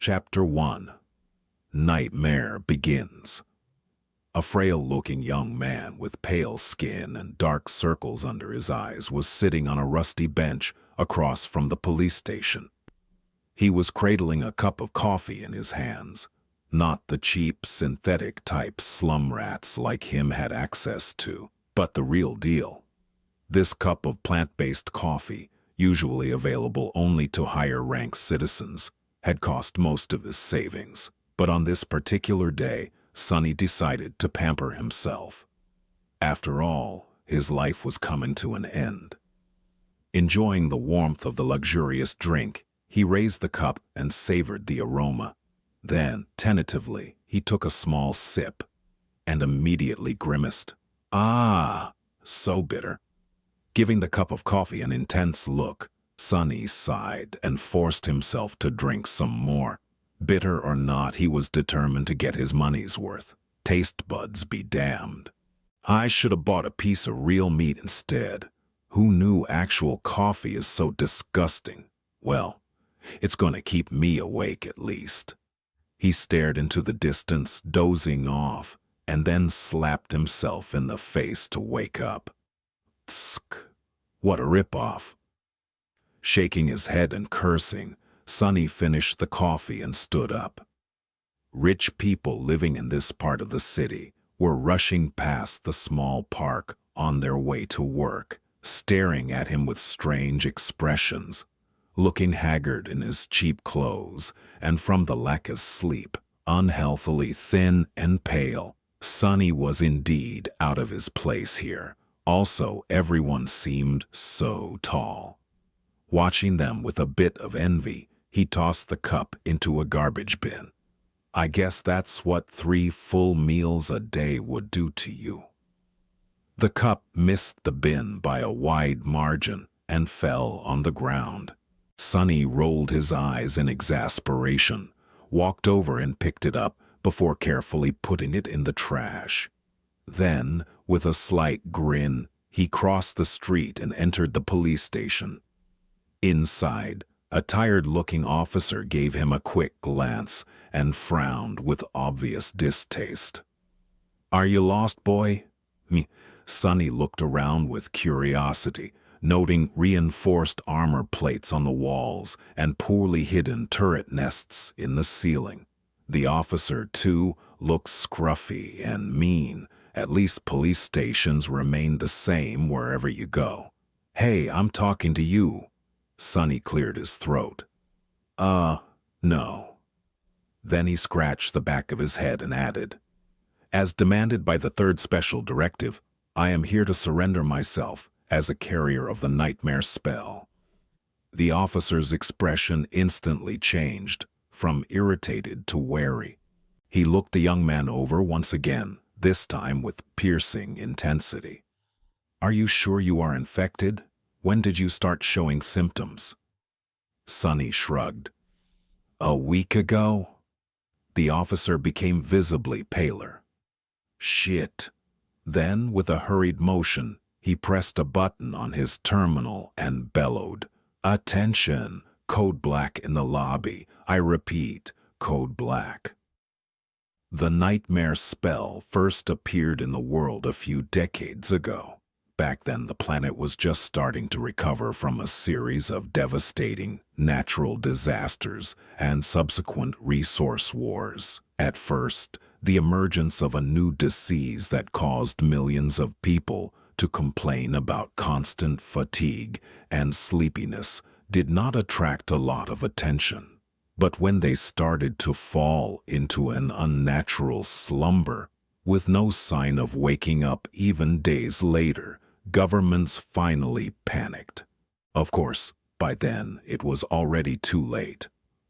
Chapter 1. Nightmare Begins. A frail-looking young man with pale skin and dark circles under his eyes was sitting on a rusty bench across from the police station. He was cradling a cup of coffee in his hands, not the cheap, synthetic-type slum rats like him had access to, but the real deal. This cup of plant-based coffee, usually available only to higher-ranked citizens, had cost most of his savings. But on this particular day, Sonny decided to pamper himself. After all, his life was coming to an end. Enjoying the warmth of the luxurious drink, he raised the cup and savored the aroma. Then, tentatively, he took a small sip and immediately grimaced. Ah, so bitter. Giving the cup of coffee an intense look, Sonny sighed and forced himself to drink some more. Bitter or not, he was determined to get his money's worth. Taste buds be damned. I should have bought a piece of real meat instead. Who knew actual coffee is so disgusting? Well, it's going to keep me awake at least. He stared into the distance, dozing off, and then slapped himself in the face to wake up. Tsk! What a ripoff. Shaking his head and cursing, Sonny finished the coffee and stood up. Rich people living in this part of the city were rushing past the small park on their way to work, staring at him with strange expressions, looking haggard in his cheap clothes and from the lack of sleep, unhealthily thin and pale. Sonny was indeed out of his place here. Also, everyone seemed so tall. Watching them with a bit of envy, he tossed the cup into a garbage bin. I guess that's what 3 full meals a day would do to you. The cup missed the bin by a wide margin and fell on the ground. Sonny rolled his eyes in exasperation, walked over and picked it up before carefully putting it in the trash. Then, with a slight grin, he crossed the street and entered the police station. Inside, a tired-looking officer gave him a quick glance and frowned with obvious distaste. "Are you lost, boy?" Sonny looked around with curiosity, noting reinforced armor plates on the walls and poorly hidden turret nests in the ceiling. The officer, too, looked scruffy and mean. At least police stations remain the same wherever you go. "Hey, I'm talking to you." Sonny cleared his throat. No." Then he scratched the back of his head and added, "As demanded by the 3rd Special Directive, I am here to surrender myself as a carrier of the nightmare spell." The officer's expression instantly changed, from irritated to wary. He looked the young man over once again, this time with piercing intensity. "Are you sure you are infected? When did you start showing symptoms?" Sonny shrugged. "A week ago?" The officer became visibly paler. "Shit." Then, with a hurried motion, he pressed a button on his terminal and bellowed, "Attention! Code black in the lobby. I repeat, code black." The nightmare spell first appeared in the world a few decades ago. Back then, the planet was just starting to recover from a series of devastating natural disasters and subsequent resource wars. At first, the emergence of a new disease that caused millions of people to complain about constant fatigue and sleepiness did not attract a lot of attention. But when they started to fall into an unnatural slumber, with no sign of waking up even days later, governments finally panicked. Of course, by then it was already too late.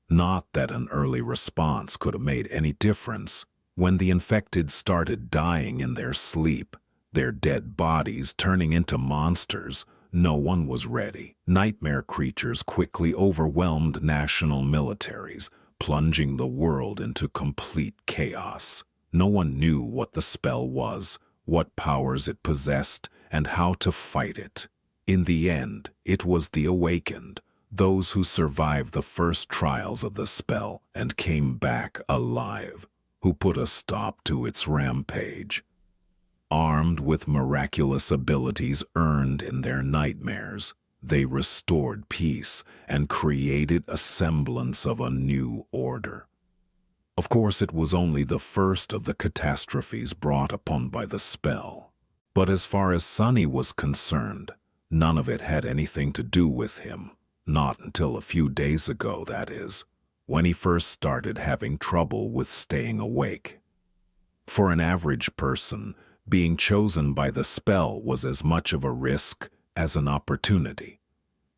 Not that an early response could have made any difference. When the infected started dying in their sleep, their dead bodies turning into monsters, no one was ready. Nightmare creatures quickly overwhelmed national militaries, plunging the world into complete chaos. No one knew what the spell was, what powers it possessed, and how to fight it. In the end, it was the awakened, those who survived the first trials of the spell and came back alive, who put a stop to its rampage. Armed with miraculous abilities earned in their nightmares, they restored peace and created a semblance of a new order. Of course, it was only the first of the catastrophes brought upon by the spell. But as far as Sunny was concerned, none of it had anything to do with him. Not until a few days ago, that is, when he first started having trouble with staying awake. For an average person, being chosen by the spell was as much of a risk as an opportunity.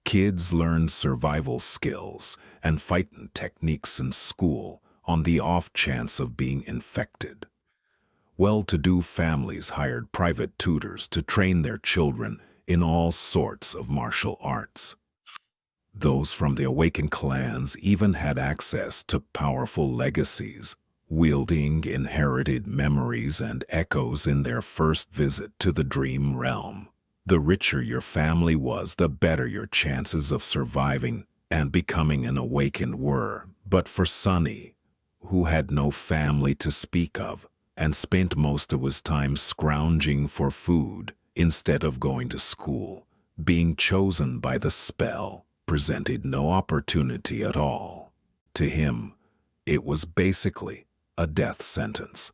Kids learned survival skills and fighting techniques in school on the off chance of being infected. Well-to-do families hired private tutors to train their children in all sorts of martial arts. Those from the awakened clans even had access to powerful legacies, wielding inherited memories and echoes in their first visit to the dream realm. The richer your family was, the better your chances of surviving and becoming an awakened were. But for Sunny, who had no family to speak of and spent most of his time scrounging for food instead of going to school, being chosen by the spell presented no opportunity at all. To him, it was basically a death sentence.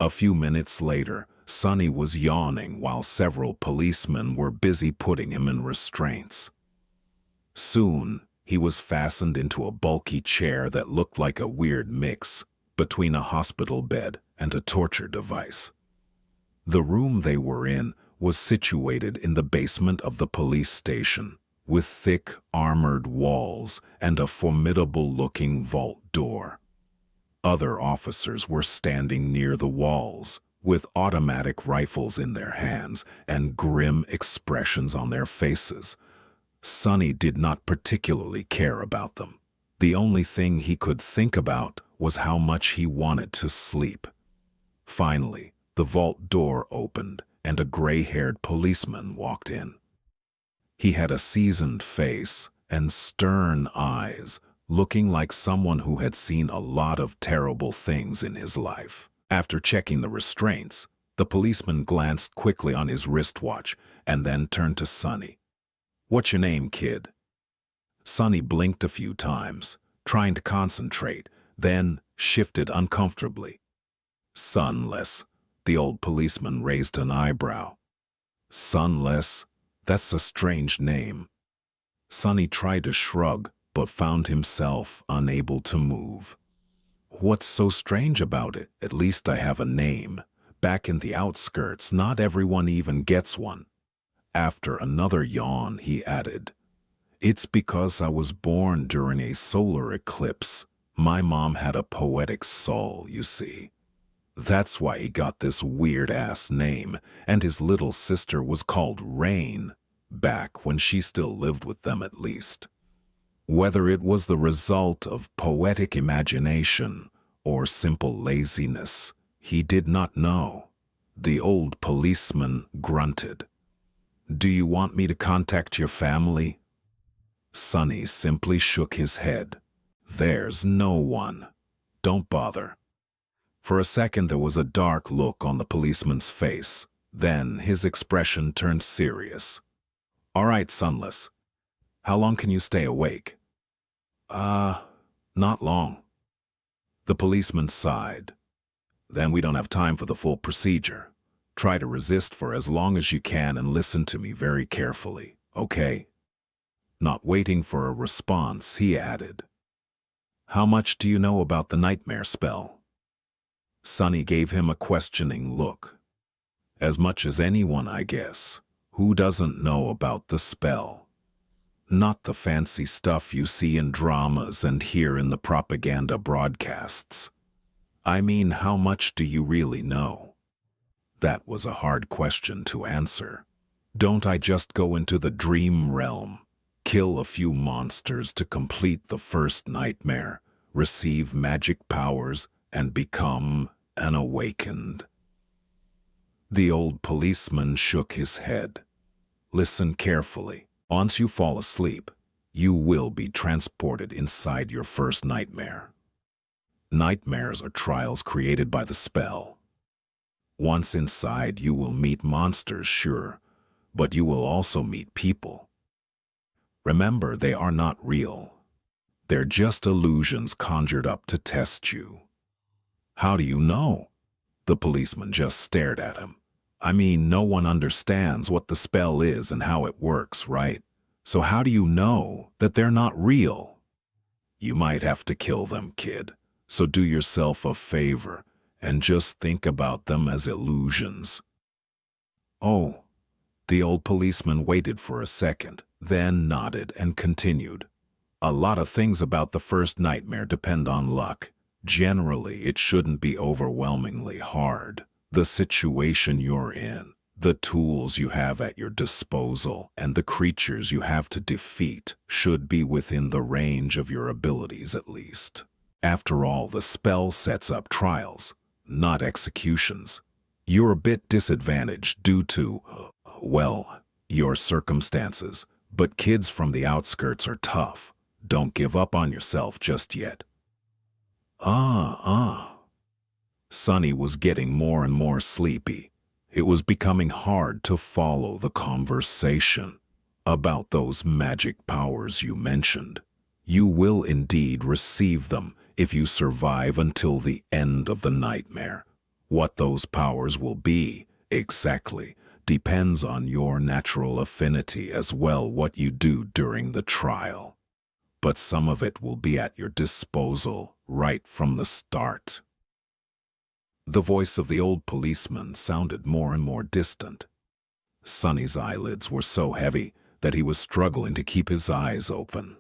A few minutes later, Sunny was yawning while several policemen were busy putting him in restraints. Soon, he was fastened into a bulky chair that looked like a weird mix between a hospital bed and a torture device. The room they were in was situated in the basement of the police station, with thick, armored walls and a formidable-looking vault door. Other officers were standing near the walls, with automatic rifles in their hands and grim expressions on their faces. Sunny did not particularly care about them. The only thing he could think about was how much he wanted to sleep. Finally, the vault door opened and a gray-haired policeman walked in. He had a seasoned face and stern eyes, looking like someone who had seen a lot of terrible things in his life. After checking the restraints, the policeman glanced quickly on his wristwatch and then turned to Sunny. "What's your name, kid?" Sunny blinked a few times, trying to concentrate, then shifted uncomfortably. "Sunless." The old policeman raised an eyebrow. "Sunless? That's a strange name." Sunny tried to shrug, but found himself unable to move. "What's so strange about it? At least I have a name. Back in the outskirts, not everyone even gets one." After another yawn, he added, "It's because I was born during a solar eclipse. My mom had a poetic soul, you see. That's why he got this weird-ass name, and his little sister was called Rain, back when she still lived with them at least." Whether it was the result of poetic imagination or simple laziness, he did not know. The old policeman grunted. "Do you want me to contact your family?" Sunny simply shook his head. "There's no one. Don't bother." For a second there was a dark look on the policeman's face. Then his expression turned serious. "All right, Sunless. How long can you stay awake?" Not long." The policeman sighed. "Then we don't have time for the full procedure. Try to resist for as long as you can and listen to me very carefully, okay?" Not waiting for a response, he added, "How much do you know about the nightmare spell?" Sunny gave him a questioning look. "As much as anyone, I guess. Who doesn't know about the spell? Not the fancy stuff you see in dramas and hear in the propaganda broadcasts. I mean, how much do you really know?" That was a hard question to answer. Don't I just go into the dream realm, kill a few monsters to complete the first nightmare, receive magic powers, and become an awakened? The old policeman shook his head. "Listen carefully. Once you fall asleep, you will be transported inside your first nightmare. Nightmares are trials created by the spell. Once inside, you will meet monsters, sure, but you will also meet people. Remember, they are not real. They're just illusions conjured up to test you. How do you know? The policeman just stared at him. I mean, no one understands what the spell is and how it works, right? So how do you know that they're not real? You might have to kill them, kid. So do yourself a favor and just think about them as illusions. Oh, the old policeman waited for a second, then nodded and continued. A lot of things about the first nightmare depend on luck. Generally, it shouldn't be overwhelmingly hard. The situation you're in, the tools you have at your disposal, and the creatures you have to defeat should be within the range of your abilities at least. After all, the spell sets up trials, not executions. You're a bit disadvantaged due to, well, your circumstances, but kids from the outskirts are tough. Don't give up on yourself just yet. Sonny was getting more and more sleepy. It was becoming hard to follow the conversation about those magic powers you mentioned. You will indeed receive them if you survive until the end of the nightmare. What those powers will be, exactly, depends on your natural affinity as well what you do during the trial. But some of it will be at your disposal right from the start. The voice of the old policeman sounded more and more distant. Sonny's eyelids were so heavy that he was struggling to keep his eyes open.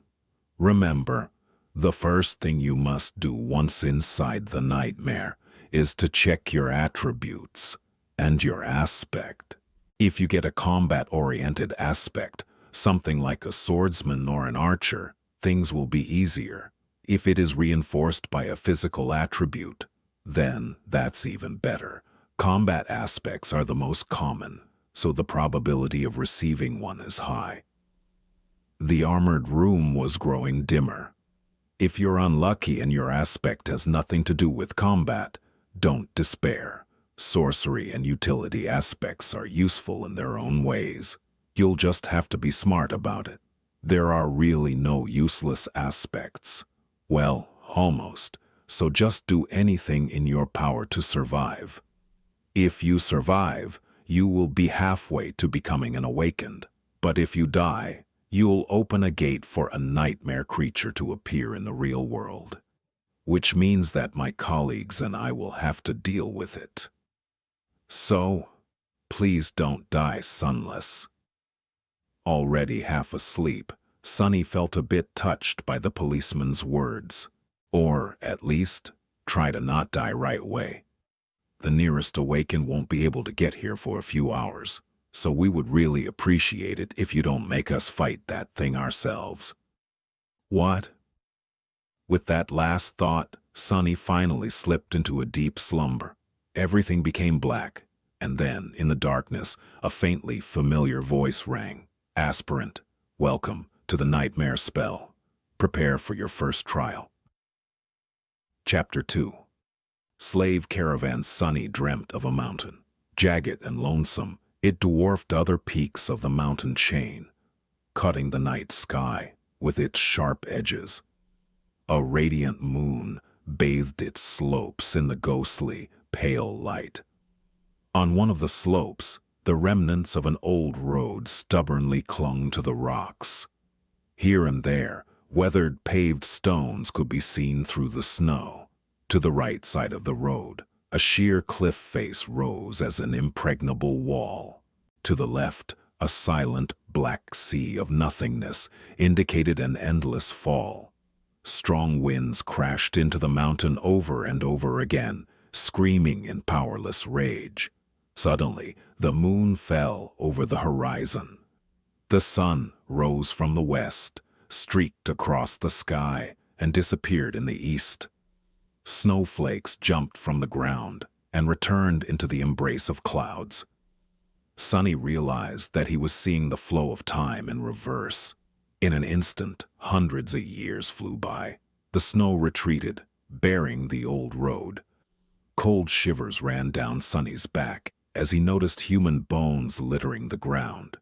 Remember, the first thing you must do once inside the nightmare is to check your attributes and your aspect. If you get a combat-oriented aspect, something like a swordsman or an archer, things will be easier. If it is reinforced by a physical attribute, then that's even better. Combat aspects are the most common, so the probability of receiving one is high. The armored room was growing dimmer. If you're unlucky and your aspect has nothing to do with combat, don't despair. Sorcery and utility aspects are useful in their own ways. You'll just have to be smart about it. There are really no useless aspects. Well, almost. So just do anything in your power to survive. If you survive, you will be halfway to becoming an awakened. But if you die, you'll open a gate for a nightmare creature to appear in the real world. Which means that my colleagues and I will have to deal with it. So, please don't die, Sunless. Already half asleep, Sonny felt a bit touched by the policeman's words. Or, at least, try to not die right away. The nearest awakened won't be able to get here for a few hours, so we would really appreciate it if you don't make us fight that thing ourselves. What? With that last thought, Sonny finally slipped into a deep slumber. Everything became black, and then, in the darkness, a faintly familiar voice rang. Aspirant, welcome to the nightmare spell. Prepare for your first trial. Chapter 2. Slave caravan. Sonny dreamt of a mountain. Jagged and lonesome, it dwarfed other peaks of the mountain chain, cutting the night sky with its sharp edges. A radiant moon bathed its slopes in the ghostly, pale light. On one of the slopes, the remnants of an old road stubbornly clung to the rocks. Here and there, weathered paved stones could be seen through the snow. To the right side of the road, a sheer cliff face rose as an impregnable wall. To the left, a silent black sea of nothingness indicated an endless fall. Strong winds crashed into the mountain over and over again, screaming in powerless rage. Suddenly, the moon fell over the horizon. The sun rose from the west, streaked across the sky, and disappeared in the east. Snowflakes jumped from the ground and returned into the embrace of clouds. Sonny realized that he was seeing the flow of time in reverse. In an instant, hundreds of years flew by. The snow retreated, bearing the old road. Cold shivers ran down Sonny's back as he noticed human bones littering the ground.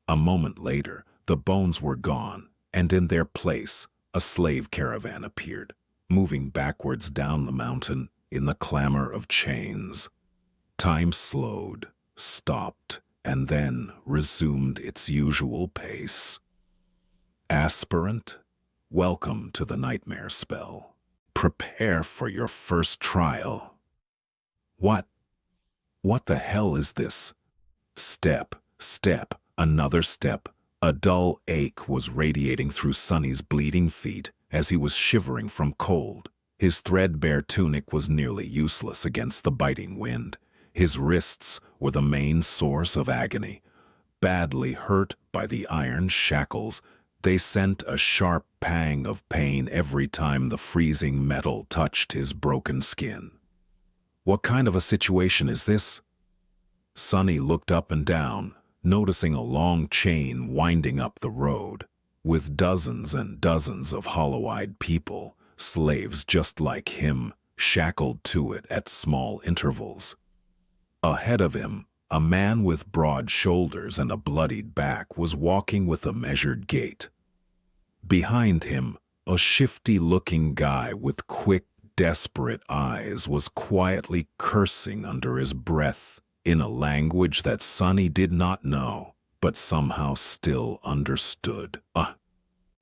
A moment later, the bones were gone, and in their place, a slave caravan appeared, moving backwards down the mountain in the clamor of chains. Time slowed, stopped, and then resumed its usual pace. Aspirant, welcome to the nightmare spell. Prepare for your first trial. What the hell is this? Step, another step. A dull ache was radiating through Sonny's bleeding feet as he was shivering from cold. His threadbare tunic was nearly useless against the biting wind. His wrists were the main source of agony. Badly hurt by the iron shackles, they sent a sharp pang of pain every time the freezing metal touched his broken skin. What kind of a situation is this? Sonny looked up and down, noticing a long chain winding up the road, with dozens and dozens of hollow-eyed people, slaves just like him, shackled to it at small intervals. Ahead of him, a man with broad shoulders and a bloodied back was walking with a measured gait. Behind him, a shifty-looking guy with quick, desperate eyes was quietly cursing under his breath in a language that Sonny did not know, but somehow still understood.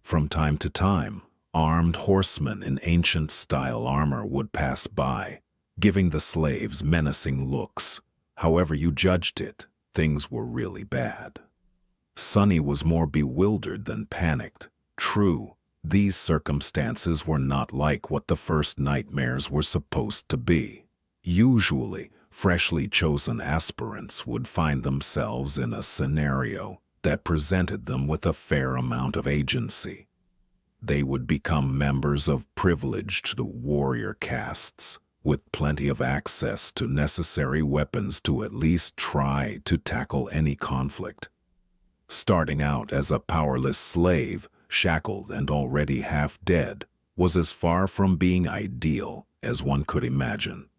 From time to time, armed horsemen in ancient-style armor would pass by, giving the slaves menacing looks. However you judged it, things were really bad. Sonny was more bewildered than panicked. True, these circumstances were not like what the first nightmares were supposed to be. Usually, freshly chosen aspirants would find themselves in a scenario that presented them with a fair amount of agency. They would become members of privileged warrior castes, with plenty of access to necessary weapons to at least try to tackle any conflict. Starting out as a powerless slave, shackled and already half dead, was as far from being ideal as one could imagine.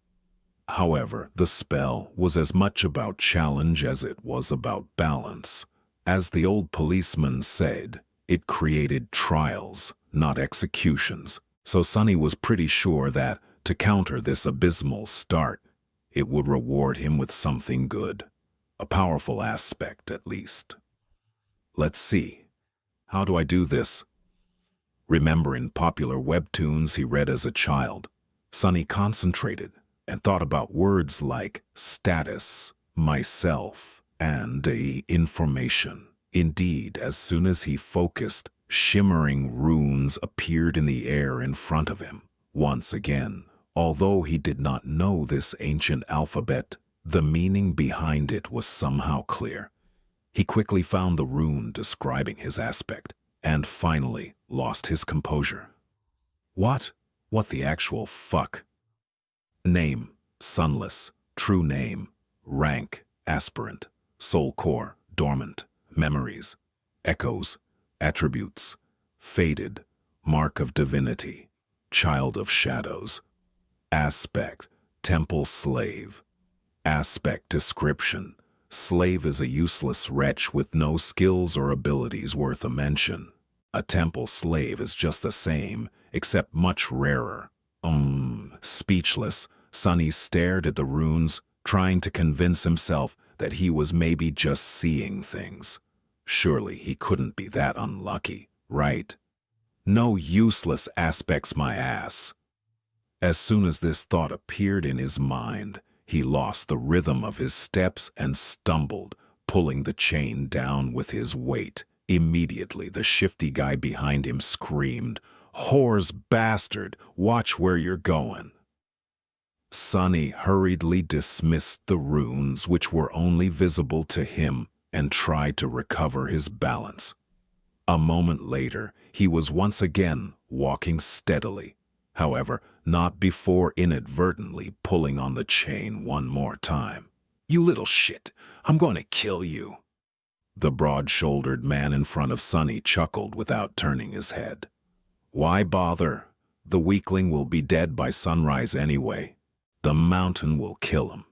However, the spell was as much about challenge as it was about balance. As the old policeman said, it created trials, not executions, so Sonny was pretty sure that, to counter this abysmal start, it would reward him with something good. A powerful aspect, at least. Let's see. How do I do this? Remembering popular webtoons he read as a child, Sonny concentrated and thought about words like status, myself, and information. Indeed, as soon as he focused, shimmering runes appeared in the air in front of him. Once again, although he did not know this ancient alphabet, the meaning behind it was somehow clear. He quickly found the rune describing his aspect, and finally lost his composure. What the actual fuck? Name, Sunless. True name, rank, aspirant. Soul core, dormant. Memories, echoes. Attributes, faded. Mark of divinity, child of shadows. Aspect, temple slave. Aspect description. Slave is a useless wretch with no skills or abilities worth a mention. A temple slave is just the same, except much rarer. Speechless, Sonny stared at the runes, trying to convince himself that he was maybe just seeing things. Surely he couldn't be that unlucky, right? No useless aspects, my ass. As soon as this thought appeared in his mind, he lost the rhythm of his steps and stumbled, pulling the chain down with his weight. Immediately, the shifty guy behind him screamed, "Whore's bastard, watch where you're going." Sonny hurriedly dismissed the runes which were only visible to him and tried to recover his balance. A moment later, he was once again walking steadily, however, not before inadvertently pulling on the chain one more time. "You little shit, I'm going to kill you." The broad-shouldered man in front of Sunny chuckled without turning his head. Why bother? The weakling will be dead by sunrise anyway. The mountain will kill him.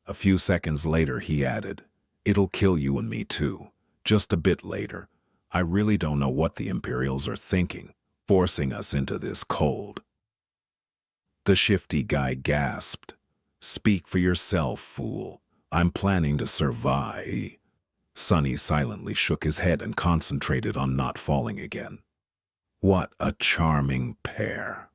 A few seconds later he added, It'll kill you and me too. Just a bit later. I really don't know what the Imperials are thinking, forcing us into this cold. The shifty guy gasped. Speak for yourself, fool. I'm planning to survive. Sunny silently shook his head and concentrated on not falling again. What a charming pair.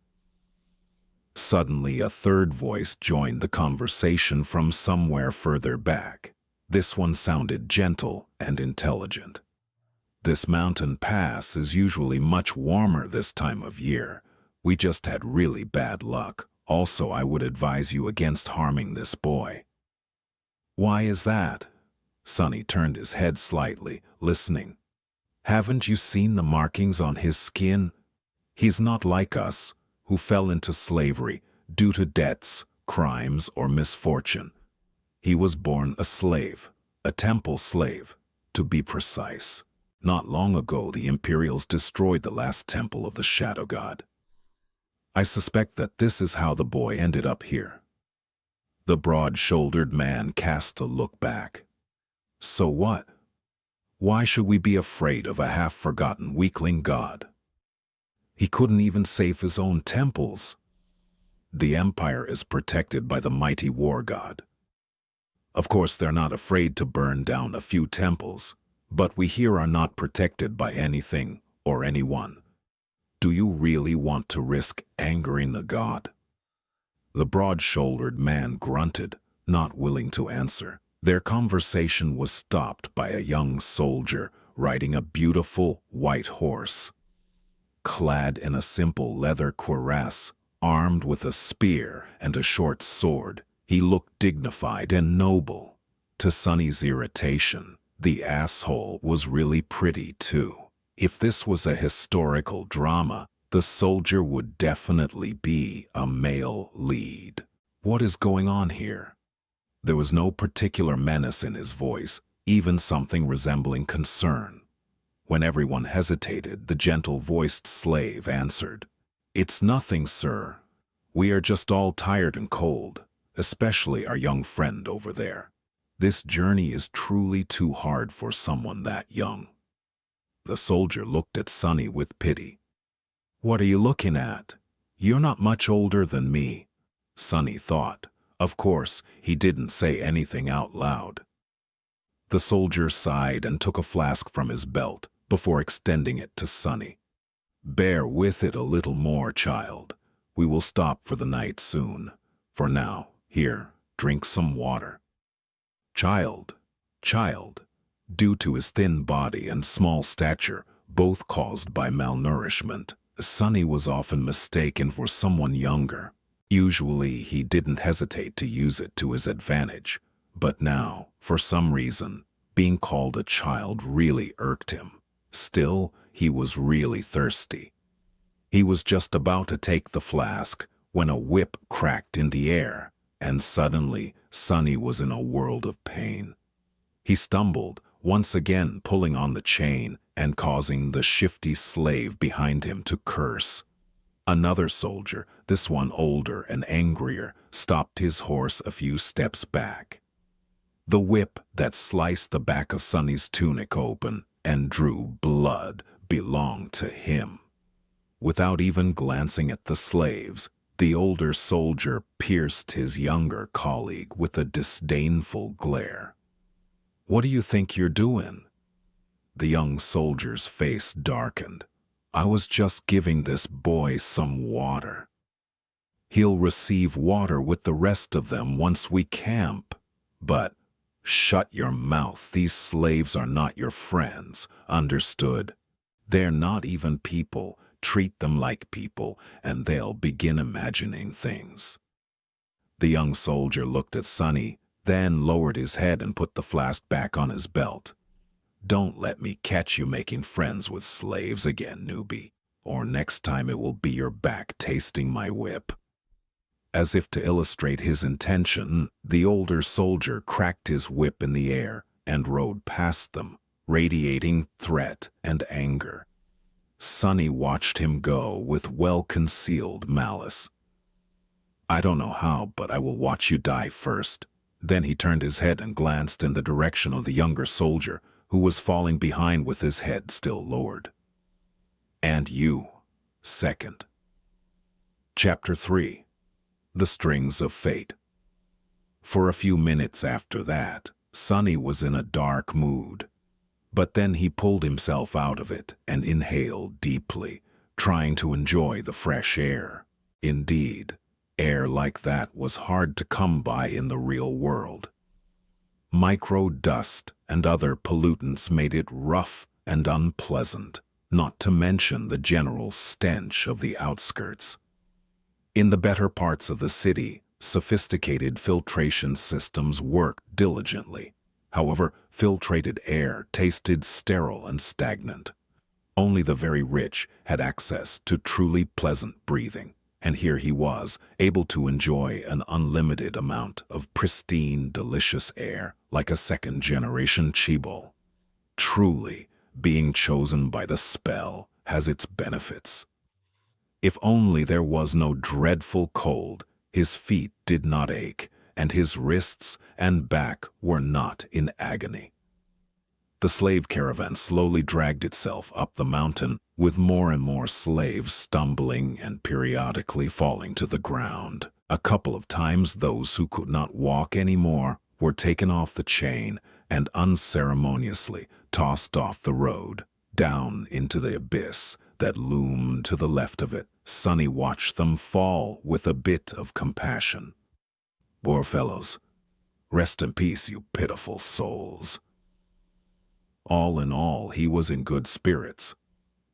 Suddenly, a third voice joined the conversation from somewhere further back. This one sounded gentle and intelligent. This mountain pass is usually much warmer this time of year. We just had really bad luck. Also, I would advise you against harming this boy. Why is that? Sunny turned his head slightly, listening. Haven't you seen the markings on his skin? He's not like us, who fell into slavery due to debts, crimes, or misfortune. He was born a slave, a temple slave, to be precise. Not long ago, the Imperials destroyed the last temple of the Shadow God. I suspect that this is how the boy ended up here. The broad-shouldered man cast a look back. So what? Why should we be afraid of a half-forgotten weakling god? He couldn't even save his own temples. The Empire is protected by the mighty war god. Of course, they're not afraid to burn down a few temples, but we here are not protected by anything or anyone. Do you really want to risk angering the god? The broad-shouldered man grunted, not willing to answer. Their conversation was stopped by a young soldier riding a beautiful white horse. Clad in a simple leather cuirass, armed with a spear and a short sword, he looked dignified and noble. To Sunny's irritation, the asshole was really pretty too. If this was a historical drama, the soldier would definitely be a male lead. What is going on here? There was no particular menace in his voice, even something resembling concern. When everyone hesitated, the gentle-voiced slave answered, It's nothing, sir. We are just all tired and cold, especially our young friend over there. This journey is truly too hard for someone that young. The soldier looked at Sunny with pity. What are you looking at? You're not much older than me, Sunny thought. Of course, he didn't say anything out loud. The soldier sighed and took a flask from his belt before extending it to Sunny. Bear with it a little more, child. We will stop for the night soon. For now, here, drink some water. Child. Due to his thin body and small stature, both caused by malnourishment, Sunny was often mistaken for someone younger. Usually, he didn't hesitate to use it to his advantage, but now, for some reason, being called a child really irked him. Still, he was really thirsty. He was just about to take the flask when a whip cracked in the air, and suddenly, Sunny was in a world of pain. He stumbled, once again pulling on the chain and causing the shifty slave behind him to curse. Another soldier, this one older and angrier, stopped his horse a few steps back. The whip that sliced the back of Sunny's tunic open and drew blood belonged to him. Without even glancing at the slaves, the older soldier pierced his younger colleague with a disdainful glare. What do you think you're doing? The young soldier's face darkened. I was just giving this boy some water. He'll receive water with the rest of them once we camp. But shut your mouth. These slaves are not your friends. Understood? They're not even people. Treat them like people, and they'll begin imagining things. The young soldier looked at Sunny, then lowered his head and put the flask back on his belt. Don't let me catch you making friends with slaves again, newbie, or next time it will be your back tasting my whip. As if to illustrate his intention, the older soldier cracked his whip in the air and rode past them, radiating threat and anger. Sunny watched him go with well-concealed malice. "I don't know how, but I will watch you die first." Then he turned his head and glanced in the direction of the younger soldier, who was falling behind with his head still lowered. "And you, second." Chapter 3. The Strings of Fate. For a few minutes after that, Sunny was in a dark mood. But then he pulled himself out of it and inhaled deeply, trying to enjoy the fresh air. Indeed, air like that was hard to come by in the real world. Micro-dust and other pollutants made it rough and unpleasant, not to mention the general stench of the outskirts. In the better parts of the city, sophisticated filtration systems worked diligently. However, filtrated air tasted sterile and stagnant. Only the very rich had access to truly pleasant breathing, and here he was, able to enjoy an unlimited amount of pristine, delicious air, like a second-generation chibol. Truly, being chosen by the spell has its benefits. If only there was no dreadful cold, his feet did not ache, and his wrists and back were not in agony. The slave caravan slowly dragged itself up the mountain, with more and more slaves stumbling and periodically falling to the ground. A couple of times those who could not walk anymore were taken off the chain and unceremoniously tossed off the road, down into the abyss that loomed to the left of it. Sunny watched them fall with a bit of compassion. "Poor fellows. Rest in peace, you pitiful souls." All in all, he was in good spirits.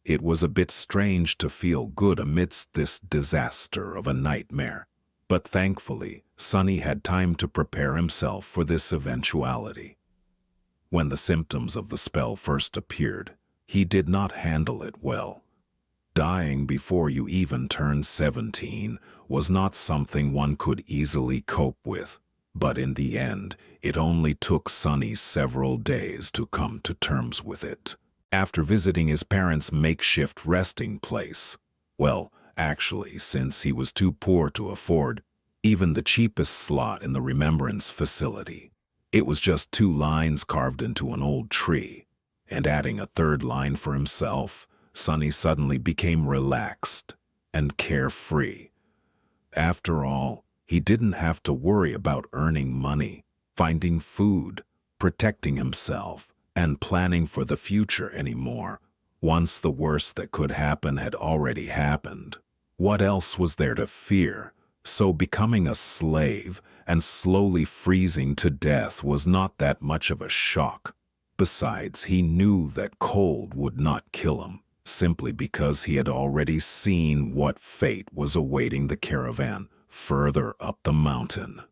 It was a bit strange to feel good amidst this disaster of a nightmare, but thankfully, Sunny had time to prepare himself for this eventuality. When the symptoms of the spell first appeared, he did not handle it well. Dying before you even turned 17 was not something one could easily cope with, but in the end, it only took Sunny several days to come to terms with it. After visiting his parents' makeshift resting place, well, actually, since he was too poor to afford even the cheapest slot in the remembrance facility, it was just 2 lines carved into an old tree, and adding a 3rd line for himself, Sunny suddenly became relaxed and carefree. After all, he didn't have to worry about earning money, finding food, protecting himself, and planning for the future anymore. Once the worst that could happen had already happened. What else was there to fear? So becoming a slave and slowly freezing to death was not that much of a shock. Besides, he knew that cold would not kill him, simply because he had already seen what fate was awaiting the caravan further up the mountain.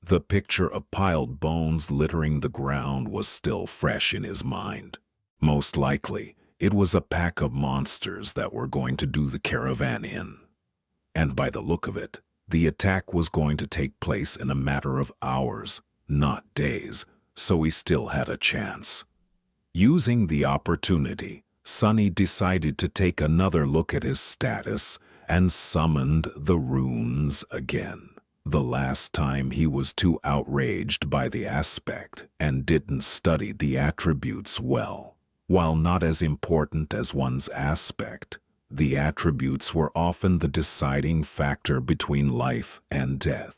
The picture of piled bones littering the ground was still fresh in his mind. Most likely, it was a pack of monsters that were going to do the caravan in. And by the look of it, the attack was going to take place in a matter of hours, not days, so he still had a chance. Using the opportunity, Sunny decided to take another look at his status and summoned the runes again. The last time he was too outraged by the aspect and didn't study the attributes well. While not as important as one's aspect, the attributes were often the deciding factor between life and death.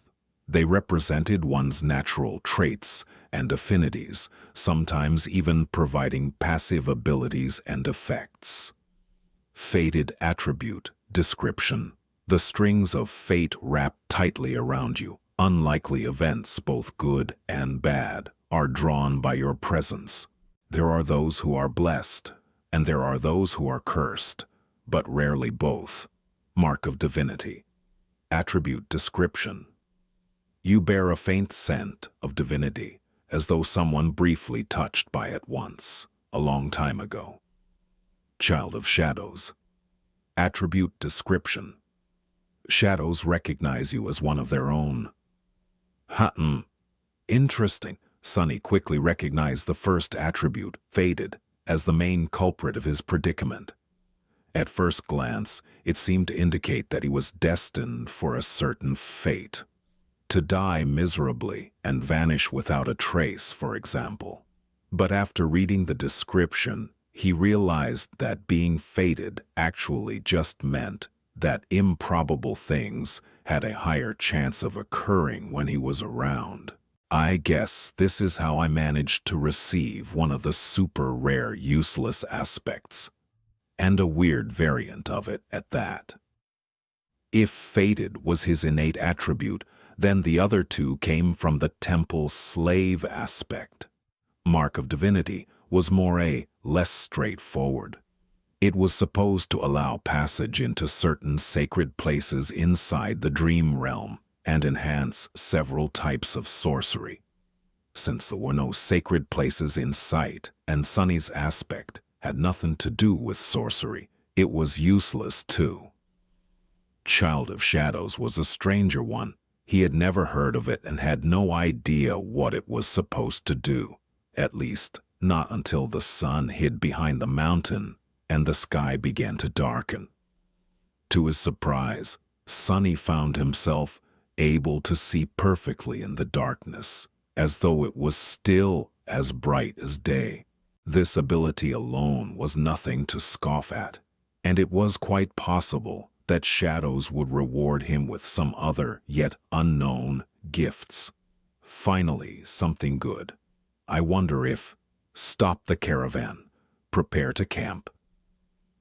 They represented one's natural traits and affinities, sometimes even providing passive abilities and effects. Fated attribute description. The strings of fate wrap tightly around you. Unlikely events, both good and bad, are drawn by your presence. There are those who are blessed, and there are those who are cursed, but rarely both. Mark of divinity. Attribute description. You bear a faint scent of divinity, as though someone briefly touched by it once, a long time ago. Child of shadows. Attribute description. Shadows recognize you as one of their own. Interesting. Sonny quickly recognized the first attribute, faded, as the main culprit of his predicament. At first glance, it seemed to indicate that he was destined for a certain fate. To die miserably and vanish without a trace, for example. But after reading the description, he realized that being fated actually just meant that improbable things had a higher chance of occurring when he was around. I guess this is how I managed to receive one of the super rare useless aspects, and a weird variant of it at that. If fated was his innate attribute, then the other two came from the temple slave aspect. Mark of Divinity was less straightforward. It was supposed to allow passage into certain sacred places inside the dream realm and enhance several types of sorcery. Since there were no sacred places in sight and Sonny's aspect had nothing to do with sorcery, it was useless too. Child of Shadows was a stranger one. He had never heard of it and had no idea what it was supposed to do, at least not until the sun hid behind the mountain and the sky began to darken. To his surprise, Sonny found himself able to see perfectly in the darkness, as though it was still as bright as day. This ability alone was nothing to scoff at, and it was quite possible that Shadows would reward him with some other, yet unknown, gifts. Finally, something good. I wonder if, stop the caravan, prepare to camp.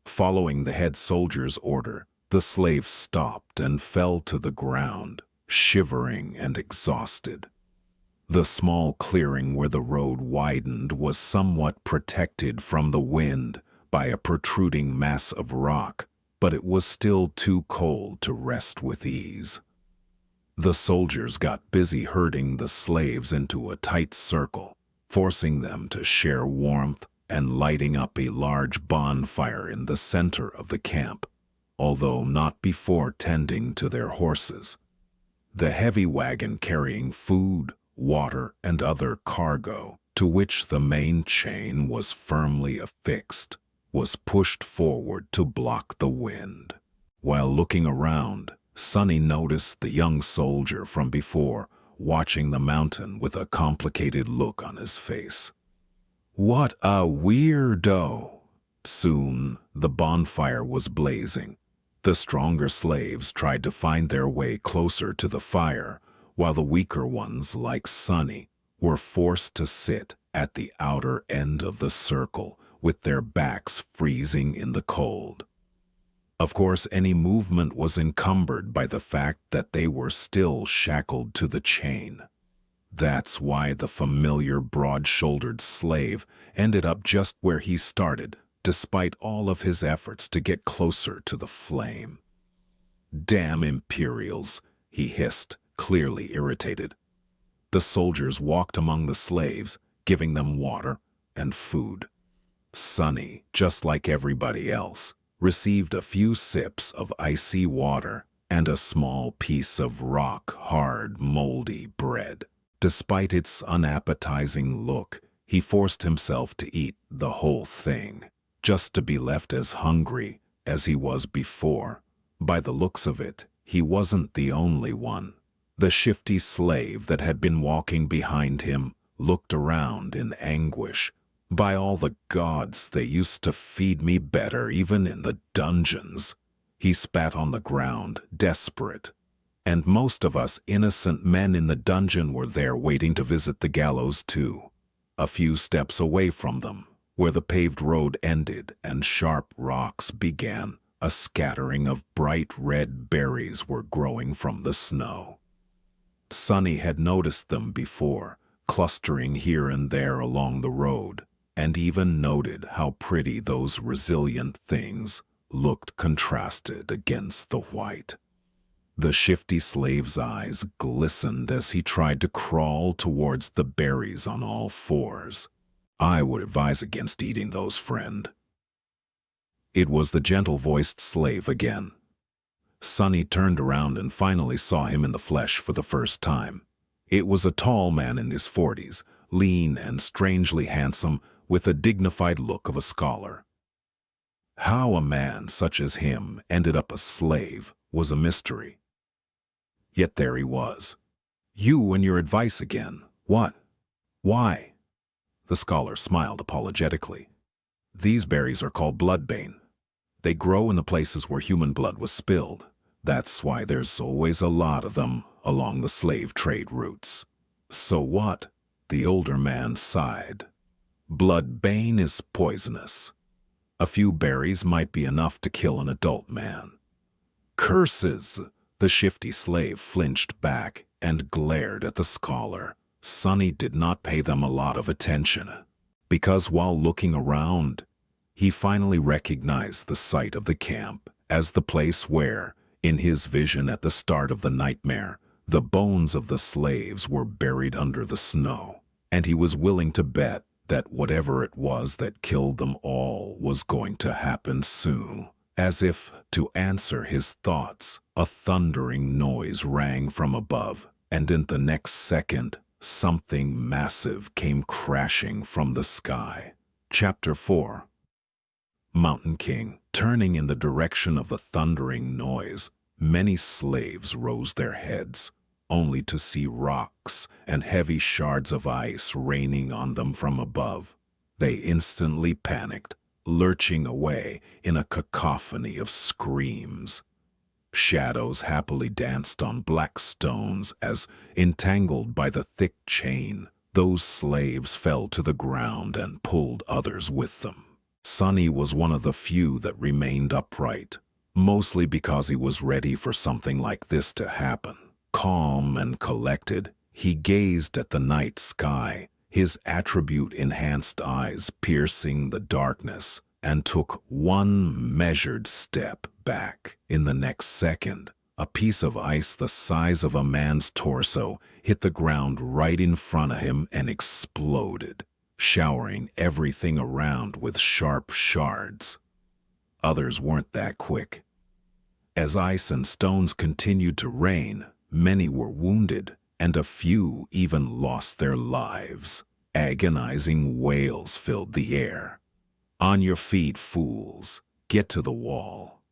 Following the head soldier's order, the slaves stopped and fell to the ground, shivering and exhausted. The small clearing where the road widened was somewhat protected from the wind by a protruding mass of rock, but it was still too cold to rest with ease. The soldiers got busy herding the slaves into a tight circle, forcing them to share warmth and lighting up a large bonfire in the center of the camp, although not before tending to their horses. The heavy wagon carrying food, water, and other cargo, to which the main chain was firmly affixed, was pushed forward to block the wind. While looking around, Sonny noticed the young soldier from before, watching the mountain with a complicated look on his face. What a weirdo! Soon, the bonfire was blazing. The stronger slaves tried to find their way closer to the fire, while the weaker ones, like Sonny, were forced to sit at the outer end of the circle, with their backs freezing in the cold. Of course, any movement was encumbered by the fact that they were still shackled to the chain. That's why the familiar broad-shouldered slave ended up just where he started, despite all of his efforts to get closer to the flame. Damn Imperials, he hissed, clearly irritated. The soldiers walked among the slaves, giving them water and food. Sonny, just like everybody else, received a few sips of icy water and a small piece of rock-hard, moldy bread. Despite its unappetizing look, he forced himself to eat the whole thing, just to be left as hungry as he was before. By the looks of it, he wasn't the only one. The shifty slave that had been walking behind him looked around in anguish. By all the gods, they used to feed me better even in the dungeons. He spat on the ground, desperate. And most of us innocent men in the dungeon were there waiting to visit the gallows too. A few steps away from them, where the paved road ended and sharp rocks began, a scattering of bright red berries were growing from the snow. Sonny had noticed them before, clustering here and there along the road, and even noted how pretty those resilient things looked contrasted against the white. The shifty slave's eyes glistened as he tried to crawl towards the berries on all fours. I would advise against eating those, friend. It was the gentle-voiced slave again. Sonny turned around and finally saw him in the flesh for the first time. It was a tall man in his 40s, lean and strangely handsome, with the dignified look of a scholar. How a man such as him ended up a slave was a mystery. Yet there he was. "You and your advice again. What? Why?" The scholar smiled apologetically. "These berries are called bloodbane. They grow in the places where human blood was spilled. That's why there's always a lot of them along the slave trade routes." "So what?" The older man sighed. "Bloodbane is poisonous. A few berries might be enough to kill an adult man." "Curses!" The shifty slave flinched back and glared at the scholar. Sonny did not pay them a lot of attention, because while looking around, he finally recognized the site of the camp as the place where, in his vision at the start of the nightmare, the bones of the slaves were buried under the snow, and he was willing to bet that whatever it was that killed them all was going to happen soon. As if to answer his thoughts, a thundering noise rang from above, and in the next second, something massive came crashing from the sky. Chapter 4. Mountain King. Turning in the direction of the thundering noise, many slaves rose their heads, only to see rocks and heavy shards of ice raining on them from above. They instantly panicked, lurching away in a cacophony of screams. Shadows happily danced on black stones as, entangled by the thick chain, those slaves fell to the ground and pulled others with them. Sonny was one of the few that remained upright, mostly because he was ready for something like this to happen. Calm and collected, he gazed at the night sky, his attribute-enhanced eyes piercing the darkness, and took one measured step back. In the next second, a piece of ice the size of a man's torso hit the ground right in front of him and exploded, showering everything around with sharp shards. Others weren't that quick. As ice and stones continued to rain, many were wounded, and a few even lost their lives. Agonizing wails filled the air. "On your feet, fools! Get to the wall!"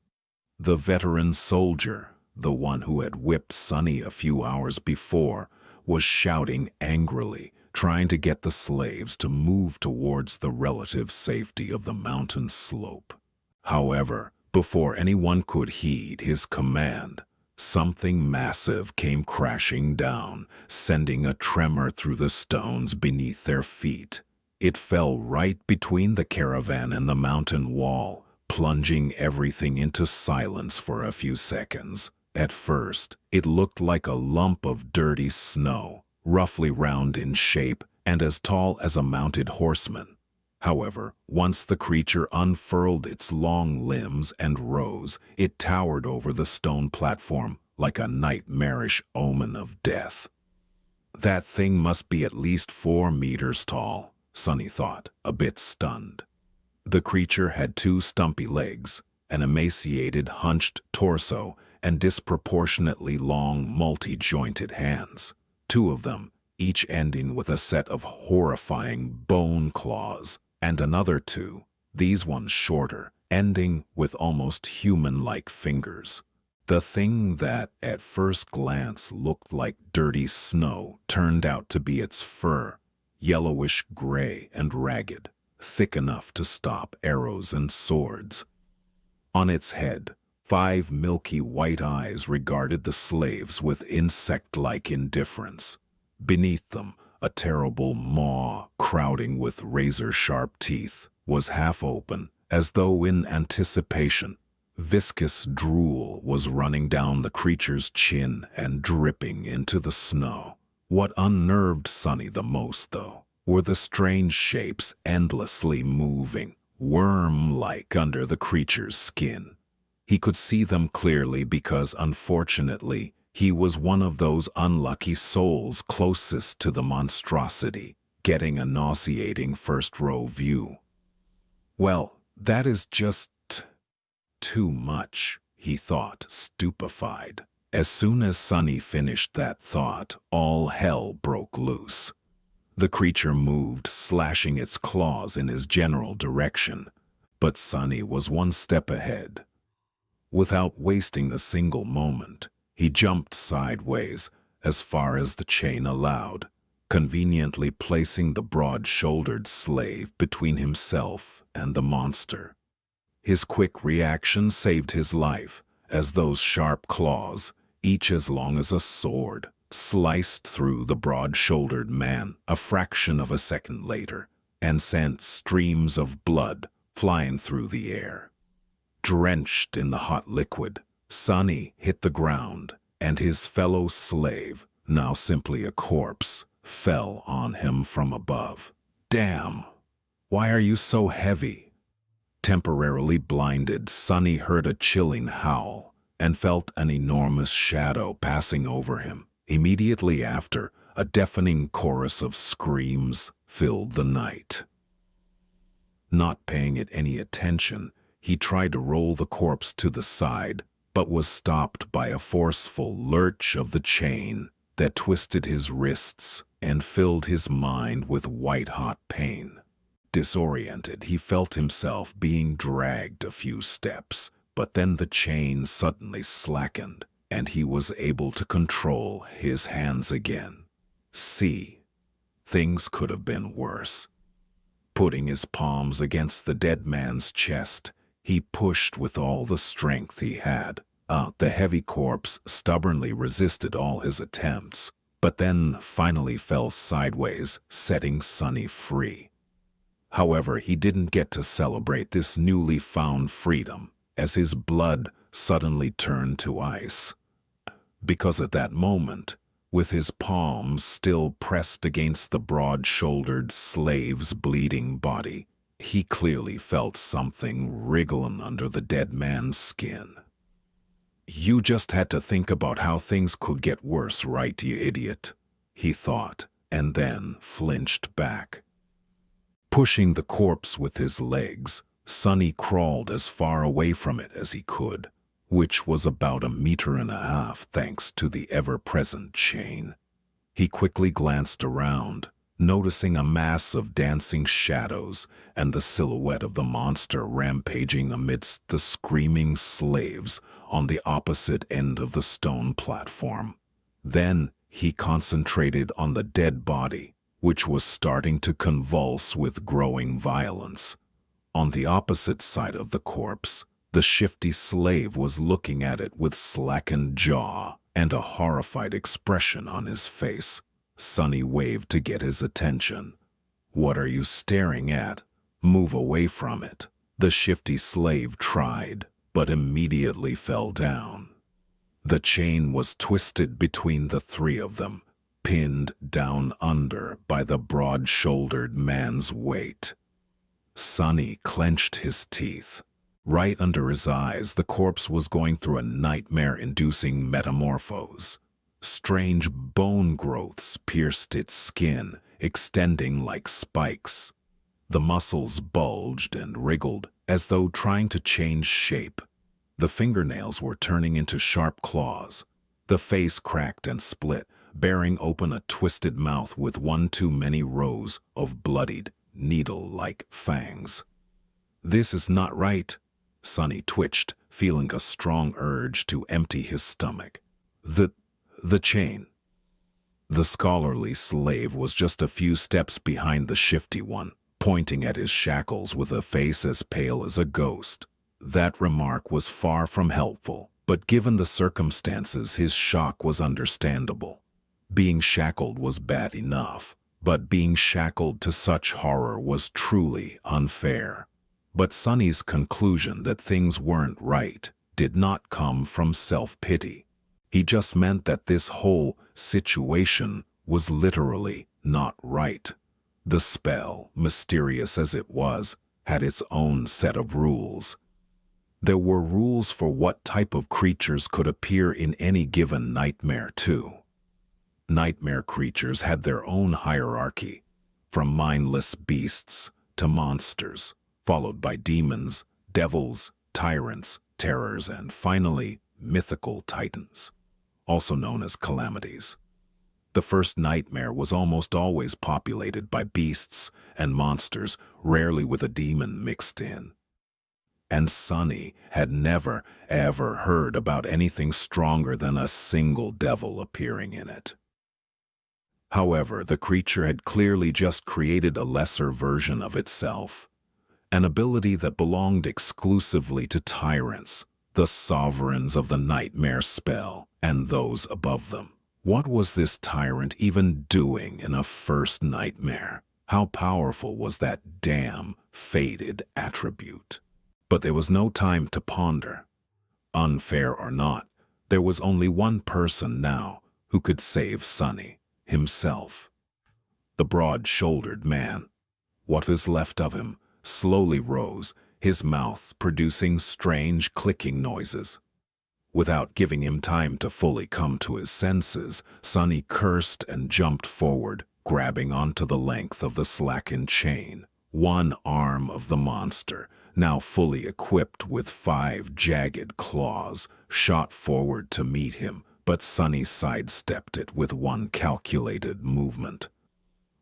The veteran soldier, the one who had whipped Sonny a few hours before, was shouting angrily, trying to get the slaves to move towards the relative safety of the mountain slope. However, before anyone could heed his command, something massive came crashing down, sending a tremor through the stones beneath their feet. It fell right between the caravan and the mountain wall, plunging everything into silence for a few seconds. At first, it looked like a lump of dirty snow, roughly round in shape and as tall as a mounted horseman. However, once the creature unfurled its long limbs and rose, it towered over the stone platform like a nightmarish omen of death. "That thing must be at least 4 meters tall," Sonny thought, a bit stunned. The creature had 2 stumpy legs, an emaciated, hunched torso, and disproportionately long, multi-jointed hands. 2 of them, each ending with a set of horrifying bone claws, and another 2, these ones shorter, ending with almost human-like fingers. The thing that, at first glance, looked like dirty snow turned out to be its fur, yellowish-gray and ragged, thick enough to stop arrows and swords. On its head, 5 milky white eyes regarded the slaves with insect-like indifference. Beneath them, a terrible maw, crowding with razor-sharp teeth, was half open, as though in anticipation. Viscous drool was running down the creature's chin and dripping into the snow. What unnerved Sonny the most, though, were the strange shapes endlessly moving, worm-like under the creature's skin. He could see them clearly because, unfortunately, he was one of those unlucky souls closest to the monstrosity, getting a nauseating first-row view. "Well, that is just too much," he thought, stupefied. As soon as Sonny finished that thought, all hell broke loose. The creature moved, slashing its claws in his general direction, but Sunny was one step ahead. Without wasting a single moment, he jumped sideways as far as the chain allowed, conveniently placing the broad-shouldered slave between himself and the monster. His quick reaction saved his life, as those sharp claws, each as long as a sword, sliced through the broad-shouldered man a fraction of a second later and sent streams of blood flying through the air. Drenched in the hot liquid, Sunny hit the ground, and his fellow slave, now simply a corpse, fell on him from above. "Damn! Why are you so heavy?" Temporarily blinded, Sunny heard a chilling howl and felt an enormous shadow passing over him. Immediately after, a deafening chorus of screams filled the night. Not paying it any attention, he tried to roll the corpse to the side, but was stopped by a forceful lurch of the chain that twisted his wrists and filled his mind with white-hot pain. Disoriented, he felt himself being dragged a few steps, but then the chain suddenly slackened, and he was able to control his hands again. Things could have been worse. Putting his palms against the dead man's chest, he pushed with all the strength he had. The heavy corpse stubbornly resisted all his attempts, but then finally fell sideways, setting Sunny free. However, he didn't get to celebrate this newly found freedom, as his blood suddenly turned to ice. Because at that moment, with his palms still pressed against the broad-shouldered slave's bleeding body, he clearly felt something wriggling under the dead man's skin. "You just had to think about how things could get worse, right, you idiot?" he thought, and then flinched back. Pushing the corpse with his legs, Sunny crawled as far away from it as he could, which was about 1.5 meters thanks to the ever-present chain. He quickly glanced around, noticing a mass of dancing shadows and the silhouette of the monster rampaging amidst the screaming slaves on the opposite end of the stone platform. Then he concentrated on the dead body, which was starting to convulse with growing violence. On the opposite side of the corpse, the shifty slave was looking at it with slackened jaw and a horrified expression on his face. Sunny waved to get his attention. "What are you staring at? Move away from it." The shifty slave tried, but immediately fell down. The chain was twisted between the three of them, pinned down under by the broad-shouldered man's weight. Sunny clenched his teeth. Right under his eyes, the corpse was going through a nightmare-inducing metamorphose. Strange bone growths pierced its skin, extending like spikes. The muscles bulged and wriggled, as though trying to change shape. The fingernails were turning into sharp claws. The face cracked and split, bearing open a twisted mouth with one too many rows of bloodied, needle-like fangs. "This is not right." Sunny twitched, feeling a strong urge to empty his stomach. The chain. The scholarly slave was just a few steps behind the shifty one, pointing at his shackles with a face as pale as a ghost. That remark was far from helpful, but given the circumstances, his shock was understandable. Being shackled was bad enough, but being shackled to such horror was truly unfair. But Sunny's conclusion that things weren't right did not come from self-pity. He just meant that this whole situation was literally not right. The spell, mysterious as it was, had its own set of rules. There were rules for what type of creatures could appear in any given nightmare, too. Nightmare creatures had their own hierarchy, from mindless beasts to monsters, followed by demons, devils, tyrants, terrors, and finally, mythical titans, also known as calamities. The first nightmare was almost always populated by beasts and monsters, rarely with a demon mixed in. And Sunny had never, ever heard about anything stronger than a single devil appearing in it. However, the creature had clearly just created a lesser version of itself, an ability that belonged exclusively to tyrants, the sovereigns of the nightmare spell, and those above them. What was this tyrant even doing in a first nightmare? How powerful was that damn, fated attribute? But there was no time to ponder. Unfair or not, there was only one person now who could save Sunny, himself. The broad-shouldered man, what was left of him, slowly rose, his mouth producing strange clicking noises. Without giving him time to fully come to his senses, Sunny cursed and jumped forward, grabbing onto the length of the slackened chain. One arm of the monster, now fully equipped with 5 jagged claws, shot forward to meet him, but Sunny sidestepped it with one calculated movement.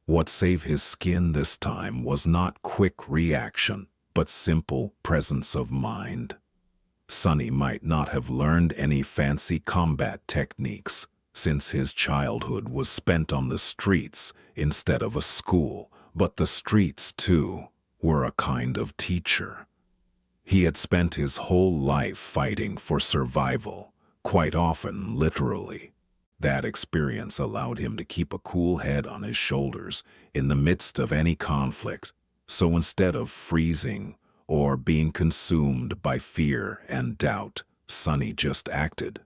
What saved his skin this time was not quick reaction, but simple presence of mind. Sunny might not have learned any fancy combat techniques, since his childhood was spent on the streets instead of a school, but the streets, too, were a kind of teacher. He had spent his whole life fighting for survival, quite often literally. That experience allowed him to keep a cool head on his shoulders in the midst of any conflict, so instead of freezing or being consumed by fear and doubt, Sunny just acted.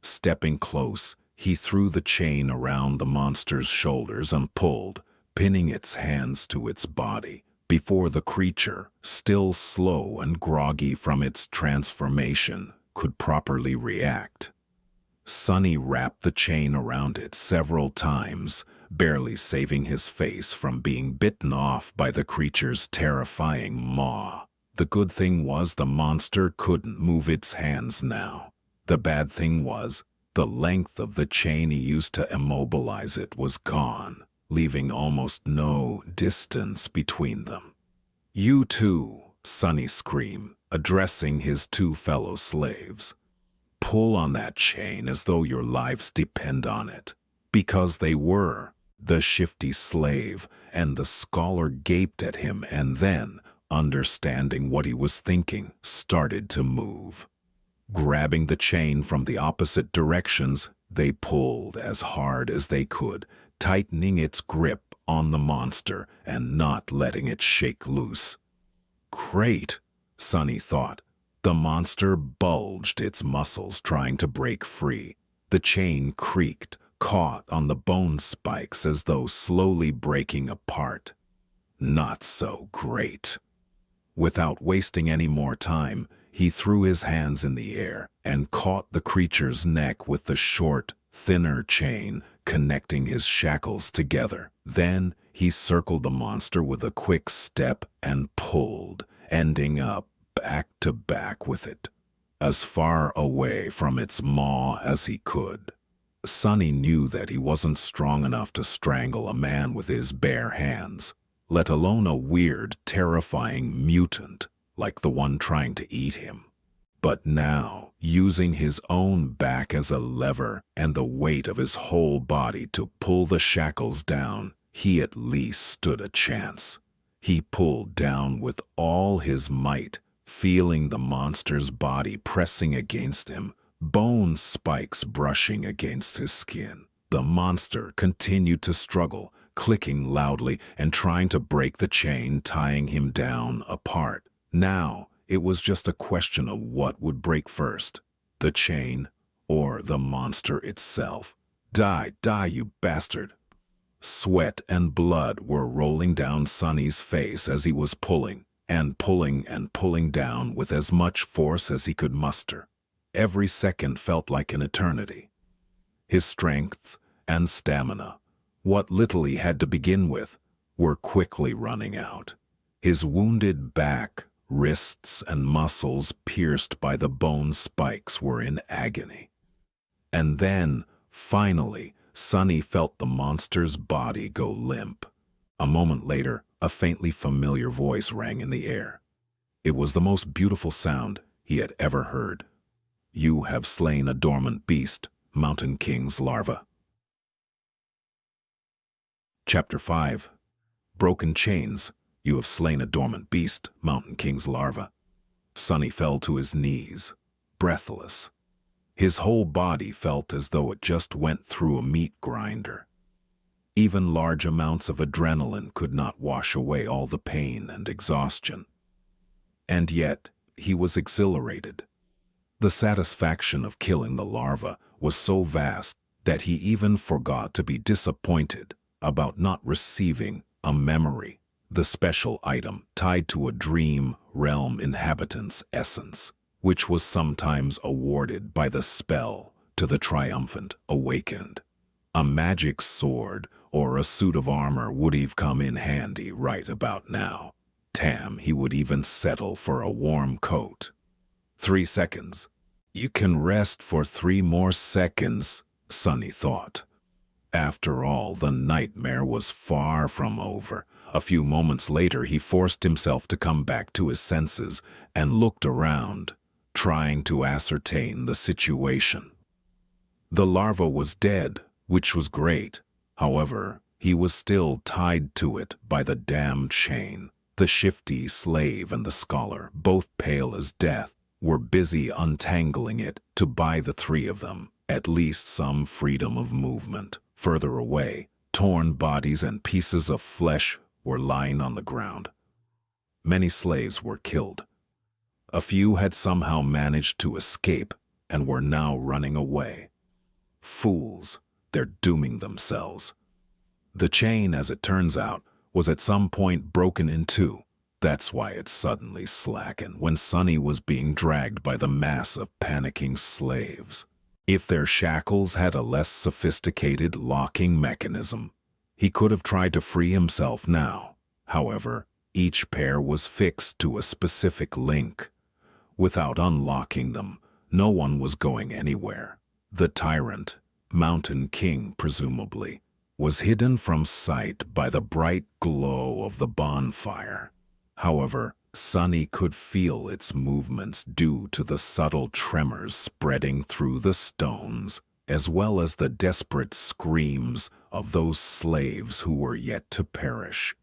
Stepping close, he threw the chain around the monster's shoulders and pulled, pinning its hands to its body, before the creature, still slow and groggy from its transformation, could properly react. Sunny wrapped the chain around it several times, barely saving his face from being bitten off by the creature's terrifying maw. The good thing was the monster couldn't move its hands now. The bad thing was, the length of the chain he used to immobilize it was gone, leaving almost no distance between them. "You too," Sunny screamed, addressing his 2 fellow slaves. "Pull on that chain as though your lives depend on it." Because they were. The shifty slave and the scholar gaped at him and then, understanding what he was thinking, started to move. Grabbing the chain from the opposite directions, they pulled as hard as they could, tightening its grip on the monster and not letting it shake loose. Great, Sunny thought. The monster bulged its muscles trying to break free. The chain creaked, caught on the bone spikes as though slowly breaking apart. Not so great. Without wasting any more time, he threw his hands in the air and caught the creature's neck with the short, thinner chain connecting his shackles together. Then he circled the monster with a quick step and pulled, ending up back to back with it, as far away from its maw as he could. Sunny knew that he wasn't strong enough to strangle a man with his bare hands, let alone a weird, terrifying mutant like the one trying to eat him. But now, using his own back as a lever and the weight of his whole body to pull the shackles down, he at least stood a chance. He pulled down with all his might, feeling the monster's body pressing against him, bone spikes brushing against his skin. The monster continued to struggle, clicking loudly and trying to break the chain tying him down apart. Now, it was just a question of what would break first, the chain or the monster itself. Die, you bastard! Sweat and blood were rolling down Sunny's face as he was pulling and pulling down with as much force as he could muster. Every second felt like an eternity. His strength and stamina, what little he had to begin with, were quickly running out. His wounded back, wrists, and muscles pierced by the bone spikes were in agony. And then, finally, Sunny felt the monster's body go limp. A moment later, a faintly familiar voice rang in the air. It was the most beautiful sound he had ever heard. "You have slain a dormant beast, Mountain King's larva." Chapter 5. Broken Chains. You have slain a dormant beast, Mountain King's larva. Sunny fell to his knees, breathless. His whole body felt as though it just went through a meat grinder. Even large amounts of adrenaline could not wash away all the pain and exhaustion. And yet, he was exhilarated. The satisfaction of killing the larva was so vast that he even forgot to be disappointed about not receiving a memory, the special item tied to a dream realm inhabitant's essence, which was sometimes awarded by the spell to the triumphant awakened. A magic sword or a suit of armor would have come in handy right about now. He would even settle for a warm coat. 3 seconds. You can rest for 3 more seconds, Sunny thought. After all, the nightmare was far from over. A few moments later, he forced himself to come back to his senses and looked around, trying to ascertain the situation. The larva was dead, which was great. However, he was still tied to it by the damned chain. The shifty slave and the scholar, both pale as death, were busy untangling it to buy the 3 of them at least some freedom of movement. Further away, torn bodies and pieces of flesh were lying on the ground. Many slaves were killed. A few had somehow managed to escape and were now running away. Fools, they're dooming themselves. The chain, as it turns out, was at some point broken in 2. That's why it suddenly slackened when Sunny was being dragged by the mass of panicking slaves. If their shackles had a less sophisticated locking mechanism, he could have tried to free himself now. However, each pair was fixed to a specific link. Without unlocking them, no one was going anywhere. The tyrant, Mountain King presumably, was hidden from sight by the bright glow of the bonfire. However, Sunny could feel its movements due to the subtle tremors spreading through the stones, as well as the desperate screams of those slaves who were yet to perish.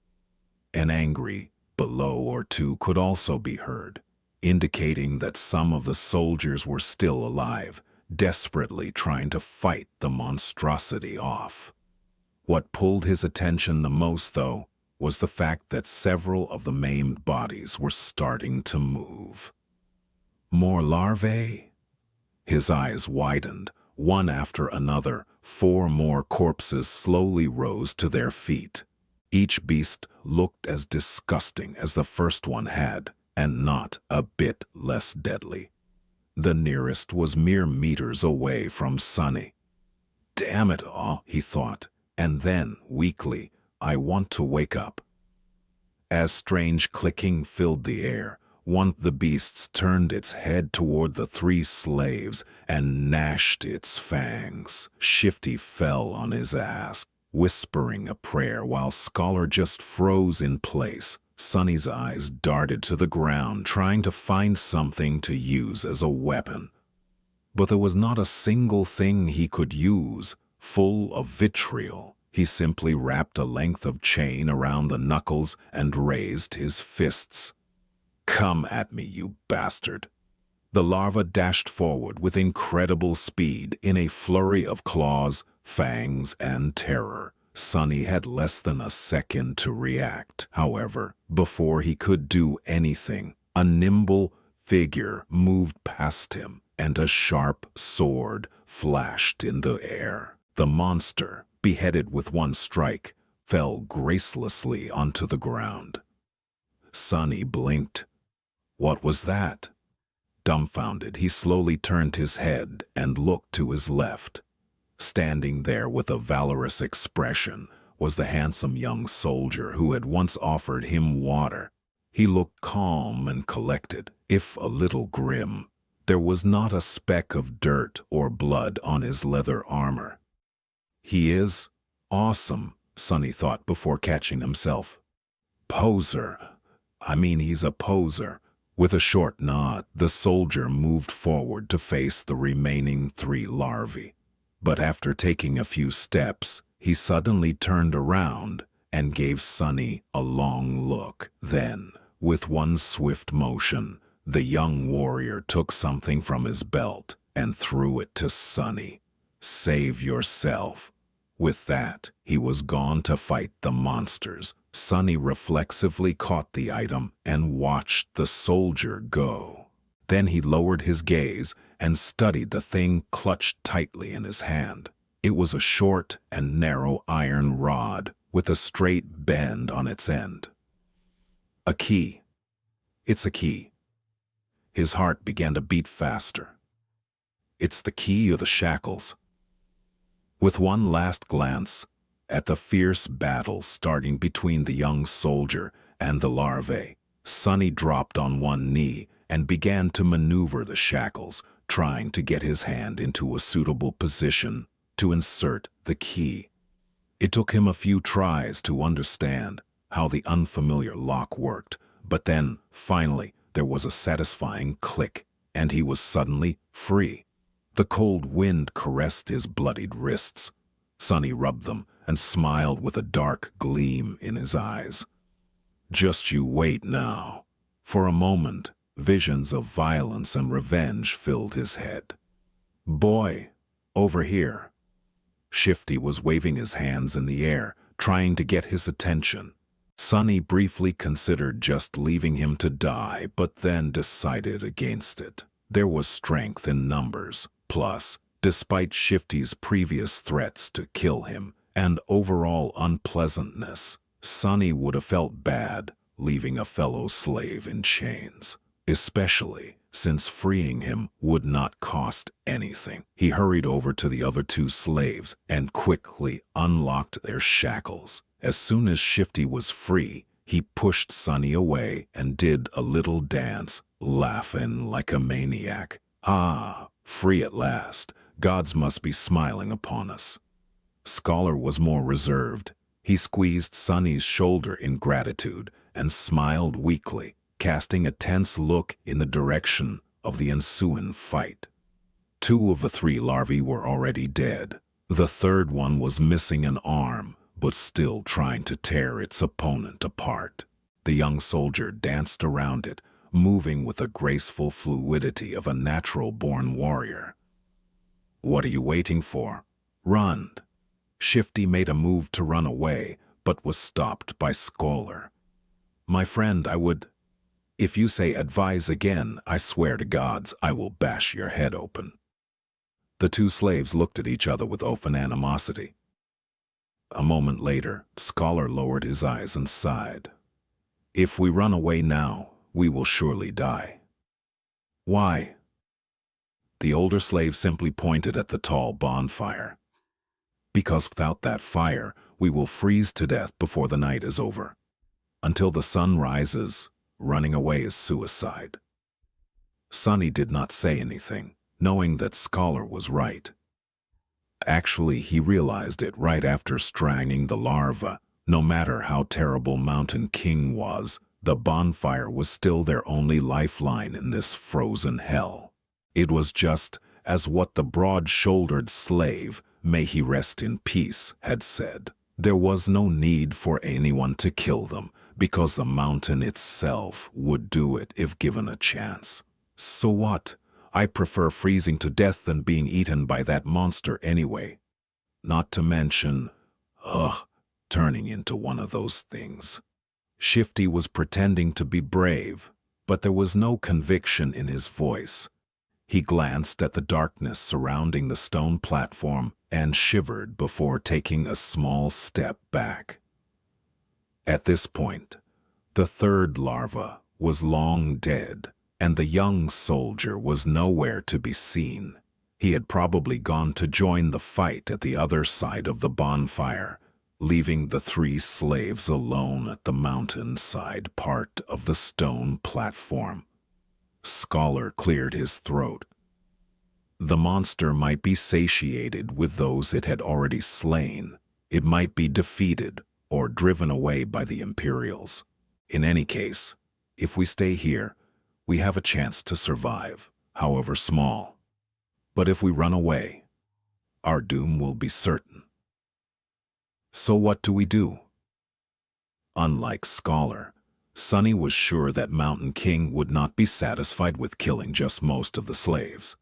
An angry bellow or 2 could also be heard, indicating that some of the soldiers were still alive, desperately trying to fight the monstrosity off. What pulled his attention the most, though, was the fact that several of the maimed bodies were starting to move. More larvae? His eyes widened. One after another, 4 more corpses slowly rose to their feet. Each beast looked as disgusting as the first one had, and not a bit less deadly. The nearest was mere meters away from Sunny. Damn it all, he thought, and then, weakly, I want to wake up. As strange clicking filled the air, one of the beasts turned its head toward the 3 slaves and gnashed its fangs. Shifty fell on his ass, whispering a prayer while Scholar just froze in place. Sunny's eyes darted to the ground, trying to find something to use as a weapon. But there was not a single thing he could use. Full of vitriol, he simply wrapped a length of chain around the knuckles and raised his fists. Come at me, you bastard. The larva dashed forward with incredible speed in a flurry of claws, fangs, and terror. Sunny had less than a second to react. However, before he could do anything, a nimble figure moved past him, and a sharp sword flashed in the air. The monster, beheaded with one strike, fell gracelessly onto the ground. Sunny blinked. What was that? Dumbfounded, he slowly turned his head and looked to his left. Standing there with a valorous expression was the handsome young soldier who had once offered him water. He looked calm and collected, if a little grim. There was not a speck of dirt or blood on his leather armor. He is? Awesome, Sonny thought before catching himself. Poser. I mean, he's a poser. With a short nod, the soldier moved forward to face the remaining 3 larvae. But after taking a few steps, he suddenly turned around and gave Sonny a long look. Then, with one swift motion, the young warrior took something from his belt and threw it to Sonny. Save yourself. With that, he was gone to fight the monsters. Sonny reflexively caught the item and watched the soldier go. Then he lowered his gaze and studied the thing clutched tightly in his hand. It was a short and narrow iron rod with a straight bend on its end. A key. It's a key. His heart began to beat faster. It's the key of the shackles. With one last glance at the fierce battle starting between the young soldier and the larvae, Sonny dropped on one knee and began to maneuver the shackles, trying to get his hand into a suitable position to insert the key. It took him a few tries to understand how the unfamiliar lock worked, but then, finally, there was a satisfying click, and he was suddenly free. The cold wind caressed his bloodied wrists. Sonny rubbed them and smiled with a dark gleam in his eyes. Just you wait now. For a moment, visions of violence and revenge filled his head. Boy, over here. Shifty was waving his hands in the air, trying to get his attention. Sonny briefly considered just leaving him to die, but then decided against it. There was strength in numbers. Plus, despite Shifty's previous threats to kill him and overall unpleasantness, Sonny would have felt bad leaving a fellow slave in chains, especially since freeing him would not cost anything. He hurried over to the other 2 slaves and quickly unlocked their shackles. As soon as Shifty was free, he pushed Sonny away and did a little dance, laughing like a maniac. Ah, free at last. Gods must be smiling upon us. Scholar was more reserved. He squeezed Sonny's shoulder in gratitude and smiled weakly, casting a tense look in the direction of the ensuing fight. 2 of the 3 larvae were already dead. The third one was missing an arm, but still trying to tear its opponent apart. The young soldier danced around it, moving with the graceful fluidity of a natural-born warrior. What are you waiting for? Run! Shifty made a move to run away, but was stopped by Scholar. My friend, I would... If you say advise again, I swear to gods I will bash your head open. The 2 slaves looked at each other with open animosity. A moment later, Scholar lowered his eyes and sighed. If we run away now, we will surely die. Why? The older slave simply pointed at the tall bonfire. Because without that fire, we will freeze to death before the night is over. Until the sun rises, running away is suicide. Sonny did not say anything, knowing that Scholar was right. Actually, he realized it right after strangling the larva. No matter how terrible Mountain King was, the bonfire was still their only lifeline in this frozen hell. It was just as what the broad-shouldered slave, may he rest in peace, had said. There was no need for anyone to kill them, because the mountain itself would do it if given a chance. So what? I prefer freezing to death than being eaten by that monster anyway. Not to mention, turning into one of those things. Shifty was pretending to be brave, but there was no conviction in his voice. He glanced at the darkness surrounding the stone platform and shivered before taking a small step back. At this point, the third larva was long dead, and the young soldier was nowhere to be seen. He had probably gone to join the fight at the other side of the bonfire, leaving the 3 slaves alone at the mountainside part of the stone platform. Scholar cleared his throat. The monster might be satiated with those it had already slain. It might be defeated or driven away by the Imperials. In any case, if we stay here, we have a chance to survive, however small. But if we run away, our doom will be certain. So what do we do? Unlike Scholar, Sunny was sure that Mountain King would not be satisfied with killing just most of the slaves.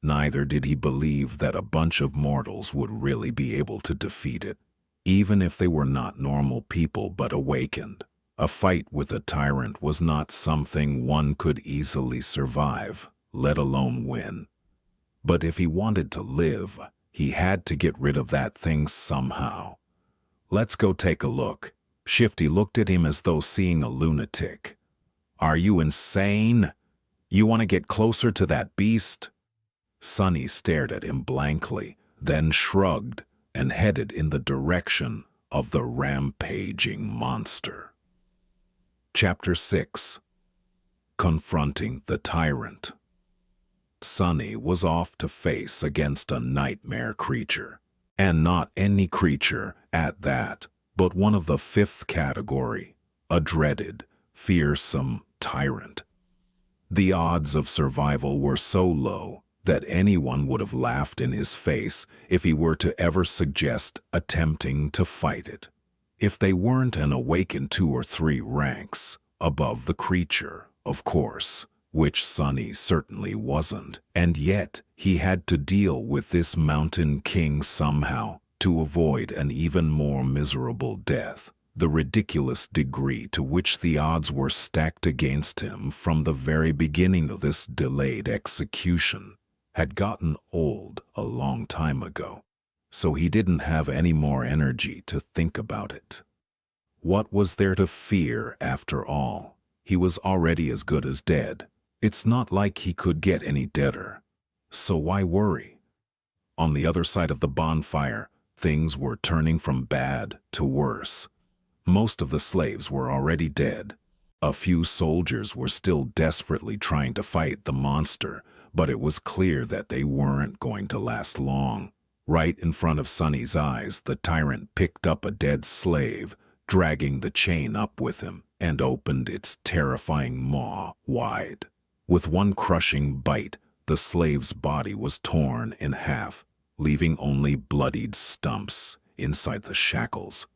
Neither did he believe that a bunch of mortals would really be able to defeat it, even if they were not normal people but awakened. A fight with a tyrant was not something one could easily survive, let alone win. But if he wanted to live, he had to get rid of that thing somehow. Let's go take a look. Shifty looked at him as though seeing a lunatic. Are you insane? You want to get closer to that beast? Sunny stared at him blankly, then shrugged and headed in the direction of the rampaging monster. Chapter 6. Confronting the Tyrant. Sunny was off to face against a nightmare creature. And not any creature at that, but one of the fifth category, a dreaded, fearsome tyrant. The odds of survival were so low that anyone would have laughed in his face if he were to ever suggest attempting to fight it. If they weren't an awakened 2 or 3 ranks above the creature, of course, which Sunny certainly wasn't, and yet he had to deal with this Mountain King somehow to avoid an even more miserable death. The ridiculous degree to which the odds were stacked against him from the very beginning of this delayed execution had gotten old a long time ago, so he didn't have any more energy to think about it. What was there to fear after all? He was already as good as dead. It's not like he could get any deader, so why worry? On the other side of the bonfire, things were turning from bad to worse. Most of the slaves were already dead. A few soldiers were still desperately trying to fight the monster, but it was clear that they weren't going to last long. Right in front of Sunny's eyes, the tyrant picked up a dead slave, dragging the chain up with him, and opened its terrifying maw wide. With one crushing bite, the slave's body was torn in half, leaving only bloodied stumps inside the shackles.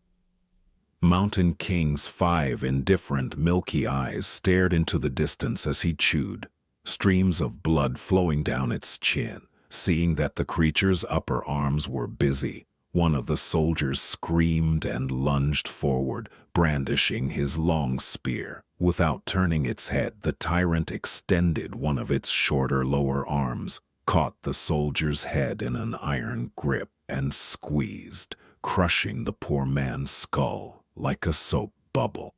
Mountain King's 5 indifferent, milky eyes stared into the distance as he chewed, streams of blood flowing down its chin. Seeing that the creature's upper arms were busy, one of the soldiers screamed and lunged forward, brandishing his long spear. Without turning its head, the tyrant extended one of its shorter lower arms, caught the soldier's head in an iron grip, and squeezed, crushing the poor man's skull like a soap bubble.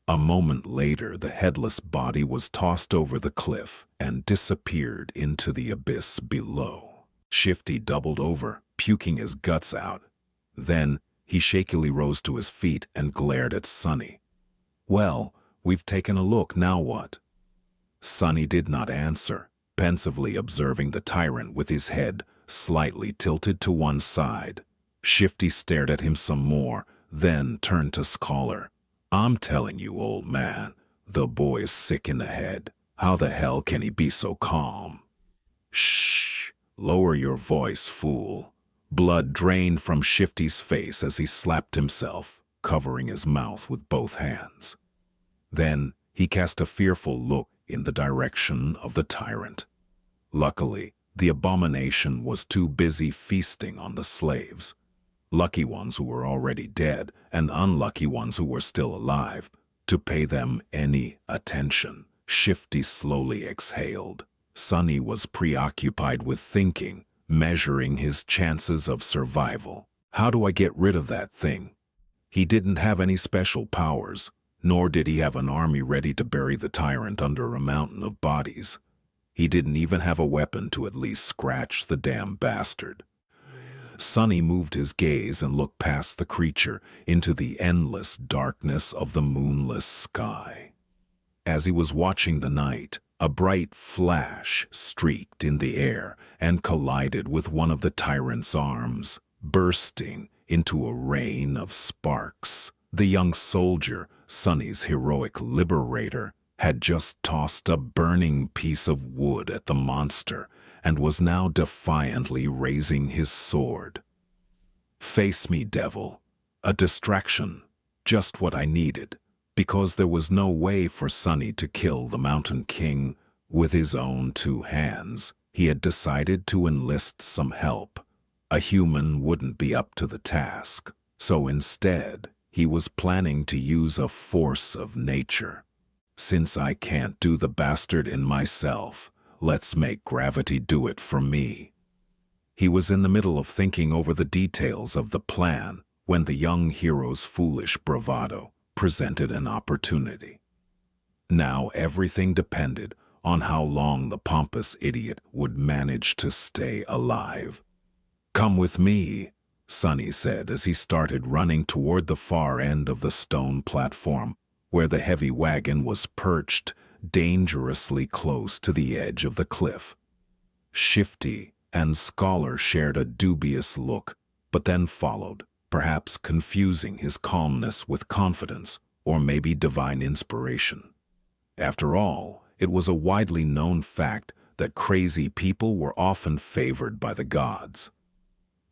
A moment later, the headless body was tossed over the cliff and disappeared into the abyss below. Shifty doubled over, puking his guts out. Then he shakily rose to his feet and glared at Sunny. "Well, we've taken a look, now what?" Sunny did not answer, pensively observing the tyrant with his head slightly tilted to one side. Shifty stared at him some more, then turned to Scholar. "I'm telling you, old man, the boy is sick in the head. How the hell can he be so calm?" "Shh! Lower your voice, fool." Blood drained from Shifty's face as he slapped himself, covering his mouth with both hands. Then he cast a fearful look in the direction of the tyrant. Luckily, the abomination was too busy feasting on the slaves. Lucky ones who were already dead and unlucky ones who were still alive, to pay them any attention. Shifty slowly exhaled. Sunny was preoccupied with thinking, measuring his chances of survival. How do I get rid of that thing? He didn't have any special powers, nor did he have an army ready to bury the tyrant under a mountain of bodies. He didn't even have a weapon to at least scratch the damn bastard. Sunny moved his gaze and looked past the creature into the endless darkness of the moonless sky. As he was watching the night, A bright flash streaked in the air and collided with one of the tyrant's arms, bursting into a rain of sparks. The young soldier, Sunny's heroic liberator, had just tossed a burning piece of wood at the monster and was now defiantly raising his sword. "Face me, devil." A distraction, just what I needed, because there was no way for Sunny to kill the Mountain King with his own two hands. He had decided to enlist some help. A human wouldn't be up to the task, so instead, he was planning to use a force of nature. "Since I can't do the bastard in myself, let's make gravity do it for me." He was in the middle of thinking over the details of the plan when the young hero's foolish bravado presented an opportunity. Now everything depended on how long the pompous idiot would manage to stay alive. "Come with me," Sunny said as he started running toward the far end of the stone platform, where the heavy wagon was perched dangerously close to the edge of the cliff. Shifty and Scholar shared a dubious look, but then followed, perhaps confusing his calmness with confidence, or maybe divine inspiration. After all, it was a widely known fact that crazy people were often favored by the gods.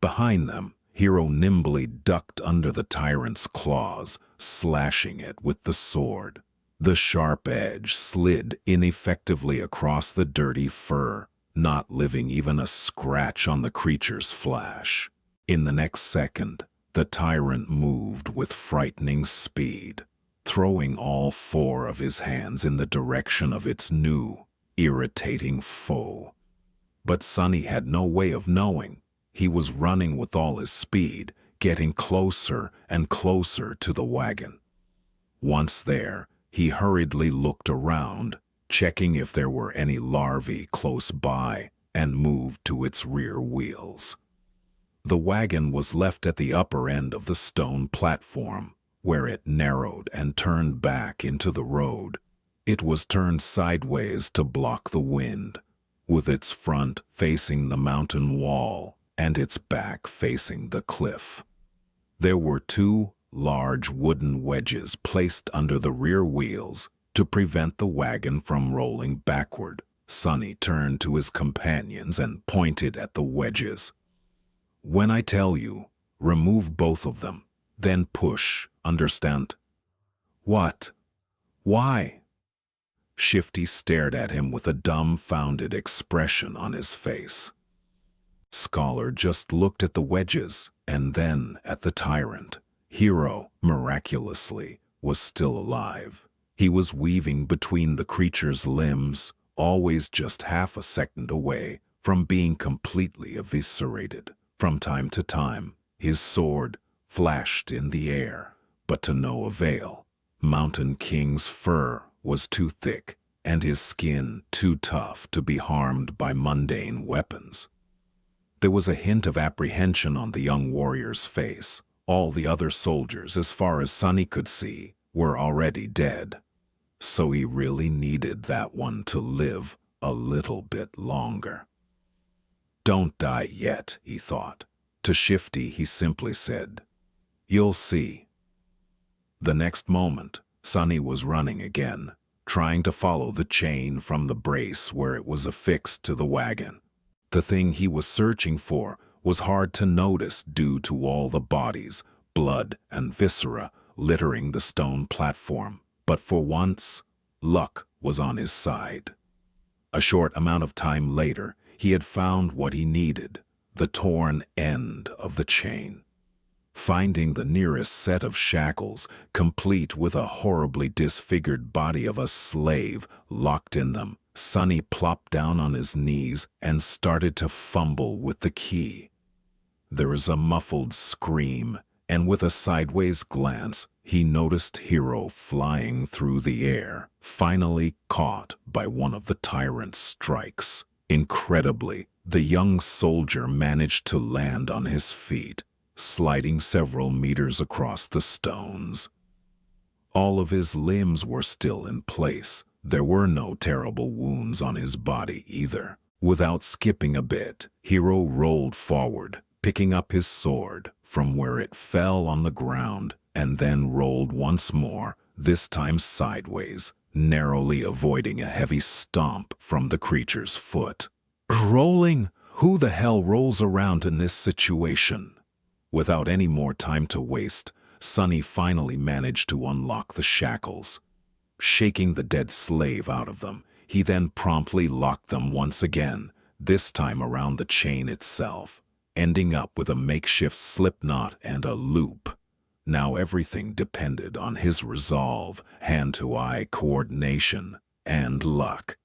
Behind them, Hero nimbly ducked under the tyrant's claws, slashing it with the sword. The sharp edge slid ineffectively across the dirty fur, not leaving even a scratch on the creature's flesh. In the next second, the tyrant moved with frightening speed, throwing all four of his hands in the direction of its new, irritating foe. But Sunny had no way of knowing. He was running with all his speed, getting closer and closer to the wagon. Once there, he hurriedly looked around, checking if there were any larvae close by, and moved to its rear wheels. The wagon was left at the upper end of the stone platform, where it narrowed and turned back into the road. It was turned sideways to block the wind, with its front facing the mountain wall and its back facing the cliff. There were two large wooden wedges placed under the rear wheels to prevent the wagon from rolling backward. Sunny turned to his companions and pointed at the wedges. "When I tell you, remove both of them, then push, understand?" "What? Why?" Shifty stared at him with a dumbfounded expression on his face. Scholar just looked at the wedges and then at the tyrant. Hero, miraculously, was still alive. He was weaving between the creature's limbs, always just half a second away from being completely eviscerated. From time to time, his sword flashed in the air, but to no avail. Mountain King's fur was too thick and his skin too tough to be harmed by mundane weapons. There was a hint of apprehension on the young warrior's face. All the other soldiers, as far as Sunny could see, were already dead. So he really needed that one to live a little bit longer. "Don't die yet," he thought. To Shifty, he simply said, "You'll see." The next moment, Sunny was running again, trying to follow the chain from the brace where it was affixed to the wagon. The thing he was searching for was hard to notice due to all the bodies, blood, and viscera littering the stone platform. But for once, luck was on his side. A short amount of time later, he had found what he needed, the torn end of the chain. Finding the nearest set of shackles, complete with a horribly disfigured body of a slave locked in them, Sunny plopped down on his knees and started to fumble with the key. There was a muffled scream, and with a sideways glance, he noticed Hero flying through the air, finally caught by one of the tyrant's strikes. Incredibly, the young soldier managed to land on his feet, sliding several meters across the stones. All of his limbs were still in place, There were no terrible wounds on his body either. Without skipping a bit, Hero rolled forward, picking up his sword from where it fell on the ground, and then rolled once more, this time sideways, narrowly avoiding a heavy stomp from the creature's foot. Rolling? Who the hell rolls around in this situation? Without any more time to waste, Sunny finally managed to unlock the shackles. Shaking the dead slave out of them, he then promptly locked them once again, this time around the chain itself, ending up with a makeshift slip knot and a loop. Now everything depended on his resolve, hand-to-eye coordination, and luck.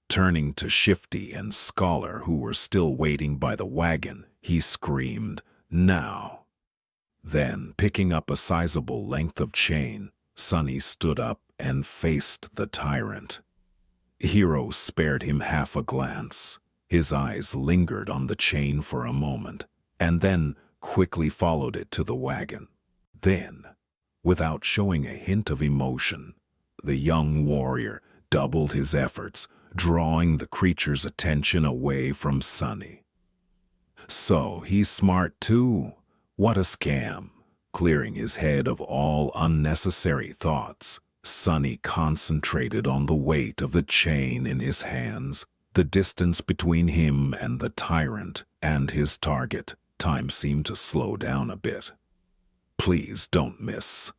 Turning to Shifty and Scholar, who were still waiting by the wagon, he screamed, "Now!" Then, picking up a sizable length of chain, Sunny stood up and faced the tyrant. Hero spared him half a glance. His eyes lingered on the chain for a moment, and then quickly followed it to the wagon. Then, without showing a hint of emotion, the young warrior doubled his efforts, drawing the creature's attention away from Sunny. So he's smart too. What a scam. Clearing his head of all unnecessary thoughts, Sunny concentrated on the weight of the chain in his hands, the distance between him and the tyrant and his target. Time seemed to slow down a bit. Please don't miss.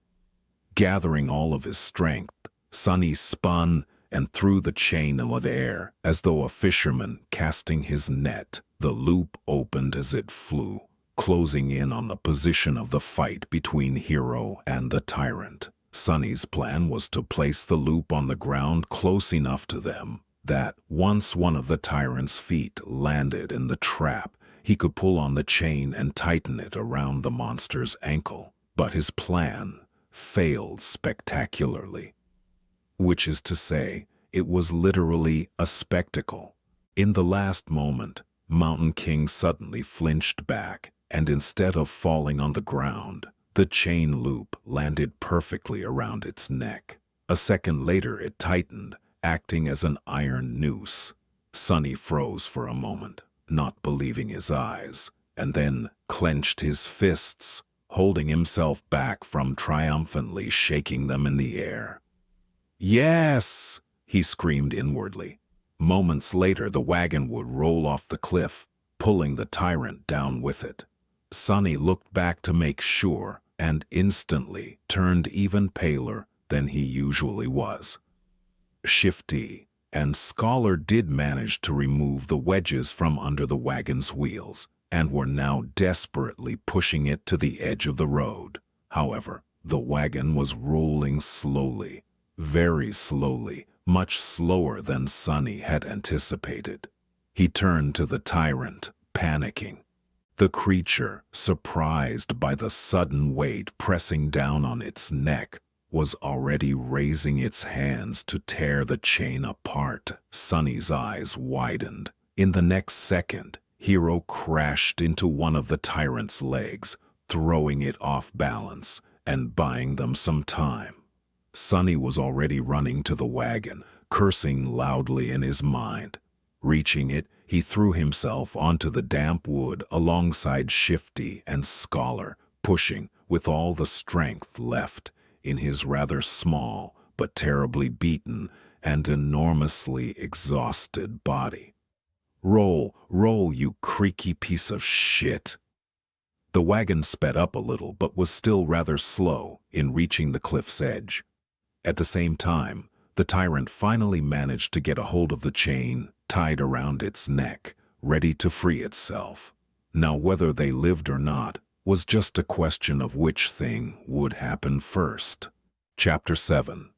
Gathering all of his strength, Sunny spun and threw the chain into the air as though a fisherman casting his net. The loop opened as it flew, closing in on the position of the fight between Hero and the tyrant. Sunny's plan was to place the loop on the ground close enough to them that once one of the tyrant's feet landed in the trap, he could pull on the chain and tighten it around the monster's ankle. But his plan failed spectacularly. Which is to say, it was literally a spectacle. In the last moment, Mountain King suddenly flinched back, and instead of falling on the ground, the chain loop landed perfectly around its neck. A second later it tightened, acting as an iron noose. Sunny froze for a moment, not believing his eyes, and then clenched his fists, holding himself back from triumphantly shaking them in the air. "Yes!" he screamed inwardly. Moments later the wagon would roll off the cliff, pulling the tyrant down with it. Sunny looked back to make sure, and instantly turned even paler than he usually was. Shifty and Scholar did manage to remove the wedges from under the wagon's wheels, and were now desperately pushing it to the edge of the road. However, the wagon was rolling slowly, very slowly, much slower than Sunny had anticipated. He turned to the tyrant, panicking. The creature, surprised by the sudden weight pressing down on its neck, was already raising its hands to tear the chain apart. Sunny's eyes widened. In the next second, Hero crashed into one of the tyrant's legs, throwing it off balance and buying them some time. Sunny was already running to the wagon, cursing loudly in his mind. Reaching it, he threw himself onto the damp wood alongside Shifty and Scholar, pushing with all the strength left in his rather small but terribly beaten and enormously exhausted body. "Roll, roll, you creaky piece of shit." The wagon sped up a little but was still rather slow in reaching the cliff's edge. At the same time, the tyrant finally managed to get a hold of the chain tied around its neck, ready to free itself. Now whether they lived or not was just a question of which thing would happen first. Chapter 7.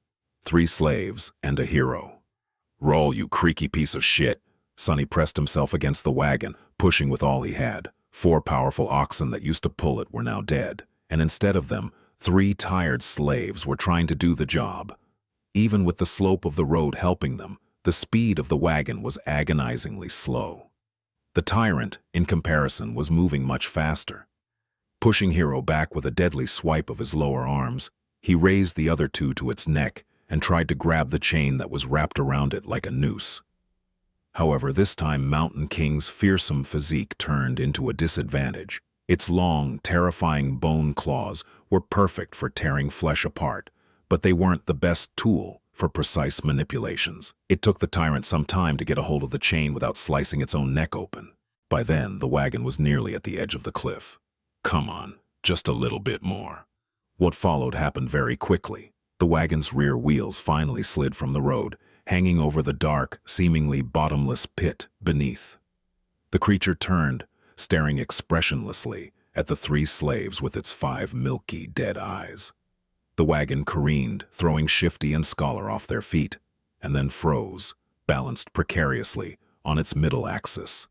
3 Slaves and a Hero. "Roll, you creaky piece of shit." Sunny pressed himself against the wagon, pushing with all he had. 4 powerful oxen that used to pull it were now dead, and instead of them, 3 tired slaves were trying to do the job. Even with the slope of the road helping them, the speed of the wagon was agonizingly slow. The tyrant, in comparison, was moving much faster. Pushing Hero back with a deadly swipe of his lower arms, he raised the other 2 to its neck and tried to grab the chain that was wrapped around it like a noose. However, this time Mountain King's fearsome physique turned into a disadvantage. Its long, terrifying bone claws were perfect for tearing flesh apart, but they weren't the best tool for precise manipulations. It took the tyrant some time to get a hold of the chain without slicing its own neck open. By then, the wagon was nearly at the edge of the cliff. "Come on, just a little bit more." What followed happened very quickly. The wagon's rear wheels finally slid from the road, hanging over the dark, seemingly bottomless pit beneath. The creature turned, staring expressionlessly at the three slaves with its 5 milky, dead eyes. The wagon careened, throwing Shifty and Scholar off their feet, and then froze, balanced precariously on its middle axis.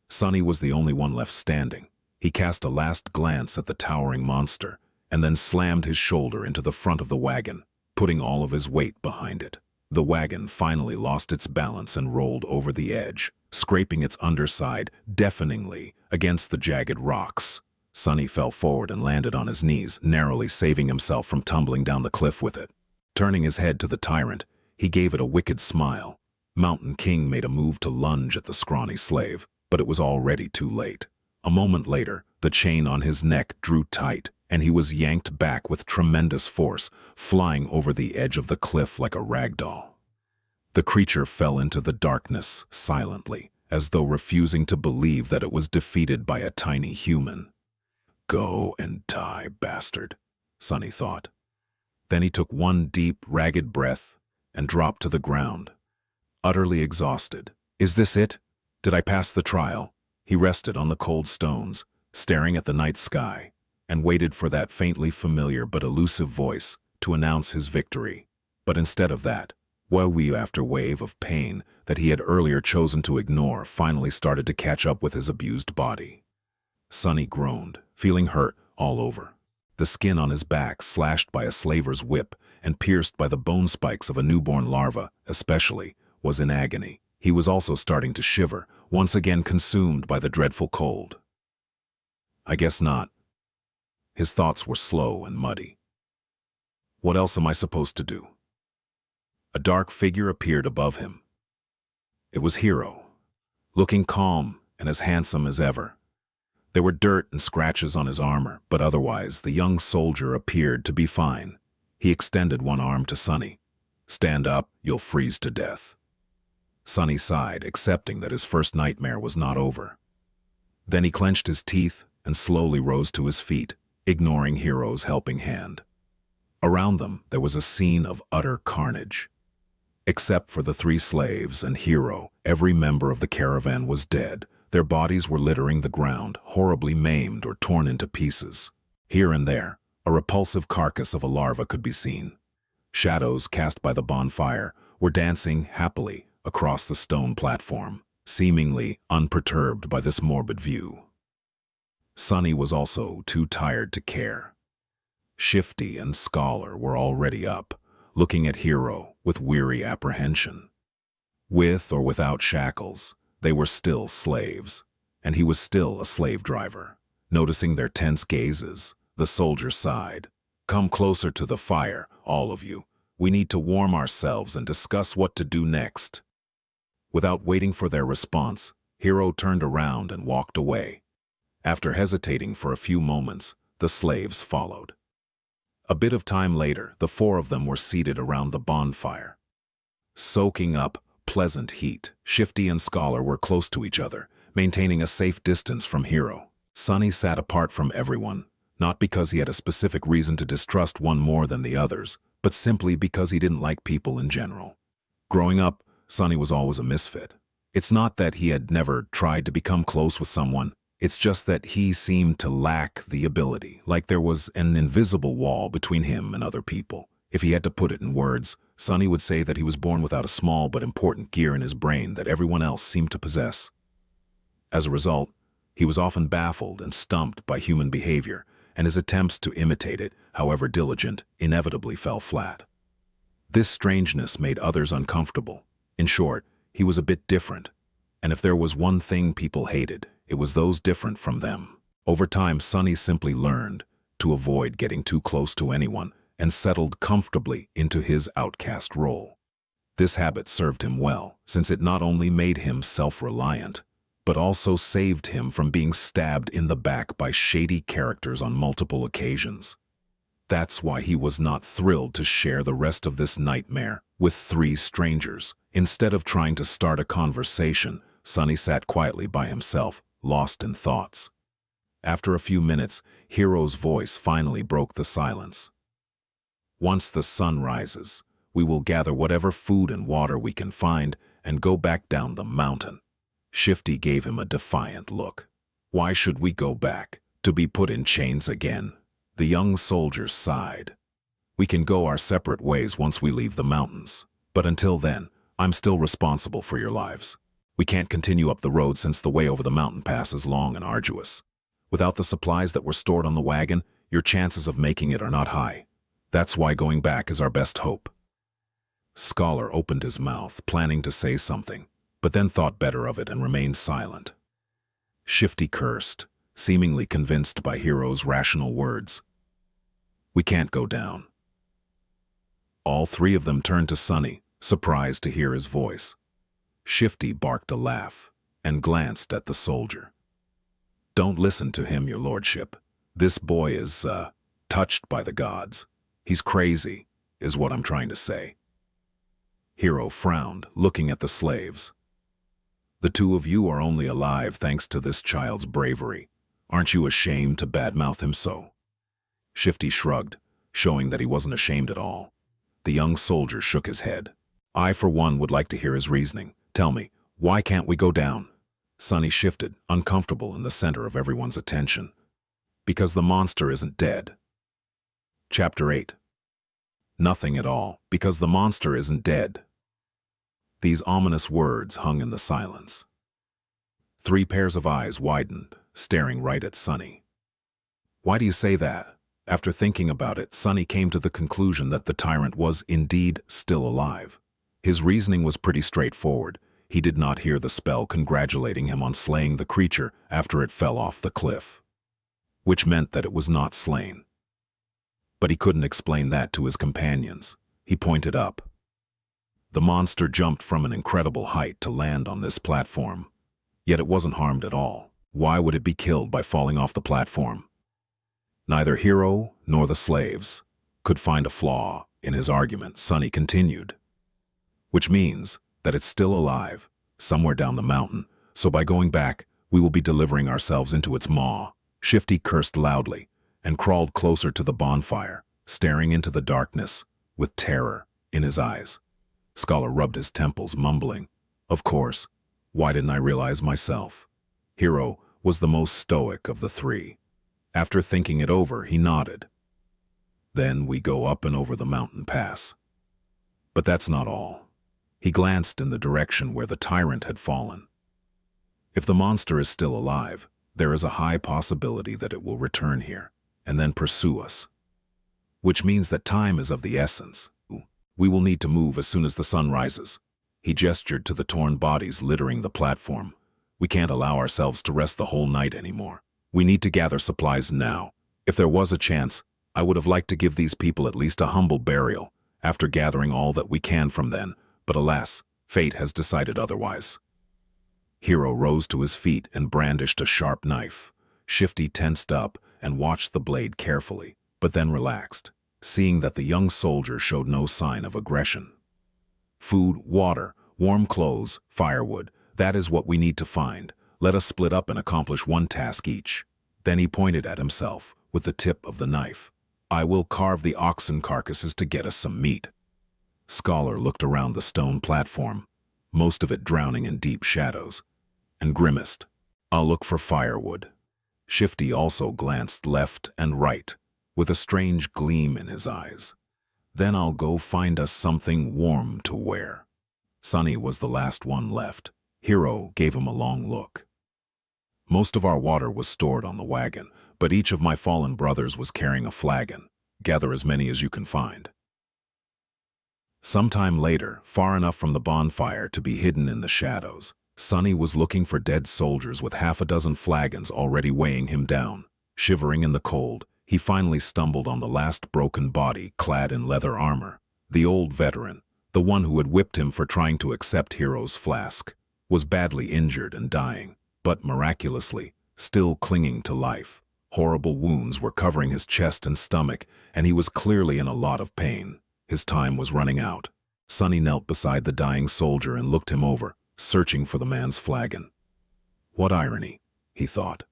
Sunny was the only one left standing. He cast a last glance at the towering monster, and then slammed his shoulder into the front of the wagon, putting all of his weight behind it. The wagon finally lost its balance and rolled over the edge, scraping its underside deafeningly against the jagged rocks. Sunny fell forward and landed on his knees, narrowly saving himself from tumbling down the cliff with it. Turning his head to the tyrant, he gave it a wicked smile. Mountain King made a move to lunge at the scrawny slave, but it was already too late. A moment later, the chain on his neck drew tight, and he was yanked back with tremendous force, flying over the edge of the cliff like a rag doll. The creature fell into the darkness silently, as though refusing to believe that it was defeated by a tiny human. "Go and die, bastard," Sunny thought. Then he took one deep, ragged breath and dropped to the ground, utterly exhausted. "Is this it? Did I pass the trial?" He rested on the cold stones, staring at the night sky, and waited for that faintly familiar but elusive voice to announce his victory. But instead of that, wave after wave of pain that he had earlier chosen to ignore finally started to catch up with his abused body. Sunny groaned, feeling hurt all over. The skin on his back slashed by a slaver's whip and pierced by the bone spikes of a newborn larva, especially, was in agony. He was also starting to shiver, once again consumed by the dreadful cold. "I guess not." His thoughts were slow and muddy. "What else am I supposed to do?" A dark figure appeared above him. It was Hero, looking calm and as handsome as ever. There were dirt and scratches on his armor, but otherwise the young soldier appeared to be fine. He extended one arm to Sunny. "Stand up, you'll freeze to death." Sunny sighed, accepting that his first nightmare was not over. Then he clenched his teeth and slowly rose to his feet, ignoring Hero's helping hand. Around them, there was a scene of utter carnage. Except for the 3 slaves and Hero, every member of the caravan was dead. Their bodies were littering the ground, horribly maimed or torn into pieces. Here and there, a repulsive carcass of a larva could be seen. Shadows cast by the bonfire were dancing happily across the stone platform, seemingly unperturbed by this morbid view. Sunny was also too tired to care. Shifty and Scholar were already up, looking at Hero with weary apprehension. With or without shackles, they were still slaves, and he was still a slave driver. Noticing their tense gazes, the soldier sighed. "Come closer to the fire, all of you. We need to warm ourselves and discuss what to do next." Without waiting for their response, Hero turned around and walked away. After hesitating for a few moments, the slaves followed. A bit of time later, the 4 of them were seated around the bonfire, soaking up pleasant heat. Shifty and Scholar were close to each other, maintaining a safe distance from Hero. Sunny sat apart from everyone, not because he had a specific reason to distrust one more than the others, but simply because he didn't like people in general. Growing up, Sunny was always a misfit. It's not that he had never tried to become close with someone. It's just that he seemed to lack the ability, like there was an invisible wall between him and other people. If he had to put it in words, Sunny would say that he was born without a small but important gear in his brain that everyone else seemed to possess. As a result, he was often baffled and stumped by human behavior, and his attempts to imitate it, however diligent, inevitably fell flat. This strangeness made others uncomfortable. In short, he was a bit different, and if there was one thing people hated, it was those different from them. Over time, Sunny simply learned to avoid getting too close to anyone and settled comfortably into his outcast role. This habit served him well, since it not only made him self-reliant, but also saved him from being stabbed in the back by shady characters on multiple occasions. That's why he was not thrilled to share the rest of this nightmare with 3 strangers. Instead of trying to start a conversation, Sunny sat quietly by himself, lost in thoughts. After a few minutes, Hero's voice finally broke the silence. "Once the sun rises, we will gather whatever food and water we can find and go back down the mountain." Shifty gave him a defiant look. "Why should we go back? To be put in chains again?" The young soldier sighed. "We can go our separate ways once we leave the mountains. But until then, I'm still responsible for your lives. We can't continue up the road since the way over the mountain pass is long and arduous. Without the supplies that were stored on the wagon, your chances of making it are not high. That's why going back is our best hope." Scholar opened his mouth, planning to say something, but then thought better of it and remained silent. Shifty cursed, seemingly convinced by Hero's rational words. "We can't go down." All 3 of them turned to Sunny, surprised to hear his voice. Shifty barked a laugh and glanced at the soldier. "Don't listen to him, your lordship. This boy is, touched by the gods. He's crazy, is what I'm trying to say." Hero frowned, looking at the slaves. "The 2 of you are only alive thanks to this child's bravery. Aren't you ashamed to badmouth him so?" Shifty shrugged, showing that he wasn't ashamed at all. The young soldier shook his head. "I, for one, would like to hear his reasoning. Tell me, why can't we go down?" Sunny shifted, uncomfortable in the center of everyone's attention. "Because the monster isn't dead." Chapter 8. Nothing at all, because the monster isn't dead. These ominous words hung in the silence. 3 pairs of eyes widened, staring right at Sunny. "Why do you say that?" After thinking about it, Sunny came to the conclusion that the tyrant was indeed still alive. His reasoning was pretty straightforward. He did not hear the spell congratulating him on slaying the creature after it fell off the cliff, which meant that it was not slain. But he couldn't explain that to his companions. He pointed up. The monster jumped from an incredible height to land on this platform. Yet it wasn't harmed at all. Why would it be killed by falling off the platform? Neither Hero nor the slaves could find a flaw in his argument. Sunny continued. "Which means that it's still alive, somewhere down the mountain, so by going back, we will be delivering ourselves into its maw." Shifty cursed loudly and crawled closer to the bonfire, staring into the darkness with terror in his eyes. Scholar rubbed his temples, mumbling, "Of course, why didn't I realize myself?" Hero was the most stoic of the 3. After thinking it over, he nodded. "Then we go up and over the mountain pass. But that's not all." He glanced in the direction where the tyrant had fallen. "If the monster is still alive, there is a high possibility that it will return here and then pursue us. Which means that time is of the essence. We will need to move as soon as the sun rises." He gestured to the torn bodies littering the platform. "We can't allow ourselves to rest the whole night anymore. We need to gather supplies now. If there was a chance, I would have liked to give these people at least a humble burial after gathering all that we can from them, but alas, fate has decided otherwise." Hero rose to his feet and brandished a sharp knife. Shifty tensed up and watched the blade carefully, but then relaxed, seeing that the young soldier showed no sign of aggression. "Food, water, warm clothes, firewood, that is what we need to find. Let us split up and accomplish one task each." Then he pointed at himself with the tip of the knife. "I will carve the oxen carcasses to get us some meat." Scholar looked around the stone platform, most of it drowning in deep shadows, and grimaced. "I'll look for firewood." Shifty also glanced left and right, with a strange gleam in his eyes. "Then I'll go find us something warm to wear." Sunny was the last one left. Hero gave him a long look. "Most of our water was stored on the wagon, but each of my fallen brothers was carrying a flagon. Gather as many as you can find." Sometime later, far enough from the bonfire to be hidden in the shadows, Sunny was looking for dead soldiers with half a dozen flagons already weighing him down. Shivering in the cold, he finally stumbled on the last broken body clad in leather armor. The old veteran, the one who had whipped him for trying to accept Hero's flask, was badly injured and dying, but miraculously, still clinging to life. Horrible wounds were covering his chest and stomach, and he was clearly in a lot of pain. His time was running out. Sonny knelt beside the dying soldier and looked him over, searching for the man's flagon. What irony, he thought.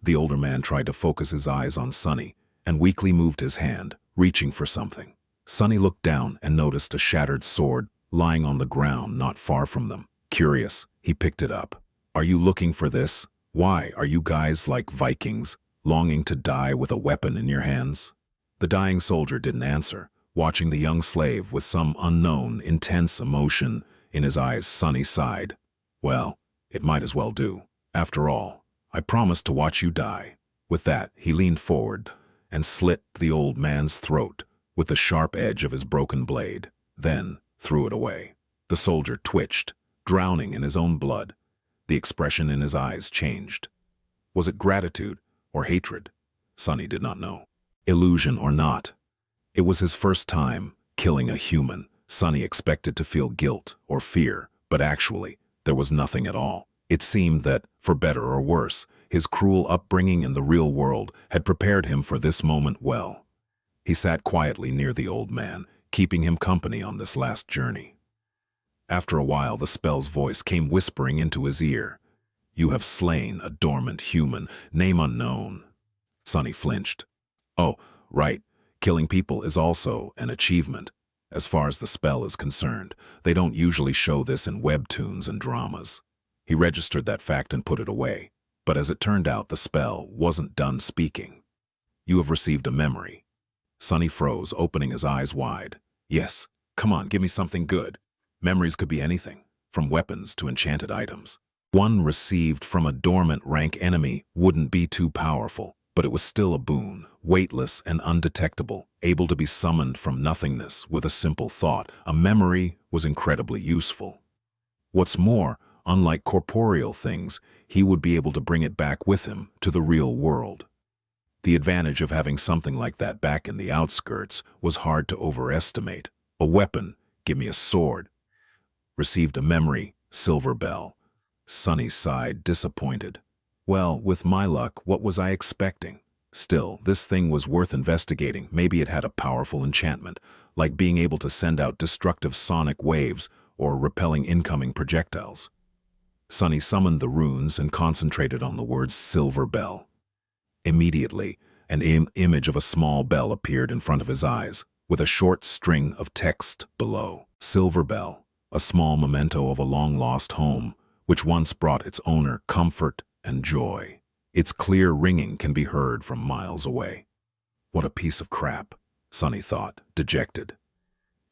The older man tried to focus his eyes on Sonny and weakly moved his hand, reaching for something. Sonny looked down and noticed a shattered sword lying on the ground not far from them. Curious, he picked it up. Are you looking for this? Why, are you guys like Vikings, longing to die with a weapon in your hands? The dying soldier didn't answer, watching the young slave with some unknown, intense emotion in his eyes. Sonny sighed. Well, it might as well do. After all, I promised to watch you die. With that, he leaned forward and slit the old man's throat with the sharp edge of his broken blade, then threw it away. The soldier twitched, drowning in his own blood. The expression in his eyes changed. Was it gratitude or hatred? Sonny did not know. Illusion or not, it was his first time killing a human. Sonny expected to feel guilt or fear, but actually, there was nothing at all. It seemed that, for better or worse, his cruel upbringing in the real world had prepared him for this moment well. He sat quietly near the old man, keeping him company on this last journey. After a while, the spell's voice came whispering into his ear. You have slain a dormant human, name unknown. Sonny flinched. Oh, right. Killing people is also an achievement. As far as the spell is concerned, they don't usually show this in webtoons and dramas. He registered that fact and put it away. But as it turned out, the spell wasn't done speaking. You have received a memory. Sonny froze, opening his eyes wide. Yes, come on, give me something good. Memories could be anything, from weapons to enchanted items. One received from a dormant rank enemy wouldn't be too powerful, but it was still a boon, weightless and undetectable, able to be summoned from nothingness with a simple thought. A memory was incredibly useful. What's more, unlike corporeal things, he would be able to bring it back with him to the real world. The advantage of having something like that back in the outskirts was hard to overestimate. A weapon, give me a sword. Received a memory, silver bell. Sonny sighed, disappointed. Well, with my luck, what was I expecting? Still, this thing was worth investigating. Maybe it had a powerful enchantment, like being able to send out destructive sonic waves or repelling incoming projectiles. Sonny summoned the runes and concentrated on the words silver bell. Immediately, an image of a small bell appeared in front of his eyes, with a short string of text below. Silver bell, a small memento of a long-lost home, which once brought its owner comfort and joy. Its clear ringing can be heard from miles away. What a piece of crap, Sonny thought, dejected.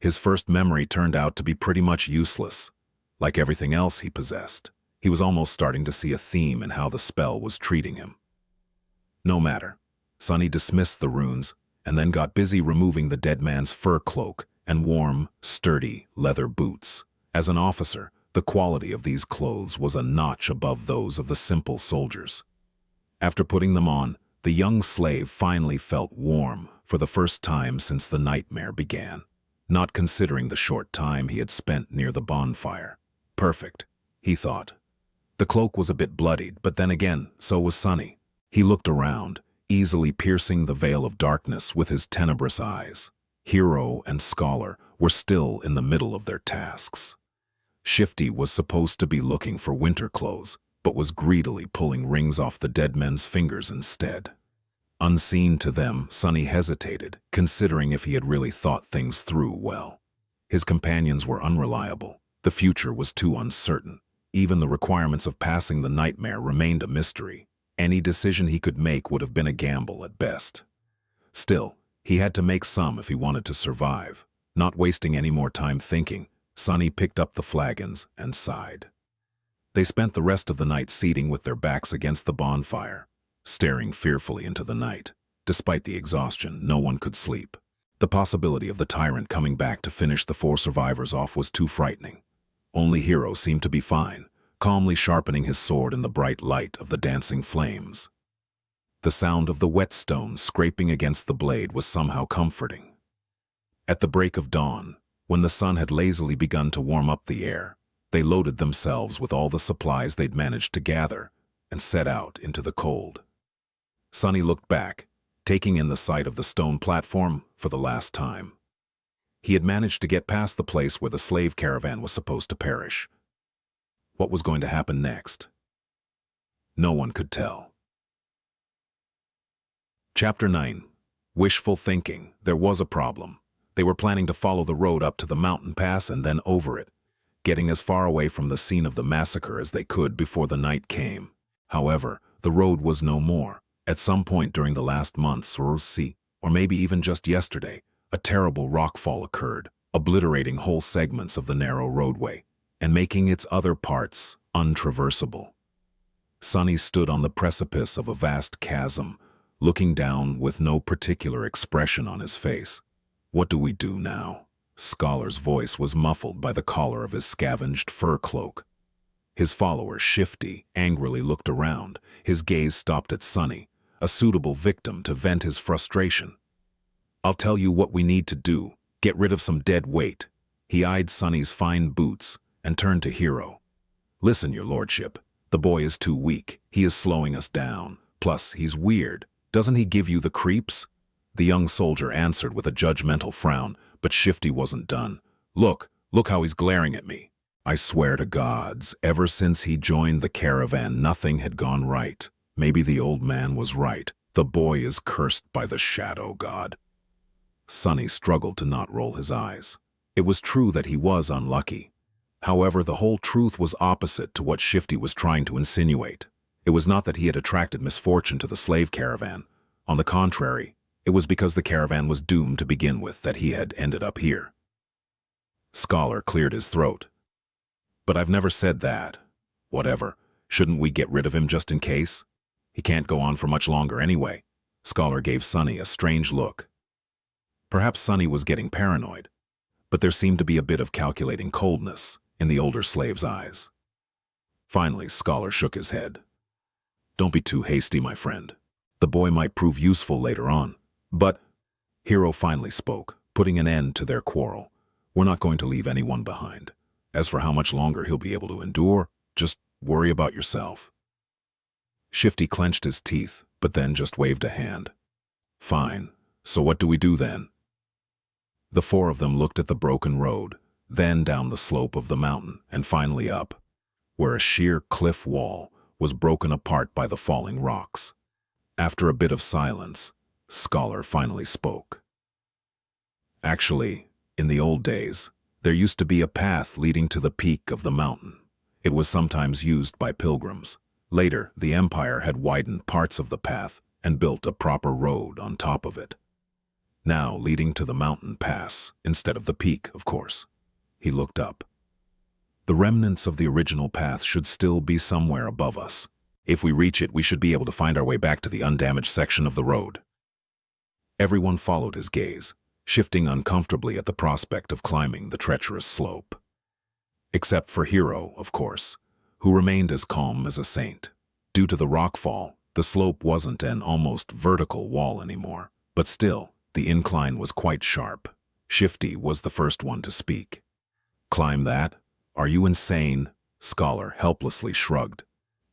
His first memory turned out to be pretty much useless. Like everything else he possessed, he was almost starting to see a theme in how the spell was treating him. No matter. Sonny dismissed the runes and then got busy removing the dead man's fur cloak and warm, sturdy leather boots. As an officer, the quality of these clothes was a notch above those of the simple soldiers. After putting them on, the young slave finally felt warm for the first time since the nightmare began, not considering the short time he had spent near the bonfire. Perfect, he thought. The cloak was a bit bloodied, but then again, so was Sonny. He looked around, easily piercing the veil of darkness with his tenebrous eyes. Hero and Scholar were still in the middle of their tasks. Shifty was supposed to be looking for winter clothes, but was greedily pulling rings off the dead men's fingers instead. Unseen to them, Sonny hesitated, considering if he had really thought things through well. His companions were unreliable. The future was too uncertain. Even the requirements of passing the nightmare remained a mystery. Any decision he could make would have been a gamble at best. Still, he had to make some if he wanted to survive. Not wasting any more time thinking, Sonny picked up the flagons and sighed. They spent the rest of the night seating with their backs against the bonfire, staring fearfully into the night. Despite the exhaustion, no one could sleep. The possibility of the tyrant coming back to finish the 4 survivors off was too frightening. Only Hero seemed to be fine, calmly sharpening his sword in the bright light of the dancing flames. The sound of the whetstone scraping against the blade was somehow comforting. At the break of dawn, when the sun had lazily begun to warm up the air, they loaded themselves with all the supplies they'd managed to gather and set out into the cold. Sonny looked back, taking in the sight of the stone platform for the last time. He had managed to get past the place where the slave caravan was supposed to perish. What was going to happen next? No one could tell. Chapter 9. Wishful thinking. There was a problem. They were planning to follow the road up to the mountain pass and then over it, getting as far away from the scene of the massacre as they could before the night came. However, the road was no more. At some point during the last months, or maybe even just yesterday, a terrible rockfall occurred, obliterating whole segments of the narrow roadway and making its other parts untraversable. Sonny stood on the precipice of a vast chasm, looking down with no particular expression on his face. What do we do now? Scholar's voice was muffled by the collar of his scavenged fur cloak. His follower, Shifty, angrily looked around. His gaze stopped at Sonny, a suitable victim to vent his frustration. I'll tell you what we need to do. Get rid of some dead weight. He eyed Sonny's fine boots and turned to Hero. Listen, your lordship. The boy is too weak. He is slowing us down. Plus, he's weird. Doesn't he give you the creeps? The young soldier answered with a judgmental frown, but Shifty wasn't done. Look how he's glaring at me. I swear to gods, ever since he joined the caravan, nothing had gone right. Maybe the old man was right. The boy is cursed by the shadow god. Sonny struggled to not roll his eyes. It was true that he was unlucky. However, the whole truth was opposite to what Shifty was trying to insinuate. It was not that he had attracted misfortune to the slave caravan. On the contrary, it was because the caravan was doomed to begin with that he had ended up here. Scholar cleared his throat. But I've never said that. Whatever. Shouldn't we get rid of him just in case? He can't go on for much longer anyway. Scholar gave Sonny a strange look. Perhaps Sonny was getting paranoid, but there seemed to be a bit of calculating coldness in the older slave's eyes. Finally, Scholar shook his head. Don't be too hasty, my friend. The boy might prove useful later on. But, Hero finally spoke, putting an end to their quarrel. We're not going to leave anyone behind. As for how much longer he'll be able to endure, just worry about yourself. Shifty clenched his teeth, but then just waved a hand. Fine. So what do we do then? The four of them looked at the broken road, then down the slope of the mountain, and finally up, where a sheer cliff wall was broken apart by the falling rocks. After a bit of silence, Scholar finally spoke. Actually, in the old days, there used to be a path leading to the peak of the mountain. It was sometimes used by pilgrims. Later, the Empire had widened parts of the path and built a proper road on top of it. Now leading to the mountain pass, instead of the peak, of course. He looked up. The remnants of the original path should still be somewhere above us. If we reach it, we should be able to find our way back to the undamaged section of the road. Everyone followed his gaze, shifting uncomfortably at the prospect of climbing the treacherous slope. Except for Hero, of course, who remained as calm as a saint. Due to the rockfall, the slope wasn't an almost vertical wall anymore, but still, the incline was quite sharp. Shifty was the first one to speak. Climb that? Are you insane? Scholar helplessly shrugged.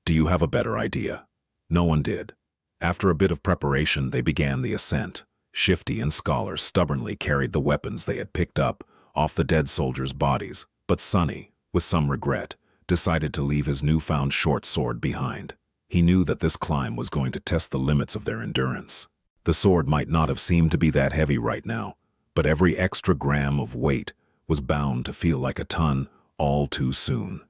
Do you have a better idea? No one did. After a bit of preparation, they began the ascent. Shifty and Scholar stubbornly carried the weapons they had picked up off the dead soldiers' bodies, but Sonny, with some regret, decided to leave his newfound short sword behind. He knew that this climb was going to test the limits of their endurance. The sword might not have seemed to be that heavy right now, but every extra gram of weight was bound to feel like a ton all too soon.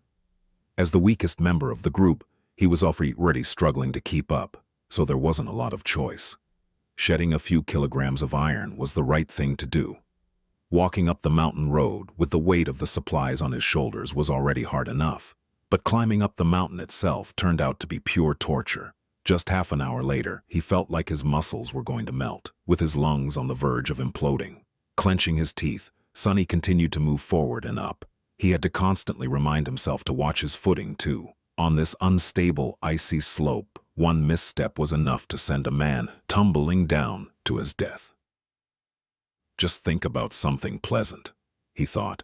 As the weakest member of the group, he was already struggling to keep up, so there wasn't a lot of choice. Shedding a few kilograms of iron was the right thing to do. Walking up the mountain road with the weight of the supplies on his shoulders was already hard enough, but climbing up the mountain itself turned out to be pure torture. Just half an hour later, he felt like his muscles were going to melt, with his lungs on the verge of imploding. Clenching his teeth, Sonny continued to move forward and up. He had to constantly remind himself to watch his footing, too. On this unstable, icy slope, One misstep was enough to send a man tumbling down to his death. Just think about something pleasant, he thought.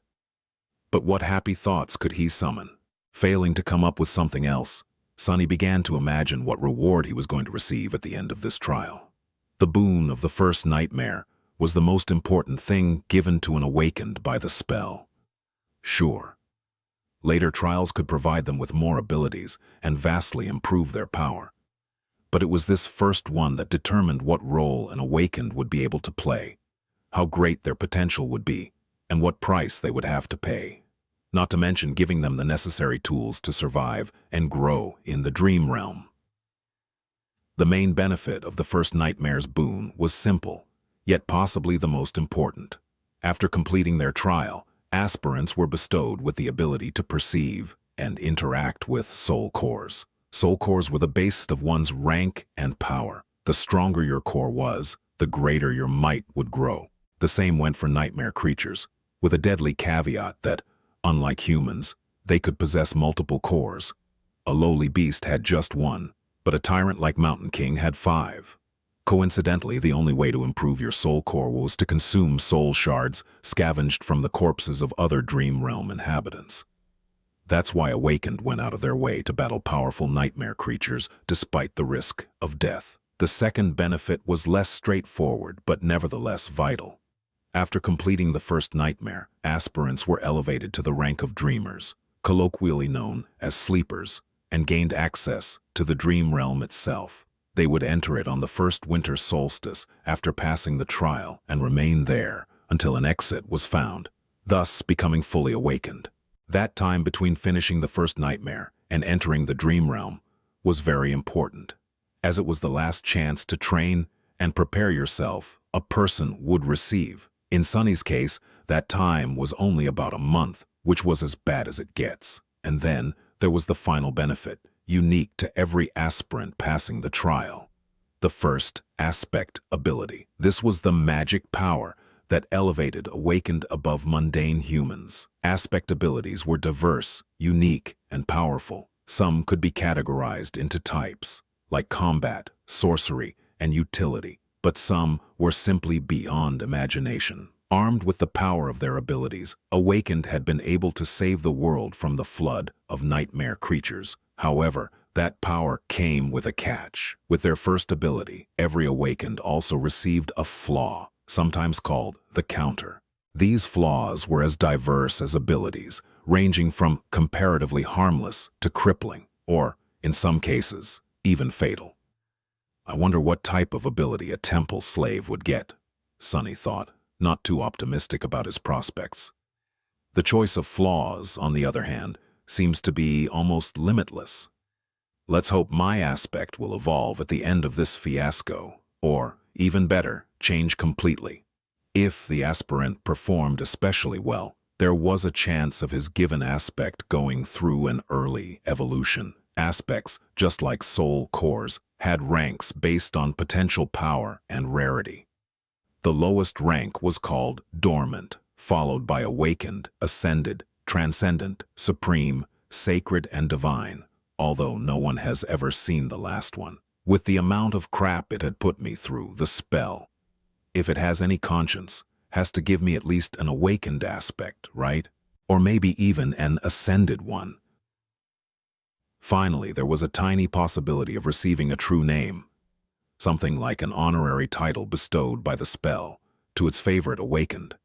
But what happy thoughts could he summon? Failing to come up with something else, Sonny began to imagine what reward he was going to receive at the end of this trial. The boon of the first nightmare was the most important thing given to an awakened by the spell. Sure, later trials could provide them with more abilities and vastly improve their power. But it was this first one that determined what role an awakened would be able to play, how great their potential would be, and what price they would have to pay. Not to mention giving them the necessary tools to survive and grow in the dream realm. The main benefit of the first nightmare's boon was simple, yet possibly the most important. After completing their trial, aspirants were bestowed with the ability to perceive and interact with soul cores. Soul cores were the basis of one's rank and power. The stronger your core was, the greater your might would grow. The same went for nightmare creatures, with a deadly caveat that, unlike humans, they could possess multiple cores. A lowly beast had just one, but a tyrant like Mountain King had 5. Coincidentally, the only way to improve your soul core was to consume soul shards scavenged from the corpses of other dream realm inhabitants. That's why Awakened went out of their way to battle powerful nightmare creatures despite the risk of death. The second benefit was less straightforward, but nevertheless vital. After completing the first nightmare, aspirants were elevated to the rank of dreamers, colloquially known as sleepers, and gained access to the dream realm itself. They would enter it on the first winter solstice after passing the trial and remain there until an exit was found, thus becoming fully awakened. That time between finishing the first nightmare and entering the dream realm was very important, as it was the last chance to train and prepare yourself a person would receive. In Sonny's case, that time was only about a month, which was as bad as it gets. And then there was the final benefit, unique to every aspirant passing the trial. The first aspect ability. This was the magic power that elevated Awakened above mundane humans. Aspect abilities were diverse, unique, and powerful. Some could be categorized into types, like combat, sorcery, and utility, but some were simply beyond imagination. Armed with the power of their abilities, Awakened had been able to save the world from the flood of nightmare creatures. However, that power came with a catch. With their first ability, every Awakened also received a flaw, sometimes called the counter. These flaws were as diverse as abilities, ranging from comparatively harmless to crippling, or, in some cases, even fatal. I wonder what type of ability a temple slave would get, Sonny thought, not too optimistic about his prospects. The choice of flaws, on the other hand, seems to be almost limitless. Let's hope my aspect will evolve at the end of this fiasco, or, even better, change completely. If the aspirant performed especially well, there was a chance of his given aspect going through an early evolution. Aspects, just like soul cores, had ranks based on potential power and rarity. The lowest rank was called dormant, followed by awakened, ascended, transcendent, supreme, sacred, and divine, although no one has ever seen the last one. With the amount of crap it had put me through, the spell, if it has any conscience, has to give me at least an awakened aspect, right? Or maybe even an ascended one. Finally, there was a tiny possibility of receiving a true name, something like an honorary title bestowed by the spell to its favorite awakened.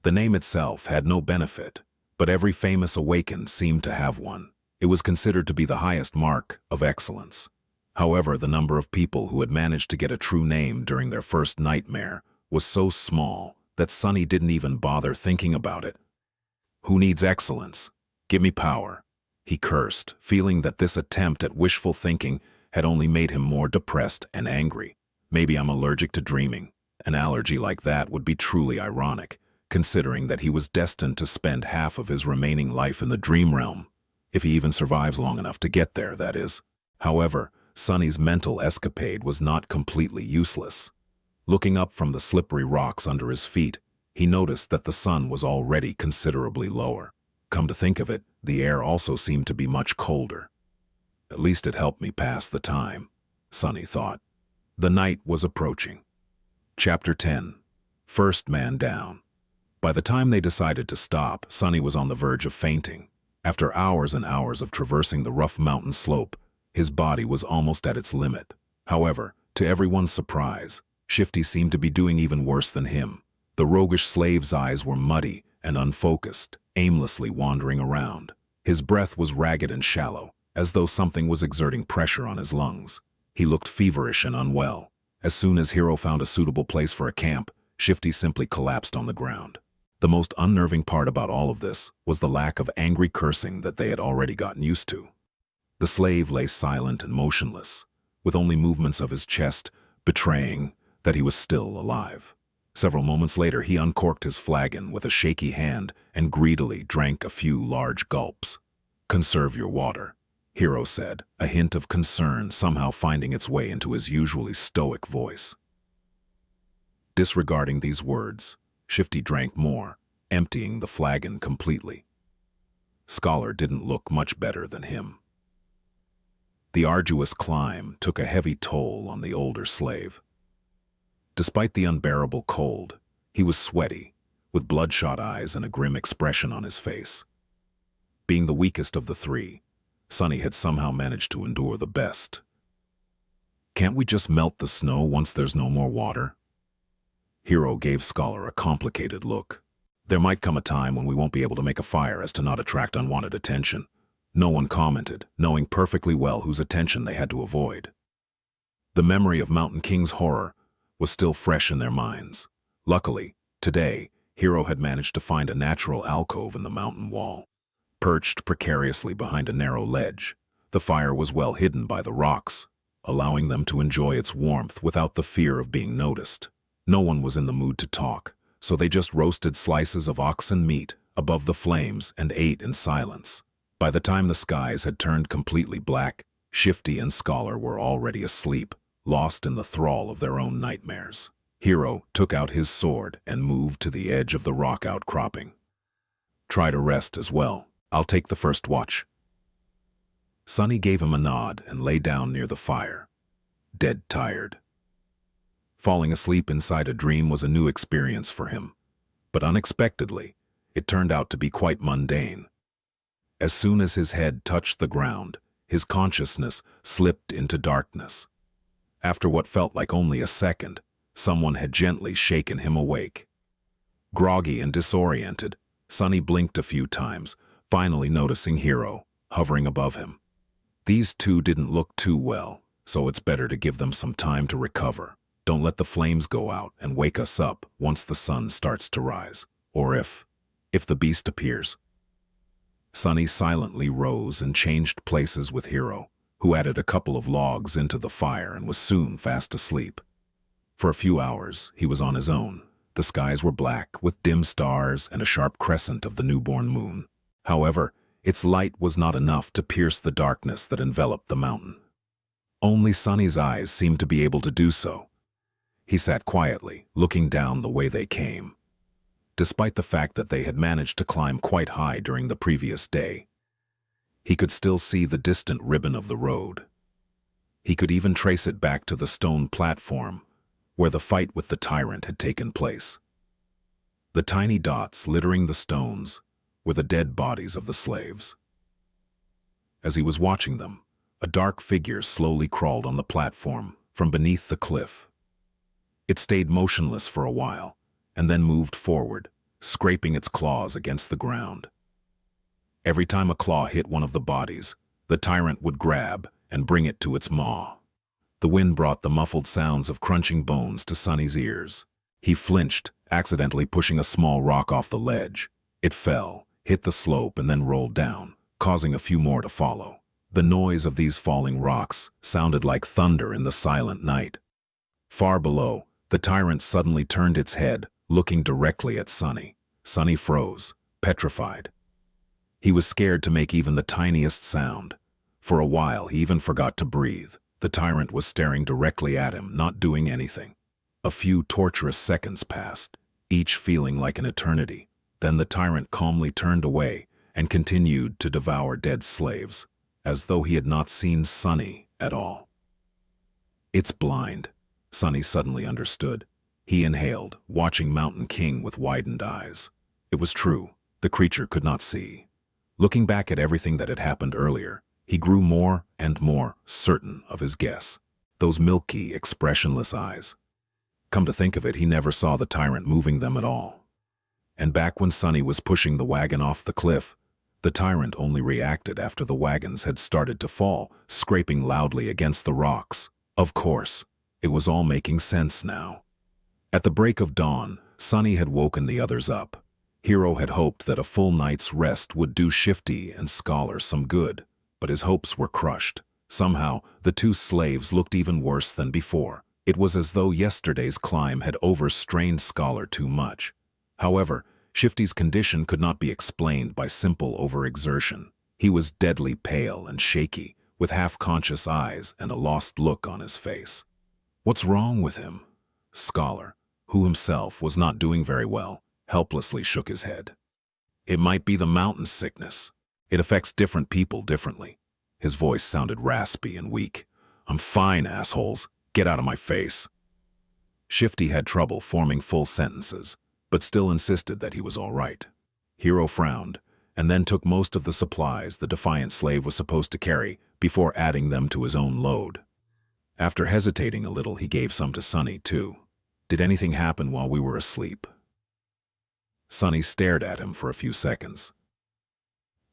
The name itself had no benefit, but every famous awakened seemed to have one. It was considered to be the highest mark of excellence. However, the number of people who had managed to get a true name during their first nightmare was so small that Sonny didn't even bother thinking about it. Who needs excellence? Give me power, he cursed, feeling that this attempt at wishful thinking had only made him more depressed and angry. Maybe I'm allergic to dreaming. An allergy like that would be truly ironic, considering that he was destined to spend half of his remaining life in the dream realm, if he even survives long enough to get there, that is. However, Sonny's mental escapade was not completely useless. Looking up from the slippery rocks under his feet, he noticed that the sun was already considerably lower. Come to think of it, the air also seemed to be much colder. At least it helped me pass the time. Sonny thought. The night was approaching. Chapter 10. First Man Down. By the time they decided to stop, Sonny was on the verge of fainting. After hours and hours of traversing the rough mountain slope, his body was almost at its limit. However, to everyone's surprise, Shifty seemed to be doing even worse than him. The roguish slave's eyes were muddy and unfocused, aimlessly wandering around. His breath was ragged and shallow, as though something was exerting pressure on his lungs. He looked feverish and unwell. As soon as Hero found a suitable place for a camp, Shifty simply collapsed on the ground. The most unnerving part about all of this was the lack of angry cursing that they had already gotten used to. The slave lay silent and motionless, with only movements of his chest betraying that he was still alive. Several moments later, he uncorked his flagon with a shaky hand and greedily drank a few large gulps. "Conserve your water," Hero said, a hint of concern somehow finding its way into his usually stoic voice. Disregarding these words, Shifty drank more, emptying the flagon completely. Scholar didn't look much better than him. The arduous climb took a heavy toll on the older slave. Despite the unbearable cold, he was sweaty, with bloodshot eyes and a grim expression on his face. Being the weakest of the three, Sonny had somehow managed to endure the best. "Can't we just melt the snow once there's no more water?" Hero gave Scholar a complicated look. "There might come a time when we won't be able to make a fire as to not attract unwanted attention." No one commented, knowing perfectly well whose attention they had to avoid. The memory of Mountain King's horror was still fresh in their minds. Luckily, today, Hero had managed to find a natural alcove in the mountain wall. Perched precariously behind a narrow ledge, the fire was well hidden by the rocks, allowing them to enjoy its warmth without the fear of being noticed. No one was in the mood to talk, so they just roasted slices of oxen meat above the flames and ate in silence. By the time the skies had turned completely black, Shifty and Scholar were already asleep, lost in the thrall of their own nightmares. Hero took out his sword and moved to the edge of the rock outcropping. "Try to rest as well. I'll take the first watch." Sonny gave him a nod and lay down near the fire, dead tired. Falling asleep inside a dream was a new experience for him, but unexpectedly, it turned out to be quite mundane. As soon as his head touched the ground, his consciousness slipped into darkness. After what felt like only a second, someone had gently shaken him awake. Groggy and disoriented, Sonny blinked a few times, finally noticing Hero hovering above him. These two didn't look too well, so it's better to give them some time to recover. Don't let the flames go out and wake us up once the sun starts to rise, or if the beast appears. Sonny silently rose and changed places with Hero, who added a couple of logs into the fire and was soon fast asleep. For a few hours, he was on his own. The skies were black, with dim stars and a sharp crescent of the newborn moon. However, its light was not enough to pierce the darkness that enveloped the mountain. Only Sonny's eyes seemed to be able to do so. He sat quietly, looking down the way they came. Despite the fact that they had managed to climb quite high during the previous day, he could still see the distant ribbon of the road. He could even trace it back to the stone platform where the fight with the tyrant had taken place. The tiny dots littering the stones were the dead bodies of the slaves. As he was watching them, a dark figure slowly crawled on the platform from beneath the cliff. It stayed motionless for a while, and then moved forward, scraping its claws against the ground. Every time a claw hit one of the bodies, the tyrant would grab and bring it to its maw. The wind brought the muffled sounds of crunching bones to Sonny's ears. He flinched, accidentally pushing a small rock off the ledge. It fell, hit the slope, and then rolled down, causing a few more to follow. The noise of these falling rocks sounded like thunder in the silent night. Far below, the tyrant suddenly turned its head, looking directly at Sonny. Sonny froze, petrified. He was scared to make even the tiniest sound. For a while, he even forgot to breathe. The tyrant was staring directly at him, not doing anything. A few torturous seconds passed, each feeling like an eternity. Then the tyrant calmly turned away and continued to devour dead slaves, as though he had not seen Sonny at all. It's blind, Sunny suddenly understood. He inhaled, watching Mountain King with widened eyes. It was true, the creature could not see. Looking back at everything that had happened earlier, he grew more and more certain of his guess. Those milky, expressionless eyes. Come to think of it, he never saw the tyrant moving them at all. And back when Sunny was pushing the wagon off the cliff, the tyrant only reacted after the wagons had started to fall, scraping loudly against the rocks. Of course, it was all making sense now. At the break of dawn, Sunny had woken the others up. Hero had hoped that a full night's rest would do Shifty and Scholar some good, but his hopes were crushed. Somehow, the two slaves looked even worse than before. It was as though yesterday's climb had overstrained Scholar too much. However, Shifty's condition could not be explained by simple overexertion. He was deadly pale and shaky, with half-conscious eyes and a lost look on his face. What's wrong with him? Scholar, who himself was not doing very well, helplessly shook his head. It might be the mountain sickness. It affects different people differently. His voice sounded raspy and weak. I'm fine, assholes. Get out of my face. Shifty had trouble forming full sentences, but still insisted that he was all right. Hero frowned, and then took most of the supplies the defiant slave was supposed to carry before adding them to his own load. After hesitating a little, he gave some to Sunny, too. Did anything happen while we were asleep? Sunny stared at him for a few seconds.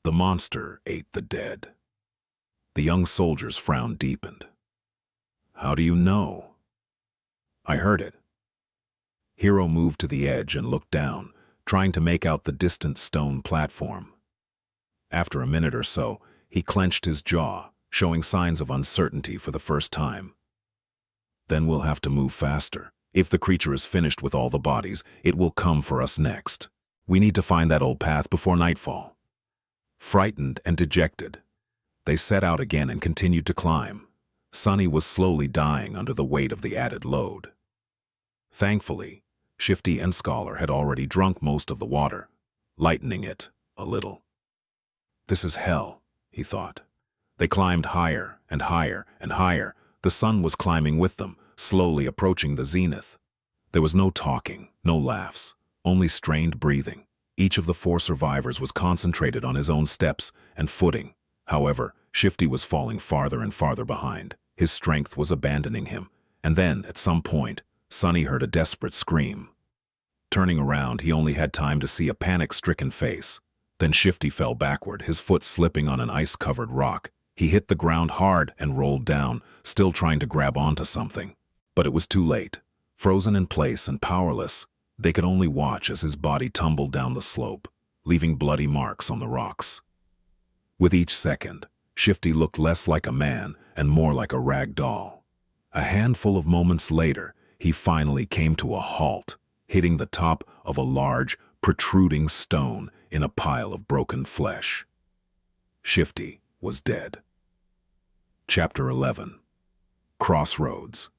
The monster ate the dead. The young soldier's frown deepened. How do you know? I heard it. Hero moved to the edge and looked down, trying to make out the distant stone platform. After a minute or so, he clenched his jaw, showing signs of uncertainty for the first time. Then we'll have to move faster. If the creature is finished with all the bodies, it will come for us next. We need to find that old path before nightfall. Frightened and dejected, they set out again and continued to climb. Sunny was slowly dying under the weight of the added load. Thankfully, Shifty and Scholar had already drunk most of the water, lightening it a little. This is hell, he thought. They climbed higher and higher and higher. The sun was climbing with them, slowly approaching the zenith. There was no talking, no laughs, only strained breathing. Each of the four survivors was concentrated on his own steps and footing. However, Shifty was falling farther and farther behind. His strength was abandoning him. And then, at some point, Sunny heard a desperate scream. Turning around, he only had time to see a panic-stricken face. Then Shifty fell backward, his foot slipping on an ice-covered rock. He hit the ground hard and rolled down, still trying to grab onto something. But it was too late. Frozen in place and powerless, they could only watch as his body tumbled down the slope, leaving bloody marks on the rocks. With each second, Shifty looked less like a man and more like a rag doll. A handful of moments later, he finally came to a halt, hitting the top of a large, protruding stone in a pile of broken flesh. Shifty was dead. Chapter 11. Crossroads.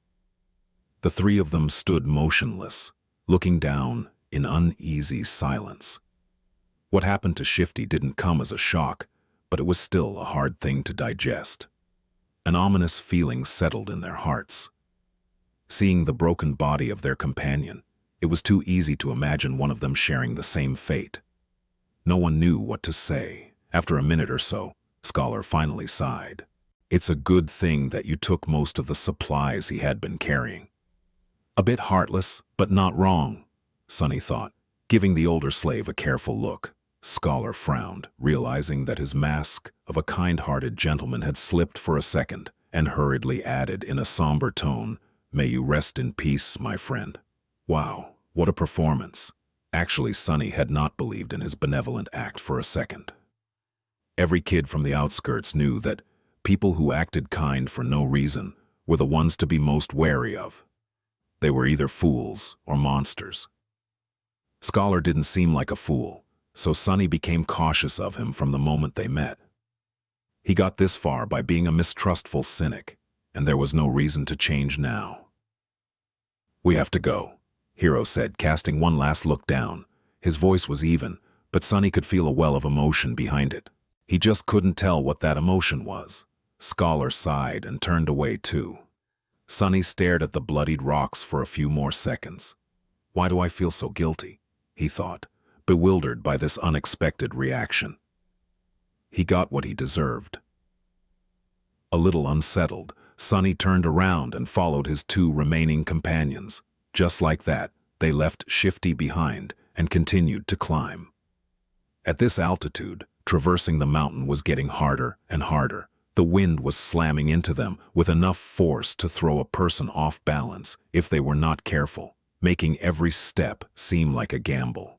The three of them stood motionless, looking down in uneasy silence. What happened to Shifty didn't come as a shock, but it was still a hard thing to digest. An ominous feeling settled in their hearts. Seeing the broken body of their companion, it was too easy to imagine one of them sharing the same fate. No one knew what to say. After a minute or so, Scholar finally sighed. It's a good thing that you took most of the supplies he had been carrying. A bit heartless, but not wrong, Sunny thought, giving the older slave a careful look. Scholar frowned, realizing that his mask of a kind-hearted gentleman had slipped for a second, and hurriedly added in a somber tone, "May you rest in peace, my friend." Wow, what a performance. Actually, Sunny had not believed in his benevolent act for a second. Every kid from the outskirts knew that people who acted kind for no reason were the ones to be most wary of. They were either fools or monsters. Scholar didn't seem like a fool, so Sunny became cautious of him from the moment they met. He got this far by being a mistrustful cynic, and there was no reason to change now. "We have to go," Hero said, casting one last look down. His voice was even, but Sunny could feel a well of emotion behind it. He just couldn't tell what that emotion was. Scholar sighed and turned away too. Sunny stared at the bloodied rocks for a few more seconds. Why do I feel so guilty? He thought, bewildered by this unexpected reaction. He got what he deserved. A little unsettled, Sunny turned around and followed his two remaining companions. Just like that, they left Shifty behind and continued to climb. At this altitude, traversing the mountain was getting harder and harder. The wind was slamming into them with enough force to throw a person off balance if they were not careful, making every step seem like a gamble.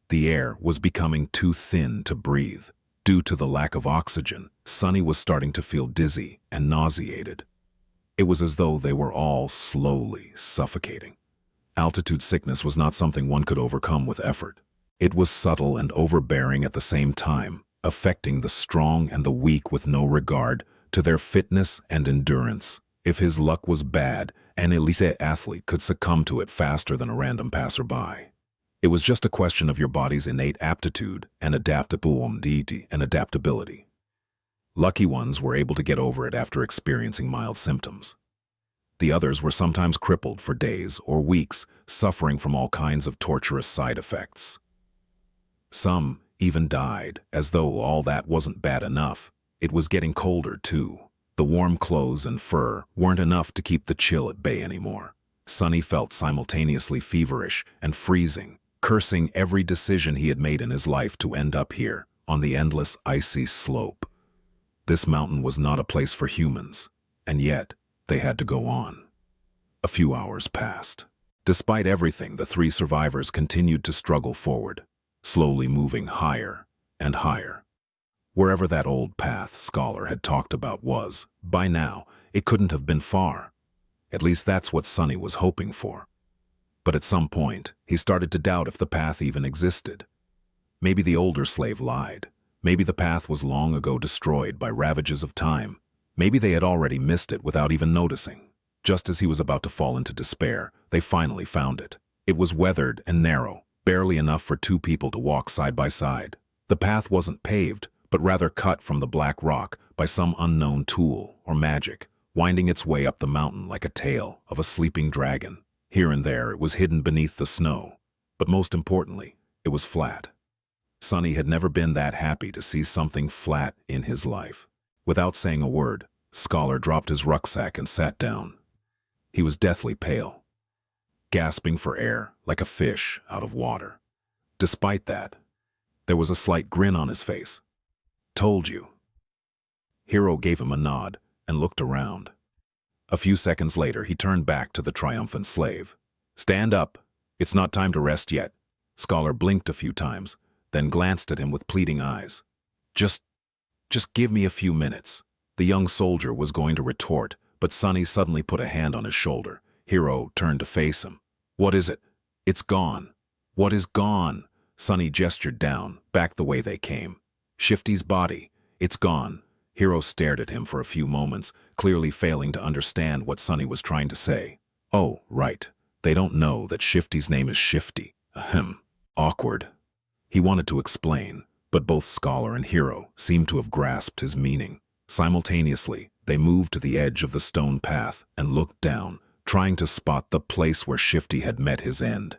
The air was becoming too thin to breathe. Due to the lack of oxygen, Sunny was starting to feel dizzy and nauseated. It was as though they were all slowly suffocating. Altitude sickness was not something one could overcome with effort. It was subtle and overbearing at the same time, affecting the strong and the weak with no regard to their fitness and endurance. If his luck was bad, an elite athlete could succumb to it faster than a random passerby. It was just a question of your body's innate aptitude and adaptability. Lucky ones were able to get over it after experiencing mild symptoms. The others were sometimes crippled for days or weeks, suffering from all kinds of torturous side effects. Some even died, as though all that wasn't bad enough. It was getting colder, too. The warm clothes and fur weren't enough to keep the chill at bay anymore. Sunny felt simultaneously feverish and freezing, cursing every decision he had made in his life to end up here, on the endless icy slope. This mountain was not a place for humans, and yet they had to go on. A few hours passed. Despite everything, the three survivors continued to struggle forward, slowly moving higher and higher. Wherever that old path Scholar had talked about was, by now, it couldn't have been far. At least that's what Sunny was hoping for. But at some point, he started to doubt if the path even existed. Maybe the older slave lied. Maybe the path was long ago destroyed by ravages of time. Maybe they had already missed it without even noticing. Just as he was about to fall into despair, they finally found it. It was weathered and narrow, barely enough for two people to walk side by side. The path wasn't paved, but rather cut from the black rock by some unknown tool or magic, winding its way up the mountain like a tail of a sleeping dragon. Here and there, it was hidden beneath the snow, but most importantly, it was flat. Sunny had never been that happy to see something flat in his life. Without saying a word, Scholar dropped his rucksack and sat down. He was deathly pale, gasping for air like a fish out of water. Despite that, there was a slight grin on his face. "Told you." Hero gave him a nod and looked around. A few seconds later, he turned back to the triumphant slave. "Stand up. It's not time to rest yet." Scholar blinked a few times, then glanced at him with pleading eyes. Just give me a few minutes." The young soldier was going to retort, but Sunny suddenly put a hand on his shoulder. Hero turned to face him. "What is it?" "It's gone." "What is gone?" Sunny gestured down, back the way they came. "Shifty's body. It's gone." Hero stared at him for a few moments, clearly failing to understand what Sunny was trying to say. "Oh, right. They don't know that Shifty's name is Shifty. Ahem. Awkward." He wanted to explain, but both Scholar and Hero seemed to have grasped his meaning. Simultaneously, they moved to the edge of the stone path and looked down, trying to spot the place where Shifty had met his end.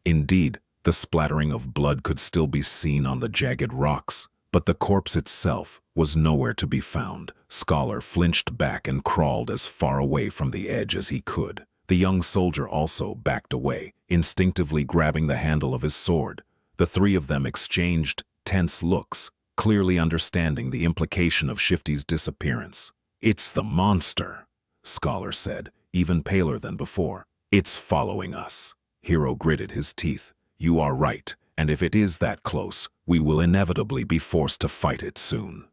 Indeed, the splattering of blood could still be seen on the jagged rocks, but the corpse itself was nowhere to be found. Scholar flinched back and crawled as far away from the edge as he could. The young soldier also backed away, instinctively grabbing the handle of his sword. The three of them exchanged tense looks, clearly understanding the implication of Shifty's disappearance. "It's the monster," Scholar said, even paler than before. "It's following us." Hero gritted his teeth. "You are right, and if it is that close, we will inevitably be forced to fight it soon."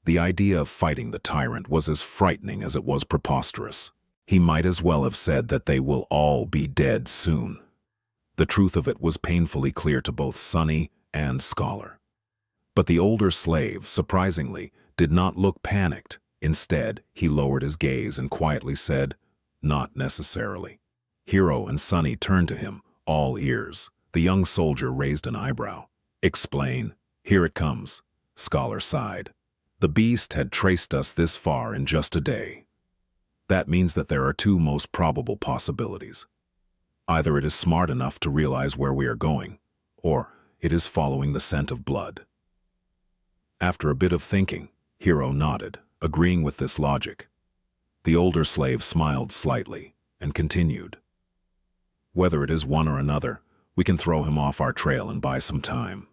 The idea of fighting the tyrant was as frightening as it was preposterous. He might as well have said that they will all be dead soon. The truth of it was painfully clear to both Sunny and Scholar. But the older slave, surprisingly, did not look panicked. Instead, he lowered his gaze and quietly said, "Not necessarily." Hero and Sunny turned to him, all ears. The young soldier raised an eyebrow. "Explain." "Here it comes," Scholar sighed. "The beast had traced us this far in just a day." That means that there are two most probable possibilities. Either it is smart enough to realize where we are going, or it is following the scent of blood. After a bit of thinking, Hero nodded, agreeing with this logic. The older slave smiled slightly and continued. Whether it is one or another, we can throw him off our trail and buy some time.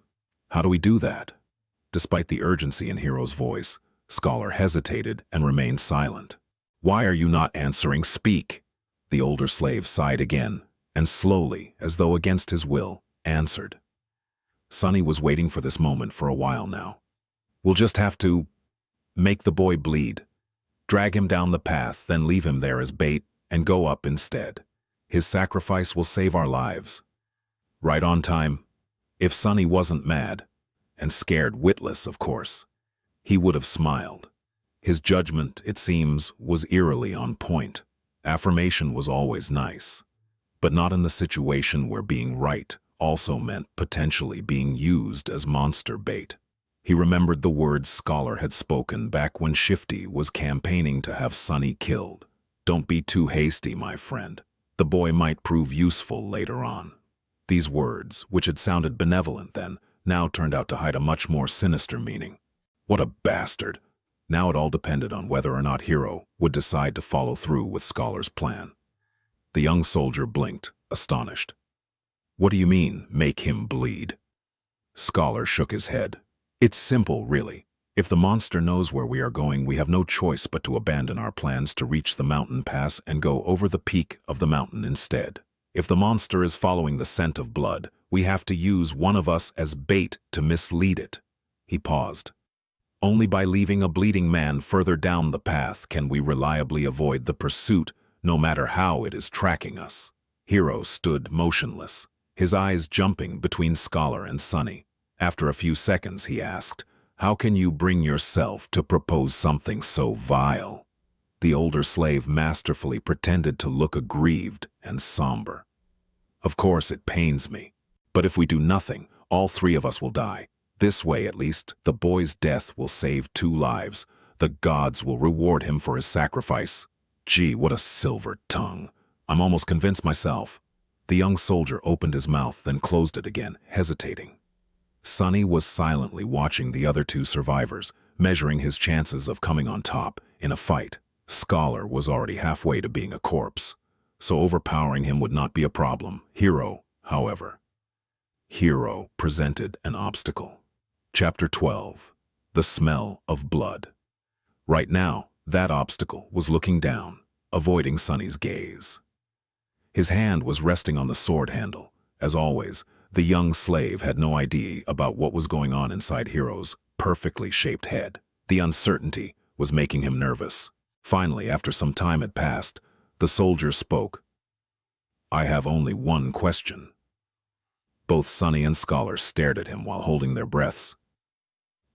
How do we do that? Despite the urgency in Hero's voice, Scholar hesitated and remained silent. Why are you not answering? Speak! The older slave sighed again, and slowly, as though against his will, answered. Sonny was waiting for this moment for a while now. We'll just have to make the boy bleed. Drag him down the path, then leave him there as bait, and go up instead. His sacrifice will save our lives. Right on time. If Sonny wasn't mad, and scared witless, of course, he would have smiled. His judgment, it seems, was eerily on point. Affirmation was always nice, but not in the situation where being right also meant potentially being used as monster bait. He remembered the words Scholar had spoken back when Shifty was campaigning to have Sonny killed. Don't be too hasty, my friend. The boy might prove useful later on. These words, which had sounded benevolent then, now turned out to hide a much more sinister meaning. What a bastard! Now it all depended on whether or not Hero would decide to follow through with Scholar's plan. The young soldier blinked, astonished. What do you mean, make him bleed? Scholar shook his head. It's simple, really. If the monster knows where we are going, we have no choice but to abandon our plans to reach the mountain pass and go over the peak of the mountain instead. If the monster is following the scent of blood, we have to use one of us as bait to mislead it. He paused. Only by leaving a bleeding man further down the path can we reliably avoid the pursuit, no matter how it is tracking us. Hero stood motionless, his eyes jumping between Scholar and Sonny. After a few seconds, he asked, "How can you bring yourself to propose something so vile?" The older slave masterfully pretended to look aggrieved and somber. Of course it pains me, but if we do nothing, all three of us will die. This way, at least, the boy's death will save 2 lives. The gods will reward him for his sacrifice. Gee, what a silver tongue. I'm almost convinced myself. The young soldier opened his mouth, then closed it again, hesitating. Sonny was silently watching the other 2 survivors, measuring his chances of coming on top in a fight. Scholar was already halfway to being a corpse, so overpowering him would not be a problem. Hero, however. Hero presented an obstacle. Chapter 12. The Smell of Blood. Right now, that obstacle was looking down, avoiding Sonny's gaze. His hand was resting on the sword handle. As always, the young slave had no idea about what was going on inside Hero's perfectly shaped head. The uncertainty was making him nervous. Finally, after some time had passed, the soldier spoke. I have only one question. Both Sonny and Scholar stared at him while holding their breaths.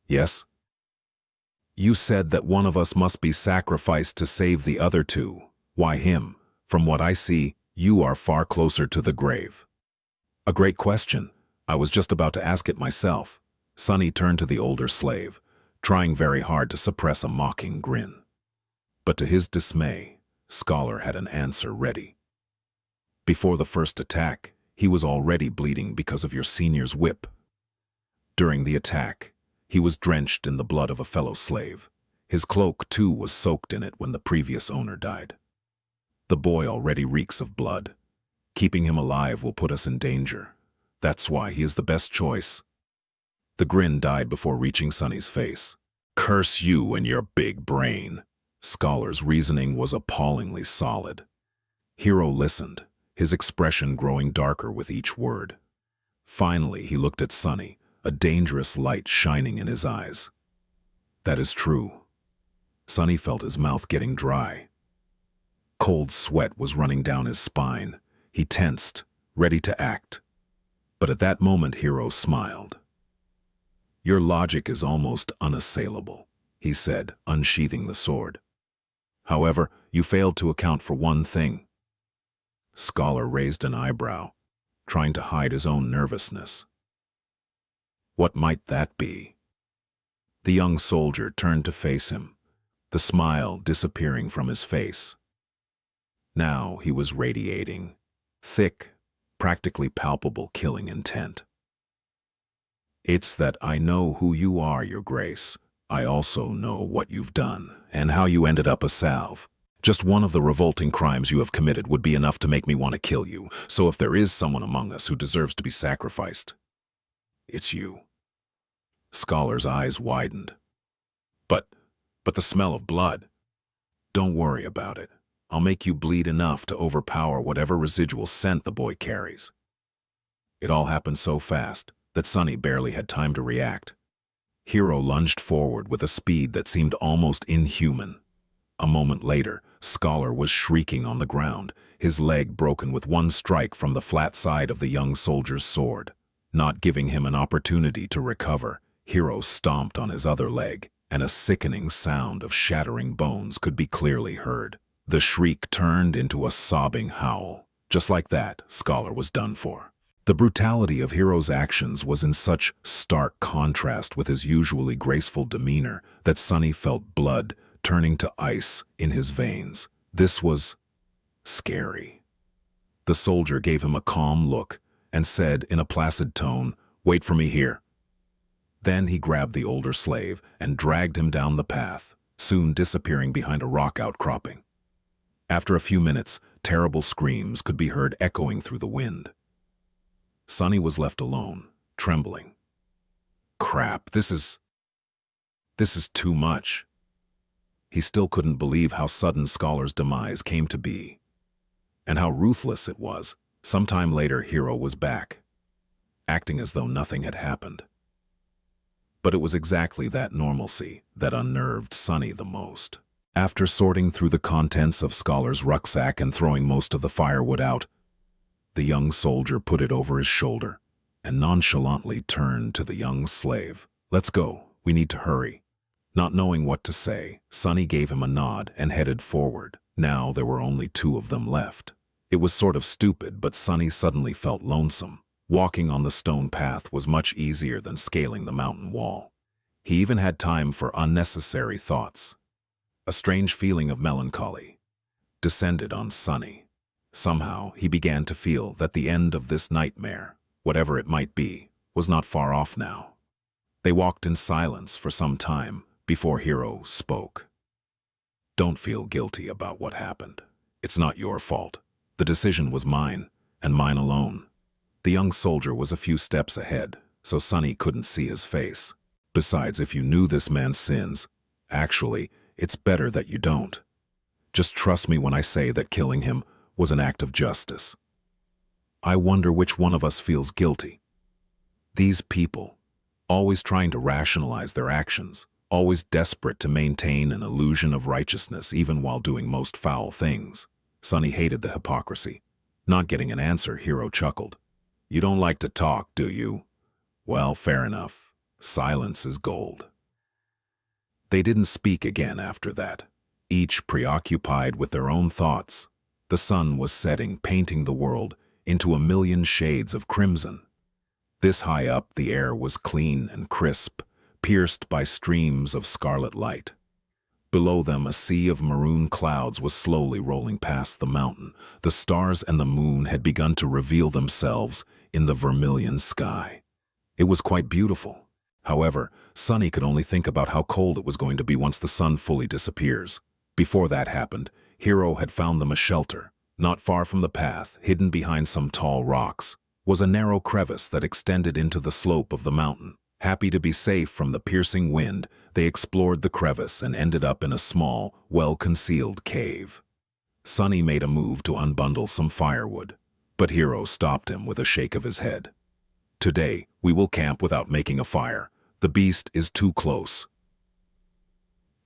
Yes? You said that one of us must be sacrificed to save the other 2. Why him? From what I see, you are far closer to the grave. A great question. I was just about to ask it myself. Sonny turned to the older slave, trying very hard to suppress a mocking grin. But to his dismay, Scholar had an answer ready. Before the first attack, he was already bleeding because of your senior's whip. During the attack, he was drenched in the blood of a fellow slave. His cloak, too, was soaked in it when the previous owner died. The boy already reeks of blood. Keeping him alive will put us in danger. That's why he is the best choice. The grin died before reaching Sonny's face. Curse you and your big brain. Scholar's reasoning was appallingly solid. Hero listened, his expression growing darker with each word. Finally, he looked at Sonny, a dangerous light shining in his eyes. That is true. Sonny felt his mouth getting dry. Cold sweat was running down his spine. He tensed, ready to act. But at that moment, Hero smiled. Your logic is almost unassailable, he said, unsheathing the sword. However, you failed to account for one thing. Scholar raised an eyebrow, trying to hide his own nervousness. What might that be? The young soldier turned to face him, the smile disappearing from his face. Now he was radiating thick, practically palpable killing intent. "It's that I know who you are, Your Grace. I also know what you've done, and how you ended up a salve. Just one of the revolting crimes you have committed would be enough to make me want to kill you, so if there is someone among us who deserves to be sacrificed, it's you." Scholar's eyes widened. But the smell of blood. "Don't worry about it. I'll make you bleed enough to overpower whatever residual scent the boy carries." It all happened so fast that Sunny barely had time to react. Hero lunged forward with a speed that seemed almost inhuman. A moment later, Scholar was shrieking on the ground, his leg broken with one strike from the flat side of the young soldier's sword. Not giving him an opportunity to recover, Hero stomped on his other leg, and a sickening sound of shattering bones could be clearly heard. The shriek turned into a sobbing howl. Just like that, Scholar was done for. The brutality of Hero's actions was in such stark contrast with his usually graceful demeanor that Sunny felt blood turning to ice in his veins. This was scary. The soldier gave him a calm look and said in a placid tone, "Wait for me here." Then he grabbed the older slave and dragged him down the path, soon disappearing behind a rock outcropping. After a few minutes, terrible screams could be heard echoing through the wind. Sunny was left alone, trembling. Crap, this is too much. He still couldn't believe how sudden Scholar's demise came to be, and how ruthless it was. Sometime later, Hero was back, acting as though nothing had happened. But it was exactly that normalcy that unnerved Sunny the most. After sorting through the contents of Scholar's rucksack and throwing most of the firewood out, the young soldier put it over his shoulder and nonchalantly turned to the young slave. "Let's go. We need to hurry." Not knowing what to say, Sunny gave him a nod and headed forward. Now there were only two of them left. It was sort of stupid, but Sunny suddenly felt lonesome. Walking on the stone path was much easier than scaling the mountain wall. He even had time for unnecessary thoughts. A strange feeling of melancholy descended on Sunny. Somehow he began to feel that the end of this nightmare, whatever it might be, was not far off now. They walked in silence for some time before Hero spoke. "Don't feel guilty about what happened. It's not your fault. The decision was mine, and mine alone." The young soldier was a few steps ahead, so Sunny couldn't see his face. "Besides, if you knew this man's sins, actually, it's better that you don't. Just trust me when I say that killing him was an act of justice." I wonder which one of us feels guilty. These people, always trying to rationalize their actions, always desperate to maintain an illusion of righteousness even while doing most foul things. Sunny hated the hypocrisy. Not getting an answer, Hero chuckled. "You don't like to talk, do you? Well, fair enough. Silence is gold." They didn't speak again after that, each preoccupied with their own thoughts. The sun was setting, painting the world into a million shades of crimson. This high up, the air was clean and crisp, pierced by streams of scarlet light. Below them, a sea of maroon clouds was slowly rolling past the mountain. The stars and the moon had begun to reveal themselves in the vermilion sky. It was quite beautiful. However, Sunny could only think about how cold it was going to be once the sun fully disappears. Before that happened, Hero had found them a shelter. Not far from the path, hidden behind some tall rocks, was a narrow crevice that extended into the slope of the mountain. Happy to be safe from the piercing wind, they explored the crevice and ended up in a small, well-concealed cave. Sunny made a move to unbundle some firewood, but Hero stopped him with a shake of his head. "Today, we will camp without making a fire. The beast is too close."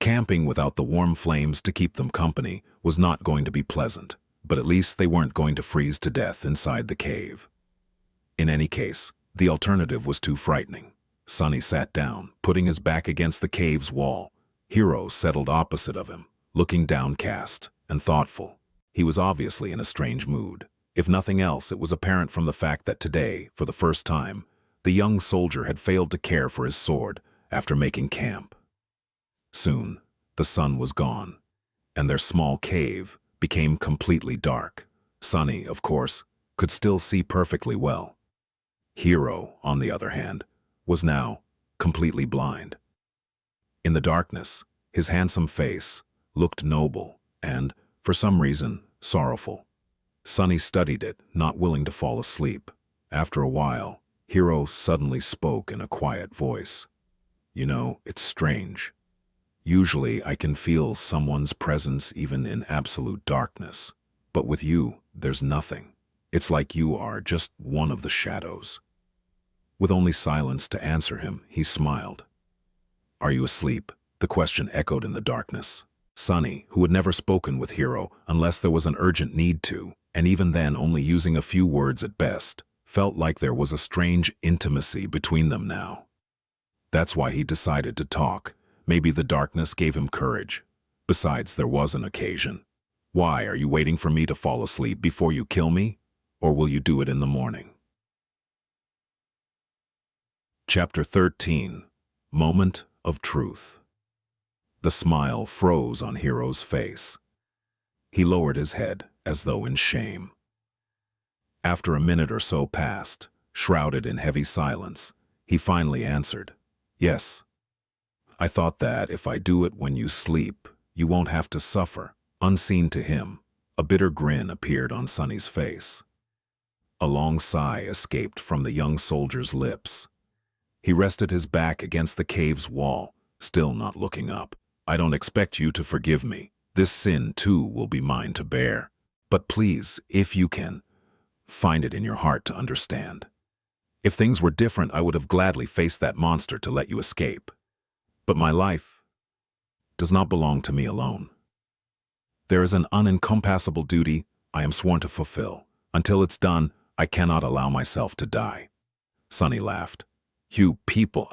Camping without the warm flames to keep them company was not going to be pleasant, but at least they weren't going to freeze to death inside the cave. In any case, the alternative was too frightening. Sunny sat down, putting his back against the cave's wall. Hero settled opposite of him, looking downcast and thoughtful. He was obviously in a strange mood. If nothing else, it was apparent from the fact that today, for the first time, the young soldier had failed to care for his sword after making camp. Soon, the sun was gone, and their small cave became completely dark. Sunny, of course, could still see perfectly well. Hero, on the other hand, was now completely blind. In the darkness, his handsome face looked noble and, for some reason, sorrowful. Sunny studied it, not willing to fall asleep. After a while, Hero suddenly spoke in a quiet voice. You know, it's strange. Usually I can feel someone's presence even in absolute darkness. But with you, there's nothing. It's like you are just one of the shadows. With only silence to answer him, he smiled. Are you asleep? The question echoed in the darkness. Sunny, who had never spoken with Hero unless there was an urgent need to, and even then only using a few words at best, felt like there was a strange intimacy between them now. That's why he decided to talk. Maybe the darkness gave him courage. Besides, there was an occasion. Why, are you waiting for me to fall asleep before you kill me? Or will you do it in the morning? Chapter 13. Moment of Truth. The smile froze on Hero's face. He lowered his head, as though in shame. After a minute or so passed, shrouded in heavy silence, he finally answered, Yes. I thought that if I do it when you sleep, you won't have to suffer. Unseen to him, a bitter grin appeared on Sunny's face. A long sigh escaped from the young soldier's lips. He rested his back against the cave's wall, still not looking up. I don't expect you to forgive me. This sin, too, will be mine to bear. But please, if you can, find it in your heart to understand. If things were different, I would have gladly faced that monster to let you escape. But my life does not belong to me alone. There is an unencompassable duty I am sworn to fulfill. Until it's done, I cannot allow myself to die. Sunny laughed. You people,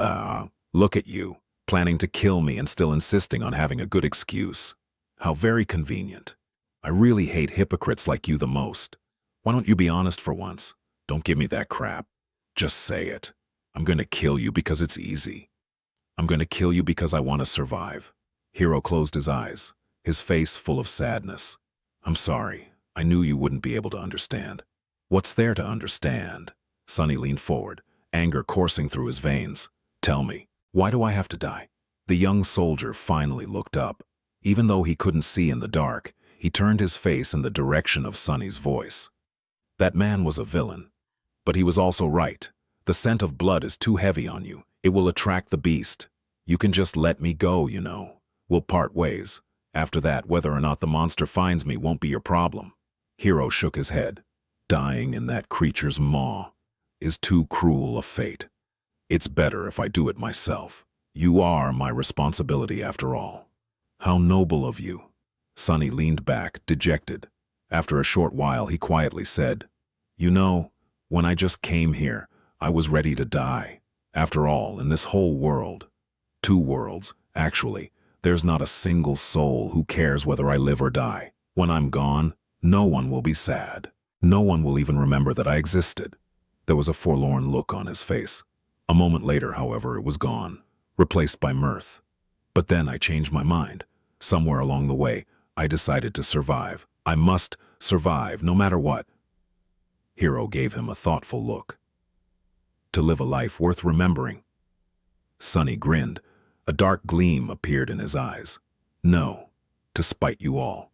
look at you, planning to kill me and still insisting on having a good excuse. How very convenient. I really hate hypocrites like you the most. Why don't you be honest for once? Don't give me that crap. Just say it. I'm going to kill you because it's easy. I'm going to kill you because I want to survive. Hero closed his eyes, his face full of sadness. I'm sorry. I knew you wouldn't be able to understand. What's there to understand? Sunny leaned forward, anger coursing through his veins. Tell me, why do I have to die? The young soldier finally looked up. Even though he couldn't see in the dark, he turned his face in the direction of Sunny's voice. That man was a villain. But he was also right. The scent of blood is too heavy on you. It will attract the beast. You can just let me go, you know. We'll part ways. After that, whether or not the monster finds me won't be your problem. Hero shook his head. Dying in that creature's maw is too cruel a fate. It's better if I do it myself. You are my responsibility after all. How noble of you. Sunny leaned back, dejected. After a short while, he quietly said, You know, when I just came here, I was ready to die. After all, in this whole world, 2 worlds, actually, there's not a single soul who cares whether I live or die. When I'm gone, no one will be sad. No one will even remember that I existed. There was a forlorn look on his face. A moment later, however, it was gone, replaced by mirth. But then I changed my mind. Somewhere along the way, I decided to survive. I must survive, no matter what. Hero gave him a thoughtful look. To live a life worth remembering. Sunny grinned. A dark gleam appeared in his eyes. No, to spite you all.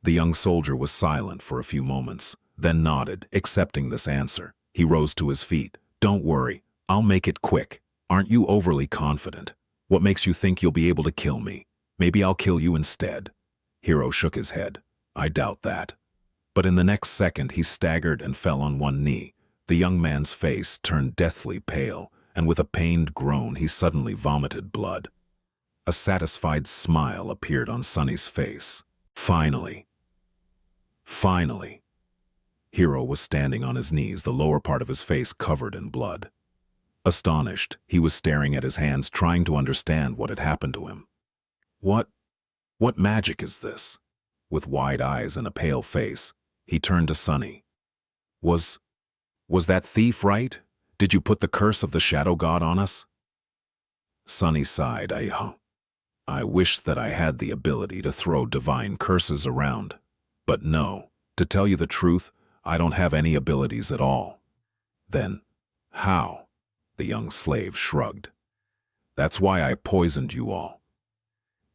The young soldier was silent for a few moments, then nodded, accepting this answer. He rose to his feet. Don't worry, I'll make it quick. Aren't you overly confident? What makes you think you'll be able to kill me? Maybe I'll kill you instead. Hero shook his head. I doubt that. But in the next second, he staggered and fell on one knee. The young man's face turned deathly pale, and with a pained groan, he suddenly vomited blood. A satisfied smile appeared on Sunny's face. Finally. Finally. Hero was standing on his knees, the lower part of his face covered in blood. Astonished, he was staring at his hands, trying to understand what had happened to him. What magic is this? With wide eyes and a pale face, he turned to Sunny. Was that thief right? Did you put the curse of the shadow god on us? Sunny sighed. I wish that I had the ability to throw divine curses around. But no, to tell you the truth, I don't have any abilities at all. Then, how? The young slave shrugged. That's why I poisoned you all.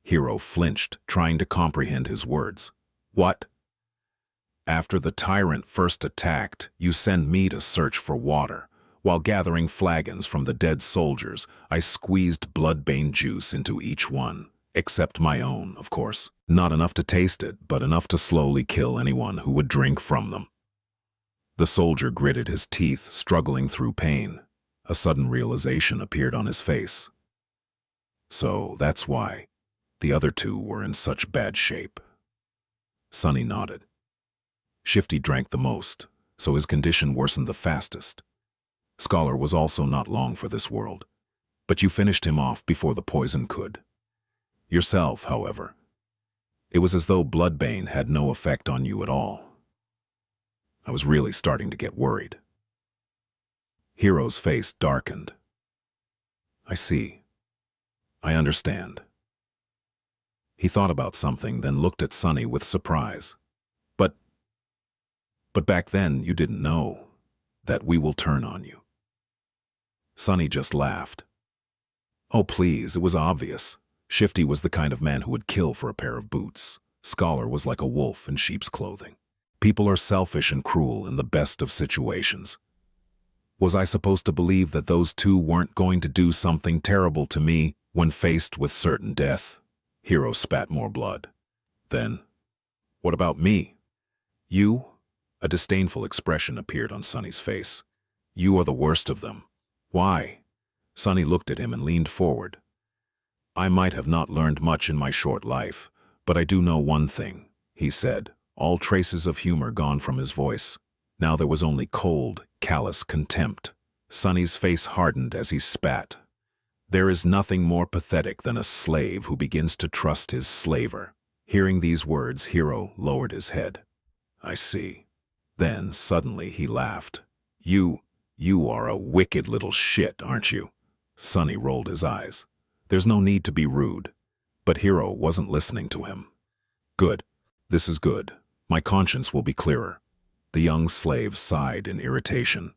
Hero flinched, trying to comprehend his words. What? After the tyrant first attacked, you sent me to search for water. While gathering flagons from the dead soldiers, I squeezed blood-bane juice into each one, except my own, of course. Not enough to taste it, but enough to slowly kill anyone who would drink from them. The soldier gritted his teeth, struggling through pain. A sudden realization appeared on his face. So that's why the other two were in such bad shape. Sunny nodded. Shifty drank the most, so his condition worsened the fastest. Scholar was also not long for this world, but you finished him off before the poison could. Yourself, however, it was as though bloodbane had no effect on you at all. I was really starting to get worried. Hero's face darkened. I see. I understand. He thought about something, then looked at Sunny with surprise. But back then you didn't know that we will turn on you. Sunny just laughed. Oh please, it was obvious. Shifty was the kind of man who would kill for a pair of boots. Scholar was like a wolf in sheep's clothing. People are selfish and cruel in the best of situations. Was I supposed to believe that those two weren't going to do something terrible to me when faced with certain death? Hero spat more blood. Then, what about me? You? A disdainful expression appeared on Sunny's face. You are the worst of them. Why? Sunny looked at him and leaned forward. I might have not learned much in my short life, but I do know one thing, he said, all traces of humor gone from his voice. Now there was only cold, callous contempt. Sunny's face hardened as he spat. There is nothing more pathetic than a slave who begins to trust his slaver. Hearing these words, Hero lowered his head. I see. Then, suddenly, he laughed. You are a wicked little shit, aren't you? Sunny rolled his eyes. There's no need to be rude. But Hero wasn't listening to him. Good. This is good. My conscience will be clearer. The young slave sighed in irritation.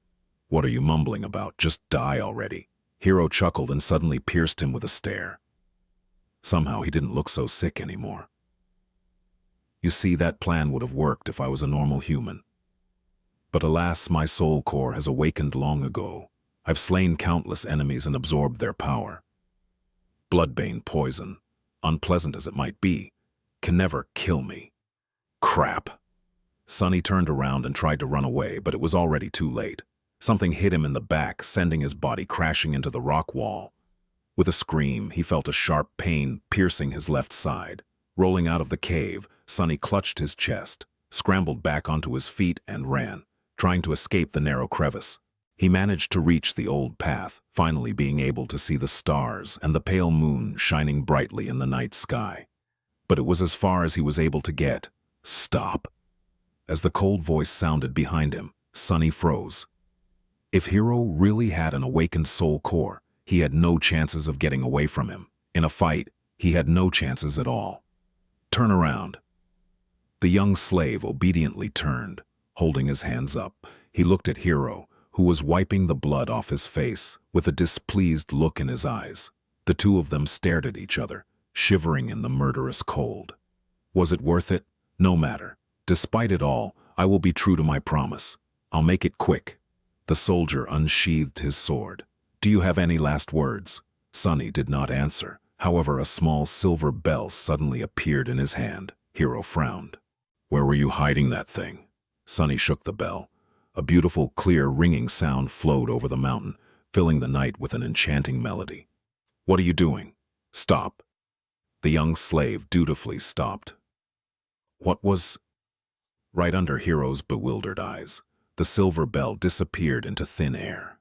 What are you mumbling about? Just die already. Hero chuckled and suddenly pierced him with a stare. Somehow he didn't look so sick anymore. You see, that plan would have worked if I was a normal human. But alas, my soul core has awakened long ago. I've slain countless enemies and absorbed their power. Bloodbane poison, unpleasant as it might be, can never kill me. Crap. Sunny turned around and tried to run away, but it was already too late. Something hit him in the back, sending his body crashing into the rock wall. With a scream, he felt a sharp pain piercing his left side. Rolling out of the cave, Sunny clutched his chest, scrambled back onto his feet and ran, trying to escape the narrow crevice. He managed to reach the old path, finally being able to see the stars and the pale moon shining brightly in the night sky. But it was as far as he was able to get. Stop. As the cold voice sounded behind him, Sunny froze. If Hero really had an awakened soul core, he had no chances of getting away from him. In a fight, he had no chances at all. Turn around. The young slave obediently turned, holding his hands up. He looked at Hero, who was wiping the blood off his face with a displeased look in his eyes. The two of them stared at each other, shivering in the murderous cold. Was it worth it? No matter. Despite it all, I will be true to my promise. I'll make it quick. The soldier unsheathed his sword. Do you have any last words? Sunny did not answer. However, a small silver bell suddenly appeared in his hand. Hero frowned. Where were you hiding that thing? Sunny shook the bell. A beautiful, clear, ringing sound flowed over the mountain, filling the night with an enchanting melody. What are you doing? Stop. The young slave dutifully stopped. What was... Right under Hero's bewildered eyes, the silver bell disappeared into thin air.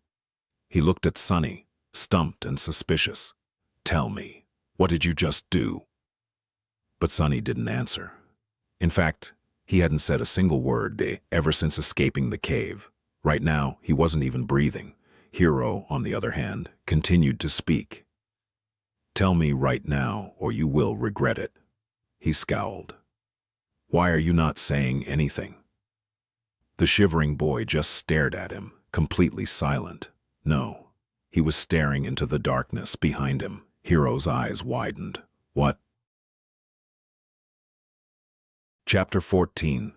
He looked at Sunny, stumped and suspicious. Tell me, what did you just do? But Sunny didn't answer. In fact, he hadn't said a single word ever since escaping the cave. Right now, he wasn't even breathing. Hero, on the other hand, continued to speak. Tell me right now, or you will regret it. He scowled. Why are you not saying anything?" The shivering boy just stared at him, completely silent. No. He was staring into the darkness behind him. Hiro's eyes widened. What? Chapter 14.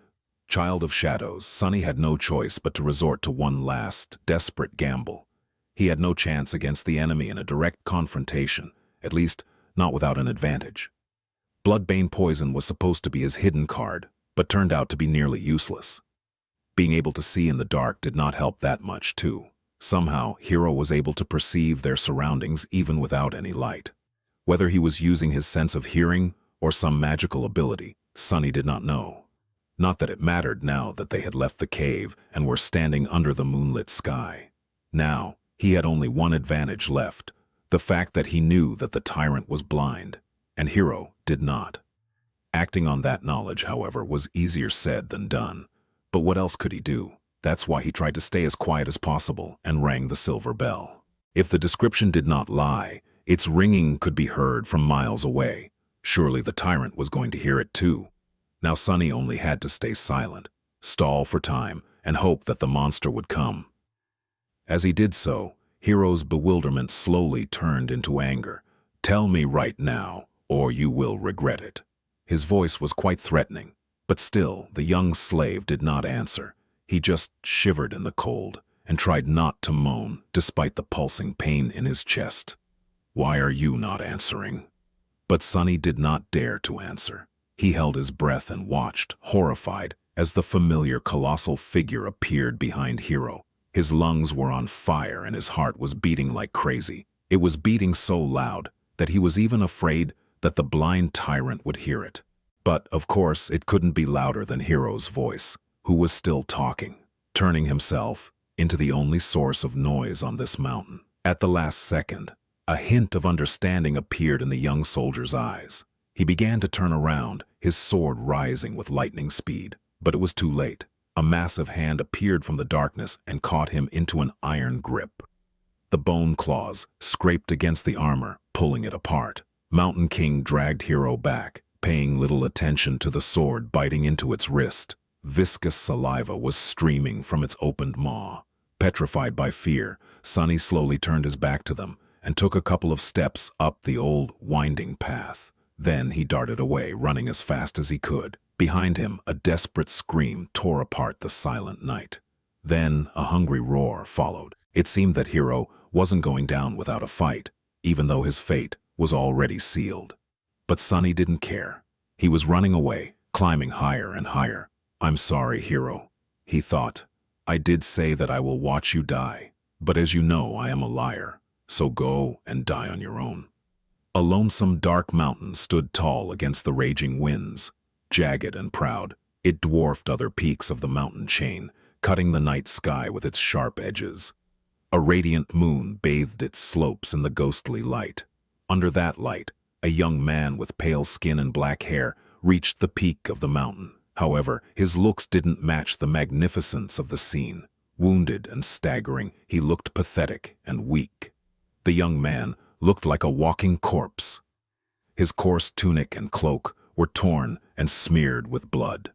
Child of Shadows. Sunny had no choice but to resort to one last, desperate gamble. He had no chance against the enemy in a direct confrontation, at least not without an advantage. Bloodbane poison was supposed to be his hidden card, but turned out to be nearly useless. Being able to see in the dark did not help that much, too. Somehow, Hiro was able to perceive their surroundings even without any light. Whether he was using his sense of hearing or some magical ability, Sunny did not know. Not that it mattered now that they had left the cave and were standing under the moonlit sky. Now, he had only one advantage left, the fact that he knew that the tyrant was blind, and Hiro did not. Acting on that knowledge, however, was easier said than done. But what else could he do? That's why he tried to stay as quiet as possible and rang the silver bell. If the description did not lie, its ringing could be heard from miles away. Surely the tyrant was going to hear it too. Now Sunny only had to stay silent, stall for time, and hope that the monster would come. As he did so, Hiro's bewilderment slowly turned into anger. "Tell me right now, or you will regret it." His voice was quite threatening, but still the young slave did not answer. He just shivered in the cold and tried not to moan despite the pulsing pain in his chest. "Why are you not answering?" But Sunny did not dare to answer. He held his breath and watched, horrified, as the familiar colossal figure appeared behind Hiro. His lungs were on fire and his heart was beating like crazy. It was beating so loud that he was even afraid that the blind tyrant would hear it. But, of course, it couldn't be louder than Hiro's voice, who was still talking, turning himself into the only source of noise on this mountain. At the last second, a hint of understanding appeared in the young soldier's eyes. He began to turn around, his sword rising with lightning speed. But it was too late. A massive hand appeared from the darkness and caught him into an iron grip. The bone claws scraped against the armor, pulling it apart. Mountain King dragged Hiro back, paying little attention to the sword biting into its wrist. Viscous saliva was streaming from its opened maw. Petrified by fear, Sunny slowly turned his back to them and took a couple of steps up the old, winding path. Then he darted away, running as fast as he could. Behind him, a desperate scream tore apart the silent night. Then a hungry roar followed. It seemed that Hiro wasn't going down without a fight, even though his fate was already sealed. But Sunny didn't care. He was running away, climbing higher and higher. "I'm sorry, Hiro," he thought. "I did say that I will watch you die, but as you know, I am a liar, so go and die on your own." A lonesome, dark mountain stood tall against the raging winds. Jagged and proud, it dwarfed other peaks of the mountain chain, cutting the night sky with its sharp edges. A radiant moon bathed its slopes in the ghostly light. Under that light, a young man with pale skin and black hair reached the peak of the mountain. However, his looks didn't match the magnificence of the scene. Wounded and staggering, he looked pathetic and weak. The young man looked like a walking corpse. His coarse tunic and cloak were torn and smeared with blood.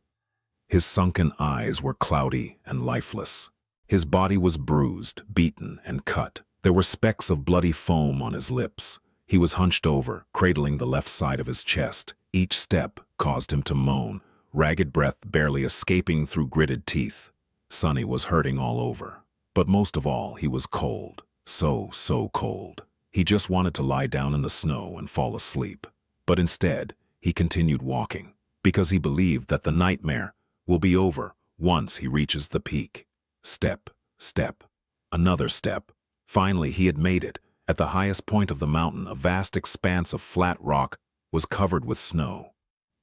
His sunken eyes were cloudy and lifeless. His body was bruised, beaten, and cut. There were specks of bloody foam on his lips. He was hunched over, cradling the left side of his chest. Each step caused him to moan, ragged breath barely escaping through gritted teeth. Sunny was hurting all over. But most of all, he was cold. So cold. He just wanted to lie down in the snow and fall asleep. But instead, he continued walking, because he believed that the nightmare will be over once he reaches the peak. Step, step, another step. Finally, he had made it. At the highest point of the mountain, a vast expanse of flat rock was covered with snow.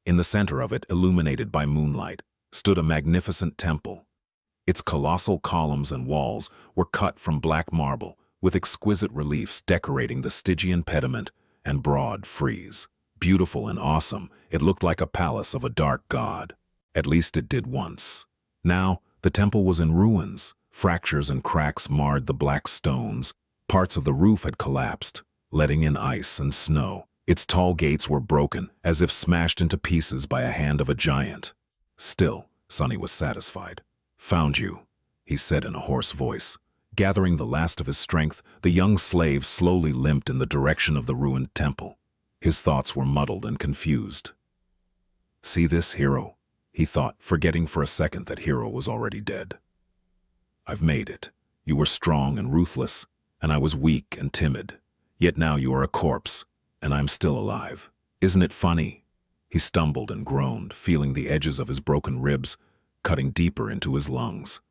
In the center of it, illuminated by moonlight, stood a magnificent temple. Its colossal columns and walls were cut from black marble, with exquisite reliefs decorating the Stygian pediment and broad frieze. Beautiful and awesome, it looked like a palace of a dark god. At least it did once. Now, the temple was in ruins. Fractures and cracks marred the black stones. Parts of the roof had collapsed, letting in ice and snow. Its tall gates were broken, as if smashed into pieces by a hand of a giant. Still, Sunny was satisfied. "Found you," he said in a hoarse voice. Gathering the last of his strength, the young slave slowly limped in the direction of the ruined temple. His thoughts were muddled and confused. "See this, Hero?" he thought, forgetting for a second that Hero was already dead. "I've made it. You were strong and ruthless, and I was weak and timid. Yet now you are a corpse, and I'm still alive. Isn't it funny?" He stumbled and groaned, feeling the edges of his broken ribs cutting deeper into his lungs.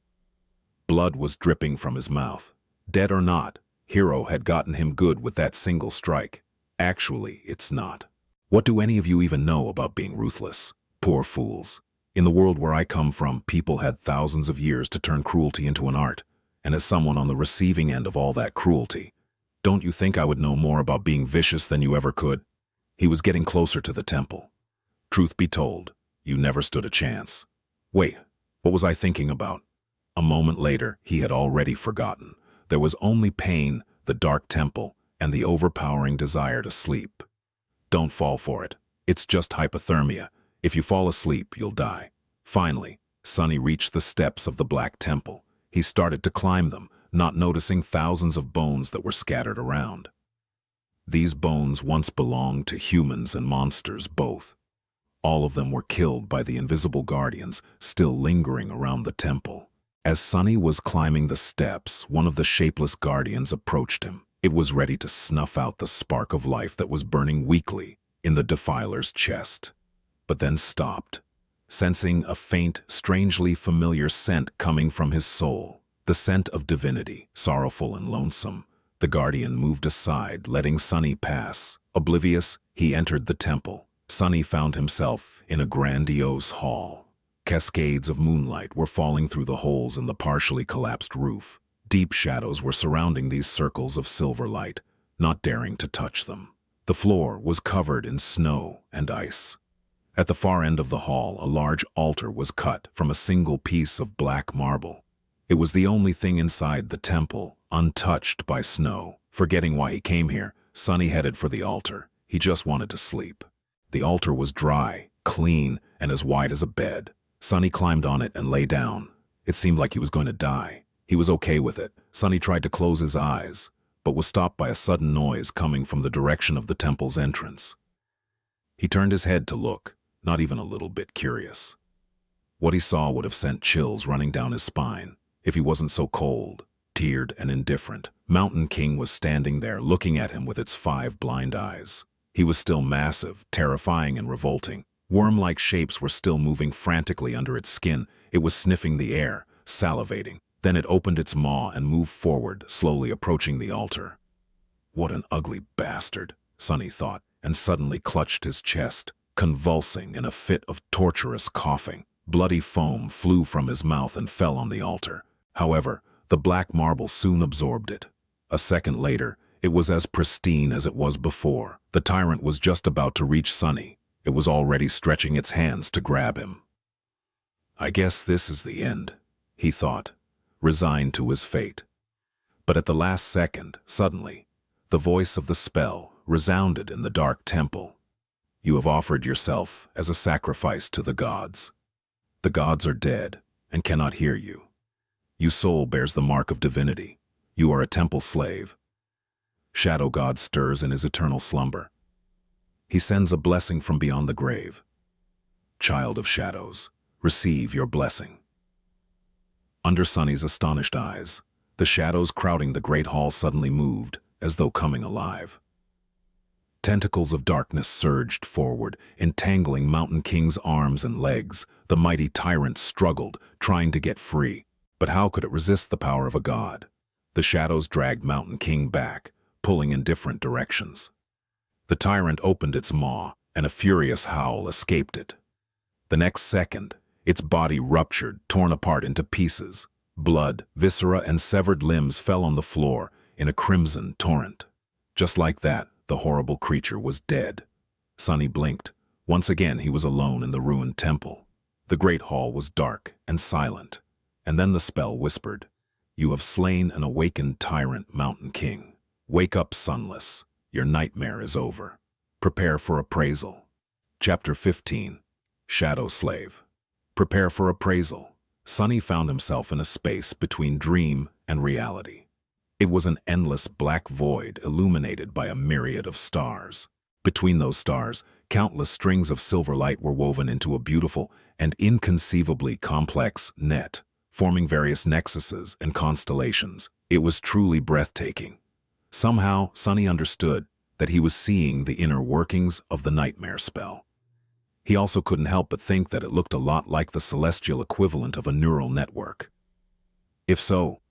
Blood was dripping from his mouth. Dead or not, Hero had gotten him good with that single strike. Actually, it's not. What do any of you even know about being ruthless? Poor fools. In the world where I come from, people had thousands of years to turn cruelty into an art. And as someone on the receiving end of all that cruelty, don't you think I would know more about being vicious than you ever could? He was getting closer to the temple. Truth be told, you never stood a chance. Wait, what was I thinking about? A moment later, he had already forgotten. There was only pain, the dark temple, and the overpowering desire to sleep. Don't fall for it. It's just hypothermia. If you fall asleep, you'll die. Finally, Sunny reached the steps of the Black Temple. He started to climb them, not noticing thousands of bones that were scattered around. These bones once belonged to humans and monsters both. All of them were killed by the invisible guardians still lingering around the temple. As Sunny was climbing the steps, one of the shapeless guardians approached him. It was ready to snuff out the spark of life that was burning weakly in the defiler's chest, but then stopped, sensing a faint, strangely familiar scent coming from his soul, the scent of divinity, sorrowful and lonesome. The guardian moved aside, letting Sunny pass. Oblivious, he entered the temple. Sunny found himself in a grandiose hall. Cascades of moonlight were falling through the holes in the partially collapsed roof. Deep shadows were surrounding these circles of silver light, not daring to touch them. The floor was covered in snow and ice. At the far end of the hall, a large altar was cut from a single piece of black marble. It was the only thing inside the temple, untouched by snow. Forgetting why he came here, Sunny headed for the altar. He just wanted to sleep. The altar was dry, clean, and as wide as a bed. Sunny climbed on it and lay down. It seemed like he was going to die. He was okay with it. Sunny tried to close his eyes, but was stopped by a sudden noise coming from the direction of the temple's entrance. He turned his head to look, not even a little bit curious. What he saw would have sent chills running down his spine if he wasn't so cold, tiered, and indifferent. Mountain King was standing there looking at him with its 5 blind eyes. He was still massive, terrifying, and revolting. Worm-like shapes were still moving frantically under its skin. It was sniffing the air, salivating. Then it opened its maw and moved forward, slowly approaching the altar. What an ugly bastard, Sunny thought, and suddenly clutched his chest, convulsing in a fit of torturous coughing. Bloody foam flew from his mouth and fell on the altar. However, the black marble soon absorbed it. A second later, it was as pristine as it was before. The tyrant was just about to reach Sunny. It was already stretching its hands to grab him. I guess this is the end, he thought, resigned to his fate. But at the last second, suddenly, the voice of the spell resounded in the dark temple. You have offered yourself as a sacrifice to the gods. The gods are dead and cannot hear you. Your soul bears the mark of divinity. You are a temple slave. Shadow God stirs in his eternal slumber. He sends a blessing from beyond the grave. Child of shadows, receive your blessing. Under Sunny's astonished eyes, the shadows crowding the great hall suddenly moved, as though coming alive. Tentacles of darkness surged forward, entangling Mountain King's arms and legs. The mighty tyrant struggled, trying to get free. But how could it resist the power of a god? The shadows dragged Mountain King back, pulling in different directions. The tyrant opened its maw, and a furious howl escaped it. The next second, its body ruptured, torn apart into pieces. Blood, viscera, and severed limbs fell on the floor in a crimson torrent. Just like that, the horrible creature was dead. Sunny blinked. Once again, he was alone in the ruined temple. The great hall was dark and silent. And then the spell whispered, You have slain an awakened tyrant, Mountain King. Wake up, Sunless. Your nightmare is over. Prepare for appraisal. Chapter 15. Shadow Slave. Prepare for appraisal. Sunny found himself in a space between dream and reality. It was an endless black void illuminated by a myriad of stars. Between those stars, countless strings of silver light were woven into a beautiful and inconceivably complex net, forming various nexuses and constellations. It was truly breathtaking. Somehow, Sunny understood that he was seeing the inner workings of the nightmare spell. He also couldn't help but think that it looked a lot like the celestial equivalent of a neural network. If so,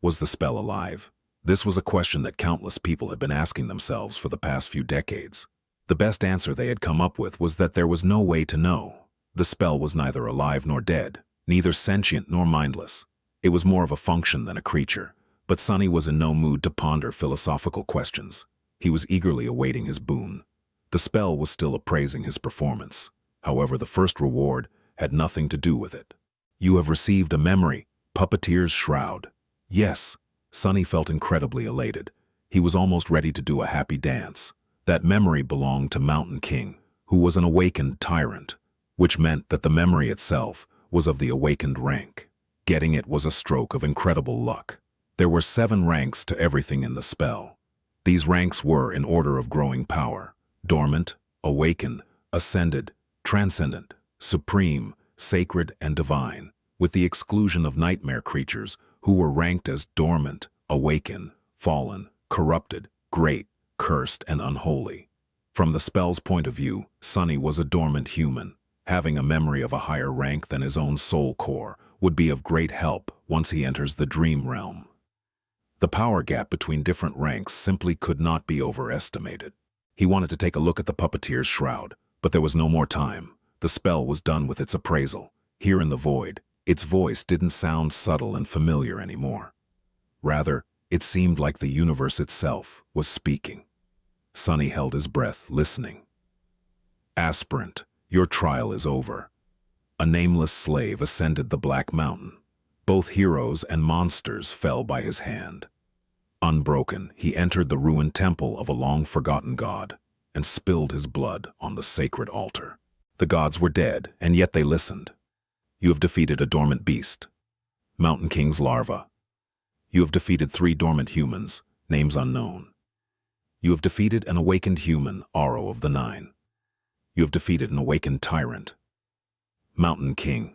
was the spell alive? This was a question that countless people had been asking themselves for the past few decades. The best answer they had come up with was that there was no way to know. The spell was neither alive nor dead, neither sentient nor mindless. It was more of a function than a creature. But Sunny was in no mood to ponder philosophical questions. He was eagerly awaiting his boon. The spell was still appraising his performance. However, the first reward had nothing to do with it. You have received a memory, Puppeteer's Shroud. Yes, Sunny felt incredibly elated. He was almost ready to do a happy dance. That memory belonged to Mountain King, who was an awakened tyrant, which meant that the memory itself was of the awakened rank. Getting it was a stroke of incredible luck. There were 7 ranks to everything in the spell. These ranks were in order of growing power: dormant, awakened, ascended, transcendent, supreme, sacred, and divine, with the exclusion of nightmare creatures who were ranked as dormant, awakened, fallen, corrupted, great, cursed, and unholy. From the spell's point of view, Sunny was a dormant human. Having a memory of a higher rank than his own soul core would be of great help once he enters the dream realm. The power gap between different ranks simply could not be overestimated. He wanted to take a look at the Puppeteer's Shroud, but there was no more time. The spell was done with its appraisal. Here in the void, its voice didn't sound subtle and familiar anymore. Rather, it seemed like the universe itself was speaking. Sunny held his breath, listening. Aspirant, your trial is over. A nameless slave ascended the Black Mountain. Both heroes and monsters fell by his hand. Unbroken, he entered the ruined temple of a long-forgotten god and spilled his blood on the sacred altar. The gods were dead, and yet they listened. You have defeated a dormant beast, Mountain King's larva. You have defeated 3 dormant humans, names unknown. You have defeated an awakened human, Aro of the 9. You have defeated an awakened tyrant, Mountain King.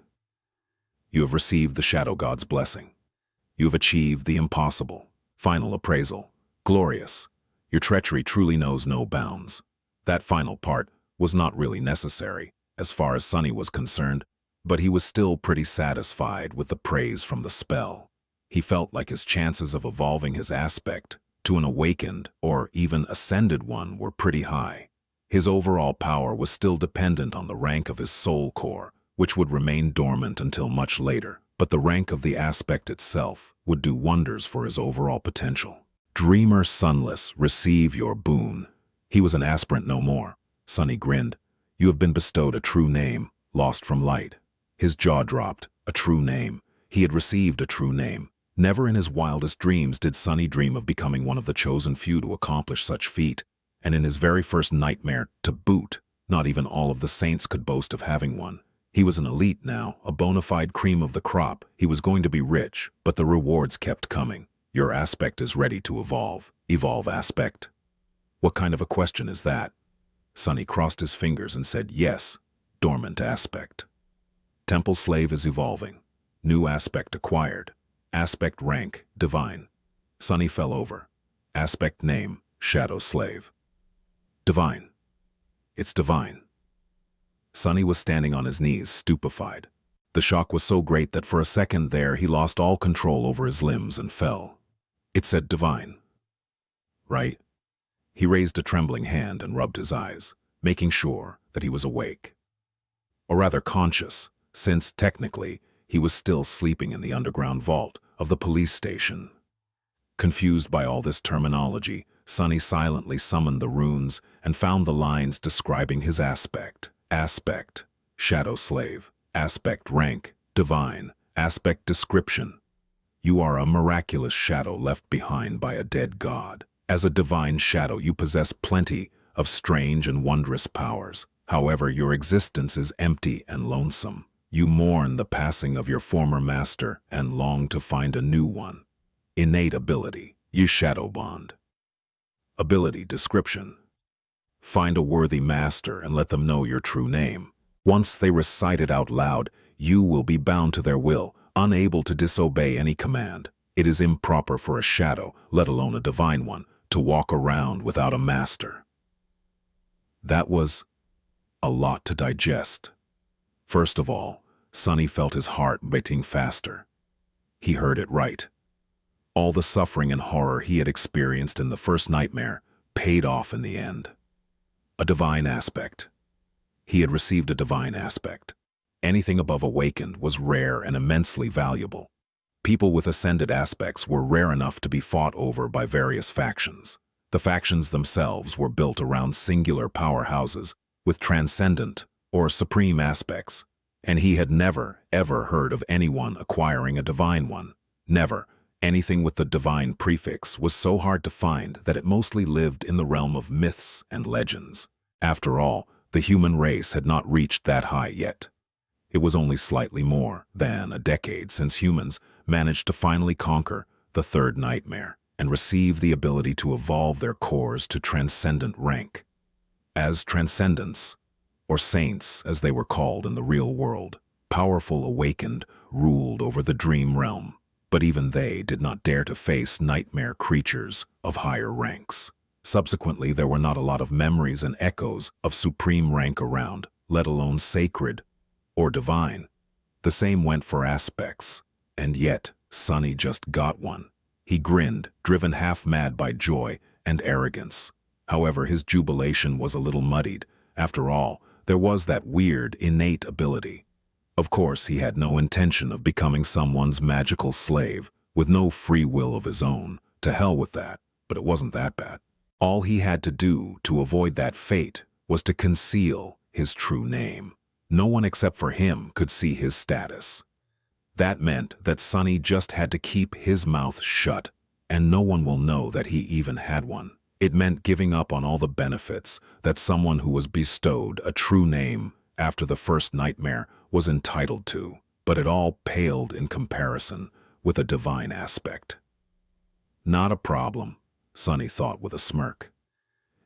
You have received the Shadow God's blessing. You have achieved the impossible. Final appraisal. Glorious. Your treachery truly knows no bounds. That final part was not really necessary, as far as Sunny was concerned, but he was still pretty satisfied with the praise from the spell. He felt like his chances of evolving his aspect to an awakened or even ascended one were pretty high. His overall power was still dependent on the rank of his soul core, which would remain dormant until much later, but the rank of the aspect itself would do wonders for his overall potential. Dreamer Sunless, receive your boon. He was an aspirant no more. Sunny grinned. You have been bestowed a true name, lost from light. His jaw dropped. A true name. He had received a true name. Never in his wildest dreams did Sunny dream of becoming one of the chosen few to accomplish such feat, and in his very first nightmare, to boot, not even all of the saints could boast of having one. He was an elite now, a bona fide cream of the crop. He was going to be rich, but the rewards kept coming. Your aspect is ready to evolve. Evolve aspect. What kind of a question is that? Sunny crossed his fingers and said, yes, dormant aspect. Temple slave is evolving. New aspect acquired. Aspect rank, divine. Sunny fell over. Aspect name, shadow slave. Divine. It's divine. Sunny was standing on his knees, stupefied. The shock was so great that for a second there he lost all control over his limbs and fell. It said divine. Right? He raised a trembling hand and rubbed his eyes, making sure that he was awake. Or rather conscious, since, technically, he was still sleeping in the underground vault of the police station. Confused by all this terminology, Sunny silently summoned the runes and found the lines describing his aspect. Aspect, shadow slave. Aspect rank, divine. Aspect description. You are a miraculous shadow left behind by a dead god. As a divine shadow, you possess plenty of strange and wondrous powers. However, your existence is empty and lonesome. You mourn the passing of your former master and long to find a new one. Innate ability. You shadow bond. Ability description. Find a worthy master and let them know your true name. Once they recite it out loud, you will be bound to their will, unable to disobey any command. It is improper for a shadow, let alone a divine one, to walk around without a master. That was a lot to digest. First of all, Sunny felt his heart beating faster. He heard it right. All the suffering and horror he had experienced in the first nightmare paid off in the end. A divine aspect. He had received a divine aspect. Anything above awakened was rare and immensely valuable. People with ascended aspects were rare enough to be fought over by various factions. The factions themselves were built around singular powerhouses with transcendent or supreme aspects, and he had never, ever heard of anyone acquiring a divine one. Never. Anything with the divine prefix was so hard to find that it mostly lived in the realm of myths and legends. After all, the human race had not reached that high yet. It was only slightly more than a decade since humans managed to finally conquer the third nightmare and receive the ability to evolve their cores to transcendent rank. As transcendents, or saints as they were called in the real world, powerful awakened ruled over the dream realm. But even they did not dare to face nightmare creatures of higher ranks. Subsequently, there were not a lot of memories and echoes of supreme rank around, let alone sacred or divine. The same went for aspects, and yet Sunny just got one. He grinned, driven half mad by joy and arrogance. However, his jubilation was a little muddied. After all, there was that weird, innate ability. Of course, he had no intention of becoming someone's magical slave, with no free will of his own. To hell with that, but it wasn't that bad. All he had to do to avoid that fate was to conceal his true name. No one except for him could see his status. That meant that Sunny just had to keep his mouth shut, and no one will know that he even had one. It meant giving up on all the benefits that someone who was bestowed a true name after the first nightmare was entitled to, but it all paled in comparison with a divine aspect. Not a problem, Sunny thought with a smirk.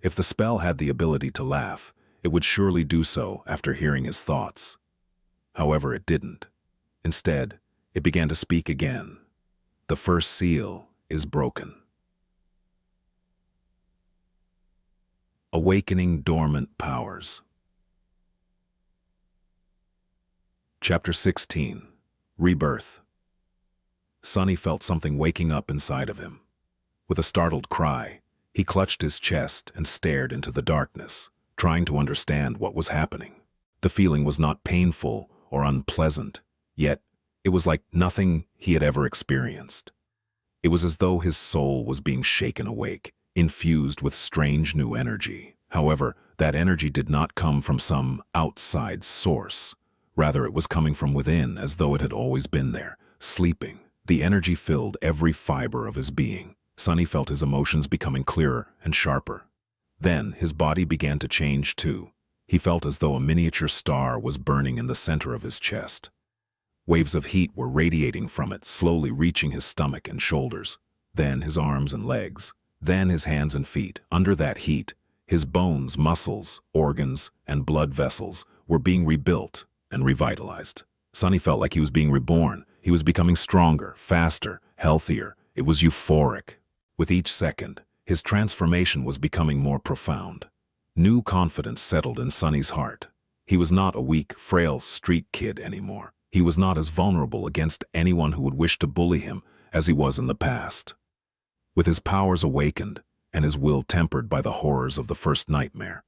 If the spell had the ability to laugh, it would surely do so after hearing his thoughts. However, it didn't. Instead, it began to speak again. The first seal is broken. Awakening dormant powers. Chapter 16. Rebirth. Sunny felt something waking up inside of him. With a startled cry, he clutched his chest and stared into the darkness, trying to understand what was happening. The feeling was not painful or unpleasant, yet it was like nothing he had ever experienced. It was as though his soul was being shaken awake, infused with strange new energy. However, that energy did not come from some outside source. Rather, it was coming from within, as though it had always been there, sleeping. The energy filled every fiber of his being. Sunny felt his emotions becoming clearer and sharper. Then, his body began to change too. He felt as though a miniature star was burning in the center of his chest. Waves of heat were radiating from it, slowly reaching his stomach and shoulders, then his arms and legs, then his hands and feet. Under that heat, his bones, muscles, organs, and blood vessels were being rebuilt and revitalized. Sunny felt like he was being reborn. He was becoming stronger, faster, healthier. It was euphoric. With each second, his transformation was becoming more profound. New confidence settled in Sunny's heart. He was not a weak, frail street kid anymore. He was not as vulnerable against anyone who would wish to bully him as he was in the past. With his powers awakened and his will tempered by the horrors of the first nightmare,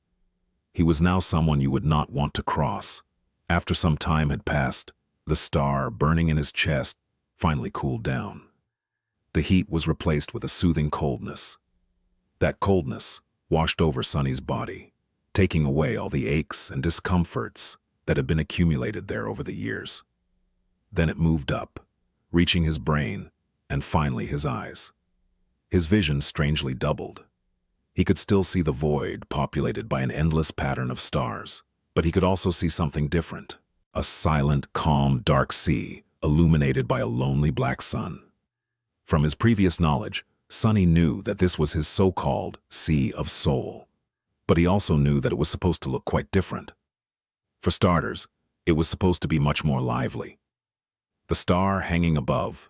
he was now someone you would not want to cross. After some time had passed, the star burning in his chest finally cooled down. The heat was replaced with a soothing coldness. That coldness washed over Sunny's body, taking away all the aches and discomforts that had been accumulated there over the years. Then it moved up, reaching his brain and finally his eyes. His vision strangely doubled. He could still see the void populated by an endless pattern of stars, but he could also see something different. A silent, calm, dark sea, illuminated by a lonely black sun. From his previous knowledge, Sunny knew that this was his so-called Sea of Soul. But he also knew that it was supposed to look quite different. For starters, it was supposed to be much more lively. The star hanging above,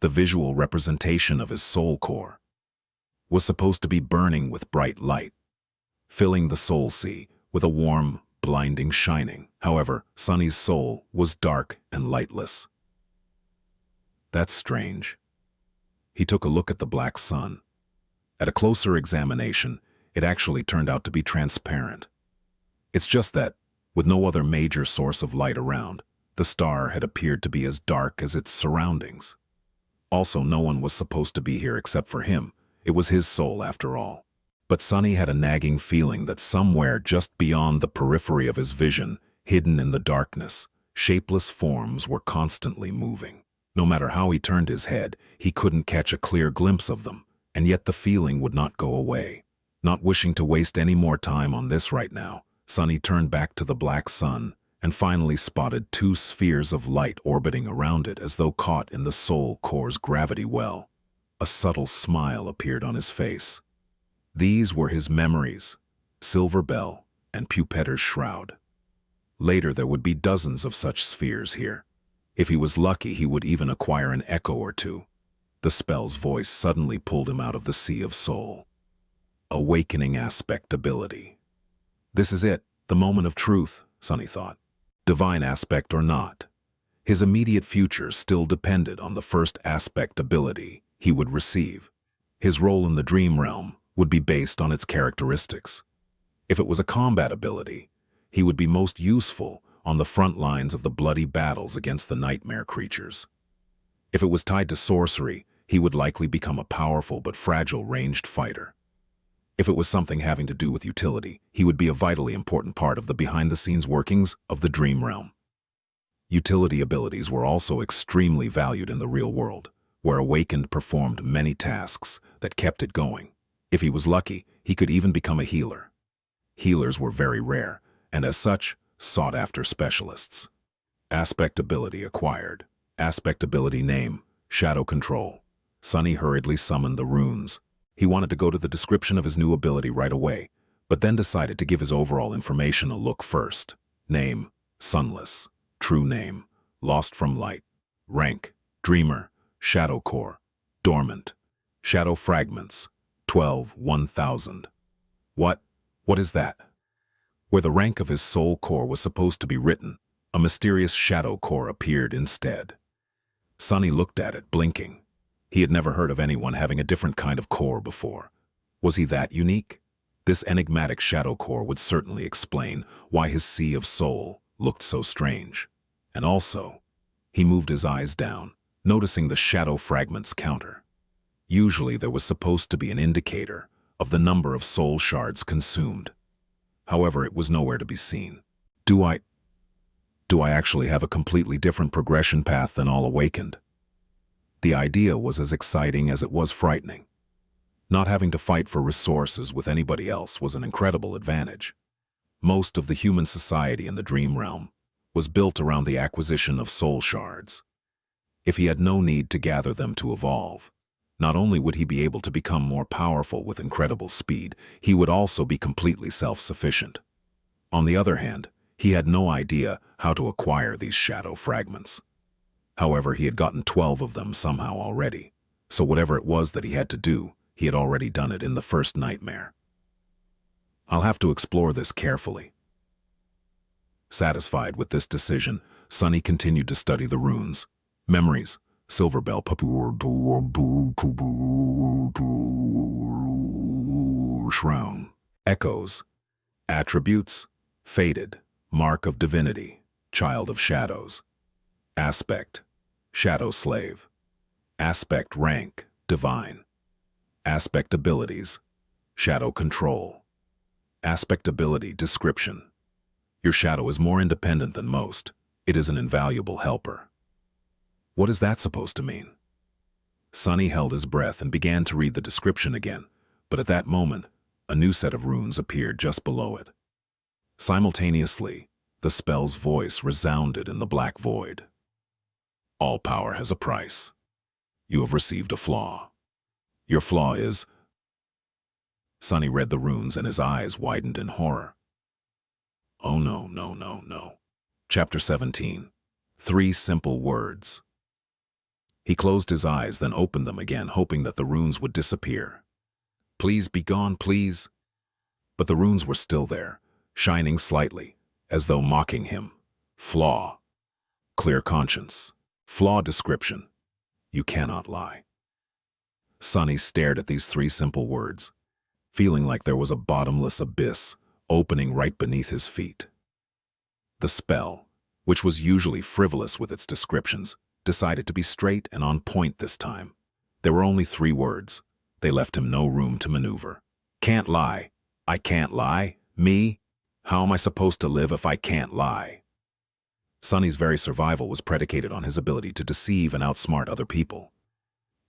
the visual representation of his soul core, was supposed to be burning with bright light, filling the soul sea with a warm, blinding shining. However, Sunny's soul was dark and lightless. That's strange. He took a look at the black sun. At a closer examination, it actually turned out to be transparent. It's just that, with no other major source of light around, the star had appeared to be as dark as its surroundings. Also, no one was supposed to be here except for him. It was his soul after all. But Sunny had a nagging feeling that somewhere just beyond the periphery of his vision, hidden in the darkness, shapeless forms were constantly moving. No matter how he turned his head, he couldn't catch a clear glimpse of them, and yet the feeling would not go away. Not wishing to waste any more time on this right now, Sunny turned back to the black sun and finally spotted two spheres of light orbiting around it as though caught in the soul core's gravity well. A subtle smile appeared on his face. These were his memories, Silver Bell and Pupetter's Shroud. Later there would be dozens of such spheres here. If he was lucky, he would even acquire an echo or two. The spell's voice suddenly pulled him out of the sea of soul. Awakening aspect ability. This is it, the moment of truth, Sunny thought. Divine aspect or not. His immediate future still depended on the first aspect ability he would receive. His role in the dream realm would be based on its characteristics. If it was a combat ability, he would be most useful on the front lines of the bloody battles against the nightmare creatures. If it was tied to sorcery, he would likely become a powerful but fragile ranged fighter. If it was something having to do with utility, he would be a vitally important part of the behind-the-scenes workings of the dream realm. Utility abilities were also extremely valued in the real world, where Awakened performed many tasks that kept it going. If he was lucky, he could even become a healer. Healers were very rare, and as such, sought-after specialists. Aspect ability acquired. Aspect ability name, Shadow Control. Sunny hurriedly summoned the runes. He wanted to go to the description of his new ability right away, but then decided to give his overall information a look first. Name, Sunless. True name, Lost from Light. Rank, Dreamer. Shadow Core. Dormant. Shadow Fragments. 1000. What is that? Where the rank of his soul core was supposed to be written, a mysterious shadow core appeared instead. Sunny looked at it, blinking. He had never heard of anyone having a different kind of core before. Was he that unique? This enigmatic shadow core would certainly explain why his sea of soul looked so strange. And also, he moved his eyes down, noticing the shadow fragments counter. Usually there was supposed to be an indicator of the number of soul shards consumed. However, it was nowhere to be seen. Do I actually have a completely different progression path than all Awakened? The idea was as exciting as it was frightening. Not having to fight for resources with anybody else was an incredible advantage. Most of the human society in the dream realm was built around the acquisition of soul shards. If he had no need to gather them to evolve, not only would he be able to become more powerful with incredible speed, he would also be completely self-sufficient. On the other hand, he had no idea how to acquire these shadow fragments. However, he had gotten 12 of them somehow already, so whatever it was that he had to do, he had already done it in the first nightmare. I'll have to explore this carefully. Satisfied with this decision, Sunny continued to study the runes. Memories, Silver Bell, Shroud. Echoes, attributes, Faded, Mark of Divinity, Child of Shadows. Aspect, Shadow Slave. Aspect rank, Divine. Aspect abilities, Shadow Control. Aspect ability description. Your shadow is more independent than most. It is an invaluable helper. What is that supposed to mean? Sunny held his breath and began to read the description again, but at that moment, a new set of runes appeared just below it. Simultaneously, The spell's voice resounded in the black void. All power has a price. You have received a flaw. Your flaw is... Sunny read the runes and his eyes widened in horror. Oh no, no, no, no. Chapter 17. 3 simple words. He closed his eyes, then opened them again, hoping that the runes would disappear. Please be gone, please. But the runes were still there, shining slightly, as though mocking him. Flaw. Clear conscience. Flaw description. You cannot lie. Sunny stared at these 3 simple words, feeling like there was a bottomless abyss opening right beneath his feet. The spell, which was usually frivolous with its descriptions, decided to be straight and on point this time. There were only 3 words. They left him no room to maneuver. Can't lie. I can't lie? Me? How am I supposed to live if I can't lie? Sunny's very survival was predicated on his ability to deceive and outsmart other people.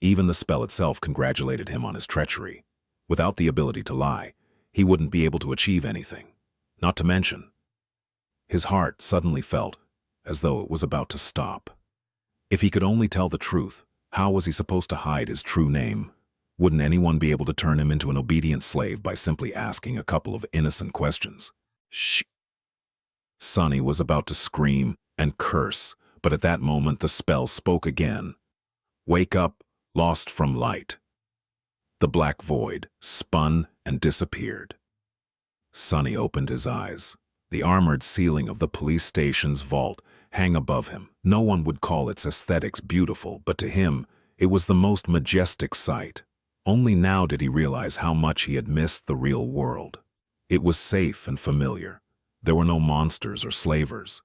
Even the spell itself congratulated him on his treachery. Without the ability to lie, he wouldn't be able to achieve anything. Not to mention, his heart suddenly felt as though it was about to stop. If he could only tell the truth, how was he supposed to hide his true name? Wouldn't anyone be able to turn him into an obedient slave by simply asking a couple of innocent questions? Shh. Sunny was about to scream and curse, but at that moment the spell spoke again. Wake up, lost from light. The black void spun and disappeared. Sunny opened his eyes. The armored ceiling of the police station's vault hung above him. No one would call its aesthetics beautiful, but to him, it was the most majestic sight. Only now did he realize how much he had missed the real world. It was safe and familiar. There were no monsters or slavers.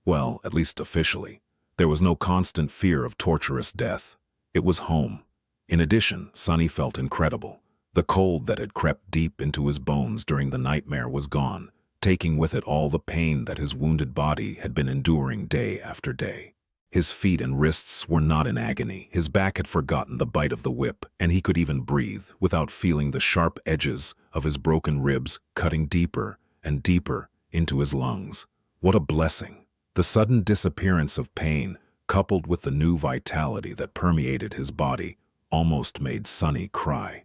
Well, at least officially. There was no constant fear of torturous death. It was home. In addition, Sunny felt incredible. The cold that had crept deep into his bones during the nightmare was gone, taking with it all the pain that his wounded body had been enduring day after day. His feet and wrists were not in agony. His back had forgotten the bite of the whip, and he could even breathe without feeling the sharp edges of his broken ribs cutting deeper and deeper into his lungs. What a blessing! The sudden disappearance of pain, coupled with the new vitality that permeated his body, almost made Sunny cry.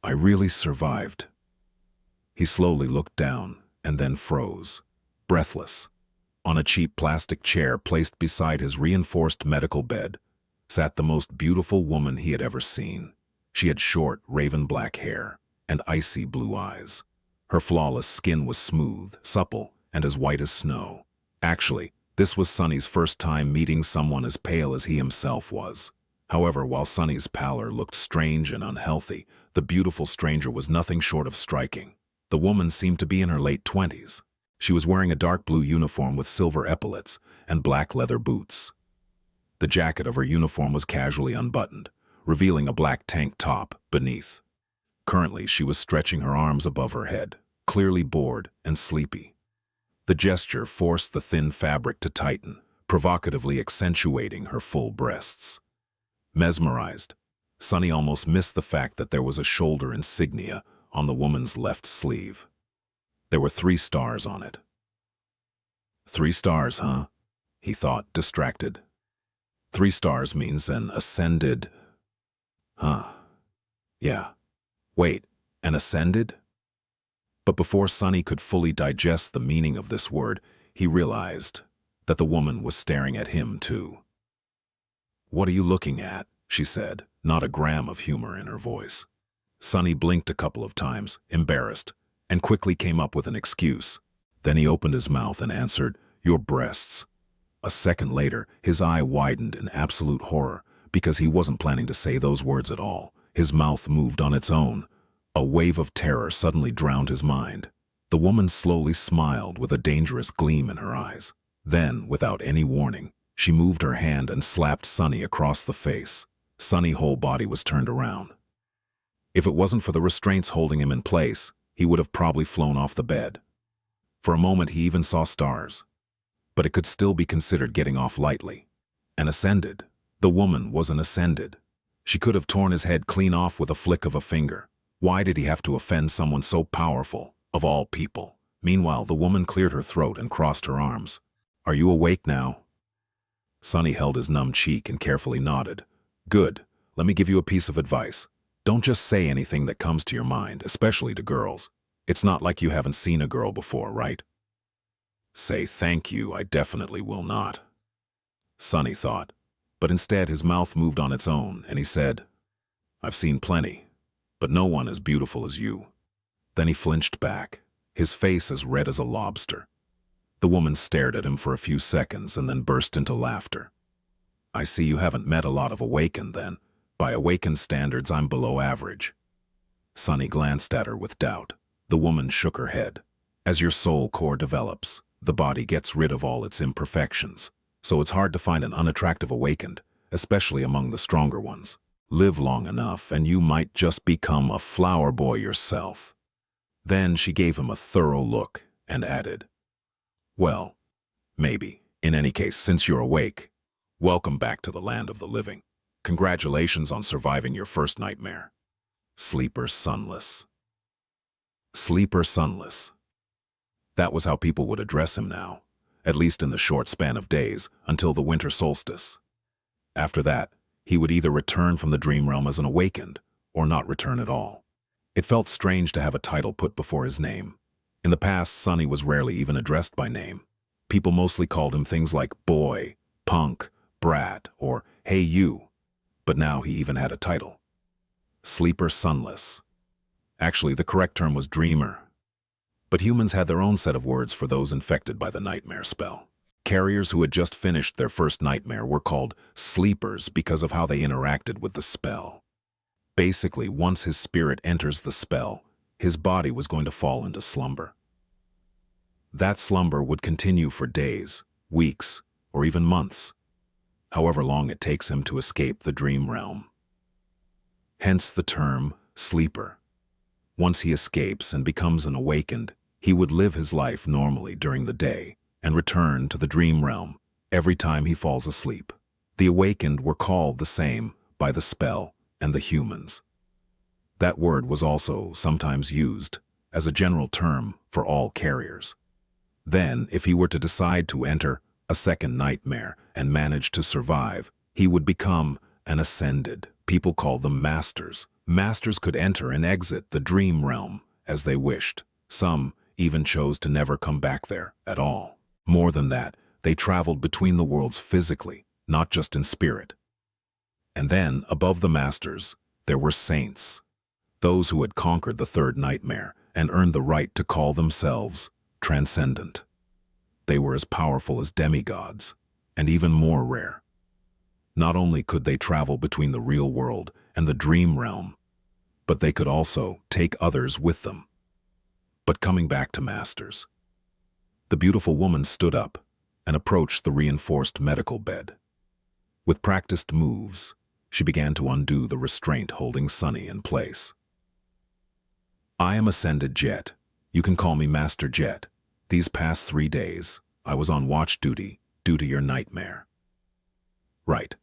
I really survived. He slowly looked down and then froze, breathless. On a cheap plastic chair placed beside his reinforced medical bed sat the most beautiful woman he had ever seen. She had short, raven-black hair and icy blue eyes. Her flawless skin was smooth, supple, and as white as snow. Actually, this was Sunny's first time meeting someone as pale as he himself was. However, while Sunny's pallor looked strange and unhealthy, the beautiful stranger was nothing short of striking. The woman seemed to be in her late 20s. She was wearing a dark blue uniform with silver epaulets and black leather boots. The jacket of her uniform was casually unbuttoned, revealing a black tank top beneath. Currently, she was stretching her arms above her head, clearly bored and sleepy. The gesture forced the thin fabric to tighten, provocatively accentuating her full breasts. Mesmerized, Sunny almost missed the fact that there was a shoulder insignia on the woman's left sleeve. There were 3 stars on it. 3 stars, huh? He thought, distracted. 3 stars means an ascended... Huh. Yeah. Wait, an ascended? But before Sunny could fully digest the meaning of this word, he realized that the woman was staring at him too. What are you looking at? She said, not a gram of humor in her voice. Sunny blinked a couple of times, embarrassed, and quickly came up with an excuse. Then he opened his mouth and answered, Your breasts. A second later, his eye widened in absolute horror, because he wasn't planning to say those words at all. His mouth moved on its own. A wave of terror suddenly drowned his mind. The woman slowly smiled with a dangerous gleam in her eyes. Then, without any warning, she moved her hand and slapped Sunny across the face. Sunny's whole body was turned around. If it wasn't for the restraints holding him in place, he would have probably flown off the bed. For a moment he even saw stars. But it could still be considered getting off lightly. An ascended. The woman was an ascended. She could have torn his head clean off with a flick of a finger. Why did he have to offend someone so powerful, of all people? Meanwhile, the woman cleared her throat and crossed her arms. Are you awake now? Sonny held his numb cheek and carefully nodded. Good. Let me give you a piece of advice. Don't just say anything that comes to your mind, especially to girls. It's not like you haven't seen a girl before, right? Say thank you, I definitely will not. Sonny thought, but instead his mouth moved on its own, and he said, I've seen plenty, but no one as beautiful as you. Then he flinched back, his face as red as a lobster. The woman stared at him for a few seconds and then burst into laughter. I see you haven't met a lot of awakened then. By awakened standards, I'm below average. Sonny glanced at her with doubt. The woman shook her head. As your soul core develops, the body gets rid of all its imperfections, so it's hard to find an unattractive awakened, especially among the stronger ones. Live long enough and you might just become a flower boy yourself. Then she gave him a thorough look and added, well, maybe. In any case, since you're awake, welcome back to the land of the living. Congratulations on surviving your first nightmare. Sleeper Sunless. Sleeper Sunless. That was how people would address him now, at least in the short span of days until the winter solstice. After that, he would either return from the dream realm as an awakened or not return at all. It felt strange to have a title put before his name. In the past, Sonny was rarely even addressed by name. People mostly called him things like boy, punk, brat, or hey you. But now he even had a title. Sleeper Sunless. Actually, the correct term was dreamer. But humans had their own set of words for those infected by the nightmare spell. Carriers who had just finished their first nightmare were called sleepers because of how they interacted with the spell. Basically, once his spirit enters the spell, his body was going to fall into slumber. That slumber would continue for days, weeks, or even months, however long it takes him to escape the dream realm. Hence the term sleeper. Once he escapes and becomes an awakened, he would live his life normally during the day and return to the dream realm every time he falls asleep. The awakened were called the same by the spell and the humans. That word was also sometimes used as a general term for all carriers. Then, if he were to decide to enter a second nightmare and manage to survive, he would become an ascended. People called them masters. Masters could enter and exit the dream realm as they wished. Some even chose to never come back there at all. More than that, they traveled between the worlds physically, not just in spirit. And then, above the masters, there were saints. Those who had conquered the third nightmare and earned the right to call themselves transcendent. They were as powerful as demigods, and even more rare. Not only could they travel between the real world and the dream realm, but they could also take others with them. But coming back to masters, the beautiful woman stood up and approached the reinforced medical bed. With practiced moves, she began to undo the restraint holding Sonny in place. I am Ascended Jet. You can call me Master Jet. These past 3 days, I was on watch duty due to your nightmare. Right.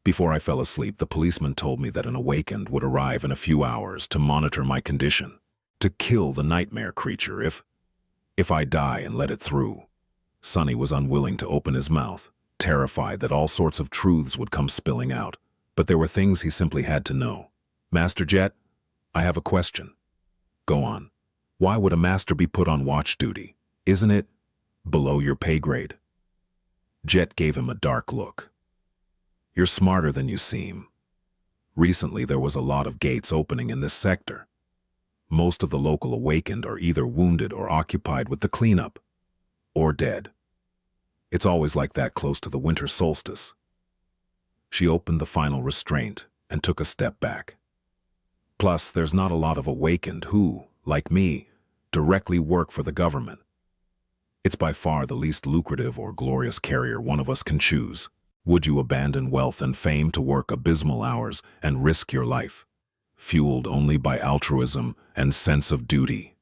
Before I fell asleep, the policeman told me that an awakened would arrive in a few hours to monitor my condition, to kill the nightmare creature if I die and let it through. Sonny was unwilling to open his mouth, terrified that all sorts of truths would come spilling out, but there were things he simply had to know. Master Jet, I have a question. Go on. Why would a master be put on watch duty? Isn't it below your pay grade? Jet gave him a dark look. You're smarter than you seem. Recently, there was a lot of gates opening in this sector. Most of the local awakened are either wounded or occupied with the cleanup, or dead. It's always like that close to the winter solstice. She opened the final restraint and took a step back. Plus, there's not a lot of awakened who, like me, directly work for the government. It's by far the least lucrative or glorious carrier one of us can choose. Would you abandon wealth and fame to work abysmal hours and risk your life, fueled only by altruism and sense of duty?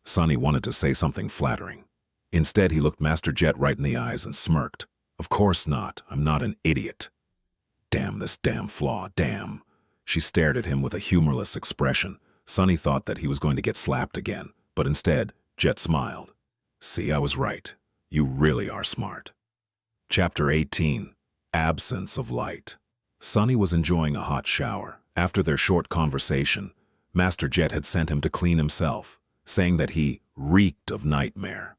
Sonny wanted to say something flattering. Instead, he looked Master Jet right in the eyes and smirked. Of course not. I'm not an idiot. Damn this damn flaw, damn. She stared at him with a humorless expression. Sonny thought that he was going to get slapped again, but instead, Jet smiled. See, I was right. You really are smart. Chapter 18. Absence of Light. Sunny was enjoying a hot shower. After their short conversation, Master Jet had sent him to clean himself, saying that he reeked of nightmare.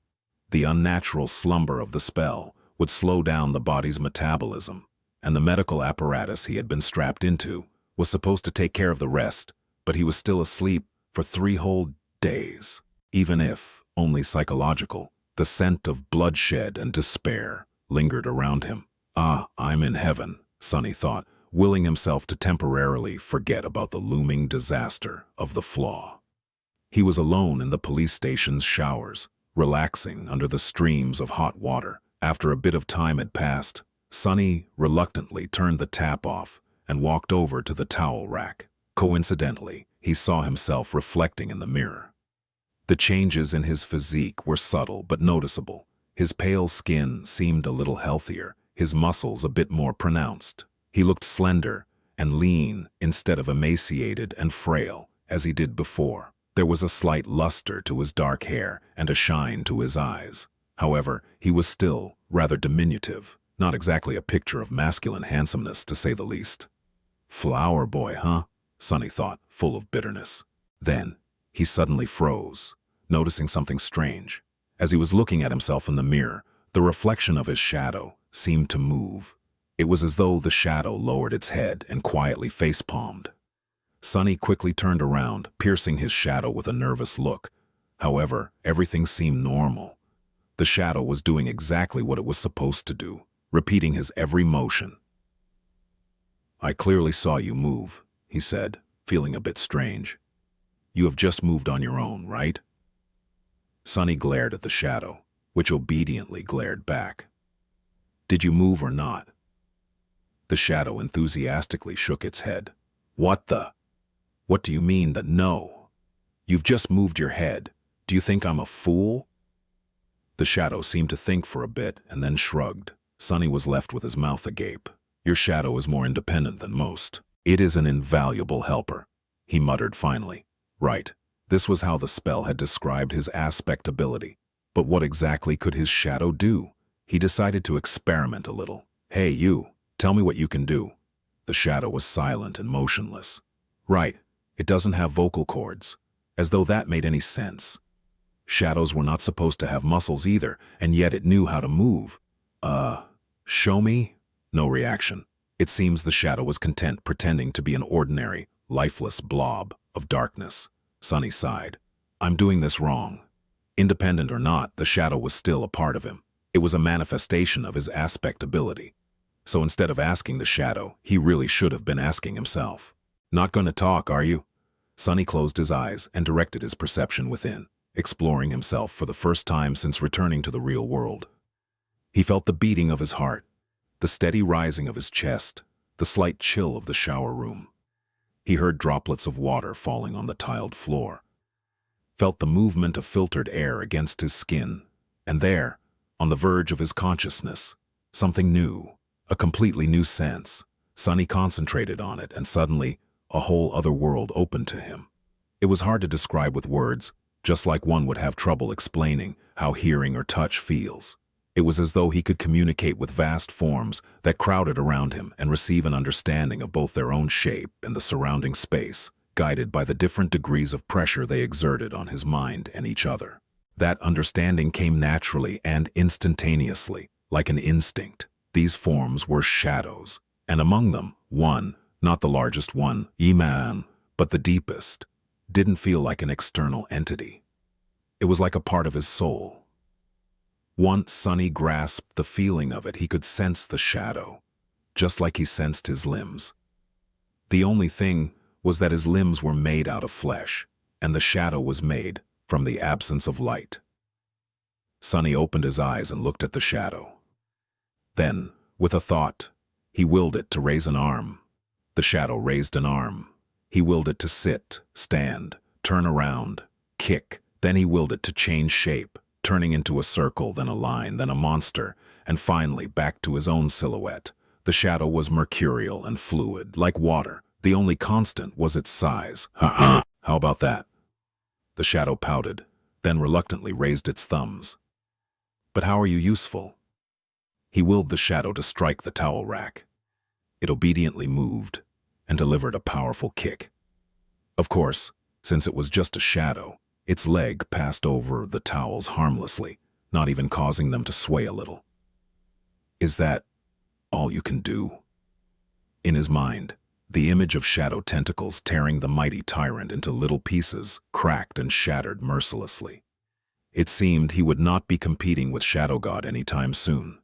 The unnatural slumber of the spell would slow down the body's metabolism, and the medical apparatus he had been strapped into was supposed to take care of the rest, but he was still asleep for 3 whole days. Even if only psychological, the scent of bloodshed and despair lingered around him. Ah, I'm in heaven, Sunny thought, willing himself to temporarily forget about the looming disaster of the flaw. He was alone in the police station's showers, relaxing under the streams of hot water. After a bit of time had passed, Sunny reluctantly turned the tap off and walked over to the towel rack. Coincidentally, he saw himself reflecting in the mirror. The changes in his physique were subtle but noticeable. His pale skin seemed a little healthier, his muscles a bit more pronounced. He looked slender and lean instead of emaciated and frail as he did before. There was a slight luster to his dark hair and a shine to his eyes. However, he was still rather diminutive, not exactly a picture of masculine handsomeness to say the least. Flower boy, huh? Sunny thought, full of bitterness. Then, he suddenly froze, noticing something strange. As he was looking at himself in the mirror, the reflection of his shadow seemed to move. It was as though the shadow lowered its head and quietly face-palmed. Sunny quickly turned around, piercing his shadow with a nervous look. However, everything seemed normal. The shadow was doing exactly what it was supposed to do, repeating his every motion. I clearly saw you move, he said, feeling a bit strange. You have just moved on your own, right? Sunny glared at the shadow, which obediently glared back. Did you move or not? The shadow enthusiastically shook its head. What do you mean that no? You've just moved your head. Do you think I'm a fool? The shadow seemed to think for a bit and then shrugged. Sunny was left with his mouth agape. Your shadow is more independent than most. It is an invaluable helper, he muttered finally. Right, this was how the spell had described his aspect ability. But what exactly could his shadow do? He decided to experiment a little. Hey, you, tell me what you can do. The shadow was silent and motionless. Right, it doesn't have vocal cords. As though that made any sense. Shadows were not supposed to have muscles either, and yet it knew how to move. Show me? No reaction. It seems the shadow was content pretending to be an ordinary, lifeless blob of darkness. Sunny sighed. I'm doing this wrong. Independent or not, the shadow was still a part of him. It was a manifestation of his aspect ability. So instead of asking the shadow, he really should have been asking himself. Not going to talk, are you? Sunny closed his eyes and directed his perception within, exploring himself for the first time since returning to the real world. He felt the beating of his heart, the steady rising of his chest, the slight chill of the shower room. He heard droplets of water falling on the tiled floor, felt the movement of filtered air against his skin, and there, on the verge of his consciousness, something new, a completely new sense. Sunny concentrated on it, and suddenly, a whole other world opened to him. It was hard to describe with words, just like one would have trouble explaining how hearing or touch feels. It was as though he could communicate with vast forms that crowded around him and receive an understanding of both their own shape and the surrounding space, guided by the different degrees of pressure they exerted on his mind and each other. That understanding came naturally and instantaneously, like an instinct. These forms were shadows, and among them, one, not the largest one, Iman, but the deepest, didn't feel like an external entity. It was like a part of his soul. Once Sunny grasped the feeling of it, he could sense the shadow, just like he sensed his limbs. The only thing was that his limbs were made out of flesh, and the shadow was made from the absence of light. Sunny opened his eyes and looked at the shadow. Then, with a thought, he willed it to raise an arm. The shadow raised an arm. He willed it to sit, stand, turn around, kick. Then he willed it to change shape, turning into a circle, then a line, then a monster, and finally back to his own silhouette. The shadow was mercurial and fluid, like water. The only constant was its size. Ha-ha! How about that? The shadow pouted, then reluctantly raised its thumbs. But how are you useful? He willed the shadow to strike the towel rack. It obediently moved and delivered a powerful kick. Of course, since it was just a shadow, its leg passed over the towels harmlessly, not even causing them to sway a little. Is that all you can do? In his mind, the image of shadow tentacles tearing the mighty tyrant into little pieces cracked and shattered mercilessly. It seemed he would not be competing with Shadow God anytime soon.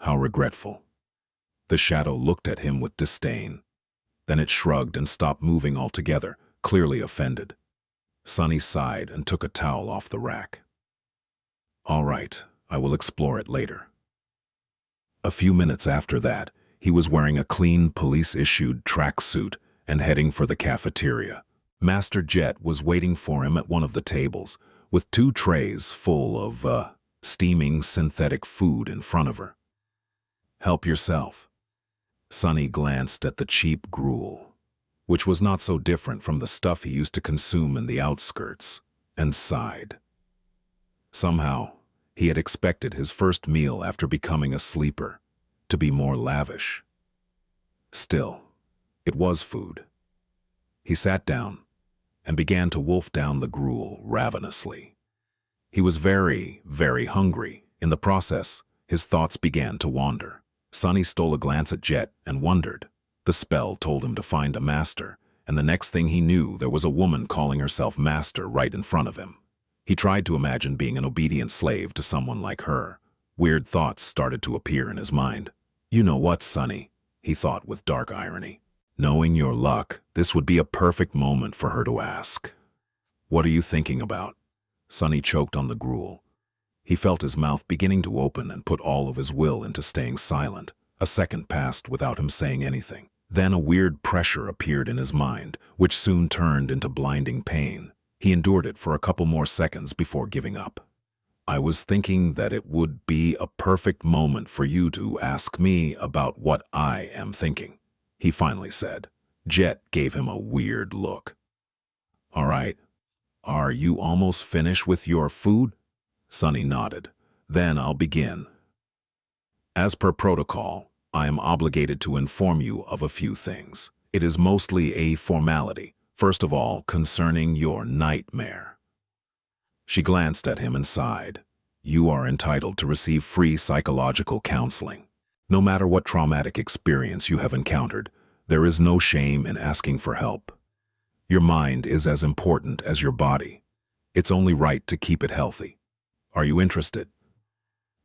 How regretful. The shadow looked at him with disdain. Then it shrugged and stopped moving altogether, clearly offended. Sunny sighed and took a towel off the rack. All right, I will explore it later. A few minutes after that, he was wearing a clean police-issued tracksuit and heading for the cafeteria. Master Jet was waiting for him at one of the tables, with 2 trays full of, steaming synthetic food in front of her. Help yourself. Sunny glanced at the cheap gruel, which was not so different from the stuff he used to consume in the outskirts, and sighed. Somehow, he had expected his first meal after becoming a sleeper to be more lavish. Still, it was food. He sat down and began to wolf down the gruel ravenously. He was very, very hungry. In the process, his thoughts began to wander. Sunny stole a glance at Jet and wondered. The spell told him to find a master, and the next thing he knew, there was a woman calling herself master right in front of him. He tried to imagine being an obedient slave to someone like her. Weird thoughts started to appear in his mind. You know what, Sunny? He thought with dark irony. Knowing your luck, this would be a perfect moment for her to ask. What are you thinking about? Sunny choked on the gruel. He felt his mouth beginning to open and put all of his will into staying silent. A second passed without him saying anything. Then a weird pressure appeared in his mind, which soon turned into blinding pain. He endured it for a couple more seconds before giving up. I was thinking that it would be a perfect moment for you to ask me about what I am thinking, he finally said. Jet gave him a weird look. All right, are you almost finished with your food? Sunny nodded. Then I'll begin. As per protocol, I am obligated to inform you of a few things. It is mostly a formality. First of all, concerning your nightmare. She glanced at him and sighed. You are entitled to receive free psychological counseling. No matter what traumatic experience you have encountered, there is no shame in asking for help. Your mind is as important as your body. It's only right to keep it healthy. Are you interested?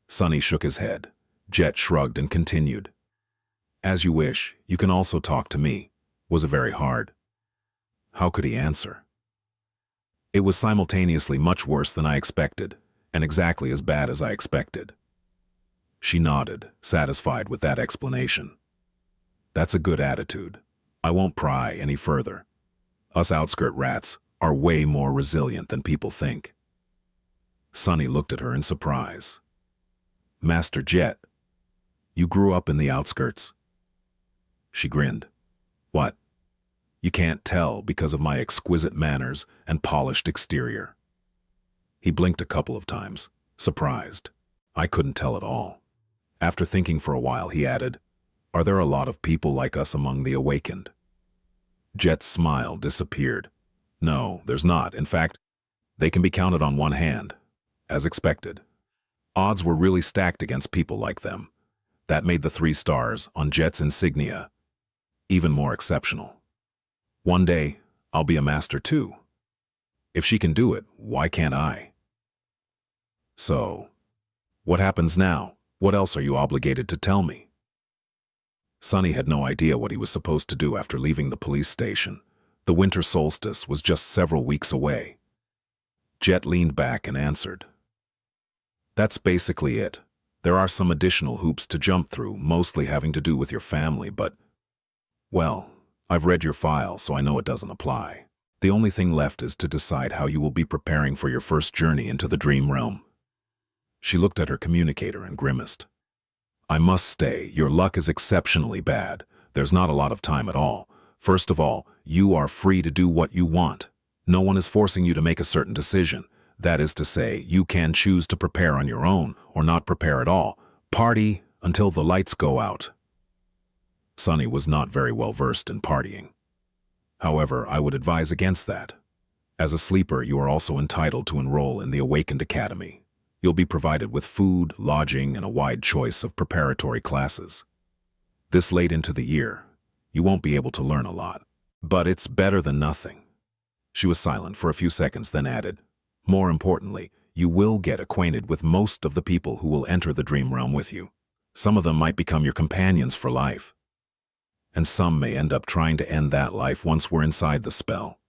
Sunny shook his head. Jet shrugged and continued. As you wish, you can also talk to me. Was it very hard? How could he answer? It was simultaneously much worse than I expected, and exactly as bad as I expected. She nodded, satisfied with that explanation. That's a good attitude. I won't pry any further. Us outskirt rats are way more resilient than people think. Sunny looked at her in surprise. Master Jet, you grew up in the outskirts? She grinned. What? You can't tell because of my exquisite manners and polished exterior. He blinked a couple of times, surprised. I couldn't tell at all. After thinking for a while, he added, Are there a lot of people like us among the awakened? Jet's smile disappeared. No, there's not. In fact, they can be counted on one hand, as expected. Odds were really stacked against people like them. That made the 3 stars on Jet's insignia even more exceptional. One day, I'll be a master too. If she can do it, why can't I? So, what happens now? What else are you obligated to tell me? Sunny had no idea what he was supposed to do after leaving the police station. The winter solstice was just several weeks away. Jet leaned back and answered. That's basically it. There are some additional hoops to jump through, mostly having to do with your family, but, well, I've read your file, so I know it doesn't apply. The only thing left is to decide how you will be preparing for your first journey into the dream realm. She looked at her communicator and grimaced. I must stay. Your luck is exceptionally bad. There's not a lot of time at all. First of all, you are free to do what you want. No one is forcing you to make a certain decision. That is to say, you can choose to prepare on your own or not prepare at all. Party until the lights go out. Sunny was not very well versed in partying. However, I would advise against that. As a sleeper, you are also entitled to enroll in the Awakened Academy. You'll be provided with food, lodging, and a wide choice of preparatory classes. This late into the year, you won't be able to learn a lot. But it's better than nothing. She was silent for a few seconds, then added, more importantly, you will get acquainted with most of the people who will enter the dream realm with you. Some of them might become your companions for life. And some may end up trying to end that life once we're inside the spell.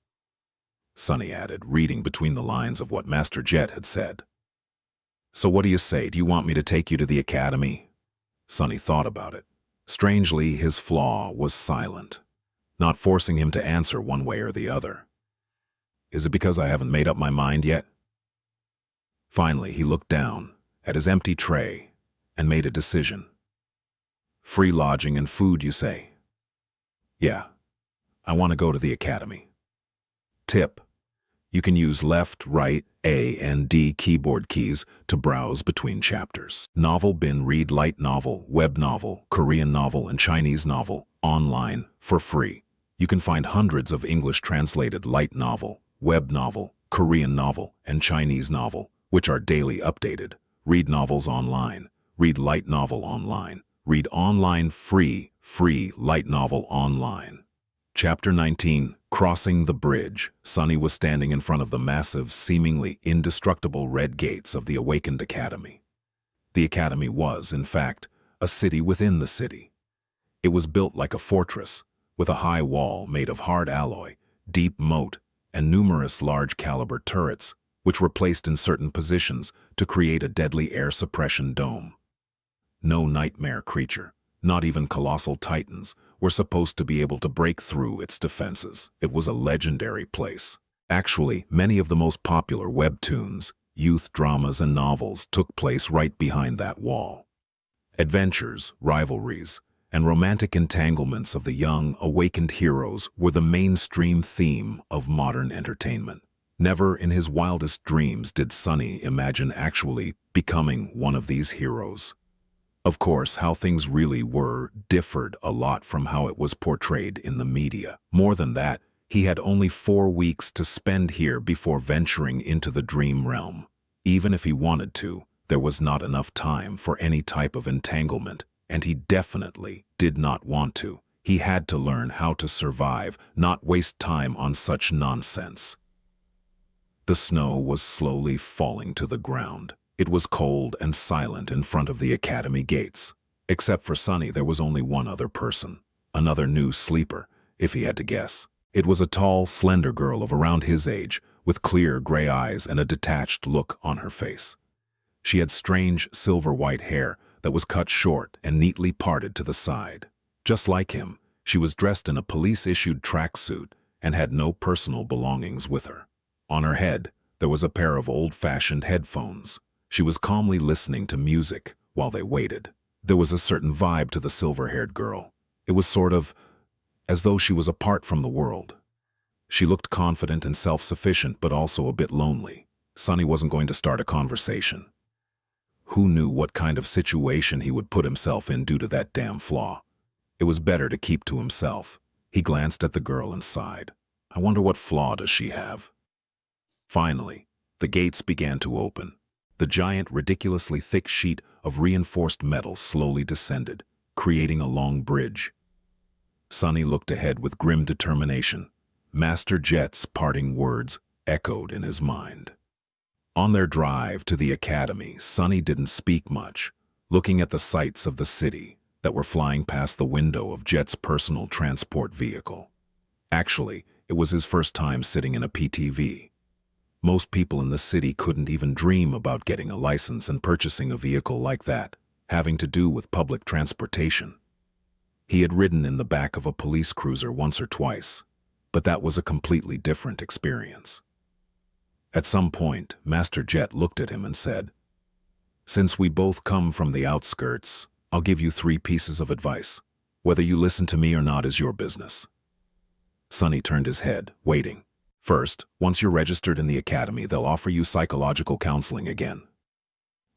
Sunny added, reading between the lines of what Master Jet had said. So what do you say? Do you want me to take you to the academy? Sunny thought about it. Strangely, his flaw was silent, not forcing him to answer one way or the other. Is it because I haven't made up my mind yet? Finally, he looked down at his empty tray and made a decision. Free lodging and food, you say? Yeah, I want to go to the academy. Tip: you can use left, right, A, and D keyboard keys to browse between chapters. Novel bin: read light novel, web novel, Korean novel, and Chinese novel online for free. You can find hundreds of English translated light novel, web novel, Korean novel, and Chinese novel, which are daily updated. Read novels online. Read light novel online. Read online free light novel online. Chapter 19, Crossing the Bridge. Sunny was standing in front of the massive, seemingly indestructible red gates of the Awakened Academy. The academy was, in fact, a city within the city. It was built like a fortress, with a high wall made of hard alloy, deep moat, and numerous large-caliber turrets, which were placed in certain positions to create a deadly air suppression dome. No nightmare creature, not even colossal titans, were supposed to be able to break through its defenses. It was a legendary place. Actually, many of the most popular webtoons, youth dramas, and novels took place right behind that wall. Adventures, rivalries, and romantic entanglements of the young, awakened heroes were the mainstream theme of modern entertainment. Never in his wildest dreams did Sunny imagine actually becoming one of these heroes. Of course, how things really were differed a lot from how it was portrayed in the media. More than that, he had only 4 weeks to spend here before venturing into the dream realm. Even if he wanted to, there was not enough time for any type of entanglement, and he definitely did not want to. He had to learn how to survive, not waste time on such nonsense. The snow was slowly falling to the ground. It was cold and silent in front of the academy gates. Except for Sunny, there was only one other person, another new sleeper, if he had to guess. It was a tall, slender girl of around his age, with clear gray eyes and a detached look on her face. She had strange silver-white hair that was cut short and neatly parted to the side. Just like him, she was dressed in a police-issued tracksuit and had no personal belongings with her. On her head, there was a pair of old-fashioned headphones. She was calmly listening to music while they waited. There was a certain vibe to the silver-haired girl. It was sort of as though she was apart from the world. She looked confident and self-sufficient, but also a bit lonely. Sunny wasn't going to start a conversation. Who knew what kind of situation he would put himself in due to that damn flaw? It was better to keep to himself. He glanced at the girl and sighed. I wonder what flaw does she have? Finally, the gates began to open. The giant, ridiculously thick sheet of reinforced metal slowly descended, creating a long bridge. Sunny looked ahead with grim determination. Master Jet's parting words echoed in his mind. On their drive to the academy, Sunny didn't speak much, looking at the sights of the city that were flying past the window of Jet's personal transport vehicle. Actually, it was his first time sitting in a PTV. Most people in the city couldn't even dream about getting a license and purchasing a vehicle like that, having to do with public transportation. He had ridden in the back of a police cruiser once or twice, but that was a completely different experience. At some point, Master Jet looked at him and said, "Since we both come from the outskirts, I'll give you 3 pieces of advice. Whether you listen to me or not is your business." Sunny turned his head, waiting. First, once you're registered in the academy, they'll offer you psychological counseling again.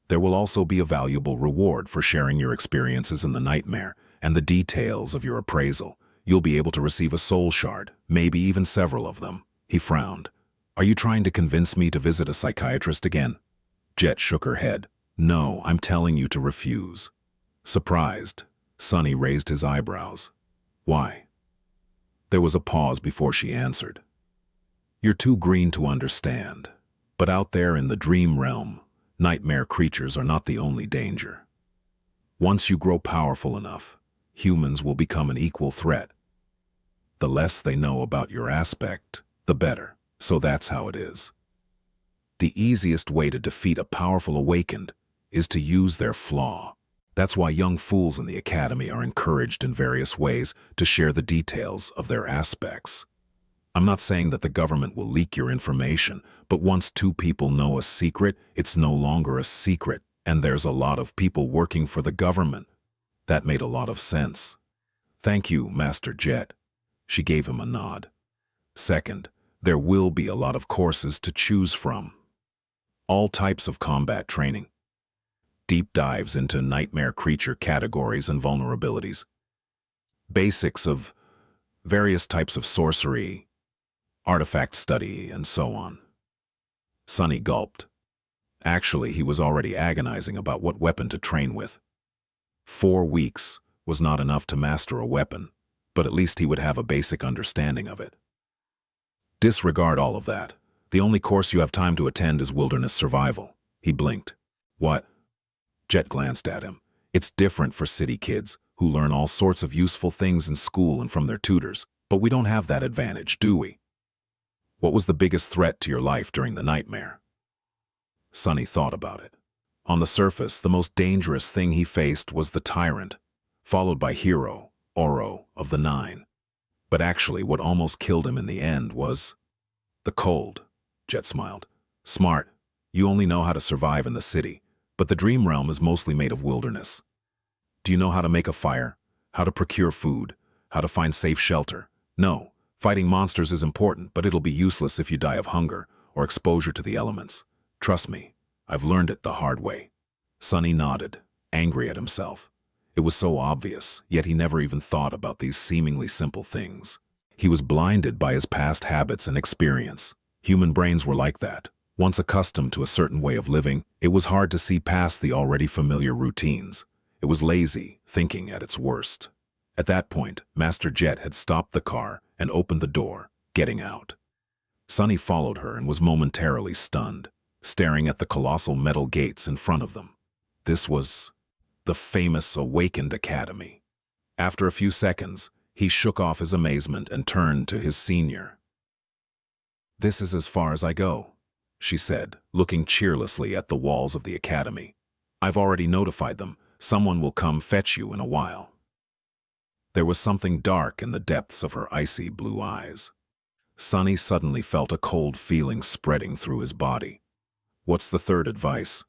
There will also be a valuable reward for sharing your experiences in the nightmare and the details of your appraisal. You'll be able to receive a soul shard, maybe even several of them. He frowned. Are you trying to convince me to visit a psychiatrist again? Jet shook her head. No, I'm telling you to refuse. Surprised, Sunny raised his eyebrows. Why? There was a pause before she answered. You're too green to understand. But out there in the dream realm, nightmare creatures are not the only danger. Once you grow powerful enough, humans will become an equal threat. The less they know about your aspect, the better. So that's how it is. The easiest way to defeat a powerful awakened is to use their flaw. That's why young fools in the academy are encouraged in various ways to share the details of their aspects. I'm not saying that the government will leak your information, but once two people know a secret, it's no longer a secret, and there's a lot of people working for the government. That made a lot of sense. Thank you, Master Jet. She gave him a nod. Second, there will be a lot of courses to choose from. All types of combat training. Deep dives into nightmare creature categories and vulnerabilities. Basics of various types of sorcery, artifact study, and so on. Sunny gulped. Actually, he was already agonizing about what weapon to train with. 4 weeks was not enough to master a weapon, but at least he would have a basic understanding of it. Disregard all of that. The only course you have time to attend is wilderness survival. He blinked. What? Jet glanced at him. It's different for city kids, who learn all sorts of useful things in school and from their tutors, but we don't have that advantage, do we? What was the biggest threat to your life during the nightmare? Sunny thought about it. On the surface, the most dangerous thing he faced was the tyrant, followed by Hero, Oro, of the Nine. But actually, what almost killed him in the end was the cold. Jet smiled. Smart. You only know how to survive in the city, but the dream realm is mostly made of wilderness. Do you know how to make a fire? How to procure food? How to find safe shelter? No. Fighting monsters is important, but it'll be useless if you die of hunger or exposure to the elements. Trust me, I've learned it the hard way. Sunny nodded, angry at himself. It was so obvious, yet he never even thought about these seemingly simple things. He was blinded by his past habits and experience. Human brains were like that. Once accustomed to a certain way of living, it was hard to see past the already familiar routines. It was lazy thinking at its worst. At that point, Master Jet had stopped the car and opened the door, getting out. Sunny followed her and was momentarily stunned, staring at the colossal metal gates in front of them. This was the famous Awakened Academy. After a few seconds, he shook off his amazement and turned to his senior. This is as far as I go, she said, looking cheerlessly at the walls of the academy. I've already notified them. Someone will come fetch you in a while. There was something dark in the depths of her icy blue eyes. Sunny suddenly felt a cold feeling spreading through his body. What's the third advice?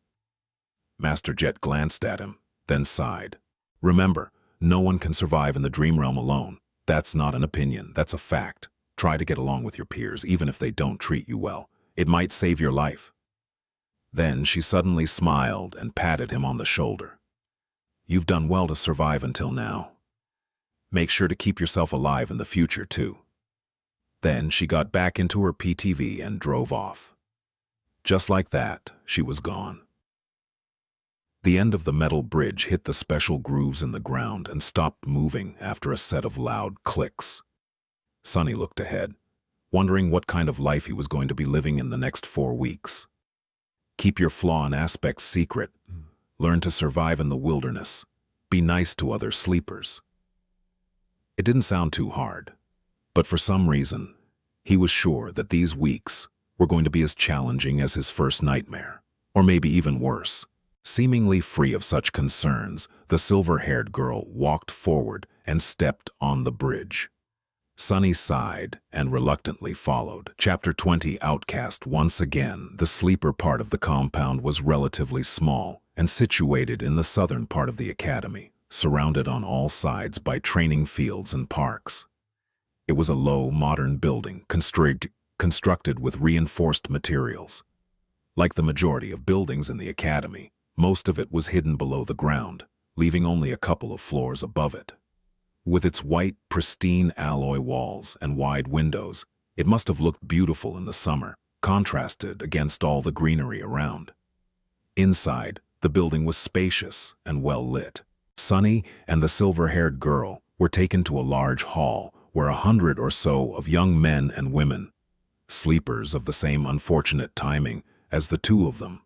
Master Jet glanced at him, then sighed. Remember, no one can survive in the dream realm alone. That's not an opinion, that's a fact. Try to get along with your peers, even if they don't treat you well. It might save your life. Then she suddenly smiled and patted him on the shoulder. You've done well to survive until now. Make sure to keep yourself alive in the future, too. Then she got back into her PTV and drove off. Just like that, she was gone. The end of the metal bridge hit the special grooves in the ground and stopped moving after a set of loud clicks. Sunny looked ahead, wondering what kind of life he was going to be living in the next 4 weeks. Keep your flaw and aspects secret. Learn to survive in the wilderness. Be nice to other sleepers. It didn't sound too hard, but for some reason, he was sure that these weeks were going to be as challenging as his first nightmare, or maybe even worse. Seemingly free of such concerns, the silver-haired girl walked forward and stepped on the bridge. Sunny sighed and reluctantly followed. Chapter 20 Outcast. Once again, the sleeper part of the compound was relatively small and situated in the southern part of the academy, surrounded on all sides by training fields and parks. It was a low, modern building constructed constructed with reinforced materials. Like the majority of buildings in the academy, most of it was hidden below the ground, leaving only a couple of floors above it. With its white, pristine alloy walls and wide windows, it must have looked beautiful in the summer, contrasted against all the greenery around. Inside, the building was spacious and well lit. Sunny and the silver-haired girl were taken to a large hall where 100 or so of young men and women, sleepers of the same unfortunate timing as the two of them,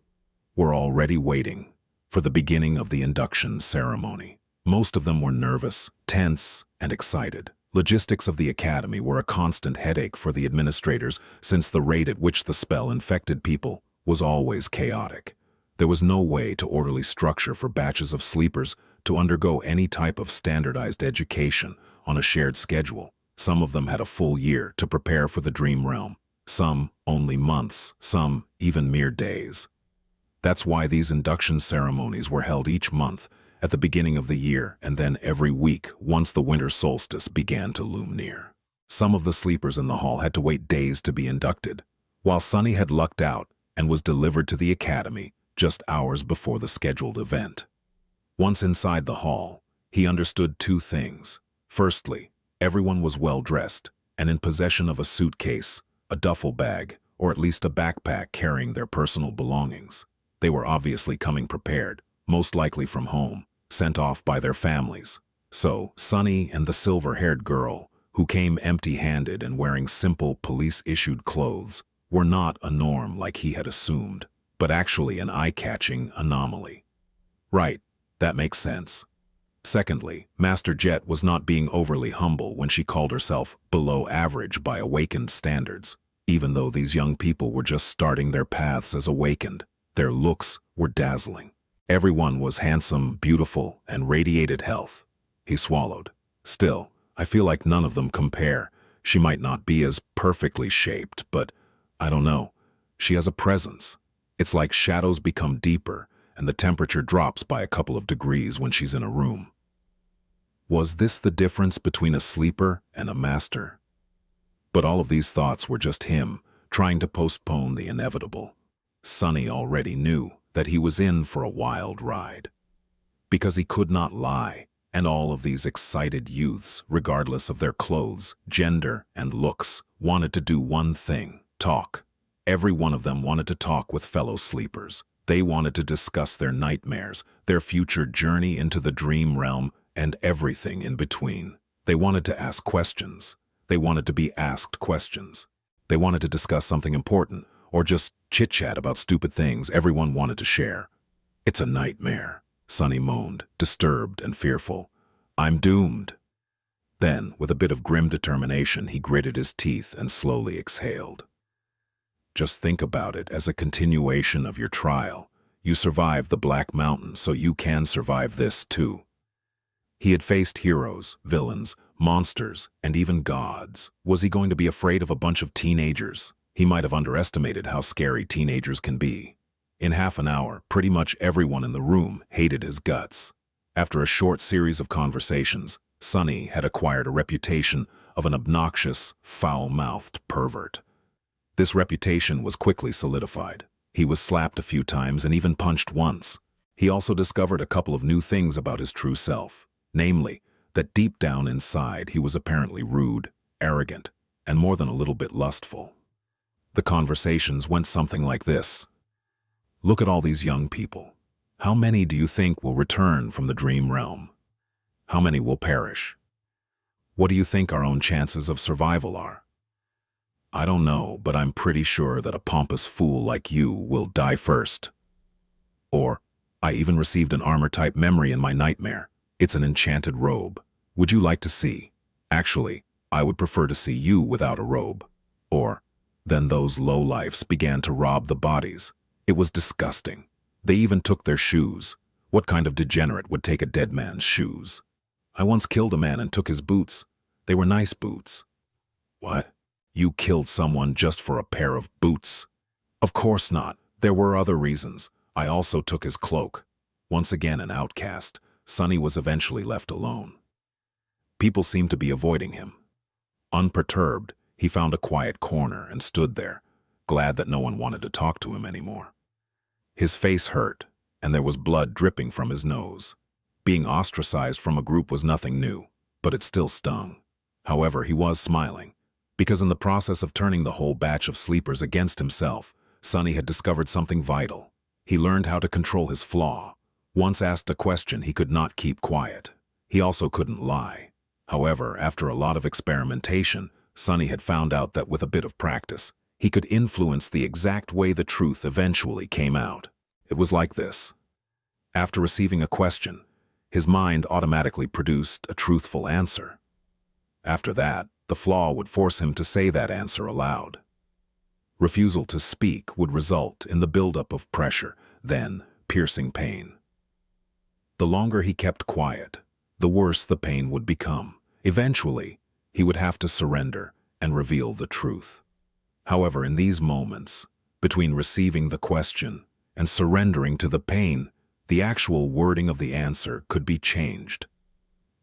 were already waiting for the beginning of the induction ceremony. Most of them were nervous, tense, and excited. Logistics of the academy were a constant headache for the administrators since the rate at which the spell infected people was always chaotic. There was no way to orderly structure for batches of sleepers to undergo any type of standardized education on a shared schedule. Some of them had a full year to prepare for the dream realm, some only months, some even mere days. That's why these induction ceremonies were held each month at the beginning of the year and then every week once the winter solstice began to loom near. Some of the sleepers in the hall had to wait days to be inducted, while Sunny had lucked out and was delivered to the academy just hours before the scheduled event. Once inside the hall, he understood two things. Firstly, everyone was well-dressed and in possession of a suitcase, a duffel bag, or at least a backpack carrying their personal belongings. They were obviously coming prepared, most likely from home, sent off by their families. So, Sunny and the silver-haired girl, who came empty-handed and wearing simple police-issued clothes, were not a norm like he had assumed, but actually an eye-catching anomaly. Right, that makes sense. Secondly, Master Jet was not being overly humble when she called herself below average by awakened standards. Even though these young people were just starting their paths as awakened, their looks were dazzling. Everyone was handsome, beautiful, and radiated health. He swallowed. Still, I feel like none of them compare. She might not be as perfectly shaped, but I don't know. She has a presence. It's like shadows become deeper, and the temperature drops by a couple of degrees when she's in a room. Was this the difference between a sleeper and a master? But all of these thoughts were just him, trying to postpone the inevitable. Sunny already knew that he was in for a wild ride. Because he could not lie, and all of these excited youths, regardless of their clothes, gender, and looks, wanted to do one thing: talk. Every one of them wanted to talk with fellow sleepers. They wanted to discuss their nightmares, their future journey into the dream realm, and everything in between. They wanted to ask questions. They wanted to be asked questions. They wanted to discuss something important, or just chit-chat about stupid things everyone wanted to share. It's a nightmare, Sunny moaned, disturbed and fearful. I'm doomed. Then, with a bit of grim determination, he gritted his teeth and slowly exhaled. Just think about it as a continuation of your trial. You survived the Black Mountain, so you can survive this too. He had faced heroes, villains, monsters, and even gods. Was he going to be afraid of a bunch of teenagers? He might have underestimated how scary teenagers can be. In half an hour, pretty much everyone in the room hated his guts. After a short series of conversations, Sunny had acquired a reputation of an obnoxious, foul-mouthed pervert. This reputation was quickly solidified. He was slapped a few times and even punched once. He also discovered a couple of new things about his true self, namely, that deep down inside he was apparently rude, arrogant, and more than a little bit lustful. The conversations went something like this. Look at all these young people. How many do you think will return from the dream realm? How many will perish? What do you think our own chances of survival are? I don't know, but I'm pretty sure that a pompous fool like you will die first. Or, I even received an armor-type memory in my nightmare. It's an enchanted robe. Would you like to see? Actually, I would prefer to see you without a robe. Or, then those lowlifes began to rob the bodies. It was disgusting. They even took their shoes. What kind of degenerate would take a dead man's shoes? I once killed a man and took his boots. They were nice boots. What? You killed someone just for a pair of boots? Of course not. There were other reasons. I also took his cloak. Once again an outcast, Sunny was eventually left alone. People seemed to be avoiding him. Unperturbed, He found a quiet corner and stood there, glad that no one wanted to talk to him anymore. His face hurt, and there was blood dripping from his nose. Being ostracized from a group was nothing new, but it still stung. However, he was smiling, because in the process of turning the whole batch of sleepers against himself, Sunny had discovered something vital. He learned how to control his flaw. Once asked a question, he could not keep quiet. He also couldn't lie. However, after a lot of experimentation, Sunny had found out that with a bit of practice, he could influence the exact way the truth eventually came out. It was like this. After receiving a question, his mind automatically produced a truthful answer. After that, the flaw would force him to say that answer aloud. Refusal to speak would result in the buildup of pressure, then piercing pain. The longer he kept quiet, the worse the pain would become. Eventually, he would have to surrender and reveal the truth. However, in these moments, between receiving the question and surrendering to the pain, the actual wording of the answer could be changed.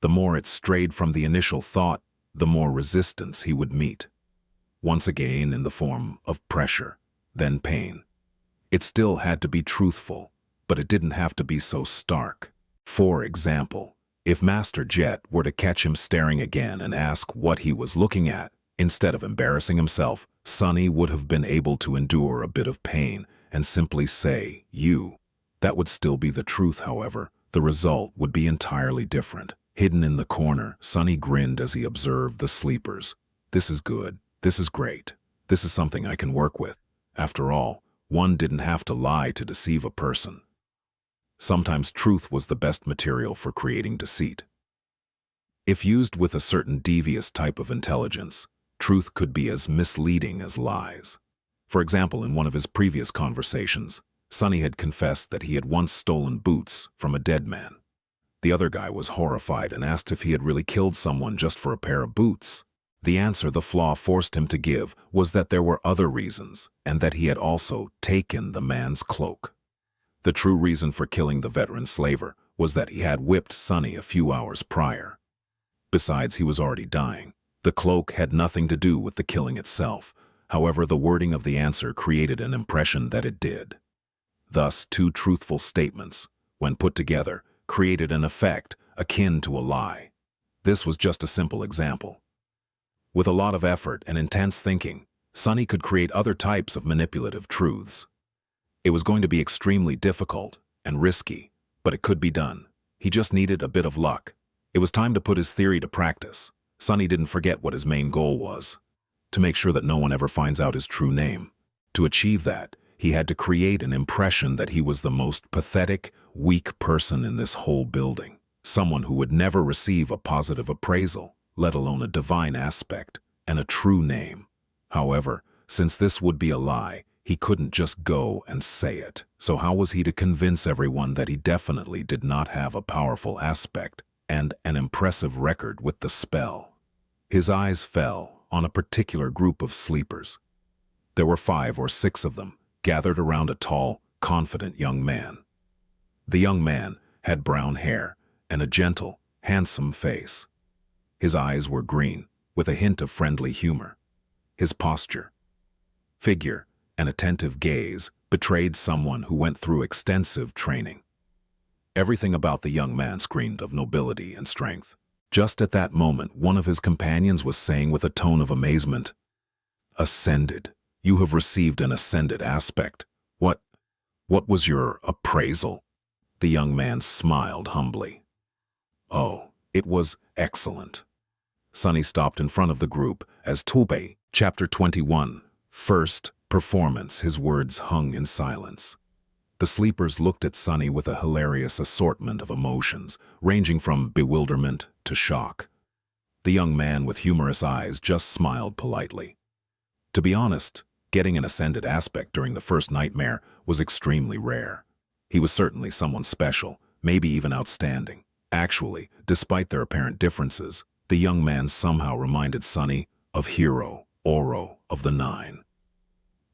The more it strayed from the initial thought, the more resistance he would meet. Once again in the form of pressure, then pain. It still had to be truthful, but it didn't have to be so stark. For example, if Master Jet were to catch him staring again and ask what he was looking at, instead of embarrassing himself, Sunny would have been able to endure a bit of pain and simply say, "You." That would still be the truth, however. The result would be entirely different. Hidden in the corner, Sunny grinned as he observed the sleepers. This is good. This is great. This is something I can work with. After all, one didn't have to lie to deceive a person. Sometimes truth was the best material for creating deceit. If used with a certain devious type of intelligence, truth could be as misleading as lies. For example, in one of his previous conversations, Sunny had confessed that he had once stolen boots from a dead man. The other guy was horrified and asked if he had really killed someone just for a pair of boots. The answer the flaw forced him to give was that there were other reasons, and that he had also taken the man's cloak. The true reason for killing the veteran slaver was that he had whipped Sunny a few hours prior. Besides, he was already dying. The cloak had nothing to do with the killing itself. However, the wording of the answer created an impression that it did. Thus, two truthful statements, when put together, created an effect akin to a lie. This was just a simple example. With a lot of effort and intense thinking, Sunny could create other types of manipulative truths. It was going to be extremely difficult and risky, but it could be done. He just needed a bit of luck. It was time to put his theory to practice. Sunny didn't forget what his main goal was: to make sure that no one ever finds out his true name. To achieve that, he had to create an impression that he was the most pathetic, weak person in this whole building. Someone who would never receive a positive appraisal, let alone a divine aspect, and a true name. However, since this would be a lie, he couldn't just go and say it. So how was he to convince everyone that he definitely did not have a powerful aspect and an impressive record with the spell? His eyes fell on a particular group of sleepers. There were 5 or 6 of them, gathered around a tall, confident young man. The young man had brown hair and a gentle, handsome face. His eyes were green, with a hint of friendly humor. His posture, figure, and attentive gaze betrayed someone who went through extensive training. Everything about the young man screamed of nobility and strength. Just at that moment, one of his companions was saying with a tone of amazement, "Ascended. You have received an ascended aspect. What was your appraisal?" The young man smiled humbly. "Oh, it was excellent." Sunny stopped in front of the group as Tulpe, Chapter 21, First Performance. His words hung in silence. The sleepers looked at Sunny with a hilarious assortment of emotions, ranging from bewilderment to shock. The young man with humorous eyes just smiled politely. To be honest, getting an ascended aspect during the first nightmare was extremely rare. He was certainly someone special, maybe even outstanding. Actually, despite their apparent differences, the young man somehow reminded Sunny of Hero, Oro of the Nine.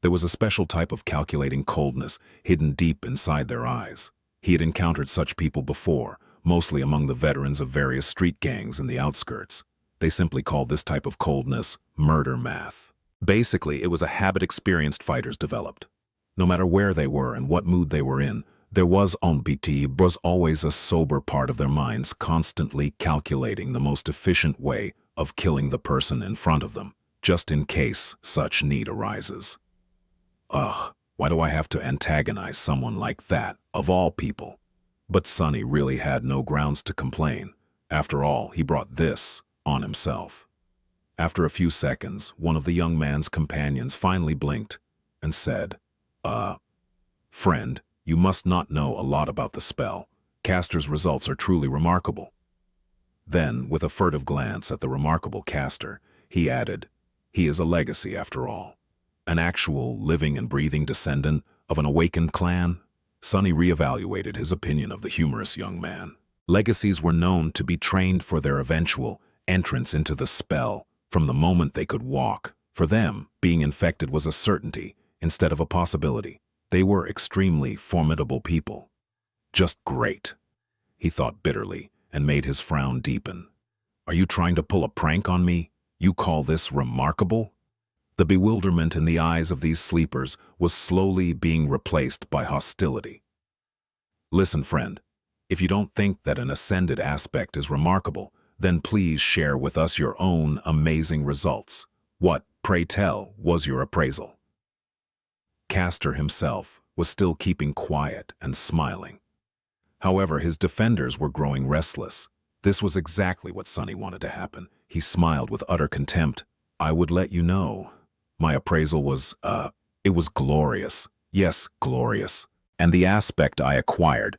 There was a special type of calculating coldness hidden deep inside their eyes. He had encountered such people before, mostly among the veterans of various street gangs in the outskirts. They simply called this type of coldness murder math. Basically, it was a habit experienced fighters developed. No matter where they were and what mood they were in, there was always a sober part of their minds constantly calculating the most efficient way of killing the person in front of them, just in case such need arises. Ugh, why do I have to antagonize someone like that, of all people? But Sonny really had no grounds to complain. After all, he brought this on himself. After a few seconds, one of the young man's companions finally blinked and said, Friend, you must not know a lot about the spell. Caster's results are truly remarkable." Then, with a furtive glance at the remarkable caster, he added, "He is a legacy after all. An actual, living and breathing descendant of an awakened clan." Sonny reevaluated his opinion of the humorous young man. Legacies were known to be trained for their eventual entrance into the spell from the moment they could walk. For them, being infected was a certainty instead of a possibility. They were extremely formidable people. Just great, he thought bitterly, and made his frown deepen. "Are you trying to pull a prank on me? You call this remarkable?" The bewilderment in the eyes of these sleepers was slowly being replaced by hostility. "Listen, friend, if you don't think that an ascended aspect is remarkable, then please share with us your own amazing results. What, pray tell, was your appraisal?" Castor himself was still keeping quiet and smiling. However, his defenders were growing restless. This was exactly what Sonny wanted to happen. He smiled with utter contempt. "I would let you know. My appraisal was, it was glorious. Yes, glorious. And the aspect I acquired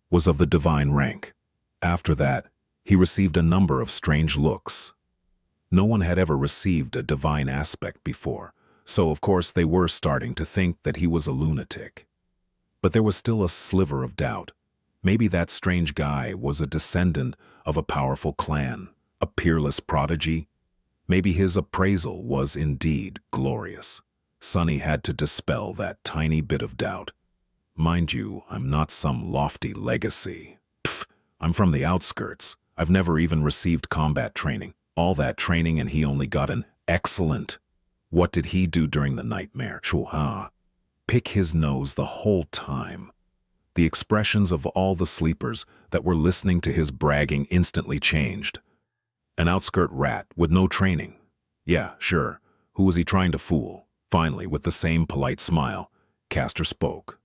was of the divine rank." After that, he received a number of strange looks. No one had ever received a divine aspect before, so of course they were starting to think that he was a lunatic. But there was still a sliver of doubt. Maybe that strange guy was a descendant of a powerful clan, a peerless prodigy. Maybe his appraisal was indeed glorious. Sonny had to dispel that tiny bit of doubt. "Mind you, I'm not some lofty legacy. Pfft, I'm from the outskirts. I've never even received combat training. All that training and he only got an excellent. What did he do during the nightmare? Chua. Pick his nose the whole time." The expressions of all the sleepers that were listening to his bragging instantly changed. An outskirt rat with no training. Yeah, sure. Who was he trying to fool? Finally, with the same polite smile, Castor spoke.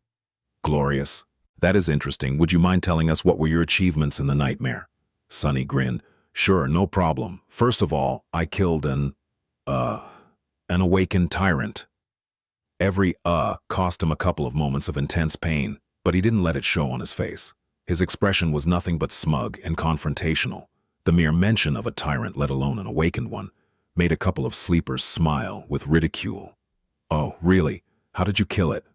"Glorious. That is interesting. Would you mind telling us what were your achievements in the nightmare?" Sonny grinned. "Sure, no problem. First of all, I killed an awakened tyrant." Every cost him a couple of moments of intense pain, but he didn't let it show on his face. His expression was nothing but smug and confrontational. The mere mention of a tyrant, let alone an awakened one, made a couple of sleepers smile with ridicule. "Oh, really? How did you kill it?"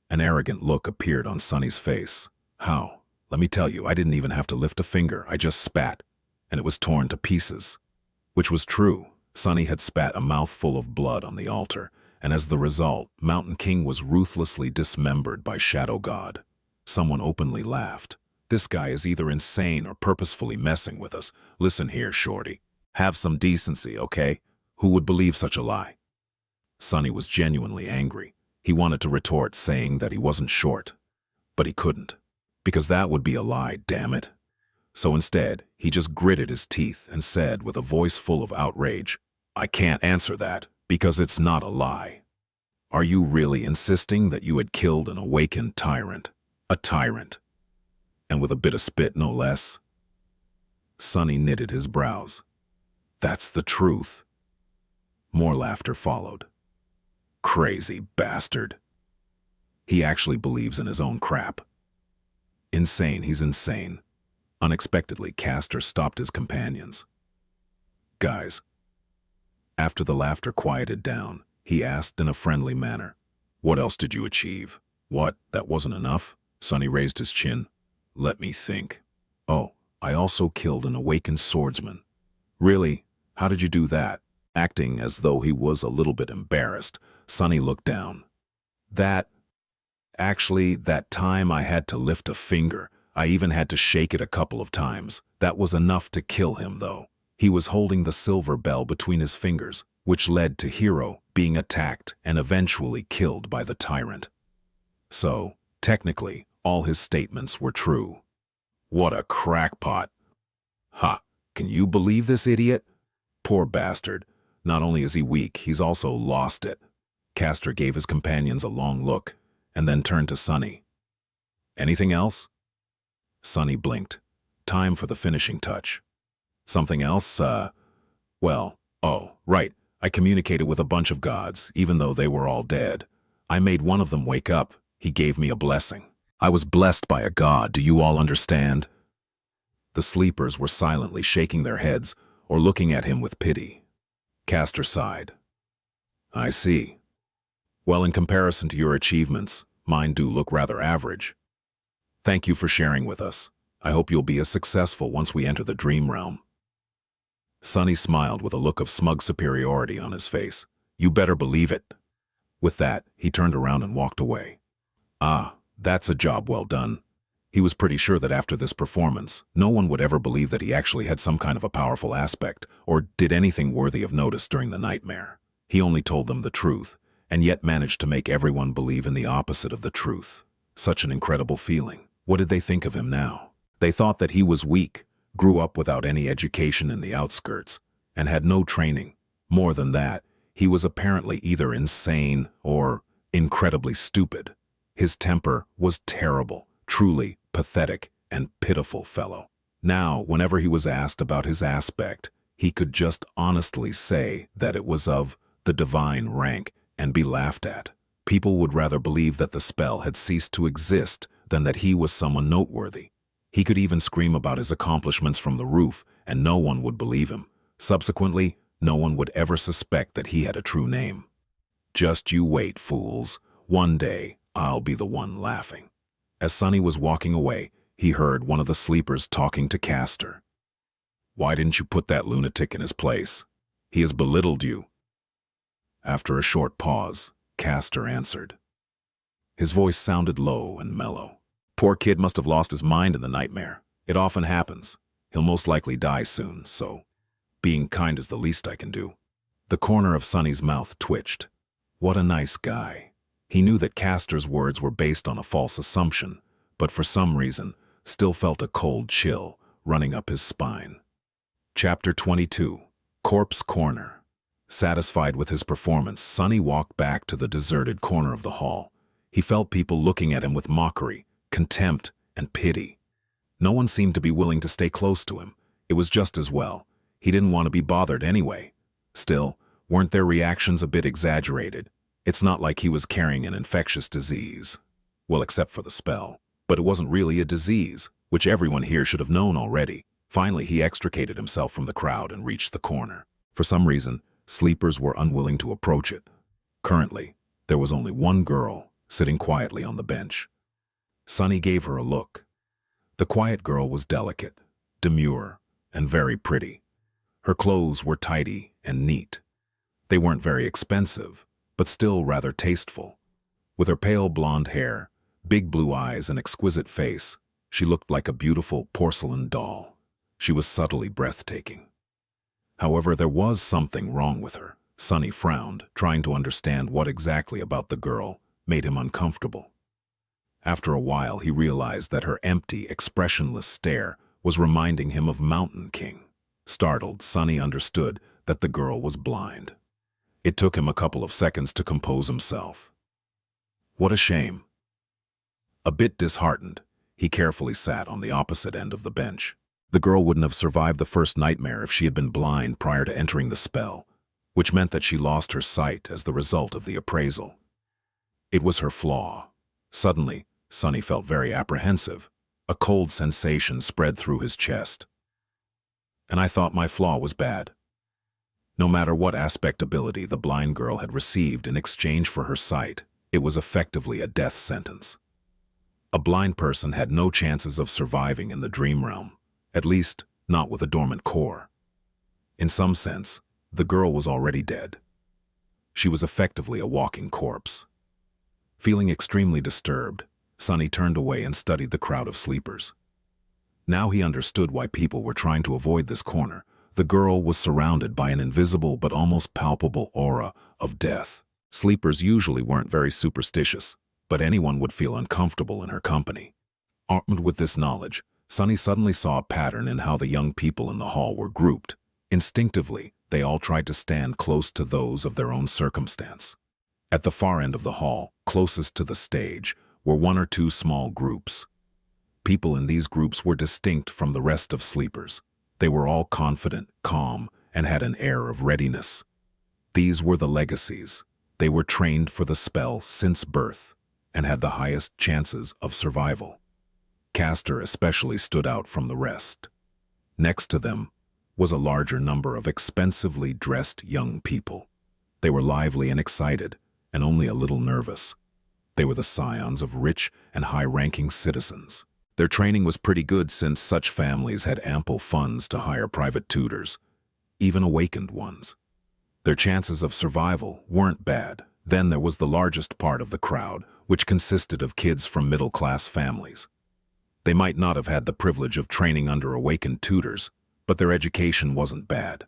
An arrogant look appeared on Sonny's face. "How? Let me tell you, I didn't even have to lift a finger. I just spat, and it was torn to pieces." Which was true. Sonny had spat a mouthful of blood on the altar, and as the result, Mountain King was ruthlessly dismembered by Shadow God. Someone openly laughed. "This guy is either insane or purposefully messing with us. Listen here, shorty. Have some decency, okay? Who would believe such a lie?" Sonny was genuinely angry. He wanted to retort, saying that he wasn't short. But he couldn't. Because that would be a lie, damn it. So instead, he just gritted his teeth and said with a voice full of outrage, "I can't answer that, because it's not a lie." "Are you really insisting that you had killed an awakened tyrant? A tyrant? And with a bit of spit, no less?" Sonny knitted his brows. "That's the truth." More laughter followed. "Crazy bastard. He actually believes in his own crap. Insane, he's insane." Unexpectedly, Castor stopped his companions. "Guys." After the laughter quieted down, he asked in a friendly manner, "What else did you achieve?" "What, that wasn't enough?" Sonny raised his chin. "Let me think. Oh, I also killed an awakened swordsman." "Really? How did you do that?" Acting as though he was a little bit embarrassed, Sonny looked down. Actually, that time I had to lift a finger. I even had to shake it a couple of times. That was enough to kill him, though." He was holding the silver bell between his fingers, which led to Hero being attacked and eventually killed by the tyrant. So, technically, all his statements were true. What a crackpot. Ha! Can you believe this idiot? Poor bastard. Not only is he weak, he's also lost it. Castor gave his companions a long look, and then turned to Sunny. Anything else? Sunny blinked. Time for the finishing touch. Something else? Well, oh, right. I communicated with a bunch of gods, even though they were all dead. I made one of them wake up. He gave me a blessing. I was blessed by a god, do you all understand? The sleepers were silently shaking their heads or looking at him with pity. Castor sighed. I see. Well, in comparison to your achievements, mine do look rather average. Thank you for sharing with us. I hope you'll be as successful once we enter the dream realm. Sunny smiled with a look of smug superiority on his face. You better believe it. With that, he turned around and walked away. Ah, that's a job well done. He was pretty sure that after this performance, no one would ever believe that he actually had some kind of a powerful aspect or did anything worthy of notice during the nightmare. He only told them the truth, and yet managed to make everyone believe in the opposite of the truth. Such an incredible feeling. What did they think of him now? They thought that he was weak, grew up without any education in the outskirts, and had no training. More than that, he was apparently either insane or incredibly stupid. His temper was terrible, truly pathetic and pitiful fellow. Now, whenever he was asked about his aspect, he could just honestly say that it was of the divine rank and be laughed at. People would rather believe that the spell had ceased to exist than that he was someone noteworthy. He could even scream about his accomplishments from the roof, and no one would believe him. Subsequently, no one would ever suspect that he had a true name. Just you wait, fools. One day, I'll be the one laughing. As Sunny was walking away, he heard one of the sleepers talking to Castor. Why didn't you put that lunatic in his place? He has belittled you. After a short pause, Castor answered. His voice sounded low and mellow. Poor kid must have lost his mind in the nightmare. It often happens. He'll most likely die soon, so being kind is the least I can do. The corner of Sunny's mouth twitched. What a nice guy. He knew that Castor's words were based on a false assumption, but for some reason, still felt a cold chill running up his spine. Chapter 22. Corpse Corner. Satisfied with his performance, Sunny walked back to the deserted corner of the hall. He felt people looking at him with mockery, contempt, and pity. No one seemed to be willing to stay close to him. It was just as well. He didn't want to be bothered anyway. Still, weren't their reactions a bit exaggerated? It's not like he was carrying an infectious disease. Well, except for the spell. But it wasn't really a disease, which everyone here should have known already. Finally, he extricated himself from the crowd and reached the corner. For some reason, sleepers were unwilling to approach it. Currently, there was only one girl sitting quietly on the bench. Sunny gave her a look. The quiet girl was delicate, demure, and very pretty. Her clothes were tidy and neat. They weren't very expensive, but still rather tasteful. With her pale blonde hair, big blue eyes, and exquisite face, she looked like a beautiful porcelain doll. She was subtly breathtaking. However, there was something wrong with her. Sunny frowned, trying to understand what exactly about the girl made him uncomfortable. After a while, he realized that her empty, expressionless stare was reminding him of Mountain King. Startled, Sunny understood that the girl was blind. It took him a couple of seconds to compose himself. What a shame. A bit disheartened, he carefully sat on the opposite end of the bench. The girl wouldn't have survived the first nightmare if she had been blind prior to entering the spell, which meant that she lost her sight as the result of the appraisal. It was her flaw. Suddenly, Sunny felt very apprehensive. A cold sensation spread through his chest. And I thought my flaw was bad. No matter what aspect ability the blind girl had received in exchange for her sight, it was effectively a death sentence. A blind person had no chances of surviving in the dream realm, at least not with a dormant core. In some sense, the girl was already dead. She was effectively a walking corpse. Feeling extremely disturbed, Sunny turned away and studied the crowd of sleepers. Now he understood why people were trying to avoid this corner. the girl was surrounded by an invisible but almost palpable aura of death. Sleepers usually weren't very superstitious, but anyone would feel uncomfortable in her company. Armed with this knowledge, Sunny suddenly saw a pattern in how the young people in the hall were grouped. Instinctively, they all tried to stand close to those of their own circumstance. At the far end of the hall, closest to the stage, were one or two small groups. People in these groups were distinct from the rest of sleepers. They were all confident, calm, and had an air of readiness. These were the legacies. They were trained for the spell since birth and had the highest chances of survival. Castor especially stood out from the rest. Next to them was a larger number of expensively dressed young people. They were lively and excited, and only a little nervous. They were the scions of rich and high-ranking citizens. Their training was pretty good since such families had ample funds to hire private tutors, even awakened ones. Their chances of survival weren't bad. Then there was the largest part of the crowd, which consisted of kids from middle-class families. They might not have had the privilege of training under awakened tutors, but their education wasn't bad.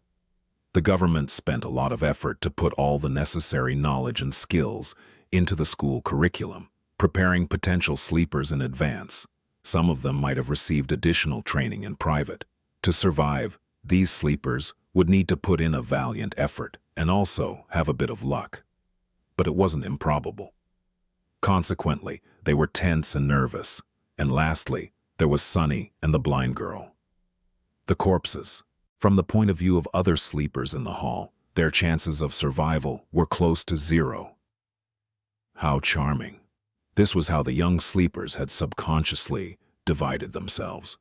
The government spent a lot of effort to put all the necessary knowledge and skills into the school curriculum, preparing potential sleepers in advance. Some of them might have received additional training in private. To survive, these sleepers would need to put in a valiant effort and also have a bit of luck. But it wasn't improbable. Consequently, they were tense and nervous. And lastly, there was Sunny and the blind girl. The corpses. From the point of view of other sleepers in the hall, their chances of survival were close to zero. How charming. This was how the young sleepers had subconsciously divided themselves.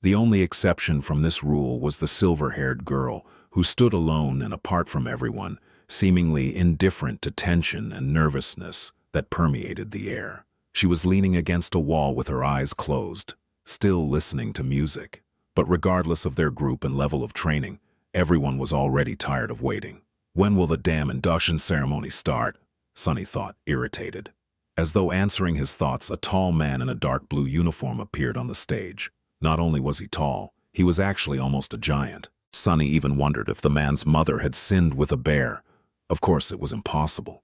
The only exception from this rule was the silver-haired girl, who stood alone and apart from everyone, seemingly indifferent to tension and nervousness that permeated the air. She was leaning against a wall with her eyes closed, still listening to music. But regardless of their group and level of training, everyone was already tired of waiting. When will the damn induction ceremony start? Sunny thought, irritated. As though answering his thoughts, a tall man in a dark blue uniform appeared on the stage. Not only was he tall, he was actually almost a giant. Sunny even wondered if the man's mother had sinned with a bear. Of course, it was impossible.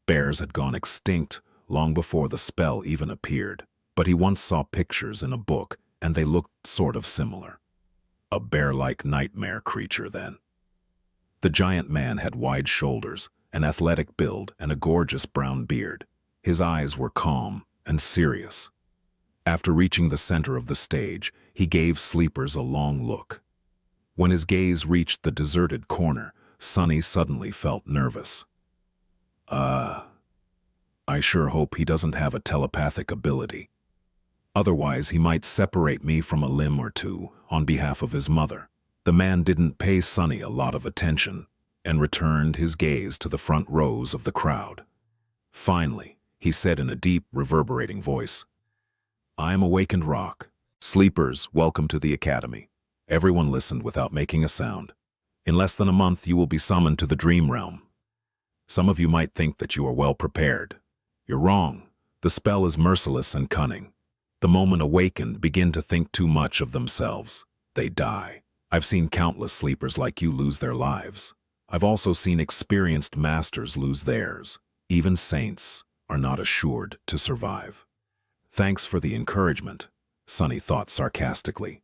Bears had gone extinct long before the spell even appeared, but he once saw pictures in a book, and they looked sort of similar. A bear-like nightmare creature, then. The giant man had wide shoulders, an athletic build, and a gorgeous brown beard. His eyes were calm and serious. After reaching the center of the stage, he gave sleepers a long look. When his gaze reached the deserted corner, Sunny suddenly felt nervous. I sure hope he doesn't have a telepathic ability. Otherwise, he might separate me from a limb or two on behalf of his mother. The man didn't pay Sunny a lot of attention and returned his gaze to the front rows of the crowd. Finally, he said in a deep, reverberating voice, "I am Awakened Rock. Sleepers, welcome to the academy." Everyone listened without making a sound. "In less than a month, you will be summoned to the dream realm. Some of you might think that you are well prepared. You're wrong. The spell is merciless and cunning. The moment awakened begin to think too much of themselves, they die. I've seen countless sleepers like you lose their lives. I've also seen experienced masters lose theirs. Even saints are not assured to survive." Thanks for the encouragement, Sunny thought sarcastically.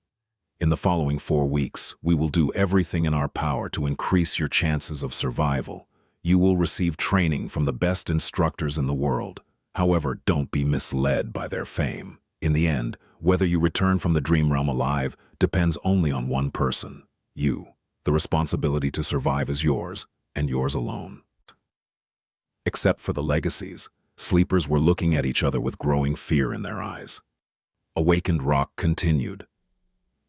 "In the following 4 weeks, we will do everything in our power to increase your chances of survival. You will receive training from the best instructors in the world. However, don't be misled by their fame. In the end, whether you return from the dream realm alive depends only on one person, you. The responsibility to survive is yours, and yours alone." Except for the legacies, sleepers were looking at each other with growing fear in their eyes. Awakened Rock continued,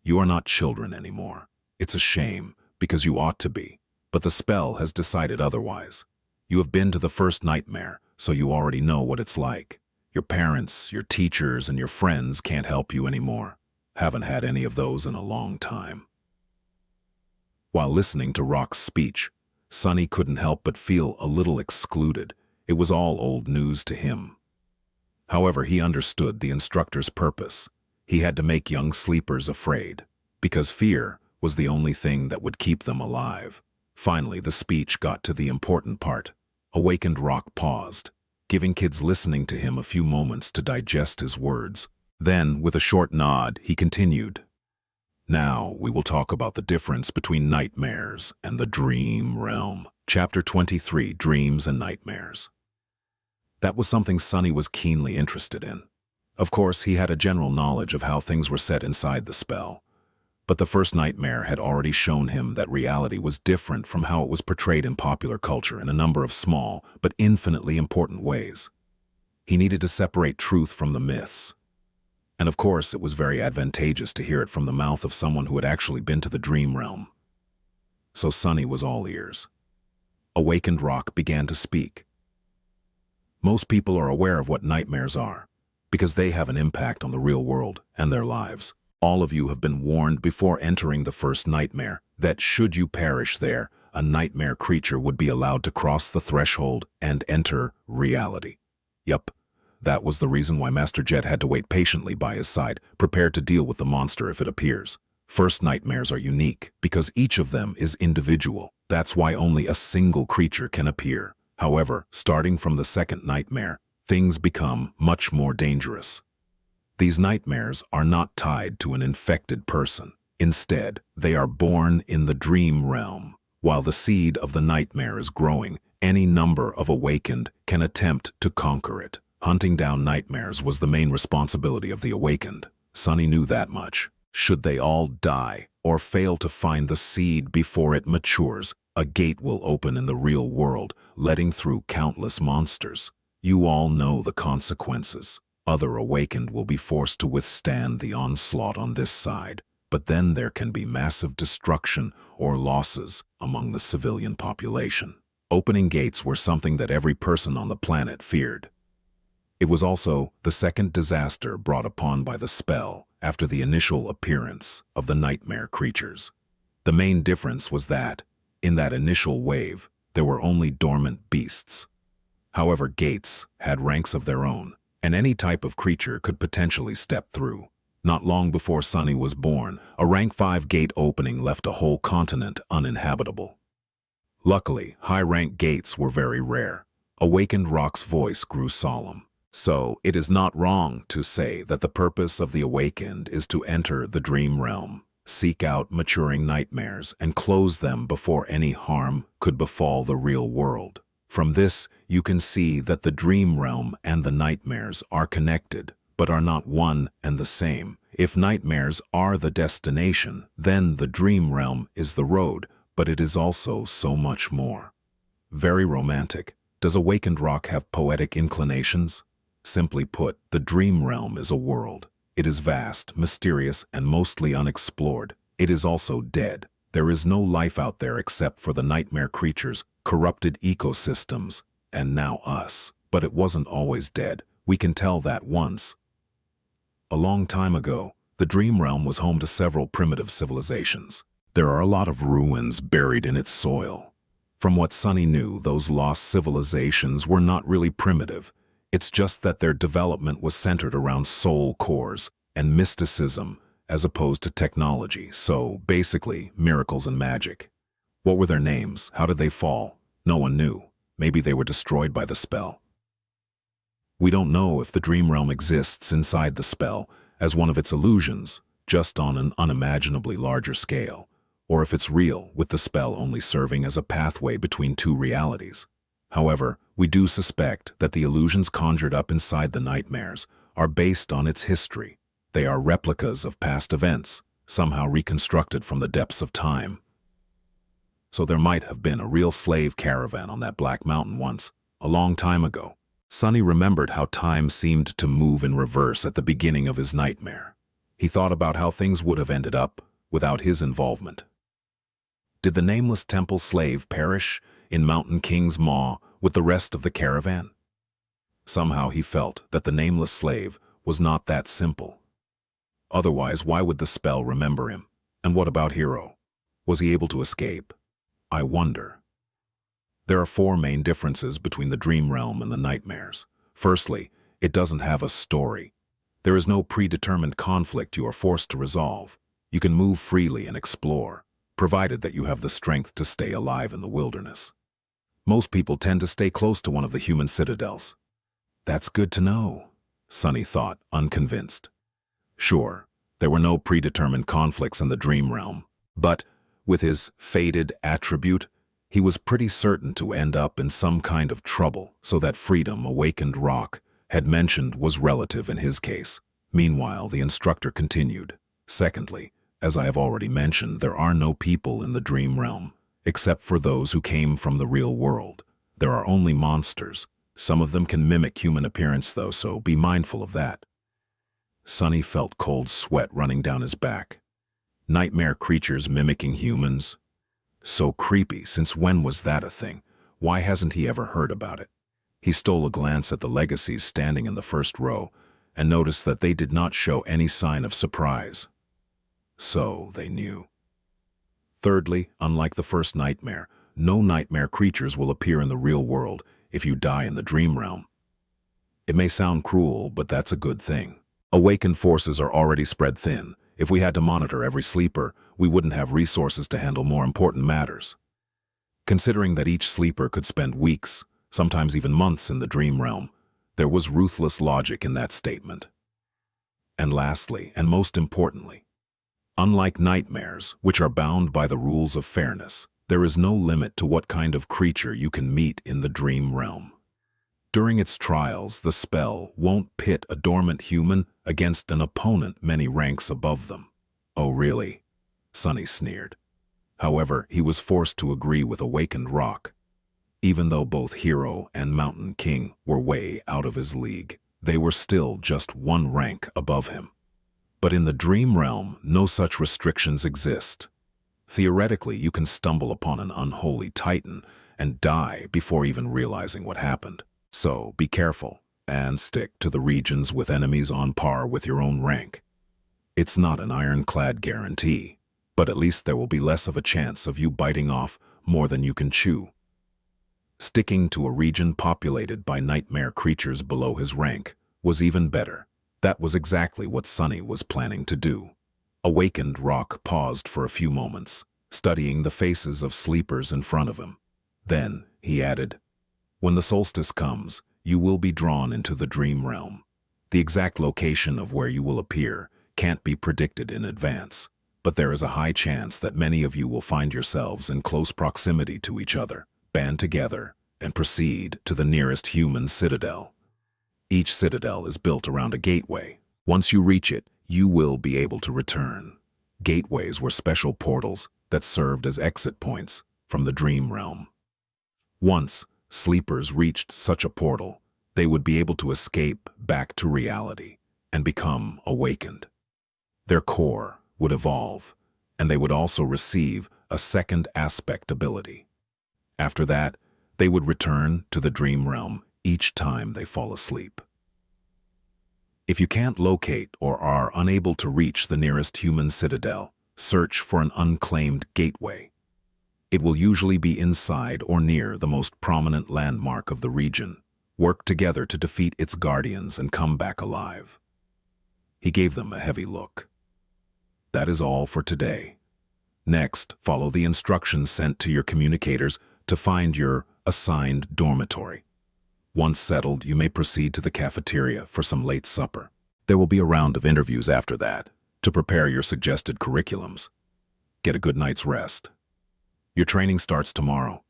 "You are not children anymore. It's a shame, because you ought to be. But the spell has decided otherwise. You have been to the first nightmare, so you already know what it's like. Your parents, your teachers, and your friends can't help you anymore. Haven't had any of those in a long time." While listening to Rock's speech, Sunny couldn't help but feel a little excluded. It was all old news to him. However, he understood the instructor's purpose. He had to make young sleepers afraid, because fear was the only thing that would keep them alive. Finally, the speech got to the important part. Awakened Rock paused, giving kids listening to him a few moments to digest his words. Then, with a short nod, he continued. Now we will talk about the difference between nightmares and the dream realm. Chapter 23, Dreams and Nightmares. That was something Sunny was keenly interested in. Of course, he had a general knowledge of how things were set inside the spell, but the first nightmare had already shown him that reality was different from how it was portrayed in popular culture in a number of small but infinitely important ways. He needed to separate truth from the myths. And of course, it was very advantageous to hear it from the mouth of someone who had actually been to the dream realm. So Sunny was all ears. Awakened Rock began to speak. Most people are aware of what nightmares are, because they have an impact on the real world and their lives. All of you have been warned before entering the first nightmare that should you perish there, a nightmare creature would be allowed to cross the threshold and enter reality. Yup. That was the reason why Master Jet had to wait patiently by his side, prepared to deal with the monster if it appears. First nightmares are unique, because each of them is individual. That's why only a single creature can appear. However, starting from the second nightmare, things become much more dangerous. These nightmares are not tied to an infected person. Instead, they are born in the dream realm. While the seed of the nightmare is growing, any number of awakened can attempt to conquer it. Hunting down nightmares was the main responsibility of the awakened. Sunny knew that much. Should they all die or fail to find the seed before it matures, a gate will open in the real world, letting through countless monsters. You all know the consequences. Other awakened will be forced to withstand the onslaught on this side, but then there can be massive destruction or losses among the civilian population. Opening gates were something that every person on the planet feared. It was also the second disaster brought upon by the spell after the initial appearance of the nightmare creatures. The main difference was that, in that initial wave, there were only dormant beasts. However, gates had ranks of their own, and any type of creature could potentially step through. Not long before Sunny was born, a rank 5 gate opening left a whole continent uninhabitable. Luckily, high-rank gates were very rare. Awakened Rock's voice grew solemn. So, it is not wrong to say that the purpose of the awakened is to enter the dream realm, seek out maturing nightmares, and close them before any harm could befall the real world. From this, you can see that the dream realm and the nightmares are connected, but are not one and the same. If nightmares are the destination, then the dream realm is the road, but it is also so much more. Very romantic. Does Awakened Rock have poetic inclinations? Simply put, the dream realm is a world. It is vast, mysterious, and mostly unexplored. It is also dead. There is no life out there except for the nightmare creatures, corrupted ecosystems, and now us. But it wasn't always dead. We can tell that once. A long time ago, the dream realm was home to several primitive civilizations. There are a lot of ruins buried in its soil. From what Sunny knew, those lost civilizations were not really primitive. It's just that their development was centered around soul cores and mysticism as opposed to technology, so basically miracles and magic. What were their names? How did they fall? No one knew. Maybe they were destroyed by the spell. We don't know if the dream realm exists inside the spell as one of its illusions, just on an unimaginably larger scale, or if it's real, with the spell only serving as a pathway between two realities. However, we do suspect that the illusions conjured up inside the nightmares are based on its history. They are replicas of past events, somehow reconstructed from the depths of time. So there might have been a real slave caravan on that Black Mountain once, a long time ago. Sunny remembered how time seemed to move in reverse at the beginning of his nightmare. He thought about how things would have ended up without his involvement. Did the nameless temple slave perish in Mountain King's maw with the rest of the caravan? Somehow he felt that the nameless slave was not that simple. Otherwise, why would the spell remember him? And what about Hero? Was he able to escape? I wonder. There are 4 main differences between the dream realm and the nightmares. Firstly, it doesn't have a story. There is no predetermined conflict you are forced to resolve. You can move freely and explore, provided that you have the strength to stay alive in the wilderness. Most people tend to stay close to one of the human citadels. That's good to know, Sunny thought, unconvinced. Sure, there were no predetermined conflicts in the dream realm, but with his fated attribute, he was pretty certain to end up in some kind of trouble, so that freedom Awakened Rock had mentioned was relative in his case. Meanwhile, the instructor continued. Secondly, as I have already mentioned, there are no people in the dream realm, except for those who came from the real world. There are only monsters. Some of them can mimic human appearance though, so be mindful of that. Sunny felt cold sweat running down his back. Nightmare creatures mimicking humans? So creepy. Since when was that a thing? Why hasn't he ever heard about it? He stole a glance at the legacies standing in the first row and noticed that they did not show any sign of surprise. So they knew. Thirdly, unlike the first nightmare, no nightmare creatures will appear in the real world if you die in the dream realm. It may sound cruel, but that's a good thing. Awakened forces are already spread thin. If we had to monitor every sleeper, we wouldn't have resources to handle more important matters. Considering that each sleeper could spend weeks, sometimes even months in the dream realm, there was ruthless logic in that statement. And lastly, and most importantly, unlike nightmares, which are bound by the rules of fairness, there is no limit to what kind of creature you can meet in the dream realm. During its trials, the spell won't pit a dormant human against an opponent many ranks above them. Oh, really? Sunny sneered. However, he was forced to agree with Awakened Rock. Even though both Hero and Mountain King were way out of his league, they were still just one rank above him. But in the dream realm, no such restrictions exist. Theoretically, you can stumble upon an unholy titan and die before even realizing what happened. So be careful and stick to the regions with enemies on par with your own rank. It's not an ironclad guarantee, but at least there will be less of a chance of you biting off more than you can chew. Sticking to a region populated by nightmare creatures below his rank was even better. That was exactly what Sunny was planning to do. Awakened Rock paused for a few moments, studying the faces of sleepers in front of him. Then he added, "When the solstice comes, you will be drawn into the dream realm. The exact location of where you will appear can't be predicted in advance, but there is a high chance that many of you will find yourselves in close proximity to each other. Band together and proceed to the nearest human citadel. Each citadel is built around a gateway. Once you reach it, you will be able to return." Gateways were special portals that served as exit points from the dream realm. Once sleepers reached such a portal, they would be able to escape back to reality and become awakened. Their core would evolve, and they would also receive a second aspect ability. After that, they would return to the dream realm each time they fall asleep. If you can't locate or are unable to reach the nearest human citadel, search for an unclaimed gateway. It will usually be inside or near the most prominent landmark of the region. Work together to defeat its guardians and come back alive. He gave them a heavy look. That is all for today. Next, follow the instructions sent to your communicators to find your assigned dormitory. Once settled, you may proceed to the cafeteria for some late supper. There will be a round of interviews after that to prepare your suggested curriculums. Get a good night's rest. Your training starts tomorrow.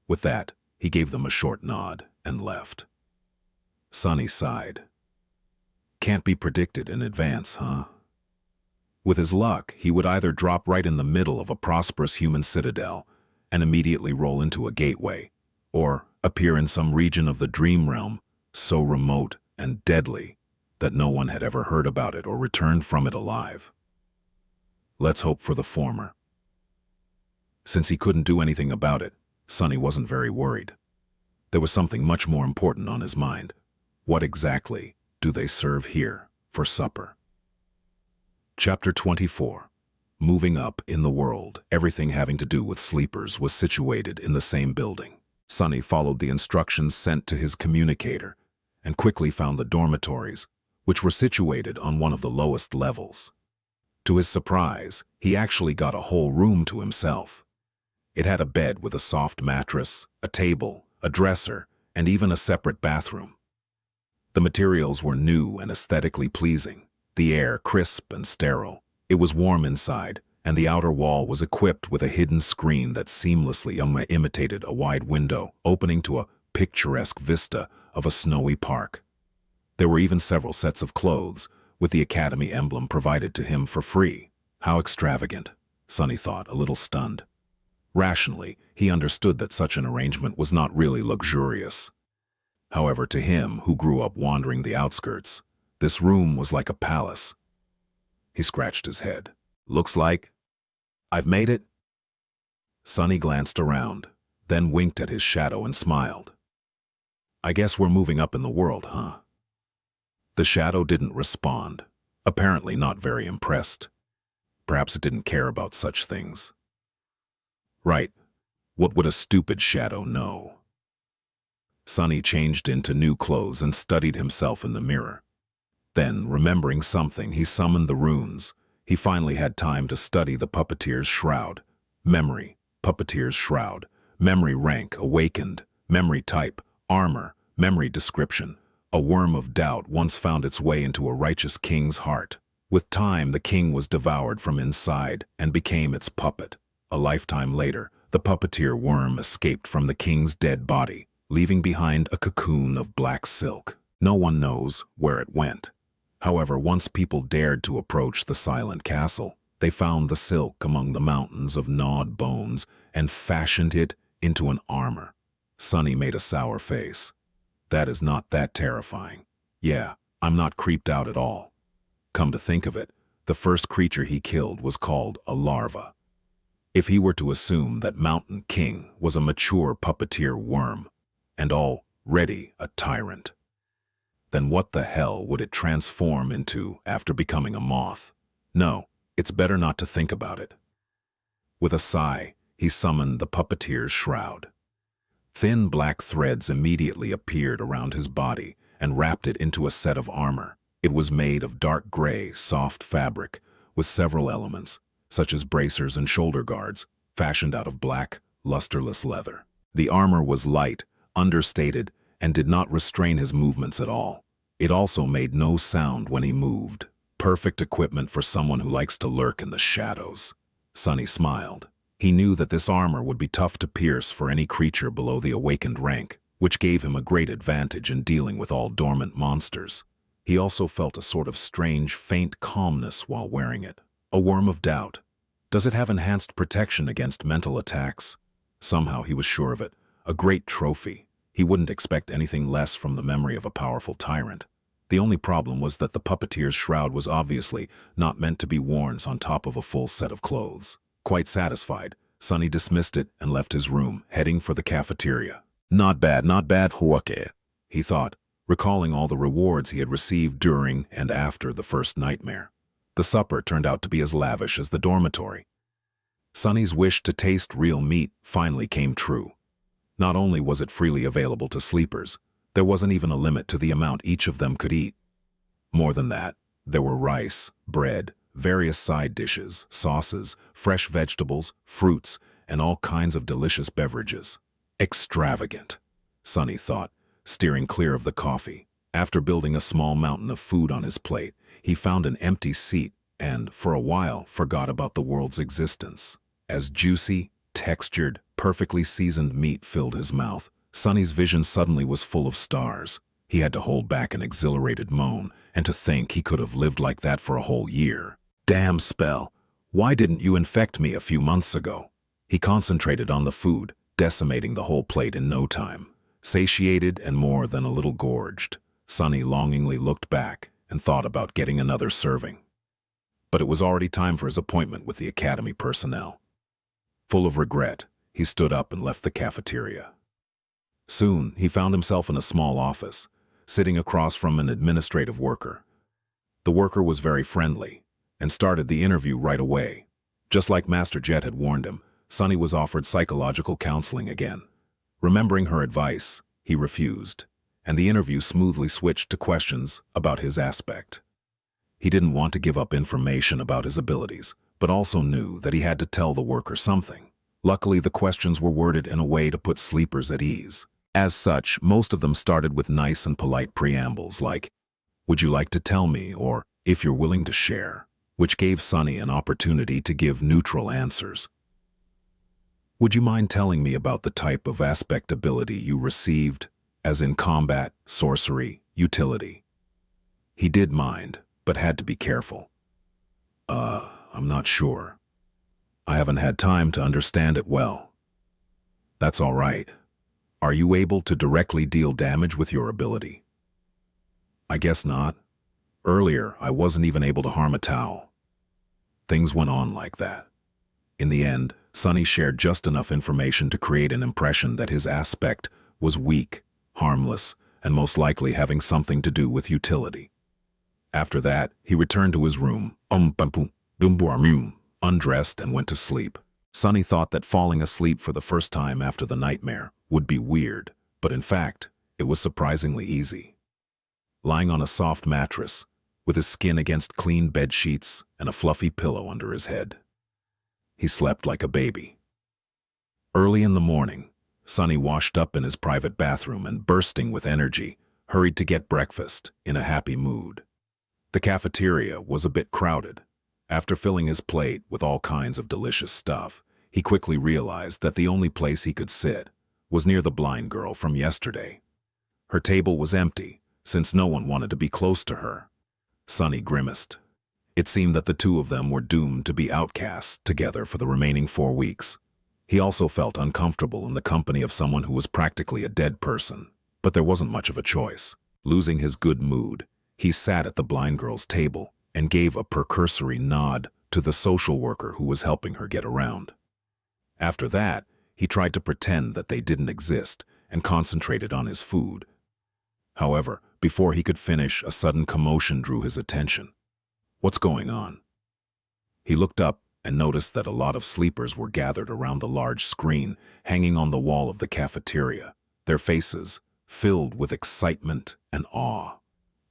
With that, he gave them a short nod and left. Sunny sighed. Can't be predicted in advance, huh? With his luck, he would either drop right in the middle of a prosperous human citadel and immediately roll into a gateway, or appear in some region of the dream realm so remote and deadly that no one had ever heard about it or returned from it alive. Let's hope for the former. Since he couldn't do anything about it, Sunny wasn't very worried. There was something much more important on his mind. What exactly do they serve here for supper? Chapter 24. Moving up in the world. Everything having to do with sleepers was situated in the same building. Sunny followed the instructions sent to his communicator and quickly found the dormitories, which were situated on one of the lowest levels. To his surprise, he actually got a whole room to himself. It had a bed with a soft mattress, a table, a dresser, and even a separate bathroom. The materials were new and aesthetically pleasing, the air crisp and sterile. It was warm inside, and the outer wall was equipped with a hidden screen that seamlessly imitated a wide window opening to a picturesque vista of a snowy park. There were even several sets of clothes, with the Academy emblem provided to him for free. How extravagant, Sonny thought, a little stunned. Rationally, he understood that such an arrangement was not really luxurious. However, to him, who grew up wandering the outskirts, this room was like a palace. He scratched his head. Looks like I've made it? Sonny glanced around, then winked at his shadow and smiled. I guess we're moving up in the world, huh? The shadow didn't respond, apparently not very impressed. Perhaps it didn't care about such things. Right, what would a stupid shadow know? Sonny changed into new clothes and studied himself in the mirror. Then, remembering something, he summoned the runes. He finally had time to study the puppeteer's shroud. Memory, puppeteer's shroud. Memory rank, awakened. Memory type, armor. Memory description. A worm of doubt once found its way into a righteous king's heart. With time, the king was devoured from inside and became its puppet. A lifetime later, the puppeteer worm escaped from the king's dead body, leaving behind a cocoon of black silk. No one knows where it went. However, once people dared to approach the silent castle, they found the silk among the mountains of gnawed bones and fashioned it into an armor. Sonny made a sour face. That is not that terrifying. Yeah, I'm not creeped out at all. Come to think of it, the first creature he killed was called a larva. If he were to assume that Mountain King was a mature puppeteer worm, and already a tyrant, then what the hell would it transform into after becoming a moth? No, it's better not to think about it. With a sigh, he summoned the puppeteer's shroud. Thin black threads immediately appeared around his body and wrapped it into a set of armor. It was made of dark gray, soft fabric, with several elements, such as bracers and shoulder guards, fashioned out of black, lusterless leather. The armor was light, understated, and did not restrain his movements at all. It also made no sound when he moved. Perfect equipment for someone who likes to lurk in the shadows. Sonny smiled. He knew that this armor would be tough to pierce for any creature below the awakened rank, which gave him a great advantage in dealing with all dormant monsters. He also felt a sort of strange, faint calmness while wearing it. A worm of doubt. Does it have enhanced protection against mental attacks? Somehow he was sure of it. A great trophy. He wouldn't expect anything less from the memory of a powerful tyrant. The only problem was that the puppeteer's shroud was obviously not meant to be worn on top of a full set of clothes. Quite satisfied, Sonny dismissed it and left his room, heading for the cafeteria. Not bad, Huake, he thought, recalling all the rewards he had received during and after the first nightmare. The supper turned out to be as lavish as the dormitory. Sonny's wish to taste real meat finally came true. Not only was it freely available to sleepers, there wasn't even a limit to the amount each of them could eat. More than that, there were rice, bread, various side dishes, sauces, fresh vegetables, fruits, and all kinds of delicious beverages. Extravagant, Sonny thought, steering clear of the coffee. After building a small mountain of food on his plate, he found an empty seat and, for a while, forgot about the world's existence. As juicy, textured, perfectly seasoned meat filled his mouth, Sonny's vision suddenly was full of stars. He had to hold back an exhilarated moan, and to think he could have lived like that for a whole year. Damn spell, why didn't you infect me a few months ago? He concentrated on the food, decimating the whole plate in no time. Satiated and more than a little gorged, Sonny longingly looked back and thought about getting another serving. But it was already time for his appointment with the Academy personnel. Full of regret, he stood up and left the cafeteria. Soon, he found himself in a small office, sitting across from an administrative worker. The worker was very friendly and started the interview right away. Just like Master Jet had warned him, Sonny was offered psychological counseling again. Remembering her advice, he refused, and the interview smoothly switched to questions about his aspect. He didn't want to give up information about his abilities, but also knew that he had to tell the worker something. Luckily, the questions were worded in a way to put sleepers at ease. As such, most of them started with nice and polite preambles like, "Would you like to tell me?" or "If you're willing to share," which gave Sunny an opportunity to give neutral answers. "Would you mind telling me about the type of aspect ability you received, as in combat, sorcery, utility?" He did mind, but had to be careful. I'm not sure. I haven't had time to understand it well." "That's all right. Are you able to directly deal damage with your ability?" "I guess not. Earlier, I wasn't even able to harm a towel." Things went on like that. In the end, Sunny shared just enough information to create an impression that his aspect was weak, harmless, and most likely having something to do with utility. After that, he returned to his room, undressed and went to sleep. Sunny thought that falling asleep for the first time after the nightmare would be weird, but in fact, it was surprisingly easy. Lying on a soft mattress, with his skin against clean bed sheets and a fluffy pillow under his head, he slept like a baby. Early in the morning, Sunny washed up in his private bathroom and, bursting with energy, hurried to get breakfast in a happy mood. The cafeteria was a bit crowded. After filling his plate with all kinds of delicious stuff, he quickly realized that the only place he could sit was near the blind girl from yesterday. Her table was empty, since no one wanted to be close to her. Sunny grimaced. It seemed that the two of them were doomed to be outcasts together for the remaining 4 weeks. He also felt uncomfortable in the company of someone who was practically a dead person, but there wasn't much of a choice. Losing his good mood, he sat at the blind girl's table and gave a precursory nod to the social worker who was helping her get around. After that, he tried to pretend that they didn't exist and concentrated on his food. However, before he could finish, a sudden commotion drew his attention. "What's going on?" He looked up and noticed that a lot of sleepers were gathered around the large screen hanging on the wall of the cafeteria, their faces filled with excitement and awe.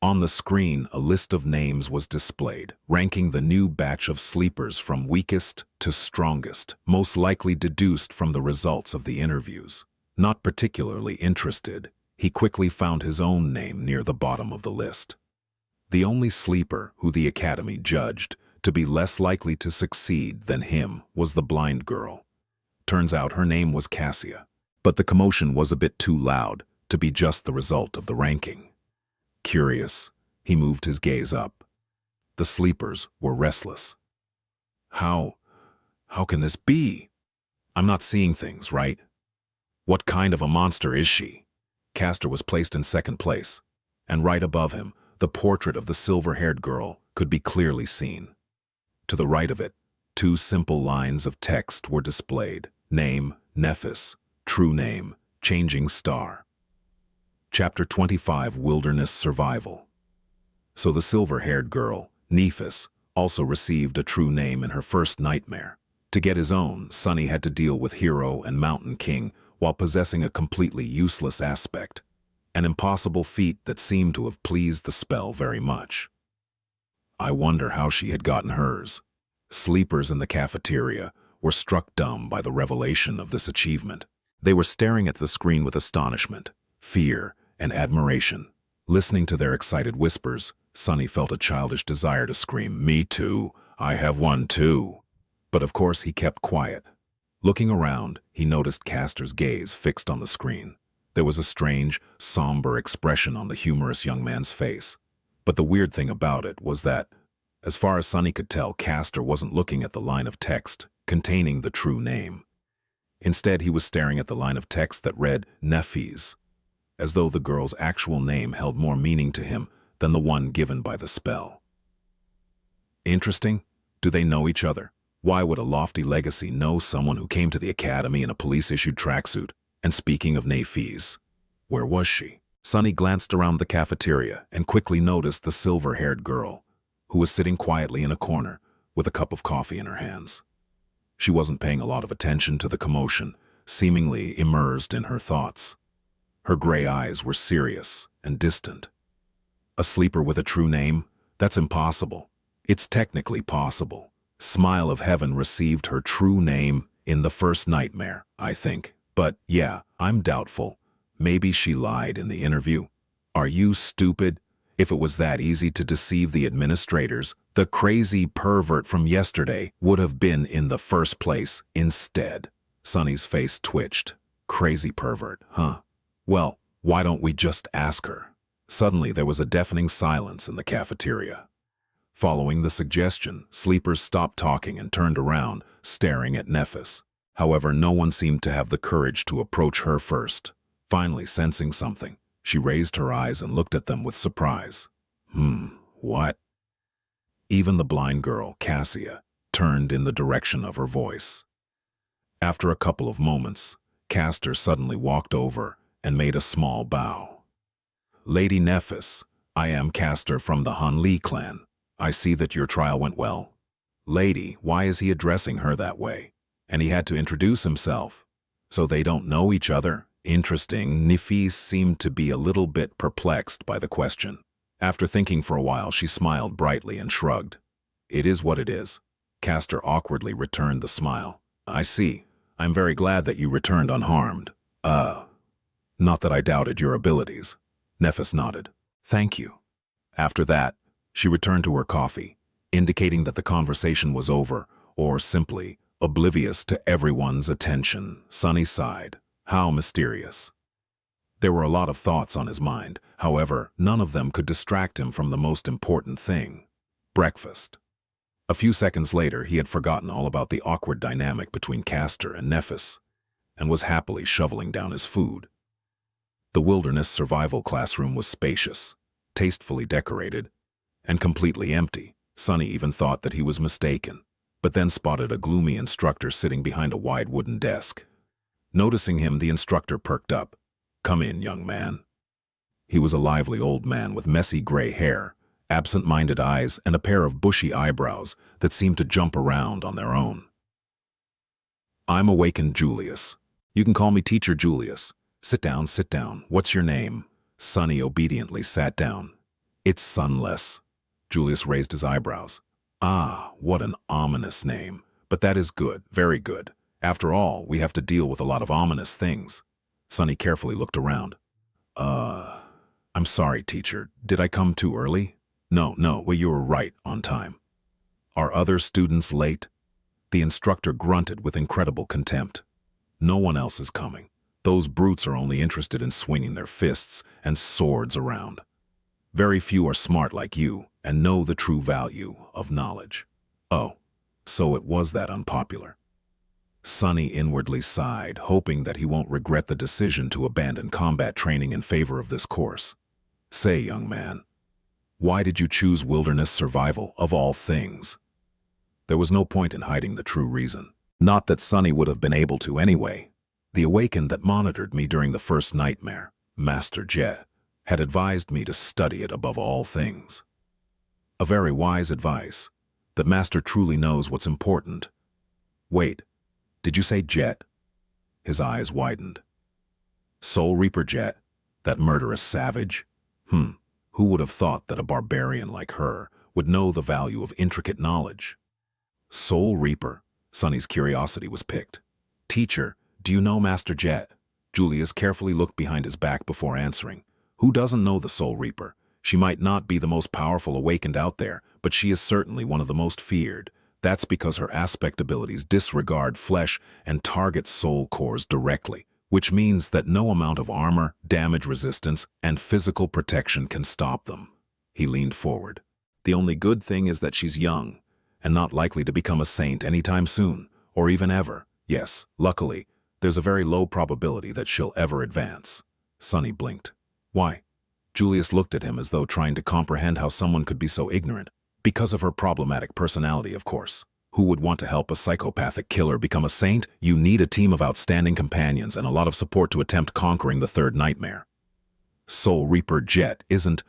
On the screen, a list of names was displayed, ranking the new batch of sleepers from weakest to strongest, most likely deduced from the results of the interviews. Not particularly interested, he quickly found his own name near the bottom of the list. The only sleeper who the Academy judged to be less likely to succeed than him was the blind girl. Turns out her name was Cassia, but the commotion was a bit too loud to be just the result of the ranking. Curious, he moved his gaze up. The sleepers were restless. How can this be? I'm not seeing things, right? What kind of a monster is she?" Castor was placed in second place, and right above him, the portrait of the silver-haired girl could be clearly seen. To the right of it, 2 simple lines of text were displayed. Name, Nephis. True name, Changing Star. Chapter 25, Wilderness Survival. So the silver-haired girl, Nephis, also received a true name in her first nightmare. To get his own, Sunny had to deal with Hero and Mountain King while possessing a completely useless aspect, an impossible feat that seemed to have pleased the spell very much. I wonder how she had gotten hers. Sleepers in the cafeteria were struck dumb by the revelation of this achievement. They were staring at the screen with astonishment, fear, and admiration. Listening to their excited whispers, Sunny felt a childish desire to scream, "Me too, I have one too." But of course he kept quiet. Looking around, he noticed Castor's gaze fixed on the screen. There was a strange, somber expression on the humorous young man's face. But the weird thing about it was that, as far as Sunny could tell, Castor wasn't looking at the line of text containing the true name. Instead, he was staring at the line of text that read Nephis, as though the girl's actual name held more meaning to him than the one given by the spell. Interesting. Do they know each other? Why would a lofty legacy know someone who came to the Academy in a police-issued tracksuit? And speaking of Nephis, where was she? Sunny glanced around the cafeteria and quickly noticed the silver-haired girl, who was sitting quietly in a corner with a cup of coffee in her hands. She wasn't paying a lot of attention to the commotion, seemingly immersed in her thoughts. Her gray eyes were serious and distant. A sleeper with a true name? That's impossible. It's technically possible. Smile of Heaven received her true name in the first nightmare, I think. But yeah, I'm doubtful. Maybe she lied in the interview. Are you stupid? If it was that easy to deceive the administrators, the crazy pervert from yesterday would have been in the first place instead. Sunny's face twitched. Crazy pervert, huh? Well, why don't we just ask her? Suddenly there was a deafening silence in the cafeteria. Following the suggestion, sleepers stopped talking and turned around, staring at Nephis. However, no one seemed to have the courage to approach her first. Finally, sensing something, she raised her eyes and looked at them with surprise. What? Even the blind girl, Cassia, turned in the direction of her voice. After a couple of moments, Castor suddenly walked over and made a small bow. Lady Nephis, I am Castor from the Han Li clan. I see that your trial went well. Lady, why is he addressing her that way? And he had to introduce himself. So they don't know each other? Interesting. Nephis seemed to be a little bit perplexed by the question. After thinking for a while, she smiled brightly and shrugged. It is what it is. Castor awkwardly returned the smile. I see. I'm very glad that you returned unharmed. Not that I doubted your abilities. Nephis nodded. Thank you. After that, she returned to her coffee, indicating that the conversation was over, or simply oblivious to everyone's attention. Sunny sighed. How mysterious. There were a lot of thoughts on his mind. However, none of them could distract him from the most important thing: breakfast. A few seconds later, he had forgotten all about the awkward dynamic between Castor and Nephis, and was happily shoveling down his food. The wilderness survival classroom was spacious, tastefully decorated, and completely empty. Sunny even thought that he was mistaken, but then spotted a gloomy instructor sitting behind a wide wooden desk. Noticing him, the instructor perked up. Come in, young man. He was a lively old man with messy gray hair, absent-minded eyes, and a pair of bushy eyebrows that seemed to jump around on their own. I'm awakened Julius. You can call me Teacher Julius. Sit down, sit down. What's your name? Sunny obediently sat down. It's Sunless. Julius raised his eyebrows. Ah, what an ominous name. But that is good, very good. After all, we have to deal with a lot of ominous things. Sunny carefully looked around. I'm sorry, teacher. Did I come too early? No, well, you were right, on time. Are other students late? The instructor grunted with incredible contempt. No one else is coming. Those brutes are only interested in swinging their fists and swords around. Very few are smart like you and know the true value of knowledge. Oh, so it was that unpopular. Sunny inwardly sighed, hoping that he won't regret the decision to abandon combat training in favor of this course. Say, young man, why did you choose wilderness survival of all things? There was no point in hiding the true reason. Not that Sunny would have been able to anyway. The awakened that monitored me during the first nightmare, Master Jet, had advised me to study it above all things. A very wise advice. The Master truly knows what's important. Wait, did you say Jet? His eyes widened. Soul Reaper Jet, that murderous savage? Who would have thought that a barbarian like her would know the value of intricate knowledge? Soul Reaper, Sunny's curiosity was piqued. Teacher, do you know Master Jet? Julius carefully looked behind his back before answering. Who doesn't know the Soul Reaper? She might not be the most powerful awakened out there, but she is certainly one of the most feared. That's because her aspect abilities disregard flesh and target soul cores directly, which means that no amount of armor, damage resistance, and physical protection can stop them. He leaned forward. The only good thing is that she's young, and not likely to become a saint anytime soon, or even ever. Yes, luckily, there's a very low probability that she'll ever advance. Sunny blinked. Why? Julius looked at him as though trying to comprehend how someone could be so ignorant. Because of her problematic personality, of course. Who would want to help a psychopathic killer become a saint? You need a team of outstanding companions and a lot of support to attempt conquering the third nightmare. Soul Reaper Jet isn't...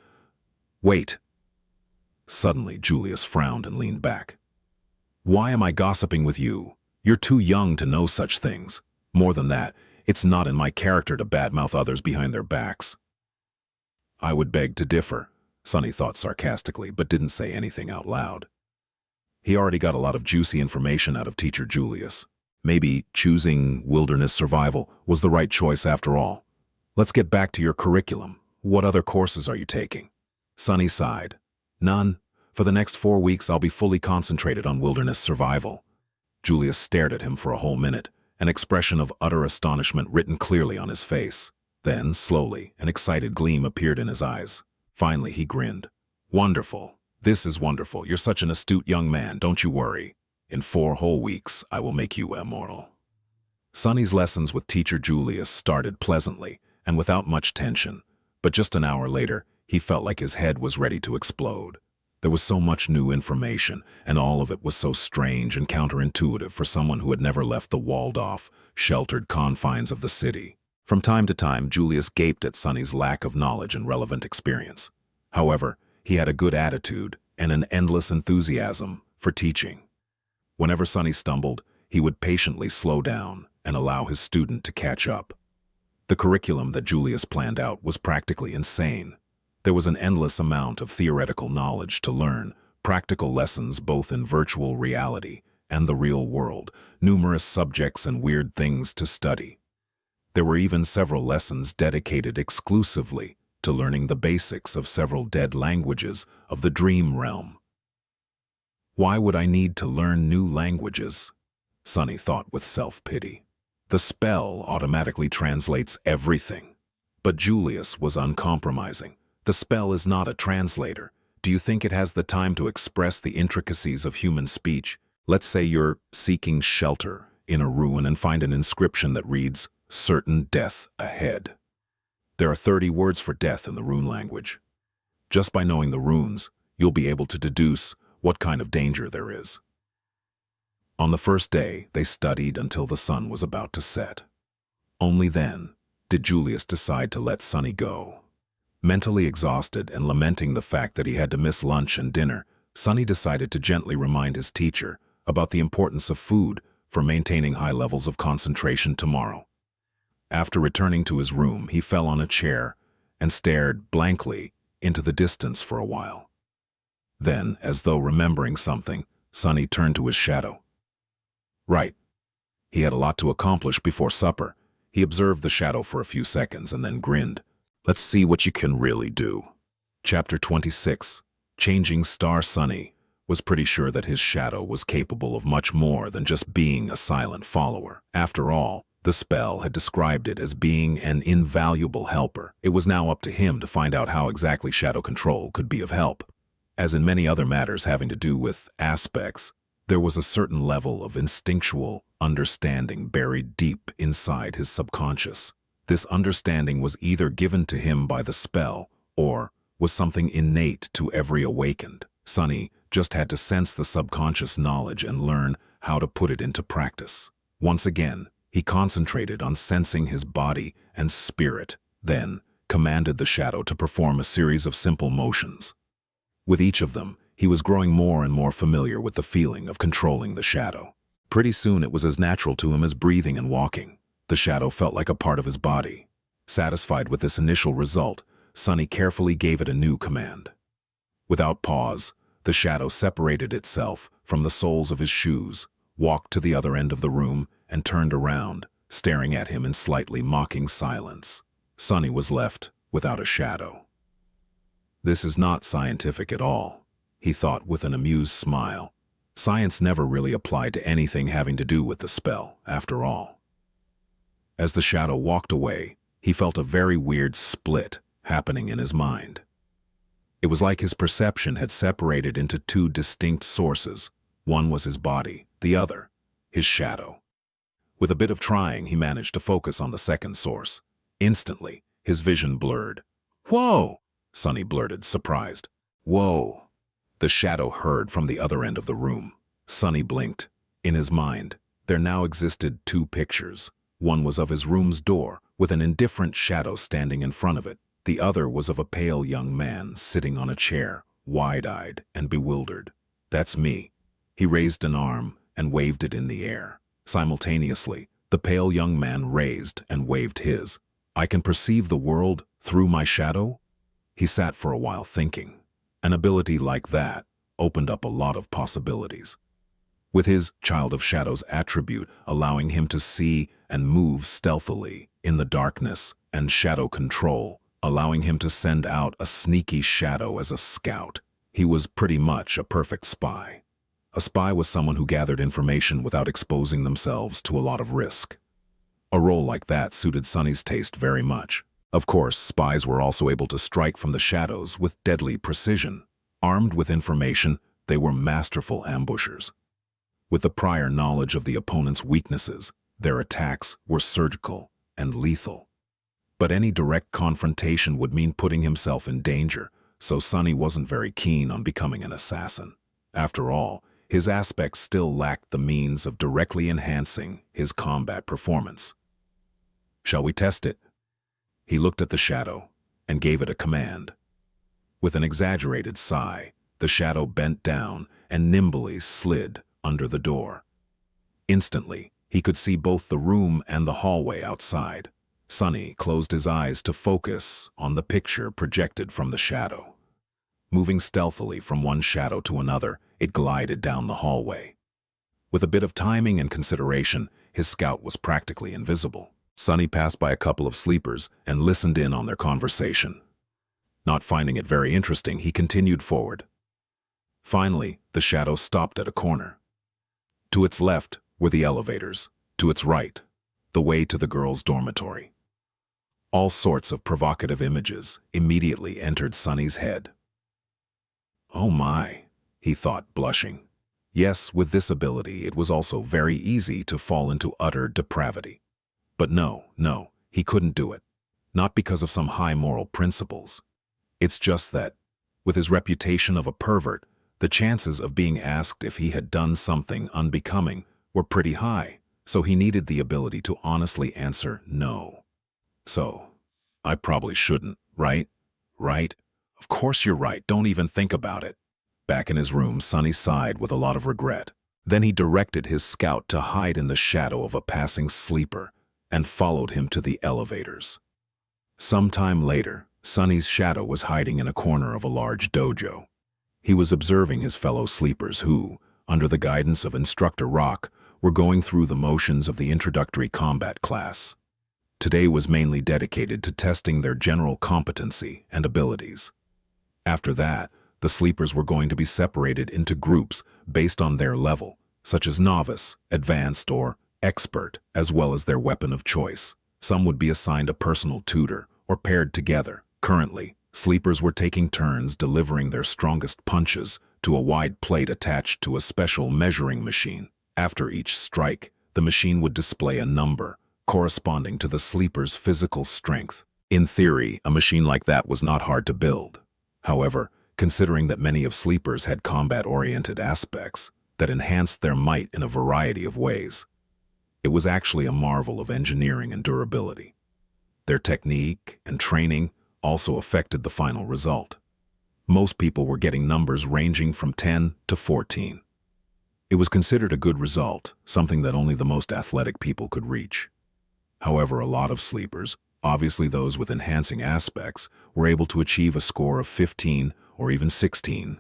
Wait. Suddenly, Julius frowned and leaned back. Why am I gossiping with you? You're too young to know such things. More than that, it's not in my character to badmouth others behind their backs. I would beg to differ. Sonny thought sarcastically, but didn't say anything out loud. He already got a lot of juicy information out of teacher Julius. Maybe choosing wilderness survival was the right choice after all. Let's get back to your curriculum. What other courses are you taking? Sonny sighed. None. For the next 4 weeks, I'll be fully concentrated on wilderness survival. Julius stared at him for a whole minute, an expression of utter astonishment written clearly on his face. Then, slowly, an excited gleam appeared in his eyes. Finally, he grinned. Wonderful. This is wonderful. You're such an astute young man, don't you worry. In 4 whole weeks, I will make you immortal. Sonny's lessons with teacher Julius started pleasantly and without much tension, but just an hour later, he felt like his head was ready to explode. There was so much new information, and all of it was so strange and counterintuitive for someone who had never left the walled-off, sheltered confines of the city. From time to time, Julius gaped at Sonny's lack of knowledge and relevant experience. However, he had a good attitude and an endless enthusiasm for teaching. Whenever Sonny stumbled, he would patiently slow down and allow his student to catch up. The curriculum that Julius planned out was practically insane. There was an endless amount of theoretical knowledge to learn, practical lessons both in virtual reality and the real world, numerous subjects and weird things to study. There were even several lessons dedicated exclusively to learning the basics of several dead languages of the dream realm. Why would I need to learn new languages? Sonny thought with self-pity. The spell automatically translates everything. But Julius was uncompromising. The spell is not a translator. Do you think it has the time to express the intricacies of human speech? Let's say you're seeking shelter in a ruin and find an inscription that reads, "Certain death ahead." There are 30 words for death in the rune language. Just by knowing the runes, you'll be able to deduce what kind of danger there is. On the first day, they studied until the sun was about to set. Only then did Julius decide to let Sonny go. Mentally exhausted and lamenting the fact that he had to miss lunch and dinner, Sonny decided to gently remind his teacher about the importance of food for maintaining high levels of concentration tomorrow. After returning to his room, he fell on a chair and stared blankly into the distance for a while. Then, as though remembering something, Sonny turned to his shadow. Right. He had a lot to accomplish before supper. He observed the shadow for a few seconds and then grinned. Let's see what you can really do. Chapter 26. Changing Star. Sonny was pretty sure that his shadow was capable of much more than just being a silent follower. After all, the spell had described it as being an invaluable helper. It was now up to him to find out how exactly shadow control could be of help. As in many other matters having to do with aspects, there was a certain level of instinctual understanding buried deep inside his subconscious. This understanding was either given to him by the spell or was something innate to every awakened. Sonny just had to sense the subconscious knowledge and learn how to put it into practice. Once again, he concentrated on sensing his body and spirit, then commanded the shadow to perform a series of simple motions. With each of them, he was growing more and more familiar with the feeling of controlling the shadow. Pretty soon it was as natural to him as breathing and walking. The shadow felt like a part of his body. Satisfied with this initial result, Sonny carefully gave it a new command. Without pause, the shadow separated itself from the soles of his shoes, walked to the other end of the room, and turned around, staring at him in slightly mocking silence. Sonny was left without a shadow. This is not scientific at all, he thought with an amused smile. Science never really applied to anything having to do with the spell, after all. As the shadow walked away, he felt a very weird split happening in his mind. It was like his perception had separated into 2 distinct sources. One was his body, the other, his shadow. With a bit of trying, he managed to focus on the second source. Instantly, his vision blurred. "Whoa!" Sonny blurted, surprised. "Whoa!" The shadow heard from the other end of the room. Sonny blinked. In his mind, there now existed 2 pictures. One was of his room's door, with an indifferent shadow standing in front of it. The other was of a pale young man sitting on a chair, wide-eyed and bewildered. "That's me." He raised an arm and waved it in the air. Simultaneously, the pale young man raised and waved his. "I can perceive the world through my shadow?" He sat for a while thinking. An ability like that opened up a lot of possibilities. With his Child of Shadows attribute allowing him to see and move stealthily in the darkness, and shadow control allowing him to send out a sneaky shadow as a scout, he was pretty much a perfect spy. A spy was someone who gathered information without exposing themselves to a lot of risk. A role like that suited Sunny's taste very much. Of course, spies were also able to strike from the shadows with deadly precision. Armed with information, they were masterful ambushers. With the prior knowledge of the opponent's weaknesses, their attacks were surgical and lethal. But any direct confrontation would mean putting himself in danger, so Sunny wasn't very keen on becoming an assassin. After all, his aspects still lacked the means of directly enhancing his combat performance. "Shall we test it?" He looked at the shadow and gave it a command. With an exaggerated sigh, the shadow bent down and nimbly slid under the door. Instantly, he could see both the room and the hallway outside. Sunny closed his eyes to focus on the picture projected from the shadow. Moving stealthily from one shadow to another, it glided down the hallway. With a bit of timing and consideration, his scout was practically invisible. Sunny passed by a couple of sleepers and listened in on their conversation. Not finding it very interesting, he continued forward. Finally, the shadow stopped at a corner. To its left were the elevators, to its right, the way to the girls' dormitory. All sorts of provocative images immediately entered Sunny's head. "Oh my," he thought, blushing. Yes, with this ability, it was also very easy to fall into utter depravity. But no, he couldn't do it. Not because of some high moral principles. It's just that, with his reputation of a pervert, the chances of being asked if he had done something unbecoming were pretty high, so he needed the ability to honestly answer no. "So, I probably shouldn't, right? Right? Of course you're right, don't even think about it." Back in his room, Sunny sighed with a lot of regret. Then he directed his scout to hide in the shadow of a passing sleeper and followed him to the elevators. Sometime later, Sunny's shadow was hiding in a corner of a large dojo. He was observing his fellow sleepers who, under the guidance of Instructor Rock, were going through the motions of the introductory combat class. Today was mainly dedicated to testing their general competency and abilities. After that, the sleepers were going to be separated into groups based on their level, such as novice, advanced, or expert, as well as their weapon of choice. Some would be assigned a personal tutor or paired together. Currently, sleepers were taking turns delivering their strongest punches to a wide plate attached to a special measuring machine. After each strike, the machine would display a number corresponding to the sleeper's physical strength. In theory, a machine like that was not hard to build. However, considering that many of sleepers had combat-oriented aspects that enhanced their might in a variety of ways, it was actually a marvel of engineering and durability. Their technique and training also affected the final result. Most people were getting numbers ranging from 10 to 14. It was considered a good result, something that only the most athletic people could reach. However, a lot of sleepers, obviously those with enhancing aspects, were able to achieve a score of 15 or even 16.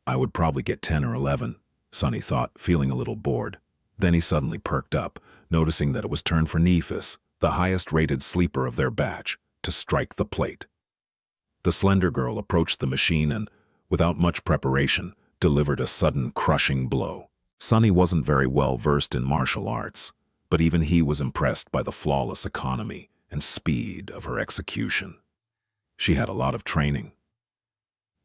"I would probably get 10 or 11, Sunny thought, feeling a little bored. Then he suddenly perked up, noticing that it was turn for Nephis, the highest-rated sleeper of their batch, to strike the plate. The slender girl approached the machine and, without much preparation, delivered a sudden crushing blow. Sunny wasn't very well versed in martial arts, but even he was impressed by the flawless economy and speed of her execution. She had a lot of training.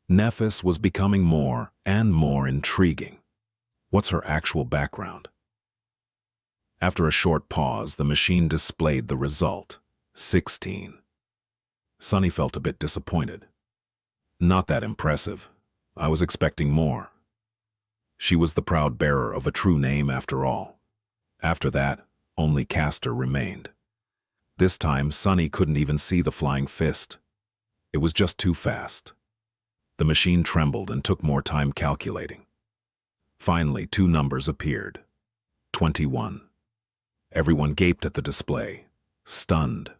Nephis was becoming more and more intriguing. What's her actual background? After a short pause, the machine displayed the result, 16. Sunny felt a bit disappointed. Not that impressive. I was expecting more. She was the proud bearer of a true name after all. After that, only Castor remained. This time, Sunny couldn't even see the flying fist. It was just too fast. The machine trembled and took more time calculating. Finally, two numbers appeared. 21. Everyone gaped at the display, stunned.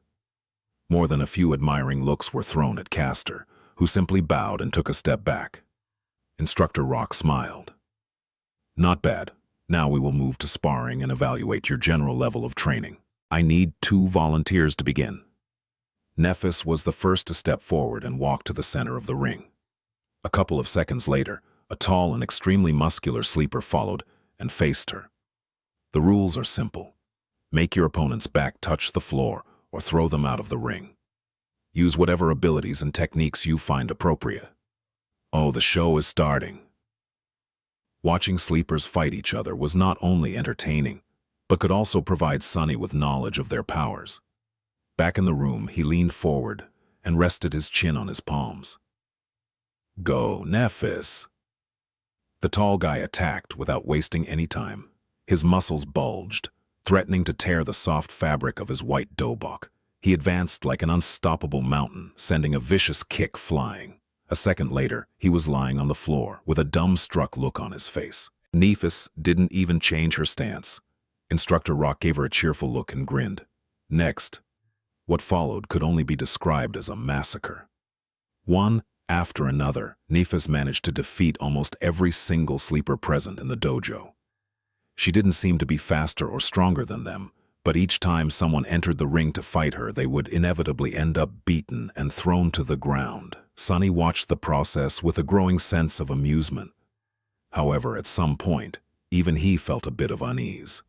More than a few admiring looks were thrown at Castor, who simply bowed and took a step back. Instructor Rock smiled. "Not bad. Now we will move to sparring and evaluate your general level of training. I need 2 volunteers to begin." Nephis was the first to step forward and walk to the center of the ring. A couple of seconds later, a tall and extremely muscular sleeper followed and faced her. The rules are simple. Make your opponent's back touch the floor or throw them out of the ring. Use whatever abilities and techniques you find appropriate. Oh, the show is starting. Watching sleepers fight each other was not only entertaining, but could also provide Sunny with knowledge of their powers. Back in the room, he leaned forward and rested his chin on his palms. "Go, Nephis." The tall guy attacked without wasting any time. His muscles bulged, threatening to tear the soft fabric of his white dobok. He advanced like an unstoppable mountain, sending a vicious kick flying. A second later, he was lying on the floor with a dumbstruck look on his face. Nephis didn't even change her stance. Instructor Rock gave her a cheerful look and grinned. Next, what followed could only be described as a massacre. One after another, Nephis managed to defeat almost every single sleeper present in the dojo. She didn't seem to be faster or stronger than them, but each time someone entered the ring to fight her, they would inevitably end up beaten and thrown to the ground. Sunny watched the process with a growing sense of amusement. However, at some point, even he felt a bit of unease.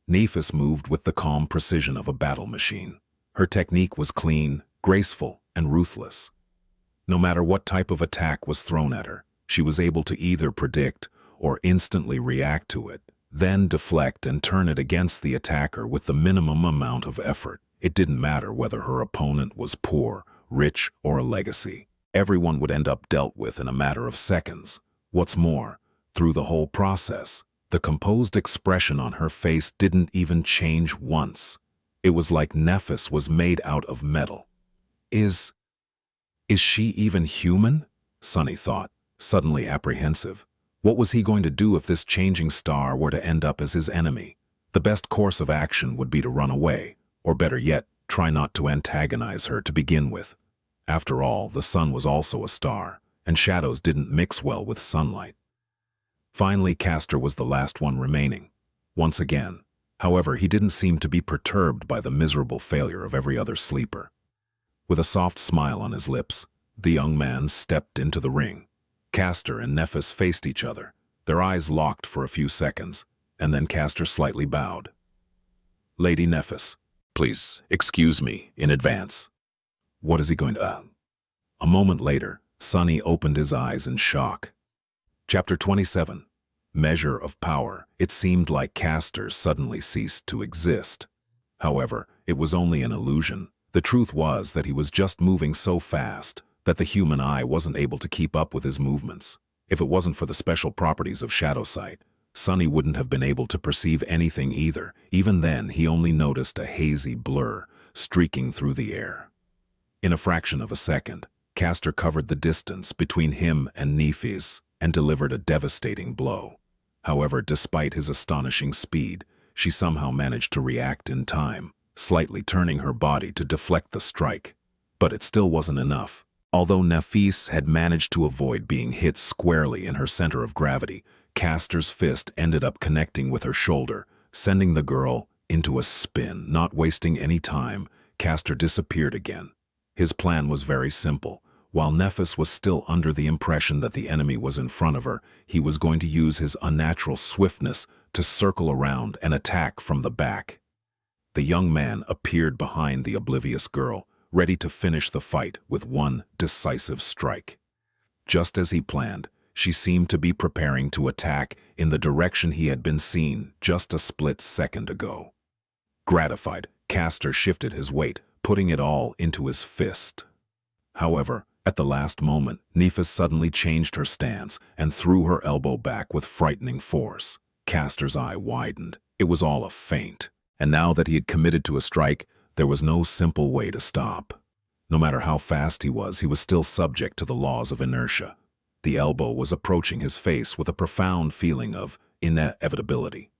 Nephis moved with the calm precision of a battle machine. Her technique was clean, graceful, and ruthless. No matter what type of attack was thrown at her, she was able to either predict or instantly react to it, then deflect and turn it against the attacker with the minimum amount of effort. It didn't matter whether her opponent was poor, rich, or a legacy. Everyone would end up dealt with in a matter of seconds. What's more, through the whole process, the composed expression on her face didn't even change once. It was like Nephis was made out of metal. Is she even human? Sunny thought, suddenly apprehensive. What was he going to do if this changing star were to end up as his enemy? The best course of action would be to run away, or better yet, try not to antagonize her to begin with. After all, the sun was also a star, and shadows didn't mix well with sunlight. Finally, Castor was the last one remaining. Once again, however, he didn't seem to be perturbed by the miserable failure of every other sleeper. With a soft smile on his lips, the young man stepped into the ring. Castor and Nephis faced each other, their eyes locked for a few seconds, and then Castor slightly bowed. "Lady Nephis, please excuse me in advance." What is he going to... A moment later, Sunny opened his eyes in shock. Chapter 27. Measure of Power. It seemed like Castor suddenly ceased to exist. However, it was only an illusion. The truth was that he was just moving so fast that the human eye wasn't able to keep up with his movements. If it wasn't for the special properties of shadow sight, Sunny wouldn't have been able to perceive anything either. Even then, he only noticed a hazy blur streaking through the air. In a fraction of a second, Castor covered the distance between him and Nephis and delivered a devastating blow. However, despite his astonishing speed, she somehow managed to react in time, slightly turning her body to deflect the strike. But it still wasn't enough. Although Nephis had managed to avoid being hit squarely in her center of gravity, Castor's fist ended up connecting with her shoulder, sending the girl into a spin. Not wasting any time, Castor disappeared again. His plan was very simple. While Nephis was still under the impression that the enemy was in front of her, he was going to use his unnatural swiftness to circle around and attack from the back. The young man appeared behind the oblivious girl, ready to finish the fight with one decisive strike. Just as he planned, she seemed to be preparing to attack in the direction he had been seen just a split second ago. Gratified, Castor shifted his weight, putting it all into his fist. However, at the last moment, Nephis suddenly changed her stance and threw her elbow back with frightening force. Castor's eye widened. It was all a feint. And now that he had committed to a strike, there was no simple way to stop. No matter how fast he was still subject to the laws of inertia. The elbow was approaching his face with a profound feeling of inevitability.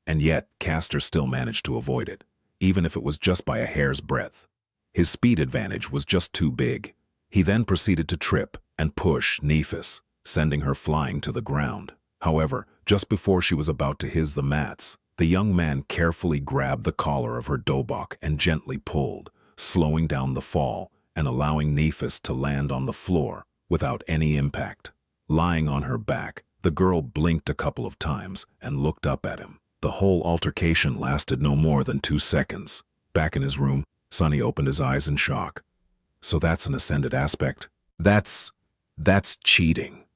And yet, Castor still managed to avoid it, even if it was just by a hair's breadth. His speed advantage was just too big. He then proceeded to trip and push Nephis, sending her flying to the ground. However, just before she was about to hit the mats, the young man carefully grabbed the collar of her dobok and gently pulled, slowing down the fall and allowing Nephis to land on the floor without any impact. Lying on her back, the girl blinked a couple of times and looked up at him. The whole altercation lasted no more than 2 seconds. Back in his room, Sonny opened his eyes in shock. So that's an ascended aspect? That's cheating.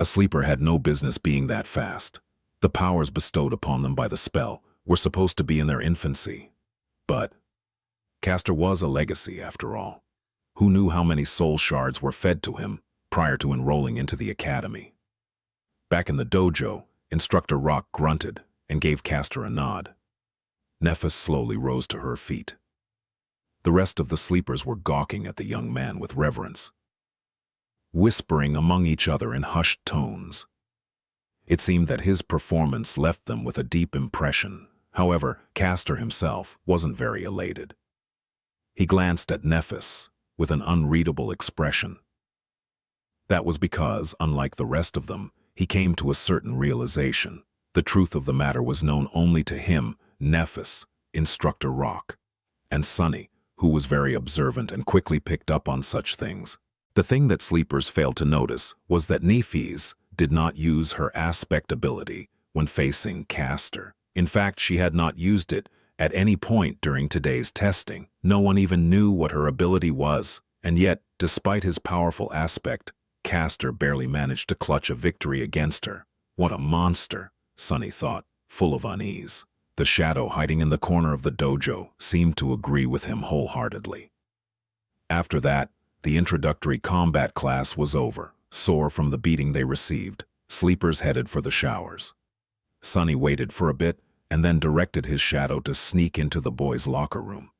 A sleeper had no business being that fast. The powers bestowed upon them by the spell were supposed to be in their infancy. But Castor was a legacy, after all. Who knew how many soul shards were fed to him prior to enrolling into the academy? Back in the dojo, Instructor Rock grunted and gave Castor a nod. Nephis slowly rose to her feet. The rest of the sleepers were gawking at the young man with reverence, whispering among each other in hushed tones. It seemed that his performance left them with a deep impression. However, Castor himself wasn't very elated. He glanced at Nephis with an unreadable expression. That was because, unlike the rest of them, he came to a certain realization. The truth of the matter was known only to him, Nephis, Instructor Rock, and Sonny, who was very observant and quickly picked up on such things. The thing that sleepers failed to notice was that Nephis did not use her aspect ability when facing Castor. In fact, she had not used it at any point during today's testing. No one even knew what her ability was, and yet, despite his powerful aspect, Castor barely managed to clutch a victory against her. What a monster, Sonny thought, full of unease. The shadow hiding in the corner of the dojo seemed to agree with him wholeheartedly. After that, the introductory combat class was over. Sore from the beating they received, sleepers headed for the showers. Sonny waited for a bit and then directed his shadow to sneak into the boys' locker room.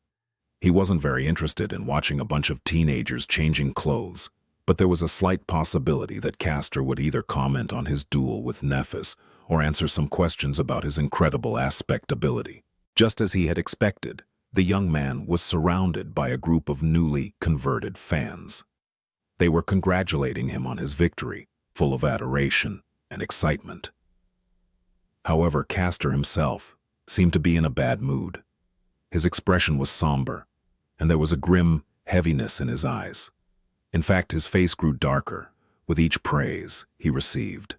He wasn't very interested in watching a bunch of teenagers changing clothes, but there was a slight possibility that Castor would either comment on his duel with Nephis or answer some questions about his incredible aspect ability. Just as he had expected, the young man was surrounded by a group of newly converted fans. They were congratulating him on his victory, full of adoration and excitement. However, Castor himself seemed to be in a bad mood. His expression was somber, and there was a grim heaviness in his eyes. In fact, his face grew darker with each praise he received.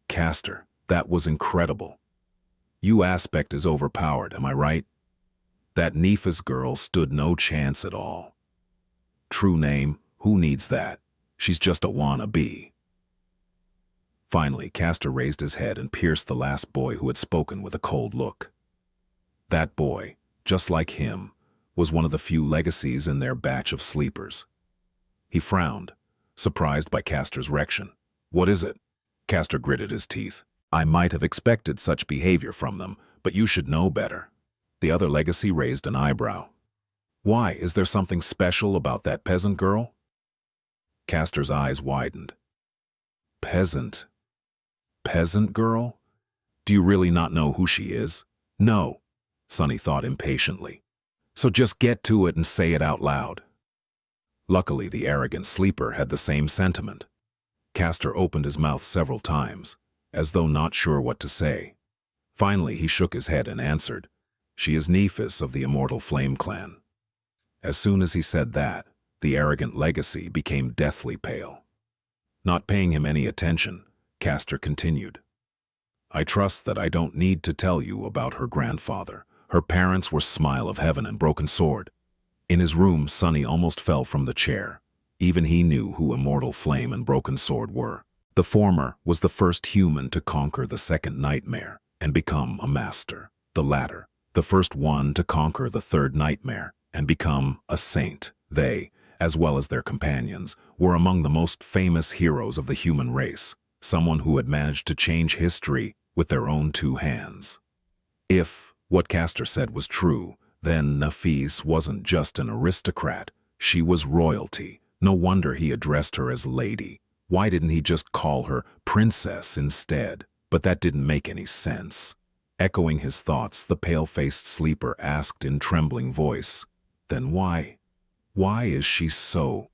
Castor, that was incredible. Your aspect is overpowered, am I right? That Nephis girl stood no chance at all. True name, who needs that? She's just a wannabe. Finally, Castor raised his head and pierced the last boy who had spoken with a cold look. That boy, just like him, was one of the few legacies in their batch of sleepers. He frowned, surprised by Castor's reaction. What is it? Castor gritted his teeth. I might have expected such behavior from them, but you should know better. The other legacy raised an eyebrow. Why, is there something special about that peasant girl? Castor's eyes widened. Peasant? Peasant girl? Do you really not know who she is? No, Sonny thought impatiently. So just get to it and say it out loud. Luckily, the arrogant sleeper had the same sentiment. Castor opened his mouth several times, as though not sure what to say. Finally, he shook his head and answered, She is Nephis of the Immortal Flame Clan. As soon as he said that, the arrogant legacy became deathly pale. Not paying him any attention, Castor continued. I trust that I don't need to tell you about her grandfather. Her parents were Smile of Heaven and Broken Sword. In his room, Sonny almost fell from the chair. Even he knew who Immortal Flame and Broken Sword were. The former was the first human to conquer the second nightmare and become a master. The latter, the first one to conquer the third nightmare and become a saint. They, as well as their companions, were among the most famous heroes of the human race, someone who had managed to change history with their own 2 hands. If what Castor said was true, then Nephis wasn't just an aristocrat, she was royalty. No wonder he addressed her as lady. Why didn't he just call her princess instead? But that didn't make any sense. Echoing his thoughts, the pale-faced sleeper asked in trembling voice, Then why? Why is she so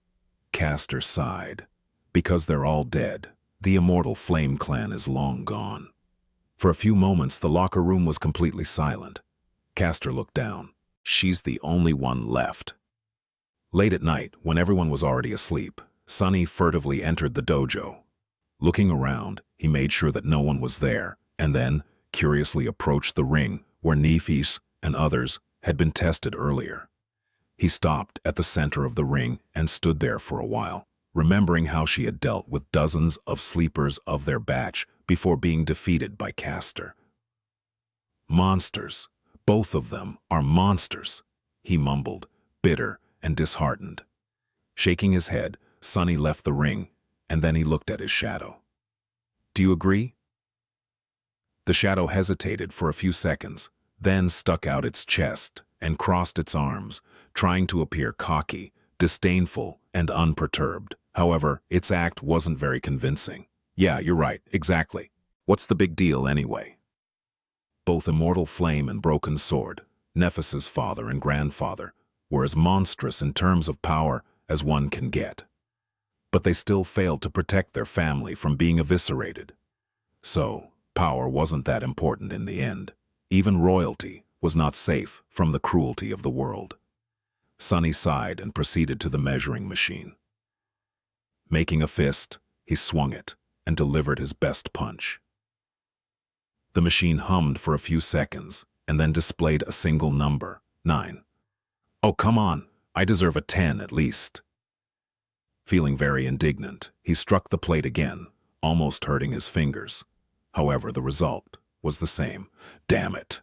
Castor sighed. Because they're all dead. The immortal Flame Clan is long gone. For a few moments, the locker room was completely silent. Castor looked down. She's the only one left. Late at night, when everyone was already asleep, Sunny furtively entered the dojo. Looking around, he made sure that no one was there, and then curiously approached the ring where Nephis and others had been tested earlier. He stopped at the center of the ring and stood there for a while, remembering how she had dealt with dozens of sleepers of their batch before being defeated by Castor. Monsters. Both of them are monsters, he mumbled, bitter and disheartened. Shaking his head, Sunny left the ring, and then he looked at his shadow. Do you agree? The shadow hesitated for a few seconds, then stuck out its chest and crossed its arms, trying to appear cocky, disdainful, and unperturbed. However, its act wasn't very convincing. Yeah, you're right, exactly. What's the big deal anyway? Both Immortal Flame and Broken Sword, Nephis' father and grandfather, were as monstrous in terms of power as one can get. But they still failed to protect their family from being eviscerated. So, power wasn't that important in the end. Even royalty was not safe from the cruelty of the world. Sunny sighed and proceeded to the measuring machine. Making a fist, he swung it and delivered his best punch. The machine hummed for a few seconds and then displayed a single number, 9. Oh, come on, I deserve a 10 at least. Feeling very indignant, he struck the plate again, almost hurting his fingers. However, the result was the same. Damn it.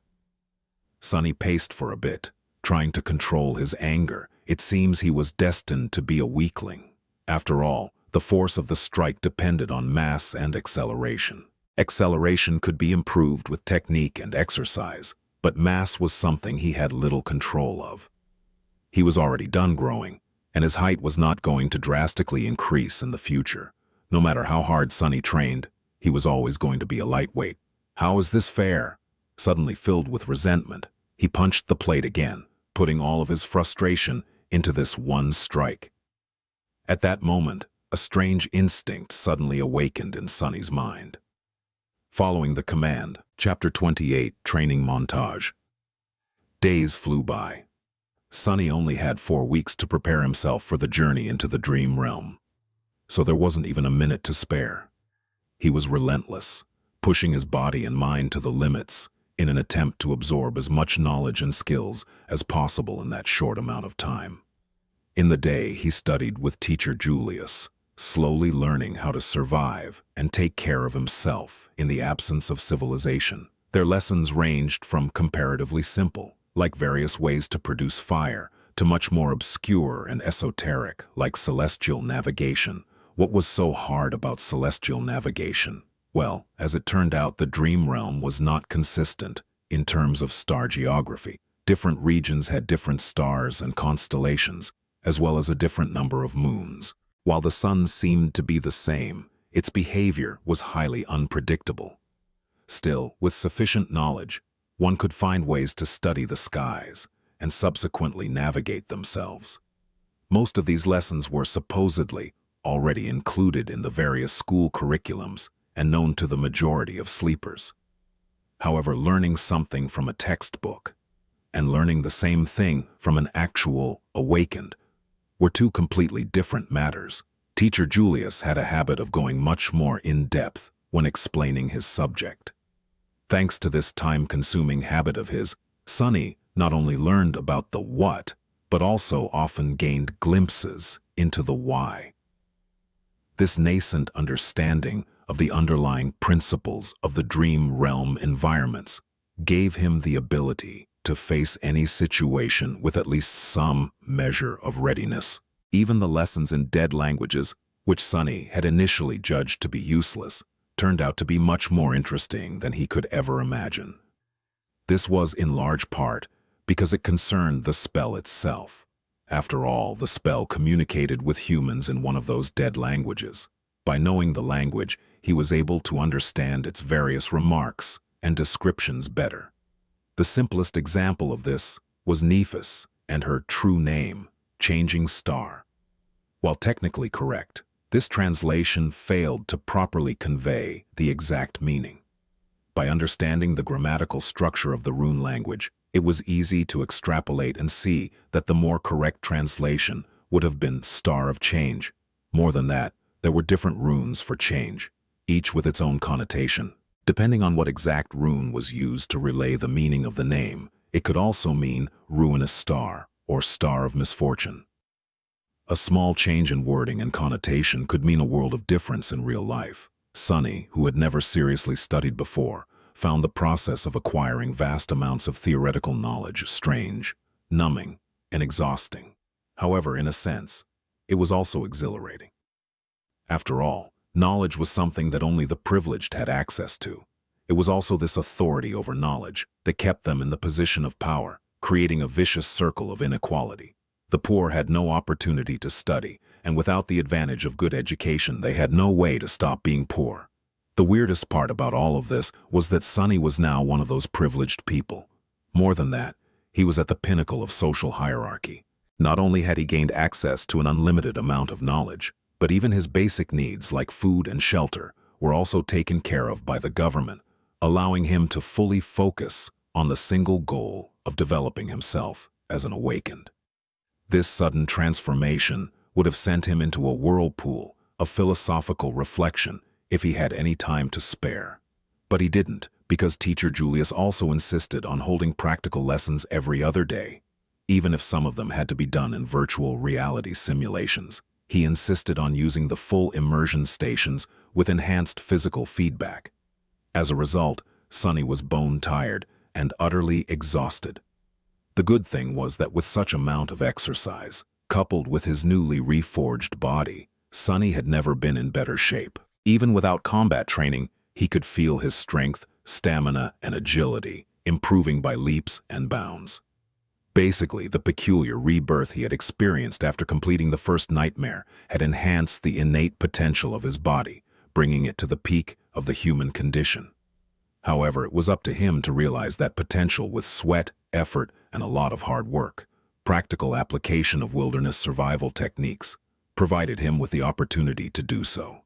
Sunny paced for a bit, trying to control his anger. It seems he was destined to be a weakling. After all, the force of the strike depended on mass and acceleration. Acceleration could be improved with technique and exercise, but mass was something he had little control of. He was already done growing, and his height was not going to drastically increase in the future. No matter how hard Sunny trained, he was always going to be a lightweight. How is this fair? Suddenly filled with resentment, he punched the plate again, putting all of his frustration into this one strike. At that moment, a strange instinct suddenly awakened in Sunny's mind. Following the command, Chapter 28, Training Montage. Days flew by. Sunny only had 4 weeks to prepare himself for the journey into the dream realm. So there wasn't even a minute to spare. He was relentless, pushing his body and mind to the limits in an attempt to absorb as much knowledge and skills as possible in that short amount of time. In the day, he studied with teacher Julius, slowly learning how to survive and take care of himself in the absence of civilization. Their lessons ranged from comparatively simple, like various ways to produce fire, to much more obscure and esoteric, like celestial navigation. What was so hard about celestial navigation? Well, as it turned out, the dream realm was not consistent in terms of star geography. Different regions had different stars and constellations, as well as a different number of moons. While the sun seemed to be the same, its behavior was highly unpredictable. Still, with sufficient knowledge, one could find ways to study the skies and subsequently navigate themselves. Most of these lessons were supposedly already included in the various school curriculums and known to the majority of sleepers. However, learning something from a textbook and learning the same thing from an actual awakened were two completely different matters. Teacher Julius had a habit of going much more in-depth when explaining his subject. Thanks to this time-consuming habit of his, Sunny not only learned about the what, but also often gained glimpses into the why. This nascent understanding of the underlying principles of the dream realm environments gave him the ability to face any situation with at least some measure of readiness. Even the lessons in dead languages, which Sunny had initially judged to be useless, turned out to be much more interesting than he could ever imagine. This was in large part because it concerned the spell itself. After all, the spell communicated with humans in one of those dead languages. By knowing the language, he was able to understand its various remarks and descriptions better. The simplest example of this was Nephis and her true name, Changing Star. While technically correct, this translation failed to properly convey the exact meaning. By understanding the grammatical structure of the rune language, it was easy to extrapolate and see that the more correct translation would have been Star of Change. More than that, there were different runes for change, each with its own connotation. Depending on what exact rune was used to relay the meaning of the name, it could also mean ruinous star or star of misfortune. A small change in wording and connotation could mean a world of difference in real life. Sunny, who had never seriously studied before, found the process of acquiring vast amounts of theoretical knowledge strange, numbing, and exhausting. However, in a sense, it was also exhilarating. After all, knowledge was something that only the privileged had access to. It was also this authority over knowledge that kept them in the position of power, creating a vicious circle of inequality. The poor had no opportunity to study, and without the advantage of good education, they had no way to stop being poor. The weirdest part about all of this was that Sunny was now one of those privileged people. More than that, he was at the pinnacle of social hierarchy. Not only had he gained access to an unlimited amount of knowledge, but even his basic needs like food and shelter were also taken care of by the government, allowing him to fully focus on the single goal of developing himself as an awakened. This sudden transformation would have sent him into a whirlpool of philosophical reflection if he had any time to spare. But he didn't, because teacher Julius also insisted on holding practical lessons every other day. Even if some of them had to be done in virtual reality simulations, he insisted on using the full immersion stations with enhanced physical feedback. As a result, Sunny was bone-tired and utterly exhausted. The good thing was that with such amount of exercise, coupled with his newly reforged body, Sunny had never been in better shape. Even without combat training, he could feel his strength, stamina, and agility improving by leaps and bounds. Basically, the peculiar rebirth he had experienced after completing the first nightmare had enhanced the innate potential of his body, bringing it to the peak of the human condition. However, it was up to him to realize that potential with sweat, effort, and a lot of hard work. Practical application of wilderness survival techniques provided him with the opportunity to do so.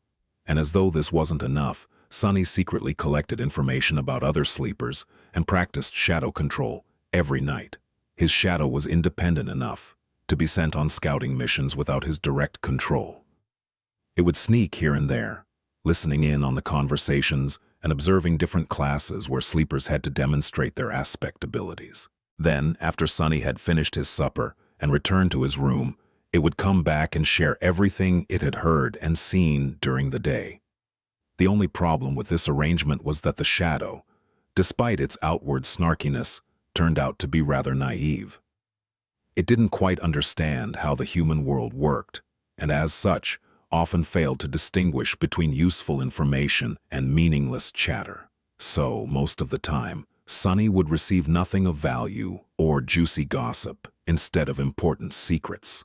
And as though this wasn't enough, Sunny secretly collected information about other sleepers and practiced shadow control every night. His shadow was independent enough to be sent on scouting missions without his direct control. It would sneak here and there, listening in on the conversations and observing different classes where sleepers had to demonstrate their aspect abilities. Then, after Sunny had finished his supper and returned to his room, it would come back and share everything it had heard and seen during the day. The only problem with this arrangement was that the shadow, despite its outward snarkiness, turned out to be rather naive. It didn't quite understand how the human world worked, and as such, often failed to distinguish between useful information and meaningless chatter. So, most of the time, Sunny would receive nothing of value or juicy gossip instead of important secrets.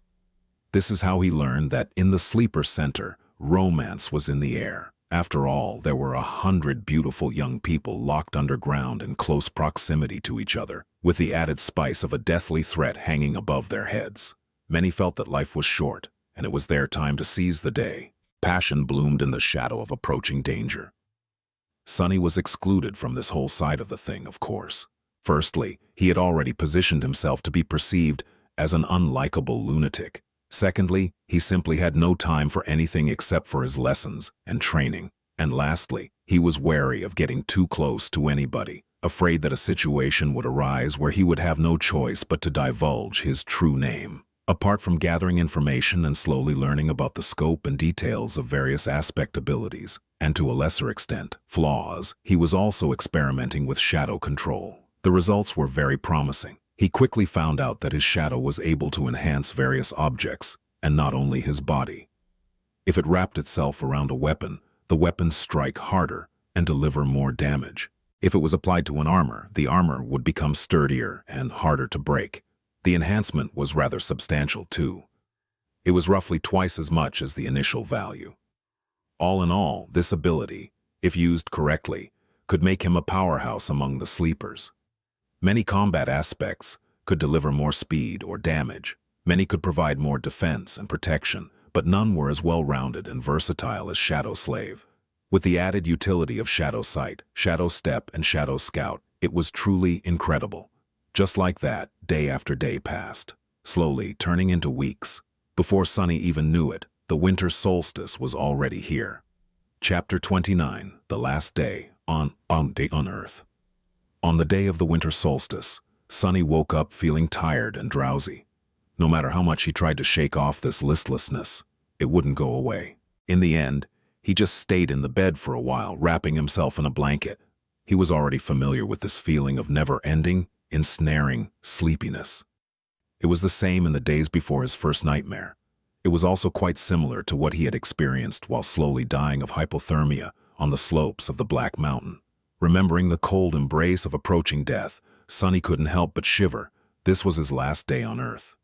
This is how he learned that in the sleeper center, romance was in the air. After all, there were 100 beautiful young people locked underground in close proximity to each other, with the added spice of a deathly threat hanging above their heads. Many felt that life was short, and it was their time to seize the day. Passion bloomed in the shadow of approaching danger. Sunny was excluded from this whole side of the thing, of course. Firstly, he had already positioned himself to be perceived as an unlikable lunatic. Secondly, he simply had no time for anything except for his lessons and training. And lastly, he was wary of getting too close to anybody, afraid that a situation would arise where he would have no choice but to divulge his true name. Apart from gathering information and slowly learning about the scope and details of various aspect abilities, and to a lesser extent, flaws, he was also experimenting with shadow control. The results were very promising. He quickly found out that his shadow was able to enhance various objects, and not only his body. If it wrapped itself around a weapon, the weapon strike harder and deliver more damage. If it was applied to an armor, the armor would become sturdier and harder to break. The enhancement was rather substantial too. It was roughly twice as much as the initial value. All in all, this ability, if used correctly, could make him a powerhouse among the sleepers. Many combat aspects could deliver more speed or damage. Many could provide more defense and protection, but none were as well-rounded and versatile as Shadow Slave. With the added utility of Shadow Sight, Shadow Step, and Shadow Scout, it was truly incredible. Just like that, day after day passed, slowly turning into weeks. Before Sunny even knew it, the winter solstice was already here. Chapter 29, The Last Day on Earth. On the day of the winter solstice, Sunny woke up feeling tired and drowsy. No matter how much he tried to shake off this listlessness, it wouldn't go away. In the end, he just stayed in the bed for a while, wrapping himself in a blanket. He was already familiar with this feeling of never-ending, ensnaring sleepiness. It was the same in the days before his first nightmare. It was also quite similar to what he had experienced while slowly dying of hypothermia on the slopes of the Black Mountain. Remembering the cold embrace of approaching death, Sunny couldn't help but shiver. This was his last day on Earth,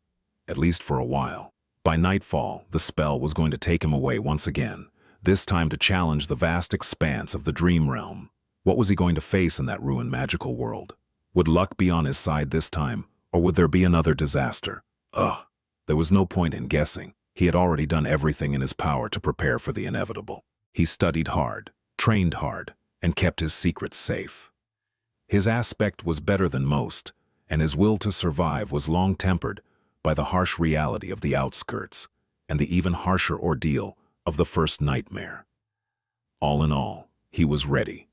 at least for a while. By nightfall, the spell was going to take him away once again, this time to challenge the vast expanse of the dream realm. What was he going to face in that ruined magical world? Would luck be on his side this time, or would there be another disaster? There was no point in guessing. He had already done everything in his power to prepare for the inevitable. He studied hard, trained hard, and kept his secrets safe. His aspect was better than most, and his will to survive was long tempered by the harsh reality of the outskirts and the even harsher ordeal of the first nightmare. All in all, he was ready.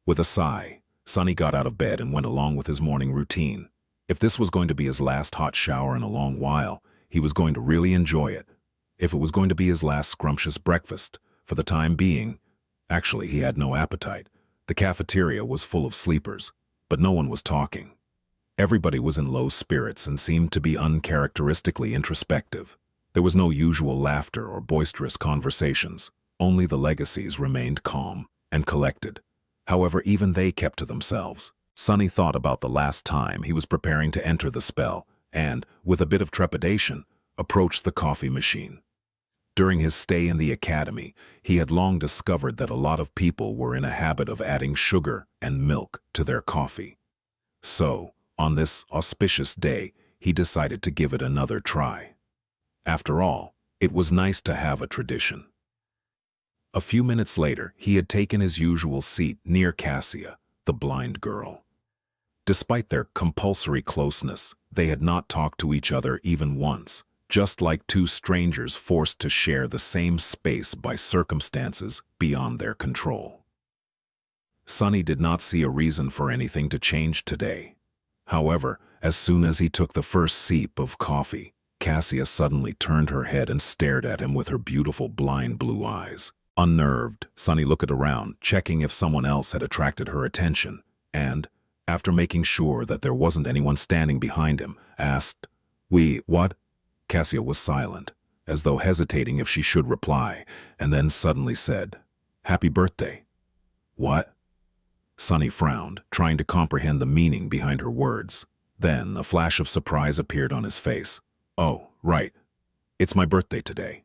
With a sigh, Sunny got out of bed and went along with his morning routine. If this was going to be his last hot shower in a long while, he was going to really enjoy it. If it was going to be his last scrumptious breakfast, for the time being, actually he had no appetite. The cafeteria was full of sleepers, but no one was talking. Everybody was in low spirits and seemed to be uncharacteristically introspective. There was no usual laughter or boisterous conversations. Only the legacies remained calm and collected. However, even they kept to themselves. Sunny thought about the last time he was preparing to enter the spell and, with a bit of trepidation, approached the coffee machine. During his stay in the academy, he had long discovered that a lot of people were in a habit of adding sugar and milk to their coffee. So, on this auspicious day, he decided to give it another try. After all, it was nice to have a tradition. A few minutes later, he had taken his usual seat near Cassia, the blind girl. Despite their compulsory closeness, they had not talked to each other even once, just like two strangers forced to share the same space by circumstances beyond their control. Sunny did not see a reason for anything to change today. However, as soon as he took the first sip of coffee, Cassia suddenly turned her head and stared at him with her beautiful blind blue eyes. Unnerved, Sunny looked around, checking if someone else had attracted her attention, and, after making sure that there wasn't anyone standing behind him, asked, What?" Cassia was silent, as though hesitating if she should reply, and then suddenly said, "Happy birthday." "What?" Sunny frowned, trying to comprehend the meaning behind her words. Then a flash of surprise appeared on his face. "Oh, right. It's my birthday today."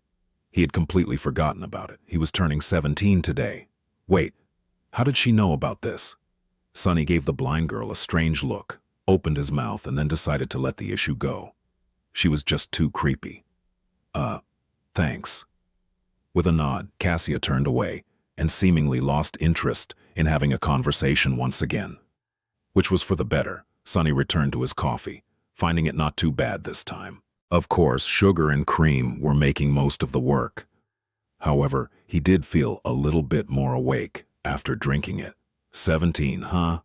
He had completely forgotten about it. He was turning 17 today. Wait, how did she know about this? Sunny gave the blind girl a strange look, opened his mouth, and then decided to let the issue go. She was just too creepy. Thanks." With a nod, Cassia turned away and seemingly lost interest in having a conversation once again. Which was for the better. Sunny returned to his coffee, finding it not too bad this time. Of course, sugar and cream were making most of the work. However, he did feel a little bit more awake after drinking it. 17, huh?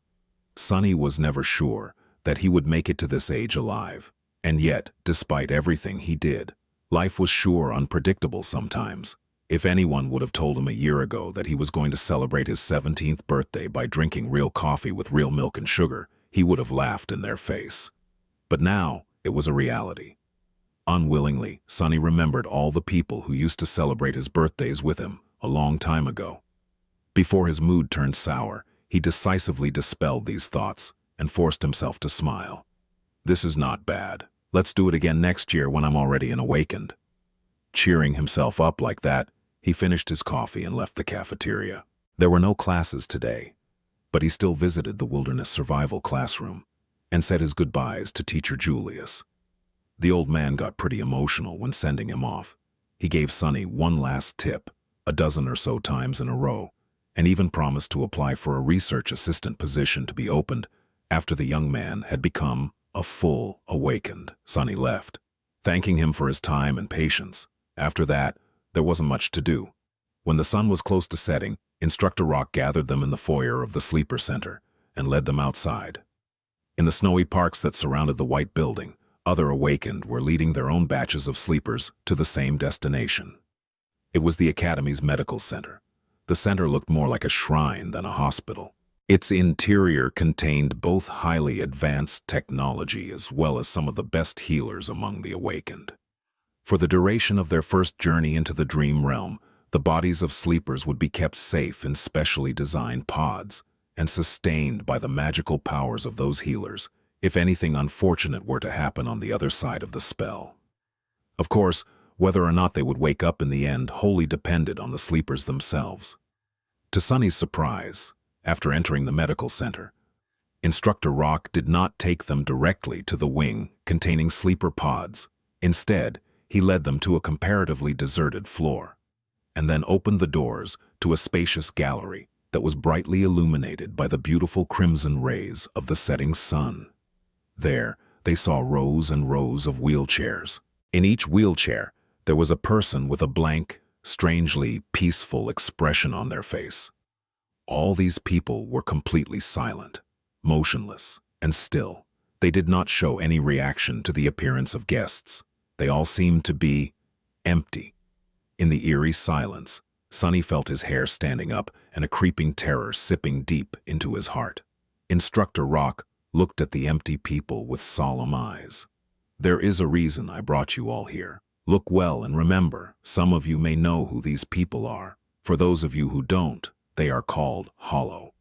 Sunny was never sure that he would make it to this age alive. And yet, despite everything he did, life was sure unpredictable sometimes. If anyone would have told him a year ago that he was going to celebrate his 17th birthday by drinking real coffee with real milk and sugar, he would have laughed in their face. But now, it was a reality. Unwillingly, Sunny remembered all the people who used to celebrate his birthdays with him a long time ago. Before his mood turned sour, he decisively dispelled these thoughts and forced himself to smile. "This is not bad. Let's do it again next year when I'm already awakened." Cheering himself up like that, he finished his coffee and left the cafeteria. There were no classes today, but he still visited the wilderness survival classroom and said his goodbyes to teacher Julius. The old man got pretty emotional when sending him off. He gave Sunny one last tip, a dozen or so times in a row, and even promised to apply for a research assistant position to be opened after the young man had become a full awakened. Sunny left, thanking him for his time and patience. After that, there wasn't much to do. When the sun was close to setting, Instructor Rock gathered them in the foyer of the sleeper center and led them outside. In the snowy parks that surrounded the white building, other awakened were leading their own batches of sleepers to the same destination. It was the Academy's medical center. The center looked more like a shrine than a hospital. Its interior contained both highly advanced technology as well as some of the best healers among the awakened. For the duration of their first journey into the dream realm, the bodies of sleepers would be kept safe in specially designed pods and sustained by the magical powers of those healers if anything unfortunate were to happen on the other side of the spell. Of course, whether or not they would wake up in the end wholly depended on the sleepers themselves. To Sunny's surprise, after entering the medical center, Instructor Rock did not take them directly to the wing containing sleeper pods. Instead, he led them to a comparatively deserted floor, and then opened the doors to a spacious gallery that was brightly illuminated by the beautiful crimson rays of the setting sun. There, they saw rows and rows of wheelchairs. In each wheelchair, there was a person with a blank, strangely peaceful expression on their face. All these people were completely silent, motionless, and still. They did not show any reaction to the appearance of guests. They all seemed to be empty. In the eerie silence, Sunny felt his hair standing up and a creeping terror sipping deep into his heart. Instructor Rock looked at the empty people with solemn eyes. "There is a reason I brought you all here. Look well and remember, some of you may know who these people are. For those of you who don't, they are called Hollow."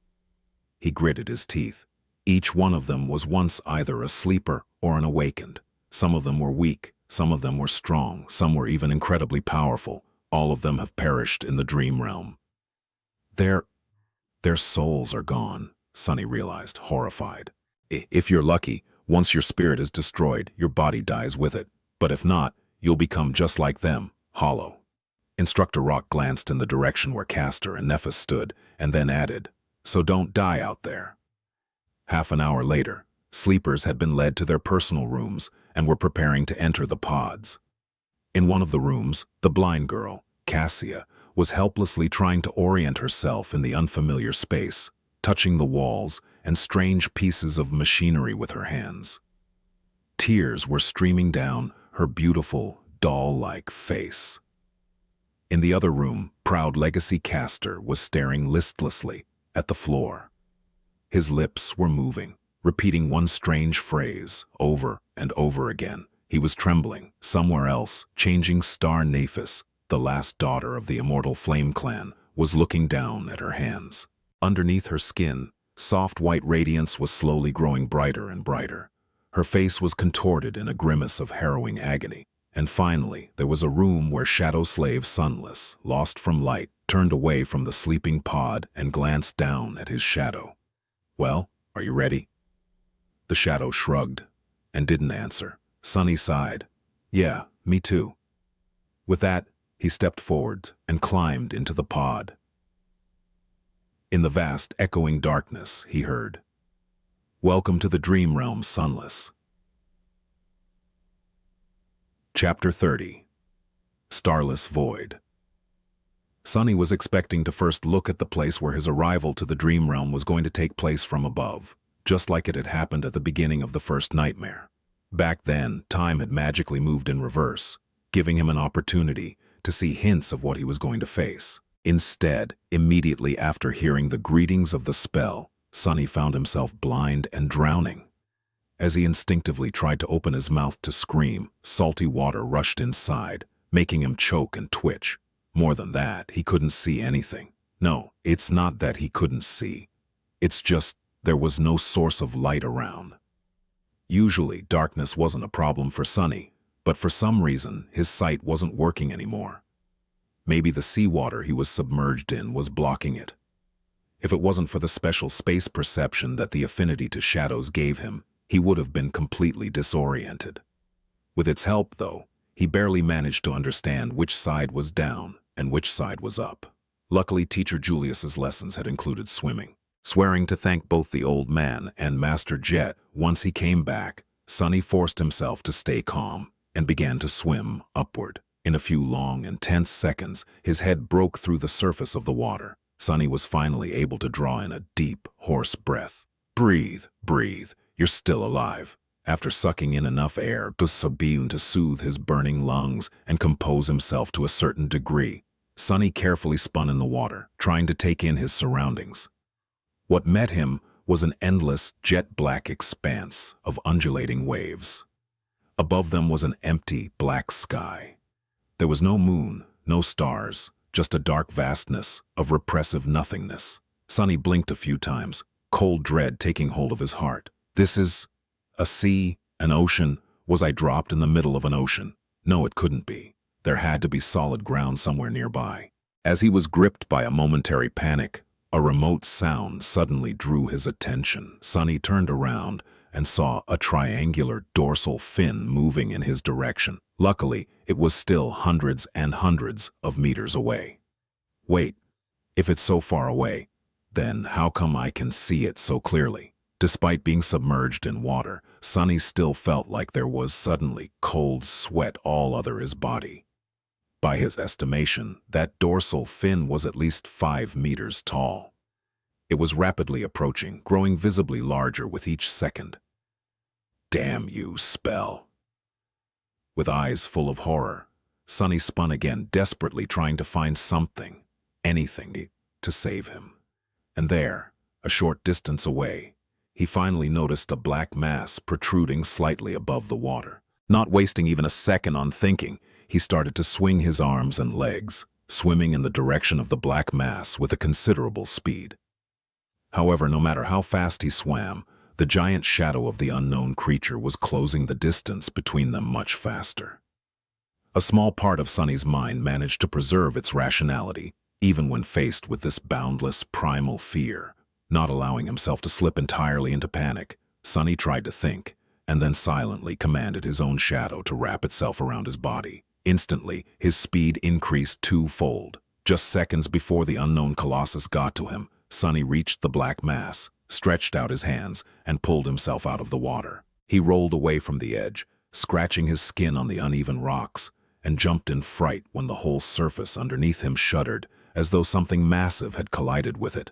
He gritted his teeth. Each one of them was once either a sleeper or an awakened. Some of them were weak, some of them were strong, some were even incredibly powerful. All of them have perished in the dream realm. Their souls are gone, Sunny realized, horrified. If you're lucky, once your spirit is destroyed, your body dies with it. But if not, you'll become just like them, Hollow. Instructor Rock glanced in the direction where Castor and Nephis stood, and then added, "So don't die out there." Half an hour later, sleepers had been led to their personal rooms and were preparing to enter the pods. In one of the rooms, the blind girl, Cassia, was helplessly trying to orient herself in the unfamiliar space, touching the walls and strange pieces of machinery with her hands. Tears were streaming down her beautiful, doll-like face. In the other room, proud Legacy Castor was staring listlessly at the floor. His lips were moving, repeating one strange phrase over and over again. He was trembling. Somewhere else, changing Star Nephis, the last daughter of the immortal Flame Clan, was looking down at her hands. Underneath her skin, soft white radiance was slowly growing brighter and brighter. Her face was contorted in a grimace of harrowing agony. And finally, there was a room where shadow slave Sunless, lost from light, turned away from the sleeping pod and glanced down at his shadow. "Well, are you ready?" The shadow shrugged and didn't answer. Sunny sighed. "Yeah, me too." With that, he stepped forward and climbed into the pod. In the vast, echoing darkness, he heard, "Welcome to the dream realm, Sunless." Chapter 30. Starless Void. Sunny was expecting to first look at the place where his arrival to the dream realm was going to take place from above, just like it had happened at the beginning of the first nightmare. Back then, time had magically moved in reverse, giving him an opportunity to see hints of what he was going to face. Instead, immediately after hearing the greetings of the spell, Sunny found himself blind and drowning. As he instinctively tried to open his mouth to scream, salty water rushed inside, making him choke and twitch. More than that, he couldn't see anything. No, it's not that he couldn't see. It's just there was no source of light around. Usually, darkness wasn't a problem for Sunny, but for some reason, his sight wasn't working anymore. Maybe the seawater he was submerged in was blocking it. If it wasn't for the special space perception that the affinity to shadows gave him, he would have been completely disoriented. With its help, though, He barely managed to understand which side was down and which side was up. Luckily, Teacher Julius's lessons had included swimming. Swearing to thank both the old man and Master Jet once he came back, Sunny forced himself to stay calm and began to swim upward. In a few long and tense seconds, his head broke through the surface of the water. Sunny was finally able to draw in a deep, hoarse breath. Breathe, breathe, you're still alive. After sucking in enough air to soothe his burning lungs and compose himself to a certain degree, Sunny carefully spun in the water, trying to take in his surroundings. What met him was an endless, jet-black expanse of undulating waves. Above them was an empty, black sky. There was no moon, no stars, just a dark vastness of repressive nothingness. Sunny blinked a few times, cold dread taking hold of his heart. This is a sea, an ocean. Was I dropped in the middle of an ocean? No, it couldn't be. There had to be solid ground somewhere nearby. As he was gripped by a momentary panic, a remote sound suddenly drew his attention. Sunny turned around and saw a triangular dorsal fin moving in his direction. Luckily, it was still hundreds and hundreds of meters away. Wait, if it's so far away, then how come I can see it so clearly? Despite being submerged in water, Sunny still felt like there was suddenly cold sweat all over his body. By his estimation, that dorsal fin was at least 5 meters tall. It was rapidly approaching, growing visibly larger with each second. Damn you, spell! With eyes full of horror, Sunny spun again, desperately trying to find something, anything, to save him. And there, a short distance away, he finally noticed a black mass protruding slightly above the water. Not wasting even a second on thinking, he started to swing his arms and legs, swimming in the direction of the black mass with a considerable speed. However, no matter how fast he swam, the giant shadow of the unknown creature was closing the distance between them much faster. A small part of Sunny's mind managed to preserve its rationality, even when faced with this boundless, primal fear. Not allowing himself to slip entirely into panic, Sunny tried to think, and then silently commanded his own shadow to wrap itself around his body. Instantly, his speed increased twofold. Just seconds before the unknown colossus got to him, Sunny reached the black mass, stretched out his hands, and pulled himself out of the water. He rolled away from the edge, scratching his skin on the uneven rocks, and jumped in fright when the whole surface underneath him shuddered, as though something massive had collided with it.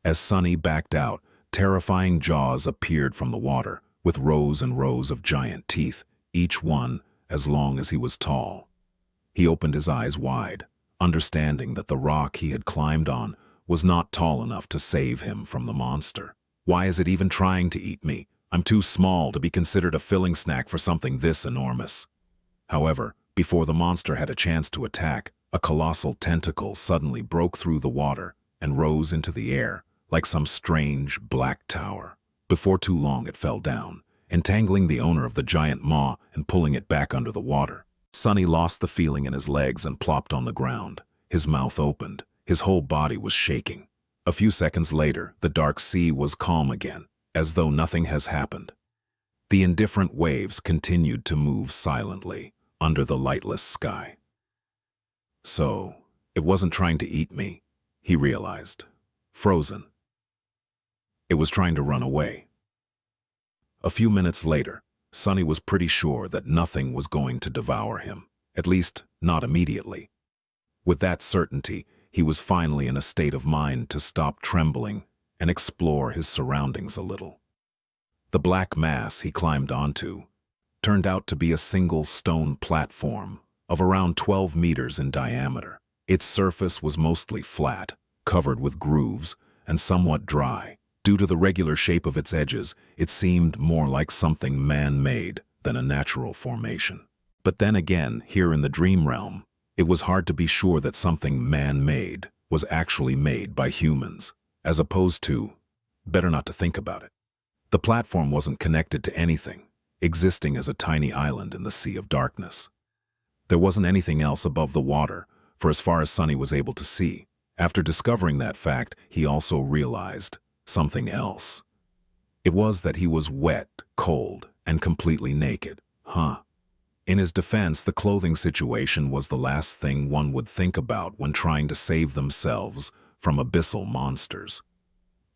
As Sunny backed out, terrifying jaws appeared from the water, with rows and rows of giant teeth, each one as long as he was tall. He opened his eyes wide, understanding that the rock he had climbed on was not tall enough to save him from the monster. Why is it even trying to eat me? I'm too small to be considered a filling snack for something this enormous. However, before the monster had a chance to attack, a colossal tentacle suddenly broke through the water and rose into the air like some strange black tower. Before too long it fell down, entangling the owner of the giant maw and pulling it back under the water. Sunny lost the feeling in his legs and plopped on the ground. His mouth opened. His whole body was shaking. A few seconds later, the dark sea was calm again, as though nothing has happened. The indifferent waves continued to move silently under the lightless sky. So, it wasn't trying to eat me, he realized. Frozen. It was trying to run away. A few minutes later, Sunny was pretty sure that nothing was going to devour him, at least not immediately. With that certainty, he was finally in a state of mind to stop trembling and explore his surroundings a little. The black mass he climbed onto turned out to be a single stone platform of around 12 meters in diameter. Its surface was mostly flat, covered with grooves, and somewhat dry. Due to the regular shape of its edges, it seemed more like something man-made than a natural formation. But then again, here in the dream realm, it was hard to be sure that something man-made was actually made by humans, as opposed to, better not to think about it. The platform wasn't connected to anything, existing as a tiny island in the sea of darkness. There wasn't anything else above the water, for as far as Sunny was able to see. After discovering that fact, he also realized something else. It was that he was wet, cold, and completely naked. In his defense, the clothing situation was the last thing one would think about when trying to save themselves from abyssal monsters.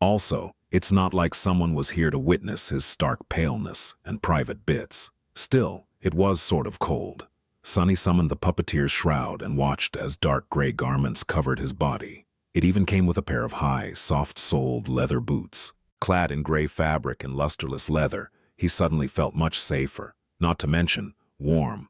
Also, it's not like someone was here to witness his stark paleness and private bits. Still, it was sort of cold. Sunny summoned the puppeteer's shroud and watched as dark gray garments covered his body. It even came with a pair of high, soft-soled leather boots. Clad in gray fabric and lusterless leather, he suddenly felt much safer, not to mention warm.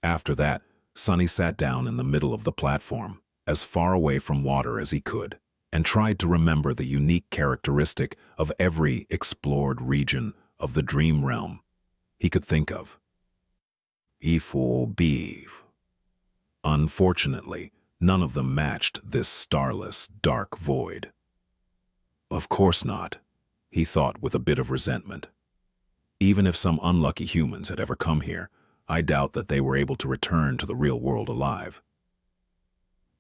After that, Sunny sat down in the middle of the platform, as far away from water as he could, and tried to remember the unique characteristic of every explored region of the dream realm he could think of. Equal beef. Unfortunately, none of them matched this starless, dark void. Of course not, he thought with a bit of resentment. Even if some unlucky humans had ever come here, I doubt that they were able to return to the real world alive.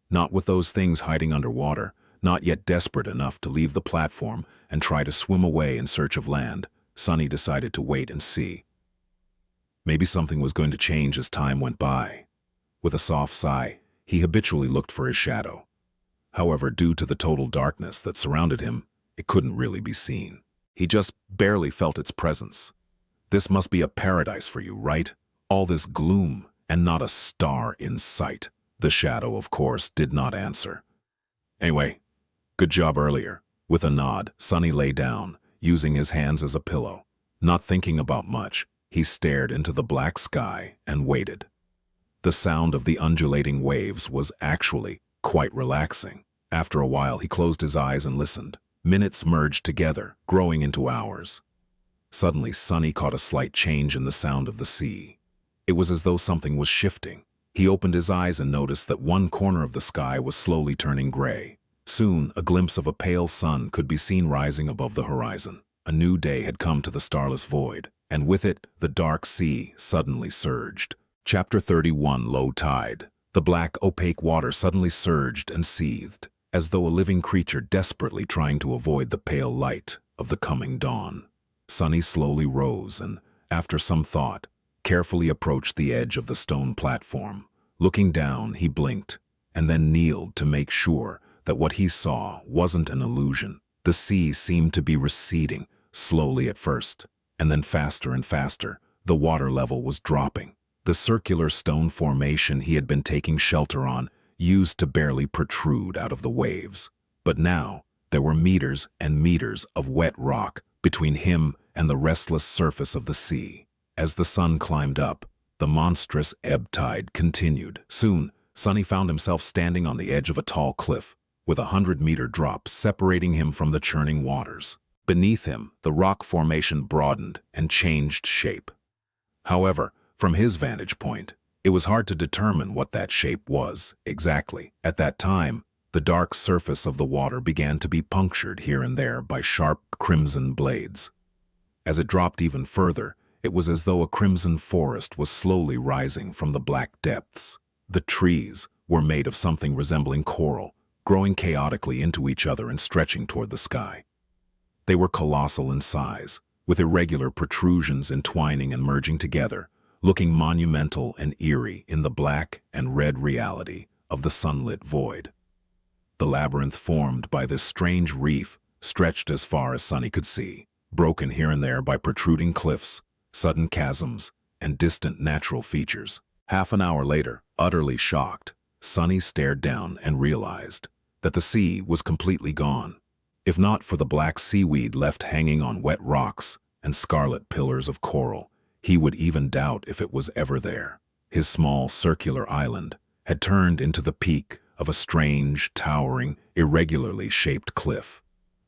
Not with those things hiding underwater, not yet desperate enough to leave the platform and try to swim away in search of land, Sunny decided to wait and see. Maybe something was going to change as time went by. With a soft sigh, he habitually looked for his shadow. However, due to the total darkness that surrounded him, it couldn't really be seen. He just barely felt its presence. This must be a paradise for you, right? All this gloom and not a star in sight. The shadow, of course, did not answer. Anyway, good job earlier. With a nod, Sunny lay down, using his hands as a pillow. Not thinking about much, he stared into the black sky and waited. The sound of the undulating waves was actually quite relaxing. After a while, he closed his eyes and listened. Minutes merged together, growing into hours. Suddenly, Sunny caught a slight change in the sound of the sea. It was as though something was shifting. He opened his eyes and noticed that one corner of the sky was slowly turning gray. Soon, a glimpse of a pale sun could be seen rising above the horizon. A new day had come to the starless void, and with it, the dark sea suddenly surged. Chapter 31, Low Tide. The black, opaque water suddenly surged and seethed, as though a living creature desperately trying to avoid the pale light of the coming dawn. Sunny slowly rose and, after some thought, carefully approached the edge of the stone platform. Looking down, he blinked, and then kneeled to make sure that what he saw wasn't an illusion. The sea seemed to be receding, slowly at first, and then faster and faster. The water level was dropping. The circular stone formation he had been taking shelter on used to barely protrude out of the waves. But now, there were meters and meters of wet rock between him and the restless surface of the sea. As the sun climbed up, the monstrous ebb tide continued. Soon, Sunny found himself standing on the edge of a tall cliff, with 100-meter drop separating him from the churning waters. Beneath him, the rock formation broadened and changed shape. However, from his vantage point, it was hard to determine what that shape was exactly. At that time, the dark surface of the water began to be punctured here and there by sharp crimson blades. As it dropped even further, it was as though a crimson forest was slowly rising from the black depths. The trees were made of something resembling coral, growing chaotically into each other and stretching toward the sky. They were colossal in size, with irregular protrusions entwining and merging together, looking monumental and eerie in the black and red reality of the sunlit void. The labyrinth formed by this strange reef stretched as far as Sunny could see, broken here and there by protruding cliffs, sudden chasms, and distant natural features. Half an hour later, utterly shocked, Sunny stared down and realized that the sea was completely gone. If not for the black seaweed left hanging on wet rocks and scarlet pillars of coral, he would even doubt if it was ever there. His small circular island had turned into the peak of a strange, towering, irregularly shaped cliff.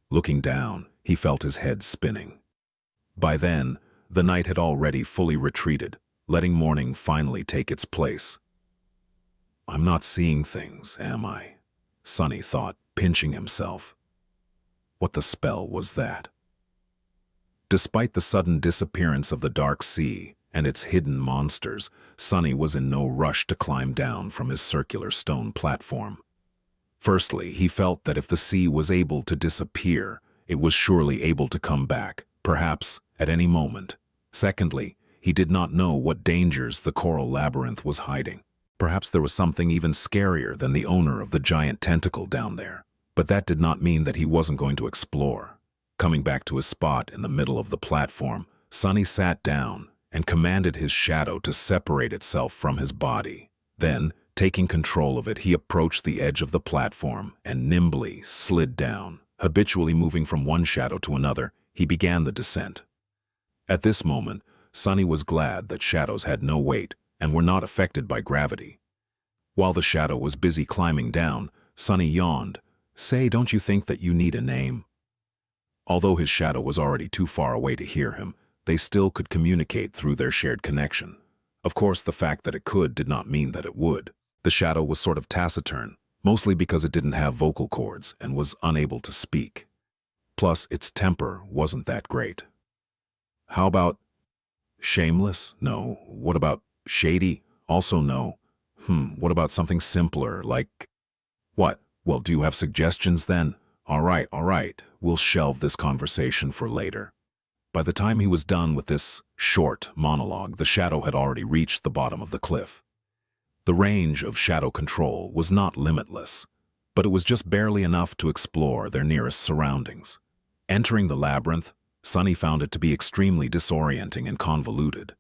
Looking down, he felt his head spinning. By then, the night had already fully retreated, letting morning finally take its place. I'm not seeing things, am I? Sunny thought, pinching himself. What the spell was that? Despite the sudden disappearance of the dark sea and its hidden monsters, Sunny was in no rush to climb down from his circular stone platform. Firstly, he felt that if the sea was able to disappear, it was surely able to come back, perhaps at any moment. Secondly, he did not know what dangers the coral labyrinth was hiding. Perhaps there was something even scarier than the owner of the giant tentacle down there. But that did not mean that he wasn't going to explore. Coming back to his spot in the middle of the platform, Sunny sat down and commanded his shadow to separate itself from his body. Then, taking control of it, he approached the edge of the platform and nimbly slid down. Habitually moving from one shadow to another, he began the descent. At this moment, Sunny was glad that shadows had no weight and were not affected by gravity. While the shadow was busy climbing down, Sunny yawned. "Say, don't you think that you need a name?" Although his shadow was already too far away to hear him, they still could communicate through their shared connection. Of course, the fact that it could did not mean that it would. The shadow was sort of taciturn, mostly because it didn't have vocal cords and was unable to speak. Plus, its temper wasn't that great. How about shameless? No. What about shady? Also no. What about something simpler, like what? Well, do you have suggestions then? All right. We'll shelve this conversation for later. By the time he was done with this short monologue, the shadow had already reached the bottom of the cliff. The range of shadow control was not limitless, but it was just barely enough to explore their nearest surroundings. Entering the labyrinth, Sunny found it to be extremely disorienting and convoluted.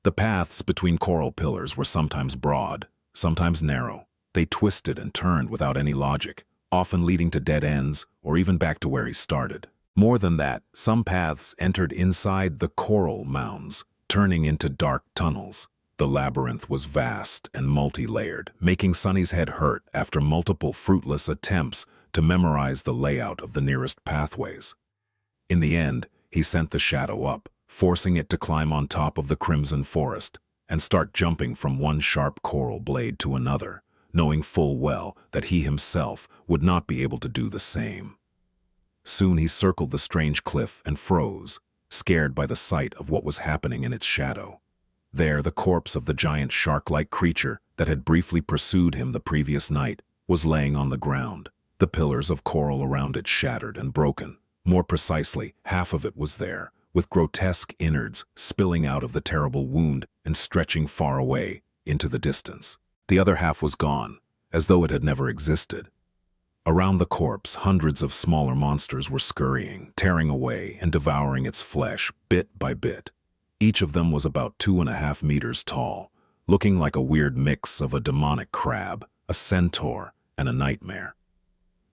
The paths between coral pillars were sometimes broad, sometimes narrow. They twisted and turned without any logic, often leading to dead ends or even back to where he started. More than that, some paths entered inside the coral mounds, turning into dark tunnels. The labyrinth was vast and multi-layered, making Sunny's head hurt after multiple fruitless attempts to memorize the layout of the nearest pathways. In the end, he sent the shadow up, forcing it to climb on top of the crimson forest and start jumping from one sharp coral blade to another, knowing full well that he himself would not be able to do the same. Soon he circled the strange cliff and froze, scared by the sight of what was happening in its shadow. There, the corpse of the giant shark-like creature that had briefly pursued him the previous night was laying on the ground, the pillars of coral around it shattered and broken. More precisely, half of it was there, with grotesque innards spilling out of the terrible wound and stretching far away into the distance. The other half was gone, as though it had never existed. Around the corpse, hundreds of smaller monsters were scurrying, tearing away and devouring its flesh bit by bit. Each of them was about 2.5 meters tall, looking like a weird mix of a demonic crab, a centaur, and a nightmare.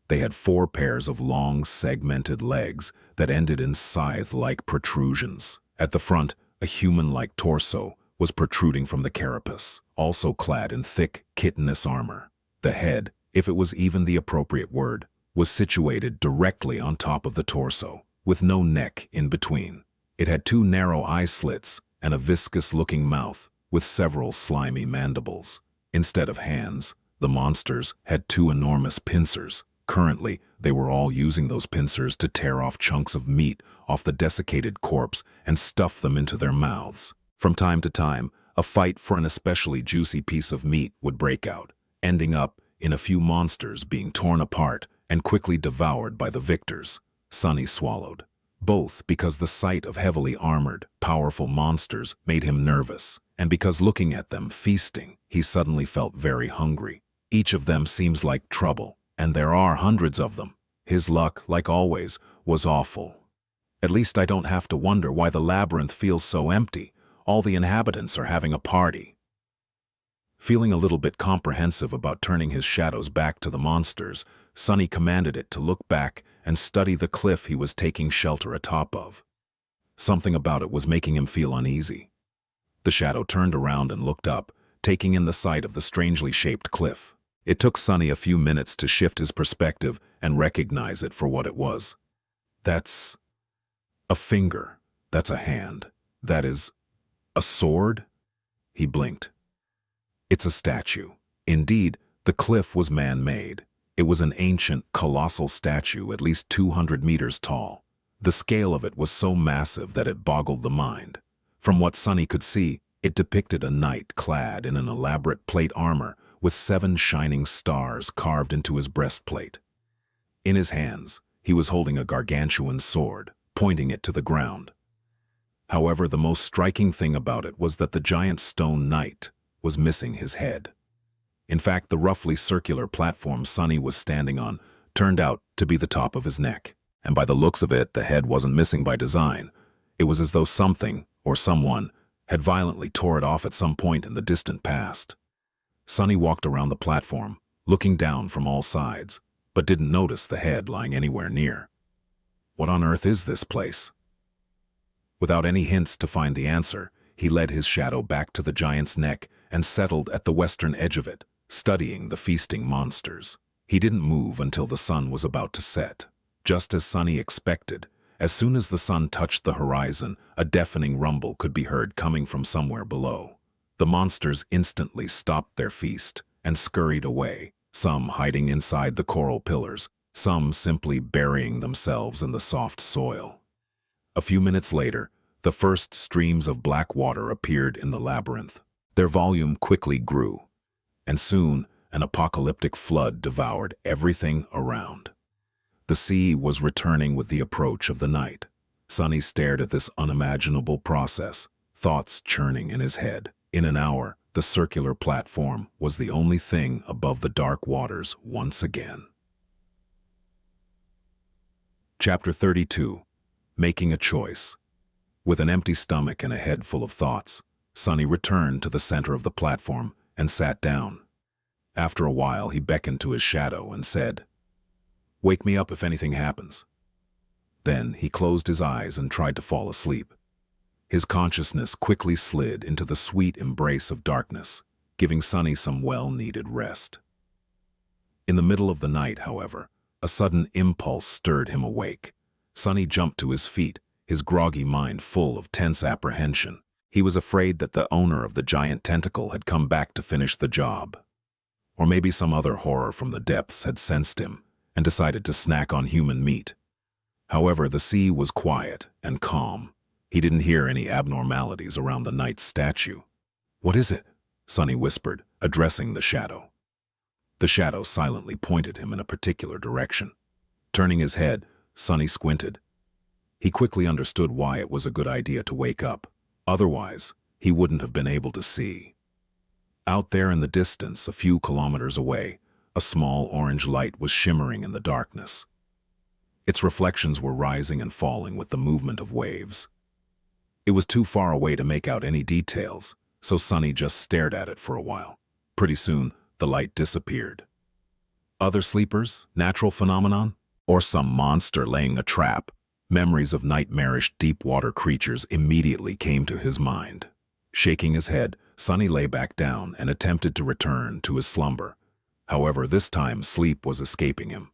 They had 4 pairs of long, segmented legs that ended in scythe-like protrusions. At the front, a human-like torso was protruding from the carapace, also clad in thick, chitinous armor. The head, if it was even the appropriate word, was situated directly on top of the torso, with no neck in between. It had 2 narrow eye slits and a viscous-looking mouth with several slimy mandibles. Instead of hands, the monsters had 2 enormous pincers. Currently, they were all using those pincers to tear off chunks of meat off the desiccated corpse and stuff them into their mouths. From time to time, a fight for an especially juicy piece of meat would break out, ending up in a few monsters being torn apart and quickly devoured by the victors. Sunny swallowed, both because the sight of heavily armored, powerful monsters made him nervous, and because looking at them feasting, he suddenly felt very hungry. Each of them seems like trouble, and there are hundreds of them. His luck, like always, was awful. At least I don't have to wonder why the labyrinth feels so empty. All the inhabitants are having a party. Feeling a little bit comprehensive about turning his shadows back to the monsters, Sunny commanded it to look back and study the cliff he was taking shelter atop of. Something about it was making him feel uneasy. The shadow turned around and looked up, taking in the sight of the strangely shaped cliff. It took Sunny a few minutes to shift his perspective and recognize it for what it was. That's a finger. That's a hand. That is a sword? He blinked. It's a statue. Indeed, the cliff was man-made. It was an ancient, colossal statue at least 200 meters tall. The scale of it was so massive that it boggled the mind. From what Sunny could see, it depicted a knight clad in an elaborate plate armor with 7 shining stars carved into his breastplate. In his hands, he was holding a gargantuan sword, pointing it to the ground. However, the most striking thing about it was that the giant stone knight was missing his head. In fact, the roughly circular platform Sunny was standing on turned out to be the top of his neck. And by the looks of it, the head wasn't missing by design. It was as though something, or someone, had violently tore it off at some point in the distant past. Sunny walked around the platform, looking down from all sides, but didn't notice the head lying anywhere near. What on earth is this place? Without any hints to find the answer, he led his shadow back to the giant's neck and settled at the western edge of it, studying the feasting monsters. He didn't move until the sun was about to set. Just as Sunny expected, as soon as the sun touched the horizon, a deafening rumble could be heard coming from somewhere below. The monsters instantly stopped their feast and scurried away, some hiding inside the coral pillars, some simply burying themselves in the soft soil. A few minutes later, the first streams of black water appeared in the labyrinth. Their volume quickly grew, and soon an apocalyptic flood devoured everything around. The sea was returning with the approach of the night. Sunny stared at this unimaginable process, thoughts churning in his head. In an hour, the circular platform was the only thing above the dark waters once again. Chapter 32. Making a Choice. With an empty stomach and a head full of thoughts, Sunny returned to the center of the platform and sat down. After a while, he beckoned to his shadow and said, "Wake me up if anything happens." Then he closed his eyes and tried to fall asleep. His consciousness quickly slid into the sweet embrace of darkness, giving Sunny some well-needed rest. In the middle of the night, however, a sudden impulse stirred him awake. Sunny jumped to his feet, his groggy mind full of tense apprehension. He was afraid that the owner of the giant tentacle had come back to finish the job. Or maybe some other horror from the depths had sensed him and decided to snack on human meat. However, the sea was quiet and calm. He didn't hear any abnormalities around the knight's statue. "What is it?" Sunny whispered, addressing the shadow. The shadow silently pointed him in a particular direction. Turning his head, Sunny squinted. He quickly understood why it was a good idea to wake up. Otherwise, he wouldn't have been able to see. Out there in the distance, a few kilometers away, a small orange light was shimmering in the darkness. Its reflections were rising and falling with the movement of waves. It was too far away to make out any details, so Sunny just stared at it for a while. Pretty soon, the light disappeared. Other sleepers? Natural phenomenon? Or some monster laying a trap? Memories of nightmarish deep-water creatures immediately came to his mind. Shaking his head, Sunny lay back down and attempted to return to his slumber. However, this time sleep was escaping him.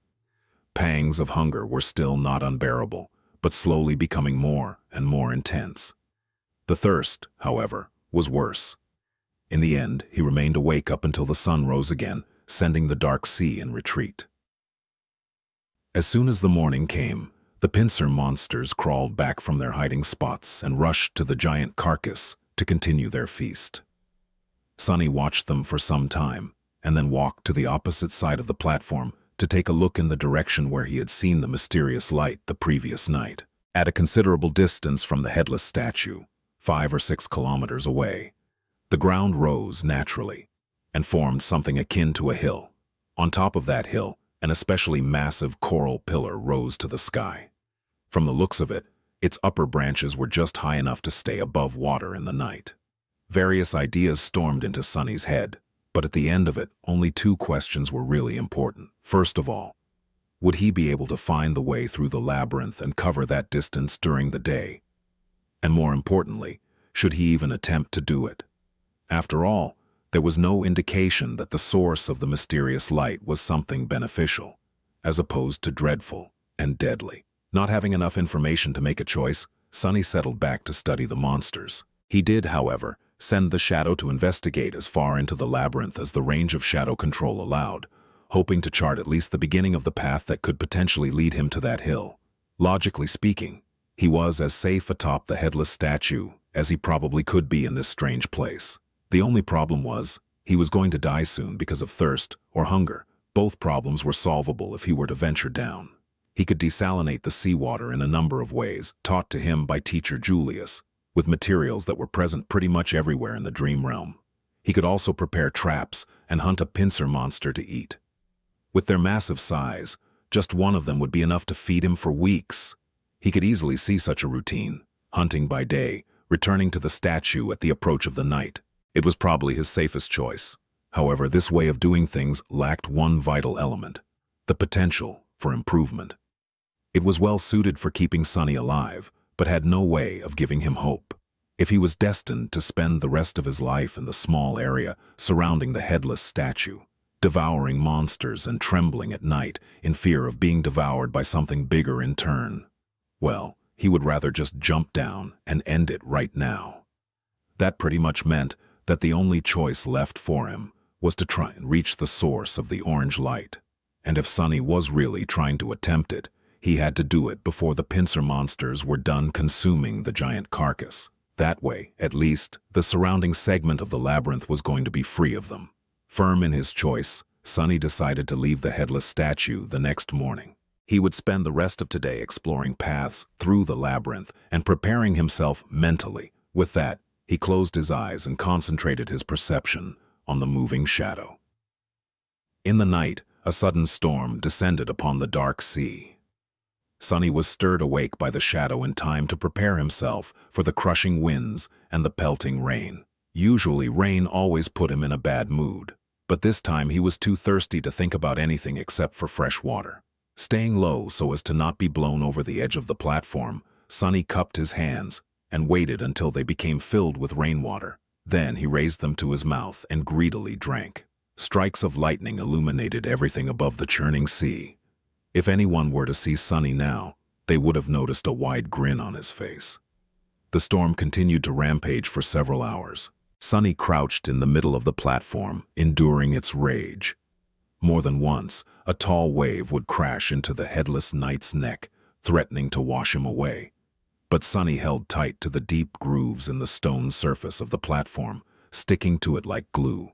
Pangs of hunger were still not unbearable, but slowly becoming more and more intense. The thirst, however, was worse. In the end, he remained awake up until the sun rose again, sending the dark sea in retreat. As soon as the morning came, the pincer monsters crawled back from their hiding spots and rushed to the giant carcass to continue their feast. Sunny watched them for some time, and then walked to the opposite side of the platform to take a look in the direction where he had seen the mysterious light the previous night. At a considerable distance from the headless statue, 5 or 6 kilometers away, the ground rose naturally and formed something akin to a hill. On top of that hill, an especially massive coral pillar rose to the sky. From the looks of it, its upper branches were just high enough to stay above water in the night. Various ideas stormed into Sunny's head, but at the end of it, only 2 questions were really important. First of all, would he be able to find the way through the labyrinth and cover that distance during the day? And more importantly, should he even attempt to do it? After all, there was no indication that the source of the mysterious light was something beneficial, as opposed to dreadful and deadly. Not having enough information to make a choice, Sunny settled back to study the monsters. He did, however, send the shadow to investigate as far into the labyrinth as the range of shadow control allowed, hoping to chart at least the beginning of the path that could potentially lead him to that hill. Logically speaking, he was as safe atop the headless statue as he probably could be in this strange place. The only problem was, he was going to die soon because of thirst or hunger. Both problems were solvable if he were to venture down. He could desalinate the seawater in a number of ways, taught to him by teacher Julius, with materials that were present pretty much everywhere in the dream realm. He could also prepare traps and hunt a pincer monster to eat. With their massive size, just one of them would be enough to feed him for weeks. He could easily see such a routine, hunting by day, returning to the statue at the approach of the night. It was probably his safest choice. However, this way of doing things lacked one vital element: the potential for improvement. It was well suited for keeping Sunny alive, but had no way of giving him hope. If he was destined to spend the rest of his life in the small area surrounding the headless statue, devouring monsters and trembling at night in fear of being devoured by something bigger in turn, well, he would rather just jump down and end it right now. That pretty much meant that the only choice left for him was to try and reach the source of the orange light. And if Sunny was really trying to attempt it, he had to do it before the pincer monsters were done consuming the giant carcass. That way, at least, the surrounding segment of the labyrinth was going to be free of them. Firm in his choice, Sunny decided to leave the headless statue the next morning. He would spend the rest of today exploring paths through the labyrinth and preparing himself mentally. With that, he closed his eyes and concentrated his perception on the moving shadow. In the night, a sudden storm descended upon the dark sea. Sunny was stirred awake by the shadow in time to prepare himself for the crushing winds and the pelting rain. Usually, rain always put him in a bad mood, but this time he was too thirsty to think about anything except for fresh water. Staying low so as to not be blown over the edge of the platform, Sunny cupped his hands and waited until they became filled with rainwater. Then he raised them to his mouth and greedily drank. Strikes of lightning illuminated everything above the churning sea. If anyone were to see Sunny now, they would have noticed a wide grin on his face. The storm continued to rampage for several hours. Sunny crouched in the middle of the platform, enduring its rage. More than once, a tall wave would crash into the headless knight's neck, threatening to wash him away. But Sunny held tight to the deep grooves in the stone surface of the platform, sticking to it like glue.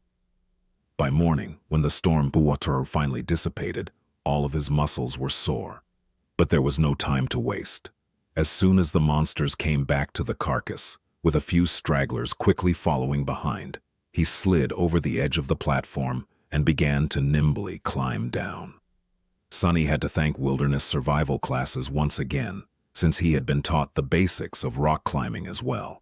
By morning, when the storm water finally dissipated, all of his muscles were sore. But there was no time to waste. As soon as the monsters came back to the carcass, with a few stragglers quickly following behind, he slid over the edge of the platform and began to nimbly climb down. Sunny had to thank wilderness survival classes once again, since he had been taught the basics of rock climbing as well.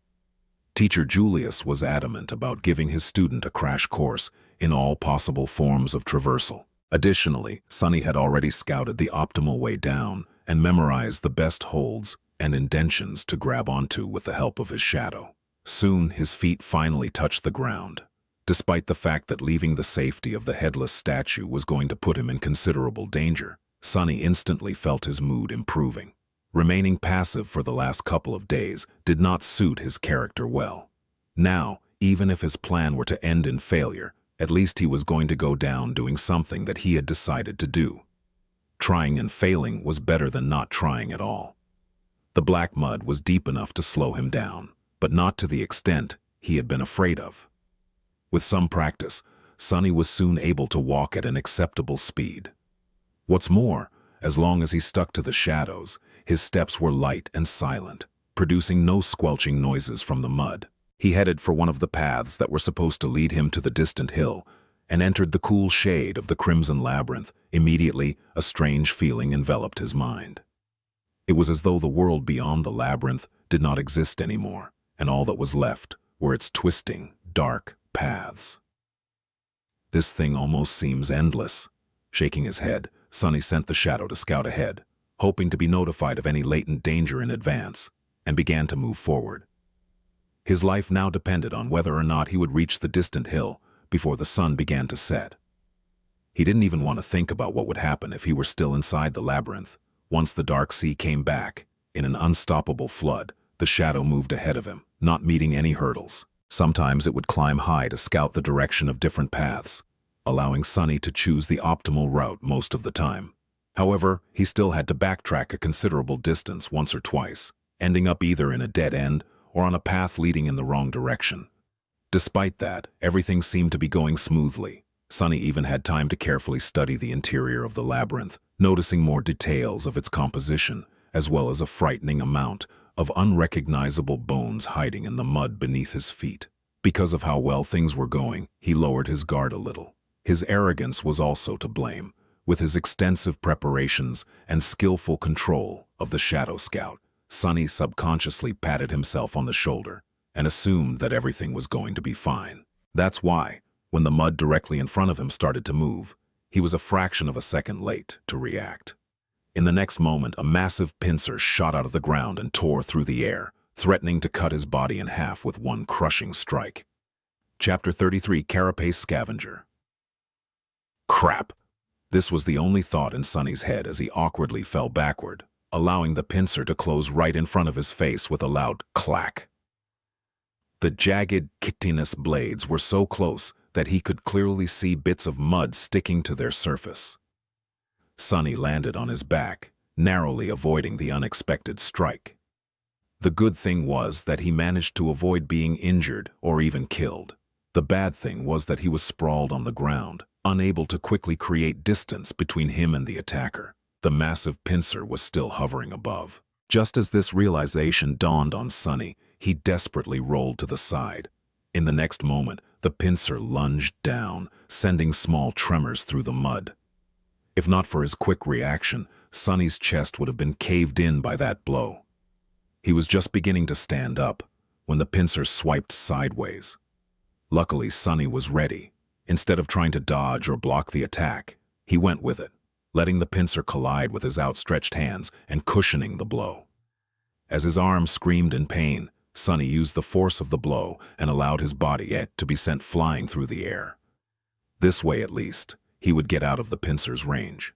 Teacher Julius was adamant about giving his student a crash course in all possible forms of traversal. Additionally, Sunny had already scouted the optimal way down and memorized the best holds and indentions to grab onto with the help of his shadow. Soon, his feet finally touched the ground. Despite the fact that leaving the safety of the headless statue was going to put him in considerable danger, Sunny instantly felt his mood improving. Remaining passive for the last couple of days did not suit his character well. Now, even if his plan were to end in failure, at least he was going to go down doing something that he had decided to do. Trying and failing was better than not trying at all. The black mud was deep enough to slow him down, but not to the extent he had been afraid of. With some practice, Sunny was soon able to walk at an acceptable speed. What's more, as long as he stuck to the shadows, his steps were light and silent, producing no squelching noises from the mud. He headed for one of the paths that were supposed to lead him to the distant hill, and entered the cool shade of the crimson labyrinth. Immediately, a strange feeling enveloped his mind. It was as though the world beyond the labyrinth did not exist anymore, and all that was left were its twisting, dark paths. This thing almost seems endless. Shaking his head, Sunny sent the shadow to scout ahead, hoping to be notified of any latent danger in advance, and began to move forward. His life now depended on whether or not he would reach the distant hill before the sun began to set. He didn't even want to think about what would happen if he were still inside the labyrinth. Once the dark sea came back, in an unstoppable flood, the shadow moved ahead of him, not meeting any hurdles. Sometimes it would climb high to scout the direction of different paths, allowing Sunny to choose the optimal route most of the time. However, he still had to backtrack a considerable distance once or twice, ending up either in a dead end or on a path leading in the wrong direction. Despite that, everything seemed to be going smoothly. Sunny even had time to carefully study the interior of the labyrinth, noticing more details of its composition, as well as a frightening amount of unrecognizable bones hiding in the mud beneath his feet. Because of how well things were going, he lowered his guard a little. His arrogance was also to blame. With his extensive preparations and skillful control of the Shadow Scout, Sunny subconsciously patted himself on the shoulder and assumed that everything was going to be fine. That's why, when the mud directly in front of him started to move, he was a fraction of a second late to react. In the next moment, a massive pincer shot out of the ground and tore through the air, threatening to cut his body in half with one crushing strike. Chapter 33, Carapace Scavenger. Crap! This was the only thought in Sunny's head as he awkwardly fell backward, allowing the pincer to close right in front of his face with a loud clack. The jagged, chitinous blades were so close that he could clearly see bits of mud sticking to their surface. Sunny landed on his back, narrowly avoiding the unexpected strike. The good thing was that he managed to avoid being injured or even killed. The bad thing was that he was sprawled on the ground, unable to quickly create distance between him and the attacker. The massive pincer was still hovering above. Just as this realization dawned on Sunny, he desperately rolled to the side. In the next moment, the pincer lunged down, sending small tremors through the mud. If not for his quick reaction, Sunny's chest would have been caved in by that blow. He was just beginning to stand up when the pincer swiped sideways. Luckily, Sunny was ready. Instead of trying to dodge or block the attack, he went with it, letting the pincer collide with his outstretched hands and cushioning the blow. As his arm screamed in pain, Sunny used the force of the blow and allowed his body to be sent flying through the air. This way, at least, he would get out of the pincer's range.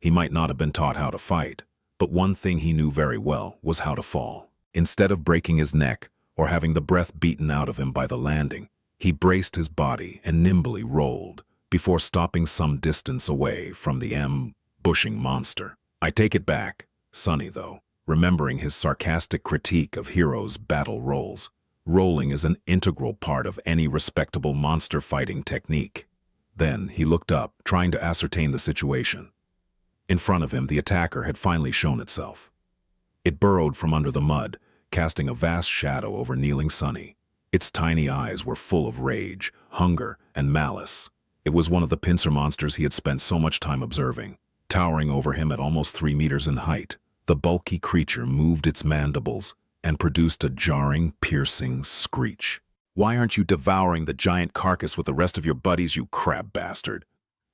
He might not have been taught how to fight, but one thing he knew very well was how to fall. Instead of breaking his neck or having the breath beaten out of him by the landing, he braced his body and nimbly rolled before stopping some distance away from the ambushing monster. I take it back, Sunny, though, remembering his sarcastic critique of heroes' battle rolls. Rolling is an integral part of any respectable monster fighting technique. Then he looked up, trying to ascertain the situation. In front of him, the attacker had finally shown itself. It burrowed from under the mud, casting a vast shadow over kneeling Sunny. Its tiny eyes were full of rage, hunger, and malice. It was one of the pincer monsters he had spent so much time observing. Towering over him at almost 3 meters in height, the bulky creature moved its mandibles and produced a jarring, piercing screech. "Why aren't you devouring the giant carcass with the rest of your buddies, you crab bastard?"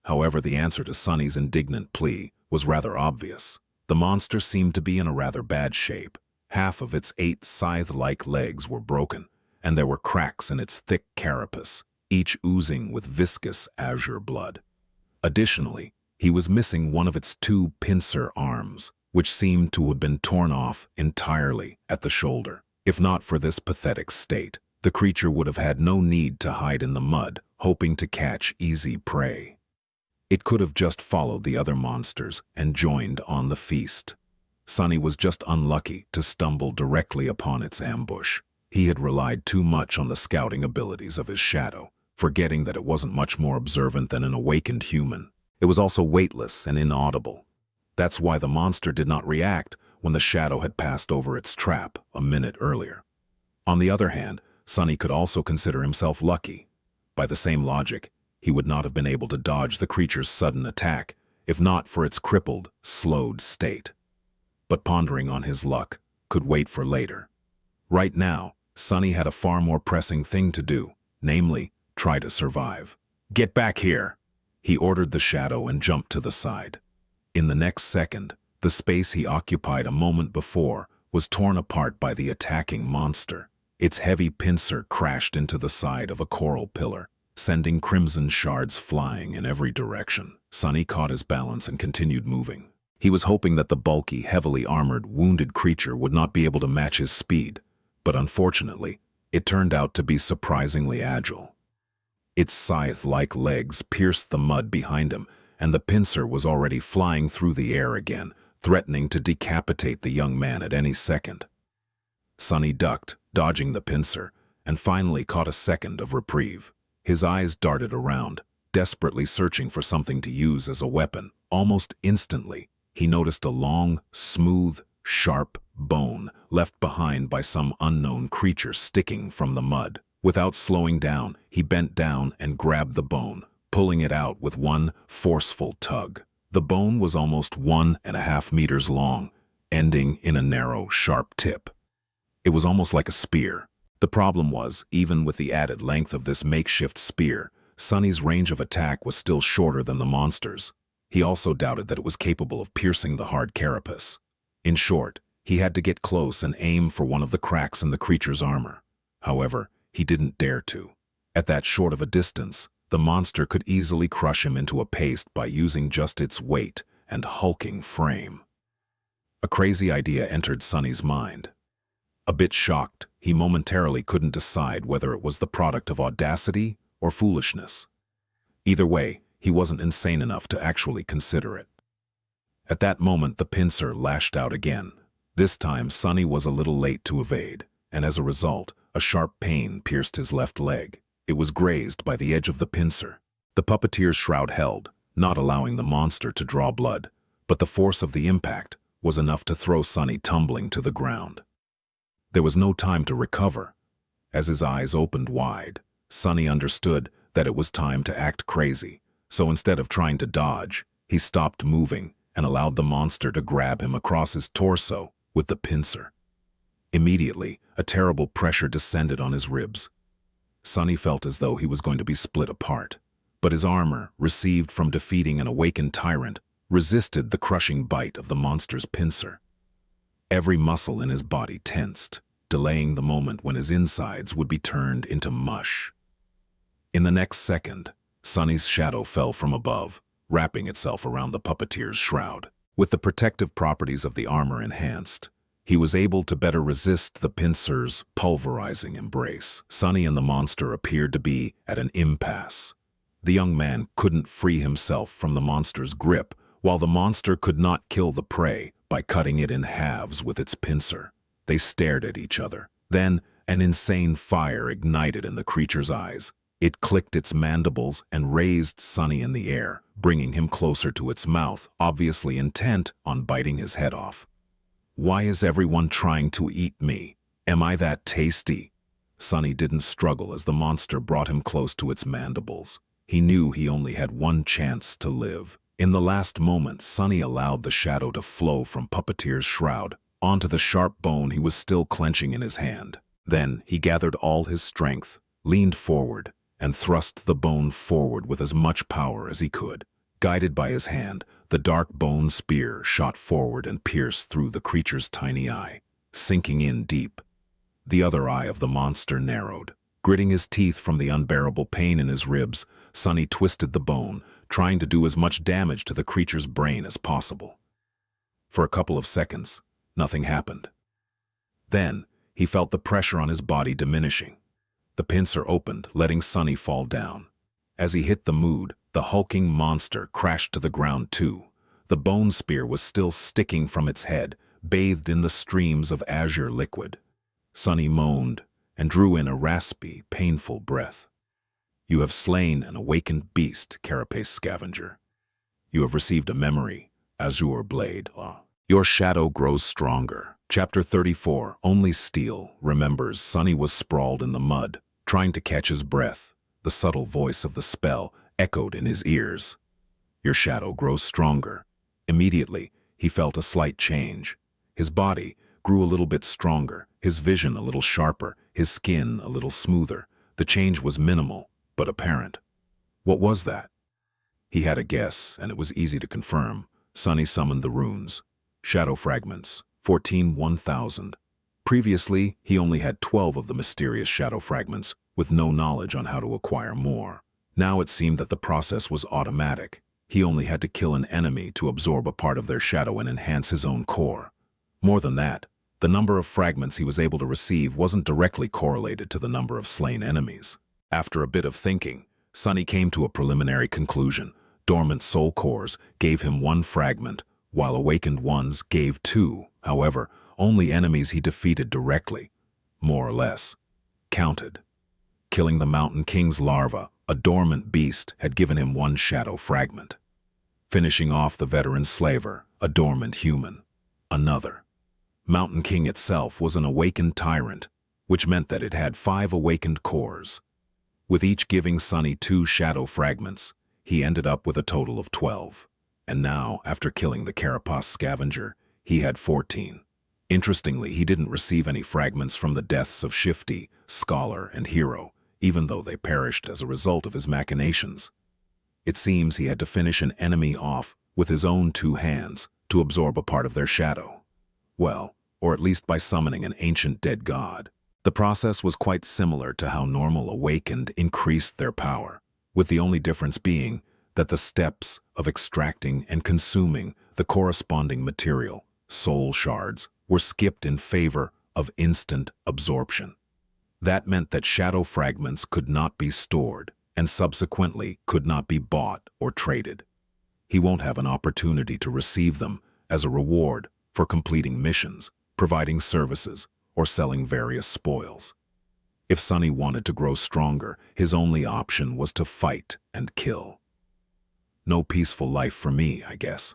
However, the answer to Sunny's indignant plea was rather obvious. The monster seemed to be in a rather bad shape. Half of its 8 scythe-like legs were broken, and there were cracks in its thick carapace, each oozing with viscous azure blood. Additionally, he was missing one of its 2 pincer arms, which seemed to have been torn off entirely at the shoulder. If not for this pathetic state, the creature would have had no need to hide in the mud, hoping to catch easy prey. It could have just followed the other monsters and joined on the feast. Sunny was just unlucky to stumble directly upon its ambush. He had relied too much on the scouting abilities of his shadow, forgetting that it wasn't much more observant than an awakened human. It was also weightless and inaudible. That's why the monster did not react when the shadow had passed over its trap a minute earlier. On the other hand, Sunny could also consider himself lucky. By the same logic, he would not have been able to dodge the creature's sudden attack, if not for its crippled, slowed state. But pondering on his luck could wait for later. Right now, Sunny had a far more pressing thing to do, namely, try to survive. "Get back here!" He ordered the shadow and jumped to the side. In the next second, the space he occupied a moment before was torn apart by the attacking monster. Its heavy pincer crashed into the side of a coral pillar, sending crimson shards flying in every direction. Sunny caught his balance and continued moving. He was hoping that the bulky, heavily armored, wounded creature would not be able to match his speed, but unfortunately, it turned out to be surprisingly agile. Its scythe-like legs pierced the mud behind him, and the pincer was already flying through the air again, threatening to decapitate the young man at any second. Sunny ducked, dodging the pincer, and finally caught a second of reprieve. His eyes darted around, desperately searching for something to use as a weapon. Almost instantly, he noticed a long, smooth, sharp bone left behind by some unknown creature sticking from the mud. Without slowing down, he bent down and grabbed the bone, pulling it out with one forceful tug. The bone was almost 1.5 meters long, ending in a narrow, sharp tip. It was almost like a spear. The problem was, even with the added length of this makeshift spear, Sonny's range of attack was still shorter than the monster's. He also doubted that it was capable of piercing the hard carapace. In short, he had to get close and aim for one of the cracks in the creature's armor. However, he didn't dare to. At that short of a distance, the monster could easily crush him into a paste by using just its weight and hulking frame. A crazy idea entered Sonny's mind. A bit shocked, he momentarily couldn't decide whether it was the product of audacity or foolishness. Either way, he wasn't insane enough to actually consider it. At that moment, the pincer lashed out again. This time, Sonny was a little late to evade, and as a result, a sharp pain pierced his left leg. It was grazed by the edge of the pincer. The puppeteer's shroud held, not allowing the monster to draw blood, but the force of the impact was enough to throw Sonny tumbling to the ground. There was no time to recover. As his eyes opened wide, Sonny understood that it was time to act crazy, so instead of trying to dodge, he stopped moving and allowed the monster to grab him across his torso with the pincer. Immediately, a terrible pressure descended on his ribs. Sonny felt as though he was going to be split apart, but his armor, received from defeating an awakened tyrant, resisted the crushing bite of the monster's pincer. Every muscle in his body tensed, delaying the moment when his insides would be turned into mush. In the next second, Sonny's shadow fell from above, wrapping itself around the puppeteer's shroud. With the protective properties of the armor enhanced, he was able to better resist the pincer's pulverizing embrace. Sonny and the monster appeared to be at an impasse. The young man couldn't free himself from the monster's grip, while the monster could not kill the prey by cutting it in halves with its pincer. They stared at each other. Then, an insane fire ignited in the creature's eyes. It clicked its mandibles and raised Sonny in the air, bringing him closer to its mouth, obviously intent on biting his head off. "Why is everyone trying to eat me? Am I that tasty?" Sonny didn't struggle as the monster brought him close to its mandibles. He knew he only had one chance to live. In the last moment, Sonny allowed the shadow to flow from Puppeteer's shroud onto the sharp bone he was still clenching in his hand. Then he gathered all his strength, leaned forward, and thrust the bone forward with as much power as he could. Guided by his hand, the dark bone spear shot forward and pierced through the creature's tiny eye, sinking in deep. The other eye of the monster narrowed. Gritting his teeth from the unbearable pain in his ribs, Sonny twisted the bone, trying to do as much damage to the creature's brain as possible. For a couple of seconds, nothing happened. Then, he felt the pressure on his body diminishing. The pincer opened, letting Sonny fall down. As he hit the mood, the hulking monster crashed to the ground too. The bone spear was still sticking from its head, bathed in the streams of azure liquid. Sonny moaned and drew in a raspy, painful breath. "You have slain an awakened beast, carapace scavenger. You have received a memory, azure blade. Your shadow grows stronger." Chapter 34, Only Steel remembers Sonny was sprawled in the mud, trying to catch his breath. The subtle voice of the spell echoed in his ears. "Your shadow grows stronger." Immediately, he felt a slight change. His body grew a little bit stronger, his vision a little sharper, his skin a little smoother. The change was minimal, but apparent. What was that? He had a guess, and it was easy to confirm. Sonny summoned the runes. Shadow fragments, 14,000. Previously, he only had 12 of the mysterious shadow fragments, with no knowledge on how to acquire more. Now it seemed that the process was automatic. He only had to kill an enemy to absorb a part of their shadow and enhance his own core. More than that, the number of fragments he was able to receive wasn't directly correlated to the number of slain enemies. After a bit of thinking, Sonny came to a preliminary conclusion. Dormant soul cores gave him 1 fragment, while awakened ones gave 2. However, only enemies he defeated directly, more or less, counted. Killing the Mountain King's larva, a dormant beast, had given him 1 shadow fragment. Finishing off the veteran slaver, a dormant human, another. Mountain King itself was an awakened tyrant, which meant that it had 5 awakened cores. With each giving Sunny 2 shadow fragments, he ended up with a total of 12. And now, after killing the Carapace scavenger, he had 14. Interestingly, he didn't receive any fragments from the deaths of Shifty, Scholar, and Hero, even though they perished as a result of his machinations. It seems he had to finish an enemy off with his own 2 hands to absorb a part of their shadow. Well, or at least by summoning an ancient dead god. The process was quite similar to how normal awakened increased their power, with the only difference being that the steps of extracting and consuming the corresponding material, soul shards, were skipped in favor of instant absorption. That meant that shadow fragments could not be stored and subsequently could not be bought or traded. He won't have an opportunity to receive them as a reward for completing missions, providing services, or selling various spoils. If Sunny wanted to grow stronger, his only option was to fight and kill. No peaceful life for me, I guess.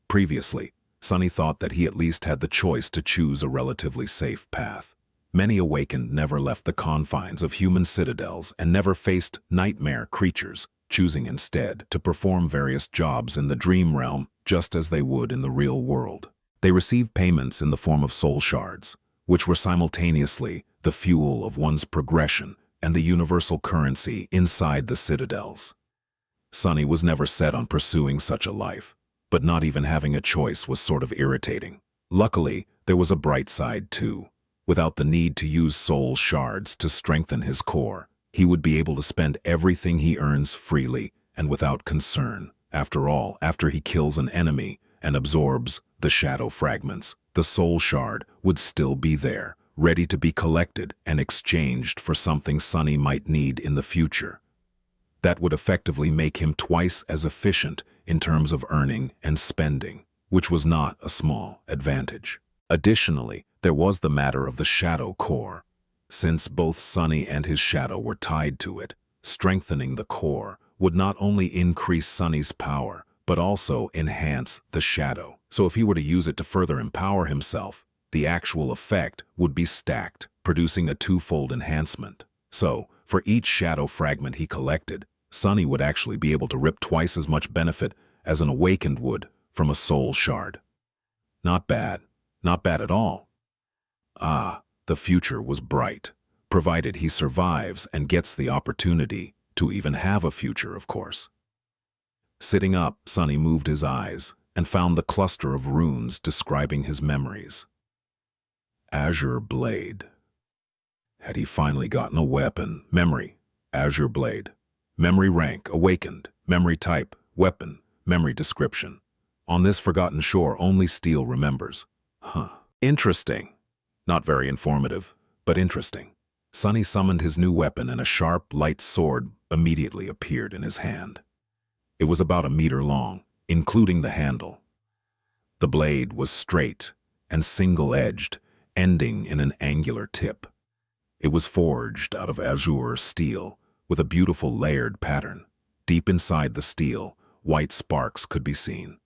Previously, Sunny thought that he at least had the choice to choose a relatively safe path. Many awakened never left the confines of human citadels and never faced nightmare creatures, choosing instead to perform various jobs in the dream realm just as they would in the real world. They received payments in the form of soul shards, which were simultaneously the fuel of one's progression and the universal currency inside the citadels. Sunny was never set on pursuing such a life, but not even having a choice was sort of irritating. Luckily, there was a bright side too. Without the need to use soul shards to strengthen his core, he would be able to spend everything he earns freely and without concern. After all, after he kills an enemy and absorbs the shadow fragments, the soul shard would still be there, ready to be collected and exchanged for something Sunny might need in the future. That would effectively make him twice as efficient in terms of earning and spending, which was not a small advantage. Additionally, there was the matter of the shadow core. Since both Sunny and his shadow were tied to it, strengthening the core would not only increase Sunny's power, but also enhance the shadow. So if he were to use it to further empower himself, the actual effect would be stacked, producing a 2-fold enhancement. So, for each shadow fragment he collected, Sunny would actually be able to rip twice as much benefit as an awakened would from a soul shard. Not bad. Not bad at all. The future was bright, provided he survives and gets the opportunity to even have a future, of course. Sitting up, Sunny moved his eyes and found the cluster of runes describing his memories. Azure Blade. Had he finally gotten a weapon? Memory, Azure Blade. Memory rank, awakened. Memory type, weapon. Memory description. On this forgotten shore, only steel remembers. Interesting. Not very informative, but interesting. Sunny summoned his new weapon and a sharp, light sword immediately appeared in his hand. It was about 1 meter long, including the handle. The blade was straight and single-edged, ending in an angular tip. It was forged out of azure steel, with a beautiful layered pattern. Deep inside the steel, white sparks could be seen.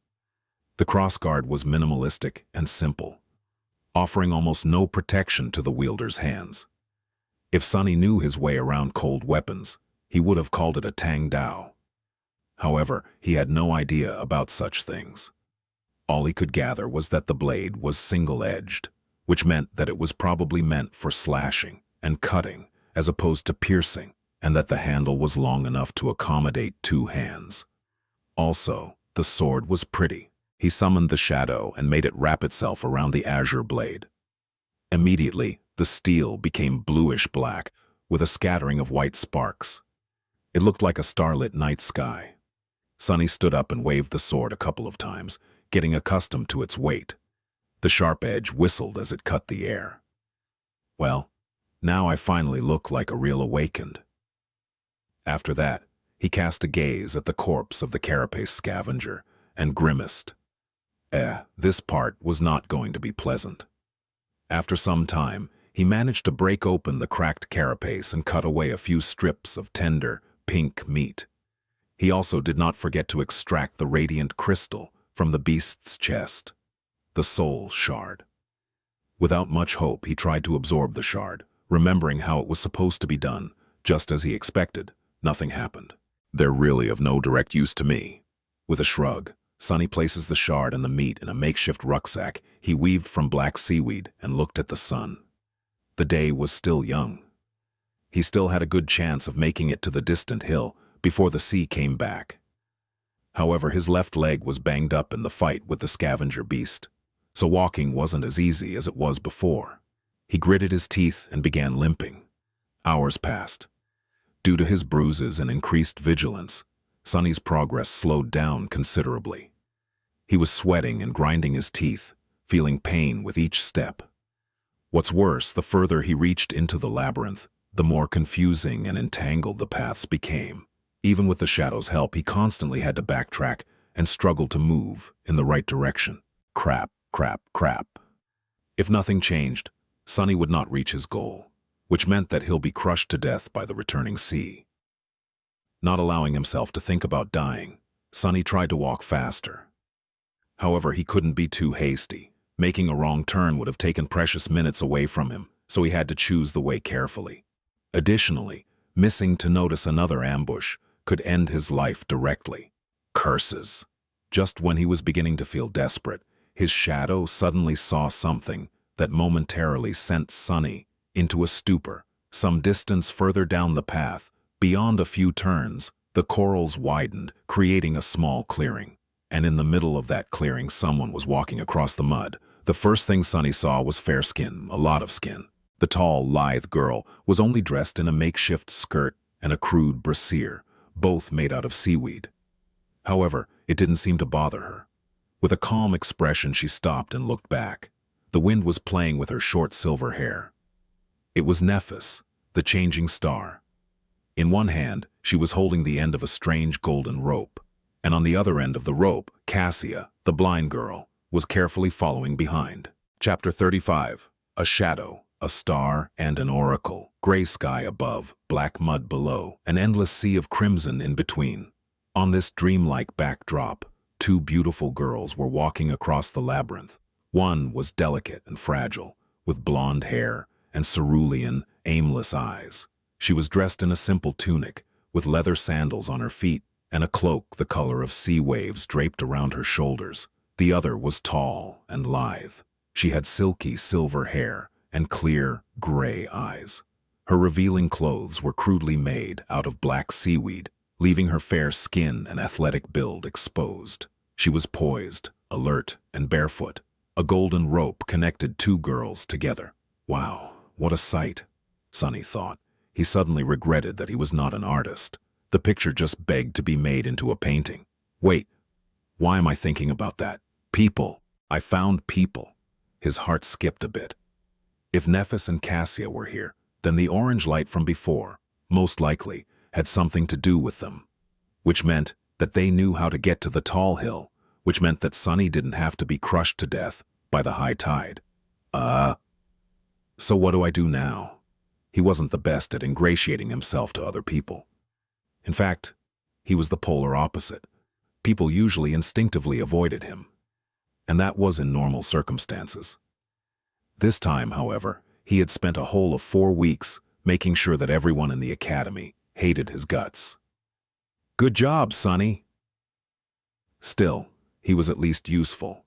The crossguard was minimalistic and simple, offering almost no protection to the wielder's hands. If Sunny knew his way around cold weapons, he would have called it a Tang Dao. However, he had no idea about such things. All he could gather was that the blade was single-edged, which meant that it was probably meant for slashing and cutting as opposed to piercing, and that the handle was long enough to accommodate 2 hands. Also, the sword was pretty. He summoned the shadow and made it wrap itself around the azure blade. Immediately, the steel became bluish-black, with a scattering of white sparks. It looked like a starlit night sky. Sunny stood up and waved the sword a couple of times, getting accustomed to its weight. The sharp edge whistled as it cut the air. Well, now I finally look like a real awakened. After that, he cast a gaze at the corpse of the Carapace scavenger and grimaced. This part was not going to be pleasant. After some time, he managed to break open the cracked carapace and cut away a few strips of tender, pink meat. He also did not forget to extract the radiant crystal from the beast's chest. the soul shard. Without much hope, he tried to absorb the shard, remembering how it was supposed to be done. Just as he expected, nothing happened. They're really of no direct use to me. With a shrug, Sunny places the shard and the meat in a makeshift rucksack he weaved from black seaweed and looked at the sun. The day was still young. He still had a good chance of making it to the distant hill before the sea came back. However, his left leg was banged up in the fight with the scavenger beast, so walking wasn't as easy as it was before. He gritted his teeth and began limping. Hours passed. Due to his bruises and increased vigilance, Sunny's progress slowed down considerably. He was sweating and grinding his teeth, feeling pain with each step. What's worse, the further he reached into the labyrinth, the more confusing and entangled the paths became. Even with the shadow's help, he constantly had to backtrack and struggle to move in the right direction. Crap, crap, crap. If nothing changed, Sunny would not reach his goal, which meant that he'll be crushed to death by the returning sea. Not allowing himself to think about dying, Sunny tried to walk faster. However, he couldn't be too hasty. Making a wrong turn would have taken precious minutes away from him, so he had to choose the way carefully. Additionally, missing to notice another ambush could end his life directly. Curses. Just when he was beginning to feel desperate, his shadow suddenly saw something that momentarily sent Sunny into a stupor. Some distance further down the path, beyond a few turns, the corals widened, creating a small clearing. And in the middle of that clearing, someone was walking across the mud. The first thing Sunny saw was fair skin, a lot of skin. The tall, lithe girl was only dressed in a makeshift skirt and a crude brassiere, both made out of seaweed. However, it didn't seem to bother her. With a calm expression, she stopped and looked back. The wind was playing with her short silver hair. It was Nephis, the changing star. In one hand, she was holding the end of a strange golden rope, and on the other end of the rope, Cassia, the blind girl, was carefully following behind. Chapter 35. A shadow, a star, and an oracle. Gray sky above, black mud below, an endless sea of crimson in between. On this dreamlike backdrop, two beautiful girls were walking across the labyrinth. One was delicate and fragile, with blonde hair and cerulean, aimless eyes. She was dressed in a simple tunic, with leather sandals on her feet and a cloak the color of sea waves draped around her shoulders. The other was tall and lithe. She had silky silver hair and clear, gray eyes. Her revealing clothes were crudely made out of black seaweed, leaving her fair skin and athletic build exposed. She was poised, alert, and barefoot. A golden rope connected two girls together. Wow, what a sight, Sunny thought. He suddenly regretted that he was not an artist. The picture just begged to be made into a painting. Wait, why am I thinking about that? People. I found people. His heart skipped a bit. If Nephis and Cassia were here, then the orange light from before, most likely, had something to do with them. Which meant that they knew how to get to the tall hill, which meant that Sunny didn't have to be crushed to death by the high tide. So what do I do now? He wasn't the best at ingratiating himself to other people. In fact, he was the polar opposite. People usually instinctively avoided him. And that was in normal circumstances. This time, however, he had spent a whole of 4 weeks making sure that everyone in the academy hated his guts. Good job, Sunny. Still, he was at least useful.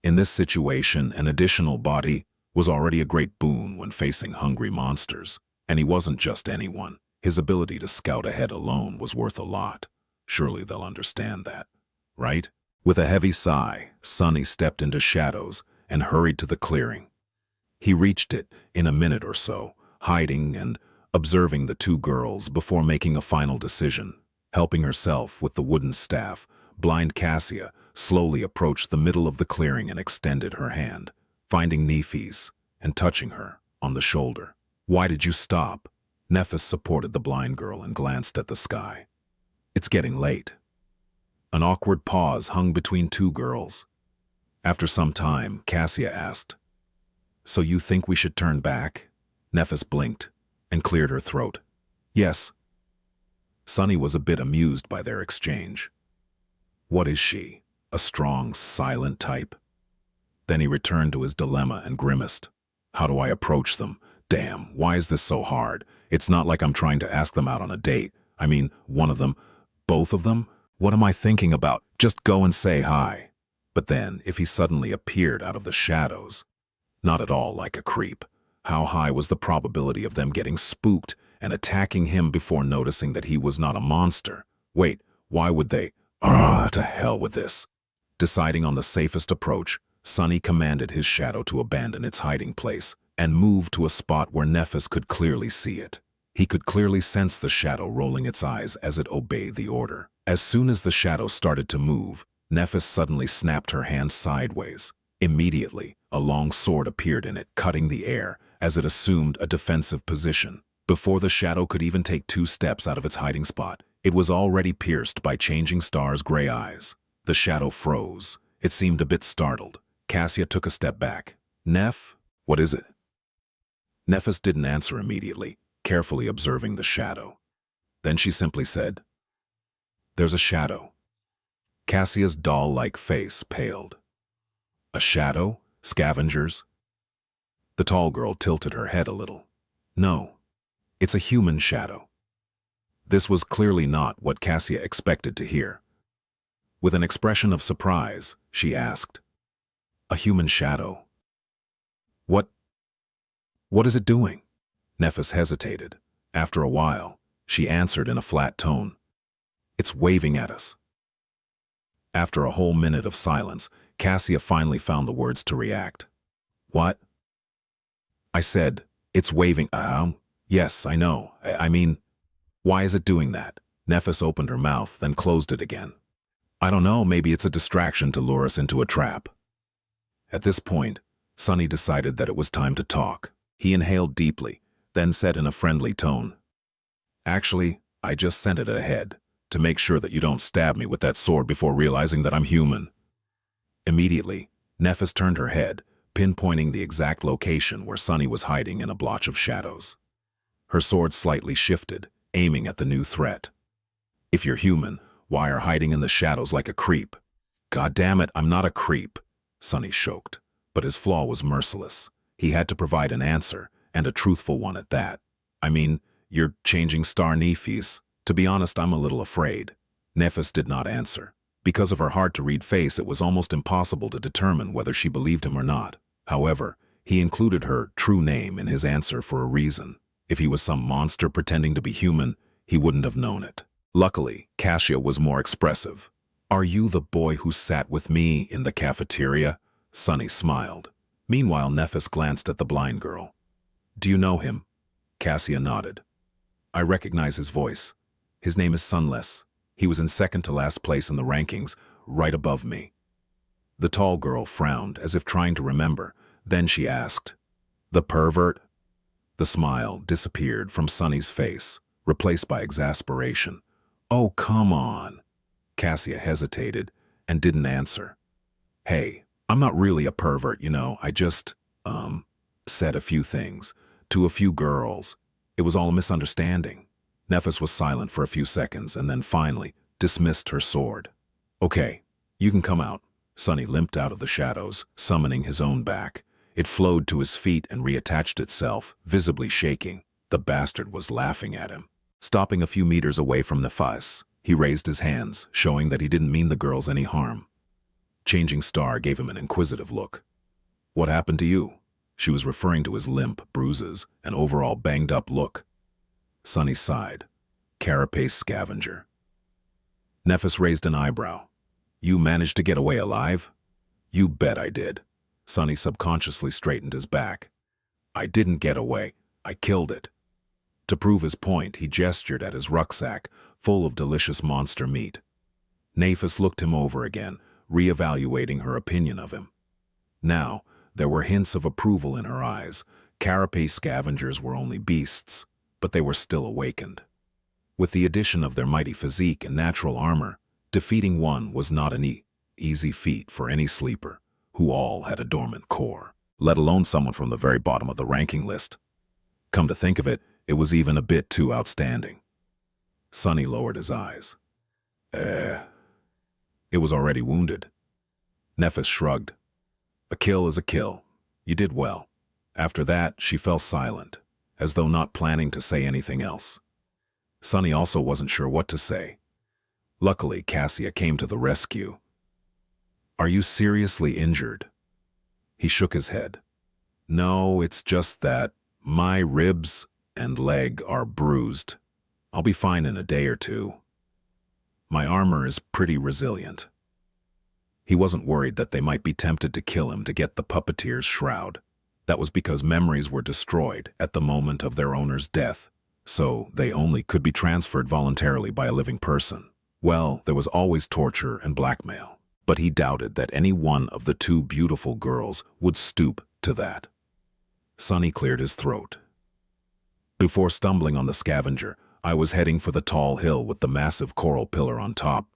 In this situation, an additional body was already a great boon when facing hungry monsters. And he wasn't just anyone. His ability to scout ahead alone was worth a lot. Surely they'll understand that, right? With a heavy sigh, Sunny stepped into shadows and hurried to the clearing. He reached it in a minute or so, hiding and observing the two girls before making a final decision. Helping herself with the wooden staff, blind Cassia slowly approached the middle of the clearing and extended her hand, finding Nephis and touching her on the shoulder. Why did you stop? Nephis supported the blind girl and glanced at the sky. It's getting late. An awkward pause hung between two girls. After some time, Cassia asked, So you think we should turn back? Nephis blinked and cleared her throat. Yes. Sunny was a bit amused by their exchange. What is she? A strong, silent type? Then he returned to his dilemma and grimaced. How do I approach them? Damn, why is this so hard? It's not like I'm trying to ask them out on a date. I mean, one of them. Both of them? What am I thinking about? Just go and say hi. But then, if he suddenly appeared out of the shadows, not at all like a creep, how high was the probability of them getting spooked and attacking him before noticing that he was not a monster? Wait, why would they? To hell with this. Deciding on the safest approach, Sunny commanded his shadow to abandon its hiding place and move to a spot where Nephis could clearly see it. He could clearly sense the shadow rolling its eyes as it obeyed the order. As soon as the shadow started to move, Nephis suddenly snapped her hand sideways. Immediately, a long sword appeared in it, cutting the air as it assumed a defensive position. Before the shadow could even take 2 steps out of its hiding spot, it was already pierced by Changing Star's gray eyes. The shadow froze. It seemed a bit startled. Cassia took a step back. Neph, what is it? Nephis didn't answer immediately, carefully observing the shadow. Then she simply said, "There's a shadow." Cassia's doll-like face paled. A shadow? Scavengers? The tall girl tilted her head a little. No, it's a human shadow. This was clearly not what Cassia expected to hear. With an expression of surprise, she asked, "A human shadow? What is it doing?" Nephis hesitated. After a while, she answered in a flat tone, "It's waving at us." After a whole minute of silence, Cassia finally found the words to react. "What?" "I said, it's waving." Yes, I know. I mean, why is it doing that?" Nephis opened her mouth, then closed it again. "I don't know, maybe it's a distraction to lure us into a trap." At this point, Sunny decided that it was time to talk. He inhaled deeply, then said in a friendly tone, "Actually, I just sent it ahead, to make sure that you don't stab me with that sword before realizing that I'm human." Immediately, Nephis turned her head, pinpointing the exact location where Sunny was hiding in a blotch of shadows. Her sword slightly shifted, aiming at the new threat. "If you're human, why are hiding in the shadows like a creep?" "God damn it, I'm not a creep," Sunny choked, but his flaw was merciless. He had to provide an answer, and a truthful one at that. "I mean, you're Changing Star Nephis. To be honest, I'm a little afraid." Nephis did not answer. Because of her hard-to-read face, it was almost impossible to determine whether she believed him or not. However, he included her true name in his answer for a reason. If he was some monster pretending to be human, he wouldn't have known it. Luckily, Cassia was more expressive. "Are you the boy who sat with me in the cafeteria?" Sunny smiled. Meanwhile, Nephis glanced at the blind girl. "Do you know him?" Cassia nodded. "I recognize his voice. His name is Sunless. He was in second to last place in the rankings, right above me." The tall girl frowned, as if trying to remember. Then she asked, "The pervert?" The smile disappeared from Sunny's face, replaced by exasperation. "Oh, come on." Cassia hesitated and didn't answer. "Hey, I'm not really a pervert, you know. I just, said a few things to a few girls. It was all a misunderstanding." Nephis was silent for a few seconds and then finally dismissed her sword. "Okay, you can come out." Sunny limped out of the shadows, summoning his own back. It flowed to his feet and reattached itself, visibly shaking. The bastard was laughing at him. Stopping a few meters away from Nephis, he raised his hands, showing that he didn't mean the girls any harm. Changing Star gave him an inquisitive look. "What happened to you?" She was referring to his limp, bruises, and overall banged-up look. Sunny sighed. "Carapace scavenger." Nephis raised an eyebrow. "You managed to get away alive?" "You bet I did." Sunny subconsciously straightened his back. "I didn't get away. I killed it." To prove his point, he gestured at his rucksack, full of delicious monster meat. Nephis looked him over again, reevaluating her opinion of him. Now, there were hints of approval in her eyes. Carapace scavengers were only beasts, but they were still awakened. With the addition of their mighty physique and natural armor, defeating one was not an easy feat for any sleeper, who all had a dormant core, let alone someone from the very bottom of the ranking list. Come to think of it, it was even a bit too outstanding. Sunny lowered his eyes. It was already wounded." Nephis shrugged. A kill is a kill. You did well. After that, she fell silent, as though not planning to say anything else. Sunny also wasn't sure what to say. Luckily, Cassia came to the rescue. Are you seriously injured? He shook his head. No, it's just that my ribs and leg are bruised. I'll be fine in a day or two. My armor is pretty resilient. He wasn't worried that they might be tempted to kill him to get the puppeteer's shroud. That was because memories were destroyed at the moment of their owner's death, so they only could be transferred voluntarily by a living person. Well, there was always torture and blackmail, but he doubted that any one of the two beautiful girls would stoop to that. Sunny cleared his throat. Before stumbling on the scavenger, I was heading for the tall hill with the massive coral pillar on top.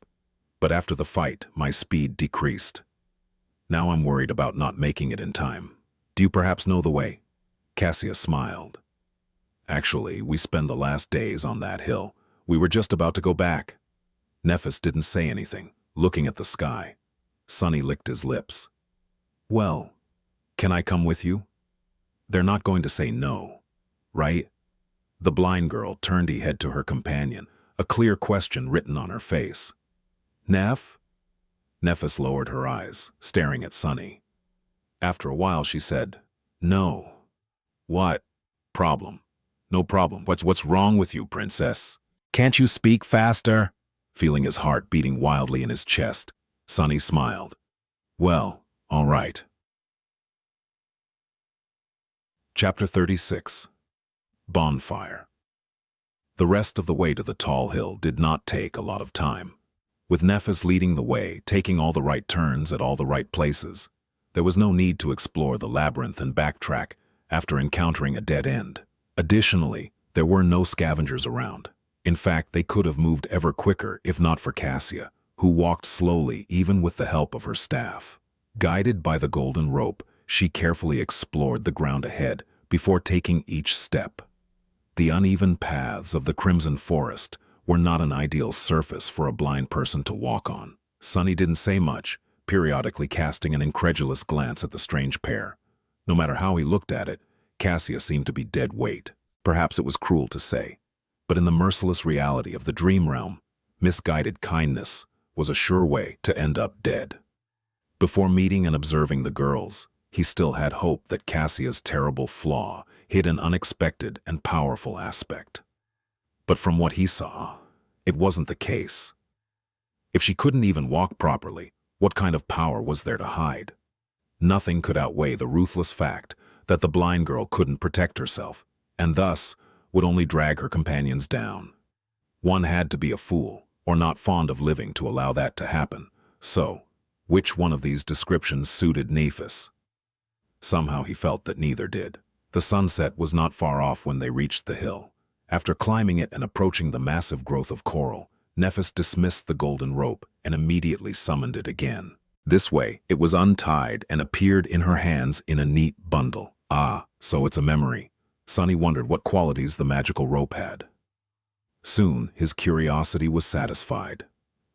But after the fight, my speed decreased. Now I'm worried about not making it in time. Do you perhaps know the way? Cassia smiled. Actually, we spent the last days on that hill. We were just about to go back. Nephis didn't say anything, looking at the sky. Sunny licked his lips. Well, can I come with you? They're not going to say no, right? The blind girl turned her head to her companion, a clear question written on her face. Neph? Nephis lowered her eyes, staring at Sunny. After a while, she said, No. What? Problem. No problem. What's wrong with you, princess? Can't you speak faster? Feeling his heart beating wildly in his chest, Sunny smiled. Well, all right. Chapter 36. Bonfire. The rest of the way to the tall hill did not take a lot of time. With Nephis leading the way, taking all the right turns at all the right places, there was no need to explore the labyrinth and backtrack after encountering a dead end. Additionally, there were no scavengers around. In fact, they could have moved ever quicker if not for Cassia, who walked slowly even with the help of her staff. Guided by the golden rope, she carefully explored the ground ahead before taking each step. The uneven paths of the Crimson Forest were not an ideal surface for a blind person to walk on. Sunny didn't say much, periodically casting an incredulous glance at the strange pair. No matter how he looked at it, Cassia seemed to be dead weight. Perhaps it was cruel to say, but in the merciless reality of the dream realm, misguided kindness was a sure way to end up dead. Before meeting and observing the girls, he still had hope that Cassia's terrible flaw hid an unexpected and powerful aspect. But from what he saw, it wasn't the case. If she couldn't even walk properly, what kind of power was there to hide? Nothing could outweigh the ruthless fact that the blind girl couldn't protect herself, and thus would only drag her companions down. One had to be a fool, or not fond of living to allow that to happen. So, which one of these descriptions suited Nephis? Somehow he felt that neither did. The sunset was not far off when they reached the hill. After climbing it and approaching the massive growth of coral, Nephis dismissed the golden rope and immediately summoned it again. This way, it was untied and appeared in her hands in a neat bundle. Ah, so it's a memory. Sunny wondered what qualities the magical rope had. Soon, his curiosity was satisfied.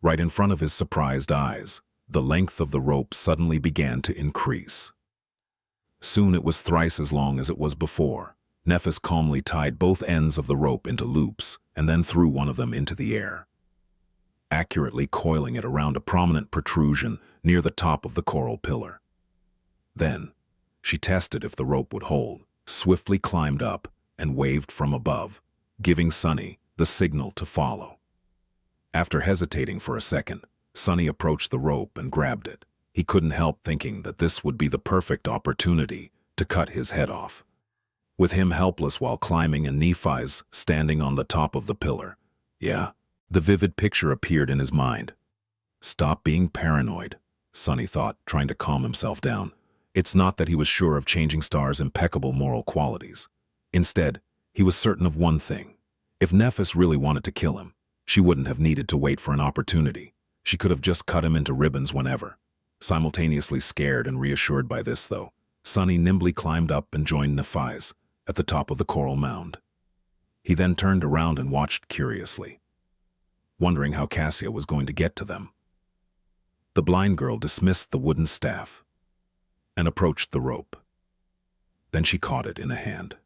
Right in front of his surprised eyes, the length of the rope suddenly began to increase. Soon it was thrice as long as it was before. Nephis calmly tied both ends of the rope into loops and then threw one of them into the air, accurately coiling it around a prominent protrusion near the top of the coral pillar. Then, she tested if the rope would hold, swiftly climbed up, and waved from above, giving Sunny the signal to follow. After hesitating for a second, Sunny approached the rope and grabbed it. He couldn't help thinking that this would be the perfect opportunity to cut his head off. With him helpless while climbing and Nephis standing on the top of the pillar. Yeah, the vivid picture appeared in his mind. Stop being paranoid, Sunny thought, trying to calm himself down. It's not that he was sure of Changing Star's impeccable moral qualities. Instead, he was certain of one thing. If Nephis really wanted to kill him, she wouldn't have needed to wait for an opportunity. She could have just cut him into ribbons whenever. Simultaneously scared and reassured by this, though, Sunny nimbly climbed up and joined Nephis at the top of the coral mound. He then turned around and watched curiously, wondering how Cassia was going to get to them. The blind girl dismissed the wooden staff and approached the rope. Then she caught it in a hand,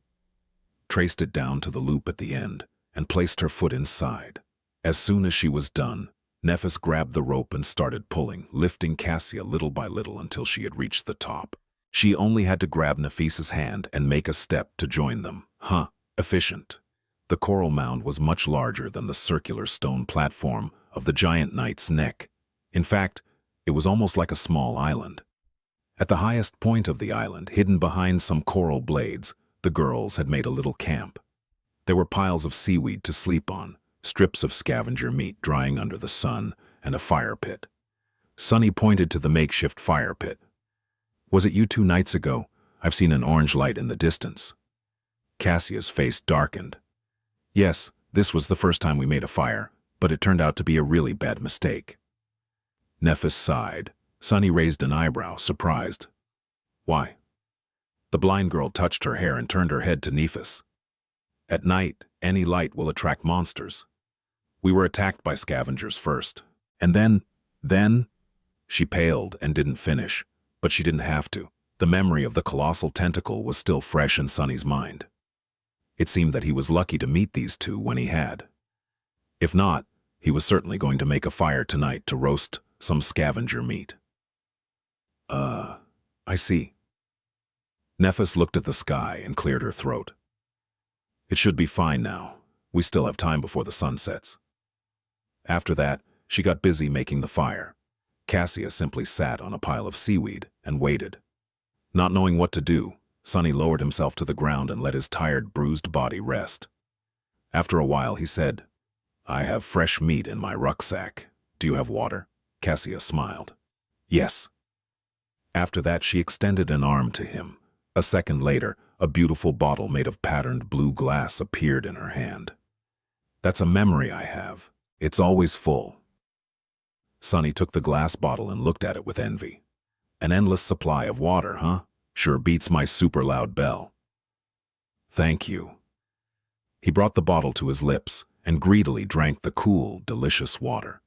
traced it down to the loop at the end, and placed her foot inside. As soon as she was done, Nephis grabbed the rope and started pulling, lifting Cassia little by little until she had reached the top. She only had to grab Nephis's hand and make a step to join them. Efficient. The coral mound was much larger than the circular stone platform of the giant knight's neck. In fact, it was almost like a small island. At the highest point of the island, hidden behind some coral blades, the girls had made a little camp. There were piles of seaweed to sleep on, strips of scavenger meat drying under the sun, and a fire pit. Sunny pointed to the makeshift fire pit. "Was it you 2 nights ago? I've seen an orange light in the distance." Cassia's face darkened. "Yes, this was the first time we made a fire, but it turned out to be a really bad mistake." Nephis sighed. Sunny raised an eyebrow, surprised. "Why?" The blind girl touched her hair and turned her head to Nephis. "At night, any light will attract monsters. We were attacked by scavengers first. And then, she paled and didn't finish, but she didn't have to. The memory of the colossal tentacle was still fresh in Sunny's mind. It seemed that he was lucky to meet these two when he had. If not, he was certainly going to make a fire tonight to roast some scavenger meat. I see." Nephis looked at the sky and cleared her throat. "It should be fine now. We still have time before the sun sets." After that, she got busy making the fire. Cassia simply sat on a pile of seaweed and waited. Not knowing what to do, Sunny lowered himself to the ground and let his tired, bruised body rest. After a while, he said, "I have fresh meat in my rucksack. Do you have water?" Cassia smiled. "Yes." After that, she extended an arm to him. A second later, a beautiful bottle made of patterned blue glass appeared in her hand. "That's a memory I have. It's always full." Sunny took the glass bottle and looked at it with envy. "An endless supply of water, huh? Sure beats my super loud bell." "Thank you." He brought the bottle to his lips and greedily drank the cool, delicious water.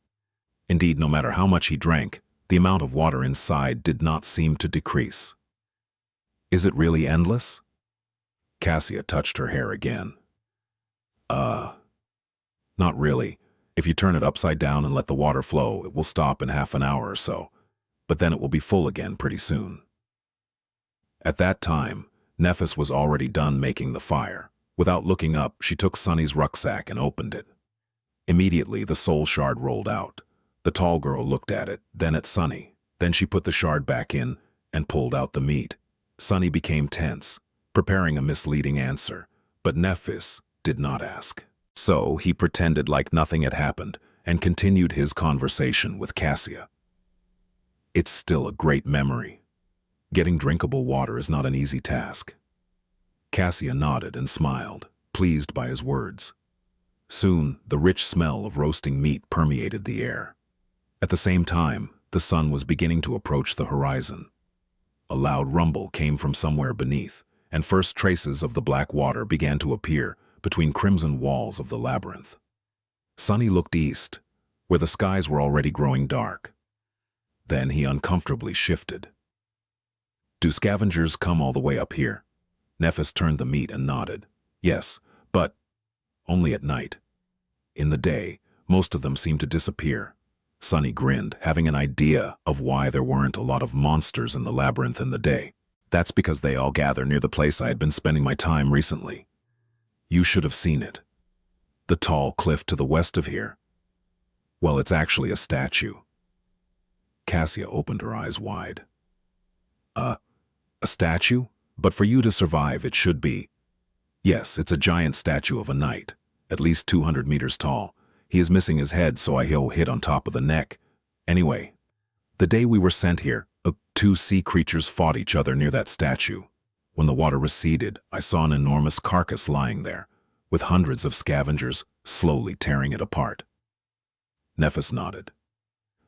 Indeed, no matter how much he drank, the amount of water inside did not seem to decrease. "Is it really endless?" Cassia touched her hair again. Not really. If you turn it upside down and let the water flow, it will stop in half an hour or so, but then it will be full again pretty soon." At that time, Nephis was already done making the fire. Without looking up, she took Sunny's rucksack and opened it. Immediately, the soul shard rolled out. The tall girl looked at it, then at Sunny. Then she put the shard back in and pulled out the meat. Sunny became tense, preparing a misleading answer, but Nephis did not ask. So he pretended like nothing had happened and continued his conversation with Cassia. "It's still a great memory. Getting drinkable water is not an easy task." Cassia nodded and smiled, pleased by his words. Soon, the rich smell of roasting meat permeated the air. At the same time, the sun was beginning to approach the horizon. A loud rumble came from somewhere beneath, and first traces of the black water began to appear between crimson walls of the labyrinth. Sunny looked east, where the skies were already growing dark. Then he uncomfortably shifted. "Do scavengers come all the way up here?" Nephis turned the meat and nodded. "Yes, but only at night. In the day, most of them seem to disappear." Sunny grinned, having an idea of why there weren't a lot of monsters in the labyrinth in the day. "That's because they all gather near the place I had been spending my time recently. You should have seen it. The tall cliff to the west of here. Well, it's actually a statue." Cassia opened her eyes wide. A statue? But for you to survive, it should be." "Yes, it's a giant statue of a knight, at least 200 meters tall. He is missing his head, so he'll hit on top of the neck. Anyway, the day we were sent here, 2 sea creatures fought each other near that statue. When the water receded, I saw an enormous carcass lying there, with hundreds of scavengers slowly tearing it apart." Nephis nodded.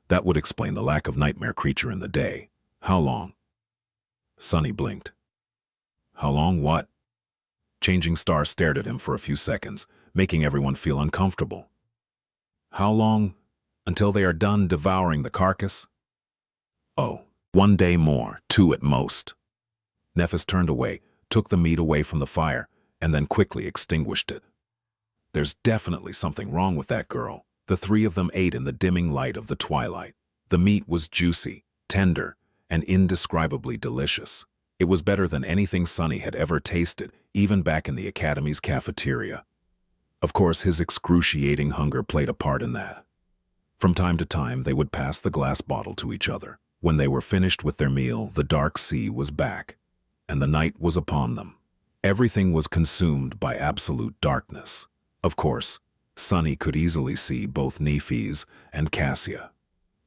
"That would explain the lack of nightmare creature in the day. How long?" Sunny blinked. "How long what?" Changing Star stared at him for a few seconds, making everyone feel uncomfortable. "How long? Until they are done devouring the carcass?" "Oh, 1 day more, 2 at most. Nephis turned away, took the meat away from the fire, and then quickly extinguished it. There's definitely something wrong with that girl. The three of them ate in the dimming light of the twilight. The meat was juicy, tender, and indescribably delicious. It was better than anything Sunny had ever tasted, even back in the Academy's cafeteria. Of course, his excruciating hunger played a part in that. From time to time, they would pass the glass bottle to each other. When they were finished with their meal, the dark sea was back, and the night was upon them. Everything was consumed by absolute darkness. Of course, Sunny could easily see both Nephis and Cassia.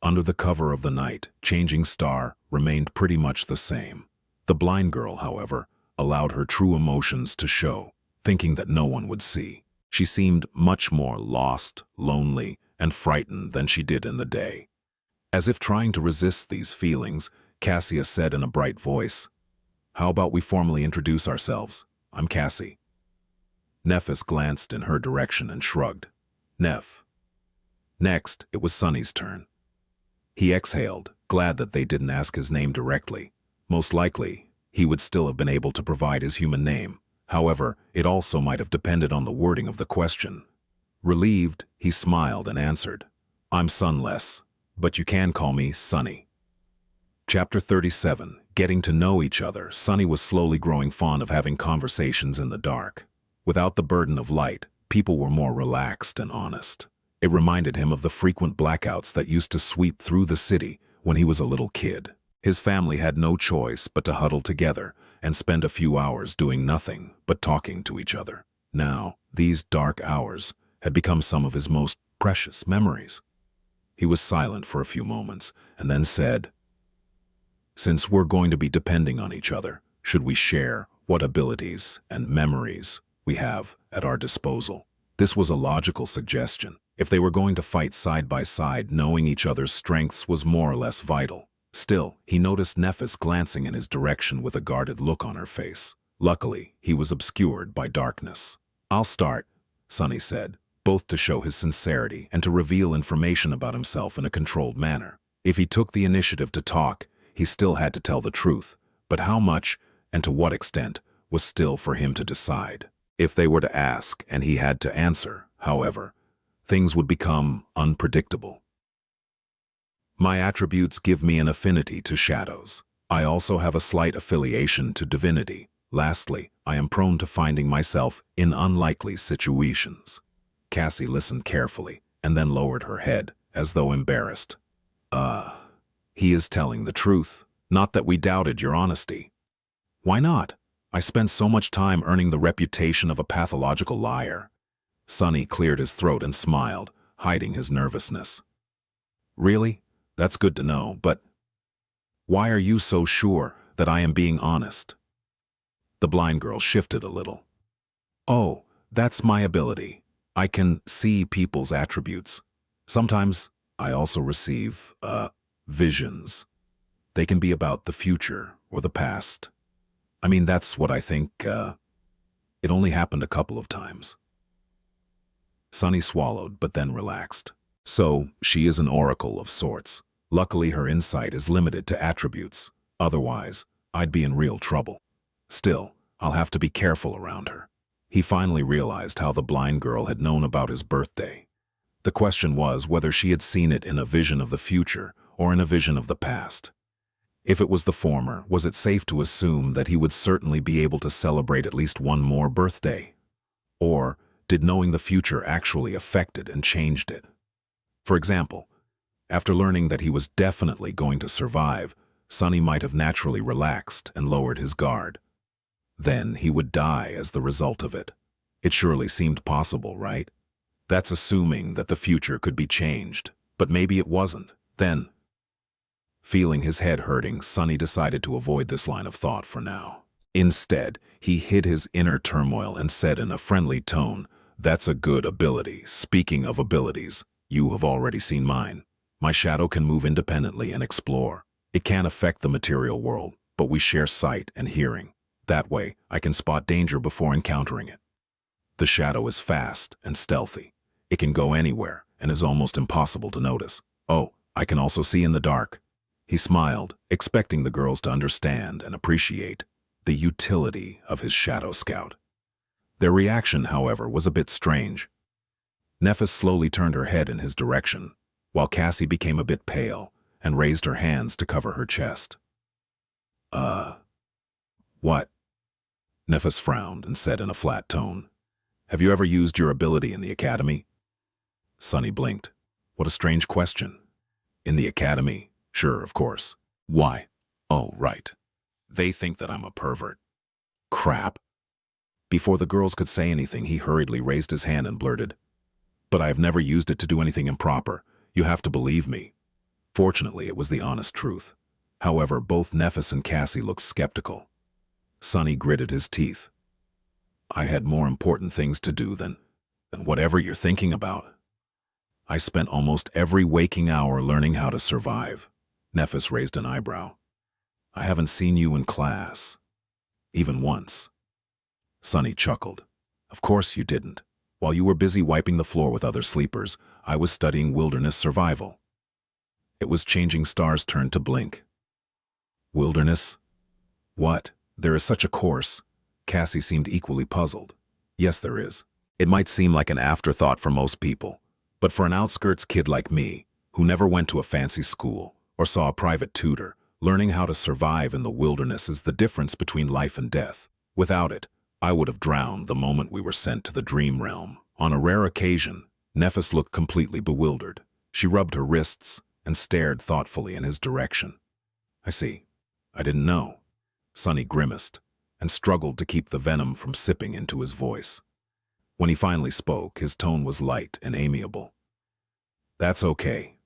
Under the cover of the night, Changing Star remained pretty much the same. The blind girl, however, allowed her true emotions to show, thinking that no one would see. She seemed much more lost, lonely, and frightened than she did in the day. As if trying to resist these feelings, Cassia said in a bright voice, "How about we formally introduce ourselves? I'm Cassie." Nephis glanced in her direction and shrugged. Neph. Next, it was Sunny's turn. He exhaled, glad that they didn't ask his name directly. Most likely, he would still have been able to provide his human name. However, it also might have depended on the wording of the question. Relieved, he smiled and answered, "I'm Sunless, but you can call me Sunny." Chapter 37. Getting to know each other. Sunny was slowly growing fond of having conversations in the dark. Without the burden of light, people were more relaxed and honest. It reminded him of the frequent blackouts that used to sweep through the city when he was a little kid. His family had no choice but to huddle together and spend a few hours doing nothing but talking to each other. Now, these dark hours had become some of his most precious memories. He was silent for a few moments and then said, "Since we're going to be depending on each other, should we share what abilities and memories we have at our disposal?" This was a logical suggestion. If they were going to fight side by side, knowing each other's strengths was more or less vital. Still, he noticed Nephis glancing in his direction with a guarded look on her face. Luckily, he was obscured by darkness. "I'll start," Sunny said, both to show his sincerity and to reveal information about himself in a controlled manner. If he took the initiative to talk, he still had to tell the truth, but how much and to what extent was still for him to decide. If they were to ask and he had to answer, however, things would become unpredictable. "My attributes give me an affinity to shadows. I also have a slight affiliation to divinity. Lastly, I am prone to finding myself in unlikely situations." Cassie listened carefully and then lowered her head, as though embarrassed. He is telling the truth. Not that we doubted your honesty." "Why not? I spent so much time earning the reputation of a pathological liar." Sunny cleared his throat and smiled, hiding his nervousness. "Really? That's good to know, but why are you so sure that I am being honest?" The blind girl shifted a little. "Oh, that's my ability. I can see people's attributes. Sometimes I also receive, visions. They can be about the future or the past. I mean, that's what I think, it only happened a couple of times." Sunny swallowed, but then relaxed. So, she is an oracle of sorts. Luckily, her insight is limited to attributes. Otherwise, I'd be in real trouble. Still, I'll have to be careful around her. He finally realized how the blind girl had known about his birthday. The question was whether she had seen it in a vision of the future or in a vision of the past. If it was the former, was it safe to assume that he would certainly be able to celebrate at least one more birthday? Or did knowing the future actually affect it and changed it? For example, after learning that he was definitely going to survive, Sunny might have naturally relaxed and lowered his guard. Then he would die as the result of it. It surely seemed possible, right? That's assuming that the future could be changed, but maybe it wasn't. Then, feeling his head hurting, Sunny decided to avoid this line of thought for now. Instead, he hid his inner turmoil and said in a friendly tone, "That's a good ability. Speaking of abilities, you have already seen mine. My shadow can move independently and explore. It can't affect the material world, but we share sight and hearing. That way, I can spot danger before encountering it. The shadow is fast and stealthy. It can go anywhere and is almost impossible to notice. Oh, I can also see in the dark. He smiled, expecting the girls to understand and appreciate the utility of his shadow scout. Their reaction, however, was a bit strange. Nephis slowly turned her head in his direction, while Cassie became a bit pale and raised her hands to cover her chest. What? Nephis frowned and said in a flat tone, "Have you ever used your ability in the academy?" Sunny blinked. What a strange question. In the academy? Sure, of course. Why? Oh, right. They think that I'm a pervert. Crap. Before the girls could say anything, he hurriedly raised his hand and blurted, "But I have never used it to do anything improper. You have to believe me." Fortunately, it was the honest truth. However, both Nephis and Cassie looked skeptical. Sunny gritted his teeth. "I had more important things to do than whatever you're thinking about. I spent almost every waking hour learning how to survive." Nephis raised an eyebrow. "I haven't seen you in class. Even once." Sunny chuckled. "Of course you didn't. While you were busy wiping the floor with other sleepers, I was studying wilderness survival." It was Changing Star's turn to blink. Wilderness? What? There is such a course? Cassie seemed equally puzzled. Yes, there is. It might seem like an afterthought for most people, but for an outskirts kid like me, who never went to a fancy school or saw a private tutor, learning how to survive in the wilderness is the difference between life and death. Without it, I would have drowned the moment we were sent to the dream realm. On a rare occasion, Nephis looked completely bewildered. She rubbed her wrists and stared thoughtfully in his direction. "I see. I didn't know." Sunny grimaced and struggled to keep the venom from sipping into his voice. When he finally spoke, his tone was light and amiable. "That's okay.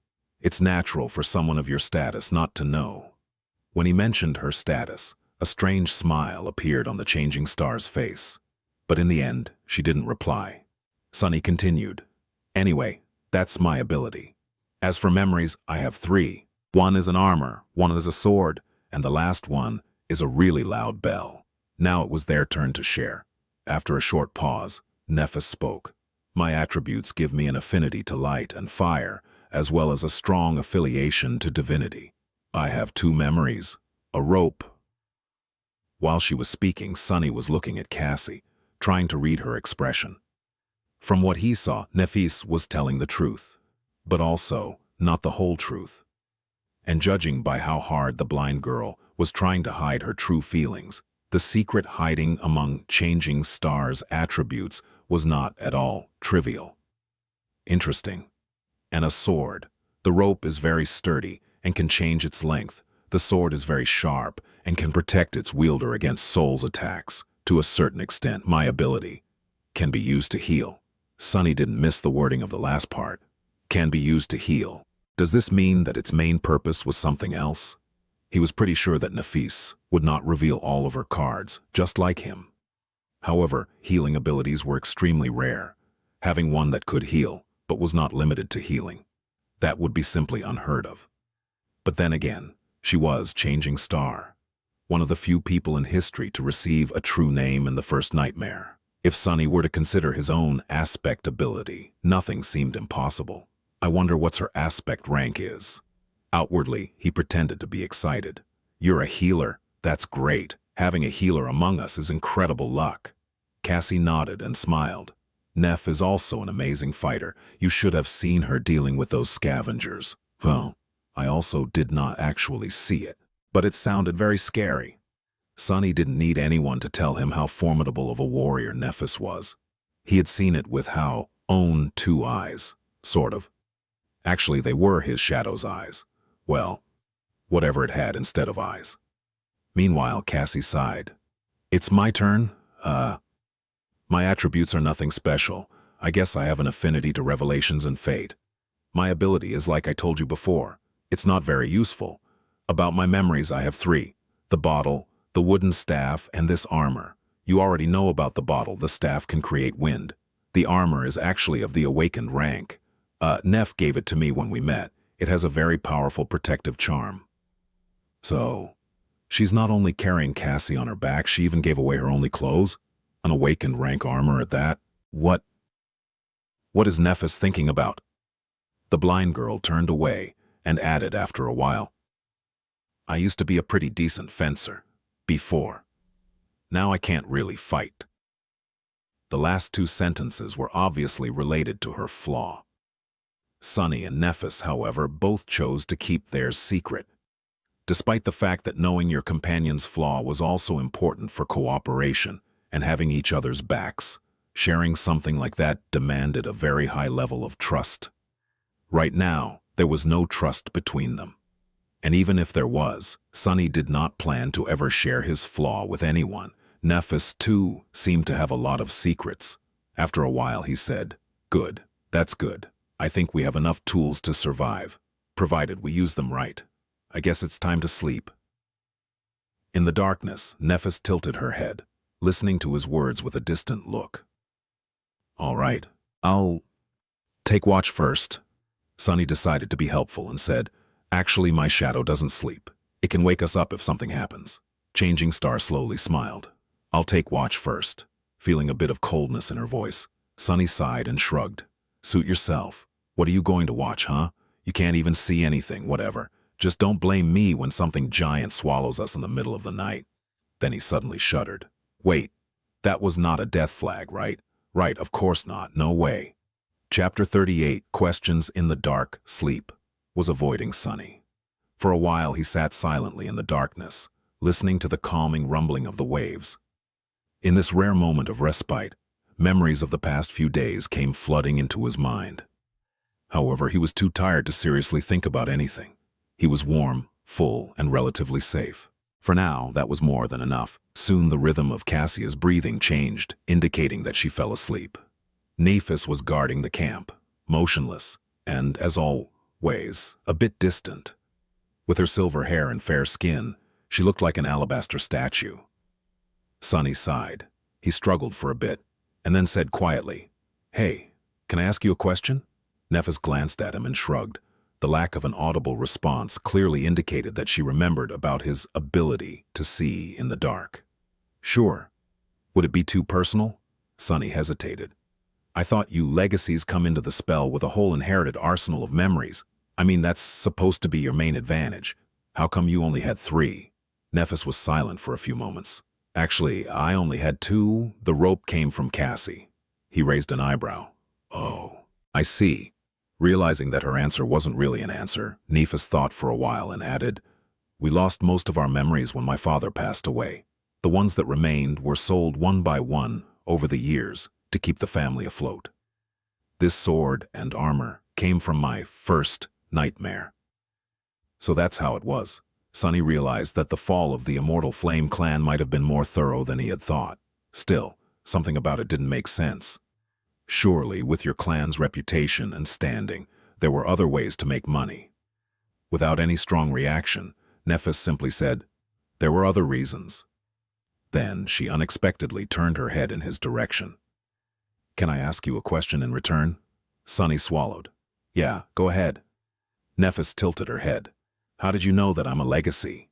It's natural for someone of your status not to know." When he mentioned her status, a strange smile appeared on the Changing Star's face. But in the end, she didn't reply. Sunny continued, "Anyway, that's my ability. As for memories, I have 3. One is an armor, one is a sword, and the last one is a really loud bell." Now it was their turn to share. After a short pause, Nephis spoke. "My attributes give me an affinity to light and fire, as well as a strong affiliation to divinity. I have 2 memories, a rope." While she was speaking, Sunny was looking at Cassie, trying to read her expression. From what he saw, Nephis was telling the truth, but also not the whole truth. And judging by how hard the blind girl was trying to hide her true feelings, the secret hiding among Changing Star's attributes was not at all trivial. Interesting. And a sword. The rope is very sturdy and can change its length. The sword is very sharp and can protect its wielder against soul's attacks. To a certain extent, my ability can be used to heal. Sunny didn't miss the wording of the last part. Can be used to heal. Does this mean that its main purpose was something else? He was pretty sure that Nephis would not reveal all of her cards, just like him. However, healing abilities were extremely rare. Having one that could heal, but was not limited to healing, that would be simply unheard of. But then again, she was Changing Star, one of the few people in history to receive a true name in the first nightmare. If Sunny were to consider his own aspect ability, nothing seemed impossible. I wonder what's her aspect rank is. Outwardly, he pretended to be excited. "You're a healer? That's great. Having a healer among us is incredible luck." Cassie nodded and smiled. "Neph is also an amazing fighter. You should have seen her dealing with those scavengers." Well, I also did not actually see it, but it sounded very scary. Sunny didn't need anyone to tell him how formidable of a warrior Nephis was. He had seen it with How's own 2 eyes, sort of. Actually, they were his shadow's eyes. Well, whatever it had instead of eyes. Meanwhile, Cassie sighed. "It's my turn? My attributes are nothing special. I guess I have an affinity to revelations and fate. My ability is like I told you before. It's not very useful. About my memories, I have 3. The bottle, the wooden staff, and this armor. You already know about the bottle. The staff can create wind. The armor is actually of the awakened rank. Neph gave it to me when we met. It has a very powerful protective charm." So, she's not only carrying Cassie on her back, she even gave away her only clothes? An awakened rank armor at that? What is Nephis thinking about? The blind girl turned away and added after a while, I used to be a pretty decent fencer. Before. Now I can't really fight. The last two sentences were obviously related to her flaw. Sunny and Nephis, however, both chose to keep theirs secret. Despite the fact that knowing your companion's flaw was also important for cooperation and having each other's backs, sharing something like that demanded a very high level of trust. Right now, there was no trust between them. And even if there was, Sunny did not plan to ever share his flaw with anyone. Nephis, too, seemed to have a lot of secrets. After a while, he said, "Good, that's good. I think we have enough tools to survive, provided we use them right. I guess it's time to sleep." In the darkness, Nephis tilted her head, listening to his words with a distant look. "All right, I'll take watch first." Sunny decided to be helpful and said, "Actually, my shadow doesn't sleep. It can wake us up if something happens." Changing Star slowly smiled. "I'll take watch first." Feeling a bit of coldness in her voice, Sunny sighed and shrugged. "Suit yourself. What are you going to watch, huh? You can't even see anything, whatever. Just don't blame me when something giant swallows us in the middle of the night." Then he suddenly shuddered. "Wait, that was not a death flag, right? Right, of course not, no way." Chapter 38, Questions in the Dark, Sleep, was avoiding Sunny. For a while he sat silently in the darkness, listening to the calming rumbling of the waves. In this rare moment of respite, memories of the past few days came flooding into his mind. However, he was too tired to seriously think about anything. He was warm, full, and relatively safe. For now, that was more than enough. Soon the rhythm of Cassia's breathing changed, indicating that she fell asleep. Nephis was guarding the camp, motionless, and, as always, a bit distant. With her silver hair and fair skin, she looked like an alabaster statue. Sunny sighed. He struggled for a bit, and then said quietly, "Hey, can I ask you a question?" Nephis glanced at him and shrugged. The lack of an audible response clearly indicated that she remembered about his ability to see in the dark. "Sure. Would it be too personal?" Sunny hesitated. "I thought you legacies come into the spell with a whole inherited arsenal of memories. I mean, that's supposed to be your main advantage. How come you only had 3? Nephis was silent for a few moments. "Actually, I only had 2. The rope came from Cassie." He raised an eyebrow. "Oh, I see." Realizing that her answer wasn't really an answer, Nephis thought for a while and added, "We lost most of our memories when my father passed away. The ones that remained were sold one by one over the years to keep the family afloat. This sword and armor came from my first nightmare." So that's how it was. Sunny realized that the fall of the Immortal Flame clan might have been more thorough than he had thought. Still, something about it didn't make sense. Surely, with your clan's reputation and standing, there were other ways to make money. Without any strong reaction, Nephis simply said, "There were other reasons." Then she unexpectedly turned her head in his direction. "Can I ask you a question in return?" Sunny swallowed. "Yeah, go ahead." Nephis tilted her head. "How did you know that I'm a legacy?"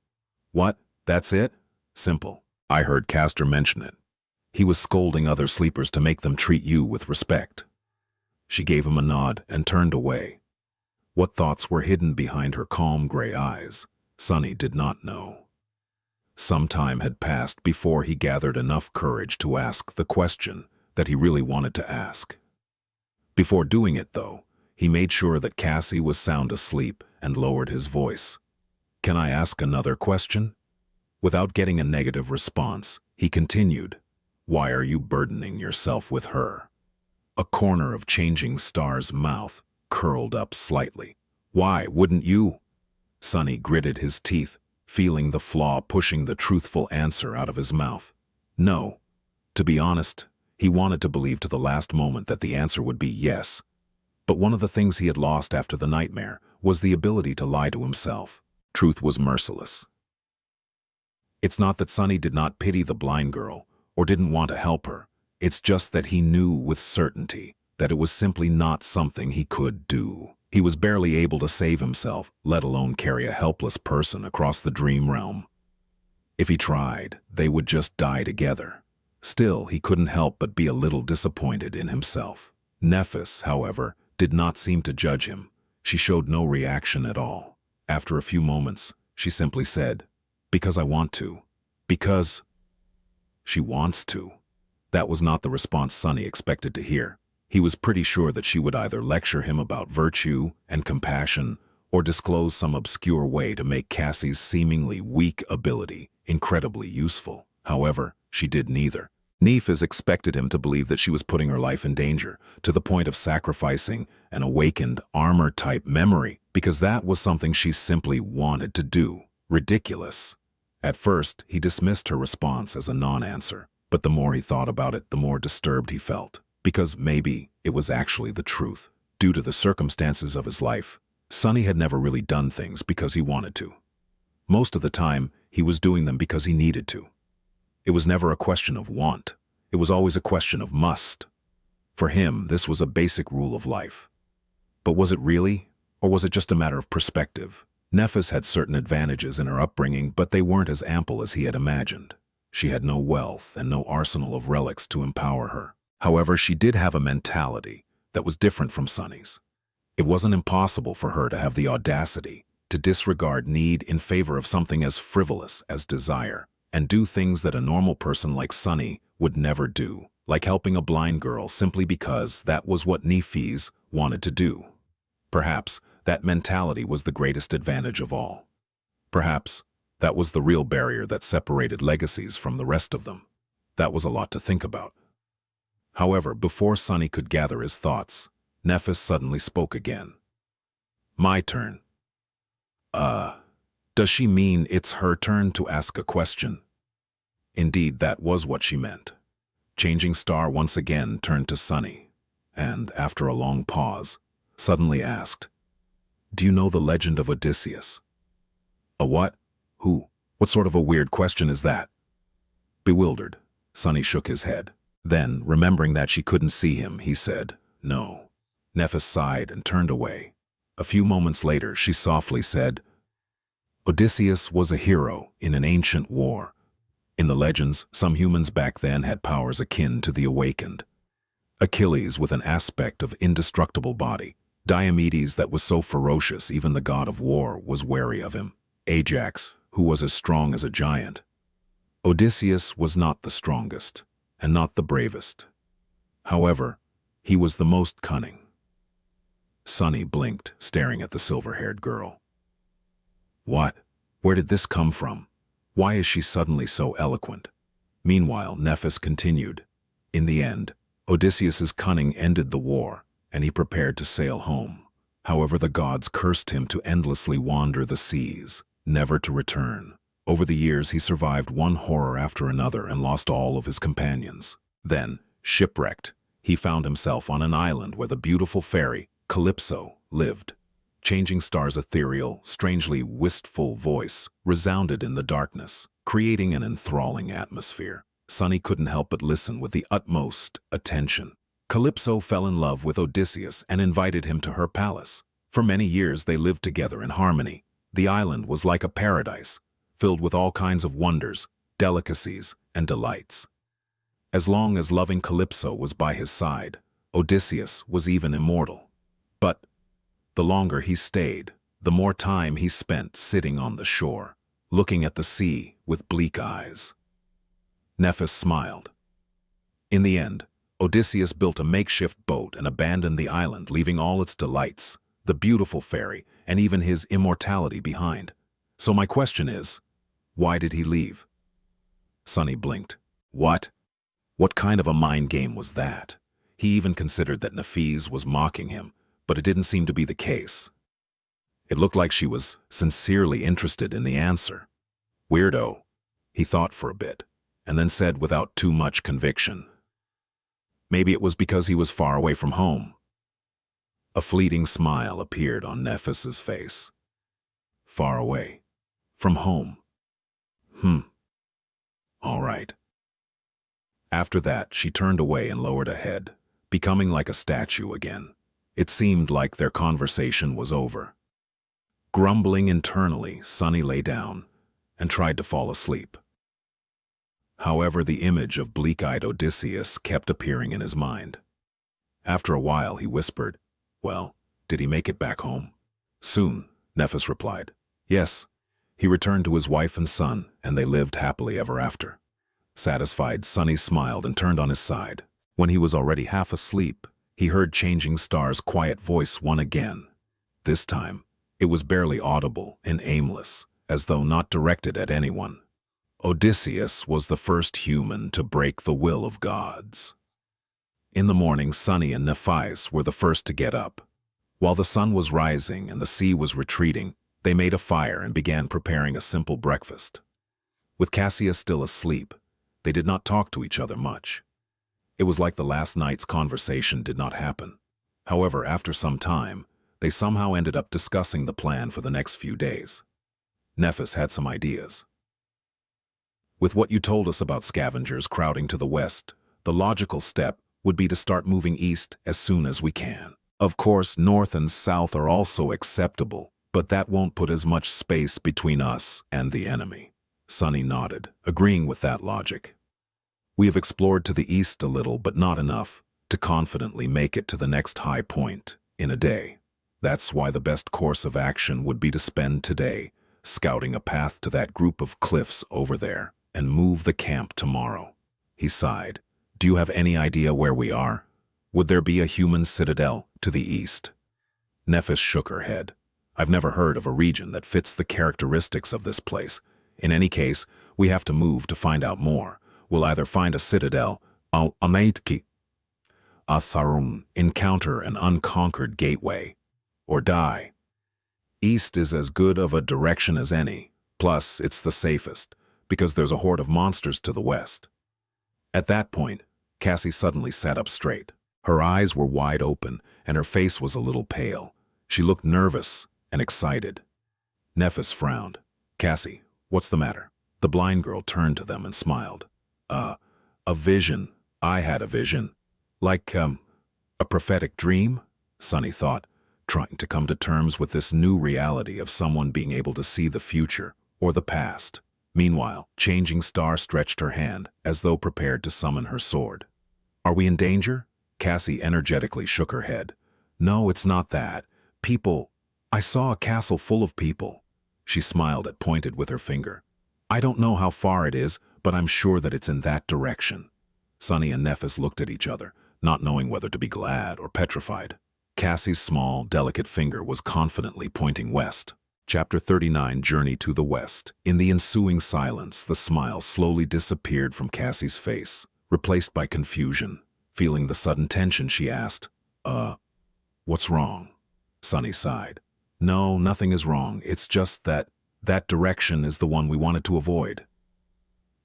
"What? That's it?" "Simple. I heard Castor mention it. He was scolding other sleepers to make them treat you with respect." She gave him a nod and turned away. What thoughts were hidden behind her calm gray eyes, Sunny did not know. Some time had passed before he gathered enough courage to ask the question that he really wanted to ask. Before doing it, though, he made sure that Cassie was sound asleep and lowered his voice. "Can I ask another question?" Without getting a negative response, he continued, "Why are you burdening yourself with her?" A corner of Changing Star's mouth curled up slightly. "Why wouldn't you?" Sunny gritted his teeth, feeling the flaw pushing the truthful answer out of his mouth. No. To be honest, he wanted to believe to the last moment that the answer would be yes. But one of the things he had lost after the nightmare was the ability to lie to himself. Truth was merciless. It's not that Sunny did not pity the blind girl or didn't want to help her. It's just that he knew with certainty that it was simply not something he could do. He was barely able to save himself, let alone carry a helpless person across the dream realm. If he tried, they would just die together. Still, he couldn't help but be a little disappointed in himself. Nephis, however, did not seem to judge him. She showed no reaction at all. After a few moments, She simply said, "Because I want to." Because she wants to. That was not the response Sunny expected to hear. He was pretty sure that she would either lecture him about virtue and compassion or disclose some obscure way to make Cassie's seemingly weak ability incredibly useful. However, she did neither. Nephis expected him to believe that she was putting her life in danger, to the point of sacrificing an awakened armor-type memory, because that was something she simply wanted to do. Ridiculous. At first, he dismissed her response as a non-answer, but the more he thought about it, the more disturbed he felt, because maybe it was actually the truth. Due to the circumstances of his life, Sunny had never really done things because he wanted to. Most of the time, he was doing them because he needed to. It was never a question of want. It was always a question of must. For him, this was a basic rule of life. But was it really? Or was it just a matter of perspective? Nephis had certain advantages in her upbringing, but they weren't as ample as he had imagined. She had no wealth and no arsenal of relics to empower her. However, she did have a mentality that was different from Sunny's. It wasn't impossible for her to have the audacity to disregard need in favor of something as frivolous as desire, and do things that a normal person like Sunny would never do, like helping a blind girl simply because that was what Nephis wanted to do. Perhaps that mentality was the greatest advantage of all. Perhaps that was the real barrier that separated legacies from the rest of them. That was a lot to think about. However, before Sunny could gather his thoughts, Nephis suddenly spoke again. "My turn." Does she mean it's her turn to ask a question? Indeed, that was what she meant. Changing Star once again turned to Sunny, and, after a long pause, suddenly asked, "Do you know the legend of Odysseus?" "A what? Who? What sort of a weird question is that?" Bewildered, Sunny shook his head. Then, remembering that she couldn't see him, he said, "No." Nephis sighed and turned away. A few moments later, she softly said, "Odysseus was a hero in an ancient war. In the legends, some humans back then had powers akin to the awakened. Achilles with an aspect of indestructible body. Diomedes that was so ferocious even the god of war was wary of him. Ajax, who was as strong as a giant. Odysseus was not the strongest, and not the bravest. However, he was the most cunning." Sunny blinked, staring at the silver-haired girl. What? Where did this come from? Why is she suddenly so eloquent? Meanwhile, Nephis continued. In the end, Odysseus's cunning ended the war, and he prepared to sail home. However, the gods cursed him to endlessly wander the seas, never to return. Over the years, he survived one horror after another and lost all of his companions. Then, shipwrecked, he found himself on an island where the beautiful fairy, Calypso, lived. Changing Star's ethereal, strangely wistful voice resounded in the darkness, creating an enthralling atmosphere. Sunny couldn't help but listen with the utmost attention. Calypso fell in love with Odysseus and invited him to her palace. For many years they lived together in harmony. The island was like a paradise, filled with all kinds of wonders, delicacies, and delights. As long as loving Calypso was by his side, Odysseus was even immortal. But the longer he stayed, the more time he spent sitting on the shore, looking at the sea with bleak eyes. Nephis smiled. In the end, Odysseus built a makeshift boat and abandoned the island, leaving all its delights, the beautiful fairy, and even his immortality behind. So my question is, why did he leave? Sunny blinked. What? What kind of a mind game was that? He even considered that Nephis was mocking him, but it didn't seem to be the case. It looked like she was sincerely interested in the answer. Weirdo, he thought for a bit, and then said without too much conviction. Maybe it was because he was far away from home. A fleeting smile appeared on Nephis's face. Far away. From home. All right. After that, she turned away and lowered a head, becoming like a statue again. It seemed like their conversation was over. Grumbling internally, Sunny lay down and tried to fall asleep. However, the image of bleak-eyed Odysseus kept appearing in his mind. After a while, he whispered, "Well, did he make it back home?" "Soon," Nephis replied. "Yes, He returned to his wife and son, and they lived happily ever after. Satisfied, Sunny smiled and turned on his side. When he was already half asleep, he heard Changing Star's quiet voice once again. This time, it was barely audible and aimless, as though not directed at anyone. Odysseus was the first human to break the will of gods. In the morning, Sunny and Nephias were the first to get up. While the sun was rising and the sea was retreating, they made a fire and began preparing a simple breakfast. With Cassia still asleep, they did not talk to each other much. It was like the last night's conversation did not happen. However, after some time, they somehow ended up discussing the plan for the next few days. Nephis had some ideas. With what you told us about scavengers crowding to the west, the logical step would be to start moving east as soon as we can. Of course, north and south are also acceptable, but that won't put as much space between us and the enemy. Sunny nodded, agreeing with that logic. We have explored to the east a little, but not enough to confidently make it to the next high point in a day. That's why the best course of action would be to spend today scouting a path to that group of cliffs over there and move the camp tomorrow. He sighed. Do you have any idea where we are? Would there be a human citadel to the east? Nephis shook her head. I've never heard of a region that fits the characteristics of this place. In any case, we have to move to find out more. We'll either find a citadel, encounter an unconquered gateway, or die. East is as good of a direction as any. Plus, it's the safest, because there's a horde of monsters to the west. At that point, Cassie suddenly sat up straight. Her eyes were wide open, and her face was a little pale. She looked nervous and excited. Nephis frowned. Cassie, what's the matter? The blind girl turned to them and smiled. A vision. I had a vision. Like, a prophetic dream? Sunny thought, trying to come to terms with this new reality of someone being able to see the future or the past. Meanwhile, Changing Star stretched her hand as though prepared to summon her sword. Are we in danger? Cassie energetically shook her head. No, it's not that. People. I saw a castle full of people. She smiled and pointed with her finger. I don't know how far it is, but I'm sure that it's in that direction. Sunny and Nephis looked at each other, not knowing whether to be glad or petrified. Cassie's small, delicate finger was confidently pointing west. Chapter 39, Journey to the West. In the ensuing silence, the smile slowly disappeared from Cassie's face, replaced by confusion. Feeling the sudden tension, she asked, what's wrong? Sunny sighed. No, nothing is wrong. It's just that direction is the one we wanted to avoid.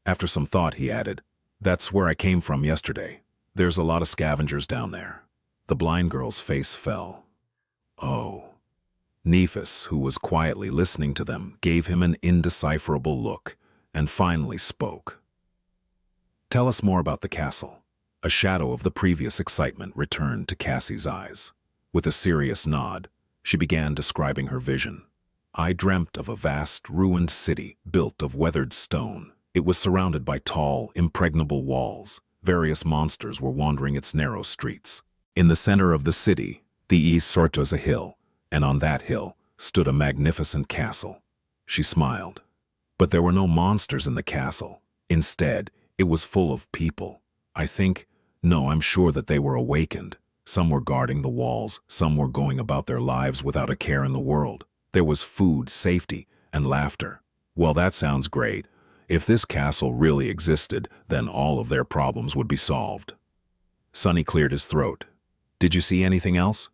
After some thought, he added, that's where I came from yesterday. There's a lot of scavengers down there. The blind girl's face fell. Oh. Nephis, who was quietly listening to them, gave him an indecipherable look and finally spoke. Tell us more about the castle. A shadow of the previous excitement returned to Cassie's eyes. With a serious nod, she began describing her vision. I dreamt of a vast, ruined city built of weathered stone. It was surrounded by tall, impregnable walls. Various monsters were wandering its narrow streets. In the center of the city, the east was a hill, and on that hill stood a magnificent castle. She smiled. But there were no monsters in the castle. Instead, it was full of people. I'm sure that they were awakened. Some were guarding the walls, some were going about their lives without a care in the world. There was food, safety, and laughter. Well, that sounds great. If this castle really existed, then all of their problems would be solved. Sunny cleared his throat. Did you see anything else?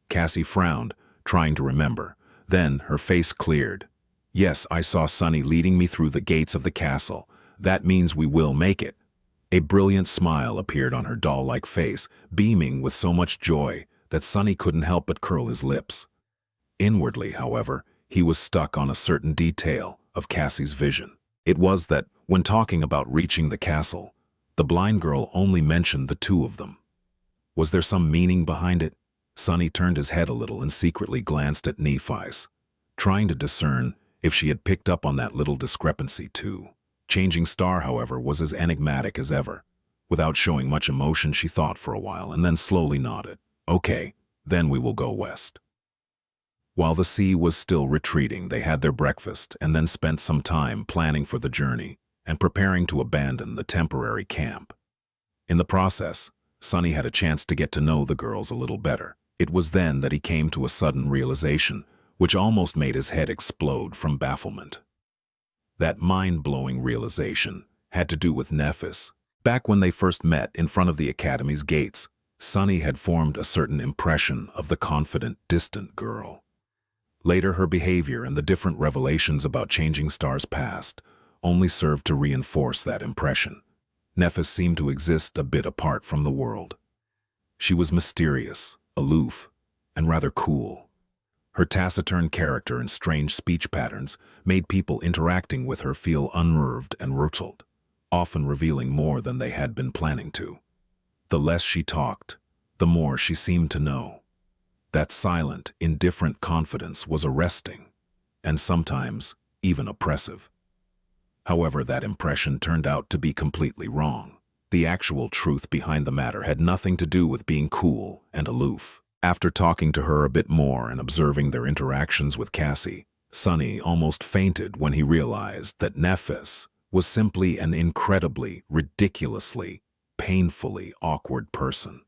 Cassie frowned, trying to remember. Then her face cleared. Yes, I saw Sunny leading me through the gates of the castle. That means we will make it. A brilliant smile appeared on her doll-like face, beaming with so much joy that Sunny couldn't help but curl his lips. Inwardly, however, he was stuck on a certain detail of Cassie's vision. It was that, when talking about reaching the castle, the blind girl only mentioned the two of them. Was there some meaning behind it? Sunny turned his head a little and secretly glanced at Nephis, trying to discern if she had picked up on that little discrepancy too. Changing Star, however, was as enigmatic as ever. Without showing much emotion, she thought for a while and then slowly nodded. Okay, then we will go west. While the sea was still retreating, they had their breakfast and then spent some time planning for the journey and preparing to abandon the temporary camp. In the process, Sunny had a chance to get to know the girls a little better. It was then that he came to a sudden realization, which almost made his head explode from bafflement. That mind-blowing realization had to do with Nephis. Back when they first met in front of the academy's gates, Sunny had formed a certain impression of the confident, distant girl. Later, her behavior and the different revelations about changing stars past only served to reinforce that impression. Nephis seemed to exist a bit apart from the world. She was mysterious, aloof, and rather cool. Her taciturn character and strange speech patterns made people interacting with her feel unnerved and rattled, often revealing more than they had been planning to. The less she talked, the more she seemed to know. That silent, indifferent confidence was arresting, and sometimes even oppressive. However, that impression turned out to be completely wrong. The actual truth behind the matter had nothing to do with being cool and aloof. After talking to her a bit more and observing their interactions with Cassie, Sunny almost fainted when he realized that Nephis was simply an incredibly, ridiculously, painfully awkward person.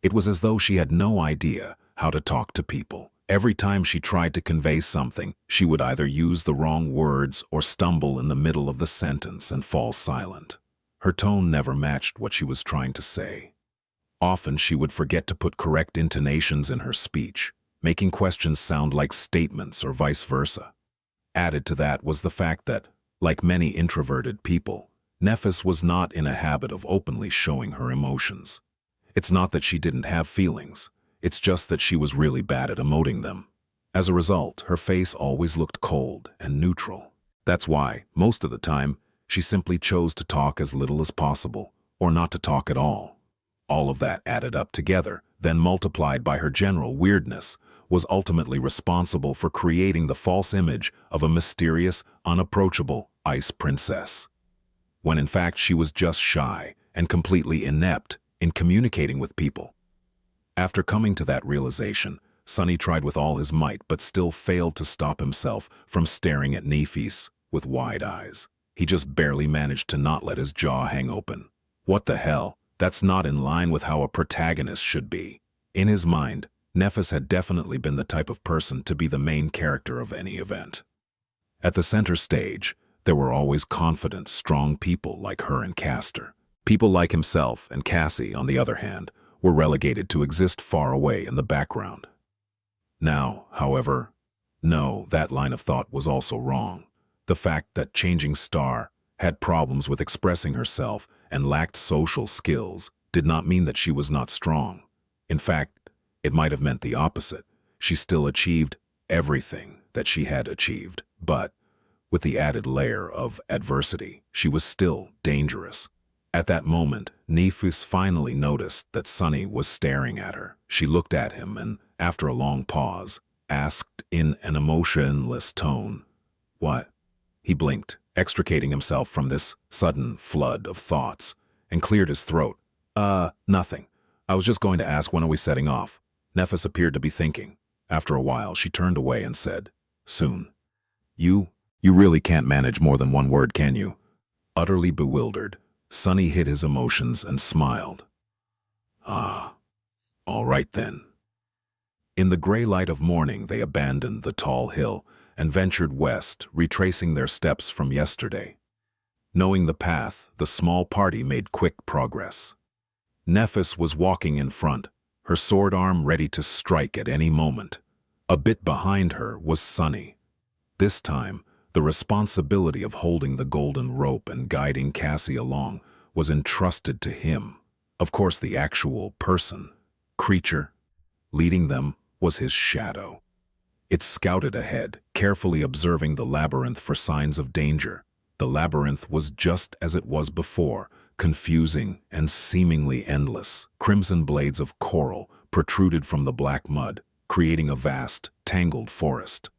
It was as though she had no idea how to talk to people. Every time she tried to convey something, she would either use the wrong words or stumble in the middle of the sentence and fall silent. Her tone never matched what she was trying to say. Often she would forget to put correct intonations in her speech, making questions sound like statements or vice versa. Added to that was the fact that, like many introverted people, Nephis was not in a habit of openly showing her emotions. It's not that she didn't have feelings, it's just that she was really bad at emoting them. As a result, her face always looked cold and neutral. That's why, most of the time, she simply chose to talk as little as possible, or not to talk at all. All of that added up together, then multiplied by her general weirdness, was ultimately responsible for creating the false image of a mysterious, unapproachable ice princess, when in fact she was just shy and completely inept in communicating with people. After coming to that realization, Sunny tried with all his might but still failed to stop himself from staring at Nephis with wide eyes. He just barely managed to not let his jaw hang open. What the hell? That's not in line with how a protagonist should be. In his mind, Nephis had definitely been the type of person to be the main character of any event. At the center stage, there were always confident, strong people like her and Castor. People like himself and Cassie, on the other hand, were relegated to exist far away in the background. Now, however, no, that line of thought was also wrong. The fact that Changing Star had problems with expressing herself and lacked social skills did not mean that she was not strong. In fact, it might have meant the opposite. She still achieved everything that she had achieved, but with the added layer of adversity, she was still dangerous. At that moment, Nephis finally noticed that Sunny was staring at her. She looked at him and, after a long pause, asked in an emotionless tone, "What?" He blinked, extricating himself from this sudden flood of thoughts, and cleared his throat. Nothing. I was just going to ask, when are we setting off?" Nephis appeared to be thinking. After a while, she turned away and said, "Soon." You really can't manage more than one word, can you?" Utterly bewildered, Sunny hid his emotions and smiled. "Ah, all right then." In the gray light of morning, they abandoned the tall hill and ventured west, retracing their steps from yesterday. Knowing the path, the small party made quick progress. Nephis was walking in front, her sword arm ready to strike at any moment. A bit behind her was Sunny. This time, the responsibility of holding the golden rope and guiding Cassie along was entrusted to him. Of course, the actual person, creature, leading them was his shadow. It scouted ahead, carefully observing the labyrinth for signs of danger. The labyrinth was just as it was before, confusing and seemingly endless. Crimson blades of coral protruded from the black mud, creating a vast, tangled forest.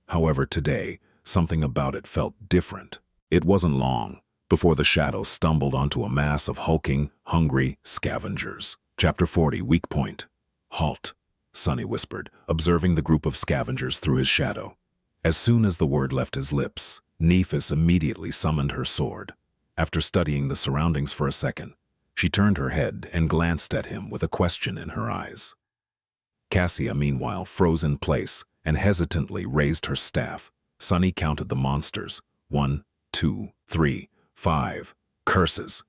However, today, something about it felt different. It wasn't long before the shadow stumbled onto a mass of hulking, hungry scavengers. Chapter 40, Weak Point. Halt. Sunny whispered, observing the group of scavengers through his shadow. As soon as the word left his lips, Nephis immediately summoned her sword. After studying the surroundings for a second, she turned her head and glanced at him with a question in her eyes. Cassia, meanwhile, froze in place and hesitantly raised her staff. Sunny counted the monsters. 1, 2, 3, 5. Curses!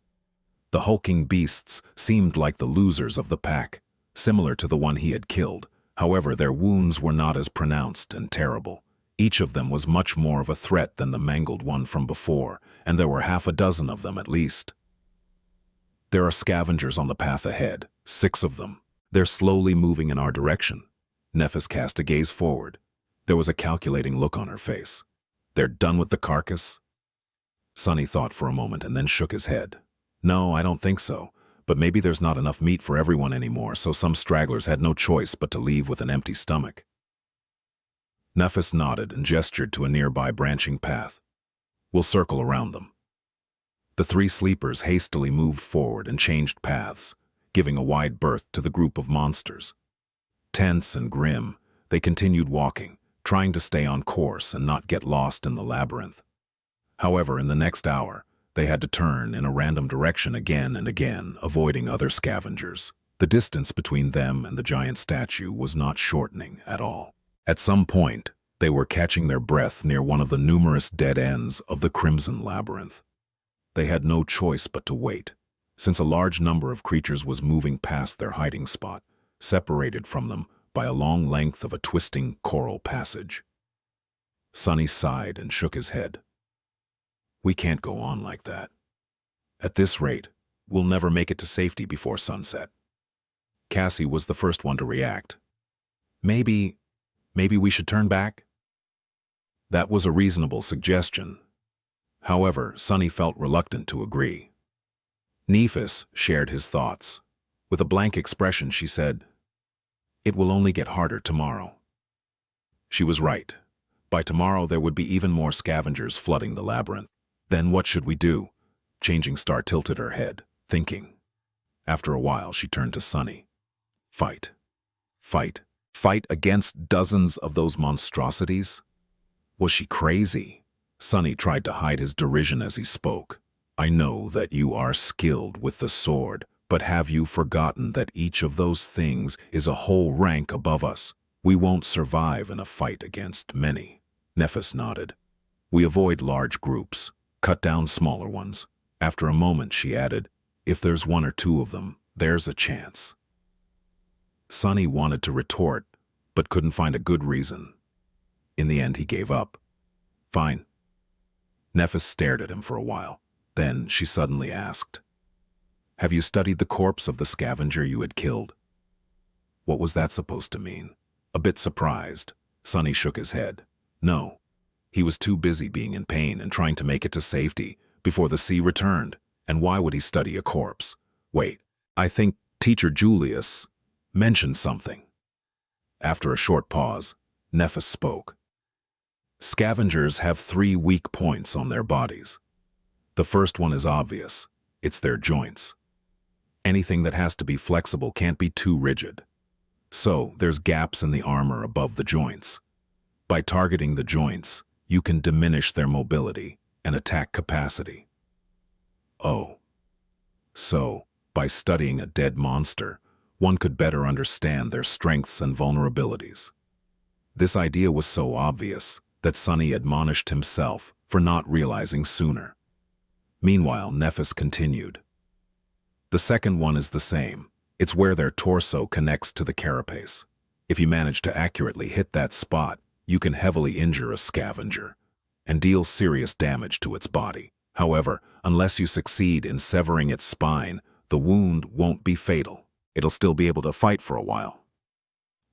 The hulking beasts seemed like the losers of the pack, similar to the one he had killed. However, their wounds were not as pronounced and terrible. Each of them was much more of a threat than the mangled one from before, and there were half a dozen of them at least. There are scavengers on the path ahead, 6 of them. They're slowly moving in our direction. Nephis cast a gaze forward. There was a calculating look on her face. They're done with the carcass? Sunny thought for a moment and then shook his head. No, I don't think so, but maybe there's not enough meat for everyone anymore, so some stragglers had no choice but to leave with an empty stomach. Nephis nodded and gestured to a nearby branching path. We'll circle around them. The 3 sleepers hastily moved forward and changed paths, giving a wide berth to the group of monsters. Tense and grim, they continued walking, trying to stay on course and not get lost in the labyrinth. However, in the next hour, they had to turn in a random direction again and again, avoiding other scavengers. The distance between them and the giant statue was not shortening at all. At some point, they were catching their breath near one of the numerous dead ends of the Crimson Labyrinth. They had no choice but to wait, since a large number of creatures was moving past their hiding spot, separated from them by a long length of a twisting coral passage. Sunny sighed and shook his head. We can't go on like that. At this rate, we'll never make it to safety before sunset. Cassie was the first one to react. Maybe we should turn back? That was a reasonable suggestion. However, Sunny felt reluctant to agree. Nephis shared his thoughts. With a blank expression, she said, "It will only get harder tomorrow." She was right. By tomorrow, there would be even more scavengers flooding the labyrinth. Then what should we do? Changing Star tilted her head, thinking. After a while, she turned to Sunny. Fight. Fight. Fight against dozens of those monstrosities? Was she crazy? Sunny tried to hide his derision as he spoke. I know that you are skilled with the sword, but have you forgotten that each of those things is a whole rank above us? We won't survive in a fight against many. Nephis nodded. We avoid large groups, cut down smaller ones. After a moment, she added, if there's 1 or 2 of them, there's a chance. Sunny wanted to retort, but couldn't find a good reason. In the end, he gave up. Fine. Nephis stared at him for a while. Then she suddenly asked, have you studied the corpse of the scavenger you had killed? What was that supposed to mean? A bit surprised, Sunny shook his head. No. He was too busy being in pain and trying to make it to safety before the sea returned. And why would he study a corpse? Wait, I think Teacher Julius mentioned something. After a short pause, Nephis spoke. Scavengers have 3 weak points on their bodies. The first one is obvious. It's their joints. Anything that has to be flexible can't be too rigid. So there's gaps in the armor above the joints. By targeting the joints, you can diminish their mobility and attack capacity. Oh. So, by studying a dead monster, one could better understand their strengths and vulnerabilities. This idea was so obvious that Sunny admonished himself for not realizing sooner. Meanwhile, Nephis continued. The second one is the same. It's where their torso connects to the carapace. If you manage to accurately hit that spot, you can heavily injure a scavenger and deal serious damage to its body. However, unless you succeed in severing its spine, the wound won't be fatal. It'll still be able to fight for a while.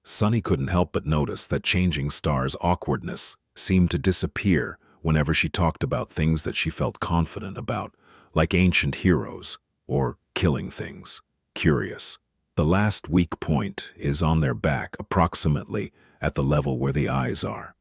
Sunny couldn't help but notice that Changing Star's awkwardness seemed to disappear whenever she talked about things that she felt confident about, like ancient heroes or killing things. Curious. The last weak point is on their back, approximately at the level where the eyes are.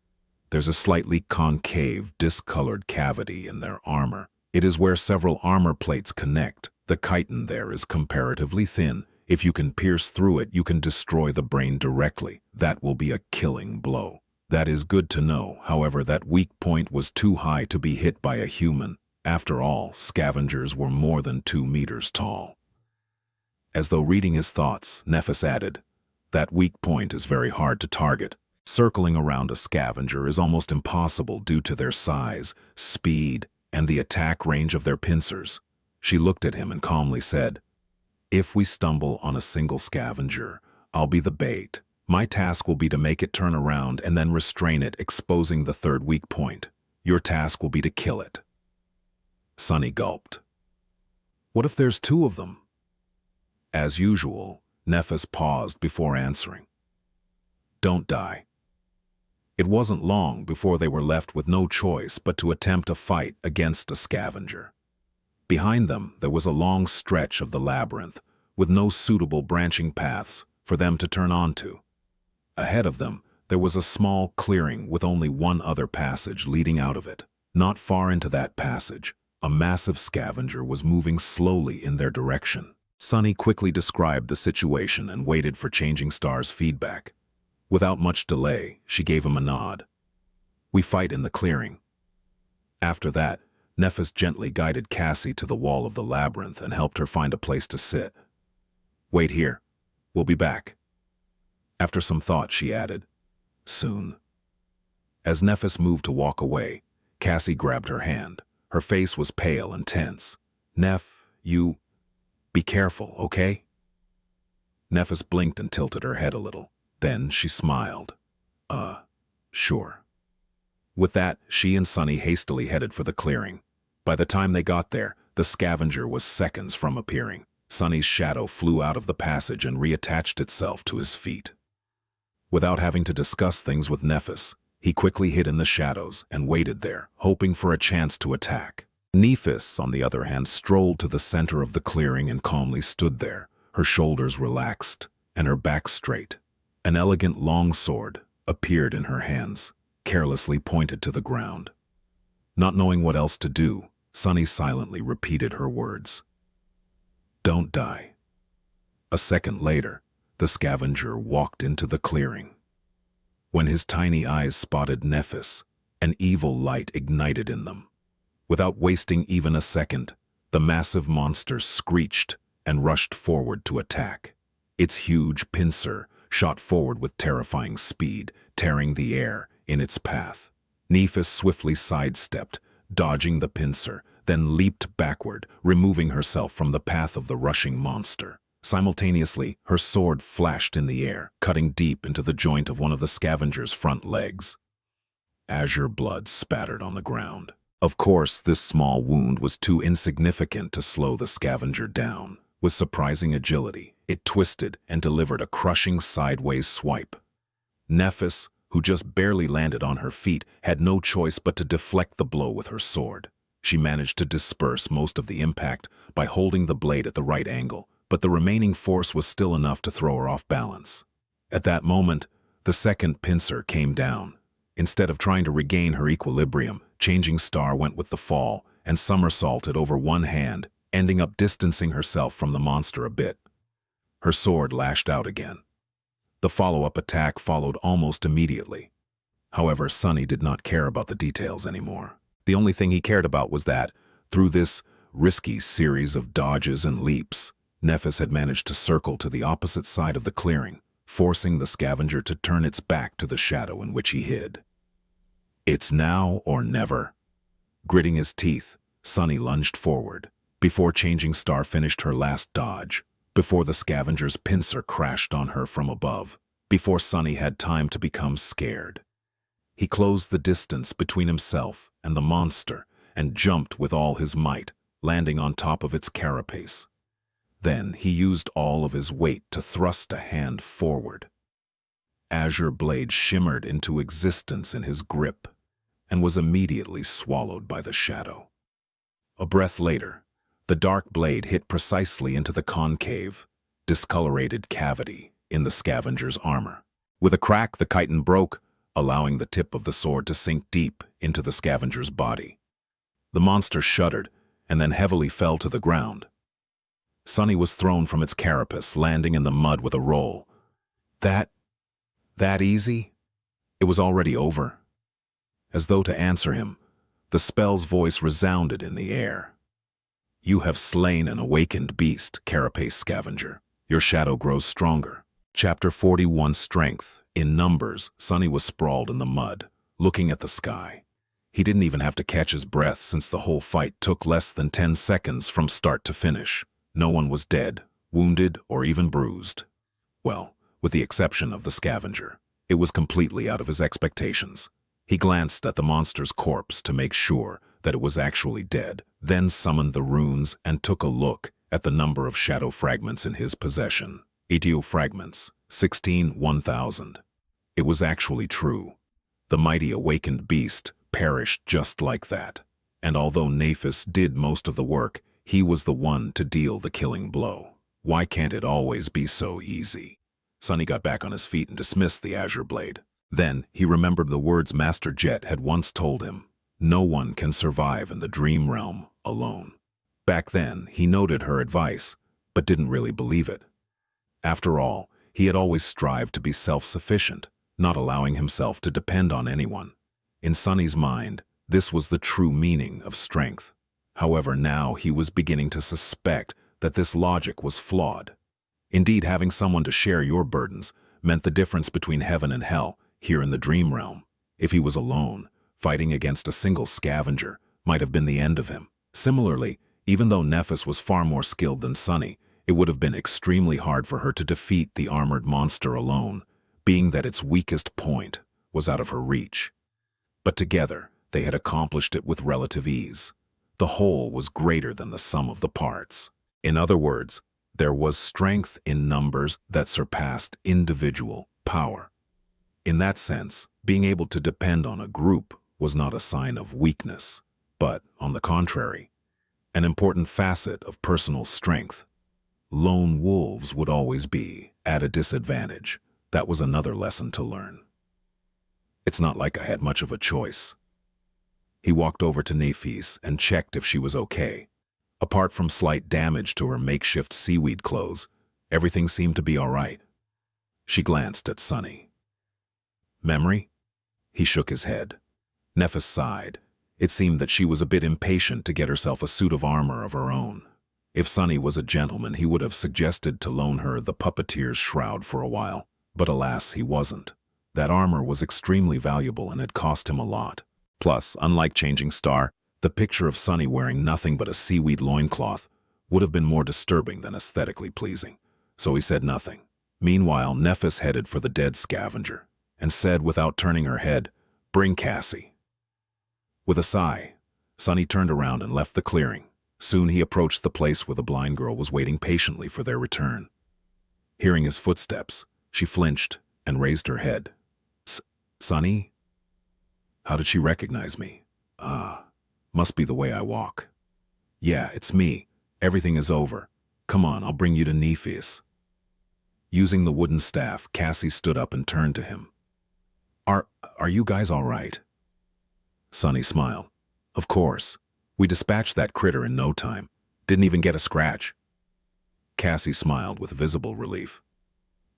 There's a slightly concave, discolored cavity in their armor. It is where several armor plates connect. The chitin there is comparatively thin. If you can pierce through it, you can destroy the brain directly. That will be a killing blow. That is good to know. However, that weak point was too high to be hit by a human. After all, scavengers were more than 2 meters tall. As though reading his thoughts, Nephis added, "That weak point is very hard to target. Circling around a scavenger is almost impossible due to their size, speed, and the attack range of their pincers." She looked at him and calmly said, "If we stumble on a single scavenger, I'll be the bait. My task will be to make it turn around and then restrain it, exposing the third weak point. Your task will be to kill it." Sunny gulped. "What if there's 2 of them?" As usual, Nephis paused before answering. "Don't die." It wasn't long before they were left with no choice but to attempt a fight against a scavenger. Behind them, there was a long stretch of the labyrinth, with no suitable branching paths for them to turn onto. Ahead of them, there was a small clearing with only one other passage leading out of it. Not far into that passage, a massive scavenger was moving slowly in their direction. Sunny quickly described the situation and waited for Changing Star's feedback. Without much delay, she gave him a nod. "We fight in the clearing." After that, Nephis gently guided Cassie to the wall of the labyrinth and helped her find a place to sit. "Wait here. We'll be back." After some thought, she added, "Soon." As Nephis moved to walk away, Cassie grabbed her hand. Her face was pale and tense. You... be careful, okay?" Nephis blinked and tilted her head a little. Then she smiled. Sure." With that, she and Sunny hastily headed for the clearing. By the time they got there, the scavenger was seconds from appearing. Sunny's shadow flew out of the passage and reattached itself to his feet. Without having to discuss things with Nephis, he quickly hid in the shadows and waited there, hoping for a chance to attack. Nephis, on the other hand, strolled to the center of the clearing and calmly stood there, her shoulders relaxed and her back straight. An elegant long sword appeared in her hands, carelessly pointed to the ground. Not knowing what else to do, Sunny silently repeated her words. "Don't die." A second later, the scavenger walked into the clearing. When his tiny eyes spotted Nephis, an evil light ignited in them. Without wasting even a second, the massive monster screeched and rushed forward to attack. Its huge pincer shot forward with terrifying speed, tearing the air in its path. Nephis swiftly sidestepped, dodging the pincer, then leaped backward, removing herself from the path of the rushing monster. Simultaneously, her sword flashed in the air, cutting deep into the joint of one of the scavenger's front legs. Azure blood spattered on the ground. Of course, this small wound was too insignificant to slow the scavenger down. With surprising agility, it twisted and delivered a crushing sideways swipe. Nephis, who just barely landed on her feet, had no choice but to deflect the blow with her sword. She managed to disperse most of the impact by holding the blade at the right angle, but the remaining force was still enough to throw her off balance. At that moment, the second pincer came down. Instead of trying to regain her equilibrium, Changing Star went with the fall and somersaulted over one hand, ending up distancing herself from the monster a bit. Her sword lashed out again. The follow-up attack followed almost immediately. However, Sunny did not care about the details anymore. The only thing he cared about was that, through this risky series of dodges and leaps, Nephis had managed to circle to the opposite side of the clearing, forcing the scavenger to turn its back to the shadow in which he hid. It's now or never. Gritting his teeth, Sunny lunged forward. Before Changing Star finished her last dodge, before the scavenger's pincer crashed on her from above, before Sunny had time to become scared. He closed the distance between himself and the monster and jumped with all his might, landing on top of its carapace. Then he used all of his weight to thrust a hand forward. Azure blade shimmered into existence in his grip and was immediately swallowed by the shadow. A breath later, the dark blade hit precisely into the concave, discolorated cavity in the scavenger's armor. With a crack, the chitin broke, allowing the tip of the sword to sink deep into the scavenger's body. The monster shuddered and then heavily fell to the ground. Sunny was thrown from its carapace, landing in the mud with a roll. That easy? It was already over. As though to answer him, the spell's voice resounded in the air. You have slain an awakened beast, carapace scavenger. Your shadow grows stronger. Chapter 41, Strength. In numbers, Sunny was sprawled in the mud, looking at the sky. He didn't even have to catch his breath since the whole fight took less than 10 seconds from start to finish. No one was dead, wounded, or even bruised. Well, with the exception of the scavenger. It was completely out of his expectations. He glanced at the monster's corpse to make sure that it was actually dead, then summoned the runes and took a look at the number of shadow fragments in his possession. Etio fragments, 1000. It was actually true. The mighty awakened beast perished just like that. And although Nephis did most of the work, he was the one to deal the killing blow. Why can't it always be so easy? Sunny got back on his feet and dismissed the azure blade. Then he remembered the words Master Jet had once told him. No one can survive in the dream realm alone. Back then, he noted her advice, but didn't really believe it. After all, he had always strived to be self-sufficient, not allowing himself to depend on anyone. In Sunny's mind, this was the true meaning of strength. However, now he was beginning to suspect that this logic was flawed. Indeed, having someone to share your burdens meant the difference between heaven and hell here in the dream realm. If he was alone, fighting against a single scavenger might have been the end of him. Similarly, even though Nephis was far more skilled than Sunny, it would have been extremely hard for her to defeat the armored monster alone, being that its weakest point was out of her reach. But together, they had accomplished it with relative ease. The whole was greater than the sum of the parts. In other words, there was strength in numbers that surpassed individual power. In that sense, being able to depend on a group was not a sign of weakness, but, on the contrary, an important facet of personal strength. Lone wolves would always be at a disadvantage. That was another lesson to learn. It's not like I had much of a choice. He walked over to Nephis and checked if she was okay. Apart from slight damage to her makeshift seaweed clothes, everything seemed to be all right. She glanced at Sunny. Memory? He shook his head. Nephis sighed. It seemed that she was a bit impatient to get herself a suit of armor of her own. If Sunny was a gentleman, he would have suggested to loan her the puppeteer's shroud for a while. But alas, he wasn't. That armor was extremely valuable and had cost him a lot. Plus, unlike Changing Star, the picture of Sunny wearing nothing but a seaweed loincloth would have been more disturbing than aesthetically pleasing. So he said nothing. Meanwhile, Nephis headed for the dead scavenger and said without turning her head, "Bring Cassie." With a sigh, Sunny turned around and left the clearing. Soon he approached the place where the blind girl was waiting patiently for their return. Hearing his footsteps, she flinched and raised her head. "Sunny?" How did she recognize me? Must be the way I walk. "Yeah, it's me. Everything is over. Come on, I'll bring you to Nephis." Using the wooden staff, Cassie stood up and turned to him. Are you guys all right?" Sunny smiled. "Of course. We dispatched that critter in no time. Didn't even get a scratch." Cassie smiled with visible relief.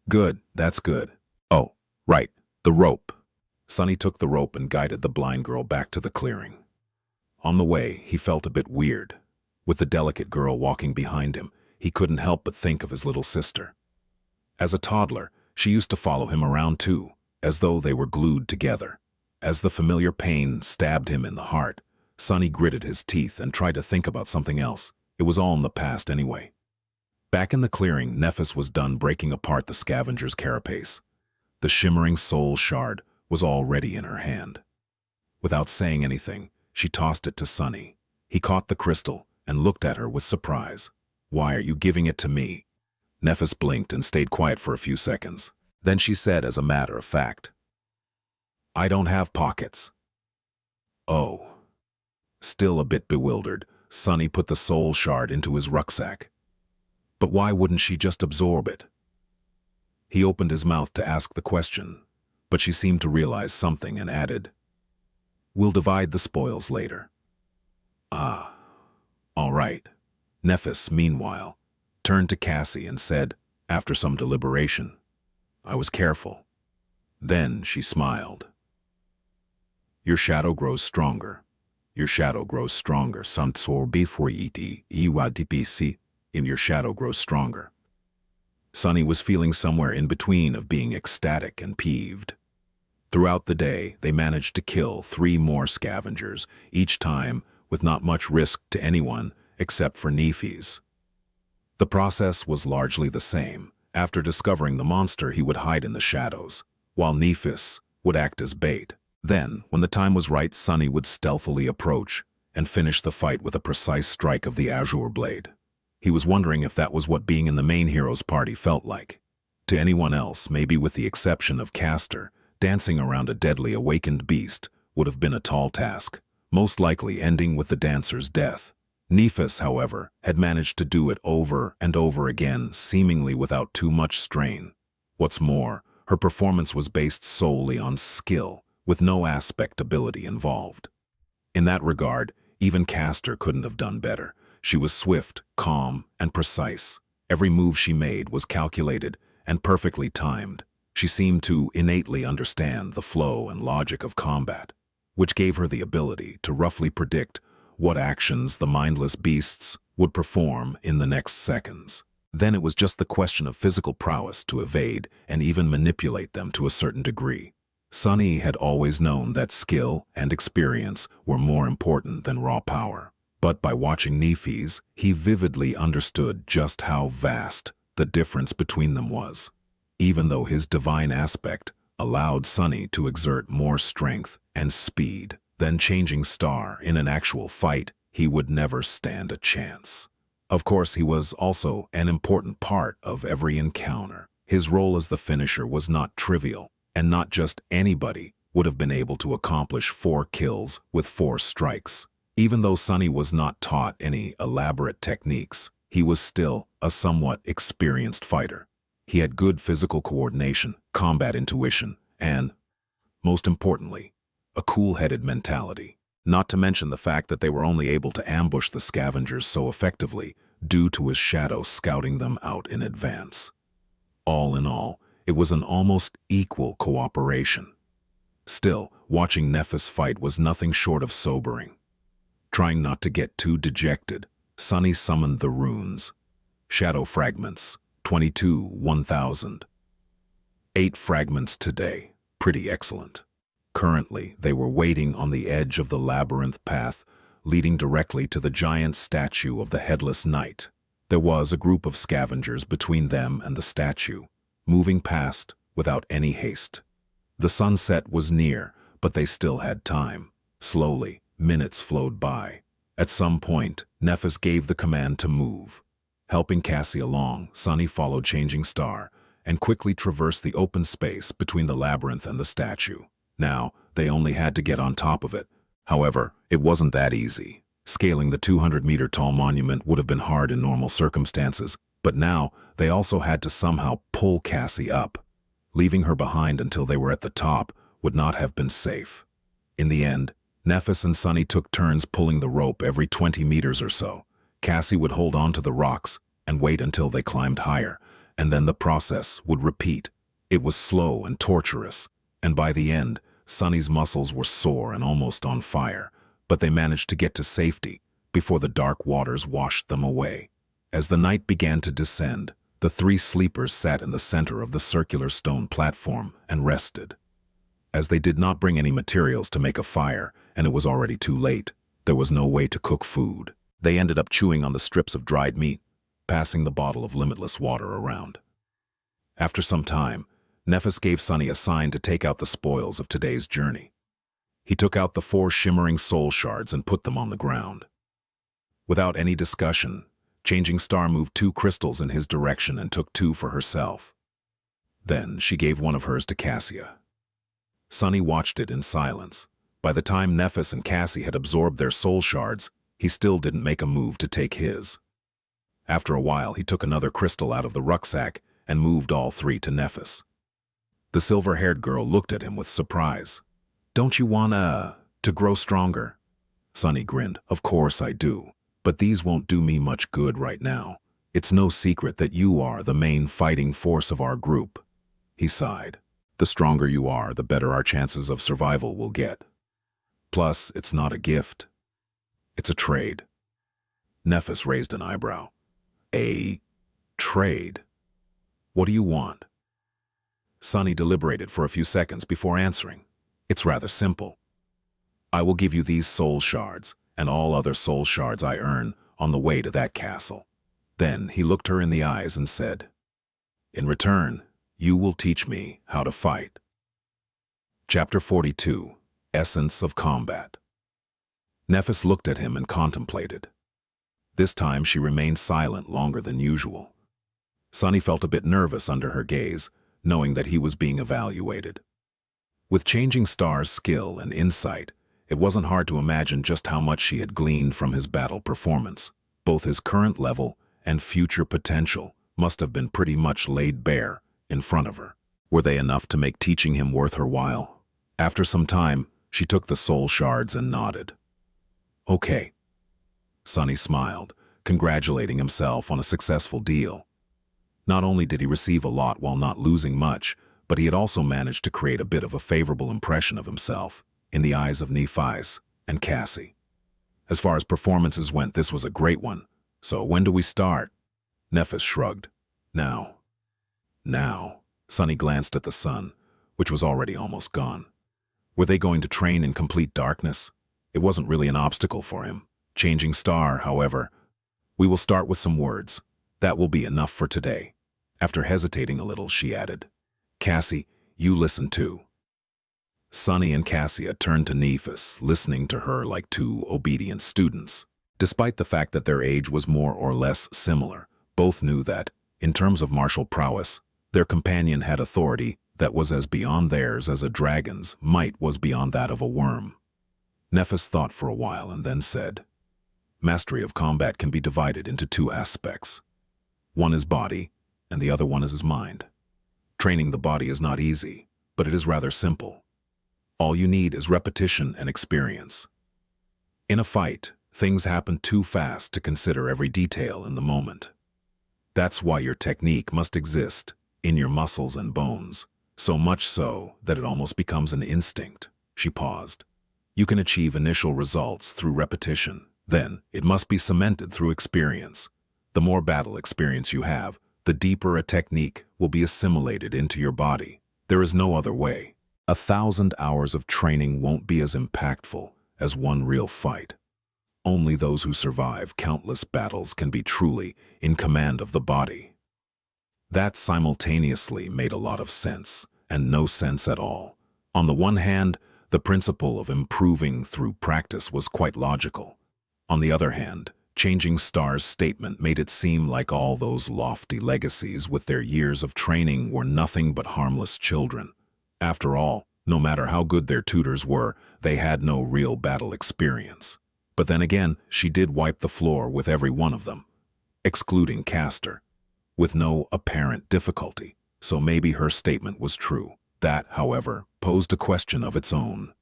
"Good, that's good. Oh, right, the rope." Sunny took the rope and guided the blind girl back to the clearing. On the way, he felt a bit weird. With the delicate girl walking behind him, he couldn't help but think of his little sister. As a toddler, she used to follow him around too, as though they were glued together. As the familiar pain stabbed him in the heart, Sunny gritted his teeth and tried to think about something else. It was all in the past anyway. Back in the clearing, Nephis was done breaking apart the scavenger's carapace. The shimmering soul shard was already in her hand. Without saying anything, she tossed it to Sunny. He caught the crystal and looked at her with surprise. "Why are you giving it to me?" Nephis blinked and stayed quiet for a few seconds. Then she said as a matter of fact, "I don't have pockets." "Oh." Still a bit bewildered, Sunny put the soul shard into his rucksack. But why wouldn't she just absorb it? He opened his mouth to ask the question, but she seemed to realize something and added, "We'll divide the spoils later." "Ah, all right." Nephis, meanwhile, turned to Cassie and said, after some deliberation, "I was careful." Then she smiled. "Your shadow grows stronger. Your shadow grows stronger. In your shadow grows stronger." Sunny was feeling somewhere in between of being ecstatic and peeved. Throughout the day, they managed to kill 3 more scavengers, each time with not much risk to anyone except for Nephis. The process was largely the same. After discovering the monster, he would hide in the shadows, while Nephis would act as bait. Then, when the time was right, Sunny would stealthily approach and finish the fight with a precise strike of the azure blade. He was wondering if that was what being in the main hero's party felt like. To anyone else, maybe with the exception of Castor, dancing around a deadly awakened beast would have been a tall task, most likely ending with the dancer's death. Nephis, however, had managed to do it over and over again, seemingly without too much strain. What's more, her performance was based solely on skill, with no aspect ability involved. In that regard, even Castor couldn't have done better. She was swift, calm, and precise. Every move she made was calculated and perfectly timed. She seemed to innately understand the flow and logic of combat, which gave her the ability to roughly predict what actions the mindless beasts would perform in the next seconds. Then it was just the question of physical prowess to evade and even manipulate them to a certain degree. Sunny had always known that skill and experience were more important than raw power. But by watching Nephis, he vividly understood just how vast the difference between them was. Even though his divine aspect allowed Sunny to exert more strength and speed than Changing Star in an actual fight, he would never stand a chance. Of course, he was also an important part of every encounter. His role as the finisher was not trivial, and not just anybody would have been able to accomplish 4 kills with 4 strikes. Even though Sunny was not taught any elaborate techniques, he was still a somewhat experienced fighter. He had good physical coordination, combat intuition, and, most importantly, a cool-headed mentality. Not to mention the fact that they were only able to ambush the scavengers so effectively due to his shadow scouting them out in advance. All in all, it was an almost equal cooperation. Still, watching Nephis fight was nothing short of sobering. Trying not to get too dejected, Sunny summoned the runes. Shadow fragments, 22-1000. 8 fragments today, pretty excellent. Currently, they were waiting on the edge of the labyrinth path, leading directly to the giant statue of the Headless Knight. There was a group of scavengers between them and the statue, moving past without any haste. The sunset was near, but they still had time. Slowly, minutes flowed by. At some point, Nephis gave the command to move. Helping Cassie along, Sunny followed Changing Star and quickly traversed the open space between the labyrinth and the statue. Now, they only had to get on top of it. However, it wasn't that easy. Scaling the 200-meter-tall monument would have been hard in normal circumstances, but now they also had to somehow pull Cassie up. Leaving her behind until they were at the top would not have been safe. In the end, Nephis and Sunny took turns pulling the rope every 20 meters or so. Cassie would hold on to the rocks and wait until they climbed higher, and then the process would repeat. It was slow and torturous, and by the end, Sunny's muscles were sore and almost on fire, but they managed to get to safety before the dark waters washed them away. As the night began to descend, the 3 sleepers sat in the center of the circular stone platform and rested. As they did not bring any materials to make a fire, and it was already too late, there was no way to cook food. They ended up chewing on the strips of dried meat, passing the bottle of limitless water around. After some time, Nephis gave Sunny a sign to take out the spoils of today's journey. He took out the 4 shimmering soul shards and put them on the ground. Without any discussion, Changing Star moved 2 crystals in his direction and took 2 for herself. Then she gave one of hers to Cassia. Sunny watched it in silence. By the time Nephis and Cassie had absorbed their soul shards, he still didn't make a move to take his. After a while, he took another crystal out of the rucksack and moved all 3 to Nephis. The silver-haired girl looked at him with surprise. "Don't you want to grow stronger?" Sunny grinned. "Of course I do, but these won't do me much good right now. It's no secret that you are the main fighting force of our group. He sighed. The stronger you are, the better our chances of survival will get. Plus, it's not a gift. It's a trade. Nephis raised an eyebrow. A trade? What do you want? Sunny deliberated for a few seconds before answering. It's rather simple. I will give you these soul shards and all other soul shards I earn on the way to that castle. Then he looked her in the eyes and said, in return, you will teach me how to fight. Chapter 42, Essence of Combat. Nephis looked at him and contemplated. This time she remained silent longer than usual. Sunny felt a bit nervous under her gaze, knowing that he was being evaluated. With Changing Star's skill and insight, it wasn't hard to imagine just how much she had gleaned from his battle performance. Both his current level and future potential must have been pretty much laid bare in front of her. Were they enough to make teaching him worth her while? After some time, she took the soul shards and nodded. Okay. Sunny smiled, congratulating himself on a successful deal. Not only did he receive a lot while not losing much, but he had also managed to create a bit of a favorable impression of himself in the eyes of Nephis and Cassie. As far as performances went, this was a great one. So when do we start? Nephis shrugged. Now. Sunny glanced at the sun, which was already almost gone. Were they going to train in complete darkness? It wasn't really an obstacle for him. Changing Star, however. We will start with some words. That will be enough for today. After hesitating a little, she added, Cassie, you listen too. Sunny and Cassia turned to Nephis, listening to her like two obedient students. Despite the fact that their age was more or less similar, both knew that, in terms of martial prowess, their companion had authority that was as beyond theirs as a dragon's might was beyond that of a worm. Nephis thought for a while and then said, Mastery of combat can be divided into two aspects. One is body, and the other one is his mind. Training the body is not easy, but it is rather simple. All you need is repetition and experience. In a fight, things happen too fast to consider every detail in the moment. That's why your technique must exist in your muscles and bones, so much so that it almost becomes an instinct. She paused. You can achieve initial results through repetition. Then, it must be cemented through experience. The more battle experience you have, the deeper a technique will be assimilated into your body. There is no other way. 1,000 hours of training won't be as impactful as one real fight. Only those who survive countless battles can be truly in command of the body. That simultaneously made a lot of sense, and no sense at all. On the one hand, the principle of improving through practice was quite logical. On the other hand, Changing Star's statement made it seem like all those lofty legacies with their years of training were nothing but harmless children. After all, no matter how good their tutors were, they had no real battle experience. But then again, she did wipe the floor with every one of them, excluding Castor, with no apparent difficulty. So maybe her statement was true. That, however, posed a question of its own.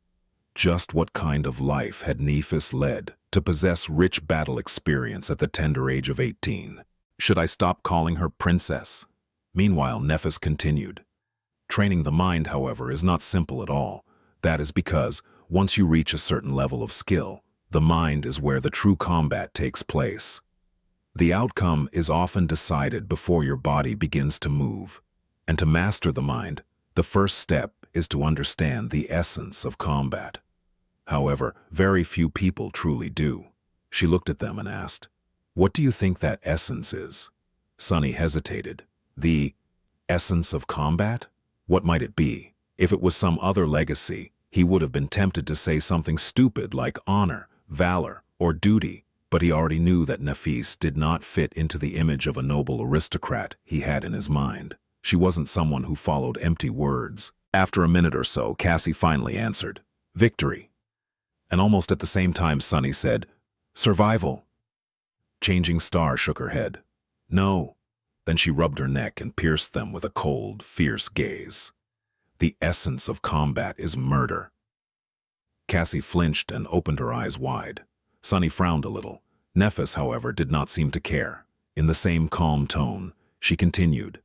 Just what kind of life had Nephis led to possess rich battle experience at the tender age of 18? Should I stop calling her princess? Meanwhile, Nephis continued. Training the mind, however, is not simple at all. That is because, once you reach a certain level of skill, the mind is where the true combat takes place. The outcome is often decided before your body begins to move. And to master the mind, the first step is to understand the essence of combat. However, very few people truly do. She looked at them and asked, What do you think that essence is? Sunny hesitated. The essence of combat? What might it be? If it was some other legacy, he would have been tempted to say something stupid like honor, valor, or duty, but he already knew that Nephis did not fit into the image of a noble aristocrat he had in his mind. She wasn't someone who followed empty words. After a minute or so, Cassie finally answered, Victory. And almost at the same time, Sunny said, Survival. Changing Star shook her head. No. Then she rubbed her neck and pierced them with a cold, fierce gaze. The essence of combat is murder. Cassie flinched and opened her eyes wide. Sunny frowned a little. Nephis, however, did not seem to care. In the same calm tone, she continued,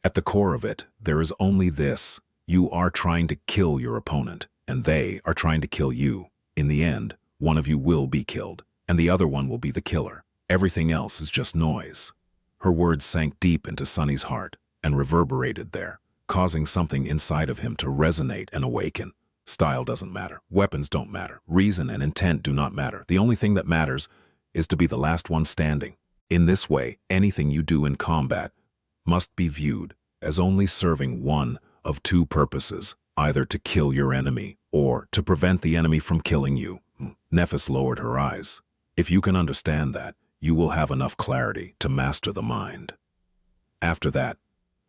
"At the core of it, there is only this. You are trying to kill your opponent, and they are trying to kill you. In the end, one of you will be killed, and the other one will be the killer. Everything else is just noise." Her words sank deep into Sunny's heart and reverberated there, causing something inside of him to resonate and awaken. Style doesn't matter. Weapons don't matter. Reason and intent do not matter. The only thing that matters is to be the last one standing. In this way, anything you do in combat must be viewed as only serving one of two purposes, either to kill your enemy or to prevent the enemy from killing you. Nephis lowered her eyes. If you can understand that, you will have enough clarity to master the mind. After that,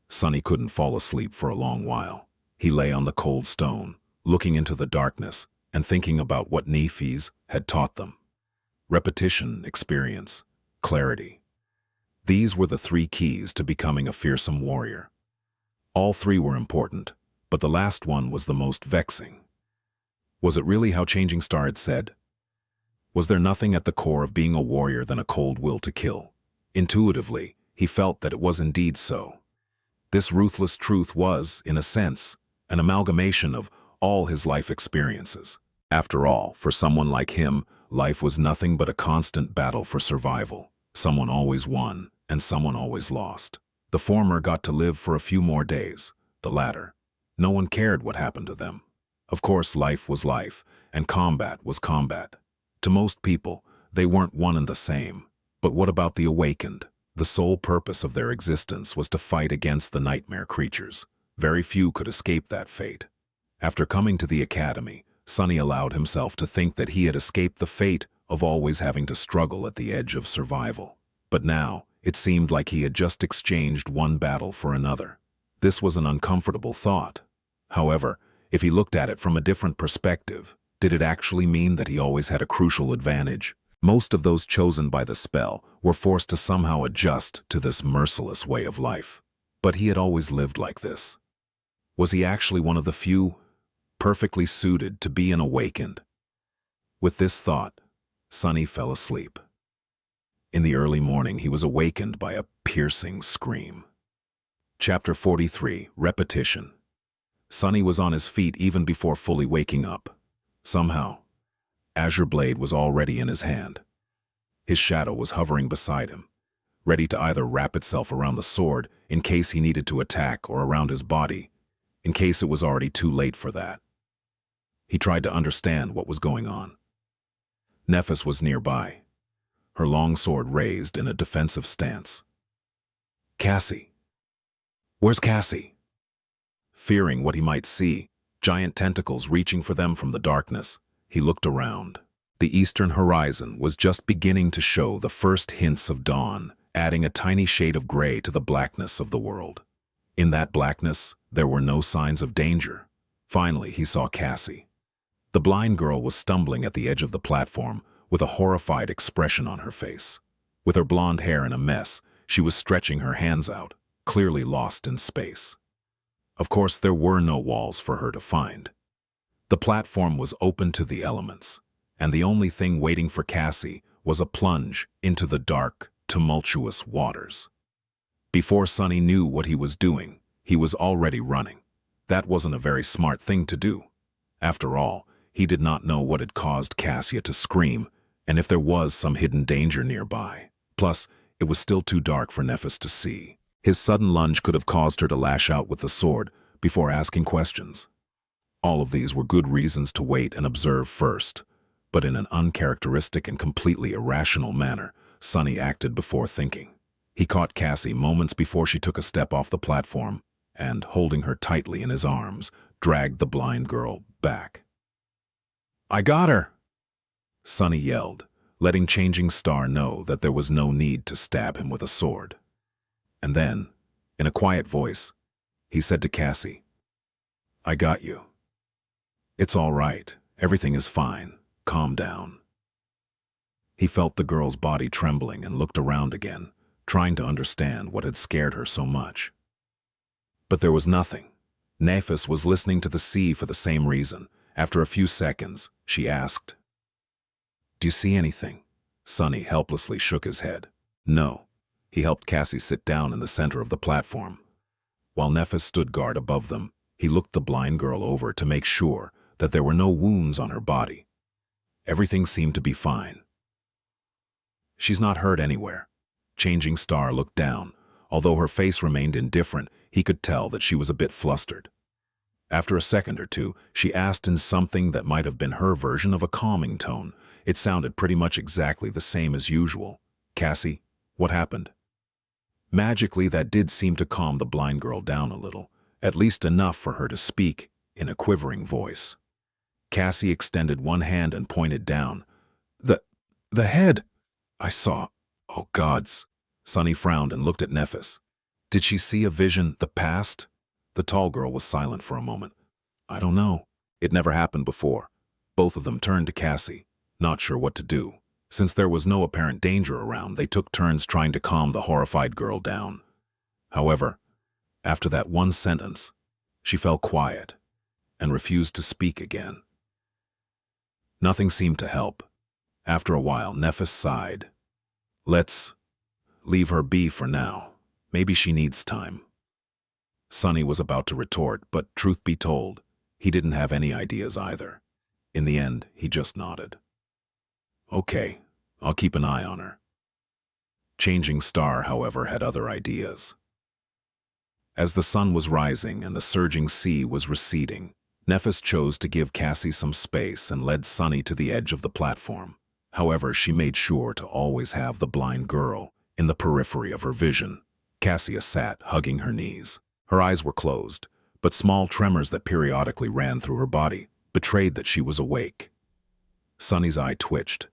Sunny couldn't fall asleep for a long while. He lay on the cold stone, looking into the darkness and thinking about what Nephis had taught them. Repetition, experience, clarity. These were the three keys to becoming a fearsome warrior. All three were important, but the last one was the most vexing. Was it really how Changing Star had said? Was there nothing at the core of being a warrior than a cold will to kill? Intuitively, he felt that it was indeed so. This ruthless truth was, in a sense, an amalgamation of all his life experiences. After all, for someone like him, life was nothing but a constant battle for survival. Someone always won, and someone always lost. The former got to live for a few more days. The latter, no one cared what happened to them. Of course, life was life, and combat was combat. To most people, they weren't one and the same. But what about the awakened? The sole purpose of their existence was to fight against the nightmare creatures. Very few could escape that fate. After coming to the academy, Sunny allowed himself to think that he had escaped the fate of always having to struggle at the edge of survival. But now, it seemed like he had just exchanged one battle for another. This was an uncomfortable thought. However, if he looked at it from a different perspective, did it actually mean that he always had a crucial advantage? Most of those chosen by the spell were forced to somehow adjust to this merciless way of life. But he had always lived like this. Was he actually one of the few, perfectly suited to be an awakened? With this thought, Sunny fell asleep. In the early morning, he was awakened by a piercing scream. Chapter 43, Repetition. Sunny was on his feet even before fully waking up. Somehow, Azure Blade was already in his hand. His shadow was hovering beside him, ready to either wrap itself around the sword in case he needed to attack or around his body, in case it was already too late for that. He tried to understand what was going on. Nephis was nearby, her long sword raised in a defensive stance. "Cassie. Where's Cassie?" Fearing what he might see, giant tentacles reaching for them from the darkness, he looked around. The eastern horizon was just beginning to show the first hints of dawn, adding a tiny shade of gray to the blackness of the world. In that blackness, there were no signs of danger. Finally, he saw Cassie. The blind girl was stumbling at the edge of the platform with a horrified expression on her face. With her blonde hair in a mess, she was stretching her hands out, clearly lost in space. Of course, there were no walls for her to find. The platform was open to the elements, and the only thing waiting for Cassie was a plunge into the dark, tumultuous waters. Before Sunny knew what he was doing, he was already running. That wasn't a very smart thing to do. After all, he did not know what had caused Cassia to scream, and if there was some hidden danger nearby. Plus, it was still too dark for Nephis to see. His sudden lunge could have caused her to lash out with the sword before asking questions. All of these were good reasons to wait and observe first, but in an uncharacteristic and completely irrational manner, Sunny acted before thinking. He caught Cassie moments before she took a step off the platform and, holding her tightly in his arms, dragged the blind girl back. "I got her!" Sunny yelled, letting Changing Star know that there was no need to stab him with a sword. And then, in a quiet voice, he said to Cassie, "I got you. It's all right. Everything is fine. Calm down." He felt the girl's body trembling and looked around again, trying to understand what had scared her so much. But there was nothing. Nephis was listening to the sea for the same reason. After a few seconds, she asked, "Do you see anything?" Sunny helplessly shook his head. "No." He helped Cassie sit down in the center of the platform. While Nephis stood guard above them, he looked the blind girl over to make sure that there were no wounds on her body. Everything seemed to be fine. "She's not hurt anywhere." Changing Star looked down. Although her face remained indifferent, he could tell that she was a bit flustered. After a second or two, she asked in something that might have been her version of a calming tone. It sounded pretty much exactly the same as usual. "Cassie, what happened?" Magically, that did seem to calm the blind girl down a little, at least enough for her to speak in a quivering voice. Cassie extended one hand and pointed down. The head! I saw. Oh gods." Sunny frowned and looked at Nephis. "Did she see a vision, the past?" The tall girl was silent for a moment. "I don't know. It never happened before." Both of them turned to Cassie, not sure what to do. Since there was no apparent danger around, they took turns trying to calm the horrified girl down. However, after that one sentence, she fell quiet and refused to speak again. Nothing seemed to help. After a while, Nephis sighed. "Let's leave her be for now. Maybe she needs time." Sunny was about to retort, but truth be told, he didn't have any ideas either. In the end, he just nodded. "Okay, I'll keep an eye on her." Changing Star, however, had other ideas. As the sun was rising and the surging sea was receding, Nephis chose to give Cassie some space and led Sunny to the edge of the platform. However, she made sure to always have the blind girl in the periphery of her vision. Cassia sat, hugging her knees. Her eyes were closed, but small tremors that periodically ran through her body betrayed that she was awake. Sunny's eye twitched.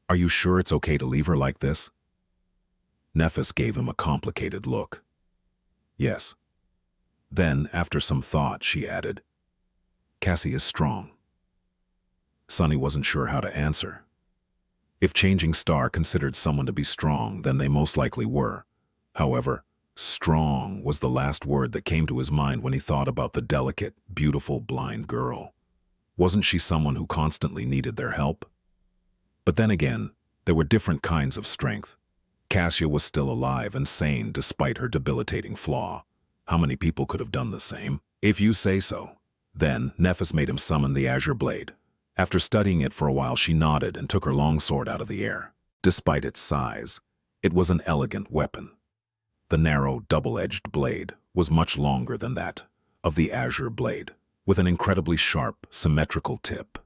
"Are you sure it's okay to leave her like this?" Nephis gave him a complicated look. "Yes." Then, after some thought, she added, "Cassie is strong." Sunny wasn't sure how to answer. If Changing Star considered someone to be strong, then they most likely were. However, strong was the last word that came to his mind when he thought about the delicate, beautiful, blind girl. Wasn't she someone who constantly needed their help? But then again, there were different kinds of strength. Cassia was still alive and sane despite her debilitating flaw. How many people could have done the same? "If you say so." Then, Nephis made him summon the azure blade. After studying it for a while, she nodded and took her long sword out of the air. Despite its size, it was an elegant weapon. The narrow, double-edged blade was much longer than that of the azure blade, with an incredibly sharp, symmetrical tip.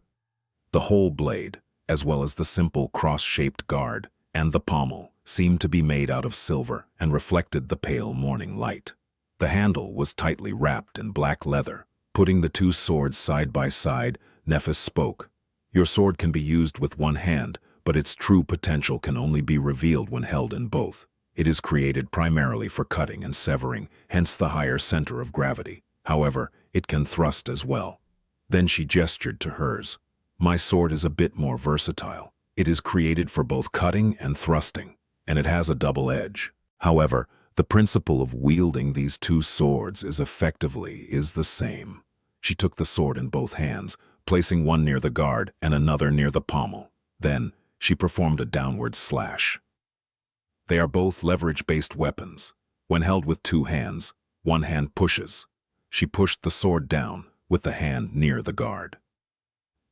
The whole blade, as well as the simple cross-shaped guard and the pommel, seemed to be made out of silver and reflected the pale morning light. The handle was tightly wrapped in black leather. Putting the two swords side by side, Nephis spoke. "Your sword can be used with one hand, but its true potential can only be revealed when held in both. It is created primarily for cutting and severing, hence the higher center of gravity. However, it can thrust as well." Then she gestured to hers. "My sword is a bit more versatile. It is created for both cutting and thrusting, and it has a double edge. However, the principle of wielding these two swords is the same." She took the sword in both hands, placing one near the guard and another near the pommel. Then, she performed a downward slash. They are both leverage-based weapons. When held with two hands, one hand pushes. She pushed the sword down with the hand near the guard,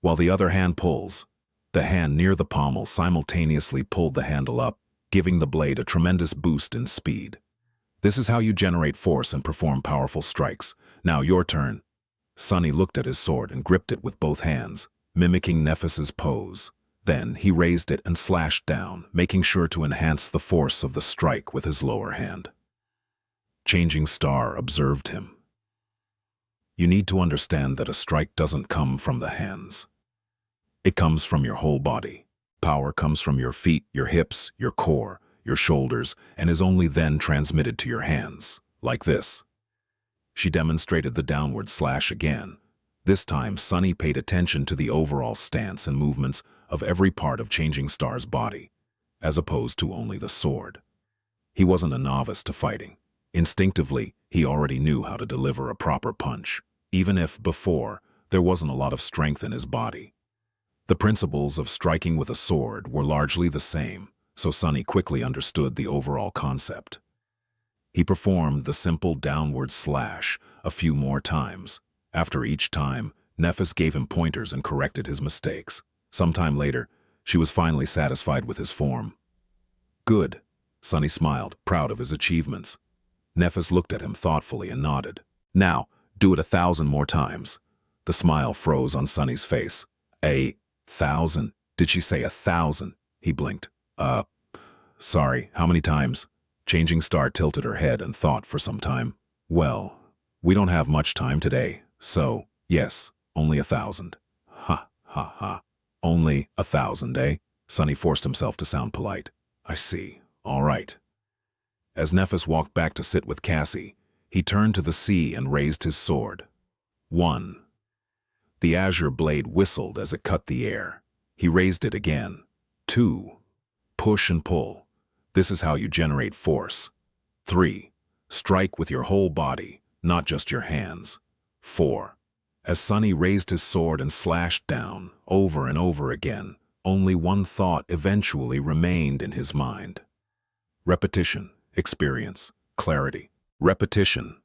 while the other hand pulls. The hand near the pommel simultaneously pulled the handle up, giving the blade a tremendous boost in speed. This is how you generate force and perform powerful strikes. Now your turn. Sunny looked at his sword and gripped it with both hands, mimicking Nephis's pose. Then he raised it and slashed down, making sure to enhance the force of the strike with his lower hand. Changing Star observed him. "You need to understand that a strike doesn't come from the hands. It comes from your whole body. Power comes from your feet, your hips, your core, your shoulders, and is only then transmitted to your hands, like this." She demonstrated the downward slash again. This time, Sunny paid attention to the overall stance and movements of every part of Changing Star's body, as opposed to only the sword. He wasn't a novice to fighting. Instinctively, he already knew how to deliver a proper punch, even if, before, there wasn't a lot of strength in his body. The principles of striking with a sword were largely the same, so Sunny quickly understood the overall concept. He performed the simple downward slash a few more times. After each time, Nephis gave him pointers and corrected his mistakes. Sometime later, she was finally satisfied with his form. Good, Sunny smiled, proud of his achievements. Nephis looked at him thoughtfully and nodded. Now, do it 1,000 more times. The smile froze on Sunny's face. 1,000? Did she say 1,000? He blinked. Sorry, how many times? Changing Star tilted her head and thought for some time. Well, we don't have much time today, so, yes, only 1,000. Ha, ha, ha. Only 1,000, eh? Sunny forced himself to sound polite. I see. All right. As Nephis walked back to sit with Cassie, he turned to the sea and raised his sword. 1. The azure blade whistled as it cut the air. He raised it again. 2. Push and pull. This is how you generate force. 3. Strike with your whole body, not just your hands. 4. As Sunny raised his sword and slashed down, over and over again, only one thought eventually remained in his mind. Repetition, experience, clarity. Repetition.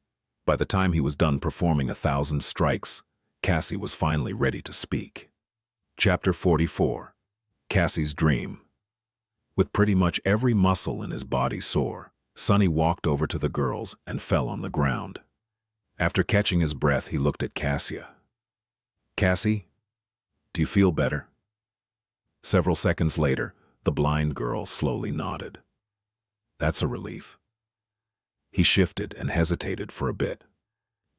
By the time he was done performing 1,000 strikes, Cassie was finally ready to speak. Chapter 44. Cassie's Dream. With pretty much every muscle in his body sore, Sunny walked over to the girls and fell on the ground. After catching his breath, he looked at Cassia. Cassie, do you feel better? Several seconds later, the blind girl slowly nodded. That's a relief. He shifted and hesitated for a bit.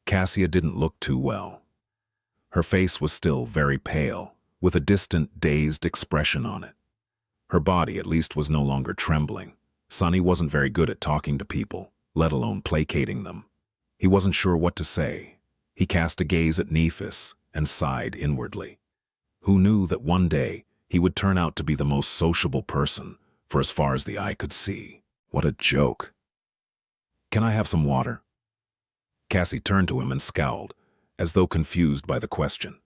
Cassia didn't look too well. Her face was still very pale, with a distant, dazed expression on it. Her body, at least, was no longer trembling. Sunny wasn't very good at talking to people, let alone placating them. He wasn't sure what to say. He cast a gaze at Nephis and sighed inwardly. Who knew that one day he would turn out to be the most sociable person, for as far as the eye could see? What a joke. Can I have some water? Cassie turned to him and scowled, as though confused by the question.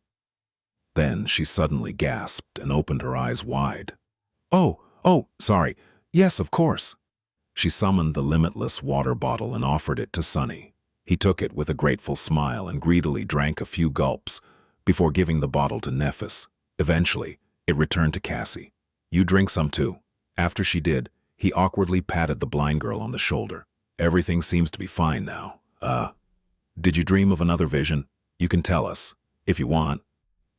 Then she suddenly gasped and opened her eyes wide. Oh, sorry. Yes, of course. She summoned the limitless water bottle and offered it to Sunny. He took it with a grateful smile and greedily drank a few gulps before giving the bottle to Nephis. Eventually, it returned to Cassie. You drink some too. After she did, he awkwardly patted the blind girl on the shoulder. Everything seems to be fine now. Did you dream of another vision? You can tell us, if you want.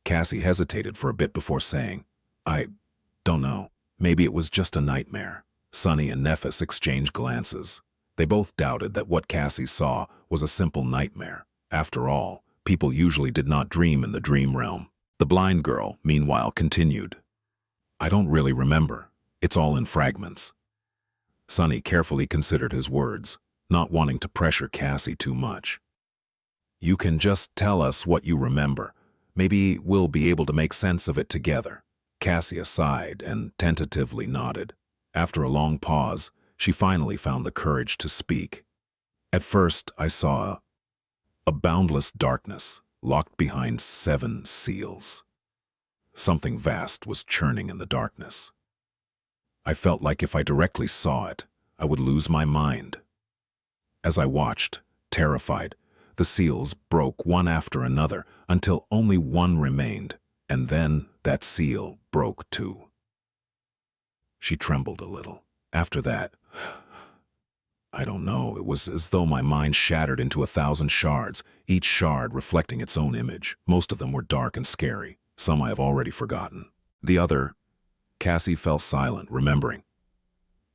Cassie hesitated for a bit before saying, I don't know. Maybe it was just a nightmare. Sunny and Nephis exchanged glances. They both doubted that what Cassie saw was a simple nightmare. After all, people usually did not dream in the dream realm. The blind girl, meanwhile, continued. I don't really remember. It's all in fragments. Sunny carefully considered his words, not wanting to pressure Cassie too much. You can just tell us what you remember. Maybe we'll be able to make sense of it together. Cassia sighed and tentatively nodded. After a long pause, she finally found the courage to speak. At first, I saw a boundless darkness locked behind 7 seals. Something vast was churning in the darkness. I felt like if I directly saw it, I would lose my mind. As I watched, terrified, the seals broke one after another until only one remained, and then that seal broke too. She trembled a little. After that, I don't know, it was as though my mind shattered into 1,000 shards, each shard reflecting its own image. Most of them were dark and scary. Some I have already forgotten. The other, Cassie fell silent, remembering.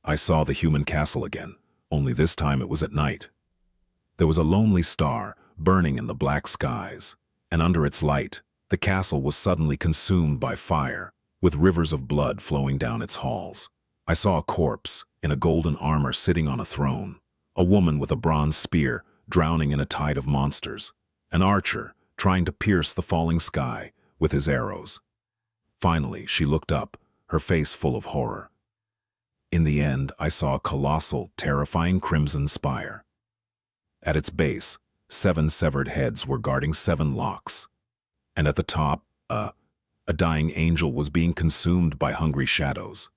I saw the human castle again, only this time it was at night. There was a lonely star burning in the black skies, and under its light, the castle was suddenly consumed by fire, with rivers of blood flowing down its halls. I saw a corpse in a golden armor sitting on a throne, a woman with a bronze spear drowning in a tide of monsters, an archer trying to pierce the falling sky with his arrows. Finally, she looked up, her face full of horror. In the end, I saw a colossal, terrifying crimson spire. At its base, 7 severed heads were guarding 7 locks, and at the top, a dying angel was being consumed by hungry shadows.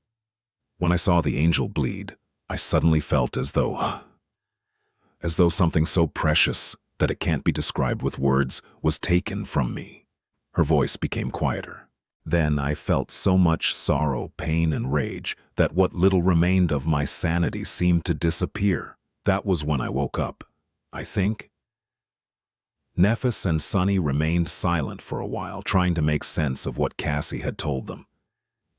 When I saw the angel bleed, I suddenly felt as though something so precious that it can't be described with words was taken from me. Her voice became quieter. Then I felt so much sorrow, pain, and rage that what little remained of my sanity seemed to disappear. That was when I woke up, I think. Nephis and Sunny remained silent for a while, trying to make sense of what Cassie had told them.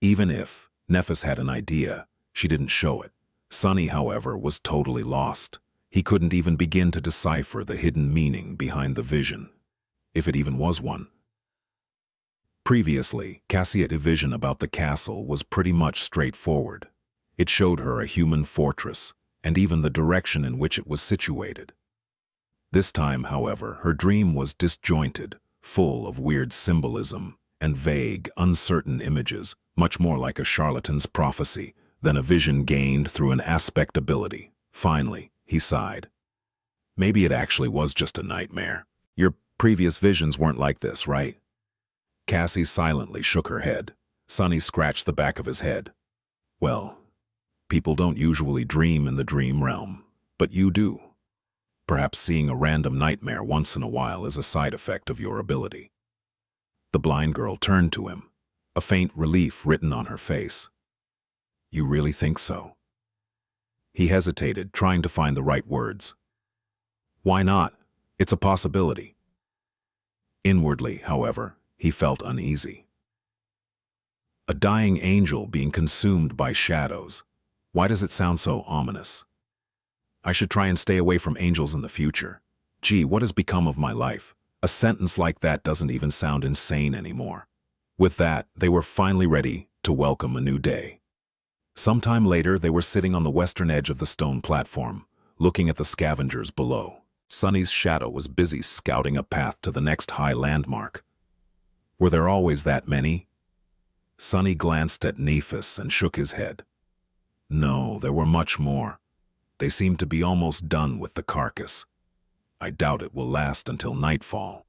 Even if Nephis had an idea, she didn't show it. Sunny, however, was totally lost. He couldn't even begin to decipher the hidden meaning behind the vision, if it even was one. Previously, Cassia's vision about the castle was pretty much straightforward. It showed her a human fortress, and even the direction in which it was situated. This time, however, her dream was disjointed, full of weird symbolism and vague, uncertain images, much more like a charlatan's prophecy than a vision gained through an aspect ability. Finally, he sighed. Maybe it actually was just a nightmare. Your previous visions weren't like this, right? Cassie silently shook her head. Sunny scratched the back of his head. Well, people don't usually dream in the dream realm, but you do. Perhaps seeing a random nightmare once in a while is a side effect of your ability. The blind girl turned to him, a faint relief written on her face. You really think so? He hesitated, trying to find the right words. Why not? It's a possibility. Inwardly, however, he felt uneasy. A dying angel being consumed by shadows. Why does it sound so ominous? I should try and stay away from angels in the future. Gee, what has become of my life? A sentence like that doesn't even sound insane anymore. With that, they were finally ready to welcome a new day. Sometime later, they were sitting on the western edge of the stone platform, looking at the scavengers below. Sunny's shadow was busy scouting a path to the next high landmark. Were there always that many? Sunny glanced at Nephis and shook his head. No, there were much more. They seemed to be almost done with the carcass. I doubt it will last until nightfall.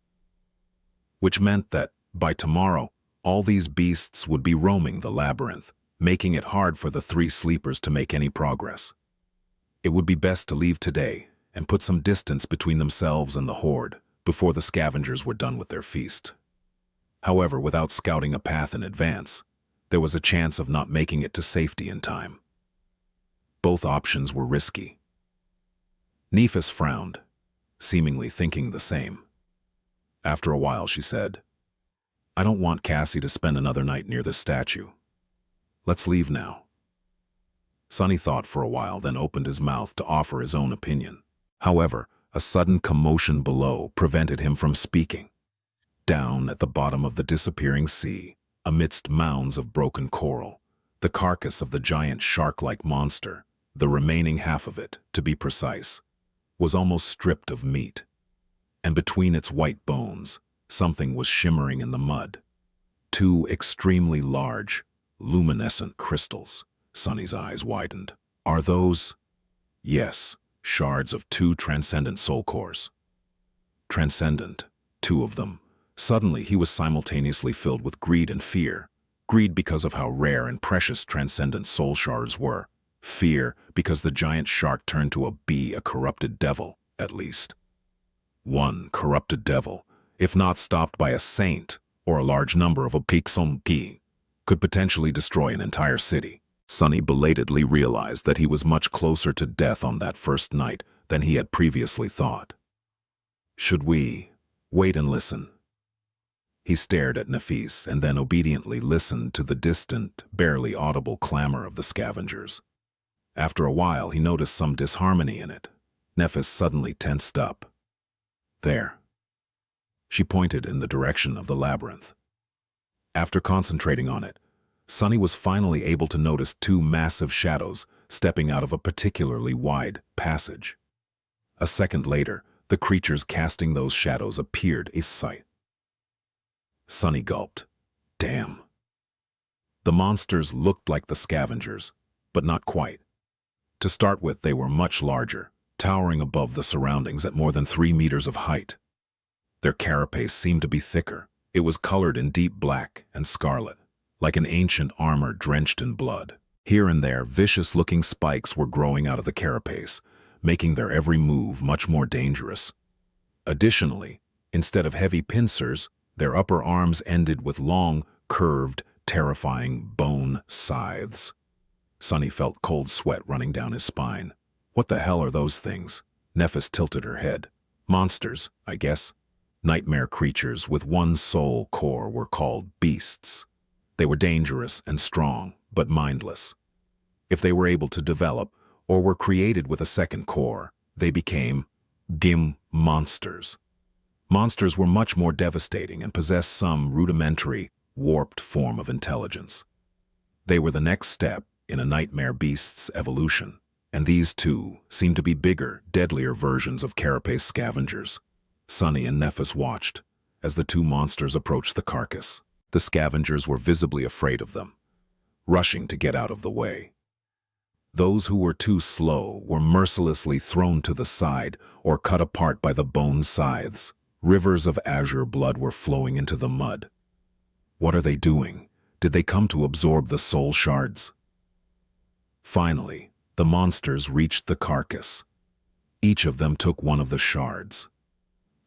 Which meant that, by tomorrow, all these beasts would be roaming the labyrinth, making it hard for the three sleepers to make any progress. It would be best to leave today and put some distance between themselves and the horde before the scavengers were done with their feast. However, without scouting a path in advance, there was a chance of not making it to safety in time. Both options were risky. Nephis frowned, seemingly thinking the same. After a while, she said, I don't want Cassie to spend another night near this statue. Let's leave now. Sunny thought for a while, then opened his mouth to offer his own opinion. However, a sudden commotion below prevented him from speaking. Down at the bottom of the disappearing sea, amidst mounds of broken coral, the carcass of the giant shark-like monster, the remaining half of it, to be precise, was almost stripped of meat. And between its white bones, something was shimmering in the mud. Two extremely large, luminescent crystals. Sunny's eyes widened. Are those? Yes, shards of two transcendent soul cores. Transcendent, two of them. Suddenly, he was simultaneously filled with greed and fear. Greed because of how rare and precious transcendent soul shards were. Fear because the giant shark turned to a corrupted devil, at least. One corrupted devil, if not stopped by a saint or a large number of Apixongi, could potentially destroy an entire city. Sunny belatedly realized that he was much closer to death on that first night than he had previously thought. Should we wait and listen? He stared at Nephis and then obediently listened to the distant, barely audible clamor of the scavengers. After a while, he noticed some disharmony in it. Nephis suddenly tensed up. There. She pointed in the direction of the labyrinth. After concentrating on it, Sunny was finally able to notice two massive shadows stepping out of a particularly wide passage. A second later, the creatures casting those shadows appeared in sight. Sunny gulped. Damn. The monsters looked like the scavengers, but not quite. To start with, they were much larger, towering above the surroundings at more than 3 meters of height. Their carapace seemed to be thicker. It was colored in deep black and scarlet, like an ancient armor drenched in blood. Here and there, vicious-looking spikes were growing out of the carapace, making their every move much more dangerous. Additionally, instead of heavy pincers, their upper arms ended with long, curved, terrifying bone scythes. Sunny felt cold sweat running down his spine. What the hell are those things? Nephis tilted her head. Monsters, I guess. Nightmare creatures with one sole core were called beasts. They were dangerous and strong, but mindless. If they were able to develop, or were created with a second core, they became dim monsters. Monsters were much more devastating and possessed some rudimentary, warped form of intelligence. They were the next step in a nightmare beast's evolution, and these two seemed to be bigger, deadlier versions of carapace scavengers. Sunny and Nephis watched as the two monsters approached the carcass. The scavengers were visibly afraid of them, rushing to get out of the way. Those who were too slow were mercilessly thrown to the side or cut apart by the bone scythes. Rivers of azure blood were flowing into the mud. What are they doing? Did they come to absorb the soul shards? Finally, the monsters reached the carcass. Each of them took one of the shards.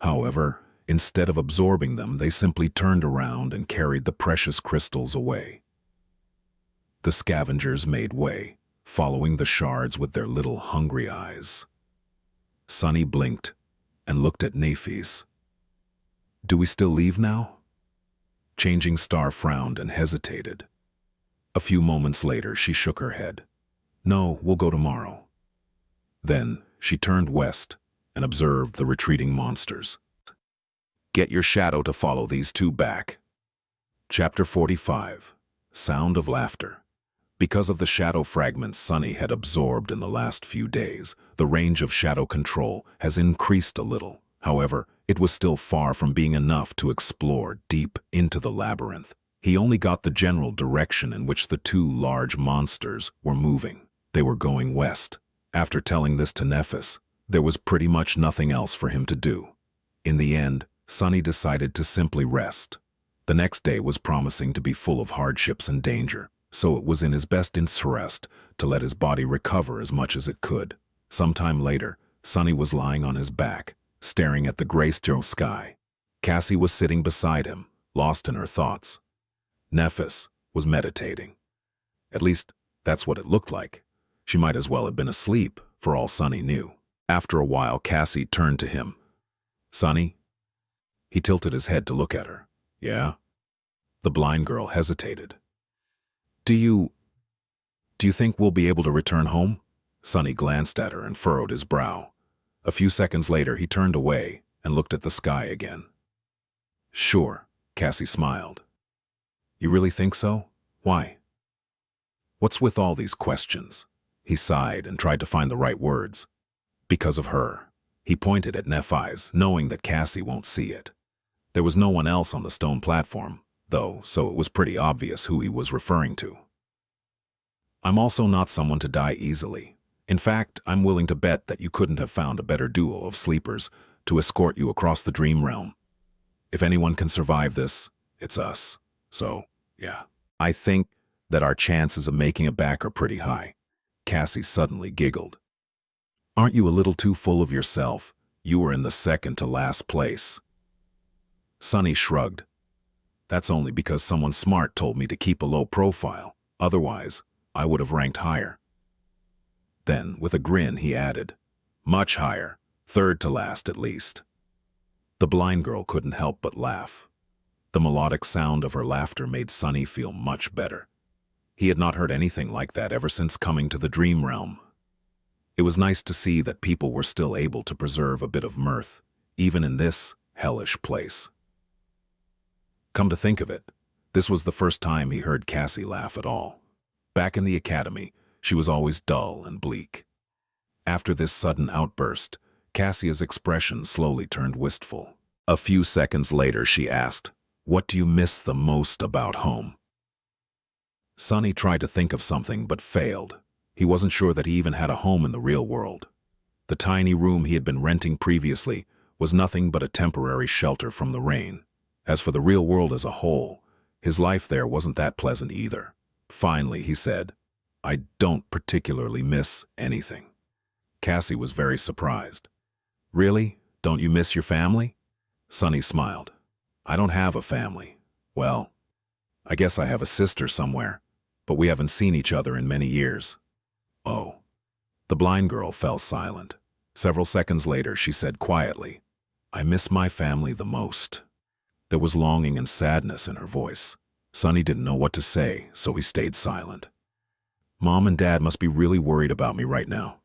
However, instead of absorbing them, they simply turned around and carried the precious crystals away. The scavengers made way, following the shards with their little hungry eyes. Sunny blinked and looked at Nephis. "Do we still leave now?" Changing Star frowned and hesitated. A few moments later, she shook her head. "No, we'll go tomorrow." Then she turned west and observed the retreating monsters. "Get your shadow to follow these two back." Chapter 45. Sound of Laughter. Because of the shadow fragments Sunny had absorbed in the last few days, the range of shadow control has increased a little. However, it was still far from being enough to explore deep into the labyrinth. He only got the general direction in which the two large monsters were moving. They were going west. After telling this to Nephis, there was pretty much nothing else for him to do. In the end, Sunny decided to simply rest. The next day was promising to be full of hardships and danger, so it was in his best interest to let his body recover as much as it could. Sometime later, Sunny was lying on his back, staring at the gray still sky. Cassie was sitting beside him, lost in her thoughts. Nephis was meditating. At least, that's what it looked like. She might as well have been asleep, for all Sunny knew. After a while, Cassie turned to him. "Sunny?" He tilted his head to look at her. "Yeah?" The blind girl hesitated. Do you think we'll be able to return home?" Sunny glanced at her and furrowed his brow. A few seconds later, he turned away and looked at the sky again. "Sure," Cassie smiled. "You really think so? Why?" "What's with all these questions?" He sighed and tried to find the right words. "Because of her." He pointed at Nephis, knowing that Cassie won't see it. There was no one else on the stone platform, though, so it was pretty obvious who he was referring to. "I'm also not someone to die easily. In fact, I'm willing to bet that you couldn't have found a better duo of sleepers to escort you across the dream realm. If anyone can survive this, it's us. So, yeah. I think that our chances of making it back are pretty high." Cassie suddenly giggled. "Aren't you a little too full of yourself? You were in the second to last place." Sunny shrugged. "That's only because someone smart told me to keep a low profile. Otherwise, I would have ranked higher." Then, with a grin, he added, "Much higher, third to last at least." The blind girl couldn't help but laugh. The melodic sound of her laughter made Sunny feel much better. He had not heard anything like that ever since coming to the dream realm. It was nice to see that people were still able to preserve a bit of mirth, even in this hellish place. Come to think of it, this was the first time he heard Cassie laugh at all. Back in the academy, she was always dull and bleak. After this sudden outburst, Cassia's expression slowly turned wistful. A few seconds later, she asked, "What do you miss the most about home?" Sunny tried to think of something but failed. He wasn't sure that he even had a home in the real world. The tiny room he had been renting previously was nothing but a temporary shelter from the rain. As for the real world as a whole, his life there wasn't that pleasant either. Finally, he said, I don't particularly miss anything. Cassie was very surprised. Really? Don't you miss your family? Sunny smiled. I don't have a family. Well, I guess I have a sister somewhere, but we haven't seen each other in many years. Oh. The blind girl fell silent. Several seconds later, she said quietly, I miss my family the most. There was longing and sadness in her voice. Sunny didn't know what to say, so he stayed silent. Mom and Dad must be really worried about me right now.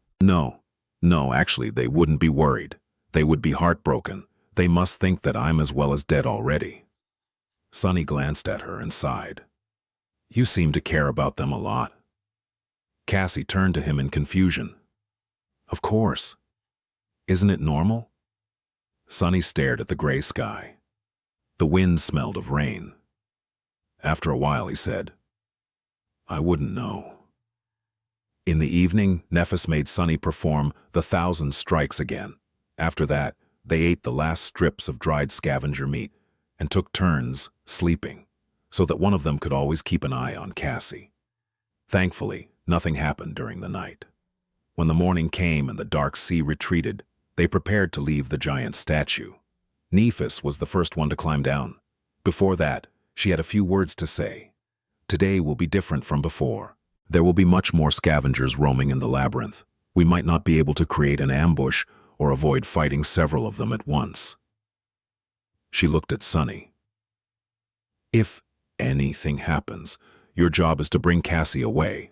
No, actually, they wouldn't be worried. They would be heartbroken. They must think that I'm as well as dead already. Sunny glanced at her and sighed. You seem to care about them a lot. Cassie turned to him in confusion. Of course. Isn't it normal? Sunny stared at the gray sky. The wind smelled of rain. After a while, he said, I wouldn't know. In the evening, Nephis made Sunny perform the 1,000 strikes again. After that, they ate the last strips of dried scavenger meat and took turns sleeping, so that one of them could always keep an eye on Cassie. Thankfully, nothing happened during the night. When the morning came and the dark sea retreated, they prepared to leave the giant statue. Nephis was the first one to climb down. Before that, she had a few words to say. Today will be different from before. There will be much more scavengers roaming in the labyrinth. We might not be able to create an ambush or avoid fighting several of them at once. She looked at Sunny. If anything happens, your job is to bring Cassie away.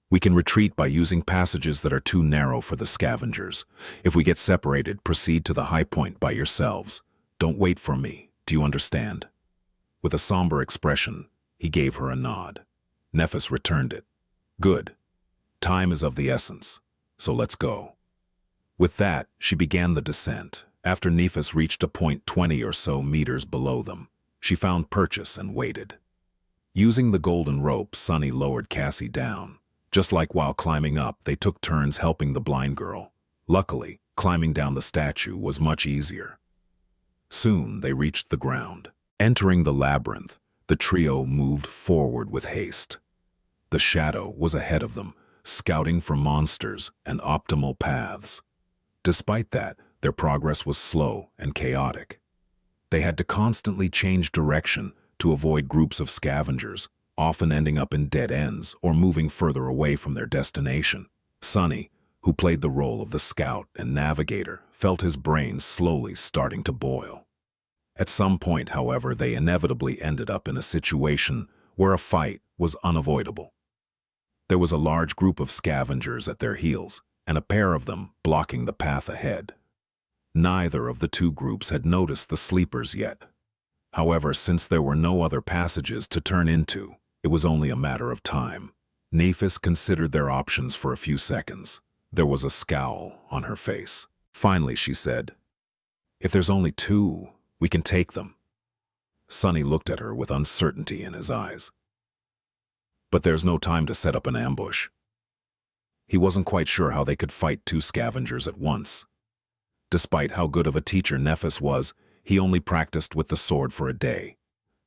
We can retreat by using passages that are too narrow for the scavengers. If we get separated, proceed to the high point by yourselves. Don't wait for me. Do you understand? With a somber expression, he gave her a nod. Nephis returned it. Good. Time is of the essence, so let's go. With that, she began the descent. After Nephis reached a point 20 or so meters below them, she found purchase and waited. Using the golden rope, Sunny lowered Cassie down. Just like while climbing up, they took turns helping the blind girl. Luckily, climbing down the statue was much easier. Soon they reached the ground. Entering the labyrinth, the trio moved forward with haste. The shadow was ahead of them, scouting for monsters and optimal paths. Despite that, their progress was slow and chaotic. They had to constantly change direction to avoid groups of scavengers, often ending up in dead ends or moving further away from their destination. Sunny, who played the role of the scout and navigator, felt his brain slowly starting to boil. At some point, however, they inevitably ended up in a situation where a fight was unavoidable. There was a large group of scavengers at their heels, and a pair of them blocking the path ahead. Neither of the two groups had noticed the sleepers yet. However, since there were no other passages to turn into, it was only a matter of time. Nephis considered their options for a few seconds. There was a scowl on her face. Finally, she said, If there's only two, we can take them. Sunny looked at her with uncertainty in his eyes. But there's no time to set up an ambush. He wasn't quite sure how they could fight two scavengers at once. Despite how good of a teacher Nephis was, he only practiced with the sword for a day.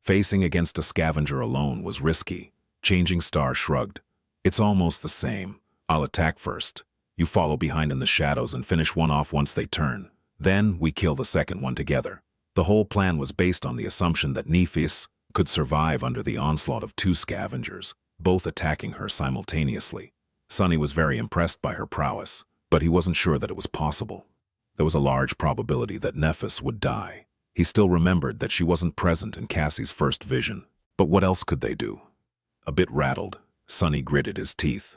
Facing against a scavenger alone was risky. Changing Star shrugged. It's almost the same. I'll attack first. You follow behind in the shadows and finish one off once they turn. Then we kill the second one together. The whole plan was based on the assumption that Nephis could survive under the onslaught of two scavengers, both attacking her simultaneously. Sunny was very impressed by her prowess, but he wasn't sure that it was possible. There was a large probability that Nephis would die. He still remembered that she wasn't present in Cassie's first vision. But what else could they do? A bit rattled, Sunny gritted his teeth.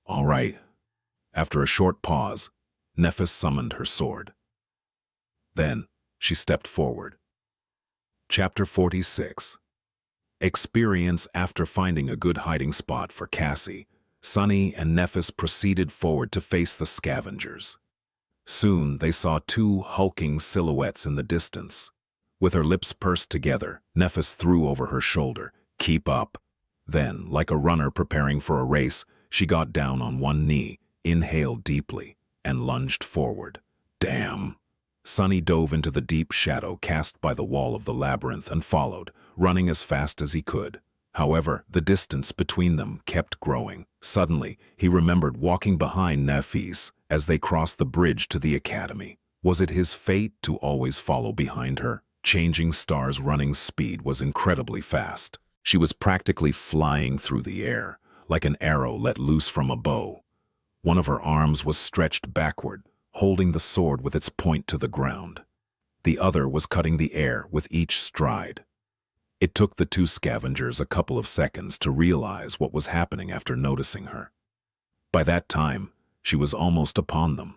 All right. After a short pause, Nephis summoned her sword. Then, she stepped forward. Chapter 46. Experience. After finding a good hiding spot for Cassie, Sunny and Nephis proceeded forward to face the scavengers. Soon they saw two hulking silhouettes in the distance. With her lips pursed together, Nephis threw over her shoulder, "Keep up." Then, like a runner preparing for a race, she got down on one knee, inhaled deeply, and lunged forward. Damn! Sunny dove into the deep shadow cast by the wall of the labyrinth and followed, running as fast as he could. However, the distance between them kept growing. Suddenly, he remembered walking behind Nafis as they crossed the bridge to the academy. Was it his fate to always follow behind her? Changing Star's running speed was incredibly fast. She was practically flying through the air, like an arrow let loose from a bow. One of her arms was stretched backward, holding the sword with its point to the ground. The other was cutting the air with each stride. It took the two scavengers a couple of seconds to realize what was happening after noticing her. By that time, she was almost upon them.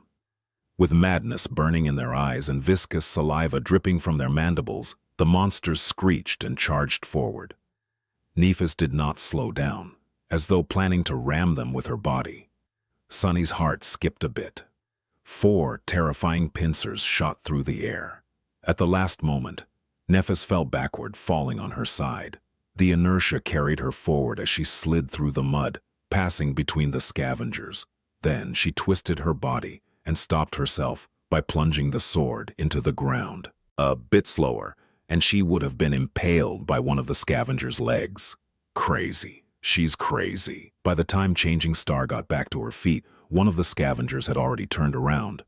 With madness burning in their eyes and viscous saliva dripping from their mandibles, the monsters screeched and charged forward. Nefis did not slow down, as though planning to ram them with her body. Sunny's heart skipped a bit. 4 terrifying pincers shot through the air. At the last moment, Nefis fell backward, falling on her side. The inertia carried her forward as she slid through the mud, passing between the scavengers. Then she twisted her body and stopped herself by plunging the sword into the ground. A bit slower, and she would have been impaled by one of the scavengers' legs. Crazy. She's crazy. By the time Changing Star got back to her feet, one of the scavengers had already turned around.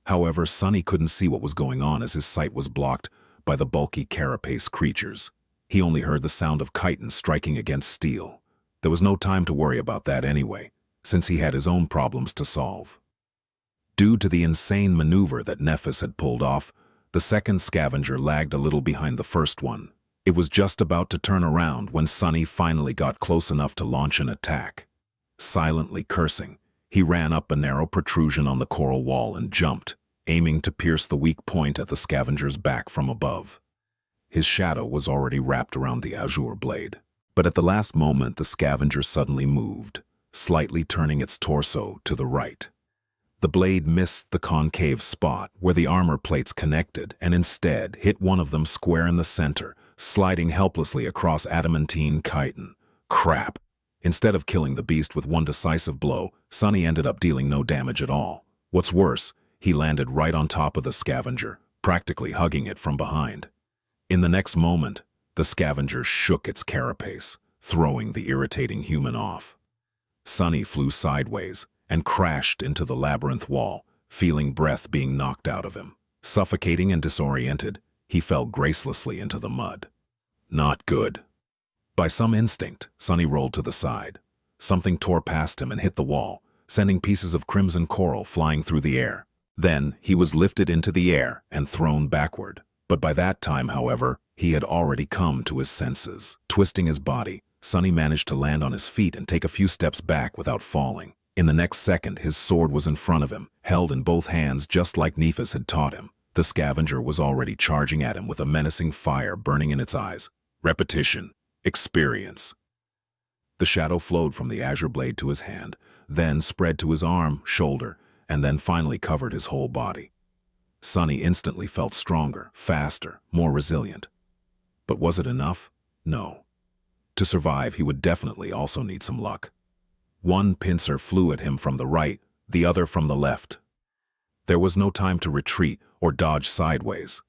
However, Sunny couldn't see what was going on as his sight was blocked by the bulky carapace creatures. He only heard the sound of chitin striking against steel. There was no time to worry about that anyway, since he had his own problems to solve. Due to the insane maneuver that Nefis had pulled off, the second scavenger lagged a little behind the first one. It was just about to turn around when Sunny finally got close enough to launch an attack. Silently cursing, he ran up a narrow protrusion on the coral wall and jumped, aiming to pierce the weak point at the scavenger's back from above. His shadow was already wrapped around the azure blade. But at the last moment, the scavenger suddenly moved, slightly turning its torso to the right. The blade missed the concave spot where the armor plates connected and instead hit one of them square in the center, sliding helplessly across adamantine chitin. Crap! Instead of killing the beast with one decisive blow, Sunny ended up dealing no damage at all. What's worse, he landed right on top of the scavenger, practically hugging it from behind. In the next moment, the scavenger shook its carapace, throwing the irritating human off. Sunny flew sideways and crashed into the labyrinth wall, feeling breath being knocked out of him. Suffocating and disoriented, he fell gracelessly into the mud. Not good. By some instinct, Sunny rolled to the side. Something tore past him and hit the wall, sending pieces of crimson coral flying through the air. Then he was lifted into the air and thrown backward. But by that time, however, he had already come to his senses. Twisting his body, Sunny managed to land on his feet and take a few steps back without falling. In the next second, his sword was in front of him, held in both hands just like Nefis had taught him. The scavenger was already charging at him with a menacing fire burning in its eyes. Repetition. Experience. The shadow flowed from the azure blade to his hand, then spread to his arm, shoulder, and then finally covered his whole body. Sunny instantly felt stronger, faster, more resilient. But was it enough? No. To survive, he would definitely also need some luck. One pincer flew at him from the right, the other from the left. There was no time to retreat or dodge sideways.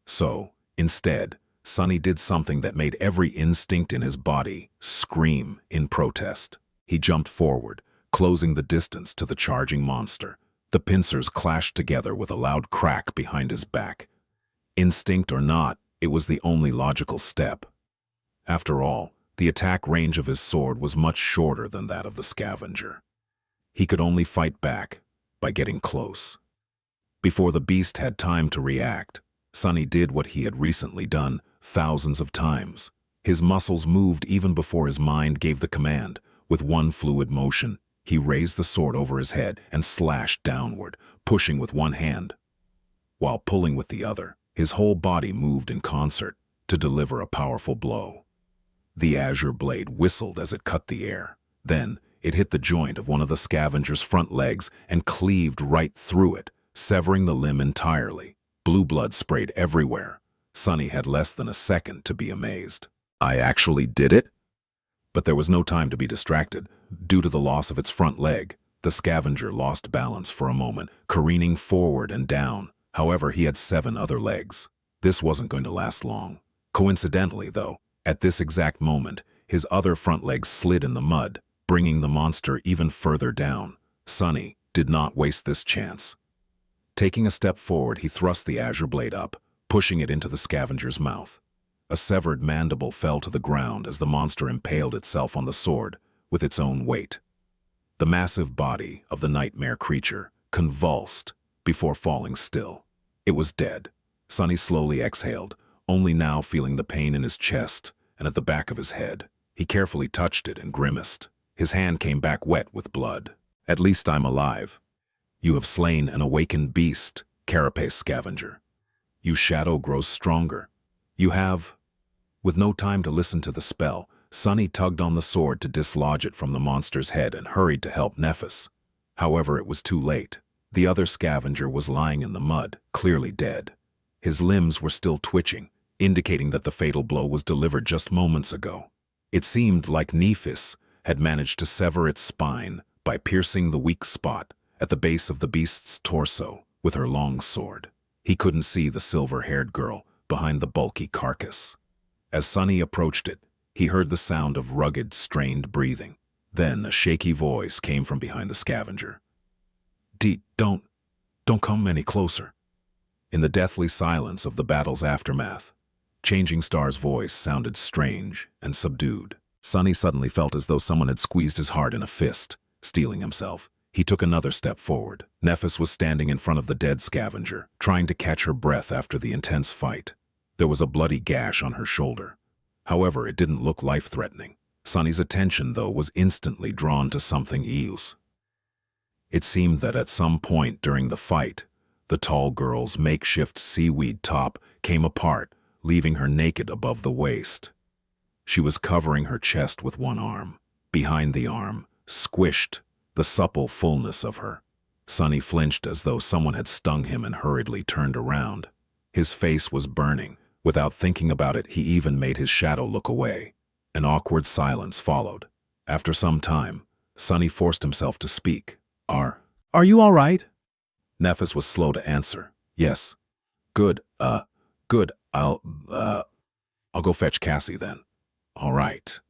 So, instead, Sunny did something that made every instinct in his body scream in protest. He jumped forward, closing the distance to the charging monster. The pincers clashed together with a loud crack behind his back. Instinct or not, it was the only logical step. After all, the attack range of his sword was much shorter than that of the scavenger. He could only fight back by getting close. Before the beast had time to react, Sunny did what he had recently done thousands of times. His muscles moved even before his mind gave the command. With one fluid motion, he raised the sword over his head and slashed downward, pushing with one hand, while pulling with the other. His whole body moved in concert to deliver a powerful blow. The azure blade whistled as it cut the air. Then, it hit the joint of one of the scavenger's front legs and cleaved right through it, severing the limb entirely. Blue blood sprayed everywhere. Sunny had less than a second to be amazed. I actually did it? But there was no time to be distracted. Due to the loss of its front leg, the scavenger lost balance for a moment, careening forward and down. However, he had 7 other legs. This wasn't going to last long. Coincidentally, though, At this exact moment, his other front legs slid in the mud, bringing the monster even further down. Sunny did not waste this chance. Taking a step forward, he thrust the azure blade up, pushing it into the scavenger's mouth. A severed mandible fell to the ground as the monster impaled itself on the sword with its own weight. The massive body of the nightmare creature convulsed before falling still. It was dead. Sunny slowly exhaled, only now feeling the pain in his chest and at the back of his head. He carefully touched it and grimaced. His hand came back wet with blood. "At least I'm alive. You have slain an awakened beast, carapace scavenger. Your shadow grows stronger. You have..." With no time to listen to the spell, Sunny tugged on the sword to dislodge it from the monster's head and hurried to help Nephis. However, it was too late. The other scavenger was lying in the mud, clearly dead. His limbs were still twitching, indicating that the fatal blow was delivered just moments ago. It seemed like Nephis had managed to sever its spine by piercing the weak spot at the base of the beast's torso with her long sword. He couldn't see the silver-haired girl behind the bulky carcass. As Sunny approached it, he heard the sound of rugged, strained breathing. Then a shaky voice came from behind the scavenger. Don't come any closer." In the deathly silence of the battle's aftermath, Changing Star's voice sounded strange and subdued. Sunny suddenly felt as though someone had squeezed his heart in a fist. Steeling himself, he took another step forward. Nephis was standing in front of the dead scavenger, trying to catch her breath after the intense fight. There was a bloody gash on her shoulder. However, it didn't look life-threatening. Sunny's attention, though, was instantly drawn to something else. It seemed that at some point during the fight, the tall girl's makeshift seaweed top came apart, leaving her naked above the waist. She was covering her chest with one arm. Behind the arm, squished, the supple fullness of her. Sunny flinched as though someone had stung him and hurriedly turned around. His face was burning. Without thinking about it, he even made his shadow look away. An awkward silence followed. After some time, Sunny forced himself to speak. Are you all right?" Nephis was slow to answer. "Yes. Good. I'll go fetch Cassie then." "All right."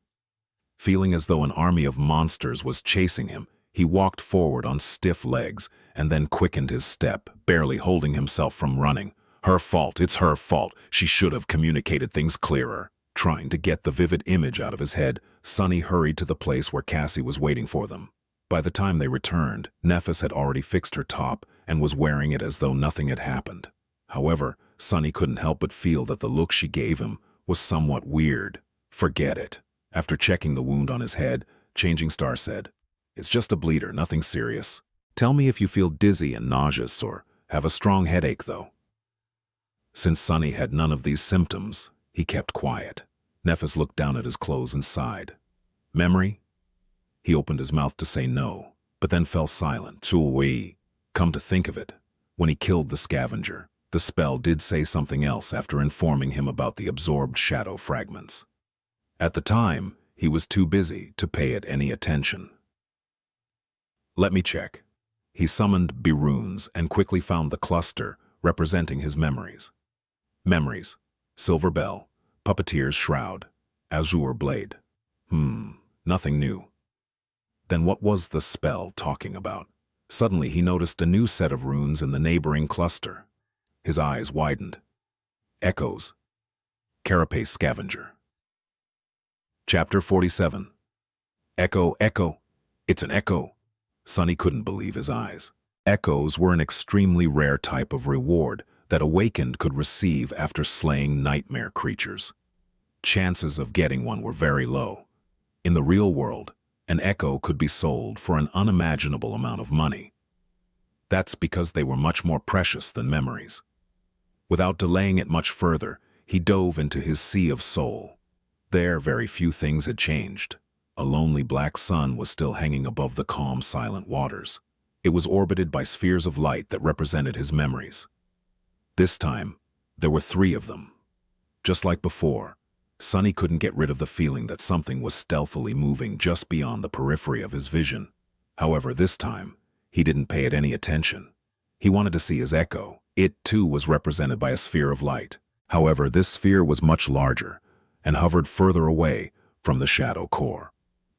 Feeling as though an army of monsters was chasing him, he walked forward on stiff legs and then quickened his step, barely holding himself from running. Her fault. It's her fault. She should have communicated things clearer. Trying to get the vivid image out of his head, Sunny hurried to the place where Cassie was waiting for them. By the time they returned, Nephis had already fixed her top and was wearing it as though nothing had happened. However, Sunny couldn't help but feel that the look she gave him was somewhat weird. "Forget it." After checking the wound on his head, Changing Star said, "It's just a bleeder, nothing serious. Tell me if you feel dizzy and nauseous or have a strong headache, though." Since Sunny had none of these symptoms, he kept quiet. Nephis looked down at his clothes and sighed. "Memory?" He opened his mouth to say no, but then fell silent. Come to think of it, when he killed the scavenger, the spell did say something else after informing him about the absorbed shadow fragments. At the time, he was too busy to pay it any attention. "Let me check." He summoned runes and quickly found the cluster representing his memories. Memories: silver bell, puppeteer's shroud, azure blade. Nothing new. Then what was the spell talking about? Suddenly he noticed a new set of runes in the neighboring cluster. His eyes widened. Echoes. Carapace scavenger. Chapter 47. Echo, echo. It's an echo. Sunny couldn't believe his eyes. Echoes were an extremely rare type of reward that awakened could receive after slaying nightmare creatures. Chances of getting one were very low. In the real world, an echo could be sold for an unimaginable amount of money. That's because they were much more precious than memories. Without delaying it much further, he dove into his sea of soul. There, very few things had changed. A lonely black sun was still hanging above the calm, silent waters. It was orbited by spheres of light that represented his memories. This time, there were 3 of them. Just like before, Sunny couldn't get rid of the feeling that something was stealthily moving just beyond the periphery of his vision. However, this time, he didn't pay it any attention. He wanted to see his echo. It, too, was represented by a sphere of light. However, this sphere was much larger, and hovered further away from the shadow core.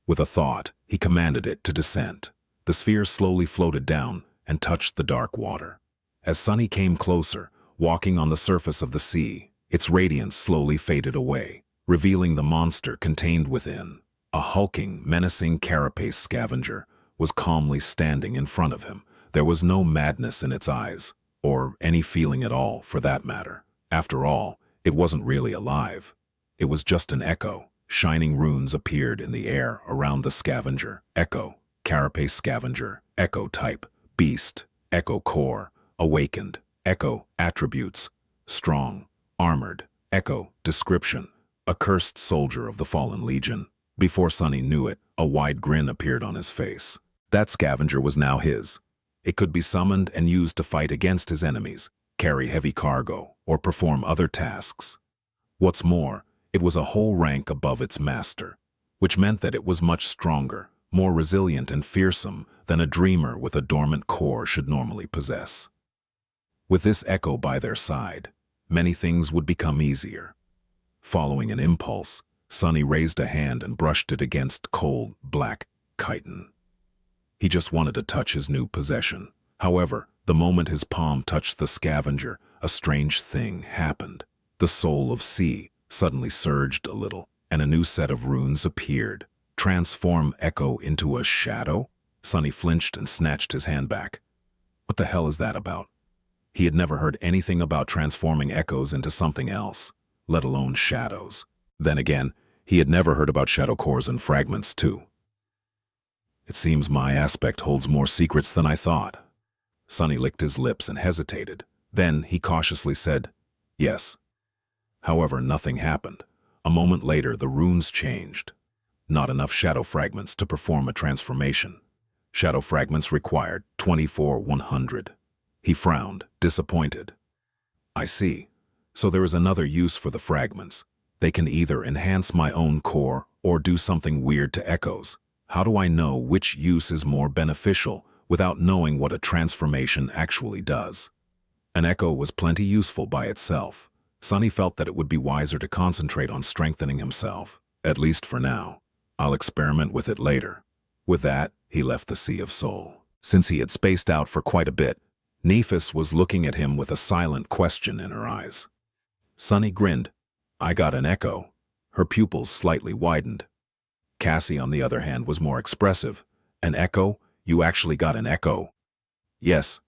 With a thought, he commanded it to descend. The sphere slowly floated down and touched the dark water. As Sunny came closer, walking on the surface of the sea, its radiance slowly faded away, revealing the monster contained within. A hulking, menacing carapace scavenger was calmly standing in front of him. There was no madness in its eyes, or any feeling at all, for that matter. After all, it wasn't really alive. It was just an echo. Shining runes appeared in the air around the scavenger. Echo, carapace scavenger, echo type, beast, echo core, awakened, echo attributes, strong, armored, echo description, a cursed soldier of the fallen legion. Before Sunny knew it, a wide grin appeared on his face. That scavenger was now his. It could be summoned and used to fight against his enemies, carry heavy cargo, or perform other tasks. What's more, it was a whole rank above its master, which meant that it was much stronger, more resilient and fearsome than a dreamer with a dormant core should normally possess. With this echo by their side, many things would become easier. Following an impulse, Sunny raised a hand and brushed it against cold, black chitin. He just wanted to touch his new possession. However, the moment his palm touched the scavenger, a strange thing happened. The soul of sea suddenly surged a little, and a new set of runes appeared. Transform echo into a shadow? Sunny flinched and snatched his hand back. What the hell is that about? He had never heard anything about transforming echoes into something else, let alone shadows. Then again, he had never heard about shadow cores and fragments too. It seems my aspect holds more secrets than I thought. Sunny licked his lips and hesitated. Then he cautiously said, yes. However, nothing happened. A moment later, the runes changed. Not enough shadow fragments to perform a transformation. Shadow fragments required 24,100. He frowned, disappointed. I see. So there is another use for the fragments. They can either enhance my own core or do something weird to echoes. How do I know which use is more beneficial without knowing what a transformation actually does? An echo was plenty useful by itself. Sunny felt that it would be wiser to concentrate on strengthening himself, at least for now. I'll experiment with it later. With that, he left the Sea of Soul. Since he had spaced out for quite a bit, Nephis was looking at him with a silent question in her eyes. Sunny grinned. I got an echo. Her pupils slightly widened. Cassie, on the other hand, was more expressive. An echo? You actually got an echo? Yes.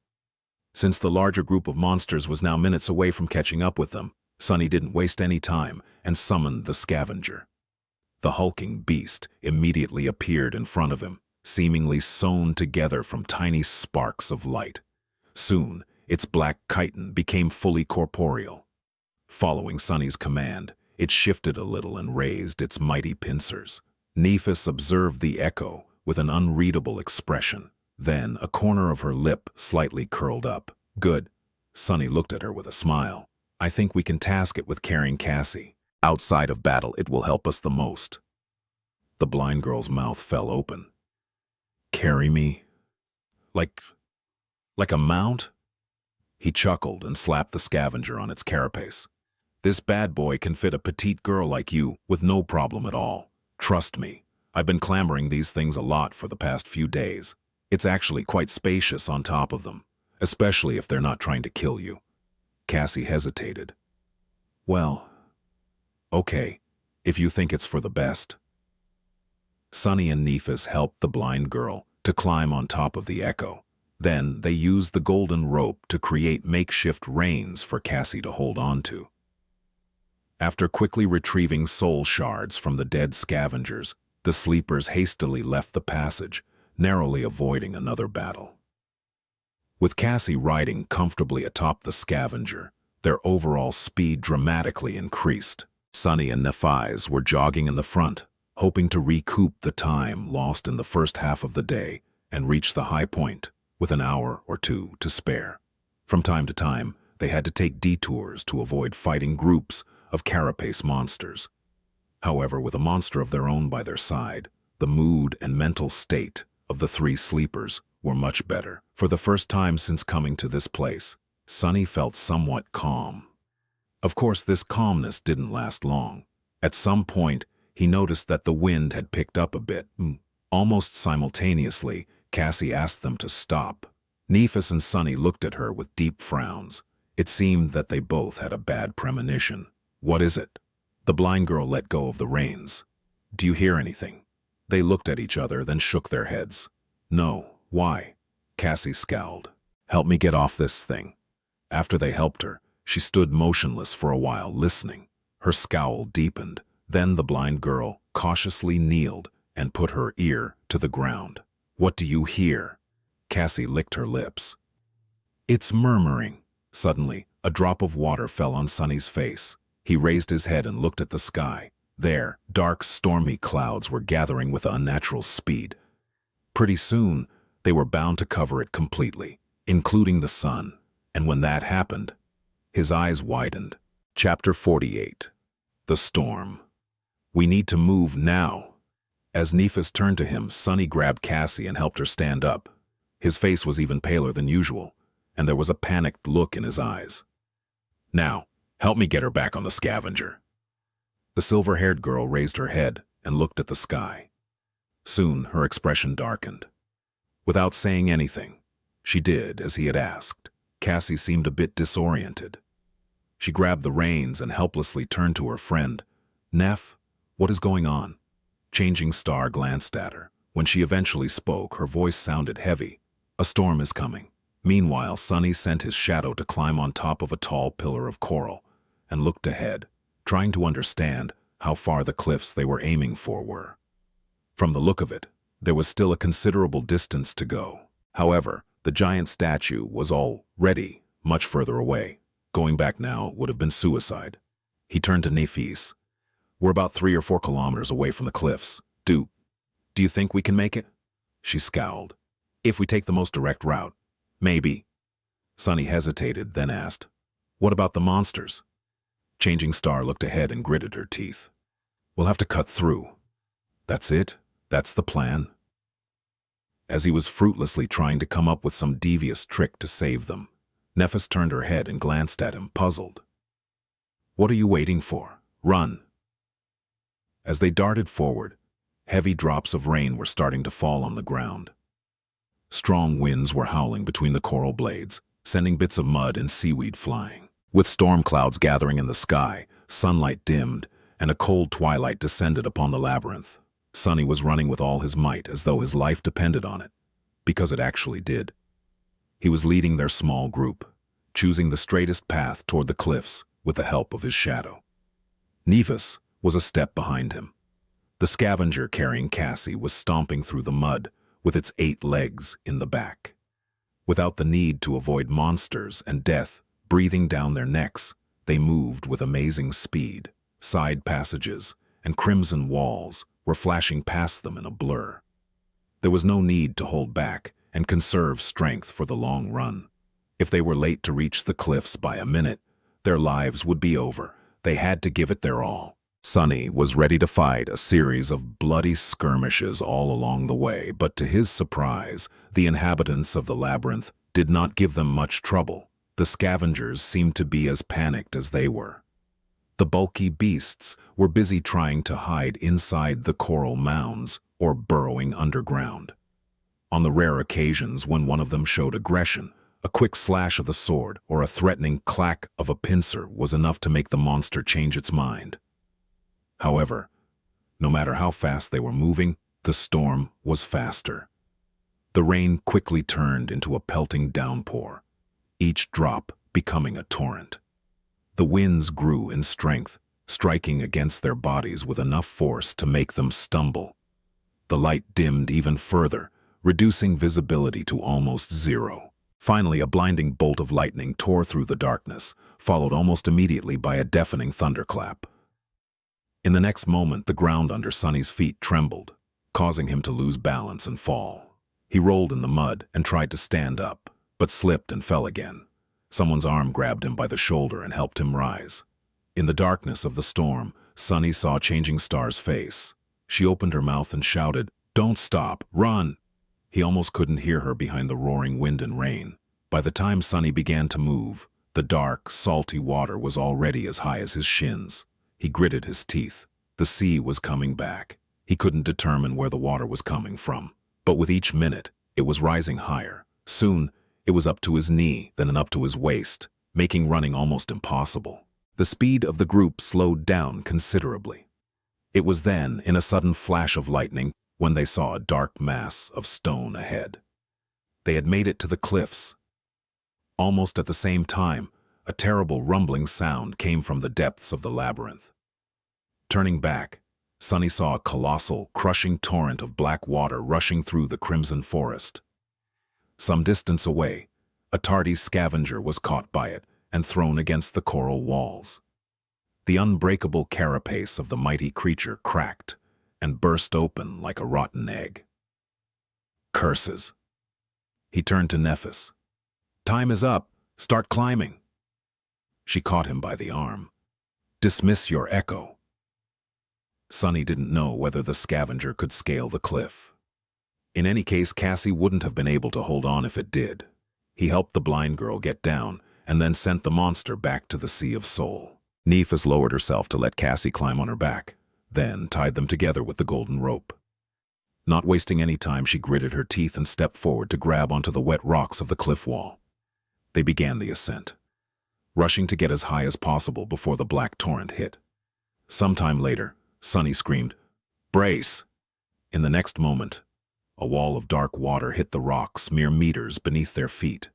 Since the larger group of monsters was now minutes away from catching up with them, Sunny didn't waste any time and summoned the scavenger. The hulking beast immediately appeared in front of him, seemingly sewn together from tiny sparks of light. Soon, its black chitin became fully corporeal. Following Sunny's command, it shifted a little and raised its mighty pincers. Nephis observed the echo with an unreadable expression. Then a corner of her lip slightly curled up. Good. Sunny looked at her with a smile. I think we can task it with carrying Cassie. Outside of battle, it will help us the most. The blind girl's mouth fell open. Carry me? Like a mount? He chuckled and slapped the scavenger on its carapace. This bad boy can fit a petite girl like you with no problem at all. Trust me, I've been clambering these things a lot for the past few days. It's actually quite spacious on top of them, especially if they're not trying to kill you. Cassie hesitated. Well, okay, if you think it's for the best. Sunny and Nephis helped the blind girl to climb on top of the echo. Then they used the golden rope to create makeshift reins for Cassie to hold on to. After quickly retrieving soul shards from the dead scavengers, the sleepers hastily left the passage, narrowly avoiding another battle. With Cassie riding comfortably atop the scavenger, their overall speed dramatically increased. Sunny and Nephis were jogging in the front, hoping to recoup the time lost in the first half of the day and reach the high point with an hour or two to spare. From time to time, they had to take detours to avoid fighting groups of carapace monsters. However, with a monster of their own by their side, the mood and mental state of the three sleepers were much better. For the first time since coming to this place, Sunny felt somewhat calm. Of course, this calmness didn't last long. At some point, he noticed that the wind had picked up a bit. Almost simultaneously, Cassie asked them to stop. Nephis and Sunny looked at her with deep frowns. It seemed that they both had a bad premonition. "What is it?" The blind girl let go of the reins. "Do you hear anything?" They looked at each other, then shook their heads. "No, why?" Cassie scowled. "Help me get off this thing." After they helped her, she stood motionless for a while, listening. Her scowl deepened. Then the blind girl cautiously kneeled and put her ear to the ground. "What do you hear?" Cassie licked her lips. "It's murmuring." Suddenly, a drop of water fell on Sunny's face. He raised his head and looked at the sky. There, dark, stormy clouds were gathering with unnatural speed. Pretty soon, they were bound to cover it completely, including the sun. And when that happened, his eyes widened. Chapter 48. The Storm. "We need to move now." As Nephis turned to him, Sunny grabbed Cassie and helped her stand up. His face was even paler than usual, and there was a panicked look in his eyes. "Now, help me get her back on the scavenger." The silver-haired girl raised her head and looked at the sky. Soon, her expression darkened. Without saying anything, she did as he had asked. Cassie seemed a bit disoriented. She grabbed the reins and helplessly turned to her friend. "Neph, what is going on?" Changing Star glanced at her. When she eventually spoke, her voice sounded heavy. "A storm is coming." Meanwhile, Sunny sent his shadow to climb on top of a tall pillar of coral and looked ahead, trying to understand how far the cliffs they were aiming for were. From the look of it, there was still a considerable distance to go. However, the giant statue was already much further away. Going back now would have been suicide. He turned to Nephis. "We're about 3 or 4 kilometers away from the cliffs. Do you think we can make it?" She scowled. "If we take the most direct route, maybe." Sunny hesitated, then asked, "What about the monsters?" Changing Star looked ahead and gritted her teeth. "We'll have to cut through." "That's it? That's the plan?" As he was fruitlessly trying to come up with some devious trick to save them, Nephis turned her head and glanced at him, puzzled. "What are you waiting for? Run!" As they darted forward, heavy drops of rain were starting to fall on the ground. Strong winds were howling between the coral blades, sending bits of mud and seaweed flying. With storm clouds gathering in the sky, sunlight dimmed, and a cold twilight descended upon the labyrinth. Sunny was running with all his might as though his life depended on it, because it actually did. He was leading their small group, choosing the straightest path toward the cliffs with the help of his shadow. Nephis was a step behind him. The scavenger carrying Cassie was stomping through the mud with its 8 legs in the back. Without the need to avoid monsters and death breathing down their necks, they moved with amazing speed. Side passages and crimson walls were flashing past them in a blur. There was no need to hold back and conserve strength for the long run. If they were late to reach the cliffs by a minute, their lives would be over. They had to give it their all. Sunny was ready to fight a series of bloody skirmishes all along the way, but to his surprise, the inhabitants of the labyrinth did not give them much trouble. The scavengers seemed to be as panicked as they were. The bulky beasts were busy trying to hide inside the coral mounds or burrowing underground. On the rare occasions when one of them showed aggression, a quick slash of the sword or a threatening clack of a pincer was enough to make the monster change its mind. However, no matter how fast they were moving, the storm was faster. The rain quickly turned into a pelting downpour, each drop becoming a torrent. The winds grew in strength, striking against their bodies with enough force to make them stumble. The light dimmed even further, reducing visibility to almost zero. Finally, a blinding bolt of lightning tore through the darkness, followed almost immediately by a deafening thunderclap. In the next moment, the ground under Sunny's feet trembled, causing him to lose balance and fall. He rolled in the mud and tried to stand up, but slipped and fell again. Someone's arm grabbed him by the shoulder and helped him rise. In the darkness of the storm, Sunny saw Changing Star's face. She opened her mouth and shouted, "Don't stop, run!" He almost couldn't hear her behind the roaring wind and rain. By the time Sunny began to move, the dark, salty water was already as high as his shins. He gritted his teeth. The sea was coming back. He couldn't determine where the water was coming from, but with each minute, it was rising higher. Soon, it was up to his knee, then up to his waist, making running almost impossible. The speed of the group slowed down considerably. It was then, in a sudden flash of lightning, when they saw a dark mass of stone ahead. They had made it to the cliffs. Almost at the same time, a terrible rumbling sound came from the depths of the labyrinth. Turning back, Sunny saw a colossal, crushing torrent of black water rushing through the crimson forest. Some distance away, a tardy scavenger was caught by it and thrown against the coral walls. The unbreakable carapace of the mighty creature cracked and burst open like a rotten egg. Curses! He turned to Nephis. "Time is up. Start climbing." She caught him by the arm. "Dismiss your echo." Sunny didn't know whether the scavenger could scale the cliff. In any case, Cassie wouldn't have been able to hold on if it did. He helped the blind girl get down and then sent the monster back to the Sea of Soul. Nephis lowered herself to let Cassie climb on her back, then tied them together with the golden rope. Not wasting any time, she gritted her teeth and stepped forward to grab onto the wet rocks of the cliff wall. They began the ascent, rushing to get as high as possible before the black torrent hit. Sometime later, Sunny screamed, "Brace!" In the next moment, a wall of dark water hit the rocks mere meters beneath their feet.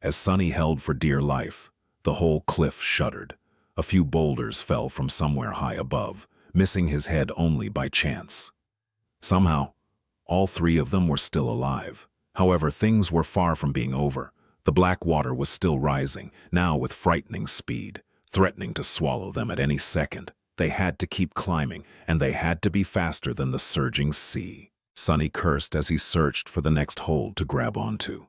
As Sunny held for dear life, the whole cliff shuddered. A few boulders fell from somewhere high above, missing his head only by chance. Somehow, all three of them were still alive. However, things were far from being over. The black water was still rising, now with frightening speed, threatening to swallow them at any second. They had to keep climbing, and they had to be faster than the surging sea. Sunny cursed as he searched for the next hold to grab onto.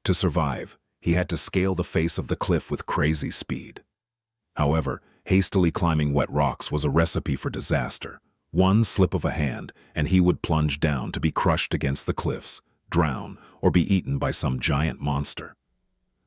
To survive, he had to scale the face of the cliff with crazy speed. However, hastily climbing wet rocks was a recipe for disaster. One slip of a hand, and he would plunge down to be crushed against the cliffs, drown, or be eaten by some giant monster.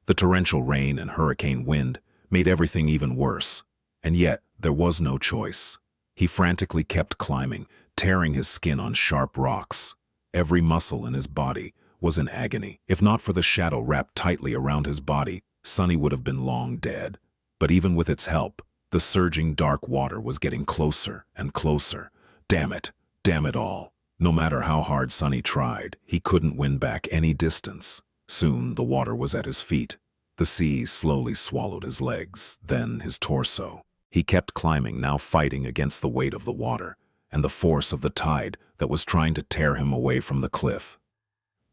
The torrential rain and hurricane wind made everything even worse, and yet there was no choice. He frantically kept climbing, tearing his skin on sharp rocks. Every muscle in his body was in agony. If not for the shadow wrapped tightly around his body, Sunny would have been long dead. But even with its help, the surging dark water was getting closer and closer. Damn it all. No matter how hard Sunny tried, he couldn't win back any distance. Soon the water was at his feet. The sea slowly swallowed his legs, then his torso. He kept climbing, now fighting against the weight of the water and the force of the tide that was trying to tear him away from the cliff.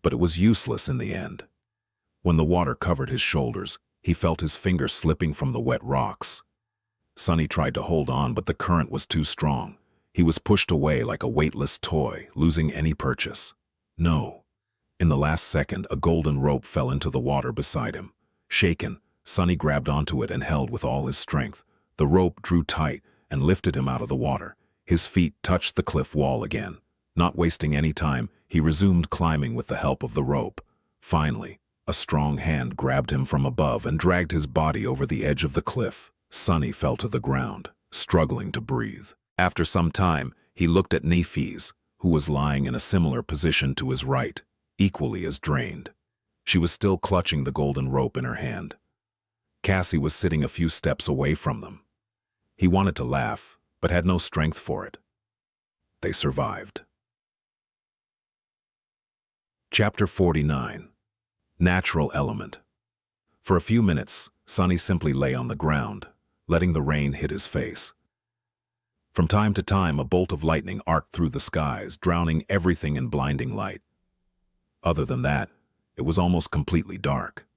But it was useless in the end. When the water covered his shoulders, he felt his fingers slipping from the wet rocks. Sunny tried to hold on, but the current was too strong. He was pushed away like a weightless toy, losing any purchase. No. In the last second, a golden rope fell into the water beside him. Shaken, Sunny grabbed onto it and held with all his strength. The rope drew tight and lifted him out of the water. His feet touched the cliff wall again. Not wasting any time, he resumed climbing with the help of the rope. Finally, a strong hand grabbed him from above and dragged his body over the edge of the cliff. Sunny fell to the ground, struggling to breathe. After some time, he looked at Nephis, who was lying in a similar position to his right, equally as drained. She was still clutching the golden rope in her hand. Cassie was sitting a few steps away from them. He wanted to laugh, but had no strength for it. They survived. Chapter 49. Natural Element. For a few minutes, Sunny simply lay on the ground, letting the rain hit his face. From time to time, a bolt of lightning arced through the skies, drowning everything in blinding light. Other than that, it was almost completely dark.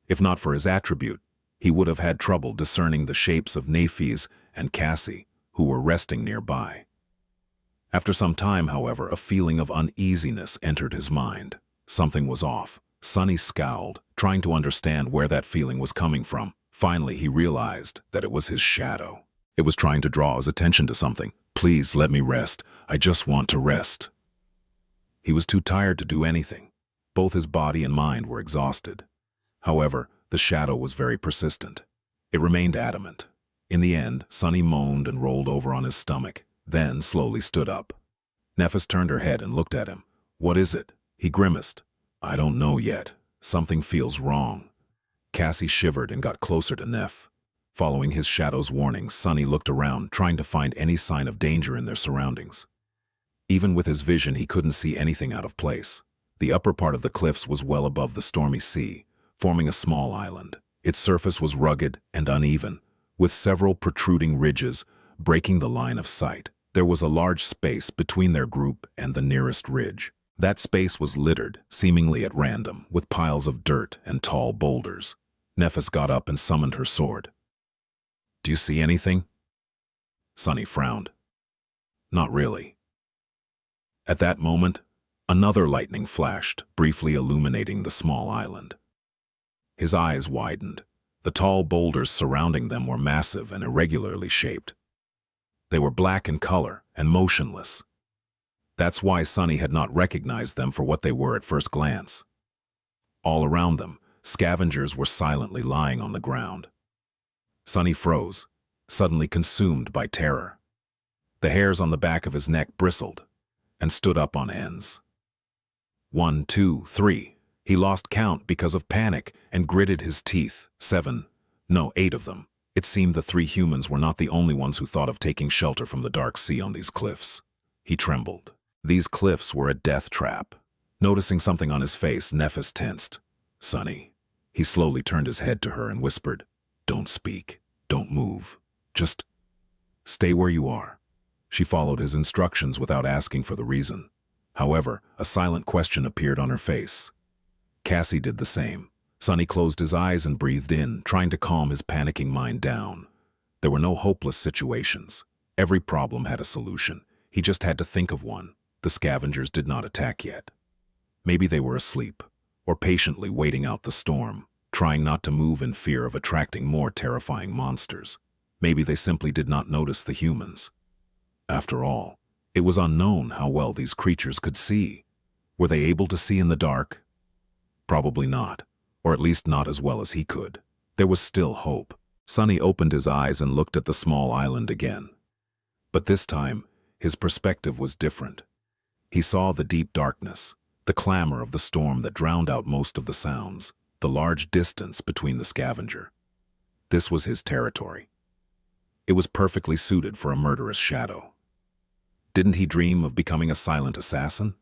If not for his attribute, he would have had trouble discerning the shapes of Nephis and Cassie, who were resting nearby. After some time, however, a feeling of uneasiness entered his mind. Something was off. Sunny scowled, trying to understand where that feeling was coming from. Finally, he realized that it was his shadow. It was trying to draw his attention to something. "Please let me rest. I just want to rest." He was too tired to do anything. Both his body and mind were exhausted. However, the shadow was very persistent. It remained adamant. In the end, Sunny moaned and rolled over on his stomach, then slowly stood up. Nefis turned her head and looked at him. "What is it?" He grimaced. "I don't know yet. Something feels wrong." Cassie shivered and got closer to Neff. Following his shadow's warning, Sunny looked around, trying to find any sign of danger in their surroundings. Even with his vision, he couldn't see anything out of place. The upper part of the cliffs was well above the stormy sea, forming a small island. Its surface was rugged and uneven, with several protruding ridges breaking the line of sight. There was a large space between their group and the nearest ridge. That space was littered, seemingly at random, with piles of dirt and tall boulders. Nefis got up and summoned her sword. "Do you see anything?" Sunny frowned. "Not really." At that moment, another lightning flashed, briefly illuminating the small island. His eyes widened. The tall boulders surrounding them were massive and irregularly shaped. They were black in color and motionless. That's why Sunny had not recognized them for what they were at first glance. All around them, scavengers were silently lying on the ground. Sunny froze, suddenly consumed by terror. The hairs on the back of his neck bristled and stood up on ends. 1, 2, 3. He lost count because of panic and gritted his teeth. 7, no, 8 of them. It seemed the 3 humans were not the only ones who thought of taking shelter from the dark sea on these cliffs. He trembled. These cliffs were a death trap. Noticing something on his face, Nefis tensed. "Sunny." He slowly turned his head to her and whispered, "Don't speak. Don't move. Just stay where you are." She followed his instructions without asking for the reason. However, a silent question appeared on her face. Cassie did the same. Sunny closed his eyes and breathed in, trying to calm his panicking mind down. There were no hopeless situations. Every problem had a solution. He just had to think of one. The scavengers did not attack yet. Maybe they were asleep, or patiently waiting out the storm, trying not to move in fear of attracting more terrifying monsters. Maybe they simply did not notice the humans. After all, it was unknown how well these creatures could see. Were they able to see in the dark? Probably not, or at least not as well as he could. There was still hope. Sunny opened his eyes and looked at the small island again. But this time, his perspective was different. He saw the deep darkness, the clamor of the storm that drowned out most of the sounds, the large distance between the scavenger. This was his territory. It was perfectly suited for a murderous shadow. Didn't he dream of becoming a silent assassin?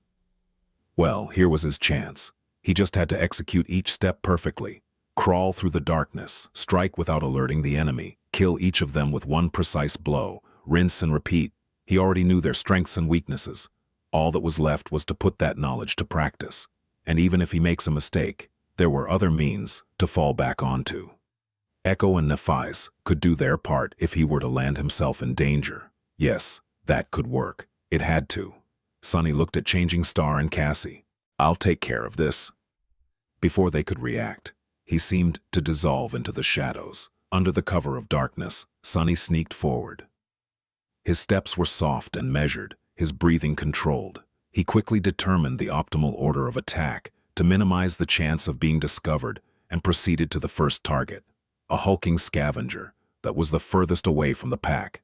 Well, here was his chance. He just had to execute each step perfectly, crawl through the darkness, strike without alerting the enemy, kill each of them with one precise blow, rinse and repeat. He already knew their strengths and weaknesses. All that was left was to put that knowledge to practice. And even if he makes a mistake, there were other means to fall back onto. Echo and Nefis could do their part if he were to land himself in danger. Yes, that could work. It had to. Sunny looked at Changing Star and Cassie. "I'll take care of this." Before they could react, he seemed to dissolve into the shadows. Under the cover of darkness, Sunny sneaked forward. His steps were soft and measured, his breathing controlled. He quickly determined the optimal order of attack to minimize the chance of being discovered and proceeded to the first target, a hulking scavenger that was the furthest away from the pack.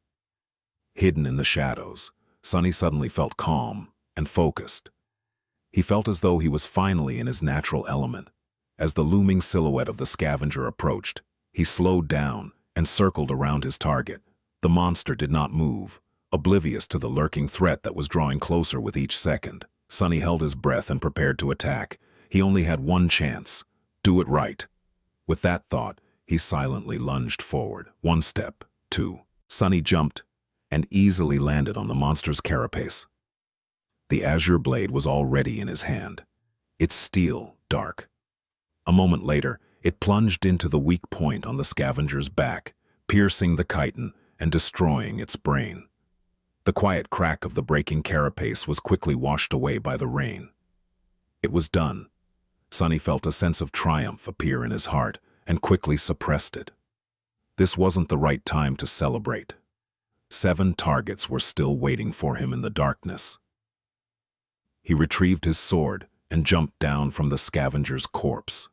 Hidden in the shadows, Sunny suddenly felt calm and focused. He felt as though he was finally in his natural element. As the looming silhouette of the scavenger approached, he slowed down and circled around his target. The monster did not move, oblivious to the lurking threat that was drawing closer with each second. Sunny held his breath and prepared to attack. He only had one chance. Do it right. With that thought, he silently lunged forward. 1 step, 2. Sunny jumped and easily landed on the monster's carapace. The azure blade was already in his hand. Its steel, dark. A moment later, it plunged into the weak point on the scavenger's back, piercing the chitin and destroying its brain. The quiet crack of the breaking carapace was quickly washed away by the rain. It was done. Sunny felt a sense of triumph appear in his heart and quickly suppressed it. This wasn't the right time to celebrate. 7 targets were still waiting for him in the darkness. He retrieved his sword and jumped down from the scavenger's corpse.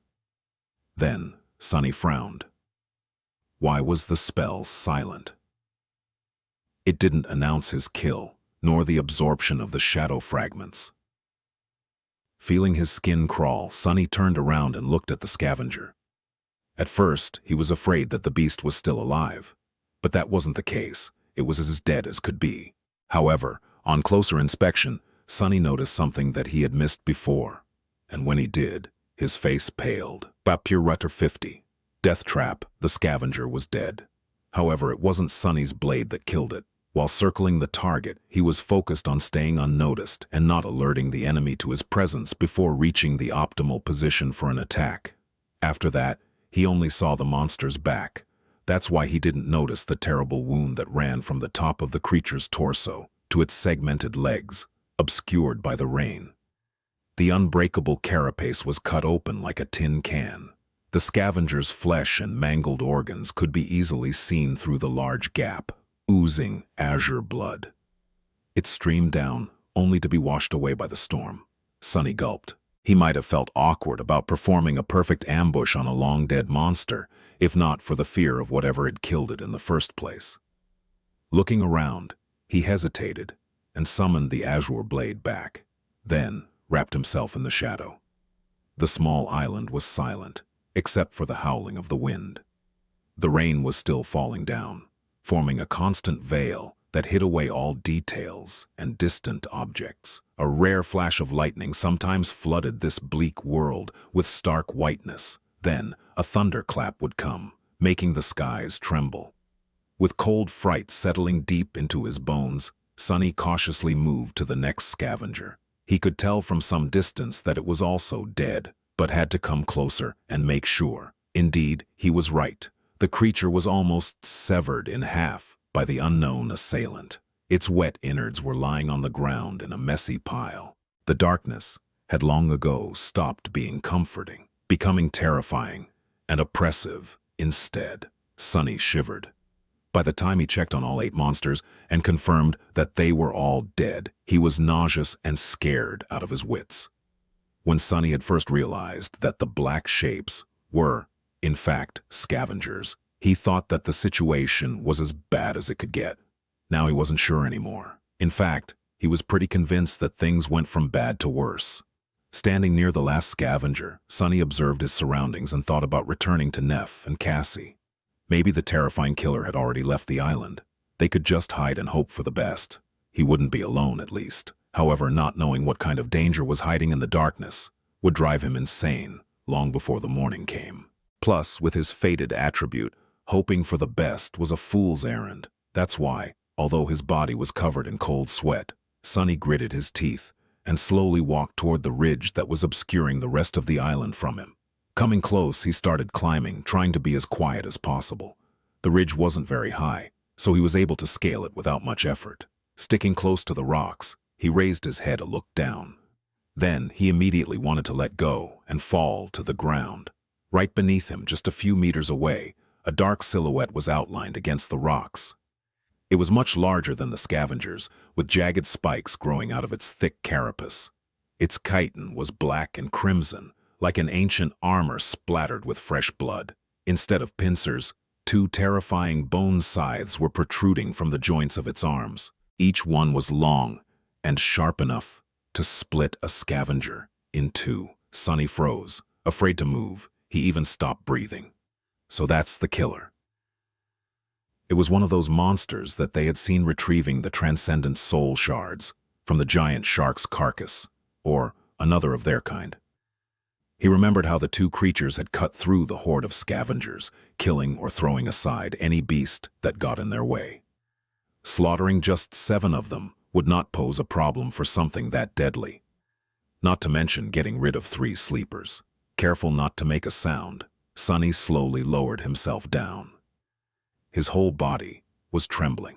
Then, Sunny frowned. Why was the spell silent? It didn't announce his kill, nor the absorption of the shadow fragments. Feeling his skin crawl, Sunny turned around and looked at the scavenger. At first, he was afraid that the beast was still alive. But that wasn't the case. It was as dead as could be. However, on closer inspection, Sunny noticed something that he had missed before. And when he did, his face paled. Bapurrutter 50. Death trap, the scavenger was dead. However, it wasn't Sunny's blade that killed it. While circling the target, he was focused on staying unnoticed and not alerting the enemy to his presence before reaching the optimal position for an attack. After that, he only saw the monster's back. That's why he didn't notice the terrible wound that ran from the top of the creature's torso to its segmented legs, obscured by the rain. The unbreakable carapace was cut open like a tin can. The scavenger's flesh and mangled organs could be easily seen through the large gap, oozing azure blood. It streamed down, only to be washed away by the storm. Sunny gulped. He might have felt awkward about performing a perfect ambush on a long-dead monster, if not for the fear of whatever had killed it in the first place. Looking around, he hesitated and summoned the azure blade back, then wrapped himself in the shadow. The small island was silent, except for the howling of the wind. The rain was still falling down, forming a constant veil that hid away all details and distant objects. A rare flash of lightning sometimes flooded this bleak world with stark whiteness. Then a thunderclap would come, making the skies tremble. With cold fright settling deep into his bones, Sunny cautiously moved to the next scavenger. He could tell from some distance that it was also dead, but had to come closer and make sure. Indeed, he was right. The creature was almost severed in half by the unknown assailant. Its wet innards were lying on the ground in a messy pile. The darkness had long ago stopped being comforting, becoming terrifying and oppressive instead. Sunny shivered. By the time he checked on all 8 monsters and confirmed that they were all dead, he was nauseous and scared out of his wits. When Sunny had first realized that the black shapes were, in fact, scavengers, he thought that the situation was as bad as it could get. Now he wasn't sure anymore. In fact, he was pretty convinced that things went from bad to worse. Standing near the last scavenger, Sunny observed his surroundings and thought about returning to Neff and Cassie. Maybe the terrifying killer had already left the island. They could just hide and hope for the best. He wouldn't be alone, at least. However, not knowing what kind of danger was hiding in the darkness would drive him insane long before the morning came. Plus, with his fated attribute, hoping for the best was a fool's errand. That's why, although his body was covered in cold sweat, Sunny gritted his teeth and slowly walked toward the ridge that was obscuring the rest of the island from him. Coming close, he started climbing, trying to be as quiet as possible. The ridge wasn't very high, so he was able to scale it without much effort. Sticking close to the rocks, he raised his head and looked down. Then he immediately wanted to let go and fall to the ground. Right beneath him, just a few meters away, a dark silhouette was outlined against the rocks. It was much larger than the scavengers, with jagged spikes growing out of its thick carapace. Its chitin was black and crimson, like an ancient armor splattered with fresh blood. Instead of pincers, 2 terrifying bone scythes were protruding from the joints of its arms. Each one was long and sharp enough to split a scavenger in 2. Sunny froze, afraid to move. He even stopped breathing. So that's the killer. It was one of those monsters that they had seen retrieving the transcendent soul shards from the giant shark's carcass, or another of their kind. He remembered how the 2 creatures had cut through the horde of scavengers, killing or throwing aside any beast that got in their way. Slaughtering just 7 of them would not pose a problem for something that deadly. Not to mention getting rid of 3 sleepers. Careful not to make a sound, Sunny slowly lowered himself down. His whole body was trembling.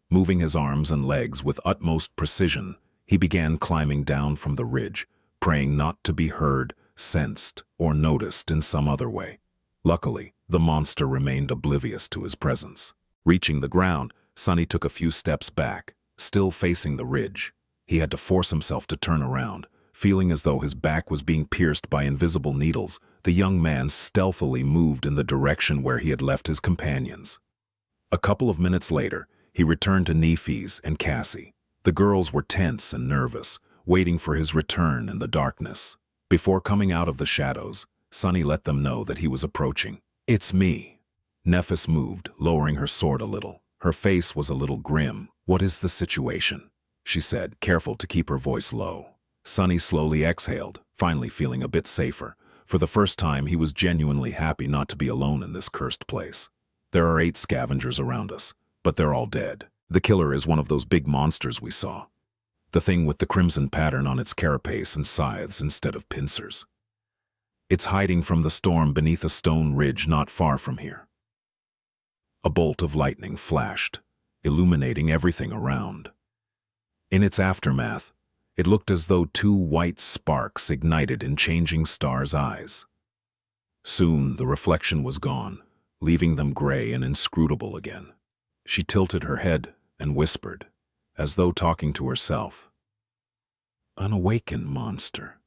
Moving his arms and legs with utmost precision, he began climbing down from the ridge, praying not to be heard, sensed, or noticed in some other way. Luckily, the monster remained oblivious to his presence. Reaching the ground, Sunny took a few steps back, still facing the ridge. He had to force himself to turn around, Feeling as though his back was being pierced by invisible needles, the young man stealthily moved in the direction where he had left his companions. A couple of minutes later, he returned to Nephis and Cassie. The girls were tense and nervous, waiting for his return in the darkness. Before coming out of the shadows, Sunny let them know that he was approaching. "It's me." Nephis moved, lowering her sword a little. Her face was a little grim. "What is the situation?" she said, careful to keep her voice low. Sunny slowly exhaled, finally feeling a bit safer. For the first time, he was genuinely happy not to be alone in this cursed place. "There are 8 scavengers around us, but they're all dead. The killer is one of those big monsters we saw. The thing with the crimson pattern on its carapace and scythes instead of pincers. It's hiding from the storm beneath a stone ridge not far from here." A bolt of lightning flashed, illuminating everything around. In its aftermath, it looked as though 2 white sparks ignited in Changing Star's eyes. Soon the reflection was gone, leaving them gray and inscrutable again. She tilted her head and whispered, as though talking to herself, "An awakened monster."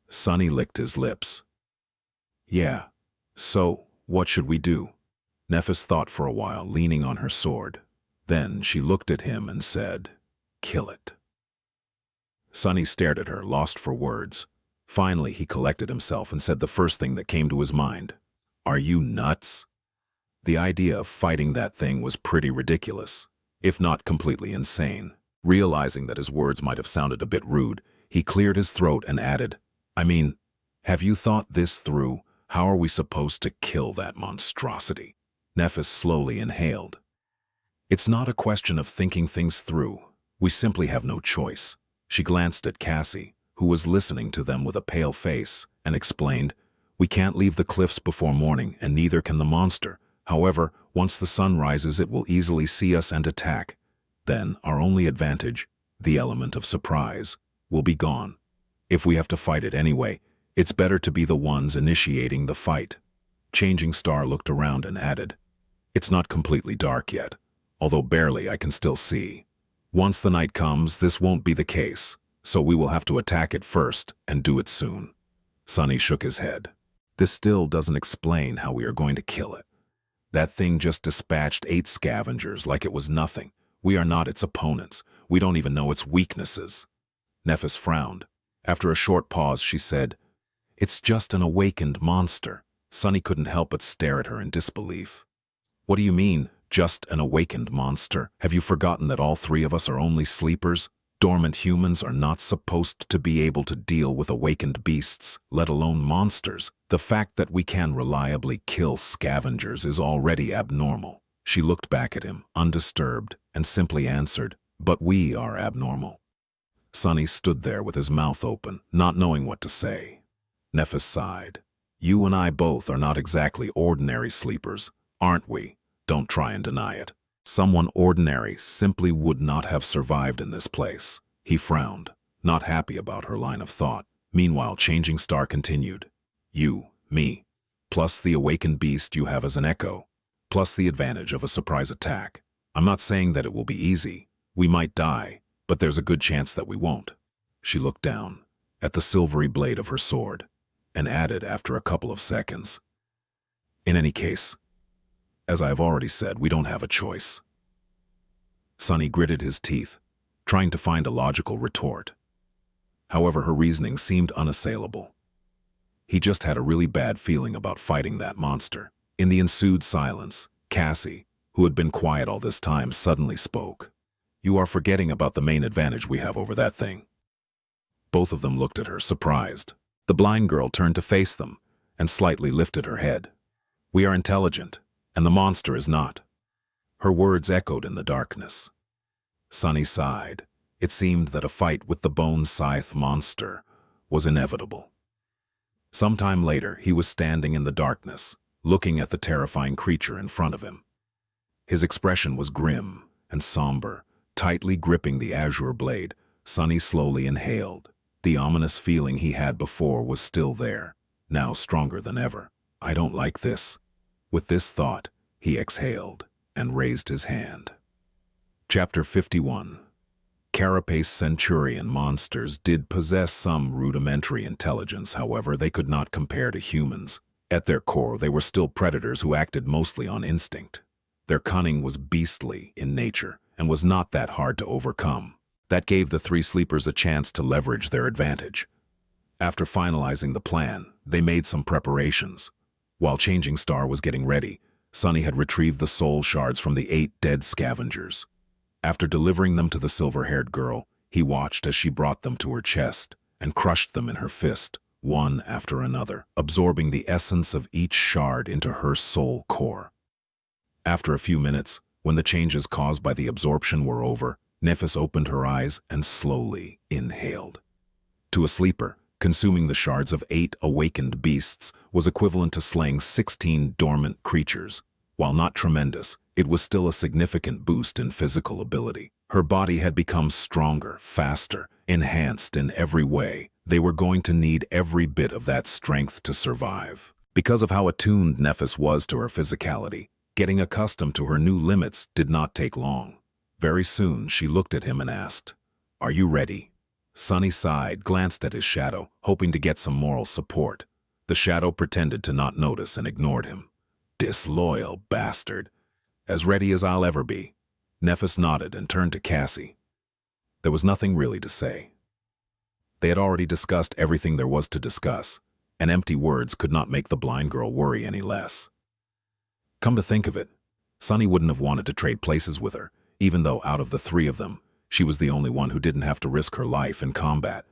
Sunny licked his lips. "Yeah, so what should we do?" Nephis thought for a while, leaning on her sword. Then she looked at him and said, "Kill it." Sunny stared at her, lost for words. Finally, he collected himself and said the first thing that came to his mind. "Are you nuts?" The idea of fighting that thing was pretty ridiculous, if not completely insane. Realizing that his words might have sounded a bit rude, he cleared his throat and added, "I mean, have you thought this through? How are we supposed to kill that monstrosity?" Nephis slowly inhaled. "It's not a question of thinking things through. We simply have no choice." She glanced at Cassie, who was listening to them with a pale face, and explained, "We can't leave the cliffs before morning, and neither can the monster. However, once the sun rises, it will easily see us and attack. Then our only advantage, the element of surprise, will be gone. If we have to fight it anyway, it's better to be the ones initiating the fight." Changing Star looked around and added, "It's not completely dark yet, although barely I can still see. Once the night comes, this won't be the case, so we will have to attack it first and do it soon." Sunny shook his head. "This still doesn't explain how we are going to kill it. That thing just dispatched 8 scavengers like it was nothing. We are not its opponents. We don't even know its weaknesses." Nephis frowned. After a short pause, she said, "It's just an awakened monster." Sunny couldn't help but stare at her in disbelief. "What do you mean, just an awakened monster? Have you forgotten that all 3 of us are only sleepers? Dormant humans are not supposed to be able to deal with awakened beasts, let alone monsters. The fact that we can reliably kill scavengers is already abnormal." She looked back at him, undisturbed, and simply answered, "But we are abnormal." Sunny stood there with his mouth open, not knowing what to say. Nephis sighed. "You and I both are not exactly ordinary sleepers, aren't we? Don't try and deny it. Someone ordinary simply would not have survived in this place." He frowned, not happy about her line of thought. Meanwhile, Changing Star continued, "You, me, plus the awakened beast you have as an echo, plus the advantage of a surprise attack. I'm not saying that it will be easy. We might die, but there's a good chance that we won't." She looked down at the silvery blade of her sword and added after a couple of seconds, "In any case, as I have already said, we don't have a choice." Sunny gritted his teeth, trying to find a logical retort. However, her reasoning seemed unassailable. He just had a really bad feeling about fighting that monster. In the ensued silence, Cassie, who had been quiet all this time, suddenly spoke. "You are forgetting about the main advantage we have over that thing." Both of them looked at her, surprised. The blind girl turned to face them and slightly lifted her head. "We are intelligent, and the monster is not." Her words echoed in the darkness. Sunny sighed. It seemed that a fight with the bone scythe monster was inevitable. Sometime later, he was standing in the darkness, looking at the terrifying creature in front of him. His expression was grim and somber, tightly gripping the azure blade. Sunny slowly inhaled. The ominous feeling he had before was still there, now stronger than ever. "I don't like this." With this thought, he exhaled and raised his hand. Chapter 51. carapace centurion monsters did possess some rudimentary intelligence, however, they could not compare to humans. At their core, they were still predators who acted mostly on instinct. Their cunning was beastly in nature and was not that hard to overcome. That gave the three sleepers a chance to leverage their advantage. After finalizing the plan, they made some preparations. While Changing Star was getting ready, Sunny had retrieved the soul shards from the 8 dead scavengers. After delivering them to the silver-haired girl, he watched as she brought them to her chest and crushed them in her fist, one after another, absorbing the essence of each shard into her soul core. After a few minutes, when the changes caused by the absorption were over, Nephis opened her eyes and slowly inhaled. To a sleeper, consuming the shards of 8 awakened beasts was equivalent to slaying 16 dormant creatures. While not tremendous, it was still a significant boost in physical ability. Her body had become stronger, faster, enhanced in every way. They were going to need every bit of that strength to survive. Because of how attuned Nephis was to her physicality, getting accustomed to her new limits did not take long. Very soon, she looked at him and asked, "Are you ready?" Sunny sighed, glanced at his shadow, hoping to get some moral support. The shadow pretended to not notice and ignored him. "Disloyal bastard. As ready as I'll ever be." Nephis nodded and turned to Cassie. There was nothing really to say. They had already discussed everything there was to discuss, and empty words could not make the blind girl worry any less. Come to think of it, Sunny wouldn't have wanted to trade places with her, even though out of the 3 of them, she was the only one who didn't have to risk her life in combat.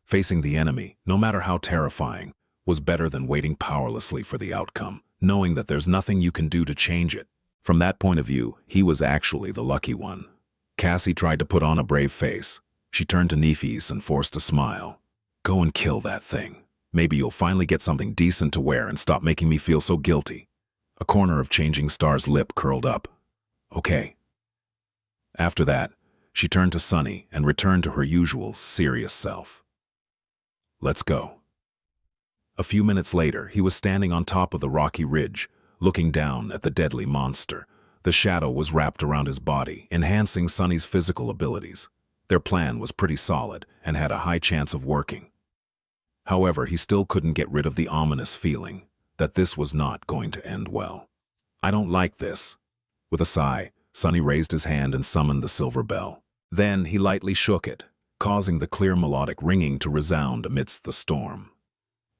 Facing the enemy, no matter how terrifying, was better than waiting powerlessly for the outcome, knowing that there's nothing you can do to change it. From that point of view, he was actually the lucky one. Cassie tried to put on a brave face. She turned to Nephis and forced a smile. "Go and kill that thing. Maybe you'll finally get something decent to wear and stop making me feel so guilty." A corner of Changing Star's lip curled up. "Okay." After that, she turned to Sunny and returned to her usual serious self. "Let's go." A few minutes later, he was standing on top of the rocky ridge, looking down at the deadly monster. The shadow was wrapped around his body, enhancing Sunny's physical abilities. Their plan was pretty solid and had a high chance of working. However, he still couldn't get rid of the ominous feeling that this was not going to end well. "I don't like this." With a sigh, Sunny raised his hand and summoned the silver bell. Then he lightly shook it, causing the clear melodic ringing to resound amidst the storm.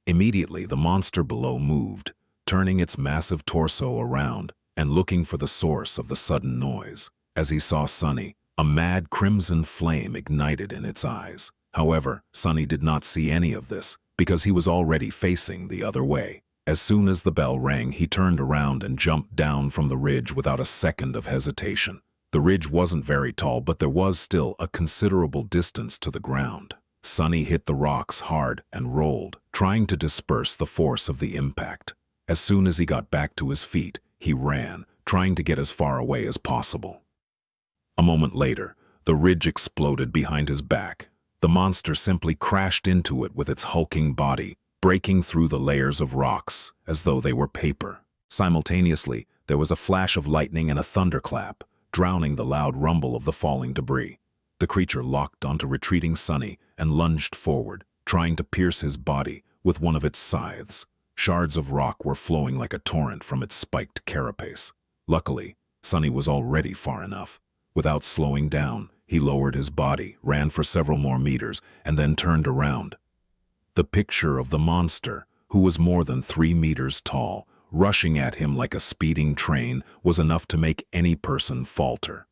Immediately, the monster below moved, turning its massive torso around and looking for the source of the sudden noise. As he saw Sunny, a mad crimson flame ignited in its eyes. However, Sunny did not see any of this because he was already facing the other way. As soon as the bell rang, he turned around and jumped down from the ridge without a second of hesitation. The ridge wasn't very tall, but there was still a considerable distance to the ground. Sunny hit the rocks hard and rolled, trying to disperse the force of the impact. As soon as he got back to his feet, he ran, trying to get as far away as possible. A moment later, the ridge exploded behind his back. The monster simply crashed into it with its hulking body, breaking through the layers of rocks as though they were paper. Simultaneously, there was a flash of lightning and a thunderclap, drowning the loud rumble of the falling debris. The creature locked onto retreating Sunny and lunged forward, trying to pierce his body with one of its scythes. Shards of rock were flowing like a torrent from its spiked carapace. Luckily, Sunny was already far enough. Without slowing down, he lowered his body, ran for several more meters, and then turned around. The picture of the monster, who was more than 3 meters tall, rushing at him like a speeding train, was enough to make any person falter.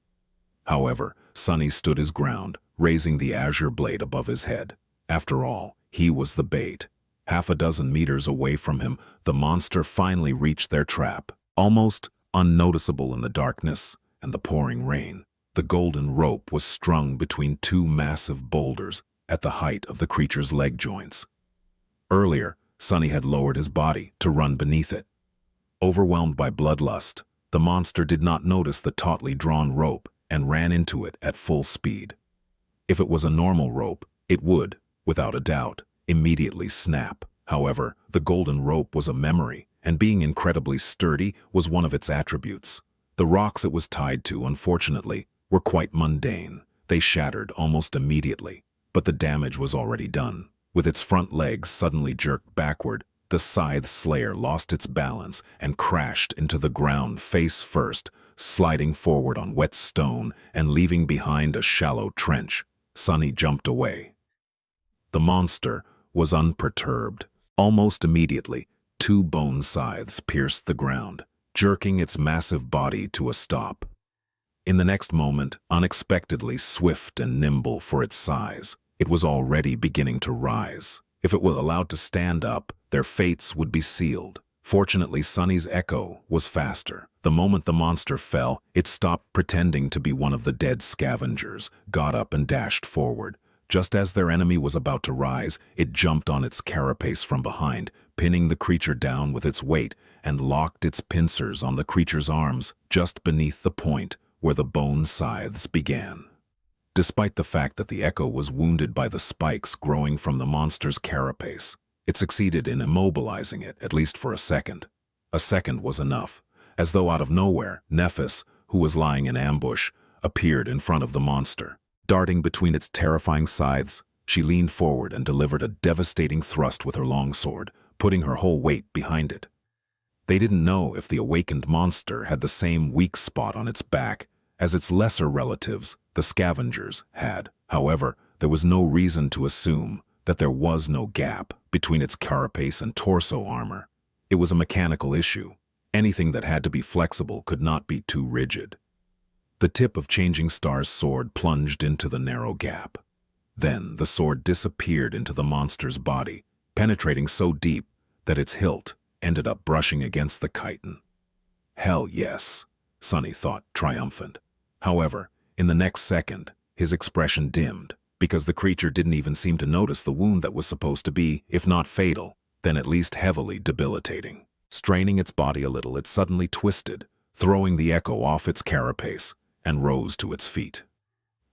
However, Sunny stood his ground, raising the azure blade above his head. After all, he was the bait. Half a dozen meters away from him, the monster finally reached their trap. Almost unnoticeable in the darkness and the pouring rain, the golden rope was strung between 2 massive boulders at the height of the creature's leg joints. Earlier, Sunny had lowered his body to run beneath it. Overwhelmed by bloodlust, the monster did not notice the tautly drawn rope and ran into it at full speed. If it was a normal rope, it would, without a doubt, immediately snap. However, the golden rope was a memory, and being incredibly sturdy was one of its attributes. The rocks it was tied to, unfortunately, were quite mundane. They shattered almost immediately, but the damage was already done. With its front legs suddenly jerked backward, the scythe slayer lost its balance and crashed into the ground face first, sliding forward on wet stone and leaving behind a shallow trench. Sunny jumped away. The monster was unperturbed. Almost immediately, two bone scythes pierced the ground, jerking its massive body to a stop. In the next moment, unexpectedly swift and nimble for its size, it was already beginning to rise. If it was allowed to stand up, their fates would be sealed. Fortunately, Sunny's echo was faster. The moment the monster fell, it stopped pretending to be one of the dead scavengers, got up and dashed forward. Just as their enemy was about to rise, it jumped on its carapace from behind, pinning the creature down with its weight, and locked its pincers on the creature's arms just beneath the point where the bone scythes began. Despite the fact that the echo was wounded by the spikes growing from the monster's carapace, it succeeded in immobilizing it, at least for a second. A second was enough. As though out of nowhere, Nephis, who was lying in ambush, appeared in front of the monster. Darting between its terrifying scythes, she leaned forward and delivered a devastating thrust with her longsword, putting her whole weight behind it. They didn't know if the awakened monster had the same weak spot on its back as its lesser relatives, the scavengers, had. However, there was no reason to assume that there was no gap between its carapace and torso armor. It was a mechanical issue. Anything that had to be flexible could not be too rigid. The tip of Changing Star's sword plunged into the narrow gap. Then the sword disappeared into the monster's body, penetrating so deep that its hilt ended up brushing against the chitin. Hell yes, Sunny thought, triumphant. However, in the next second, his expression dimmed, because the creature didn't even seem to notice the wound that was supposed to be, if not fatal, then at least heavily debilitating. Straining its body a little, it suddenly twisted, throwing the echo off its carapace, and rose to its feet.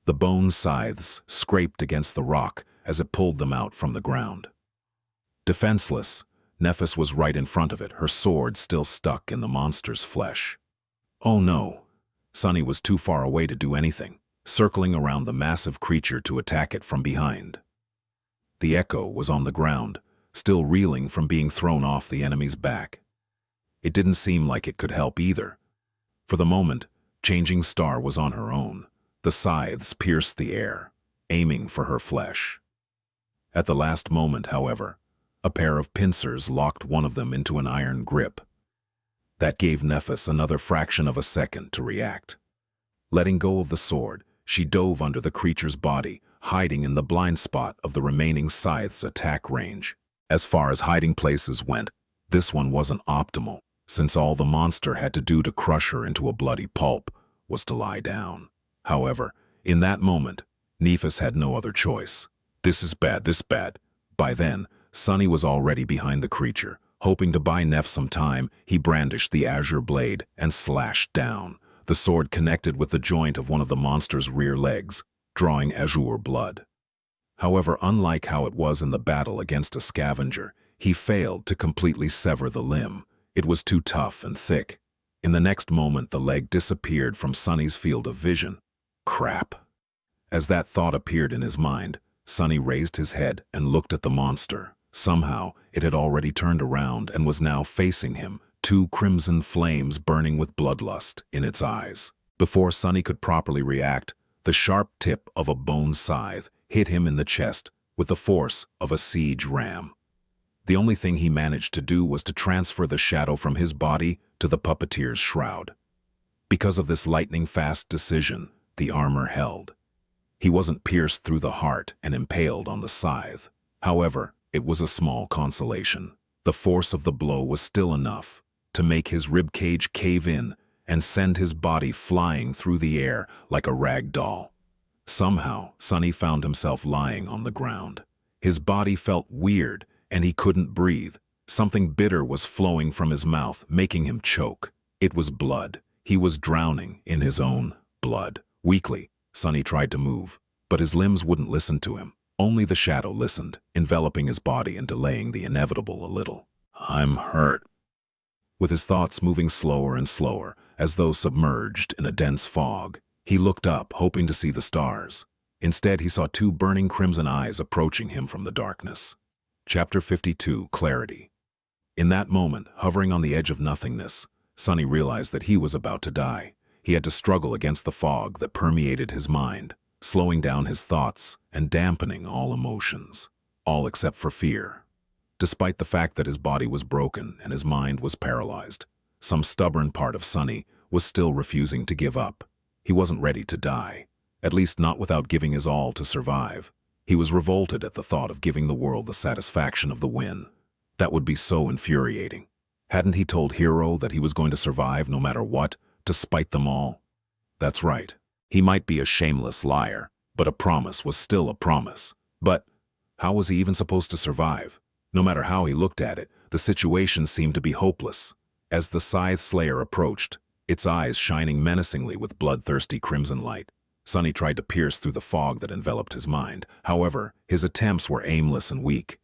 The bone scythes scraped against the rock as it pulled them out from the ground. Defenseless, Nephis was right in front of it, her sword still stuck in the monster's flesh. Oh no! Sunny was too far away to do anything, circling around the massive creature to attack it from behind. The echo was on the ground, still reeling from being thrown off the enemy's back. It didn't seem like it could help either. For the moment, Changing Star was on her own. The scythes pierced the air, aiming for her flesh. At the last moment, however, a pair of pincers locked one of them into an iron grip. That gave Nephis another fraction of a second to react. Letting go of the sword, she dove under the creature's body, hiding in the blind spot of the remaining scythe's attack range. As far as hiding places went, this one wasn't optimal, since all the monster had to do to crush her into a bloody pulp was to lie down. However, in that moment, Nephis had no other choice. This is bad, this bad. By then, Sunny was already behind the creature. Hoping to buy Neph some time, he brandished the azure blade and slashed down. The sword connected with the joint of one of the monster's rear legs, drawing azure blood. However, unlike how it was in the battle against a scavenger, he failed to completely sever the limb. It was too tough and thick. In the next moment, the leg disappeared from Sunny's field of vision. Crap. As that thought appeared in his mind, Sunny raised his head and looked at the monster. Somehow, it had already turned around and was now facing him, two crimson flames burning with bloodlust in its eyes. Before Sunny could properly react, the sharp tip of a bone scythe hit him in the chest with the force of a siege ram. The only thing he managed to do was to transfer the shadow from his body to the puppeteer's shroud. Because of this lightning-fast decision, the armor held. He wasn't pierced through the heart and impaled on the scythe. However, it was a small consolation. The force of the blow was still enough to make his ribcage cave in and send his body flying through the air like a rag doll. Somehow, Sunny found himself lying on the ground. His body felt weird and he couldn't breathe. Something bitter was flowing from his mouth, making him choke. It was blood. He was drowning in his own blood. Weakly, Sunny tried to move, but his limbs wouldn't listen to him. Only the shadow listened, enveloping his body and delaying the inevitable a little. I'm hurt. With his thoughts moving slower and slower, as though submerged in a dense fog, He looked up, hoping to see the stars. Instead, he saw two burning crimson eyes approaching him from the darkness. Chapter 52, Clarity. In that moment, hovering on the edge of nothingness, Sunny realized that he was about to die. He had to struggle against the fog that permeated his mind, slowing down his thoughts and dampening all emotions, all except for fear. Despite the fact that his body was broken and his mind was paralyzed, some stubborn part of Sunny was still refusing to give up. He wasn't ready to die, at least not without giving his all to survive. He was revolted at the thought of giving the world the satisfaction of the win. That would be so infuriating. Hadn't he told Hero that he was going to survive no matter what, to spite them all? That's right. He might be a shameless liar, but a promise was still a promise. But how was he even supposed to survive? No matter how he looked at it, the situation seemed to be hopeless. As the Scythe Slayer approached, its eyes shining menacingly with bloodthirsty crimson light, Sunny tried to pierce through the fog that enveloped his mind. However, his attempts were aimless and weak.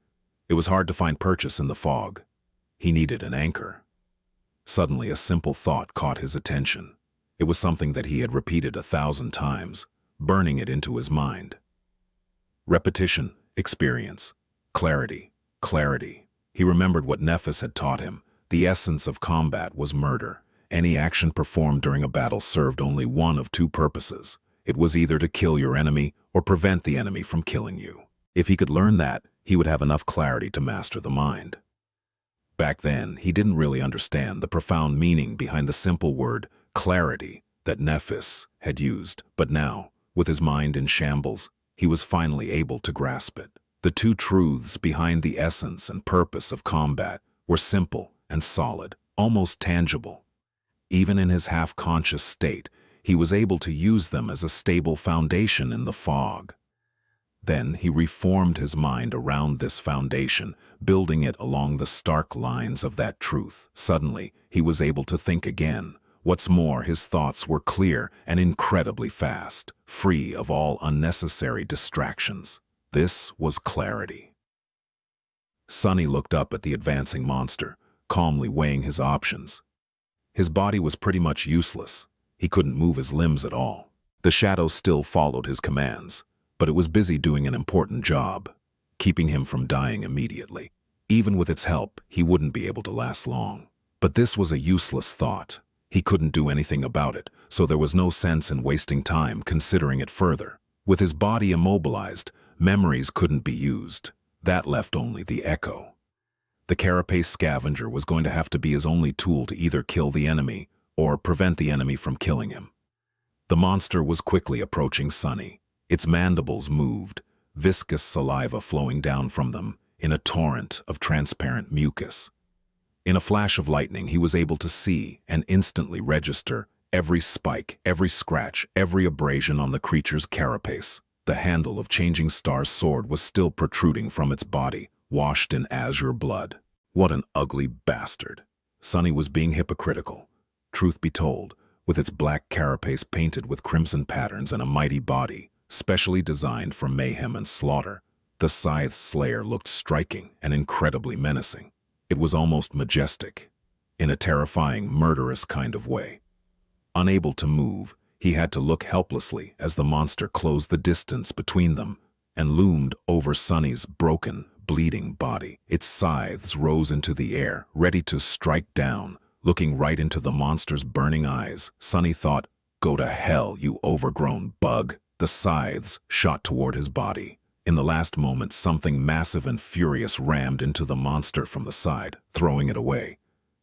It was hard to find purchase in the fog. He needed an anchor. Suddenly, a simple thought caught his attention. It was something that he had repeated 1,000 times, burning it into his mind. Repetition, experience, clarity, clarity. He remembered what Nephis had taught him. The essence of combat was murder. Any action performed during a battle served only one of two purposes. It was either to kill your enemy or prevent the enemy from killing you. If he could learn that, he would have enough clarity to master the mind. Back then, he didn't really understand the profound meaning behind the simple word clarity that Nephis had used, but now, with his mind in shambles, he was finally able to grasp it. The two truths behind the essence and purpose of combat were simple and solid, almost tangible. Even in his half-conscious state, he was able to use them as a stable foundation in the fog. Then he reformed his mind around this foundation, building it along the stark lines of that truth. Suddenly, he was able to think again. What's more, his thoughts were clear and incredibly fast, free of all unnecessary distractions. This was clarity. Sunny looked up at the advancing monster, calmly weighing his options. His body was pretty much useless. He couldn't move his limbs at all. The shadow still followed his commands, but it was busy doing an important job, keeping him from dying immediately. Even with its help, he wouldn't be able to last long. But this was a useless thought. He couldn't do anything about it, so there was no sense in wasting time considering it further. With his body immobilized, memories couldn't be used. That left only the echo. The carapace scavenger was going to have to be his only tool to either kill the enemy or prevent the enemy from killing him. The monster was quickly approaching Sunny. Its mandibles moved, viscous saliva flowing down from them in a torrent of transparent mucus. In a flash of lightning, he was able to see and instantly register every spike, every scratch, every abrasion on the creature's carapace. The handle of Changing Star's sword was still protruding from its body, washed in azure blood. What an ugly bastard. Sunny was being hypocritical. Truth be told, with its black carapace painted with crimson patterns and a mighty body, specially designed for mayhem and slaughter, the Scythe Slayer looked striking and incredibly menacing. It was almost majestic, in a terrifying, murderous kind of way. Unable to move, he had to look helplessly as the monster closed the distance between them and loomed over Sunny's broken, bleeding body. Its scythes rose into the air, ready to strike down. Looking right into the monster's burning eyes, Sunny thought, "Go to hell, you overgrown bug." The scythes shot toward his body. In the last moment, something massive and furious rammed into the monster from the side, throwing it away.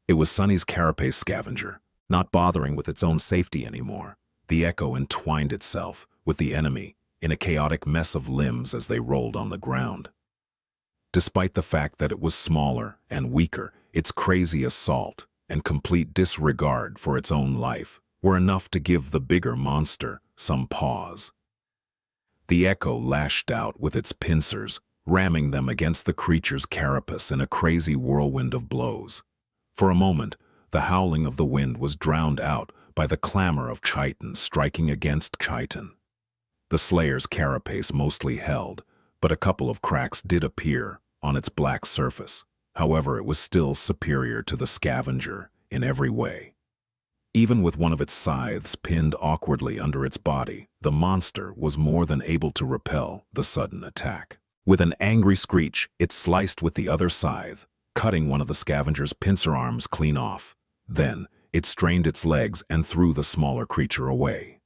It was Sunny's carapace scavenger, not bothering with its own safety anymore. The echo entwined itself with the enemy in a chaotic mess of limbs as they rolled on the ground. Despite the fact that it was smaller and weaker, its crazy assault and complete disregard for its own life were enough to give the bigger monster some pause. The echo lashed out with its pincers, ramming them against the creature's carapace in a crazy whirlwind of blows. For a moment, the howling of the wind was drowned out by the clamor of chitin striking against chitin. The Slayer's carapace mostly held, but a couple of cracks did appear on its black surface. However, it was still superior to the scavenger in every way. Even with one of its scythes pinned awkwardly under its body, the monster was more than able to repel the sudden attack. With an angry screech, it sliced with the other scythe, cutting one of the scavenger's pincer arms clean off. Then, it strained its legs and threw the smaller creature away.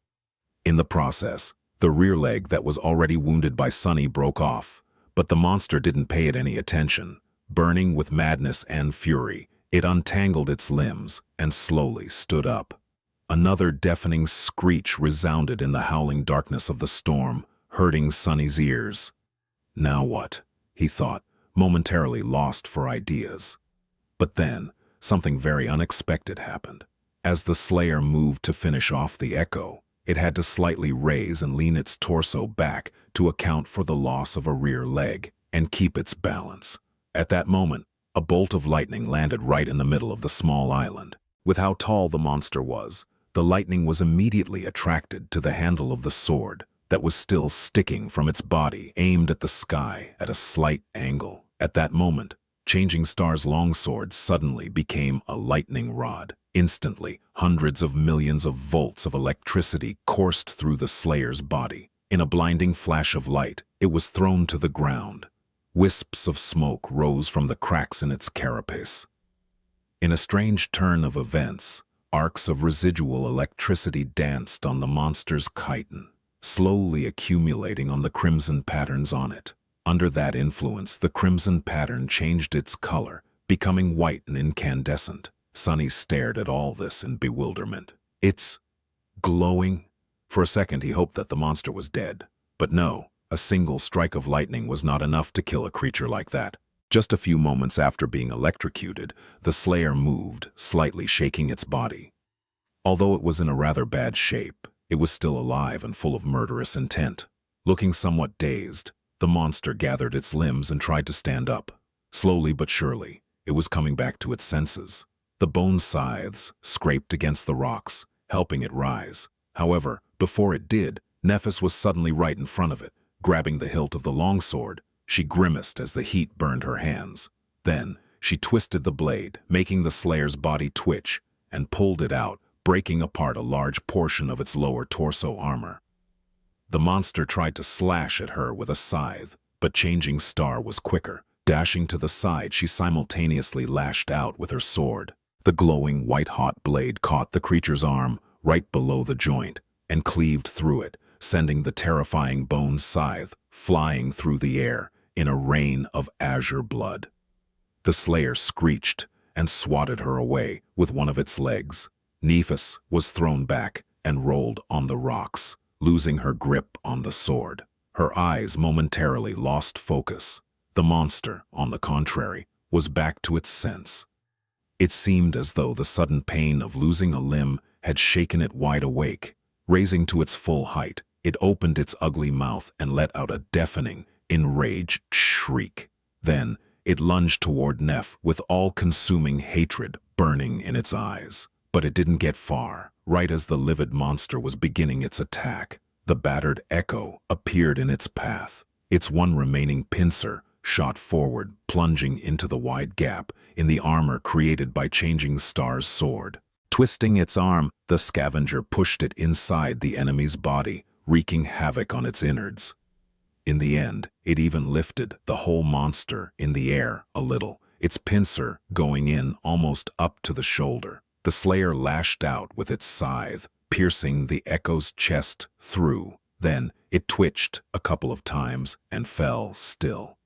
In the process, the rear leg that was already wounded by Sunny broke off, but the monster didn't pay it any attention. Burning with madness and fury, it untangled its limbs and slowly stood up. Another deafening screech resounded in the howling darkness of the storm, hurting Sunny's ears. Now what? He thought, momentarily lost for ideas. But then, something very unexpected happened. As the Slayer moved to finish off the echo, it had to slightly raise and lean its torso back to account for the loss of a rear leg and keep its balance. At that moment, a bolt of lightning landed right in the middle of the small island. With how tall the monster was, the lightning was immediately attracted to the handle of the sword that was still sticking from its body, aimed at the sky at a slight angle. At that moment, Changing Star's longsword suddenly became a lightning rod. Instantly, hundreds of millions of volts of electricity coursed through the Slayer's body. In a blinding flash of light, it was thrown to the ground. Wisps of smoke rose from the cracks in its carapace. In a strange turn of events, arcs of residual electricity danced on the monster's chitin, slowly accumulating on the crimson patterns on it. Under that influence, the crimson pattern changed its color, becoming white and incandescent. Sunny stared at all this in bewilderment. It's glowing? For a second he hoped that the monster was dead. But no, a single strike of lightning was not enough to kill a creature like that. Just a few moments after being electrocuted, the Slayer moved, slightly shaking its body. Although it was in a rather bad shape, it was still alive and full of murderous intent. Looking somewhat dazed, the monster gathered its limbs and tried to stand up. Slowly but surely, it was coming back to its senses. The bone scythes scraped against the rocks, helping it rise. However, before it did, Nephis was suddenly right in front of it. Grabbing the hilt of the longsword, she grimaced as the heat burned her hands. Then, she twisted the blade, making the Slayer's body twitch, and pulled it out, breaking apart a large portion of its lower torso armor. The monster tried to slash at her with a scythe, but Changing Star was quicker. Dashing to the side, she simultaneously lashed out with her sword. The glowing white-hot blade caught the creature's arm right below the joint and cleaved through it, sending the terrifying bone scythe flying through the air in a rain of azure blood. The Slayer screeched and swatted her away with one of its legs. Nephis was thrown back and rolled on the rocks, losing her grip on the sword. Her eyes momentarily lost focus. The monster, on the contrary, was back to its sense. It seemed as though the sudden pain of losing a limb had shaken it wide awake. Raising to its full height, it opened its ugly mouth and let out a deafening, enraged shriek. Then, it lunged toward Neph with all-consuming hatred burning in its eyes. But it didn't get far. Right as the livid monster was beginning its attack, the battered echo appeared in its path. Its one remaining pincer shot forward, plunging into the wide gap in the armor created by Changing Star's sword. Twisting its arm, the scavenger pushed it inside the enemy's body, wreaking havoc on its innards. In the end, it even lifted the whole monster in the air a little, its pincer going in almost up to the shoulder. The Slayer lashed out with its scythe, piercing the echo's chest through. Then it twitched a couple of times and fell still.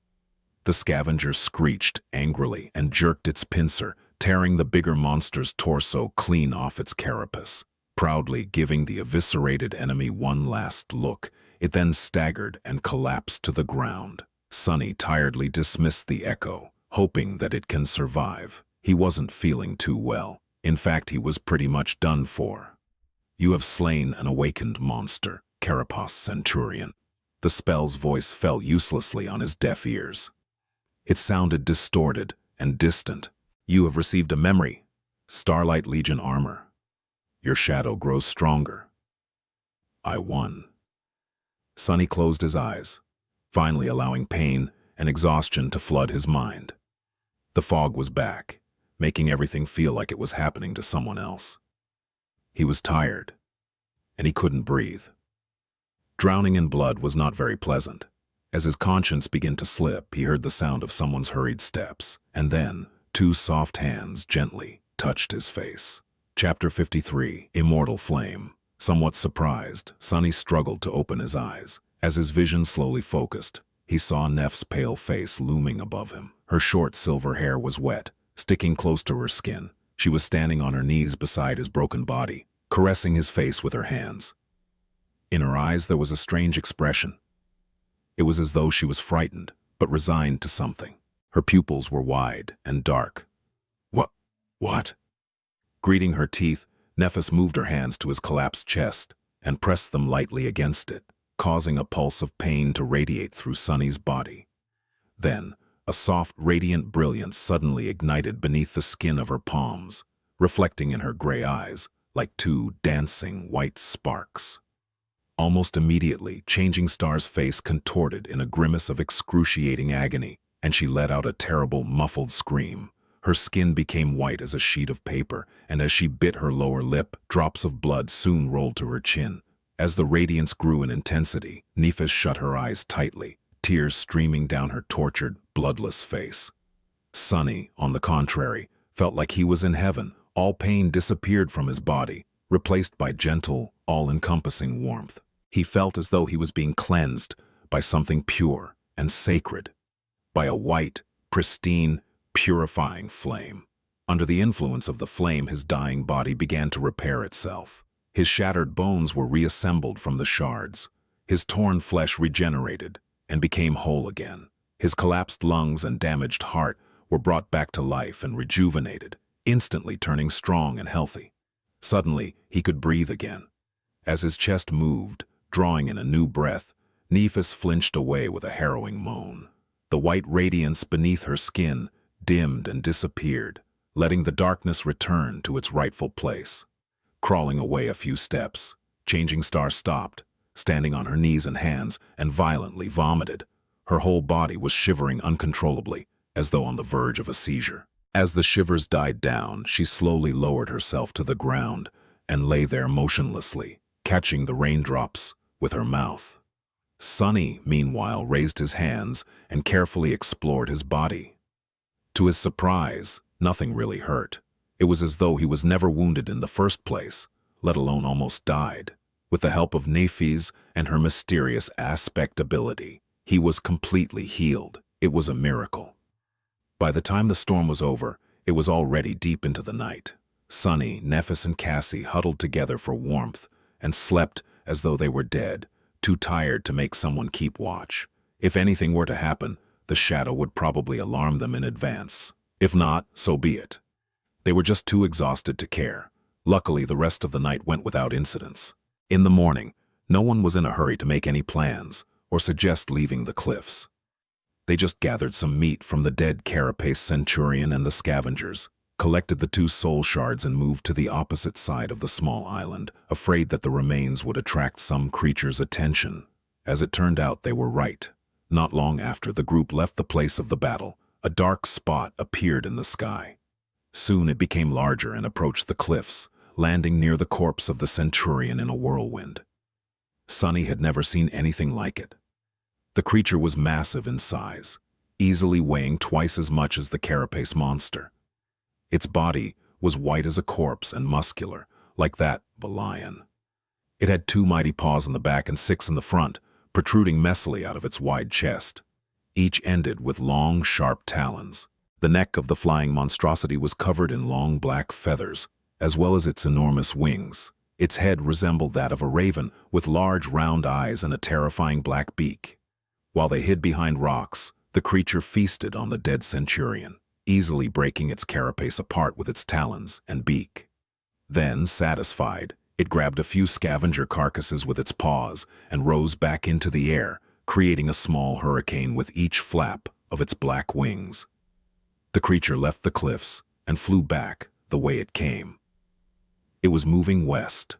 The scavenger screeched angrily and jerked its pincer, tearing the bigger monster's torso clean off its carapace. Proudly giving the eviscerated enemy one last look, it then staggered and collapsed to the ground. Sunny tiredly dismissed the echo, hoping that it can survive. He wasn't feeling too well. In fact, he was pretty much done for. You have slain an awakened monster, Carapace Centurion. The spell's voice fell uselessly on his deaf ears. It sounded distorted and distant. You have received a memory, Starlight Legion armor. Your shadow grows stronger. I won. Sunny closed his eyes, finally allowing pain and exhaustion to flood his mind. The fog was back, making everything feel like it was happening to someone else. He was tired, and he couldn't breathe. Drowning in blood was not very pleasant. As his conscience began to slip, he heard the sound of someone's hurried steps, and then two soft hands gently touched his face. Chapter 53, Immortal Flame. Somewhat surprised, Sunny struggled to open his eyes. As his vision slowly focused, he saw Neff's pale face looming above him. Her short silver hair was wet, sticking close to her skin. She was standing on her knees beside his broken body, caressing his face with her hands. In her eyes there was a strange expression. It was as though she was frightened, but resigned to something. Her pupils were wide and dark. What? Greeting her teeth, Nephis moved her hands to his collapsed chest and pressed them lightly against it, causing a pulse of pain to radiate through Sunny's body. Then, a soft, radiant brilliance suddenly ignited beneath the skin of her palms, reflecting in her gray eyes like two dancing white sparks. Almost immediately, Changing Star's face contorted in a grimace of excruciating agony, and she let out a terrible, muffled scream. Her skin became white as a sheet of paper, and as she bit her lower lip, drops of blood soon rolled to her chin. As the radiance grew in intensity, Nephis shut her eyes tightly, tears streaming down her tortured, bloodless face. Sunny, on the contrary, felt like he was in heaven. All pain disappeared from his body, replaced by gentle, all-encompassing warmth. He felt as though he was being cleansed by something pure and sacred, by a white, pristine, purifying flame. Under the influence of the flame, his dying body began to repair itself. His shattered bones were reassembled from the shards. His torn flesh regenerated and became whole again. His collapsed lungs and damaged heart were brought back to life and rejuvenated, instantly turning strong and healthy. Suddenly, he could breathe again. As his chest moved, drawing in a new breath, Nephis flinched away with a harrowing moan. The white radiance beneath her skin dimmed and disappeared, letting the darkness return to its rightful place. Crawling away a few steps, Changing Star stopped, standing on her knees and hands, and violently vomited. Her whole body was shivering uncontrollably, as though on the verge of a seizure. As the shivers died down, she slowly lowered herself to the ground and lay there motionlessly, catching the raindrops with her mouth. Sunny, meanwhile, raised his hands and carefully explored his body. To his surprise, nothing really hurt. It was as though he was never wounded in the first place, let alone almost died. With the help of Nephis and her mysterious aspect ability, he was completely healed. It was a miracle. By the time the storm was over, it was already deep into the night. Sunny, Nephis, and Cassie huddled together for warmth and slept as though they were dead, too tired to make someone keep watch. If anything were to happen, the shadow would probably alarm them in advance. If not, so be it. They were just too exhausted to care. Luckily, the rest of the night went without incidents. In the morning, no one was in a hurry to make any plans or suggest leaving the cliffs. They just gathered some meat from the dead carapace centurion and the scavengers, collected the 2 soul shards and moved to the opposite side of the small island, afraid that the remains would attract some creature's attention. As it turned out, they were right. Not long after the group left the place of the battle, a dark spot appeared in the sky. Soon it became larger and approached the cliffs, landing near the corpse of the centurion in a whirlwind. Sunny had never seen anything like it. The creature was massive in size, easily weighing twice as much as the carapace monster. Its body was white as a corpse and muscular, like that of a lion. It had 2 mighty paws in the back and 6 in the front, protruding messily out of its wide chest. Each ended with long, sharp talons. The neck of the flying monstrosity was covered in long black feathers, as well as its enormous wings. Its head resembled that of a raven, with large round eyes and a terrifying black beak. While they hid behind rocks, the creature feasted on the dead centurion, easily breaking its carapace apart with its talons and beak. Then, satisfied, it grabbed a few scavenger carcasses with its paws and rose back into the air, creating a small hurricane with each flap of its black wings. The creature left the cliffs and flew back the way it came. It was moving west.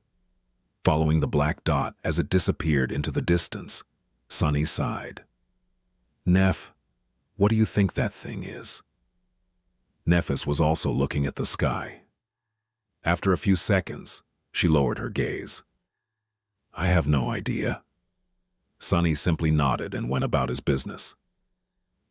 Following the black dot as it disappeared into the distance, Sunny sighed. "Neph, what do you think that thing is?" Nephis was also looking at the sky. After a few seconds, She lowered her gaze. I have no idea. Sunny simply nodded and went about his business.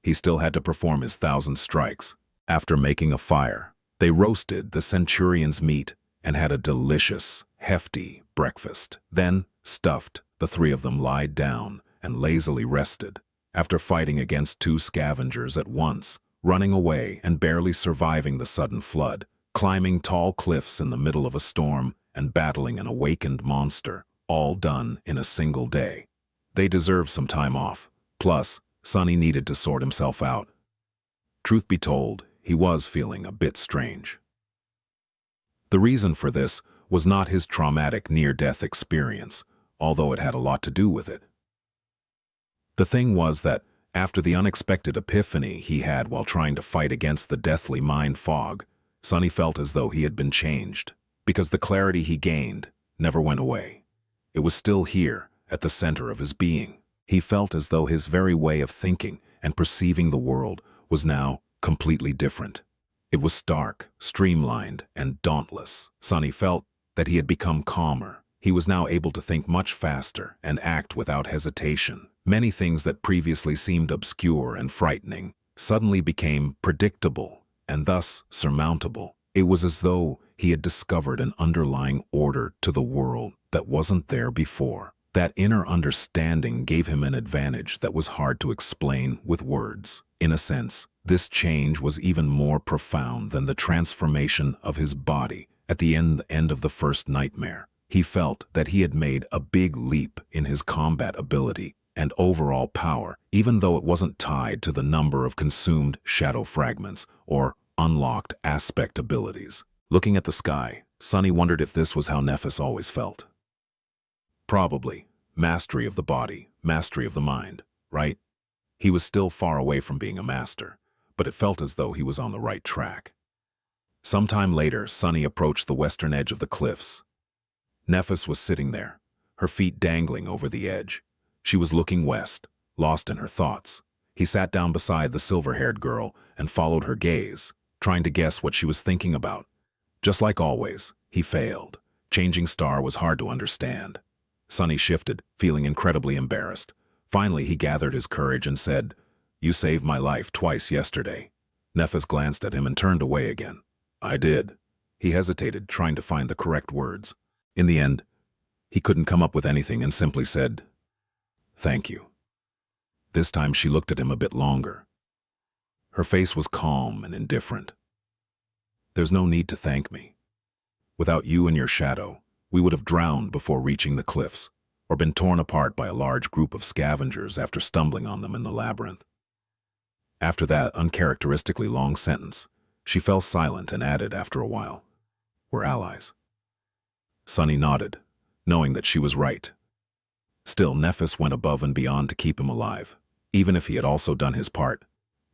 He still had to perform his 1,000 strikes. After making a fire, they roasted the centurion's meat and had a delicious, hefty breakfast. Then, stuffed, the three of them lied down and lazily rested. After fighting against 2 scavengers at once, running away and barely surviving the sudden flood, climbing tall cliffs in the middle of a storm, and battling an awakened monster, all done in a single day. They deserved some time off. Plus, Sunny needed to sort himself out. Truth be told, he was feeling a bit strange. The reason for this was not his traumatic near-death experience, although it had a lot to do with it. The thing was that, after the unexpected epiphany he had while trying to fight against the deathly mind fog, Sunny felt as though he had been changed, because the clarity he gained never went away. It was still here, at the center of his being. He felt as though his very way of thinking and perceiving the world was now completely different. It was stark, streamlined, and dauntless. Sunny felt that he had become calmer. He was now able to think much faster and act without hesitation. Many things that previously seemed obscure and frightening suddenly became predictable and thus surmountable. It was as though he had discovered an underlying order to the world that wasn't there before. That inner understanding gave him an advantage that was hard to explain with words. In a sense, this change was even more profound than the transformation of his body at the end of the first nightmare. He felt that he had made a big leap in his combat ability and overall power, even though it wasn't tied to the number of consumed shadow fragments or unlocked aspect abilities. Looking at the sky, Sunny wondered if this was how Nephis always felt. Probably. Mastery of the body, mastery of the mind, right? He was still far away from being a master, but it felt as though he was on the right track. Sometime later, Sunny approached the western edge of the cliffs. Nephis was sitting there, her feet dangling over the edge. She was looking west, lost in her thoughts. He sat down beside the silver-haired girl and followed her gaze, trying to guess what she was thinking about. Just like always, he failed. Changing star was hard to understand. Sunny shifted, feeling incredibly embarrassed. Finally, he gathered his courage and said, "You saved my life twice yesterday." Nephis glanced at him and turned away again. "I did." He hesitated, trying to find the correct words. In the end, he couldn't come up with anything and simply said, "Thank you." This time she looked at him a bit longer. Her face was calm and indifferent. "There's no need to thank me. Without you and your shadow, we would have drowned before reaching the cliffs, or been torn apart by a large group of scavengers after stumbling on them in the labyrinth." After that uncharacteristically long sentence, she fell silent and added after a while, "We're allies." Sunny nodded, knowing that she was right. Still, Nephis went above and beyond to keep him alive. Even if he had also done his part,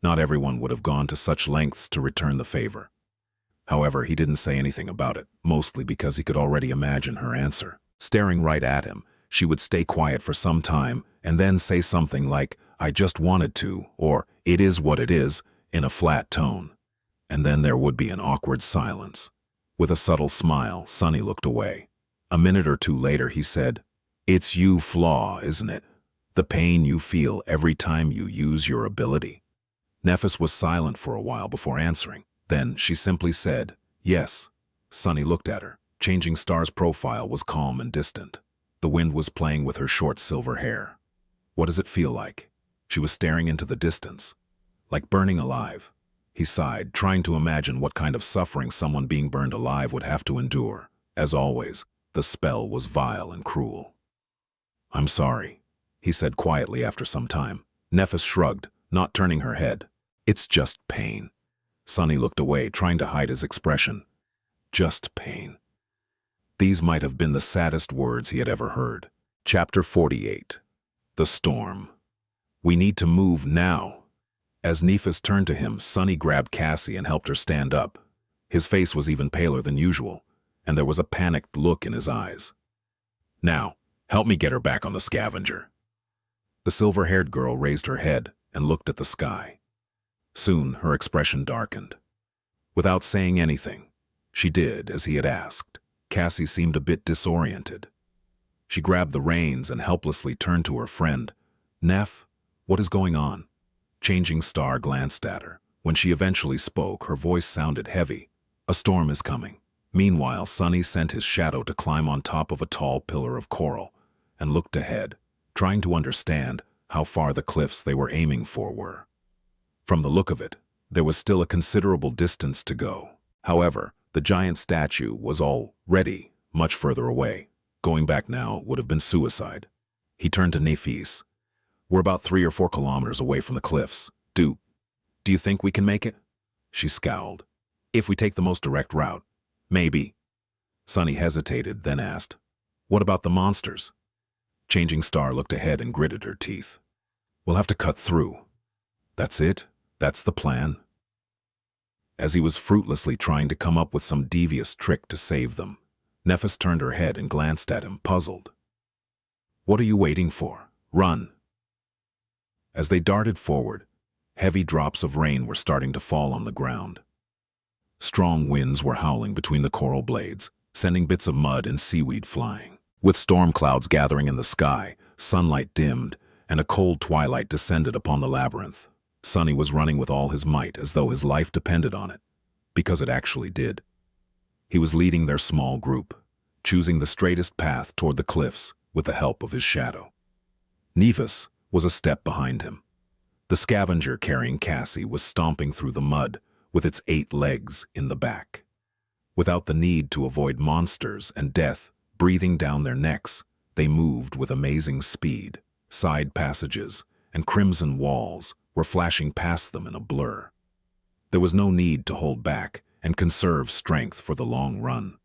not everyone would have gone to such lengths to return the favor. However, he didn't say anything about it, mostly because he could already imagine her answer. Staring right at him, she would stay quiet for some time and then say something like, "I just wanted to," or "It is what it is," in a flat tone. And then there would be an awkward silence. With a subtle smile, Sunny looked away. A minute or two later, he said, "It's you flaw, isn't it? The pain you feel every time you use your ability." Nephis was silent for a while before answering. Then she simply said, "Yes." Sunny looked at her. Changing Star's profile was calm and distant. The wind was playing with her short silver hair. "What does it feel like?" She was staring into the distance. "Like burning alive." He sighed, trying to imagine what kind of suffering someone being burned alive would have to endure. As always, the spell was vile and cruel. "I'm sorry," he said quietly after some time. Nephis shrugged, not turning her head. "It's just pain." Sunny looked away, trying to hide his expression. Just pain. These might have been the saddest words he had ever heard. Chapter 48. The Storm. "We need to move now." As Nephis turned to him, Sunny grabbed Cassie and helped her stand up. His face was even paler than usual, and there was a panicked look in his eyes. "Now, help me get her back on the scavenger." The silver-haired girl raised her head and looked at the sky. Soon, her expression darkened. Without saying anything, she did as he had asked. Cassie seemed a bit disoriented. She grabbed the reins and helplessly turned to her friend. "Neff, what is going on?" Changing Star glanced at her. When she eventually spoke, her voice sounded heavy. "A storm is coming." Meanwhile, Sunny sent his shadow to climb on top of a tall pillar of coral and looked ahead, trying to understand how far the cliffs they were aiming for were. From the look of it, there was still a considerable distance to go. However, the giant statue was already much further away. Going back now would have been suicide. He turned to Nefis. "We're about 3 or 4 kilometers away from the cliffs. Do you think we can make it?" She scowled. "If we take the most direct route, maybe." Sunny hesitated, then asked, "What about the monsters?" Changing Star looked ahead and gritted her teeth. "We'll have to cut through." "That's it? That's the plan?" As he was fruitlessly trying to come up with some devious trick to save them, Nefis turned her head and glanced at him, puzzled. "What are you waiting for? Run!" As they darted forward, heavy drops of rain were starting to fall on the ground. Strong winds were howling between the coral blades, sending bits of mud and seaweed flying. With storm clouds gathering in the sky, sunlight dimmed, and a cold twilight descended upon the labyrinth. Sunny was running with all his might as though his life depended on it, because it actually did. He was leading their small group, choosing the straightest path toward the cliffs with the help of his shadow. Nefis was a step behind him. The scavenger carrying Cassie was stomping through the mud with its 8 legs in the back. Without the need to avoid monsters and death breathing down their necks, they moved with amazing speed. Side passages and crimson walls were flashing past them in a blur. There was no need to hold back and conserve strength for the long run.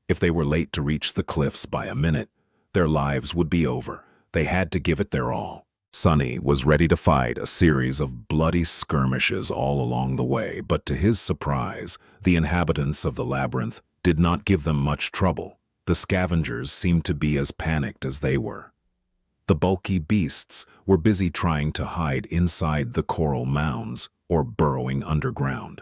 If they were late to reach the cliffs by a minute, their lives would be over. They had to give it their all. Sunny was ready to fight a series of bloody skirmishes all along the way, but to his surprise, the inhabitants of the labyrinth did not give them much trouble. The scavengers seemed to be as panicked as they were. The bulky beasts were busy trying to hide inside the coral mounds or burrowing underground.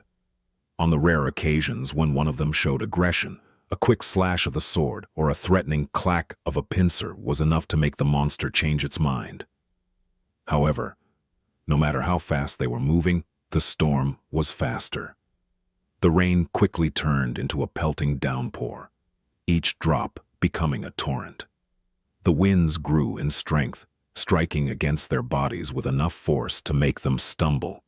On the rare occasions when one of them showed aggression, a quick slash of the sword or a threatening clack of a pincer was enough to make the monster change its mind. However, no matter how fast they were moving, the storm was faster. The rain quickly turned into a pelting downpour, each drop becoming a torrent. The winds grew in strength, striking against their bodies with enough force to make them stumble.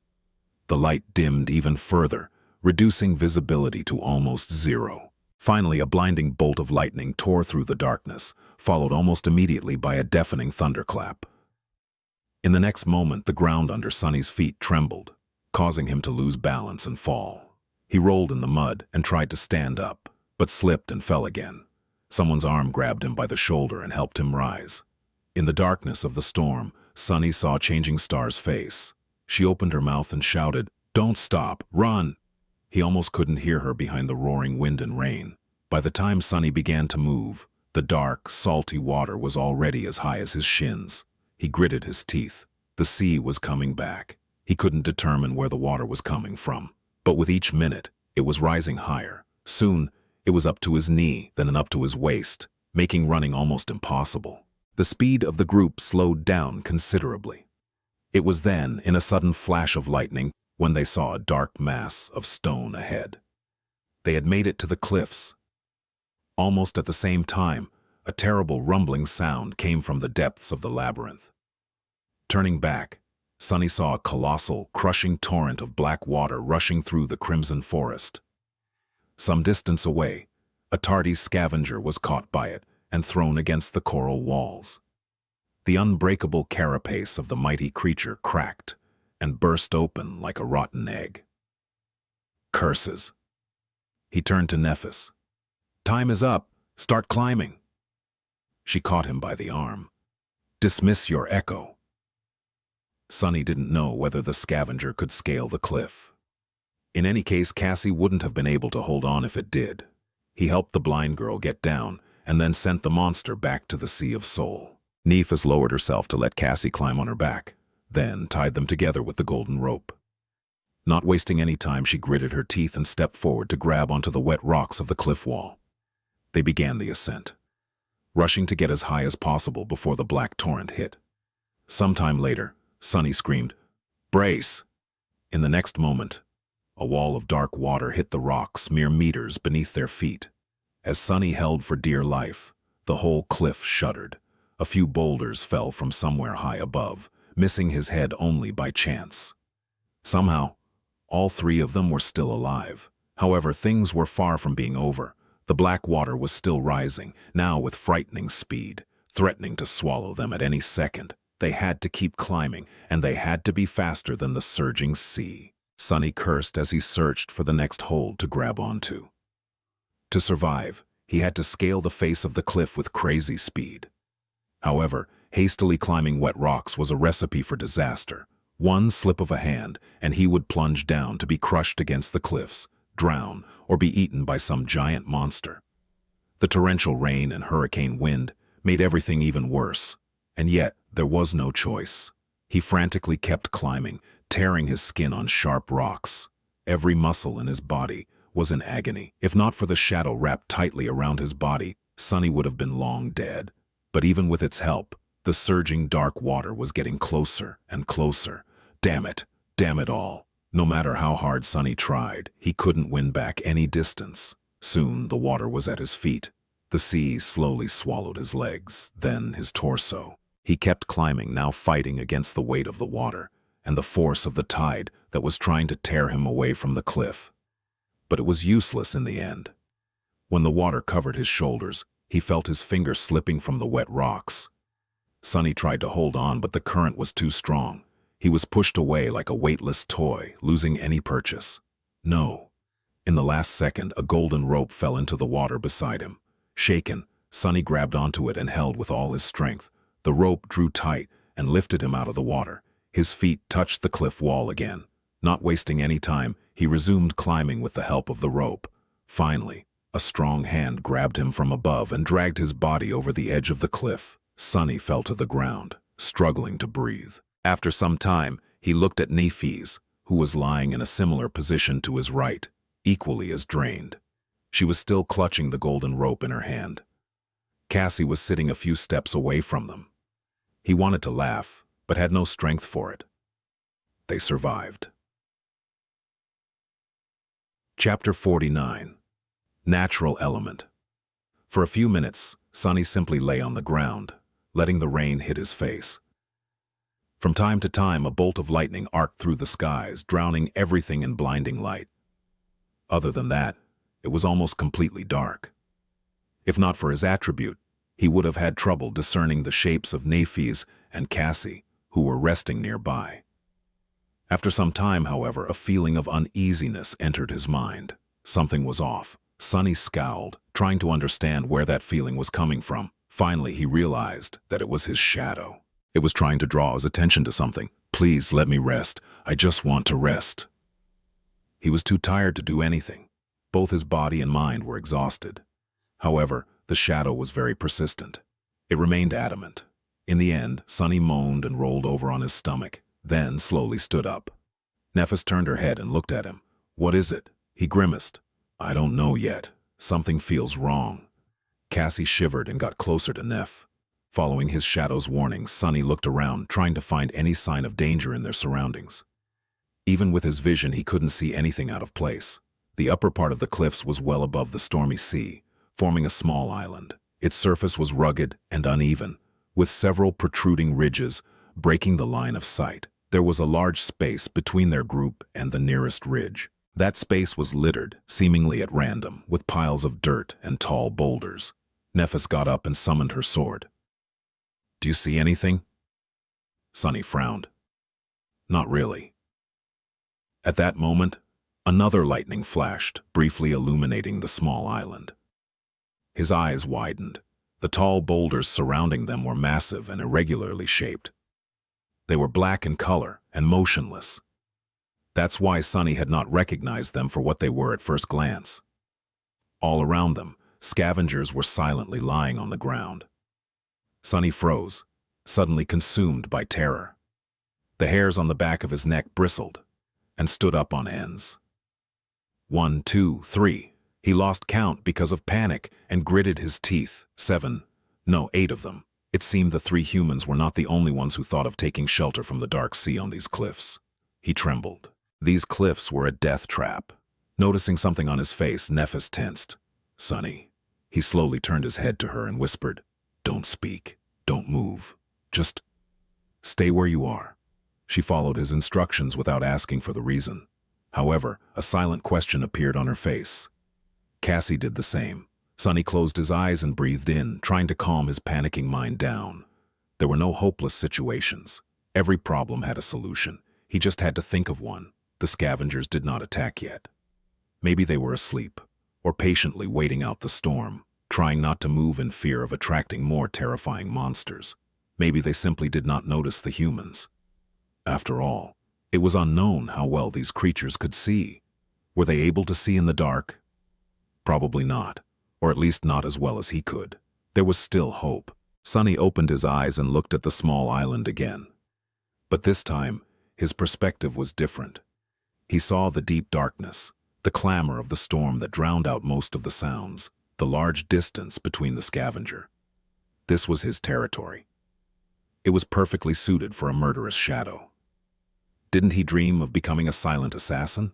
The light dimmed even further, reducing visibility to almost zero. Finally, a blinding bolt of lightning tore through the darkness, followed almost immediately by a deafening thunderclap. In the next moment, the ground under Sunny's feet trembled, causing him to lose balance and fall. He rolled in the mud and tried to stand up, but slipped and fell again. Someone's arm grabbed him by the shoulder and helped him rise. In the darkness of the storm, Sunny saw Changing Star's face. She opened her mouth and shouted, "Don't stop, run!" He almost couldn't hear her behind the roaring wind and rain. By the time Sunny began to move, the dark, salty water was already as high as his shins. He gritted his teeth. The sea was coming back. He couldn't determine where the water was coming from. But with each minute, it was rising higher. Soon, it was up to his knee, then up to his waist, making running almost impossible. The speed of the group slowed down considerably. It was then, in a sudden flash of lightning, when they saw a dark mass of stone ahead. They had made it to the cliffs. Almost at the same time, a terrible rumbling sound came from the depths of the labyrinth. Turning back, Sunny saw a colossal, crushing torrent of black water rushing through the crimson forest. Some distance away, a tardy scavenger was caught by it and thrown against the coral walls. The unbreakable carapace of the mighty creature cracked and burst open like a rotten egg. Curses! He turned to Nefis. "Time is up. Start climbing." She caught him by the arm. "Dismiss your echo." Sunny didn't know whether the scavenger could scale the cliff. In any case, Cassie wouldn't have been able to hold on if it did. He helped the blind girl get down and then sent the monster back to the Sea of Soul. Nefis lowered herself to let Cassie climb on her back, then tied them together with the golden rope. Not wasting any time, she gritted her teeth and stepped forward to grab onto the wet rocks of the cliff wall. They began the ascent, rushing to get as high as possible before the black torrent hit. Sometime later, Sunny screamed, "Brace!" In the next moment, a wall of dark water hit the rocks mere meters beneath their feet. As Sunny held for dear life, the whole cliff shuddered. A few boulders fell from somewhere high above, missing his head only by chance. Somehow, all three of them were still alive. However, things were far from being over. The black water was still rising, now with frightening speed, threatening to swallow them at any second. They had to keep climbing, and they had to be faster than the surging sea. Sunny cursed as he searched for the next hold to grab onto. To survive, he had to scale the face of the cliff with crazy speed. However, hastily climbing wet rocks was a recipe for disaster. One slip of a hand, and he would plunge down to be crushed against the cliffs, drown, or be eaten by some giant monster. The torrential rain and hurricane wind made everything even worse, and yet there was no choice. He frantically kept climbing, tearing his skin on sharp rocks. Every muscle in his body was in agony. If not for the shadow wrapped tightly around his body, Sunny would have been long dead. But even with its help, the surging dark water was getting closer and closer. Damn it all. No matter how hard Sunny tried, he couldn't win back any distance. Soon the water was at his feet. The sea slowly swallowed his legs, then his torso. He kept climbing, now fighting against the weight of the water and the force of the tide that was trying to tear him away from the cliff. But it was useless in the end. When the water covered his shoulders, he felt his fingers slipping from the wet rocks. Sunny tried to hold on, but the current was too strong. He was pushed away like a weightless toy, losing any purchase. No. In the last second, a golden rope fell into the water beside him. Shaken, Sunny grabbed onto it and held with all his strength. The rope drew tight and lifted him out of the water. His feet touched the cliff wall again. Not wasting any time, he resumed climbing with the help of the rope. Finally, a strong hand grabbed him from above and dragged his body over the edge of the cliff. Sunny fell to the ground, struggling to breathe. After some time, he looked at Nephis, who was lying in a similar position to his right, equally as drained. She was still clutching the golden rope in her hand. Cassie was sitting a few steps away from them. He wanted to laugh, but had no strength for it. They survived. Chapter 49. Natural Element. For a few minutes, Sunny simply lay on the ground, letting the rain hit his face. From time to time, a bolt of lightning arced through the skies, drowning everything in blinding light. Other than that, it was almost completely dark. If not for his attribute, he would have had trouble discerning the shapes of Nephis and Cassie, who were resting nearby. After some time, however, a feeling of uneasiness entered his mind. Something was off. Sunny scowled, trying to understand where that feeling was coming from. Finally, he realized that it was his shadow. It was trying to draw his attention to something. "Please let me rest. I just want to rest." He was too tired to do anything. Both his body and mind were exhausted. However, the shadow was very persistent. It remained adamant. In the end, Sunny moaned and rolled over on his stomach, then slowly stood up. Nephis turned her head and looked at him. "What is it?" He grimaced. "I don't know yet. Something feels wrong." Cassie shivered and got closer to Neph. Following his shadow's warning, Sunny looked around, trying to find any sign of danger in their surroundings. Even with his vision, he couldn't see anything out of place. The upper part of the cliffs was well above the stormy sea, forming a small island. Its surface was rugged and uneven, with several protruding ridges breaking the line of sight. There was a large space between their group and the nearest ridge. That space was littered, seemingly at random, with piles of dirt and tall boulders. Nephis got up and summoned her sword. "Do you see anything?" Sunny frowned. "Not really." At that moment, another lightning flashed, briefly illuminating the small island. His eyes widened. The tall boulders surrounding them were massive and irregularly shaped. They were black in color and motionless. That's why Sunny had not recognized them for what they were at first glance. All around them, scavengers were silently lying on the ground. Sunny froze, suddenly consumed by terror. The hairs on the back of his neck bristled and stood up on ends. 1, 2, 3. He lost count because of panic and gritted his teeth. 7, no, 8 of them. It seemed the 3 humans were not the only ones who thought of taking shelter from the dark sea on these cliffs. He trembled. These cliffs were a death trap. Noticing something on his face, Nephis tensed. "Sonny." He slowly turned his head to her and whispered, "Don't speak. Don't move. Just stay where you are." She followed his instructions without asking for the reason. However, a silent question appeared on her face. Cassie did the same. Sonny closed his eyes and breathed in, trying to calm his panicking mind down. There were no hopeless situations. Every problem had a solution. He just had to think of one. The scavengers did not attack yet. Maybe they were asleep, or patiently waiting out the storm, trying not to move in fear of attracting more terrifying monsters. Maybe they simply did not notice the humans. After all, it was unknown how well these creatures could see. Were they able to see in the dark? Probably not, or at least not as well as he could. There was still hope. Sonny opened his eyes and looked at the small island again. But this time, his perspective was different. He saw the deep darkness, the clamor of the storm that drowned out most of the sounds, the large distance between the scavenger. This was his territory. It was perfectly suited for a murderous shadow. Didn't he dream of becoming a silent assassin?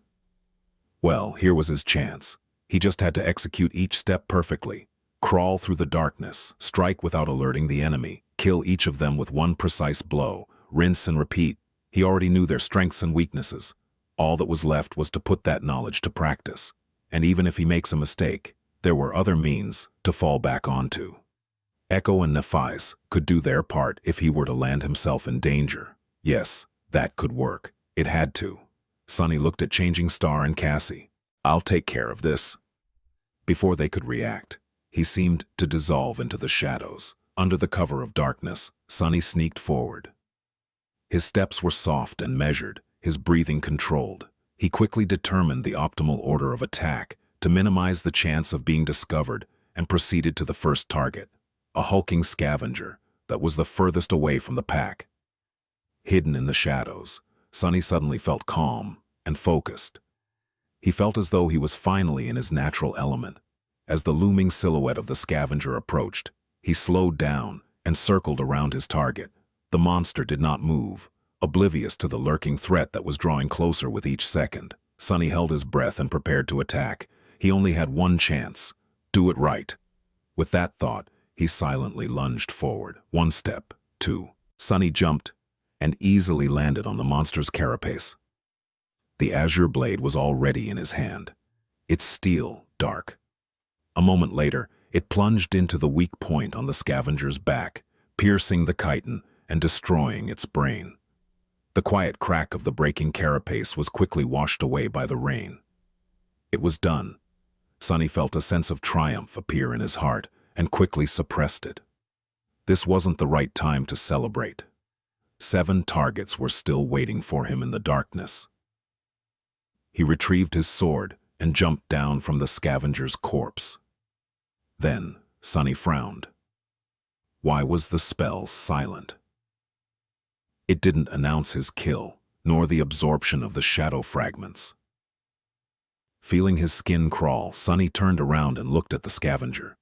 Well, here was his chance. He just had to execute each step perfectly. Crawl through the darkness, strike without alerting the enemy, kill each of them with one precise blow, rinse and repeat. He already knew their strengths and weaknesses. All that was left was to put that knowledge to practice. And even if he makes a mistake, there were other means to fall back onto. Echo and Nephis could do their part if he were to land himself in danger. Yes, that could work. It had to. Sonny looked at Changing Star and Cassie. "I'll take care of this." Before they could react, he seemed to dissolve into the shadows. Under the cover of darkness, Sonny sneaked forward. His steps were soft and measured, his breathing controlled. He quickly determined the optimal order of attack to minimize the chance of being discovered and proceeded to the first target, a hulking scavenger that was the furthest away from the pack. Hidden in the shadows, Sonny suddenly felt calm and focused. He felt as though he was finally in his natural element. As the looming silhouette of the scavenger approached, he slowed down and circled around his target. The monster did not move, oblivious to the lurking threat that was drawing closer with each second. Sonny held his breath and prepared to attack. He only had one chance. Do it right. With that thought, he silently lunged forward. 1 step, 2. Sonny jumped and easily landed on the monster's carapace. The azure blade was already in his hand. Its steel, dark. A moment later, it plunged into the weak point on the scavenger's back, piercing the chitin and destroying its brain. The quiet crack of the breaking carapace was quickly washed away by the rain. It was done. Sonny felt a sense of triumph appear in his heart and quickly suppressed it. This wasn't the right time to celebrate. 7 targets were still waiting for him in the darkness. He retrieved his sword and jumped down from the scavenger's corpse. Then, Sonny frowned. Why was the spell silent? It didn't announce his kill, nor the absorption of the shadow fragments. Feeling his skin crawl, Sonny turned around and looked at the scavenger.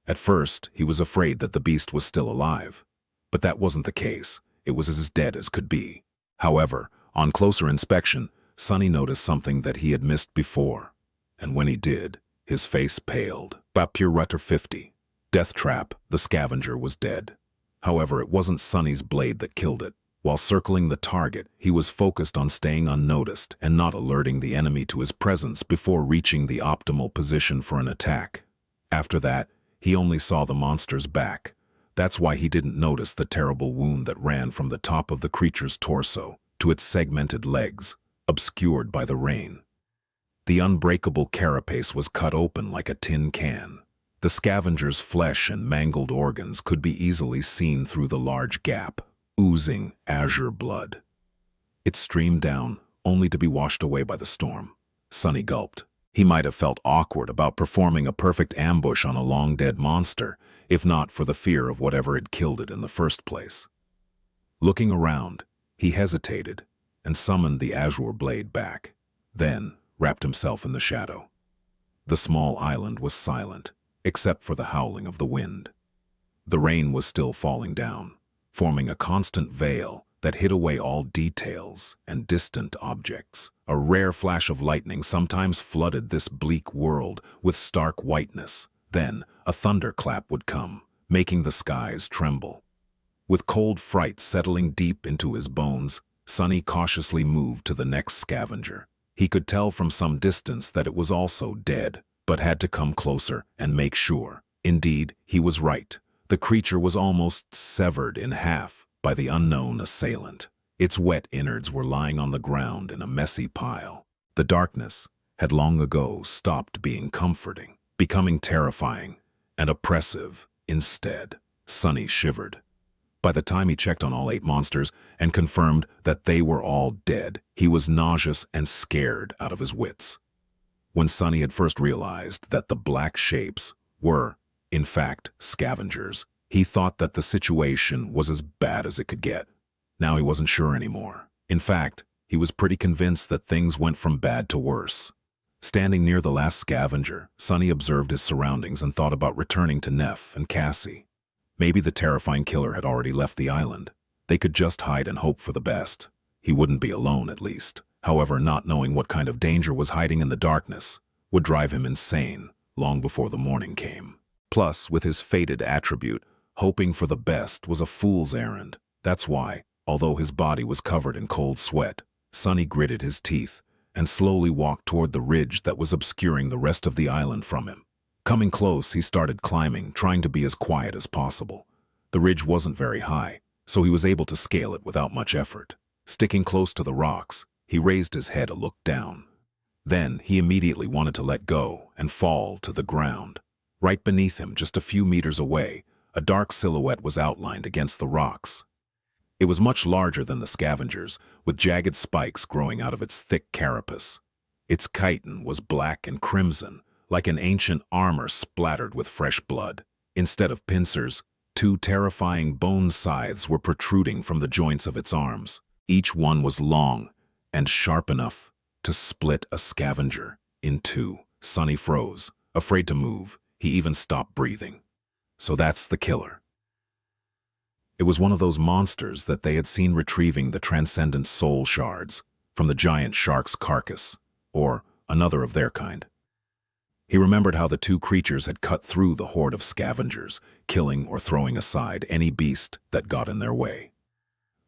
At first, he was afraid that the beast was still alive. But that wasn't the case. It was as dead as could be. However, on closer inspection, Sonny noticed something that he had missed before. And when he did, his face paled. Bapur Rutter 50. Death Trap, the scavenger was dead. However, it wasn't Sonny's blade that killed it. While circling the target, he was focused on staying unnoticed and not alerting the enemy to his presence before reaching the optimal position for an attack. After that, he only saw the monster's back. That's why he didn't notice the terrible wound that ran from the top of the creature's torso to its segmented legs, obscured by the rain. The unbreakable carapace was cut open like a tin can. The scavenger's flesh and mangled organs could be easily seen through the large gap, oozing azure blood. It streamed down, only to be washed away by the storm. Sonny gulped. He might have felt awkward about performing a perfect ambush on a long-dead monster, if not for the fear of whatever had killed it in the first place. Looking around, he hesitated and summoned the azure blade back, then wrapped himself in the shadow. The small island was silent, except for the howling of the wind. The rain was still falling down, forming a constant veil that hid away all details and distant objects. A rare flash of lightning sometimes flooded this bleak world with stark whiteness. Then a thunderclap would come, making the skies tremble. With cold fright settling deep into his bones, Sunny cautiously moved to the next scavenger. He could tell from some distance that it was also dead, but had to come closer and make sure. Indeed, he was right. The creature was almost severed in half by the unknown assailant. Its wet innards were lying on the ground in a messy pile. The darkness had long ago stopped being comforting, becoming terrifying and oppressive instead. Sunny shivered. By the time he checked on all 8 monsters and confirmed that they were all dead, he was nauseous and scared out of his wits. When Sunny had first realized that the black shapes were, in fact, scavengers, he thought that the situation was as bad as it could get. Now he wasn't sure anymore. In fact, he was pretty convinced that things went from bad to worse. Standing near the last scavenger, Sunny observed his surroundings and thought about returning to Neff and Cassie. Maybe the terrifying killer had already left the island. They could just hide and hope for the best. He wouldn't be alone, at least. However, not knowing what kind of danger was hiding in the darkness would drive him insane long before the morning came. Plus, with his fated attribute, hoping for the best was a fool's errand. That's why, although his body was covered in cold sweat, Sunny gritted his teeth and slowly walked toward the ridge that was obscuring the rest of the island from him. Coming close, he started climbing, trying to be as quiet as possible. The ridge wasn't very high, so he was able to scale it without much effort. Sticking close to the rocks, he raised his head and looked down. Then he immediately wanted to let go and fall to the ground. Right beneath him, just a few meters away, a dark silhouette was outlined against the rocks. It was much larger than the scavengers, with jagged spikes growing out of its thick carapace. Its chitin was black and crimson, like an ancient armor splattered with fresh blood. Instead of pincers, 2 terrifying bone scythes were protruding from the joints of its arms. Each one was long and sharp enough to split a scavenger in 2. Sunny froze, afraid to move. He even stopped breathing. So that's the killer. It was one of those monsters that they had seen retrieving the transcendent soul shards from the giant shark's carcass, or another of their kind. He remembered how the 2 creatures had cut through the horde of scavengers, killing or throwing aside any beast that got in their way.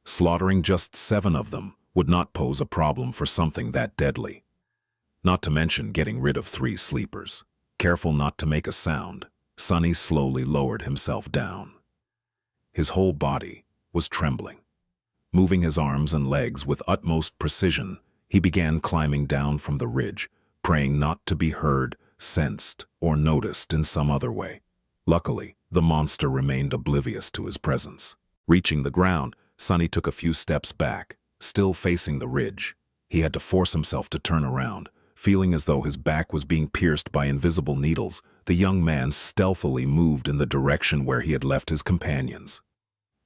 Slaughtering just 7 of them would not pose a problem for something that deadly. Not to mention getting rid of 3 sleepers. Careful not to make a sound, Sunny slowly lowered himself down. His whole body was trembling. Moving his arms and legs with utmost precision, he began climbing down from the ridge, praying not to be heard, sensed, or noticed in some other way. Luckily, the monster remained oblivious to his presence. Reaching the ground, Sunny took a few steps back, still facing the ridge. He had to force himself to turn around. Feeling as though his back was being pierced by invisible needles, the young man stealthily moved in the direction where he had left his companions.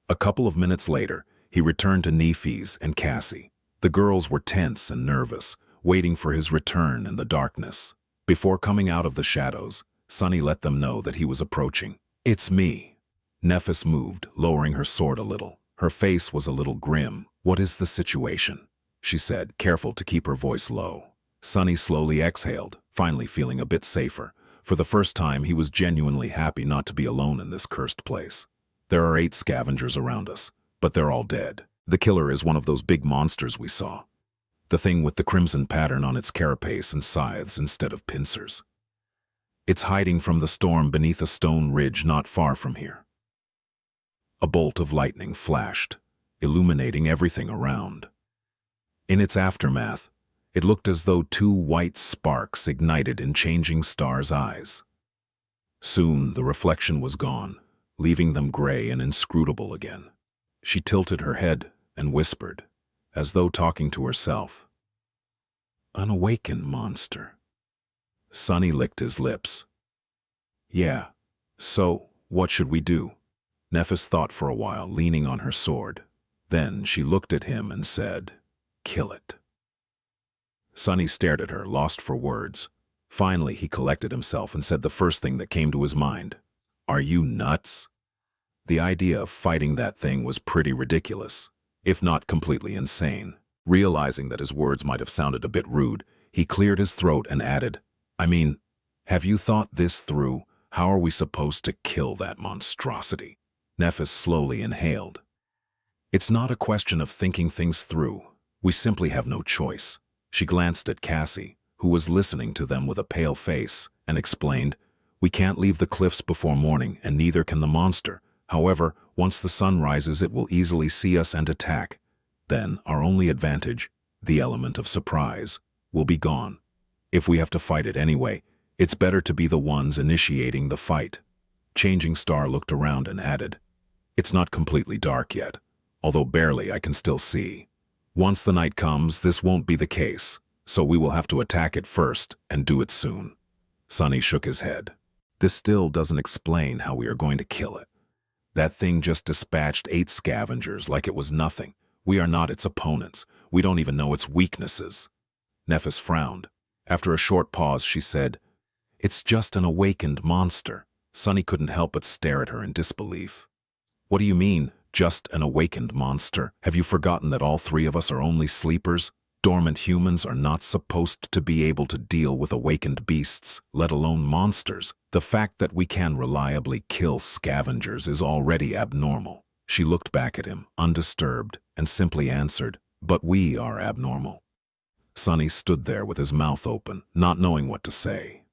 A couple of minutes later, he returned to Nephi's and Cassie. The girls were tense and nervous, waiting for his return in the darkness. Before coming out of the shadows, Sunny let them know that he was approaching. "It's me." Nephis moved, lowering her sword a little. Her face was a little grim. "What is the situation?" she said, careful to keep her voice low. Sunny slowly exhaled, finally feeling a bit safer. For the first time, he was genuinely happy not to be alone in this cursed place. "There are 8 scavengers around us, but they're all dead. The killer is one of those big monsters we saw. The thing with the crimson pattern on its carapace and scythes instead of pincers. It's hiding from the storm beneath a stone ridge not far from here." A bolt of lightning flashed, illuminating everything around. In its aftermath, it looked as though 2 white sparks ignited in Changing Star's eyes. Soon the reflection was gone, leaving them gray and inscrutable again. She tilted her head and whispered, as though talking to herself, "An awakened monster." Sunny licked his lips. "Yeah, so what should we do?" Nephis thought for a while, leaning on her sword. Then she looked at him and said, "Kill it." Sunny stared at her, lost for words. Finally, he collected himself and said the first thing that came to his mind. "Are you nuts?" The idea of fighting that thing was pretty ridiculous, if not completely insane. Realizing that his words might have sounded a bit rude, he cleared his throat and added, "I mean, have you thought this through? How are we supposed to kill that monstrosity?" Nephis slowly inhaled. "It's not a question of thinking things through. We simply have no choice." She glanced at Cassie, who was listening to them with a pale face, and explained, "We can't leave the cliffs before morning, and neither can the monster. However, once the sun rises, it will easily see us and attack. Then our only advantage, the element of surprise, will be gone. If we have to fight it anyway, it's better to be the ones initiating the fight." Changing Star looked around and added, "It's not completely dark yet, although barely I can still see. Once the night comes, this won't be the case, so we will have to attack it first and do it soon." Sunny shook his head. "This still doesn't explain how we are going to kill it. That thing just dispatched 8 scavengers like it was nothing. We are not its opponents. We don't even know its weaknesses." Nephis frowned. After a short pause, she said, "It's just an awakened monster." Sunny couldn't help but stare at her in disbelief. "What do you mean, just an awakened monster? Have you forgotten that all 3 of us are only sleepers? Dormant humans are not supposed to be able to deal with awakened beasts, let alone monsters. The fact that we can reliably kill scavengers is already abnormal." She looked back at him, undisturbed, and simply answered, "But we are abnormal." Sunny stood there with his mouth open, not knowing what to say.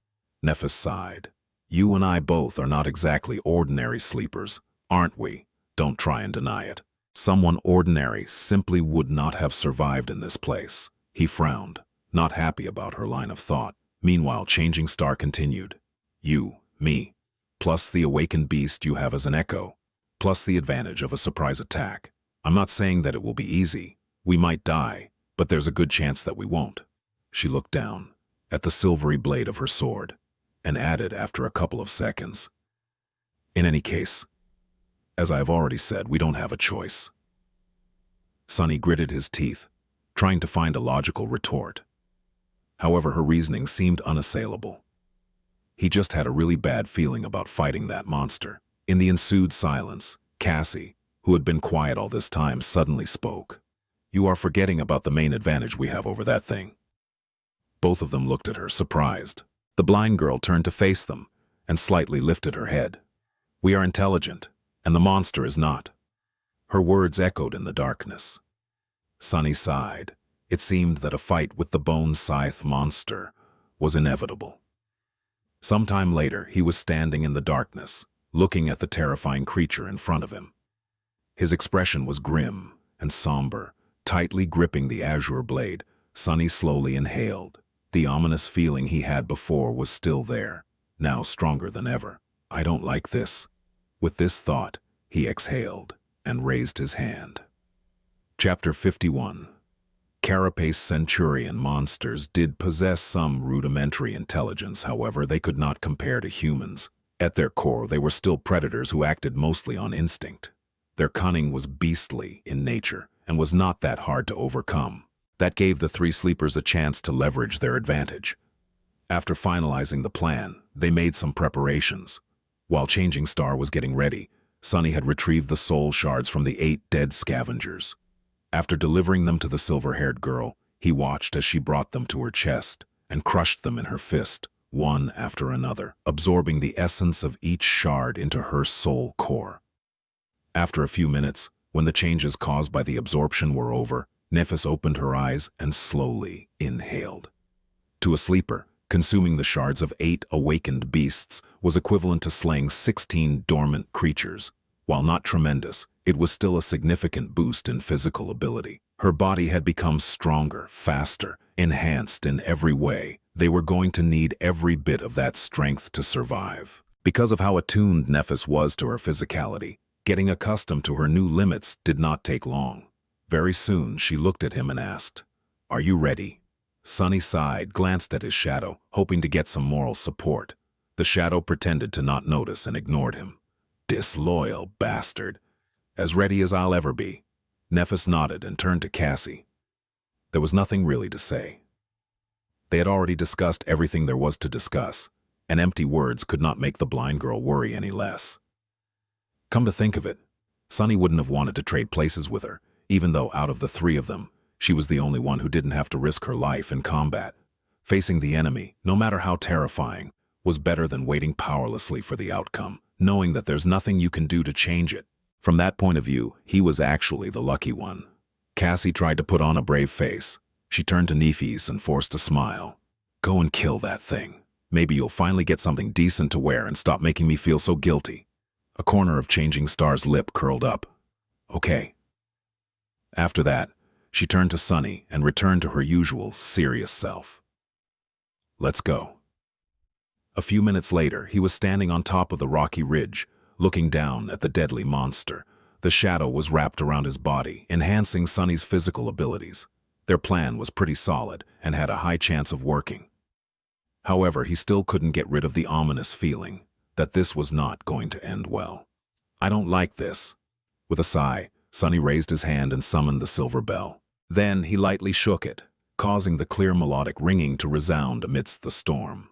Nephis sighed. "You and I both are not exactly ordinary sleepers, aren't we? Don't try and deny it. Someone ordinary simply would not have survived in this place." He frowned, not happy about her line of thought. Meanwhile, Changing Star continued, "You, me, plus the awakened beast you have as an echo, plus the advantage of a surprise attack. I'm not saying that it will be easy. We might die, but there's a good chance that we won't." She looked down at the silvery blade of her sword and added after a couple of seconds, "In any case, as I have already said, we don't have a choice." Sunny gritted his teeth, trying to find a logical retort. However, her reasoning seemed unassailable. He just had a really bad feeling about fighting that monster. In the ensued silence, Cassie, who had been quiet all this time, suddenly spoke. "You are forgetting about the main advantage we have over that thing." Both of them looked at her, surprised. The blind girl turned to face them and slightly lifted her head. "We are intelligent, and the monster is not." Her words echoed in the darkness. Sunny sighed. It seemed that a fight with the bone scythe monster was inevitable. Sometime later, he was standing in the darkness, looking at the terrifying creature in front of him. His expression was grim and somber, tightly gripping the azure blade. Sunny slowly inhaled. The ominous feeling he had before was still there, now stronger than ever. "I don't like this." With this thought, he exhaled and raised his hand. Chapter 51. Carapace centurion monsters did possess some rudimentary intelligence. However, they could not compare to humans. At their core, they were still predators who acted mostly on instinct. Their cunning was beastly in nature and was not that hard to overcome. That gave the 3 sleepers a chance to leverage their advantage. After finalizing the plan, they made some preparations. While Changing Star was getting ready, Sunny had retrieved the soul shards from the 8 dead scavengers. After delivering them to the silver-haired girl, he watched as she brought them to her chest and crushed them in her fist, one after another, absorbing the essence of each shard into her soul core. After a few minutes, when the changes caused by the absorption were over, Nephis opened her eyes and slowly inhaled. To a sleeper, consuming the shards of 8 awakened beasts was equivalent to slaying 16 dormant creatures. While not tremendous, it was still a significant boost in physical ability. Her body had become stronger, faster, enhanced in every way. They were going to need every bit of that strength to survive. Because of how attuned Nephis was to her physicality, getting accustomed to her new limits did not take long. Very soon, she looked at him and asked, "Are you ready?" Sunny sighed, glanced at his shadow, hoping to get some moral support. The shadow pretended to not notice and ignored him. "Disloyal bastard. As ready as I'll ever be." Nephis nodded and turned to Cassie. There was nothing really to say. They had already discussed everything there was to discuss, and empty words could not make the blind girl worry any less. Come to think of it, Sunny wouldn't have wanted to trade places with her, even though out of the three of them, she was the only one who didn't have to risk her life in combat. Facing the enemy, no matter how terrifying, was better than waiting powerlessly for the outcome, knowing that there's nothing you can do to change it. From that point of view, he was actually the lucky one. Cassie tried to put on a brave face. She turned to Nephis and forced a smile. Go and kill that thing. Maybe you'll finally get something decent to wear and stop making me feel so guilty. A corner of Changing Star's lip curled up. Okay. After that, she turned to Sunny and returned to her usual serious self. Let's go. A few minutes later, he was standing on top of the rocky ridge, looking down at the deadly monster. The shadow was wrapped around his body, enhancing Sunny's physical abilities. Their plan was pretty solid and had a high chance of working. However, he still couldn't get rid of the ominous feeling that this was not going to end well. I don't like this. With a sigh, Sunny raised his hand and summoned the silver bell. Then he lightly shook it, causing the clear melodic ringing to resound amidst the storm.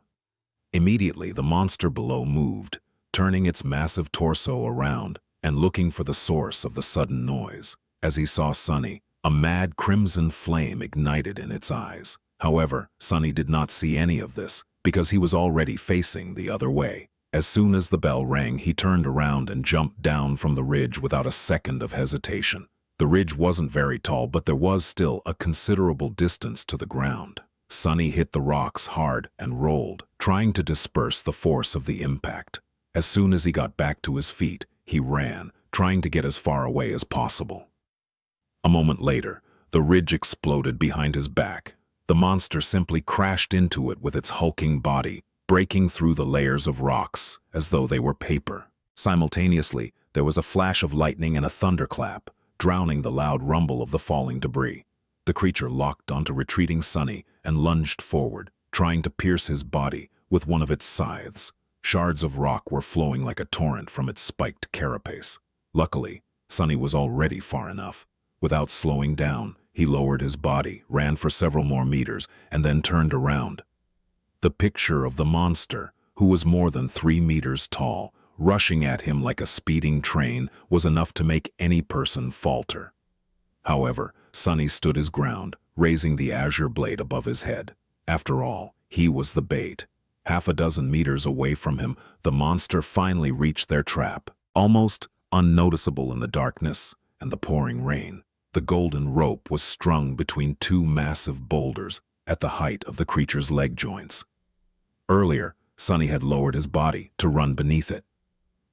Immediately, the monster below moved, turning its massive torso around and looking for the source of the sudden noise. As he saw Sunny, a mad crimson flame ignited in its eyes. However, Sunny did not see any of this because he was already facing the other way. As soon as the bell rang, he turned around and jumped down from the ridge without a second of hesitation. The ridge wasn't very tall, but there was still a considerable distance to the ground. Sunny hit the rocks hard and rolled, trying to disperse the force of the impact. As soon as he got back to his feet, he ran, trying to get as far away as possible. A moment later, the ridge exploded behind his back. The monster simply crashed into it with its hulking body, breaking through the layers of rocks as though they were paper. Simultaneously, there was a flash of lightning and a thunderclap, drowning the loud rumble of the falling debris. The creature locked onto retreating Sunny and lunged forward, trying to pierce his body with one of its scythes. Shards of rock were flowing like a torrent from its spiked carapace. Luckily, Sunny was already far enough. Without slowing down, he lowered his body, ran for several more meters, and then turned around. The picture of the monster, who was more than 3 meters tall, rushing at him like a speeding train, was enough to make any person falter. However, Sunny stood his ground, raising the azure blade above his head. After all, he was the bait. Half a dozen meters away from him, the monster finally reached their trap. Almost unnoticeable in the darkness and the pouring rain, the golden rope was strung between 2 massive boulders at the height of the creature's leg joints. Earlier, Sunny had lowered his body to run beneath it.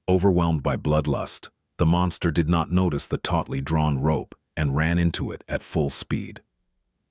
Overwhelmed by bloodlust, the monster did not notice the tautly drawn rope and ran into it at full speed.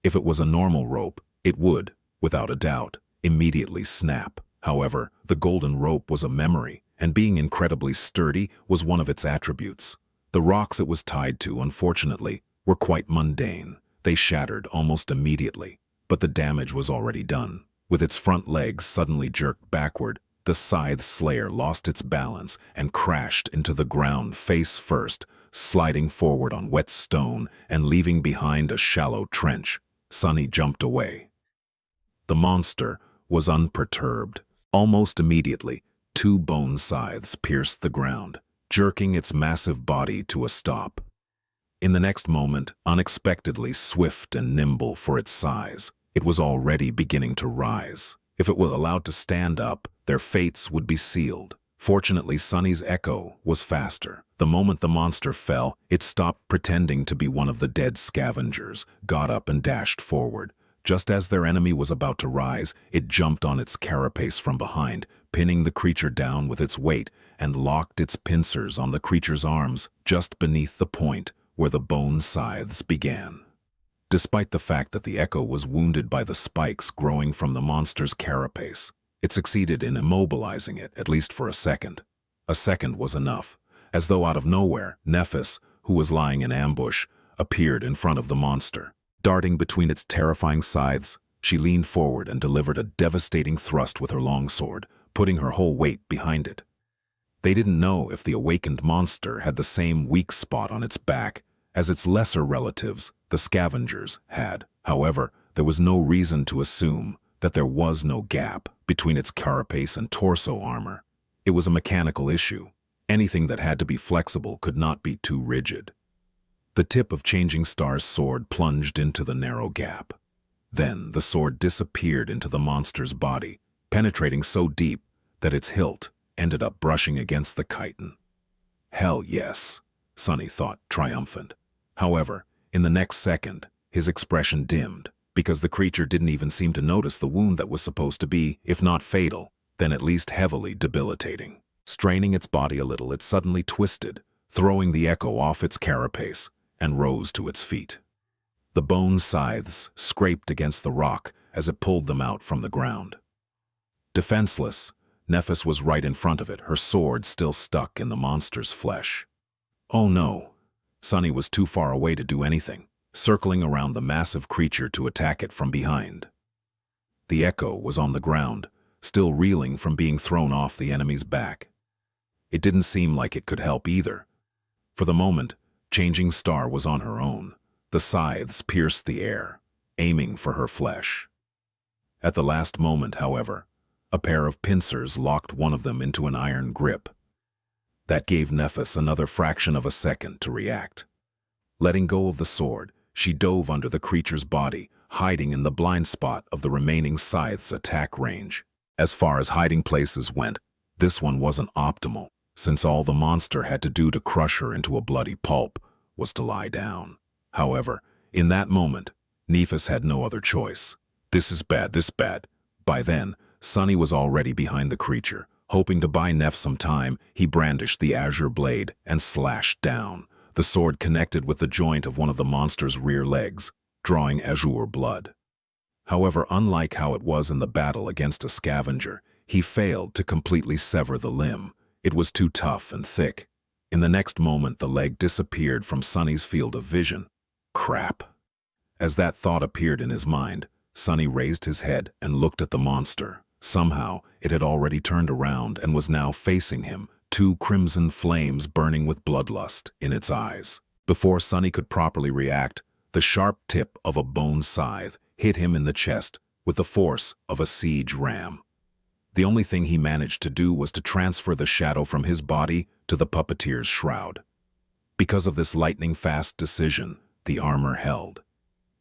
If it was a normal rope, it would, without a doubt, immediately snap. However, the golden rope was a memory, and being incredibly sturdy was one of its attributes. The rocks it was tied to, unfortunately, were quite mundane. They shattered almost immediately, but the damage was already done. With its front legs suddenly jerked backward, the scythe slayer lost its balance and crashed into the ground face first, sliding forward on wet stone and leaving behind a shallow trench. Sunny jumped away. The monster was unperturbed. Almost immediately, 2 bone scythes pierced the ground, jerking its massive body to a stop. In the next moment, unexpectedly swift and nimble for its size, it was already beginning to rise. If it was allowed to stand up, their fates would be sealed. Fortunately, Sunny's echo was faster. The moment the monster fell, it stopped pretending to be one of the dead scavengers, got up and dashed forward. Just as their enemy was about to rise, it jumped on its carapace from behind, pinning the creature down with its weight, and locked its pincers on the creature's arms just beneath the point where the bone scythes began. Despite the fact that the echo was wounded by the spikes growing from the monster's carapace, it succeeded in immobilizing it, at least for a second. A second was enough. As though out of nowhere, Nephis, who was lying in ambush, appeared in front of the monster. Darting between its terrifying scythes, she leaned forward and delivered a devastating thrust with her longsword, putting her whole weight behind it. They didn't know if the awakened monster had the same weak spot on its back as its lesser relatives, the scavengers, had. However, there was no reason to assume that there was no gap between its carapace and torso armor. It was a mechanical issue. Anything that had to be flexible could not be too rigid. The tip of Changing Star's sword plunged into the narrow gap. Then the sword disappeared into the monster's body, penetrating so deep that its hilt ended up brushing against the chitin. Hell yes, Sunny thought, triumphant. However, in the next second, his expression dimmed, because the creature didn't even seem to notice the wound that was supposed to be, if not fatal, then at least heavily debilitating. Straining its body a little, it suddenly twisted, throwing the echo off its carapace, and rose to its feet. The bone scythes scraped against the rock as it pulled them out from the ground. Defenseless, Nephis was right in front of it, her sword still stuck in the monster's flesh. Oh no! Sunny was too far away to do anything, circling around the massive creature to attack it from behind. The echo was on the ground, still reeling from being thrown off the enemy's back. It didn't seem like it could help either. For the moment, Changing Star was on her own. The scythes pierced the air, aiming for her flesh. At the last moment, however, a pair of pincers locked one of them into an iron grip. That gave Nephis another fraction of a second to react. Letting go of the sword, she dove under the creature's body, hiding in the blind spot of the remaining scythe's attack range. As far as hiding places went, this one wasn't optimal, since all the monster had to do to crush her into a bloody pulp was to lie down. However, in that moment, Nephis had no other choice. This is bad, this bad. By then, Sunny was already behind the creature. Hoping to buy Neph some time, he brandished the azure blade and slashed down. The sword connected with the joint of one of the monster's rear legs, drawing azure blood. However, unlike how it was in the battle against a scavenger, he failed to completely sever the limb. It was too tough and thick. In the next moment, the leg disappeared from Sunny's field of vision. Crap. As that thought appeared in his mind, Sunny raised his head and looked at the monster. Somehow, it had already turned around and was now facing him, two crimson flames burning with bloodlust in its eyes. Before Sunny could properly react, the sharp tip of a bone scythe hit him in the chest with the force of a siege ram. The only thing he managed to do was to transfer the shadow from his body to the puppeteer's shroud. Because of this lightning-fast decision, the armor held.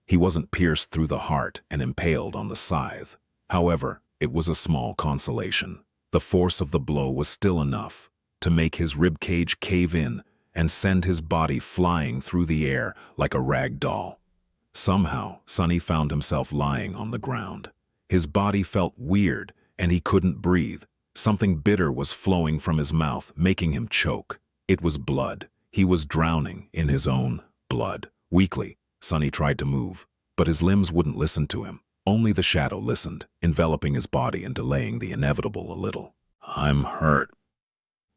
He wasn't pierced through the heart and impaled on the scythe. However, it was a small consolation. The force of the blow was still enough to make his ribcage cave in and send his body flying through the air like a rag doll. Somehow, Sunny found himself lying on the ground. His body felt weird, and he couldn't breathe. Something bitter was flowing from his mouth, making him choke. It was blood. He was drowning in his own blood. Weakly, Sunny tried to move, but his limbs wouldn't listen to him. Only the shadow listened, enveloping his body and delaying the inevitable a little. I'm hurt.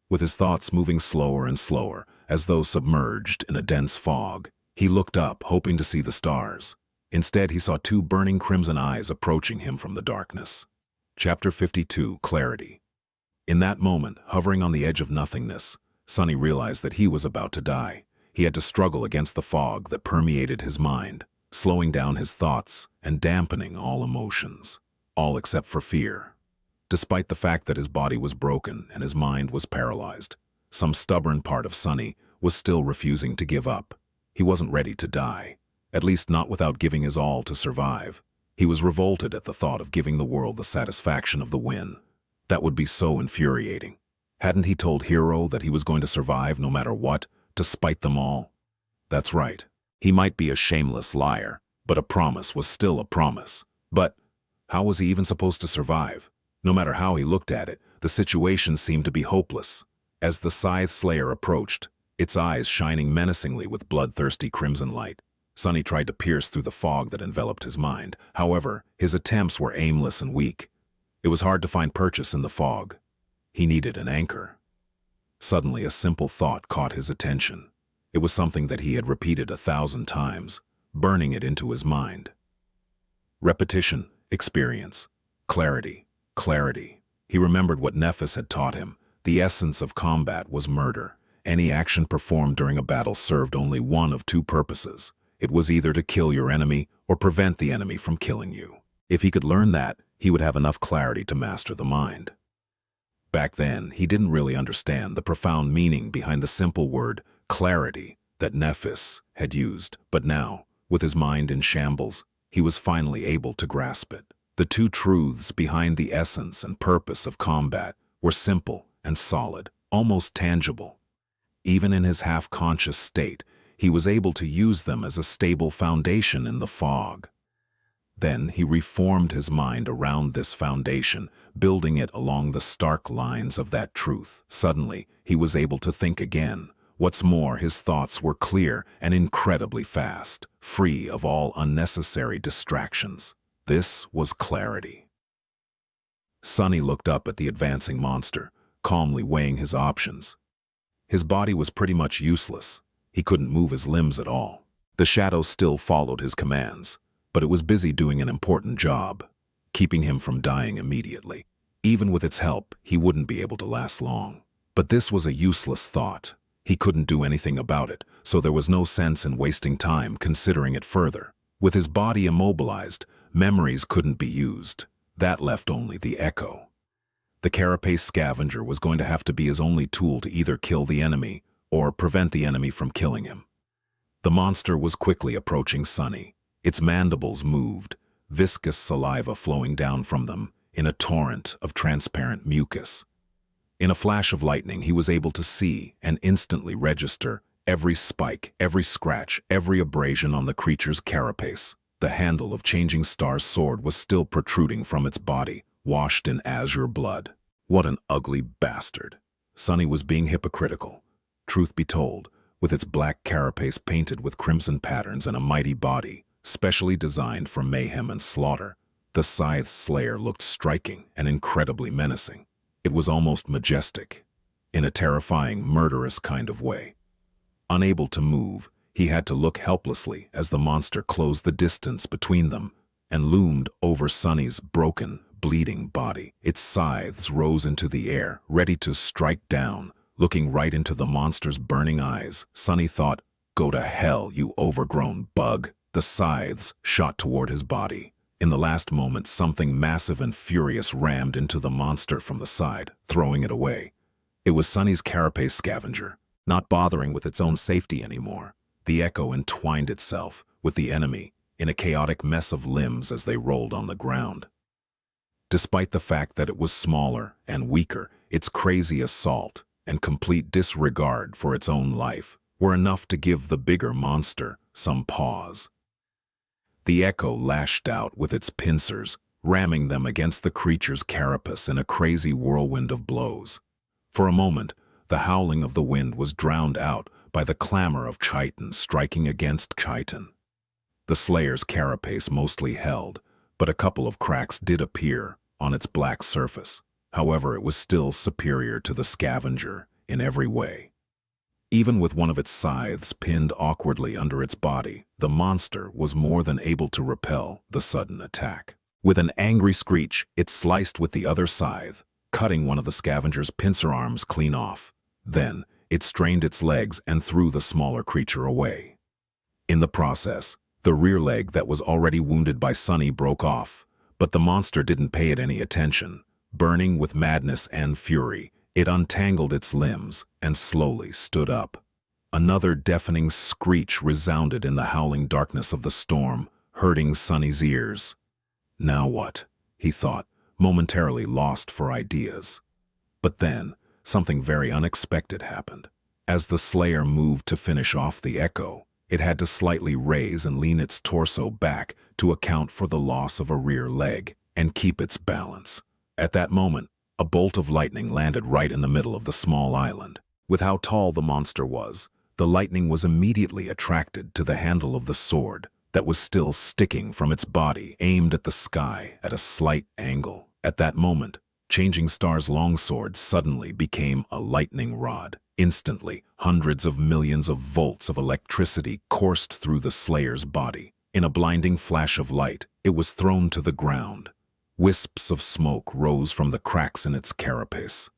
With his thoughts moving slower and slower, as though submerged in a dense fog, he looked up, hoping to see the stars. Instead, he saw two burning crimson eyes approaching him from the darkness. Chapter 52, Clarity. In that moment, hovering on the edge of nothingness, Sunny realized that he was about to die. He had to struggle against the fog that permeated his mind, slowing down his thoughts and dampening all emotions, all except for fear. Despite the fact that his body was broken and his mind was paralyzed, some stubborn part of Sunny was still refusing to give up. He wasn't ready to die, at least not without giving his all to survive. He was revolted at the thought of giving the world the satisfaction of the win. That would be so infuriating. Hadn't he told Hero that he was going to survive no matter what, to spite them all? That's right. He might be a shameless liar, but a promise was still a promise. But how was he even supposed to survive? No matter how he looked at it, the situation seemed to be hopeless. As the Scythe Slayer approached, its eyes shining menacingly with bloodthirsty crimson light, Sunny tried to pierce through the fog that enveloped his mind. However, his attempts were aimless and weak. It was hard to find purchase in the fog. He needed an anchor. Suddenly, a simple thought caught his attention. It was something that he had repeated 1,000 times, burning it into his mind. Repetition, experience, clarity, clarity. He remembered what Nephis had taught him. The essence of combat was murder. Any action performed during a battle served only one of two purposes. It was either to kill your enemy or prevent the enemy from killing you. If he could learn that, he he would have enough clarity to master the mind. Back then, he didn't really understand the profound meaning behind the simple word clarity that Nephis had used, but now, with his mind in shambles, he was finally able to grasp it. The two truths behind the essence and purpose of combat were simple and solid, almost tangible. Even in his half-conscious state, he was able to use them as a stable foundation in the fog. Then he reformed his mind around this foundation, building it along the stark lines of that truth. Suddenly, he was able to think again. What's more, his thoughts were clear and incredibly fast, free of all unnecessary distractions. This was clarity. Sunny looked up at the advancing monster, calmly weighing his options. His body was pretty much useless. He couldn't move his limbs at all. The shadow still followed his commands, but it was busy doing an important job, keeping him from dying immediately. Even with its help, he wouldn't be able to last long. But this was a useless thought. He couldn't do anything about it, so there was no sense in wasting time considering it further. With his body immobilized, memories couldn't be used. That left only the echo. The carapace scavenger was going to have to be his only tool to either kill the enemy or prevent the enemy from killing him. The monster was quickly approaching Sunny. Its mandibles moved, viscous saliva flowing down from them in a torrent of transparent mucus. In a flash of lightning, he was able to see and instantly register every spike, every scratch, every abrasion on the creature's carapace. The handle of Changing Star's sword was still protruding from its body, washed in azure blood. What an ugly bastard. Sunny was being hypocritical. Truth be told, with its black carapace painted with crimson patterns and a mighty body, specially designed for mayhem and slaughter, the Scythe Slayer looked striking and incredibly menacing. It was almost majestic, in a terrifying, murderous kind of way. Unable to move, he had to look helplessly as the monster closed the distance between them and loomed over Sunny's broken, bleeding body. Its scythes rose into the air, ready to strike down. Looking right into the monster's burning eyes, Sunny thought, "Go to hell, you overgrown bug." The scythes shot toward his body. In the last moment, something massive and furious rammed into the monster from the side, throwing it away. It was Sunny's carapace scavenger, not bothering with its own safety anymore. The echo entwined itself with the enemy in a chaotic mess of limbs as they rolled on the ground. Despite the fact that it was smaller and weaker, its crazy assault and complete disregard for its own life were enough to give the bigger monster some pause. The echo lashed out with its pincers, ramming them against the creature's carapace in a crazy whirlwind of blows. For a moment, the howling of the wind was drowned out by the clamor of chitin striking against chitin. The Slayer's carapace mostly held, but a couple of cracks did appear on its black surface. However, it was still superior to the scavenger in every way. Even with one of its scythes pinned awkwardly under its body, the monster was more than able to repel the sudden attack. With an angry screech, it sliced with the other scythe, cutting one of the scavenger's pincer arms clean off. Then, it strained its legs and threw the smaller creature away. In the process, the rear leg that was already wounded by Sunny broke off, but the monster didn't pay it any attention. Burning with madness and fury, it untangled its limbs and slowly stood up. Another deafening screech resounded in the howling darkness of the storm, hurting Sunny's ears. Now what? He thought, momentarily lost for ideas. But then, something very unexpected happened. As the Slayer moved to finish off the echo, it had to slightly raise and lean its torso back to account for the loss of a rear leg and keep its balance. At that moment, a bolt of lightning landed right in the middle of the small island. With how tall the monster was, the lightning was immediately attracted to the handle of the sword that was still sticking from its body, aimed at the sky at a slight angle. At that moment, Changing Star's longsword suddenly became a lightning rod. Instantly, hundreds of millions of volts of electricity coursed through the Slayer's body. In a blinding flash of light, it was thrown to the ground. Wisps of smoke rose from the cracks in its carapace.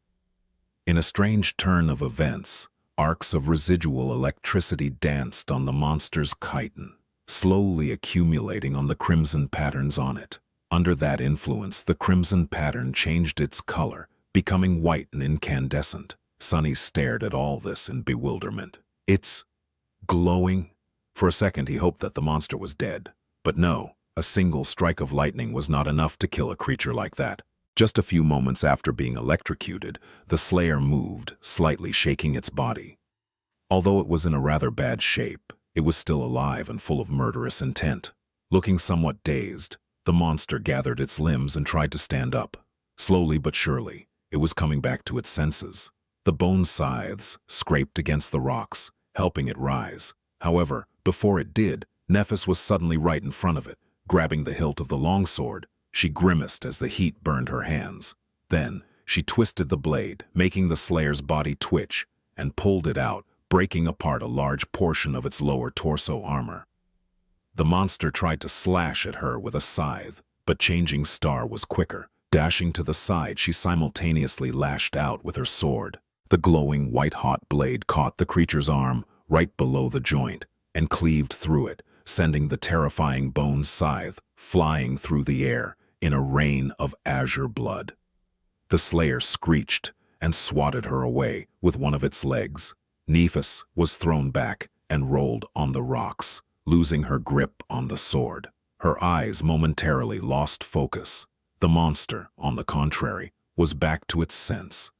In a strange turn of events, arcs of residual electricity danced on the monster's chitin, slowly accumulating on the crimson patterns on it. Under that influence, the crimson pattern changed its color, becoming white and incandescent. Sunny stared at all this in bewilderment. It's glowing? For a second he hoped that the monster was dead. But no, a single strike of lightning was not enough to kill a creature like that. Just a few moments after being electrocuted, the slayer moved, slightly shaking its body. Although it was in a rather bad shape, it was still alive and full of murderous intent. Looking somewhat dazed, the monster gathered its limbs and tried to stand up. Slowly but surely, it was coming back to its senses. The bone scythes scraped against the rocks, helping it rise. However, before it did, Nephis was suddenly right in front of it. Grabbing the hilt of the longsword, she grimaced as the heat burned her hands. Then, she twisted the blade, making the slayer's body twitch, and pulled it out, breaking apart a large portion of its lower torso armor. The monster tried to slash at her with a scythe, but Changing Star was quicker. Dashing to the side, she simultaneously lashed out with her sword. The glowing white-hot blade caught the creature's arm right below the joint and cleaved through it, sending the terrifying bone scythe flying through the air in a rain of azure blood. The slayer screeched and swatted her away with one of its legs. Nephis was thrown back and rolled on the rocks, losing her grip on the sword. Her eyes momentarily lost focus. The monster, on the contrary, was back to its sense.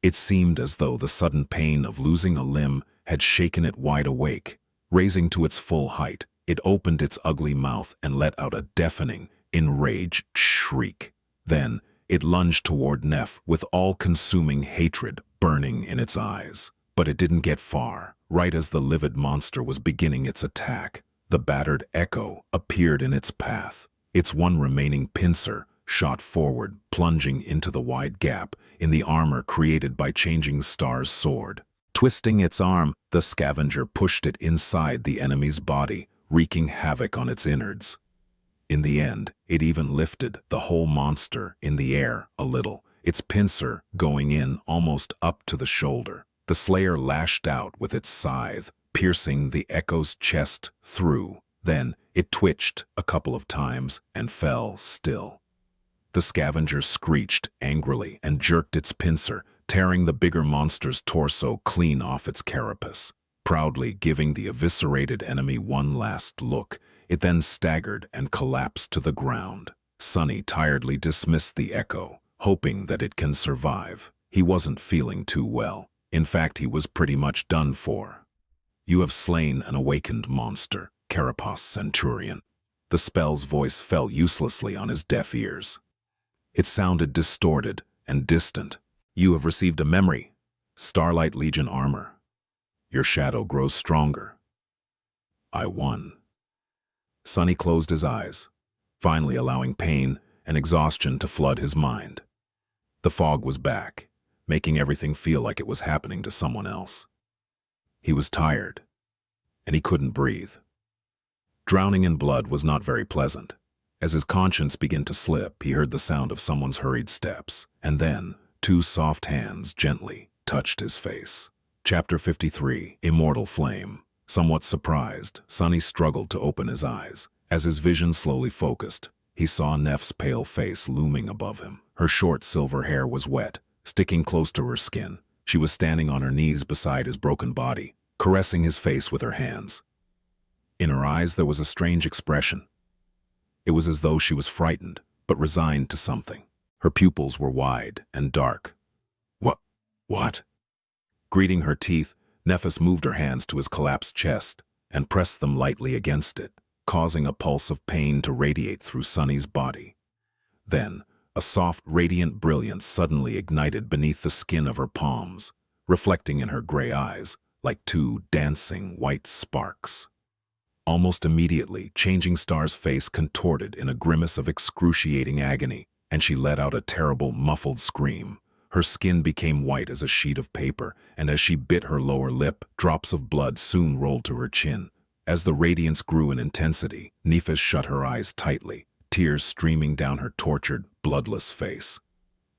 It seemed as though the sudden pain of losing a limb had shaken it wide awake. Raising to its full height, it opened its ugly mouth and let out a deafening, enraged shriek. Then, it lunged toward Neph with all-consuming hatred burning in its eyes. But it didn't get far. Right as the livid monster was beginning its attack, the battered echo appeared in its path. Its one remaining pincer shot forward, plunging into the wide gap in the armor created by Changing Star's sword. Twisting its arm, the scavenger pushed it inside the enemy's body, wreaking havoc on its innards. In the end, it even lifted the whole monster in the air a little, its pincer going in almost up to the shoulder. The slayer lashed out with its scythe, piercing the echo's chest through. Then it twitched a couple of times and fell still. The scavenger screeched angrily and jerked its pincer, tearing the bigger monster's torso clean off its carapace. Proudly giving the eviscerated enemy one last look, it then staggered and collapsed to the ground. Sunny tiredly dismissed the echo, hoping that it can survive. He wasn't feeling too well. In fact, he was pretty much done for. You have slain an awakened monster, Carapace Centurion. The spell's voice fell uselessly on his deaf ears. It sounded distorted and distant. You have received a memory, Starlight Legion armor. Your shadow grows stronger. I won. Sunny closed his eyes, finally allowing pain and exhaustion to flood his mind. The fog was back, making everything feel like it was happening to someone else. He was tired, and he couldn't breathe. Drowning in blood was not very pleasant. As his conscience began to slip, he heard the sound of someone's hurried steps, and then two soft hands gently touched his face. Chapter 53, Immortal Flame. Somewhat surprised, Sunny struggled to open his eyes. As his vision slowly focused, he saw Neph's pale face looming above him. Her short silver hair was wet, sticking close to her skin. She was standing on her knees beside his broken body, caressing his face with her hands. In her eyes there was a strange expression. It was as though she was frightened, but resigned to something. Her pupils were wide and dark. What? Greeting her teeth, Nephis moved her hands to his collapsed chest and pressed them lightly against it, causing a pulse of pain to radiate through Sunny's body. Then, a soft, radiant brilliance suddenly ignited beneath the skin of her palms, reflecting in her gray eyes like two dancing white sparks. Almost immediately, Changing Star's face contorted in a grimace of excruciating agony, and she let out a terrible, muffled scream. Her skin became white as a sheet of paper, and as she bit her lower lip, drops of blood soon rolled to her chin. As the radiance grew in intensity, Nephis shut her eyes tightly, tears streaming down her tortured, bloodless face.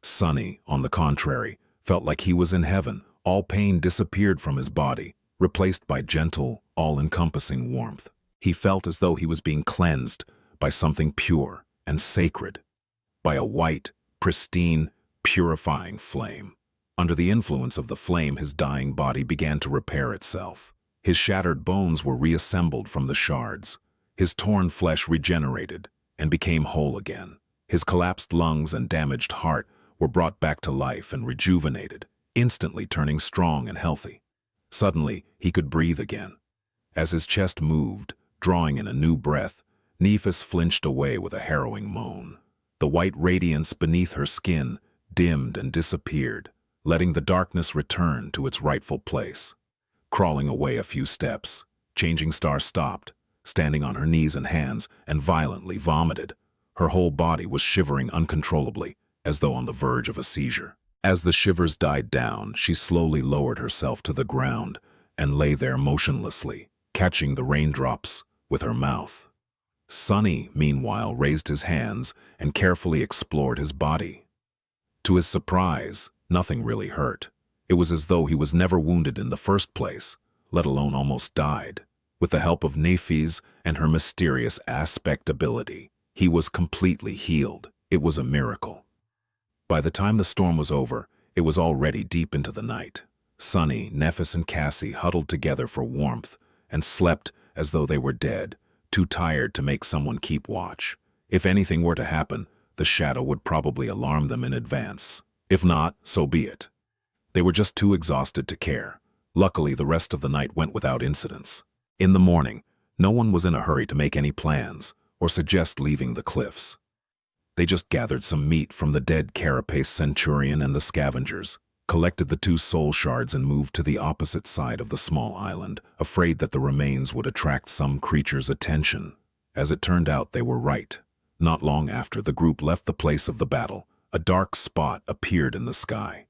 Sunny, on the contrary, felt like he was in heaven. All pain disappeared from his body, replaced by gentle, all-encompassing warmth. He felt as though he was being cleansed by something pure and sacred, by a white, pristine, purifying flame. Under the influence of the flame, his dying body began to repair itself. His shattered bones were reassembled from the shards. His torn flesh regenerated and became whole again. His collapsed lungs and damaged heart were brought back to life and rejuvenated, instantly turning strong and healthy. Suddenly, he could breathe again. As his chest moved, drawing in a new breath, Nephis flinched away with a harrowing moan. The white radiance beneath her skin dimmed and disappeared, letting the darkness return to its rightful place. Crawling away a few steps, Changing Star stopped, standing on her knees and hands, and violently vomited. Her whole body was shivering uncontrollably, as though on the verge of a seizure. As the shivers died down, she slowly lowered herself to the ground and lay there motionlessly, catching the raindrops with her mouth. Sunny, meanwhile, raised his hands and carefully explored his body. To his surprise, nothing really hurt. It was as though he was never wounded in the first place, let alone almost died. With the help of Nephis and her mysterious aspect ability, he was completely healed. It was a miracle. By the time the storm was over, it was already deep into the night. Sunny, Nephis, and Cassie huddled together for warmth and slept as though they were dead, too tired to make someone keep watch. If anything were to happen, the shadow would probably alarm them in advance. If not, so be it. They were just too exhausted to care. Luckily, the rest of the night went without incidents. In the morning, no one was in a hurry to make any plans or suggest leaving the cliffs. They just gathered some meat from the dead carapace centurion and the scavengers, collected the 2 soul shards and moved to the opposite side of the small island, afraid that the remains would attract some creature's attention. As it turned out, they were right. Not long after the group left the place of the battle, a dark spot appeared in the sky.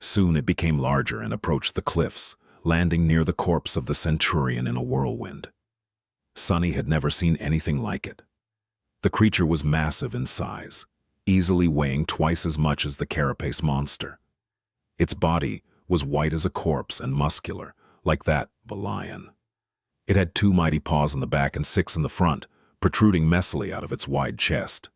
Soon it became larger and approached the cliffs, landing near the corpse of the centurion in a whirlwind. Sunny had never seen anything like it. The creature was massive in size, easily weighing twice as much as the carapace monster. Its body was white as a corpse and muscular, like that of a lion. It had 2 mighty paws in the back and 6 in the front, protruding messily out of its wide chest.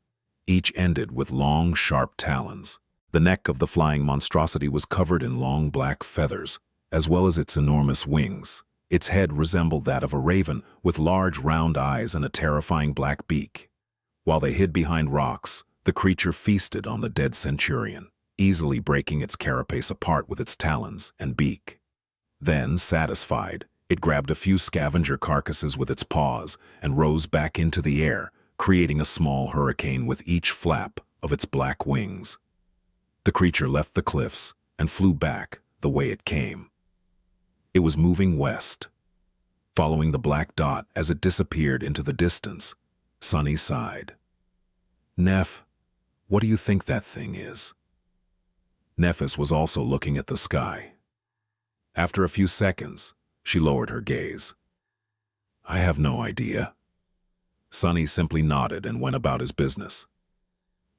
Each ended with long, sharp talons. The neck of the flying monstrosity was covered in long black feathers, as well as its enormous wings. Its head resembled that of a raven, with large round eyes and a terrifying black beak. While they hid behind rocks, the creature feasted on the dead centurion, easily breaking its carapace apart with its talons and beak. Then, satisfied, it grabbed a few scavenger carcasses with its paws and rose back into the air, creating a small hurricane with each flap of its black wings. The creature left the cliffs and flew back the way it came. It was moving west. Following the black dot as it disappeared into the distance, Sunny sighed. "Neph, what do you think that thing is?" Nephis was also looking at the sky. After a few seconds, she lowered her gaze. "I have no idea." Sunny simply nodded and went about his business.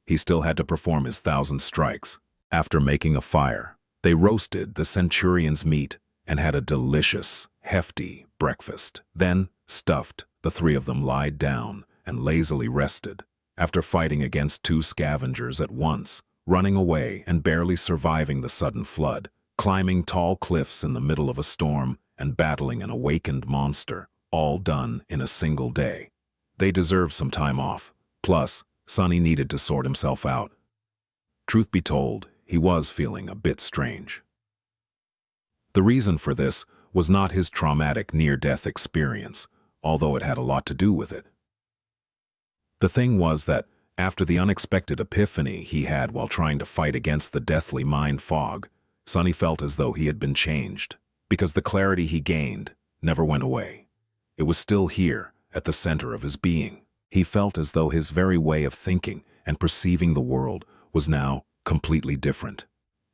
He still had to perform his 1,000 strikes. After making a fire, they roasted the centurion's meat and had a delicious, hefty breakfast. Then, stuffed, the 3 of them lied down and lazily rested. After fighting against 2 scavengers at once, running away and barely surviving the sudden flood, climbing tall cliffs in the middle of a storm, and battling an awakened monster, all done in a single day. They deserved some time off. Plus, Sunny needed to sort himself out. Truth be told, he was feeling a bit strange. The reason for this was not his traumatic near-death experience, although it had a lot to do with it. The thing was that, after the unexpected epiphany he had while trying to fight against the deathly mind fog, Sunny felt as though he had been changed, because the clarity he gained never went away. It was still here, at the center of his being. He felt as though his very way of thinking and perceiving the world was now completely different.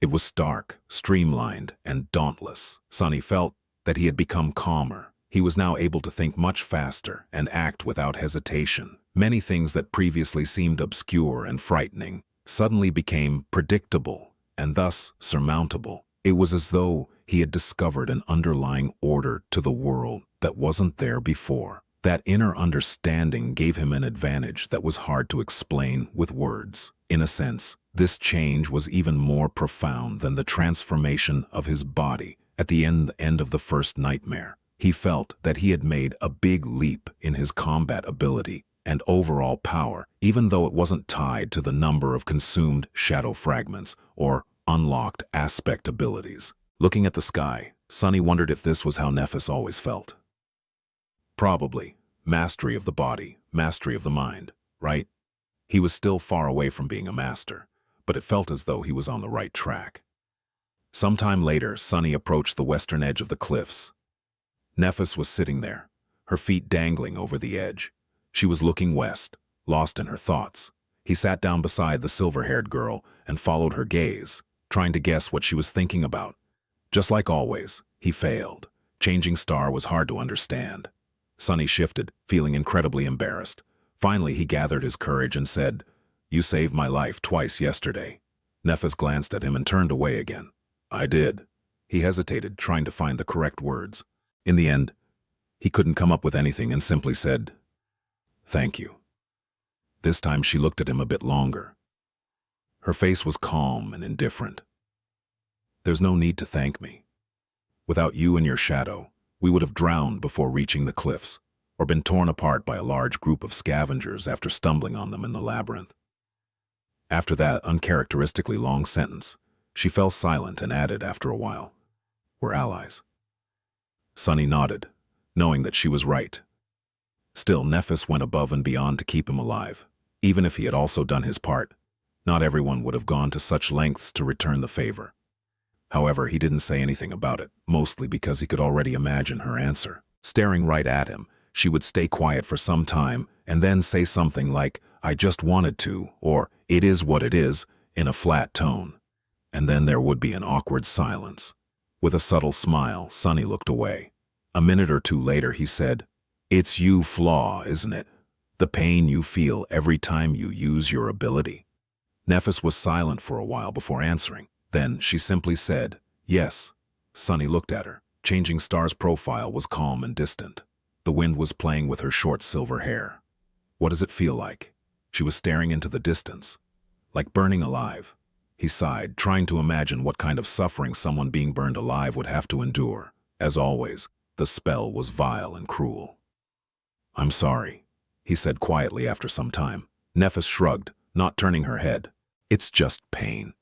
It was stark, streamlined, and dauntless. Sunny felt that he had become calmer. He was now able to think much faster and act without hesitation. Many things that previously seemed obscure and frightening suddenly became predictable and thus surmountable. It was as though he had discovered an underlying order to the world that wasn't there before. That inner understanding gave him an advantage that was hard to explain with words. In a sense, this change was even more profound than the transformation of his body at the end of the first nightmare. He felt that he had made a big leap in his combat ability and overall power, even though it wasn't tied to the number of consumed shadow fragments or unlocked aspect abilities. Looking at the sky, Sunny wondered if this was how Nephis always felt. Probably. Mastery of the body, mastery of the mind, right? He was still far away from being a master, but it felt as though he was on the right track. Sometime later, Sunny approached the western edge of the cliffs. Nephis was sitting there, her feet dangling over the edge. She was looking west, lost in her thoughts. He sat down beside the silver-haired girl and followed her gaze, trying to guess what she was thinking about. Just like always, he failed. Changing star was hard to understand. Sunny shifted, feeling incredibly embarrassed. Finally, he gathered his courage and said, "You saved my life twice yesterday." Nephis glanced at him and turned away again. "I did." He hesitated, trying to find the correct words. In the end, he couldn't come up with anything and simply said, "Thank you." This time she looked at him a bit longer. Her face was calm and indifferent. "There's no need to thank me. Without you and your shadow, we would have drowned before reaching the cliffs, or been torn apart by a large group of scavengers after stumbling on them in the labyrinth." After that uncharacteristically long sentence, she fell silent and added after a while, "We're allies." Sunny nodded, knowing that she was right. Still, Nephis went above and beyond to keep him alive. Even if he had also done his part, not everyone would have gone to such lengths to return the favor. However, he didn't say anything about it, mostly because he could already imagine her answer. Staring right at him, she would stay quiet for some time and then say something like, "I just wanted to," or "It is what it is," in a flat tone. And then there would be an awkward silence. With a subtle smile, Sunny looked away. A minute or two later, he said, "It's you flaw, isn't it? The pain you feel every time you use your ability." Nephis was silent for a while before answering. Then she simply said, "Yes." Sunny looked at her. Changing Star's profile was calm and distant. The wind was playing with her short silver hair. "What does it feel like?" She was staring into the distance. "Like burning alive." He sighed, trying to imagine what kind of suffering someone being burned alive would have to endure. As always, the spell was vile and cruel. "I'm sorry," he said quietly after some time. Nephis shrugged, not turning her head. "It's just pain."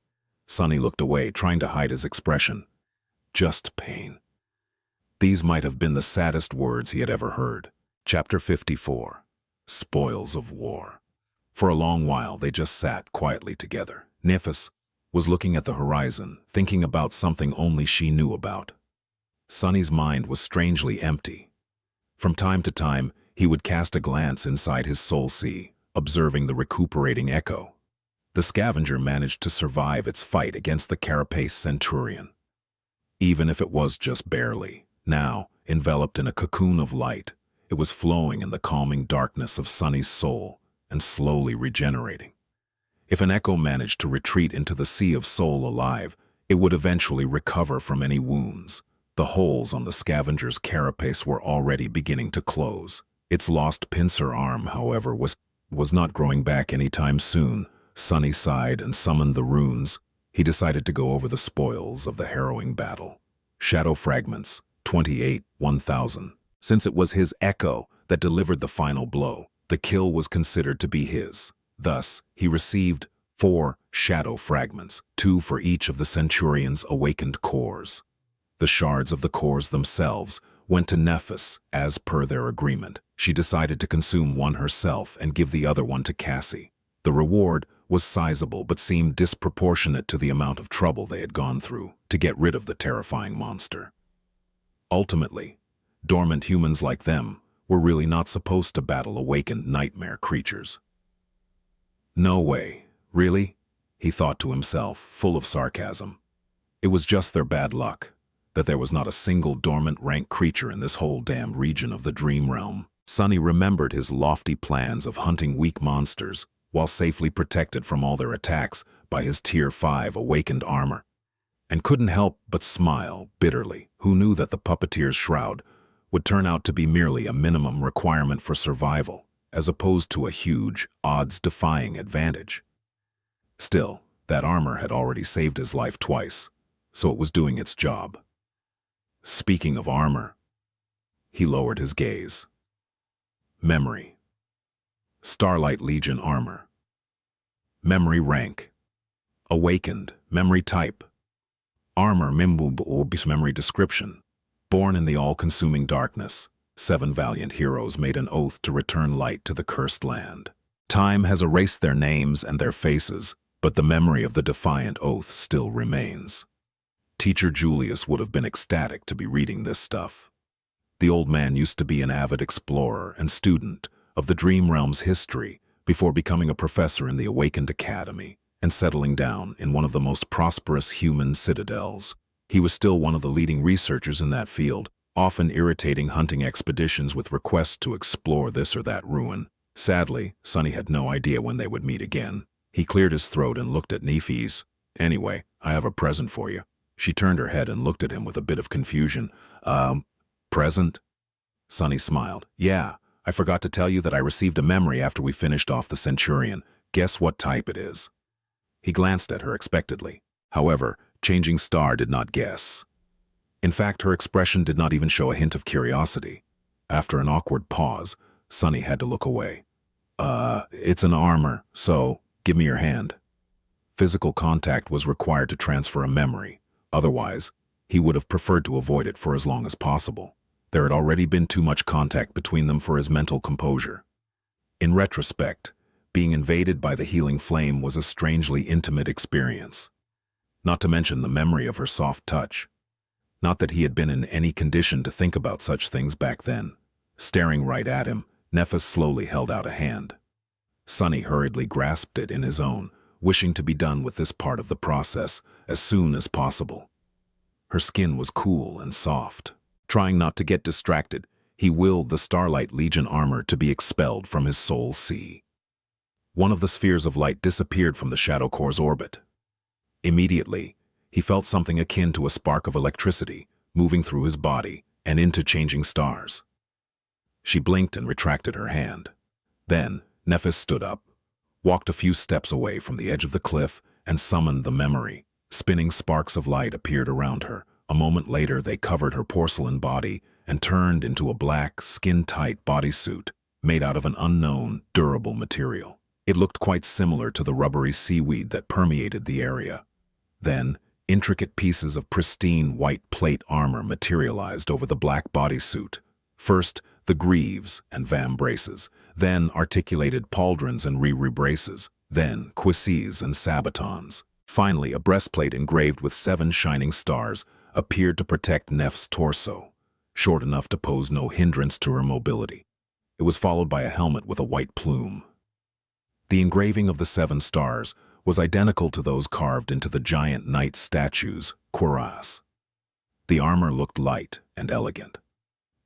Sunny looked away, trying to hide his expression. Just pain. These might have been the saddest words he had ever heard. Chapter 54. Spoils of War. For a long while, they just sat quietly together. Nephis was looking at the horizon, thinking about something only she knew about. Sunny's mind was strangely empty. From time to time, he would cast a glance inside his soul sea, observing the recuperating echo. The scavenger managed to survive its fight against the carapace centurion. Even if it was just barely. Now, enveloped in a cocoon of light, it was flowing in the calming darkness of Sunny's soul and slowly regenerating. If an echo managed to retreat into the sea of soul alive, it would eventually recover from any wounds. The holes on the scavenger's carapace were already beginning to close. Its lost pincer arm, however, was not growing back anytime soon. Sunny sighed and summoned the runes. He decided to go over the spoils of the harrowing battle. Shadow fragments, 28, 1000. Since it was his echo that delivered the final blow, the kill was considered to be his. Thus, he received 4 shadow fragments, 2 for each of the centurion's awakened cores. The shards of the cores themselves went to Nephis as per their agreement. She decided to consume one herself and give the other one to Cassie. The reward was sizable but seemed disproportionate to the amount of trouble they had gone through to get rid of the terrifying monster. Ultimately, dormant humans like them were really not supposed to battle awakened nightmare creatures. No way, really? He thought to himself, full of sarcasm. It was just their bad luck that there was not a single dormant rank creature in this whole damned region of the dream realm. Sunny remembered his lofty plans of hunting weak monsters while safely protected from all their attacks by his Tier 5 awakened armor, and couldn't help but smile bitterly. Who knew that the puppeteer's shroud would turn out to be merely a minimum requirement for survival, as opposed to a huge, odds-defying advantage. Still, that armor had already saved his life twice, so it was doing its job. Speaking of armor, he lowered his gaze. Memory. Starlight Legion armor. Memory rank. Awakened, memory type. Armor Mimbub memory description. Born in the all-consuming darkness, 7 valiant heroes made an oath to return light to the cursed land. Time has erased their names and their faces, but the memory of the defiant oath still remains. Teacher Julius would have been ecstatic to be reading this stuff. The old man used to be an avid explorer and student of the Dream Realm's history before becoming a professor in the Awakened Academy and settling down in one of the most prosperous human citadels. He was still one of the leading researchers in that field, often irritating hunting expeditions with requests to explore this or that ruin. Sadly, Sunny had no idea when they would meet again. He cleared his throat and looked at Nephis. "Anyway, I have a present for you." She turned her head and looked at him with a bit of confusion. Present?" Sunny smiled. "Yeah, I forgot to tell you that I received a memory after we finished off the Centurion. Guess what type it is?" He glanced at her expectantly. However, Changing Star did not guess. In fact, her expression did not even show a hint of curiosity. After an awkward pause, Sunny had to look away. It's an armor, so give me your hand." Physical contact was required to transfer a memory. Otherwise, he would have preferred to avoid it for as long as possible. There had already been too much contact between them for his mental composure. In retrospect, being invaded by the healing flame was a strangely intimate experience. Not to mention the memory of her soft touch. Not that he had been in any condition to think about such things back then. Staring right at him, Nephis slowly held out a hand. Sunny hurriedly grasped it in his own, wishing to be done with this part of the process as soon as possible. Her skin was cool and soft. Trying not to get distracted, he willed the Starlight Legion armor to be expelled from his soul sea. One of the spheres of light disappeared from the Shadow Core's orbit. Immediately, he felt something akin to a spark of electricity moving through his body and into Changing Stars. She blinked and retracted her hand. Then, Nephis stood up, walked a few steps away from the edge of the cliff, and summoned the memory. Spinning sparks of light appeared around her. A moment later, they covered her porcelain body and turned into a black, skin-tight bodysuit made out of an unknown, durable material. It looked quite similar to the rubbery seaweed that permeated the area. Then, intricate pieces of pristine white plate armor materialized over the black bodysuit. First, the greaves and vambraces, then articulated pauldrons and braces, then cuisses and sabatons. Finally, a breastplate engraved with 7 shining stars appeared to protect Neph's torso, short enough to pose no hindrance to her mobility. It was followed by a helmet with a white plume. The engraving of the 7 stars was identical to those carved into the giant knight statues, cuirass. The armor looked light and elegant.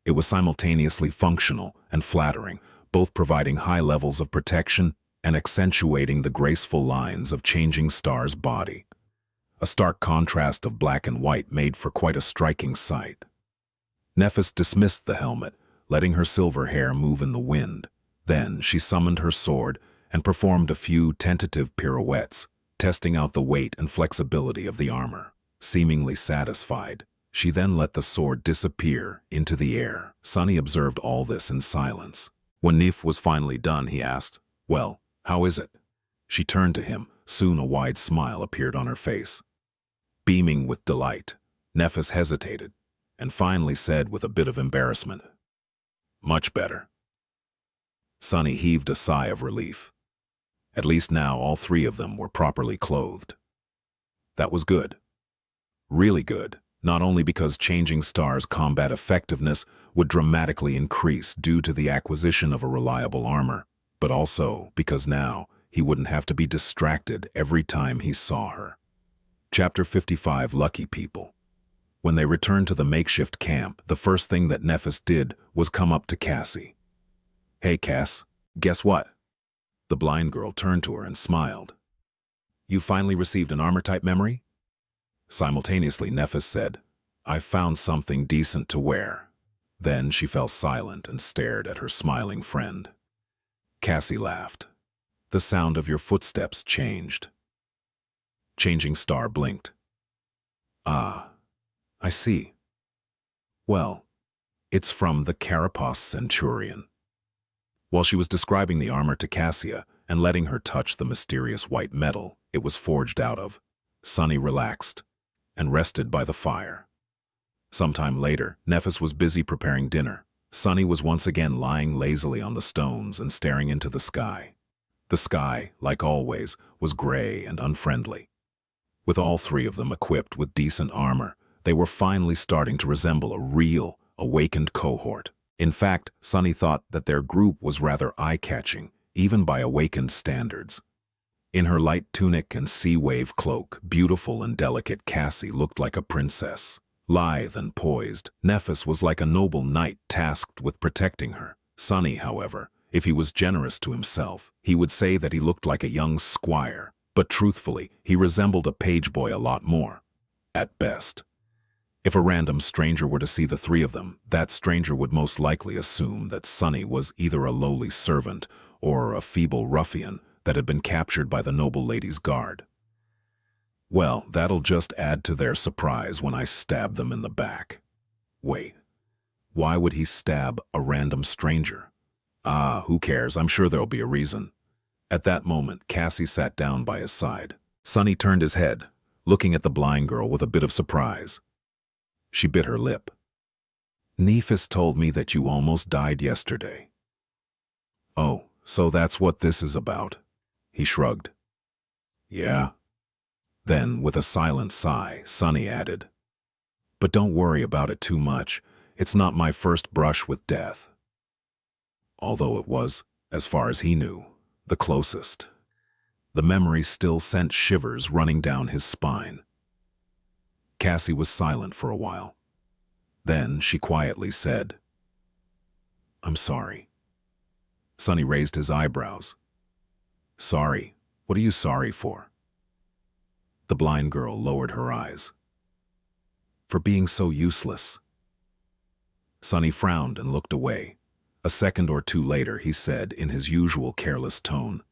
It was simultaneously functional and flattering, both providing high levels of protection and accentuating the graceful lines of Changing Star's body. A stark contrast of black and white made for quite a striking sight. Nephis dismissed the helmet, letting her silver hair move in the wind. Then she summoned her sword and performed a few tentative pirouettes, testing out the weight and flexibility of the armor. Seemingly satisfied, she then let the sword disappear into the air. Sunny observed all this in silence. When Neph was finally done, he asked, "Well, how is it?" She turned to him. Soon a wide smile appeared on her face. Beaming with delight, Nephis hesitated, and finally said with a bit of embarrassment, "Much better." Sunny heaved a sigh of relief. At least now all 3 of them were properly clothed. That was good. Really good, not only because Changing Star's combat effectiveness would dramatically increase due to the acquisition of a reliable armor, but also because now he wouldn't have to be distracted every time he saw her. Chapter 55, Lucky People. When they returned to the makeshift camp, the first thing that Nephis did was come up to Cassie. "Hey, Cass, guess what?" The blind girl turned to her and smiled. "You finally received an armor-type memory?" Simultaneously, Nephis said, "I found something decent to wear." Then she fell silent and stared at her smiling friend. Cassie laughed. The sound of your footsteps changed. Changing Star blinked. Ah, I see. Well, it's from the Carapace Centurion. While she was describing the armor to Cassia and letting her touch the mysterious white metal it was forged out of, Sunny relaxed and rested by the fire. Sometime later, Nephis was busy preparing dinner. Sunny was once again lying lazily on the stones and staring into the sky. The sky, like always, was gray and unfriendly. With all three of them equipped with decent armor, they were finally starting to resemble a real, awakened cohort. In fact, Sunny thought that their group was rather eye-catching, even by awakened standards. In her light tunic and sea-wave cloak, beautiful and delicate Cassie looked like a princess. Lithe and poised, Nephis was like a noble knight tasked with protecting her. Sunny, however, if he was generous to himself, he would say that he looked like a young squire, but truthfully, he resembled a page boy a lot more, at best. If a random stranger were to see the three of them, that stranger would most likely assume that Sunny was either a lowly servant or a feeble ruffian that had been captured by the noble lady's guard. Well, that'll just add to their surprise when I stab them in the back. Wait, why would he stab a random stranger? Ah, who cares? I'm sure there'll be a reason. At that moment, Cassie sat down by his side. Sunny turned his head, looking at the blind girl with a bit of surprise. She bit her lip. Nephis told me that you almost died yesterday. Oh, so that's what this is about. He shrugged. Yeah. Then, with a silent sigh, Sunny added, but don't worry about it too much. It's not my first brush with death. Although it was, as far as he knew, the closest. The memory still sent shivers running down his spine. Cassie was silent for a while. Then she quietly said, I'm sorry. Sunny raised his eyebrows. Sorry? What are you sorry for? The blind girl lowered her eyes. For being so useless. Sunny frowned and looked away. A second or two later, he said in his usual careless tone,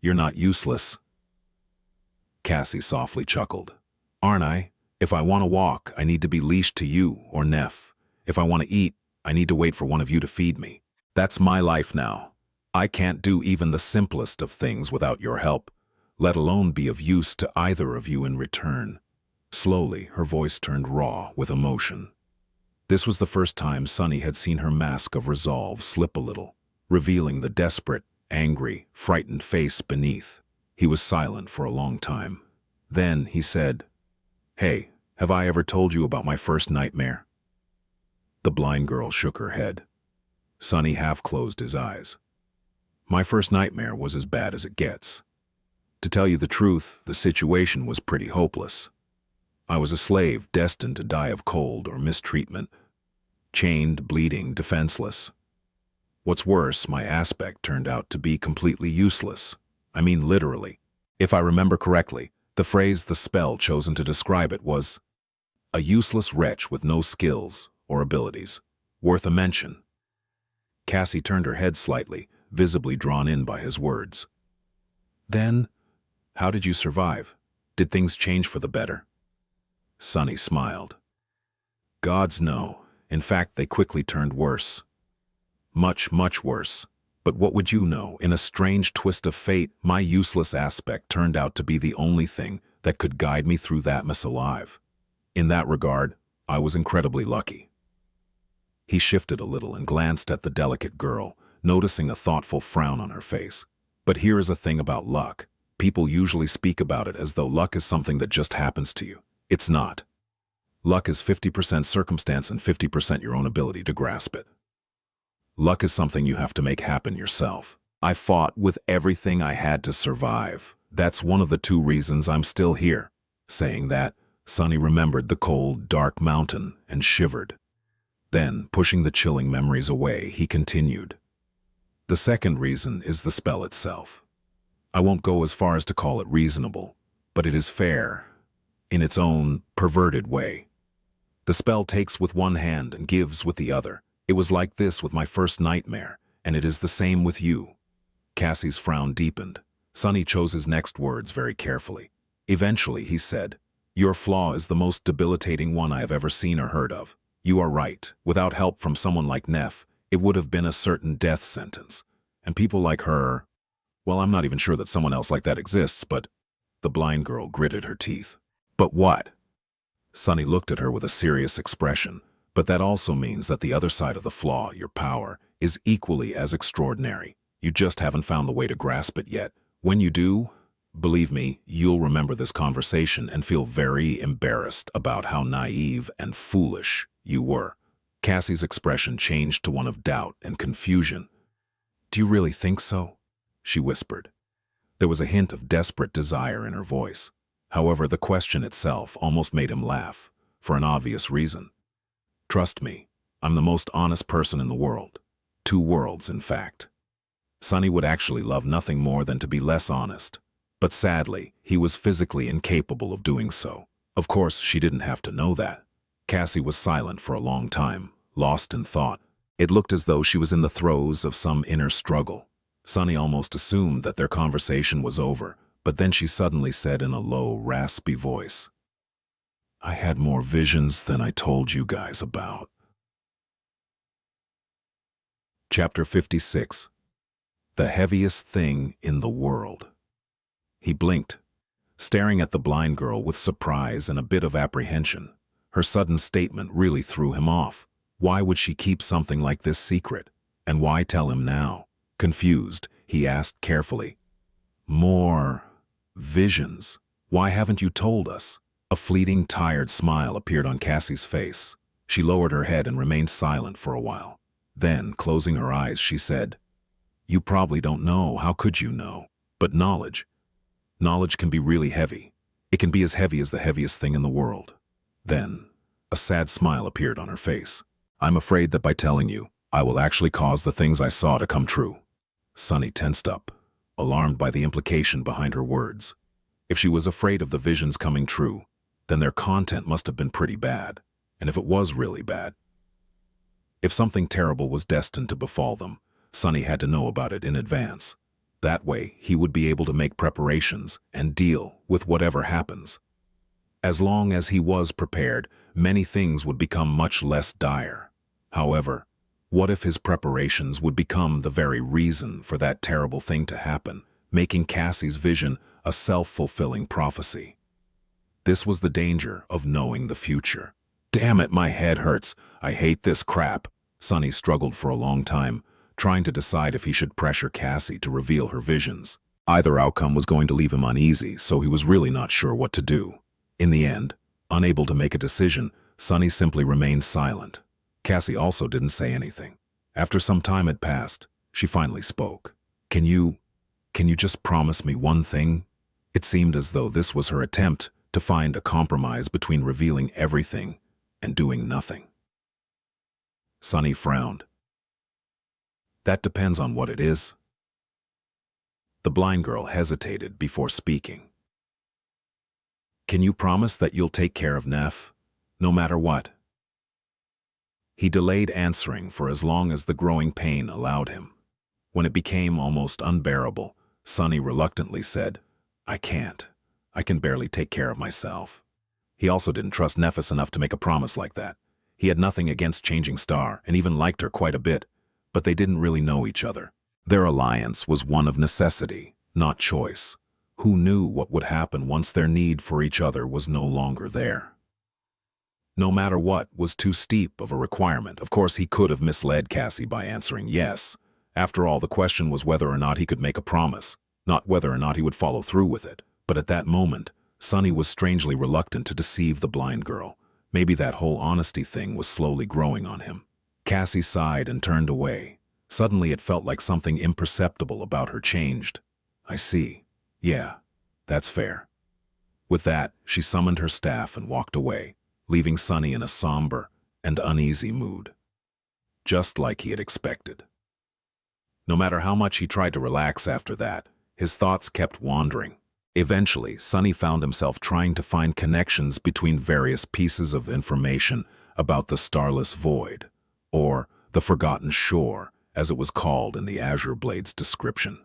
You're not useless. Cassie softly chuckled. Aren't I? If I want to walk, I need to be leashed to you or Neph. If I want to eat, I need to wait for one of you to feed me. That's my life now. I can't do even the simplest of things without your help, let alone be of use to either of you in return. Slowly, her voice turned raw with emotion. This was the first time Sunny had seen her mask of resolve slip a little, revealing the desperate, angry, frightened face beneath. He was silent for a long time. Then he said, Hey, have I ever told you about my first nightmare? The blind girl shook her head. Sunny half closed his eyes. My first nightmare was as bad as it gets. To tell you the truth, the situation was pretty hopeless. I was a slave destined to die of cold or mistreatment, chained, bleeding, defenseless. What's worse, my aspect turned out to be completely useless. I mean literally. If I remember correctly, the phrase, the spell chosen to describe it was, a useless wretch with no skills or abilities. Worth a mention. Cassie turned her head slightly, visibly drawn in by his words. Then, how did you survive? Did things change for the better? Sunny smiled. Gods no. In fact, they quickly turned worse. Much, much worse. But what would you know? In a strange twist of fate, my useless aspect turned out to be the only thing that could guide me through that mess alive. In that regard, I was incredibly lucky. He shifted a little and glanced at the delicate girl, noticing a thoughtful frown on her face. But here is a thing about luck. People usually speak about it as though luck is something that just happens to you. It's not. Luck is 50% circumstance and 50% your own ability to grasp it. Luck is something you have to make happen yourself. I fought with everything I had to survive. That's one of the two reasons I'm still here. Saying that, Sunny remembered the cold, dark mountain and shivered. Then, pushing the chilling memories away, he continued. The second reason is the spell itself. I won't go as far as to call it reasonable, but it is fair, in its own perverted way. The spell takes with one hand and gives with the other. It was like this with my first nightmare, and it is the same with you. Cassie's frown deepened. Sunny chose his next words very carefully. Eventually, he said, "Your flaw is the most debilitating one I have ever seen or heard of. You are right. Without help from someone like Neff, it would have been a certain death sentence. And people like her, well, I'm not even sure that someone else like that exists, but..." The blind girl gritted her teeth. "But what?" Sunny looked at her with a serious expression. "But that also means that the other side of the flaw, your power, is equally as extraordinary. You just haven't found the way to grasp it yet. When you do, believe me, you'll remember this conversation and feel very embarrassed about how naive and foolish you were." Cassie's expression changed to one of doubt and confusion. "Do you really think so?" she whispered. There was a hint of desperate desire in her voice. However, the question itself almost made him laugh, for an obvious reason. "Trust me, I'm the most honest person in the world. 2 worlds, in fact." Sunny would actually love nothing more than to be less honest. But sadly, he was physically incapable of doing so. Of course, she didn't have to know that. Cassie was silent for a long time, lost in thought. It looked as though she was in the throes of some inner struggle. Sunny almost assumed that their conversation was over, but then she suddenly said in a low, raspy voice, "I had more visions than I told you guys about." Chapter 56. The heaviest thing in the world. He blinked, staring at the blind girl with surprise and a bit of apprehension. Her sudden statement really threw him off. Why would she keep something like this secret? And why tell him now? Confused, he asked carefully, "More visions? Why haven't you told us?" A fleeting, tired smile appeared on Cassie's face. She lowered her head and remained silent for a while. Then, closing her eyes, she said, "You probably don't know. How could you know? But knowledge can be really heavy. It can be as heavy as the heaviest thing in the world." Then, a sad smile appeared on her face. "I'm afraid that by telling you, I will actually cause the things I saw to come true." Sunny tensed up, alarmed by the implication behind her words. If she was afraid of the visions coming true, then their content must have been pretty bad. And if it was really bad, if something terrible was destined to befall them, Sunny had to know about it in advance. That way, he would be able to make preparations and deal with whatever happens. As long as he was prepared, many things would become much less dire. However, what if his preparations would become the very reason for that terrible thing to happen, making Cassie's vision a self-fulfilling prophecy? This was the danger of knowing the future. "Damn it, my head hurts. I hate this crap." Sunny struggled for a long time, trying to decide if he should pressure Cassie to reveal her visions. Either outcome was going to leave him uneasy, so he was really not sure what to do. In the end, unable to make a decision, Sunny simply remained silent. Cassie also didn't say anything. After some time had passed, she finally spoke. Can you just promise me one thing?" It seemed as though this was her attempt to find a compromise between revealing everything and doing nothing. Sunny frowned. "That depends on what it is." The blind girl hesitated before speaking. "Can you promise that you'll take care of Neff, no matter what?" He delayed answering for as long as the growing pain allowed him. When it became almost unbearable, Sunny reluctantly said, "I can't. I can barely take care of myself." He also didn't trust Nephis enough to make a promise like that. He had nothing against Changing Star and even liked her quite a bit, but they didn't really know each other. Their alliance was one of necessity, not choice. Who knew what would happen once their need for each other was no longer there? No matter what was too steep of a requirement. Of course, he could have misled Cassie by answering yes. After all, the question was whether or not he could make a promise, not whether or not he would follow through with it. But at that moment, Sunny was strangely reluctant to deceive the blind girl. Maybe that whole honesty thing was slowly growing on him. Cassie sighed and turned away. Suddenly it felt like something imperceptible about her changed. "I see. Yeah, that's fair." With that, she summoned her staff and walked away, leaving Sunny in a somber and uneasy mood. Just like he had expected. No matter how much he tried to relax after that, his thoughts kept wandering. Eventually, Sonny found himself trying to find connections between various pieces of information about the starless void, or the forgotten shore, as it was called in the Azure Blade's description.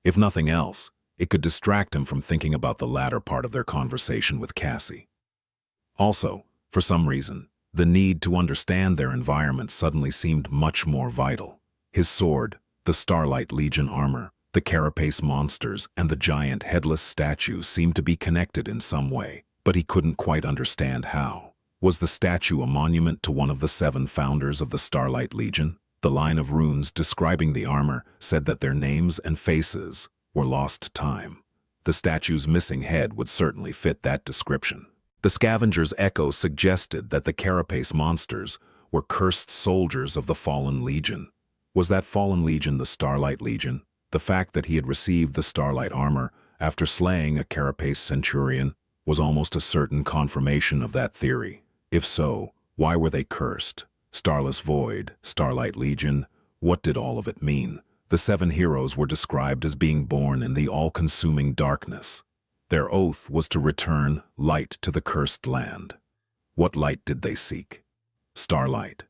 If nothing else, it could distract him from thinking about the latter part of their conversation with Cassie. Also, for some reason, the need to understand their environment suddenly seemed much more vital. His sword, the Starlight Legion armor, the carapace monsters, and the giant headless statue seemed to be connected in some way, but he couldn't quite understand how. Was the statue a monument to one of the 7 founders of the Starlight Legion? The line of runes describing the armor said that their names and faces were lost to time. The statue's missing head would certainly fit that description. The scavenger's echo suggested that the carapace monsters were cursed soldiers of the fallen legion. Was that fallen legion the Starlight Legion? The fact that he had received the Starlight armor after slaying a carapace centurion was almost a certain confirmation of that theory. If so, why were they cursed? Starless Void, Starlight Legion, what did all of it mean? The 7 heroes were described as being born in the all-consuming darkness. Their oath was to return light to the cursed land. What light did they seek? Starlight.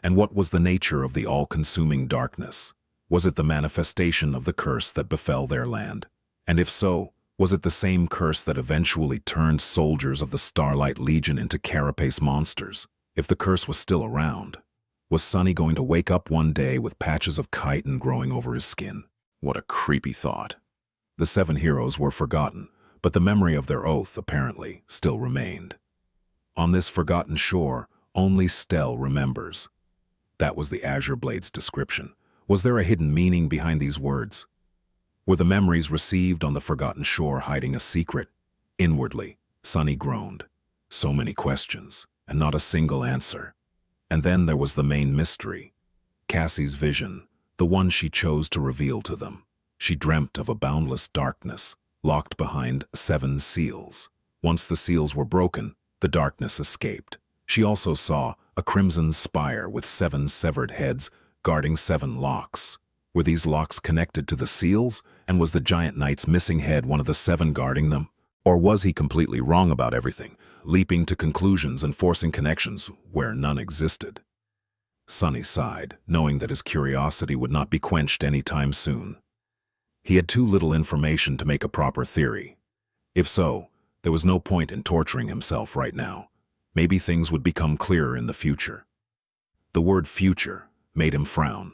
And what was the nature of the all-consuming darkness? Was it the manifestation of the curse that befell their land? And if so, was it the same curse that eventually turned soldiers of the Starlight Legion into carapace monsters? If the curse was still around, was Sonny going to wake up one day with patches of chitin growing over his skin? What a creepy thought. The 7 heroes were forgotten, but the memory of their oath, apparently, still remained. On this forgotten shore, only Stell remembers. That was the Azure Blade's description. Was there a hidden meaning behind these words? Were the memories received on the forgotten shore hiding a secret? Inwardly, Sonny groaned. So many questions, and not a single answer. And then there was the main mystery. Cassie's vision, the one she chose to reveal to them. She dreamt of a boundless darkness, locked behind 7 seals. Once the seals were broken, the darkness escaped. She also saw a crimson spire with 7 severed heads guarding 7 locks. Were these locks connected to the seals, and was the giant knight's missing head one of the 7 guarding them? Or was he completely wrong about everything, leaping to conclusions and forcing connections where none existed? Sonny sighed, knowing that his curiosity would not be quenched any time soon. He had too little information to make a proper theory. If so, there was no point in torturing himself right now. Maybe things would become clearer in the future. The word future made him frown.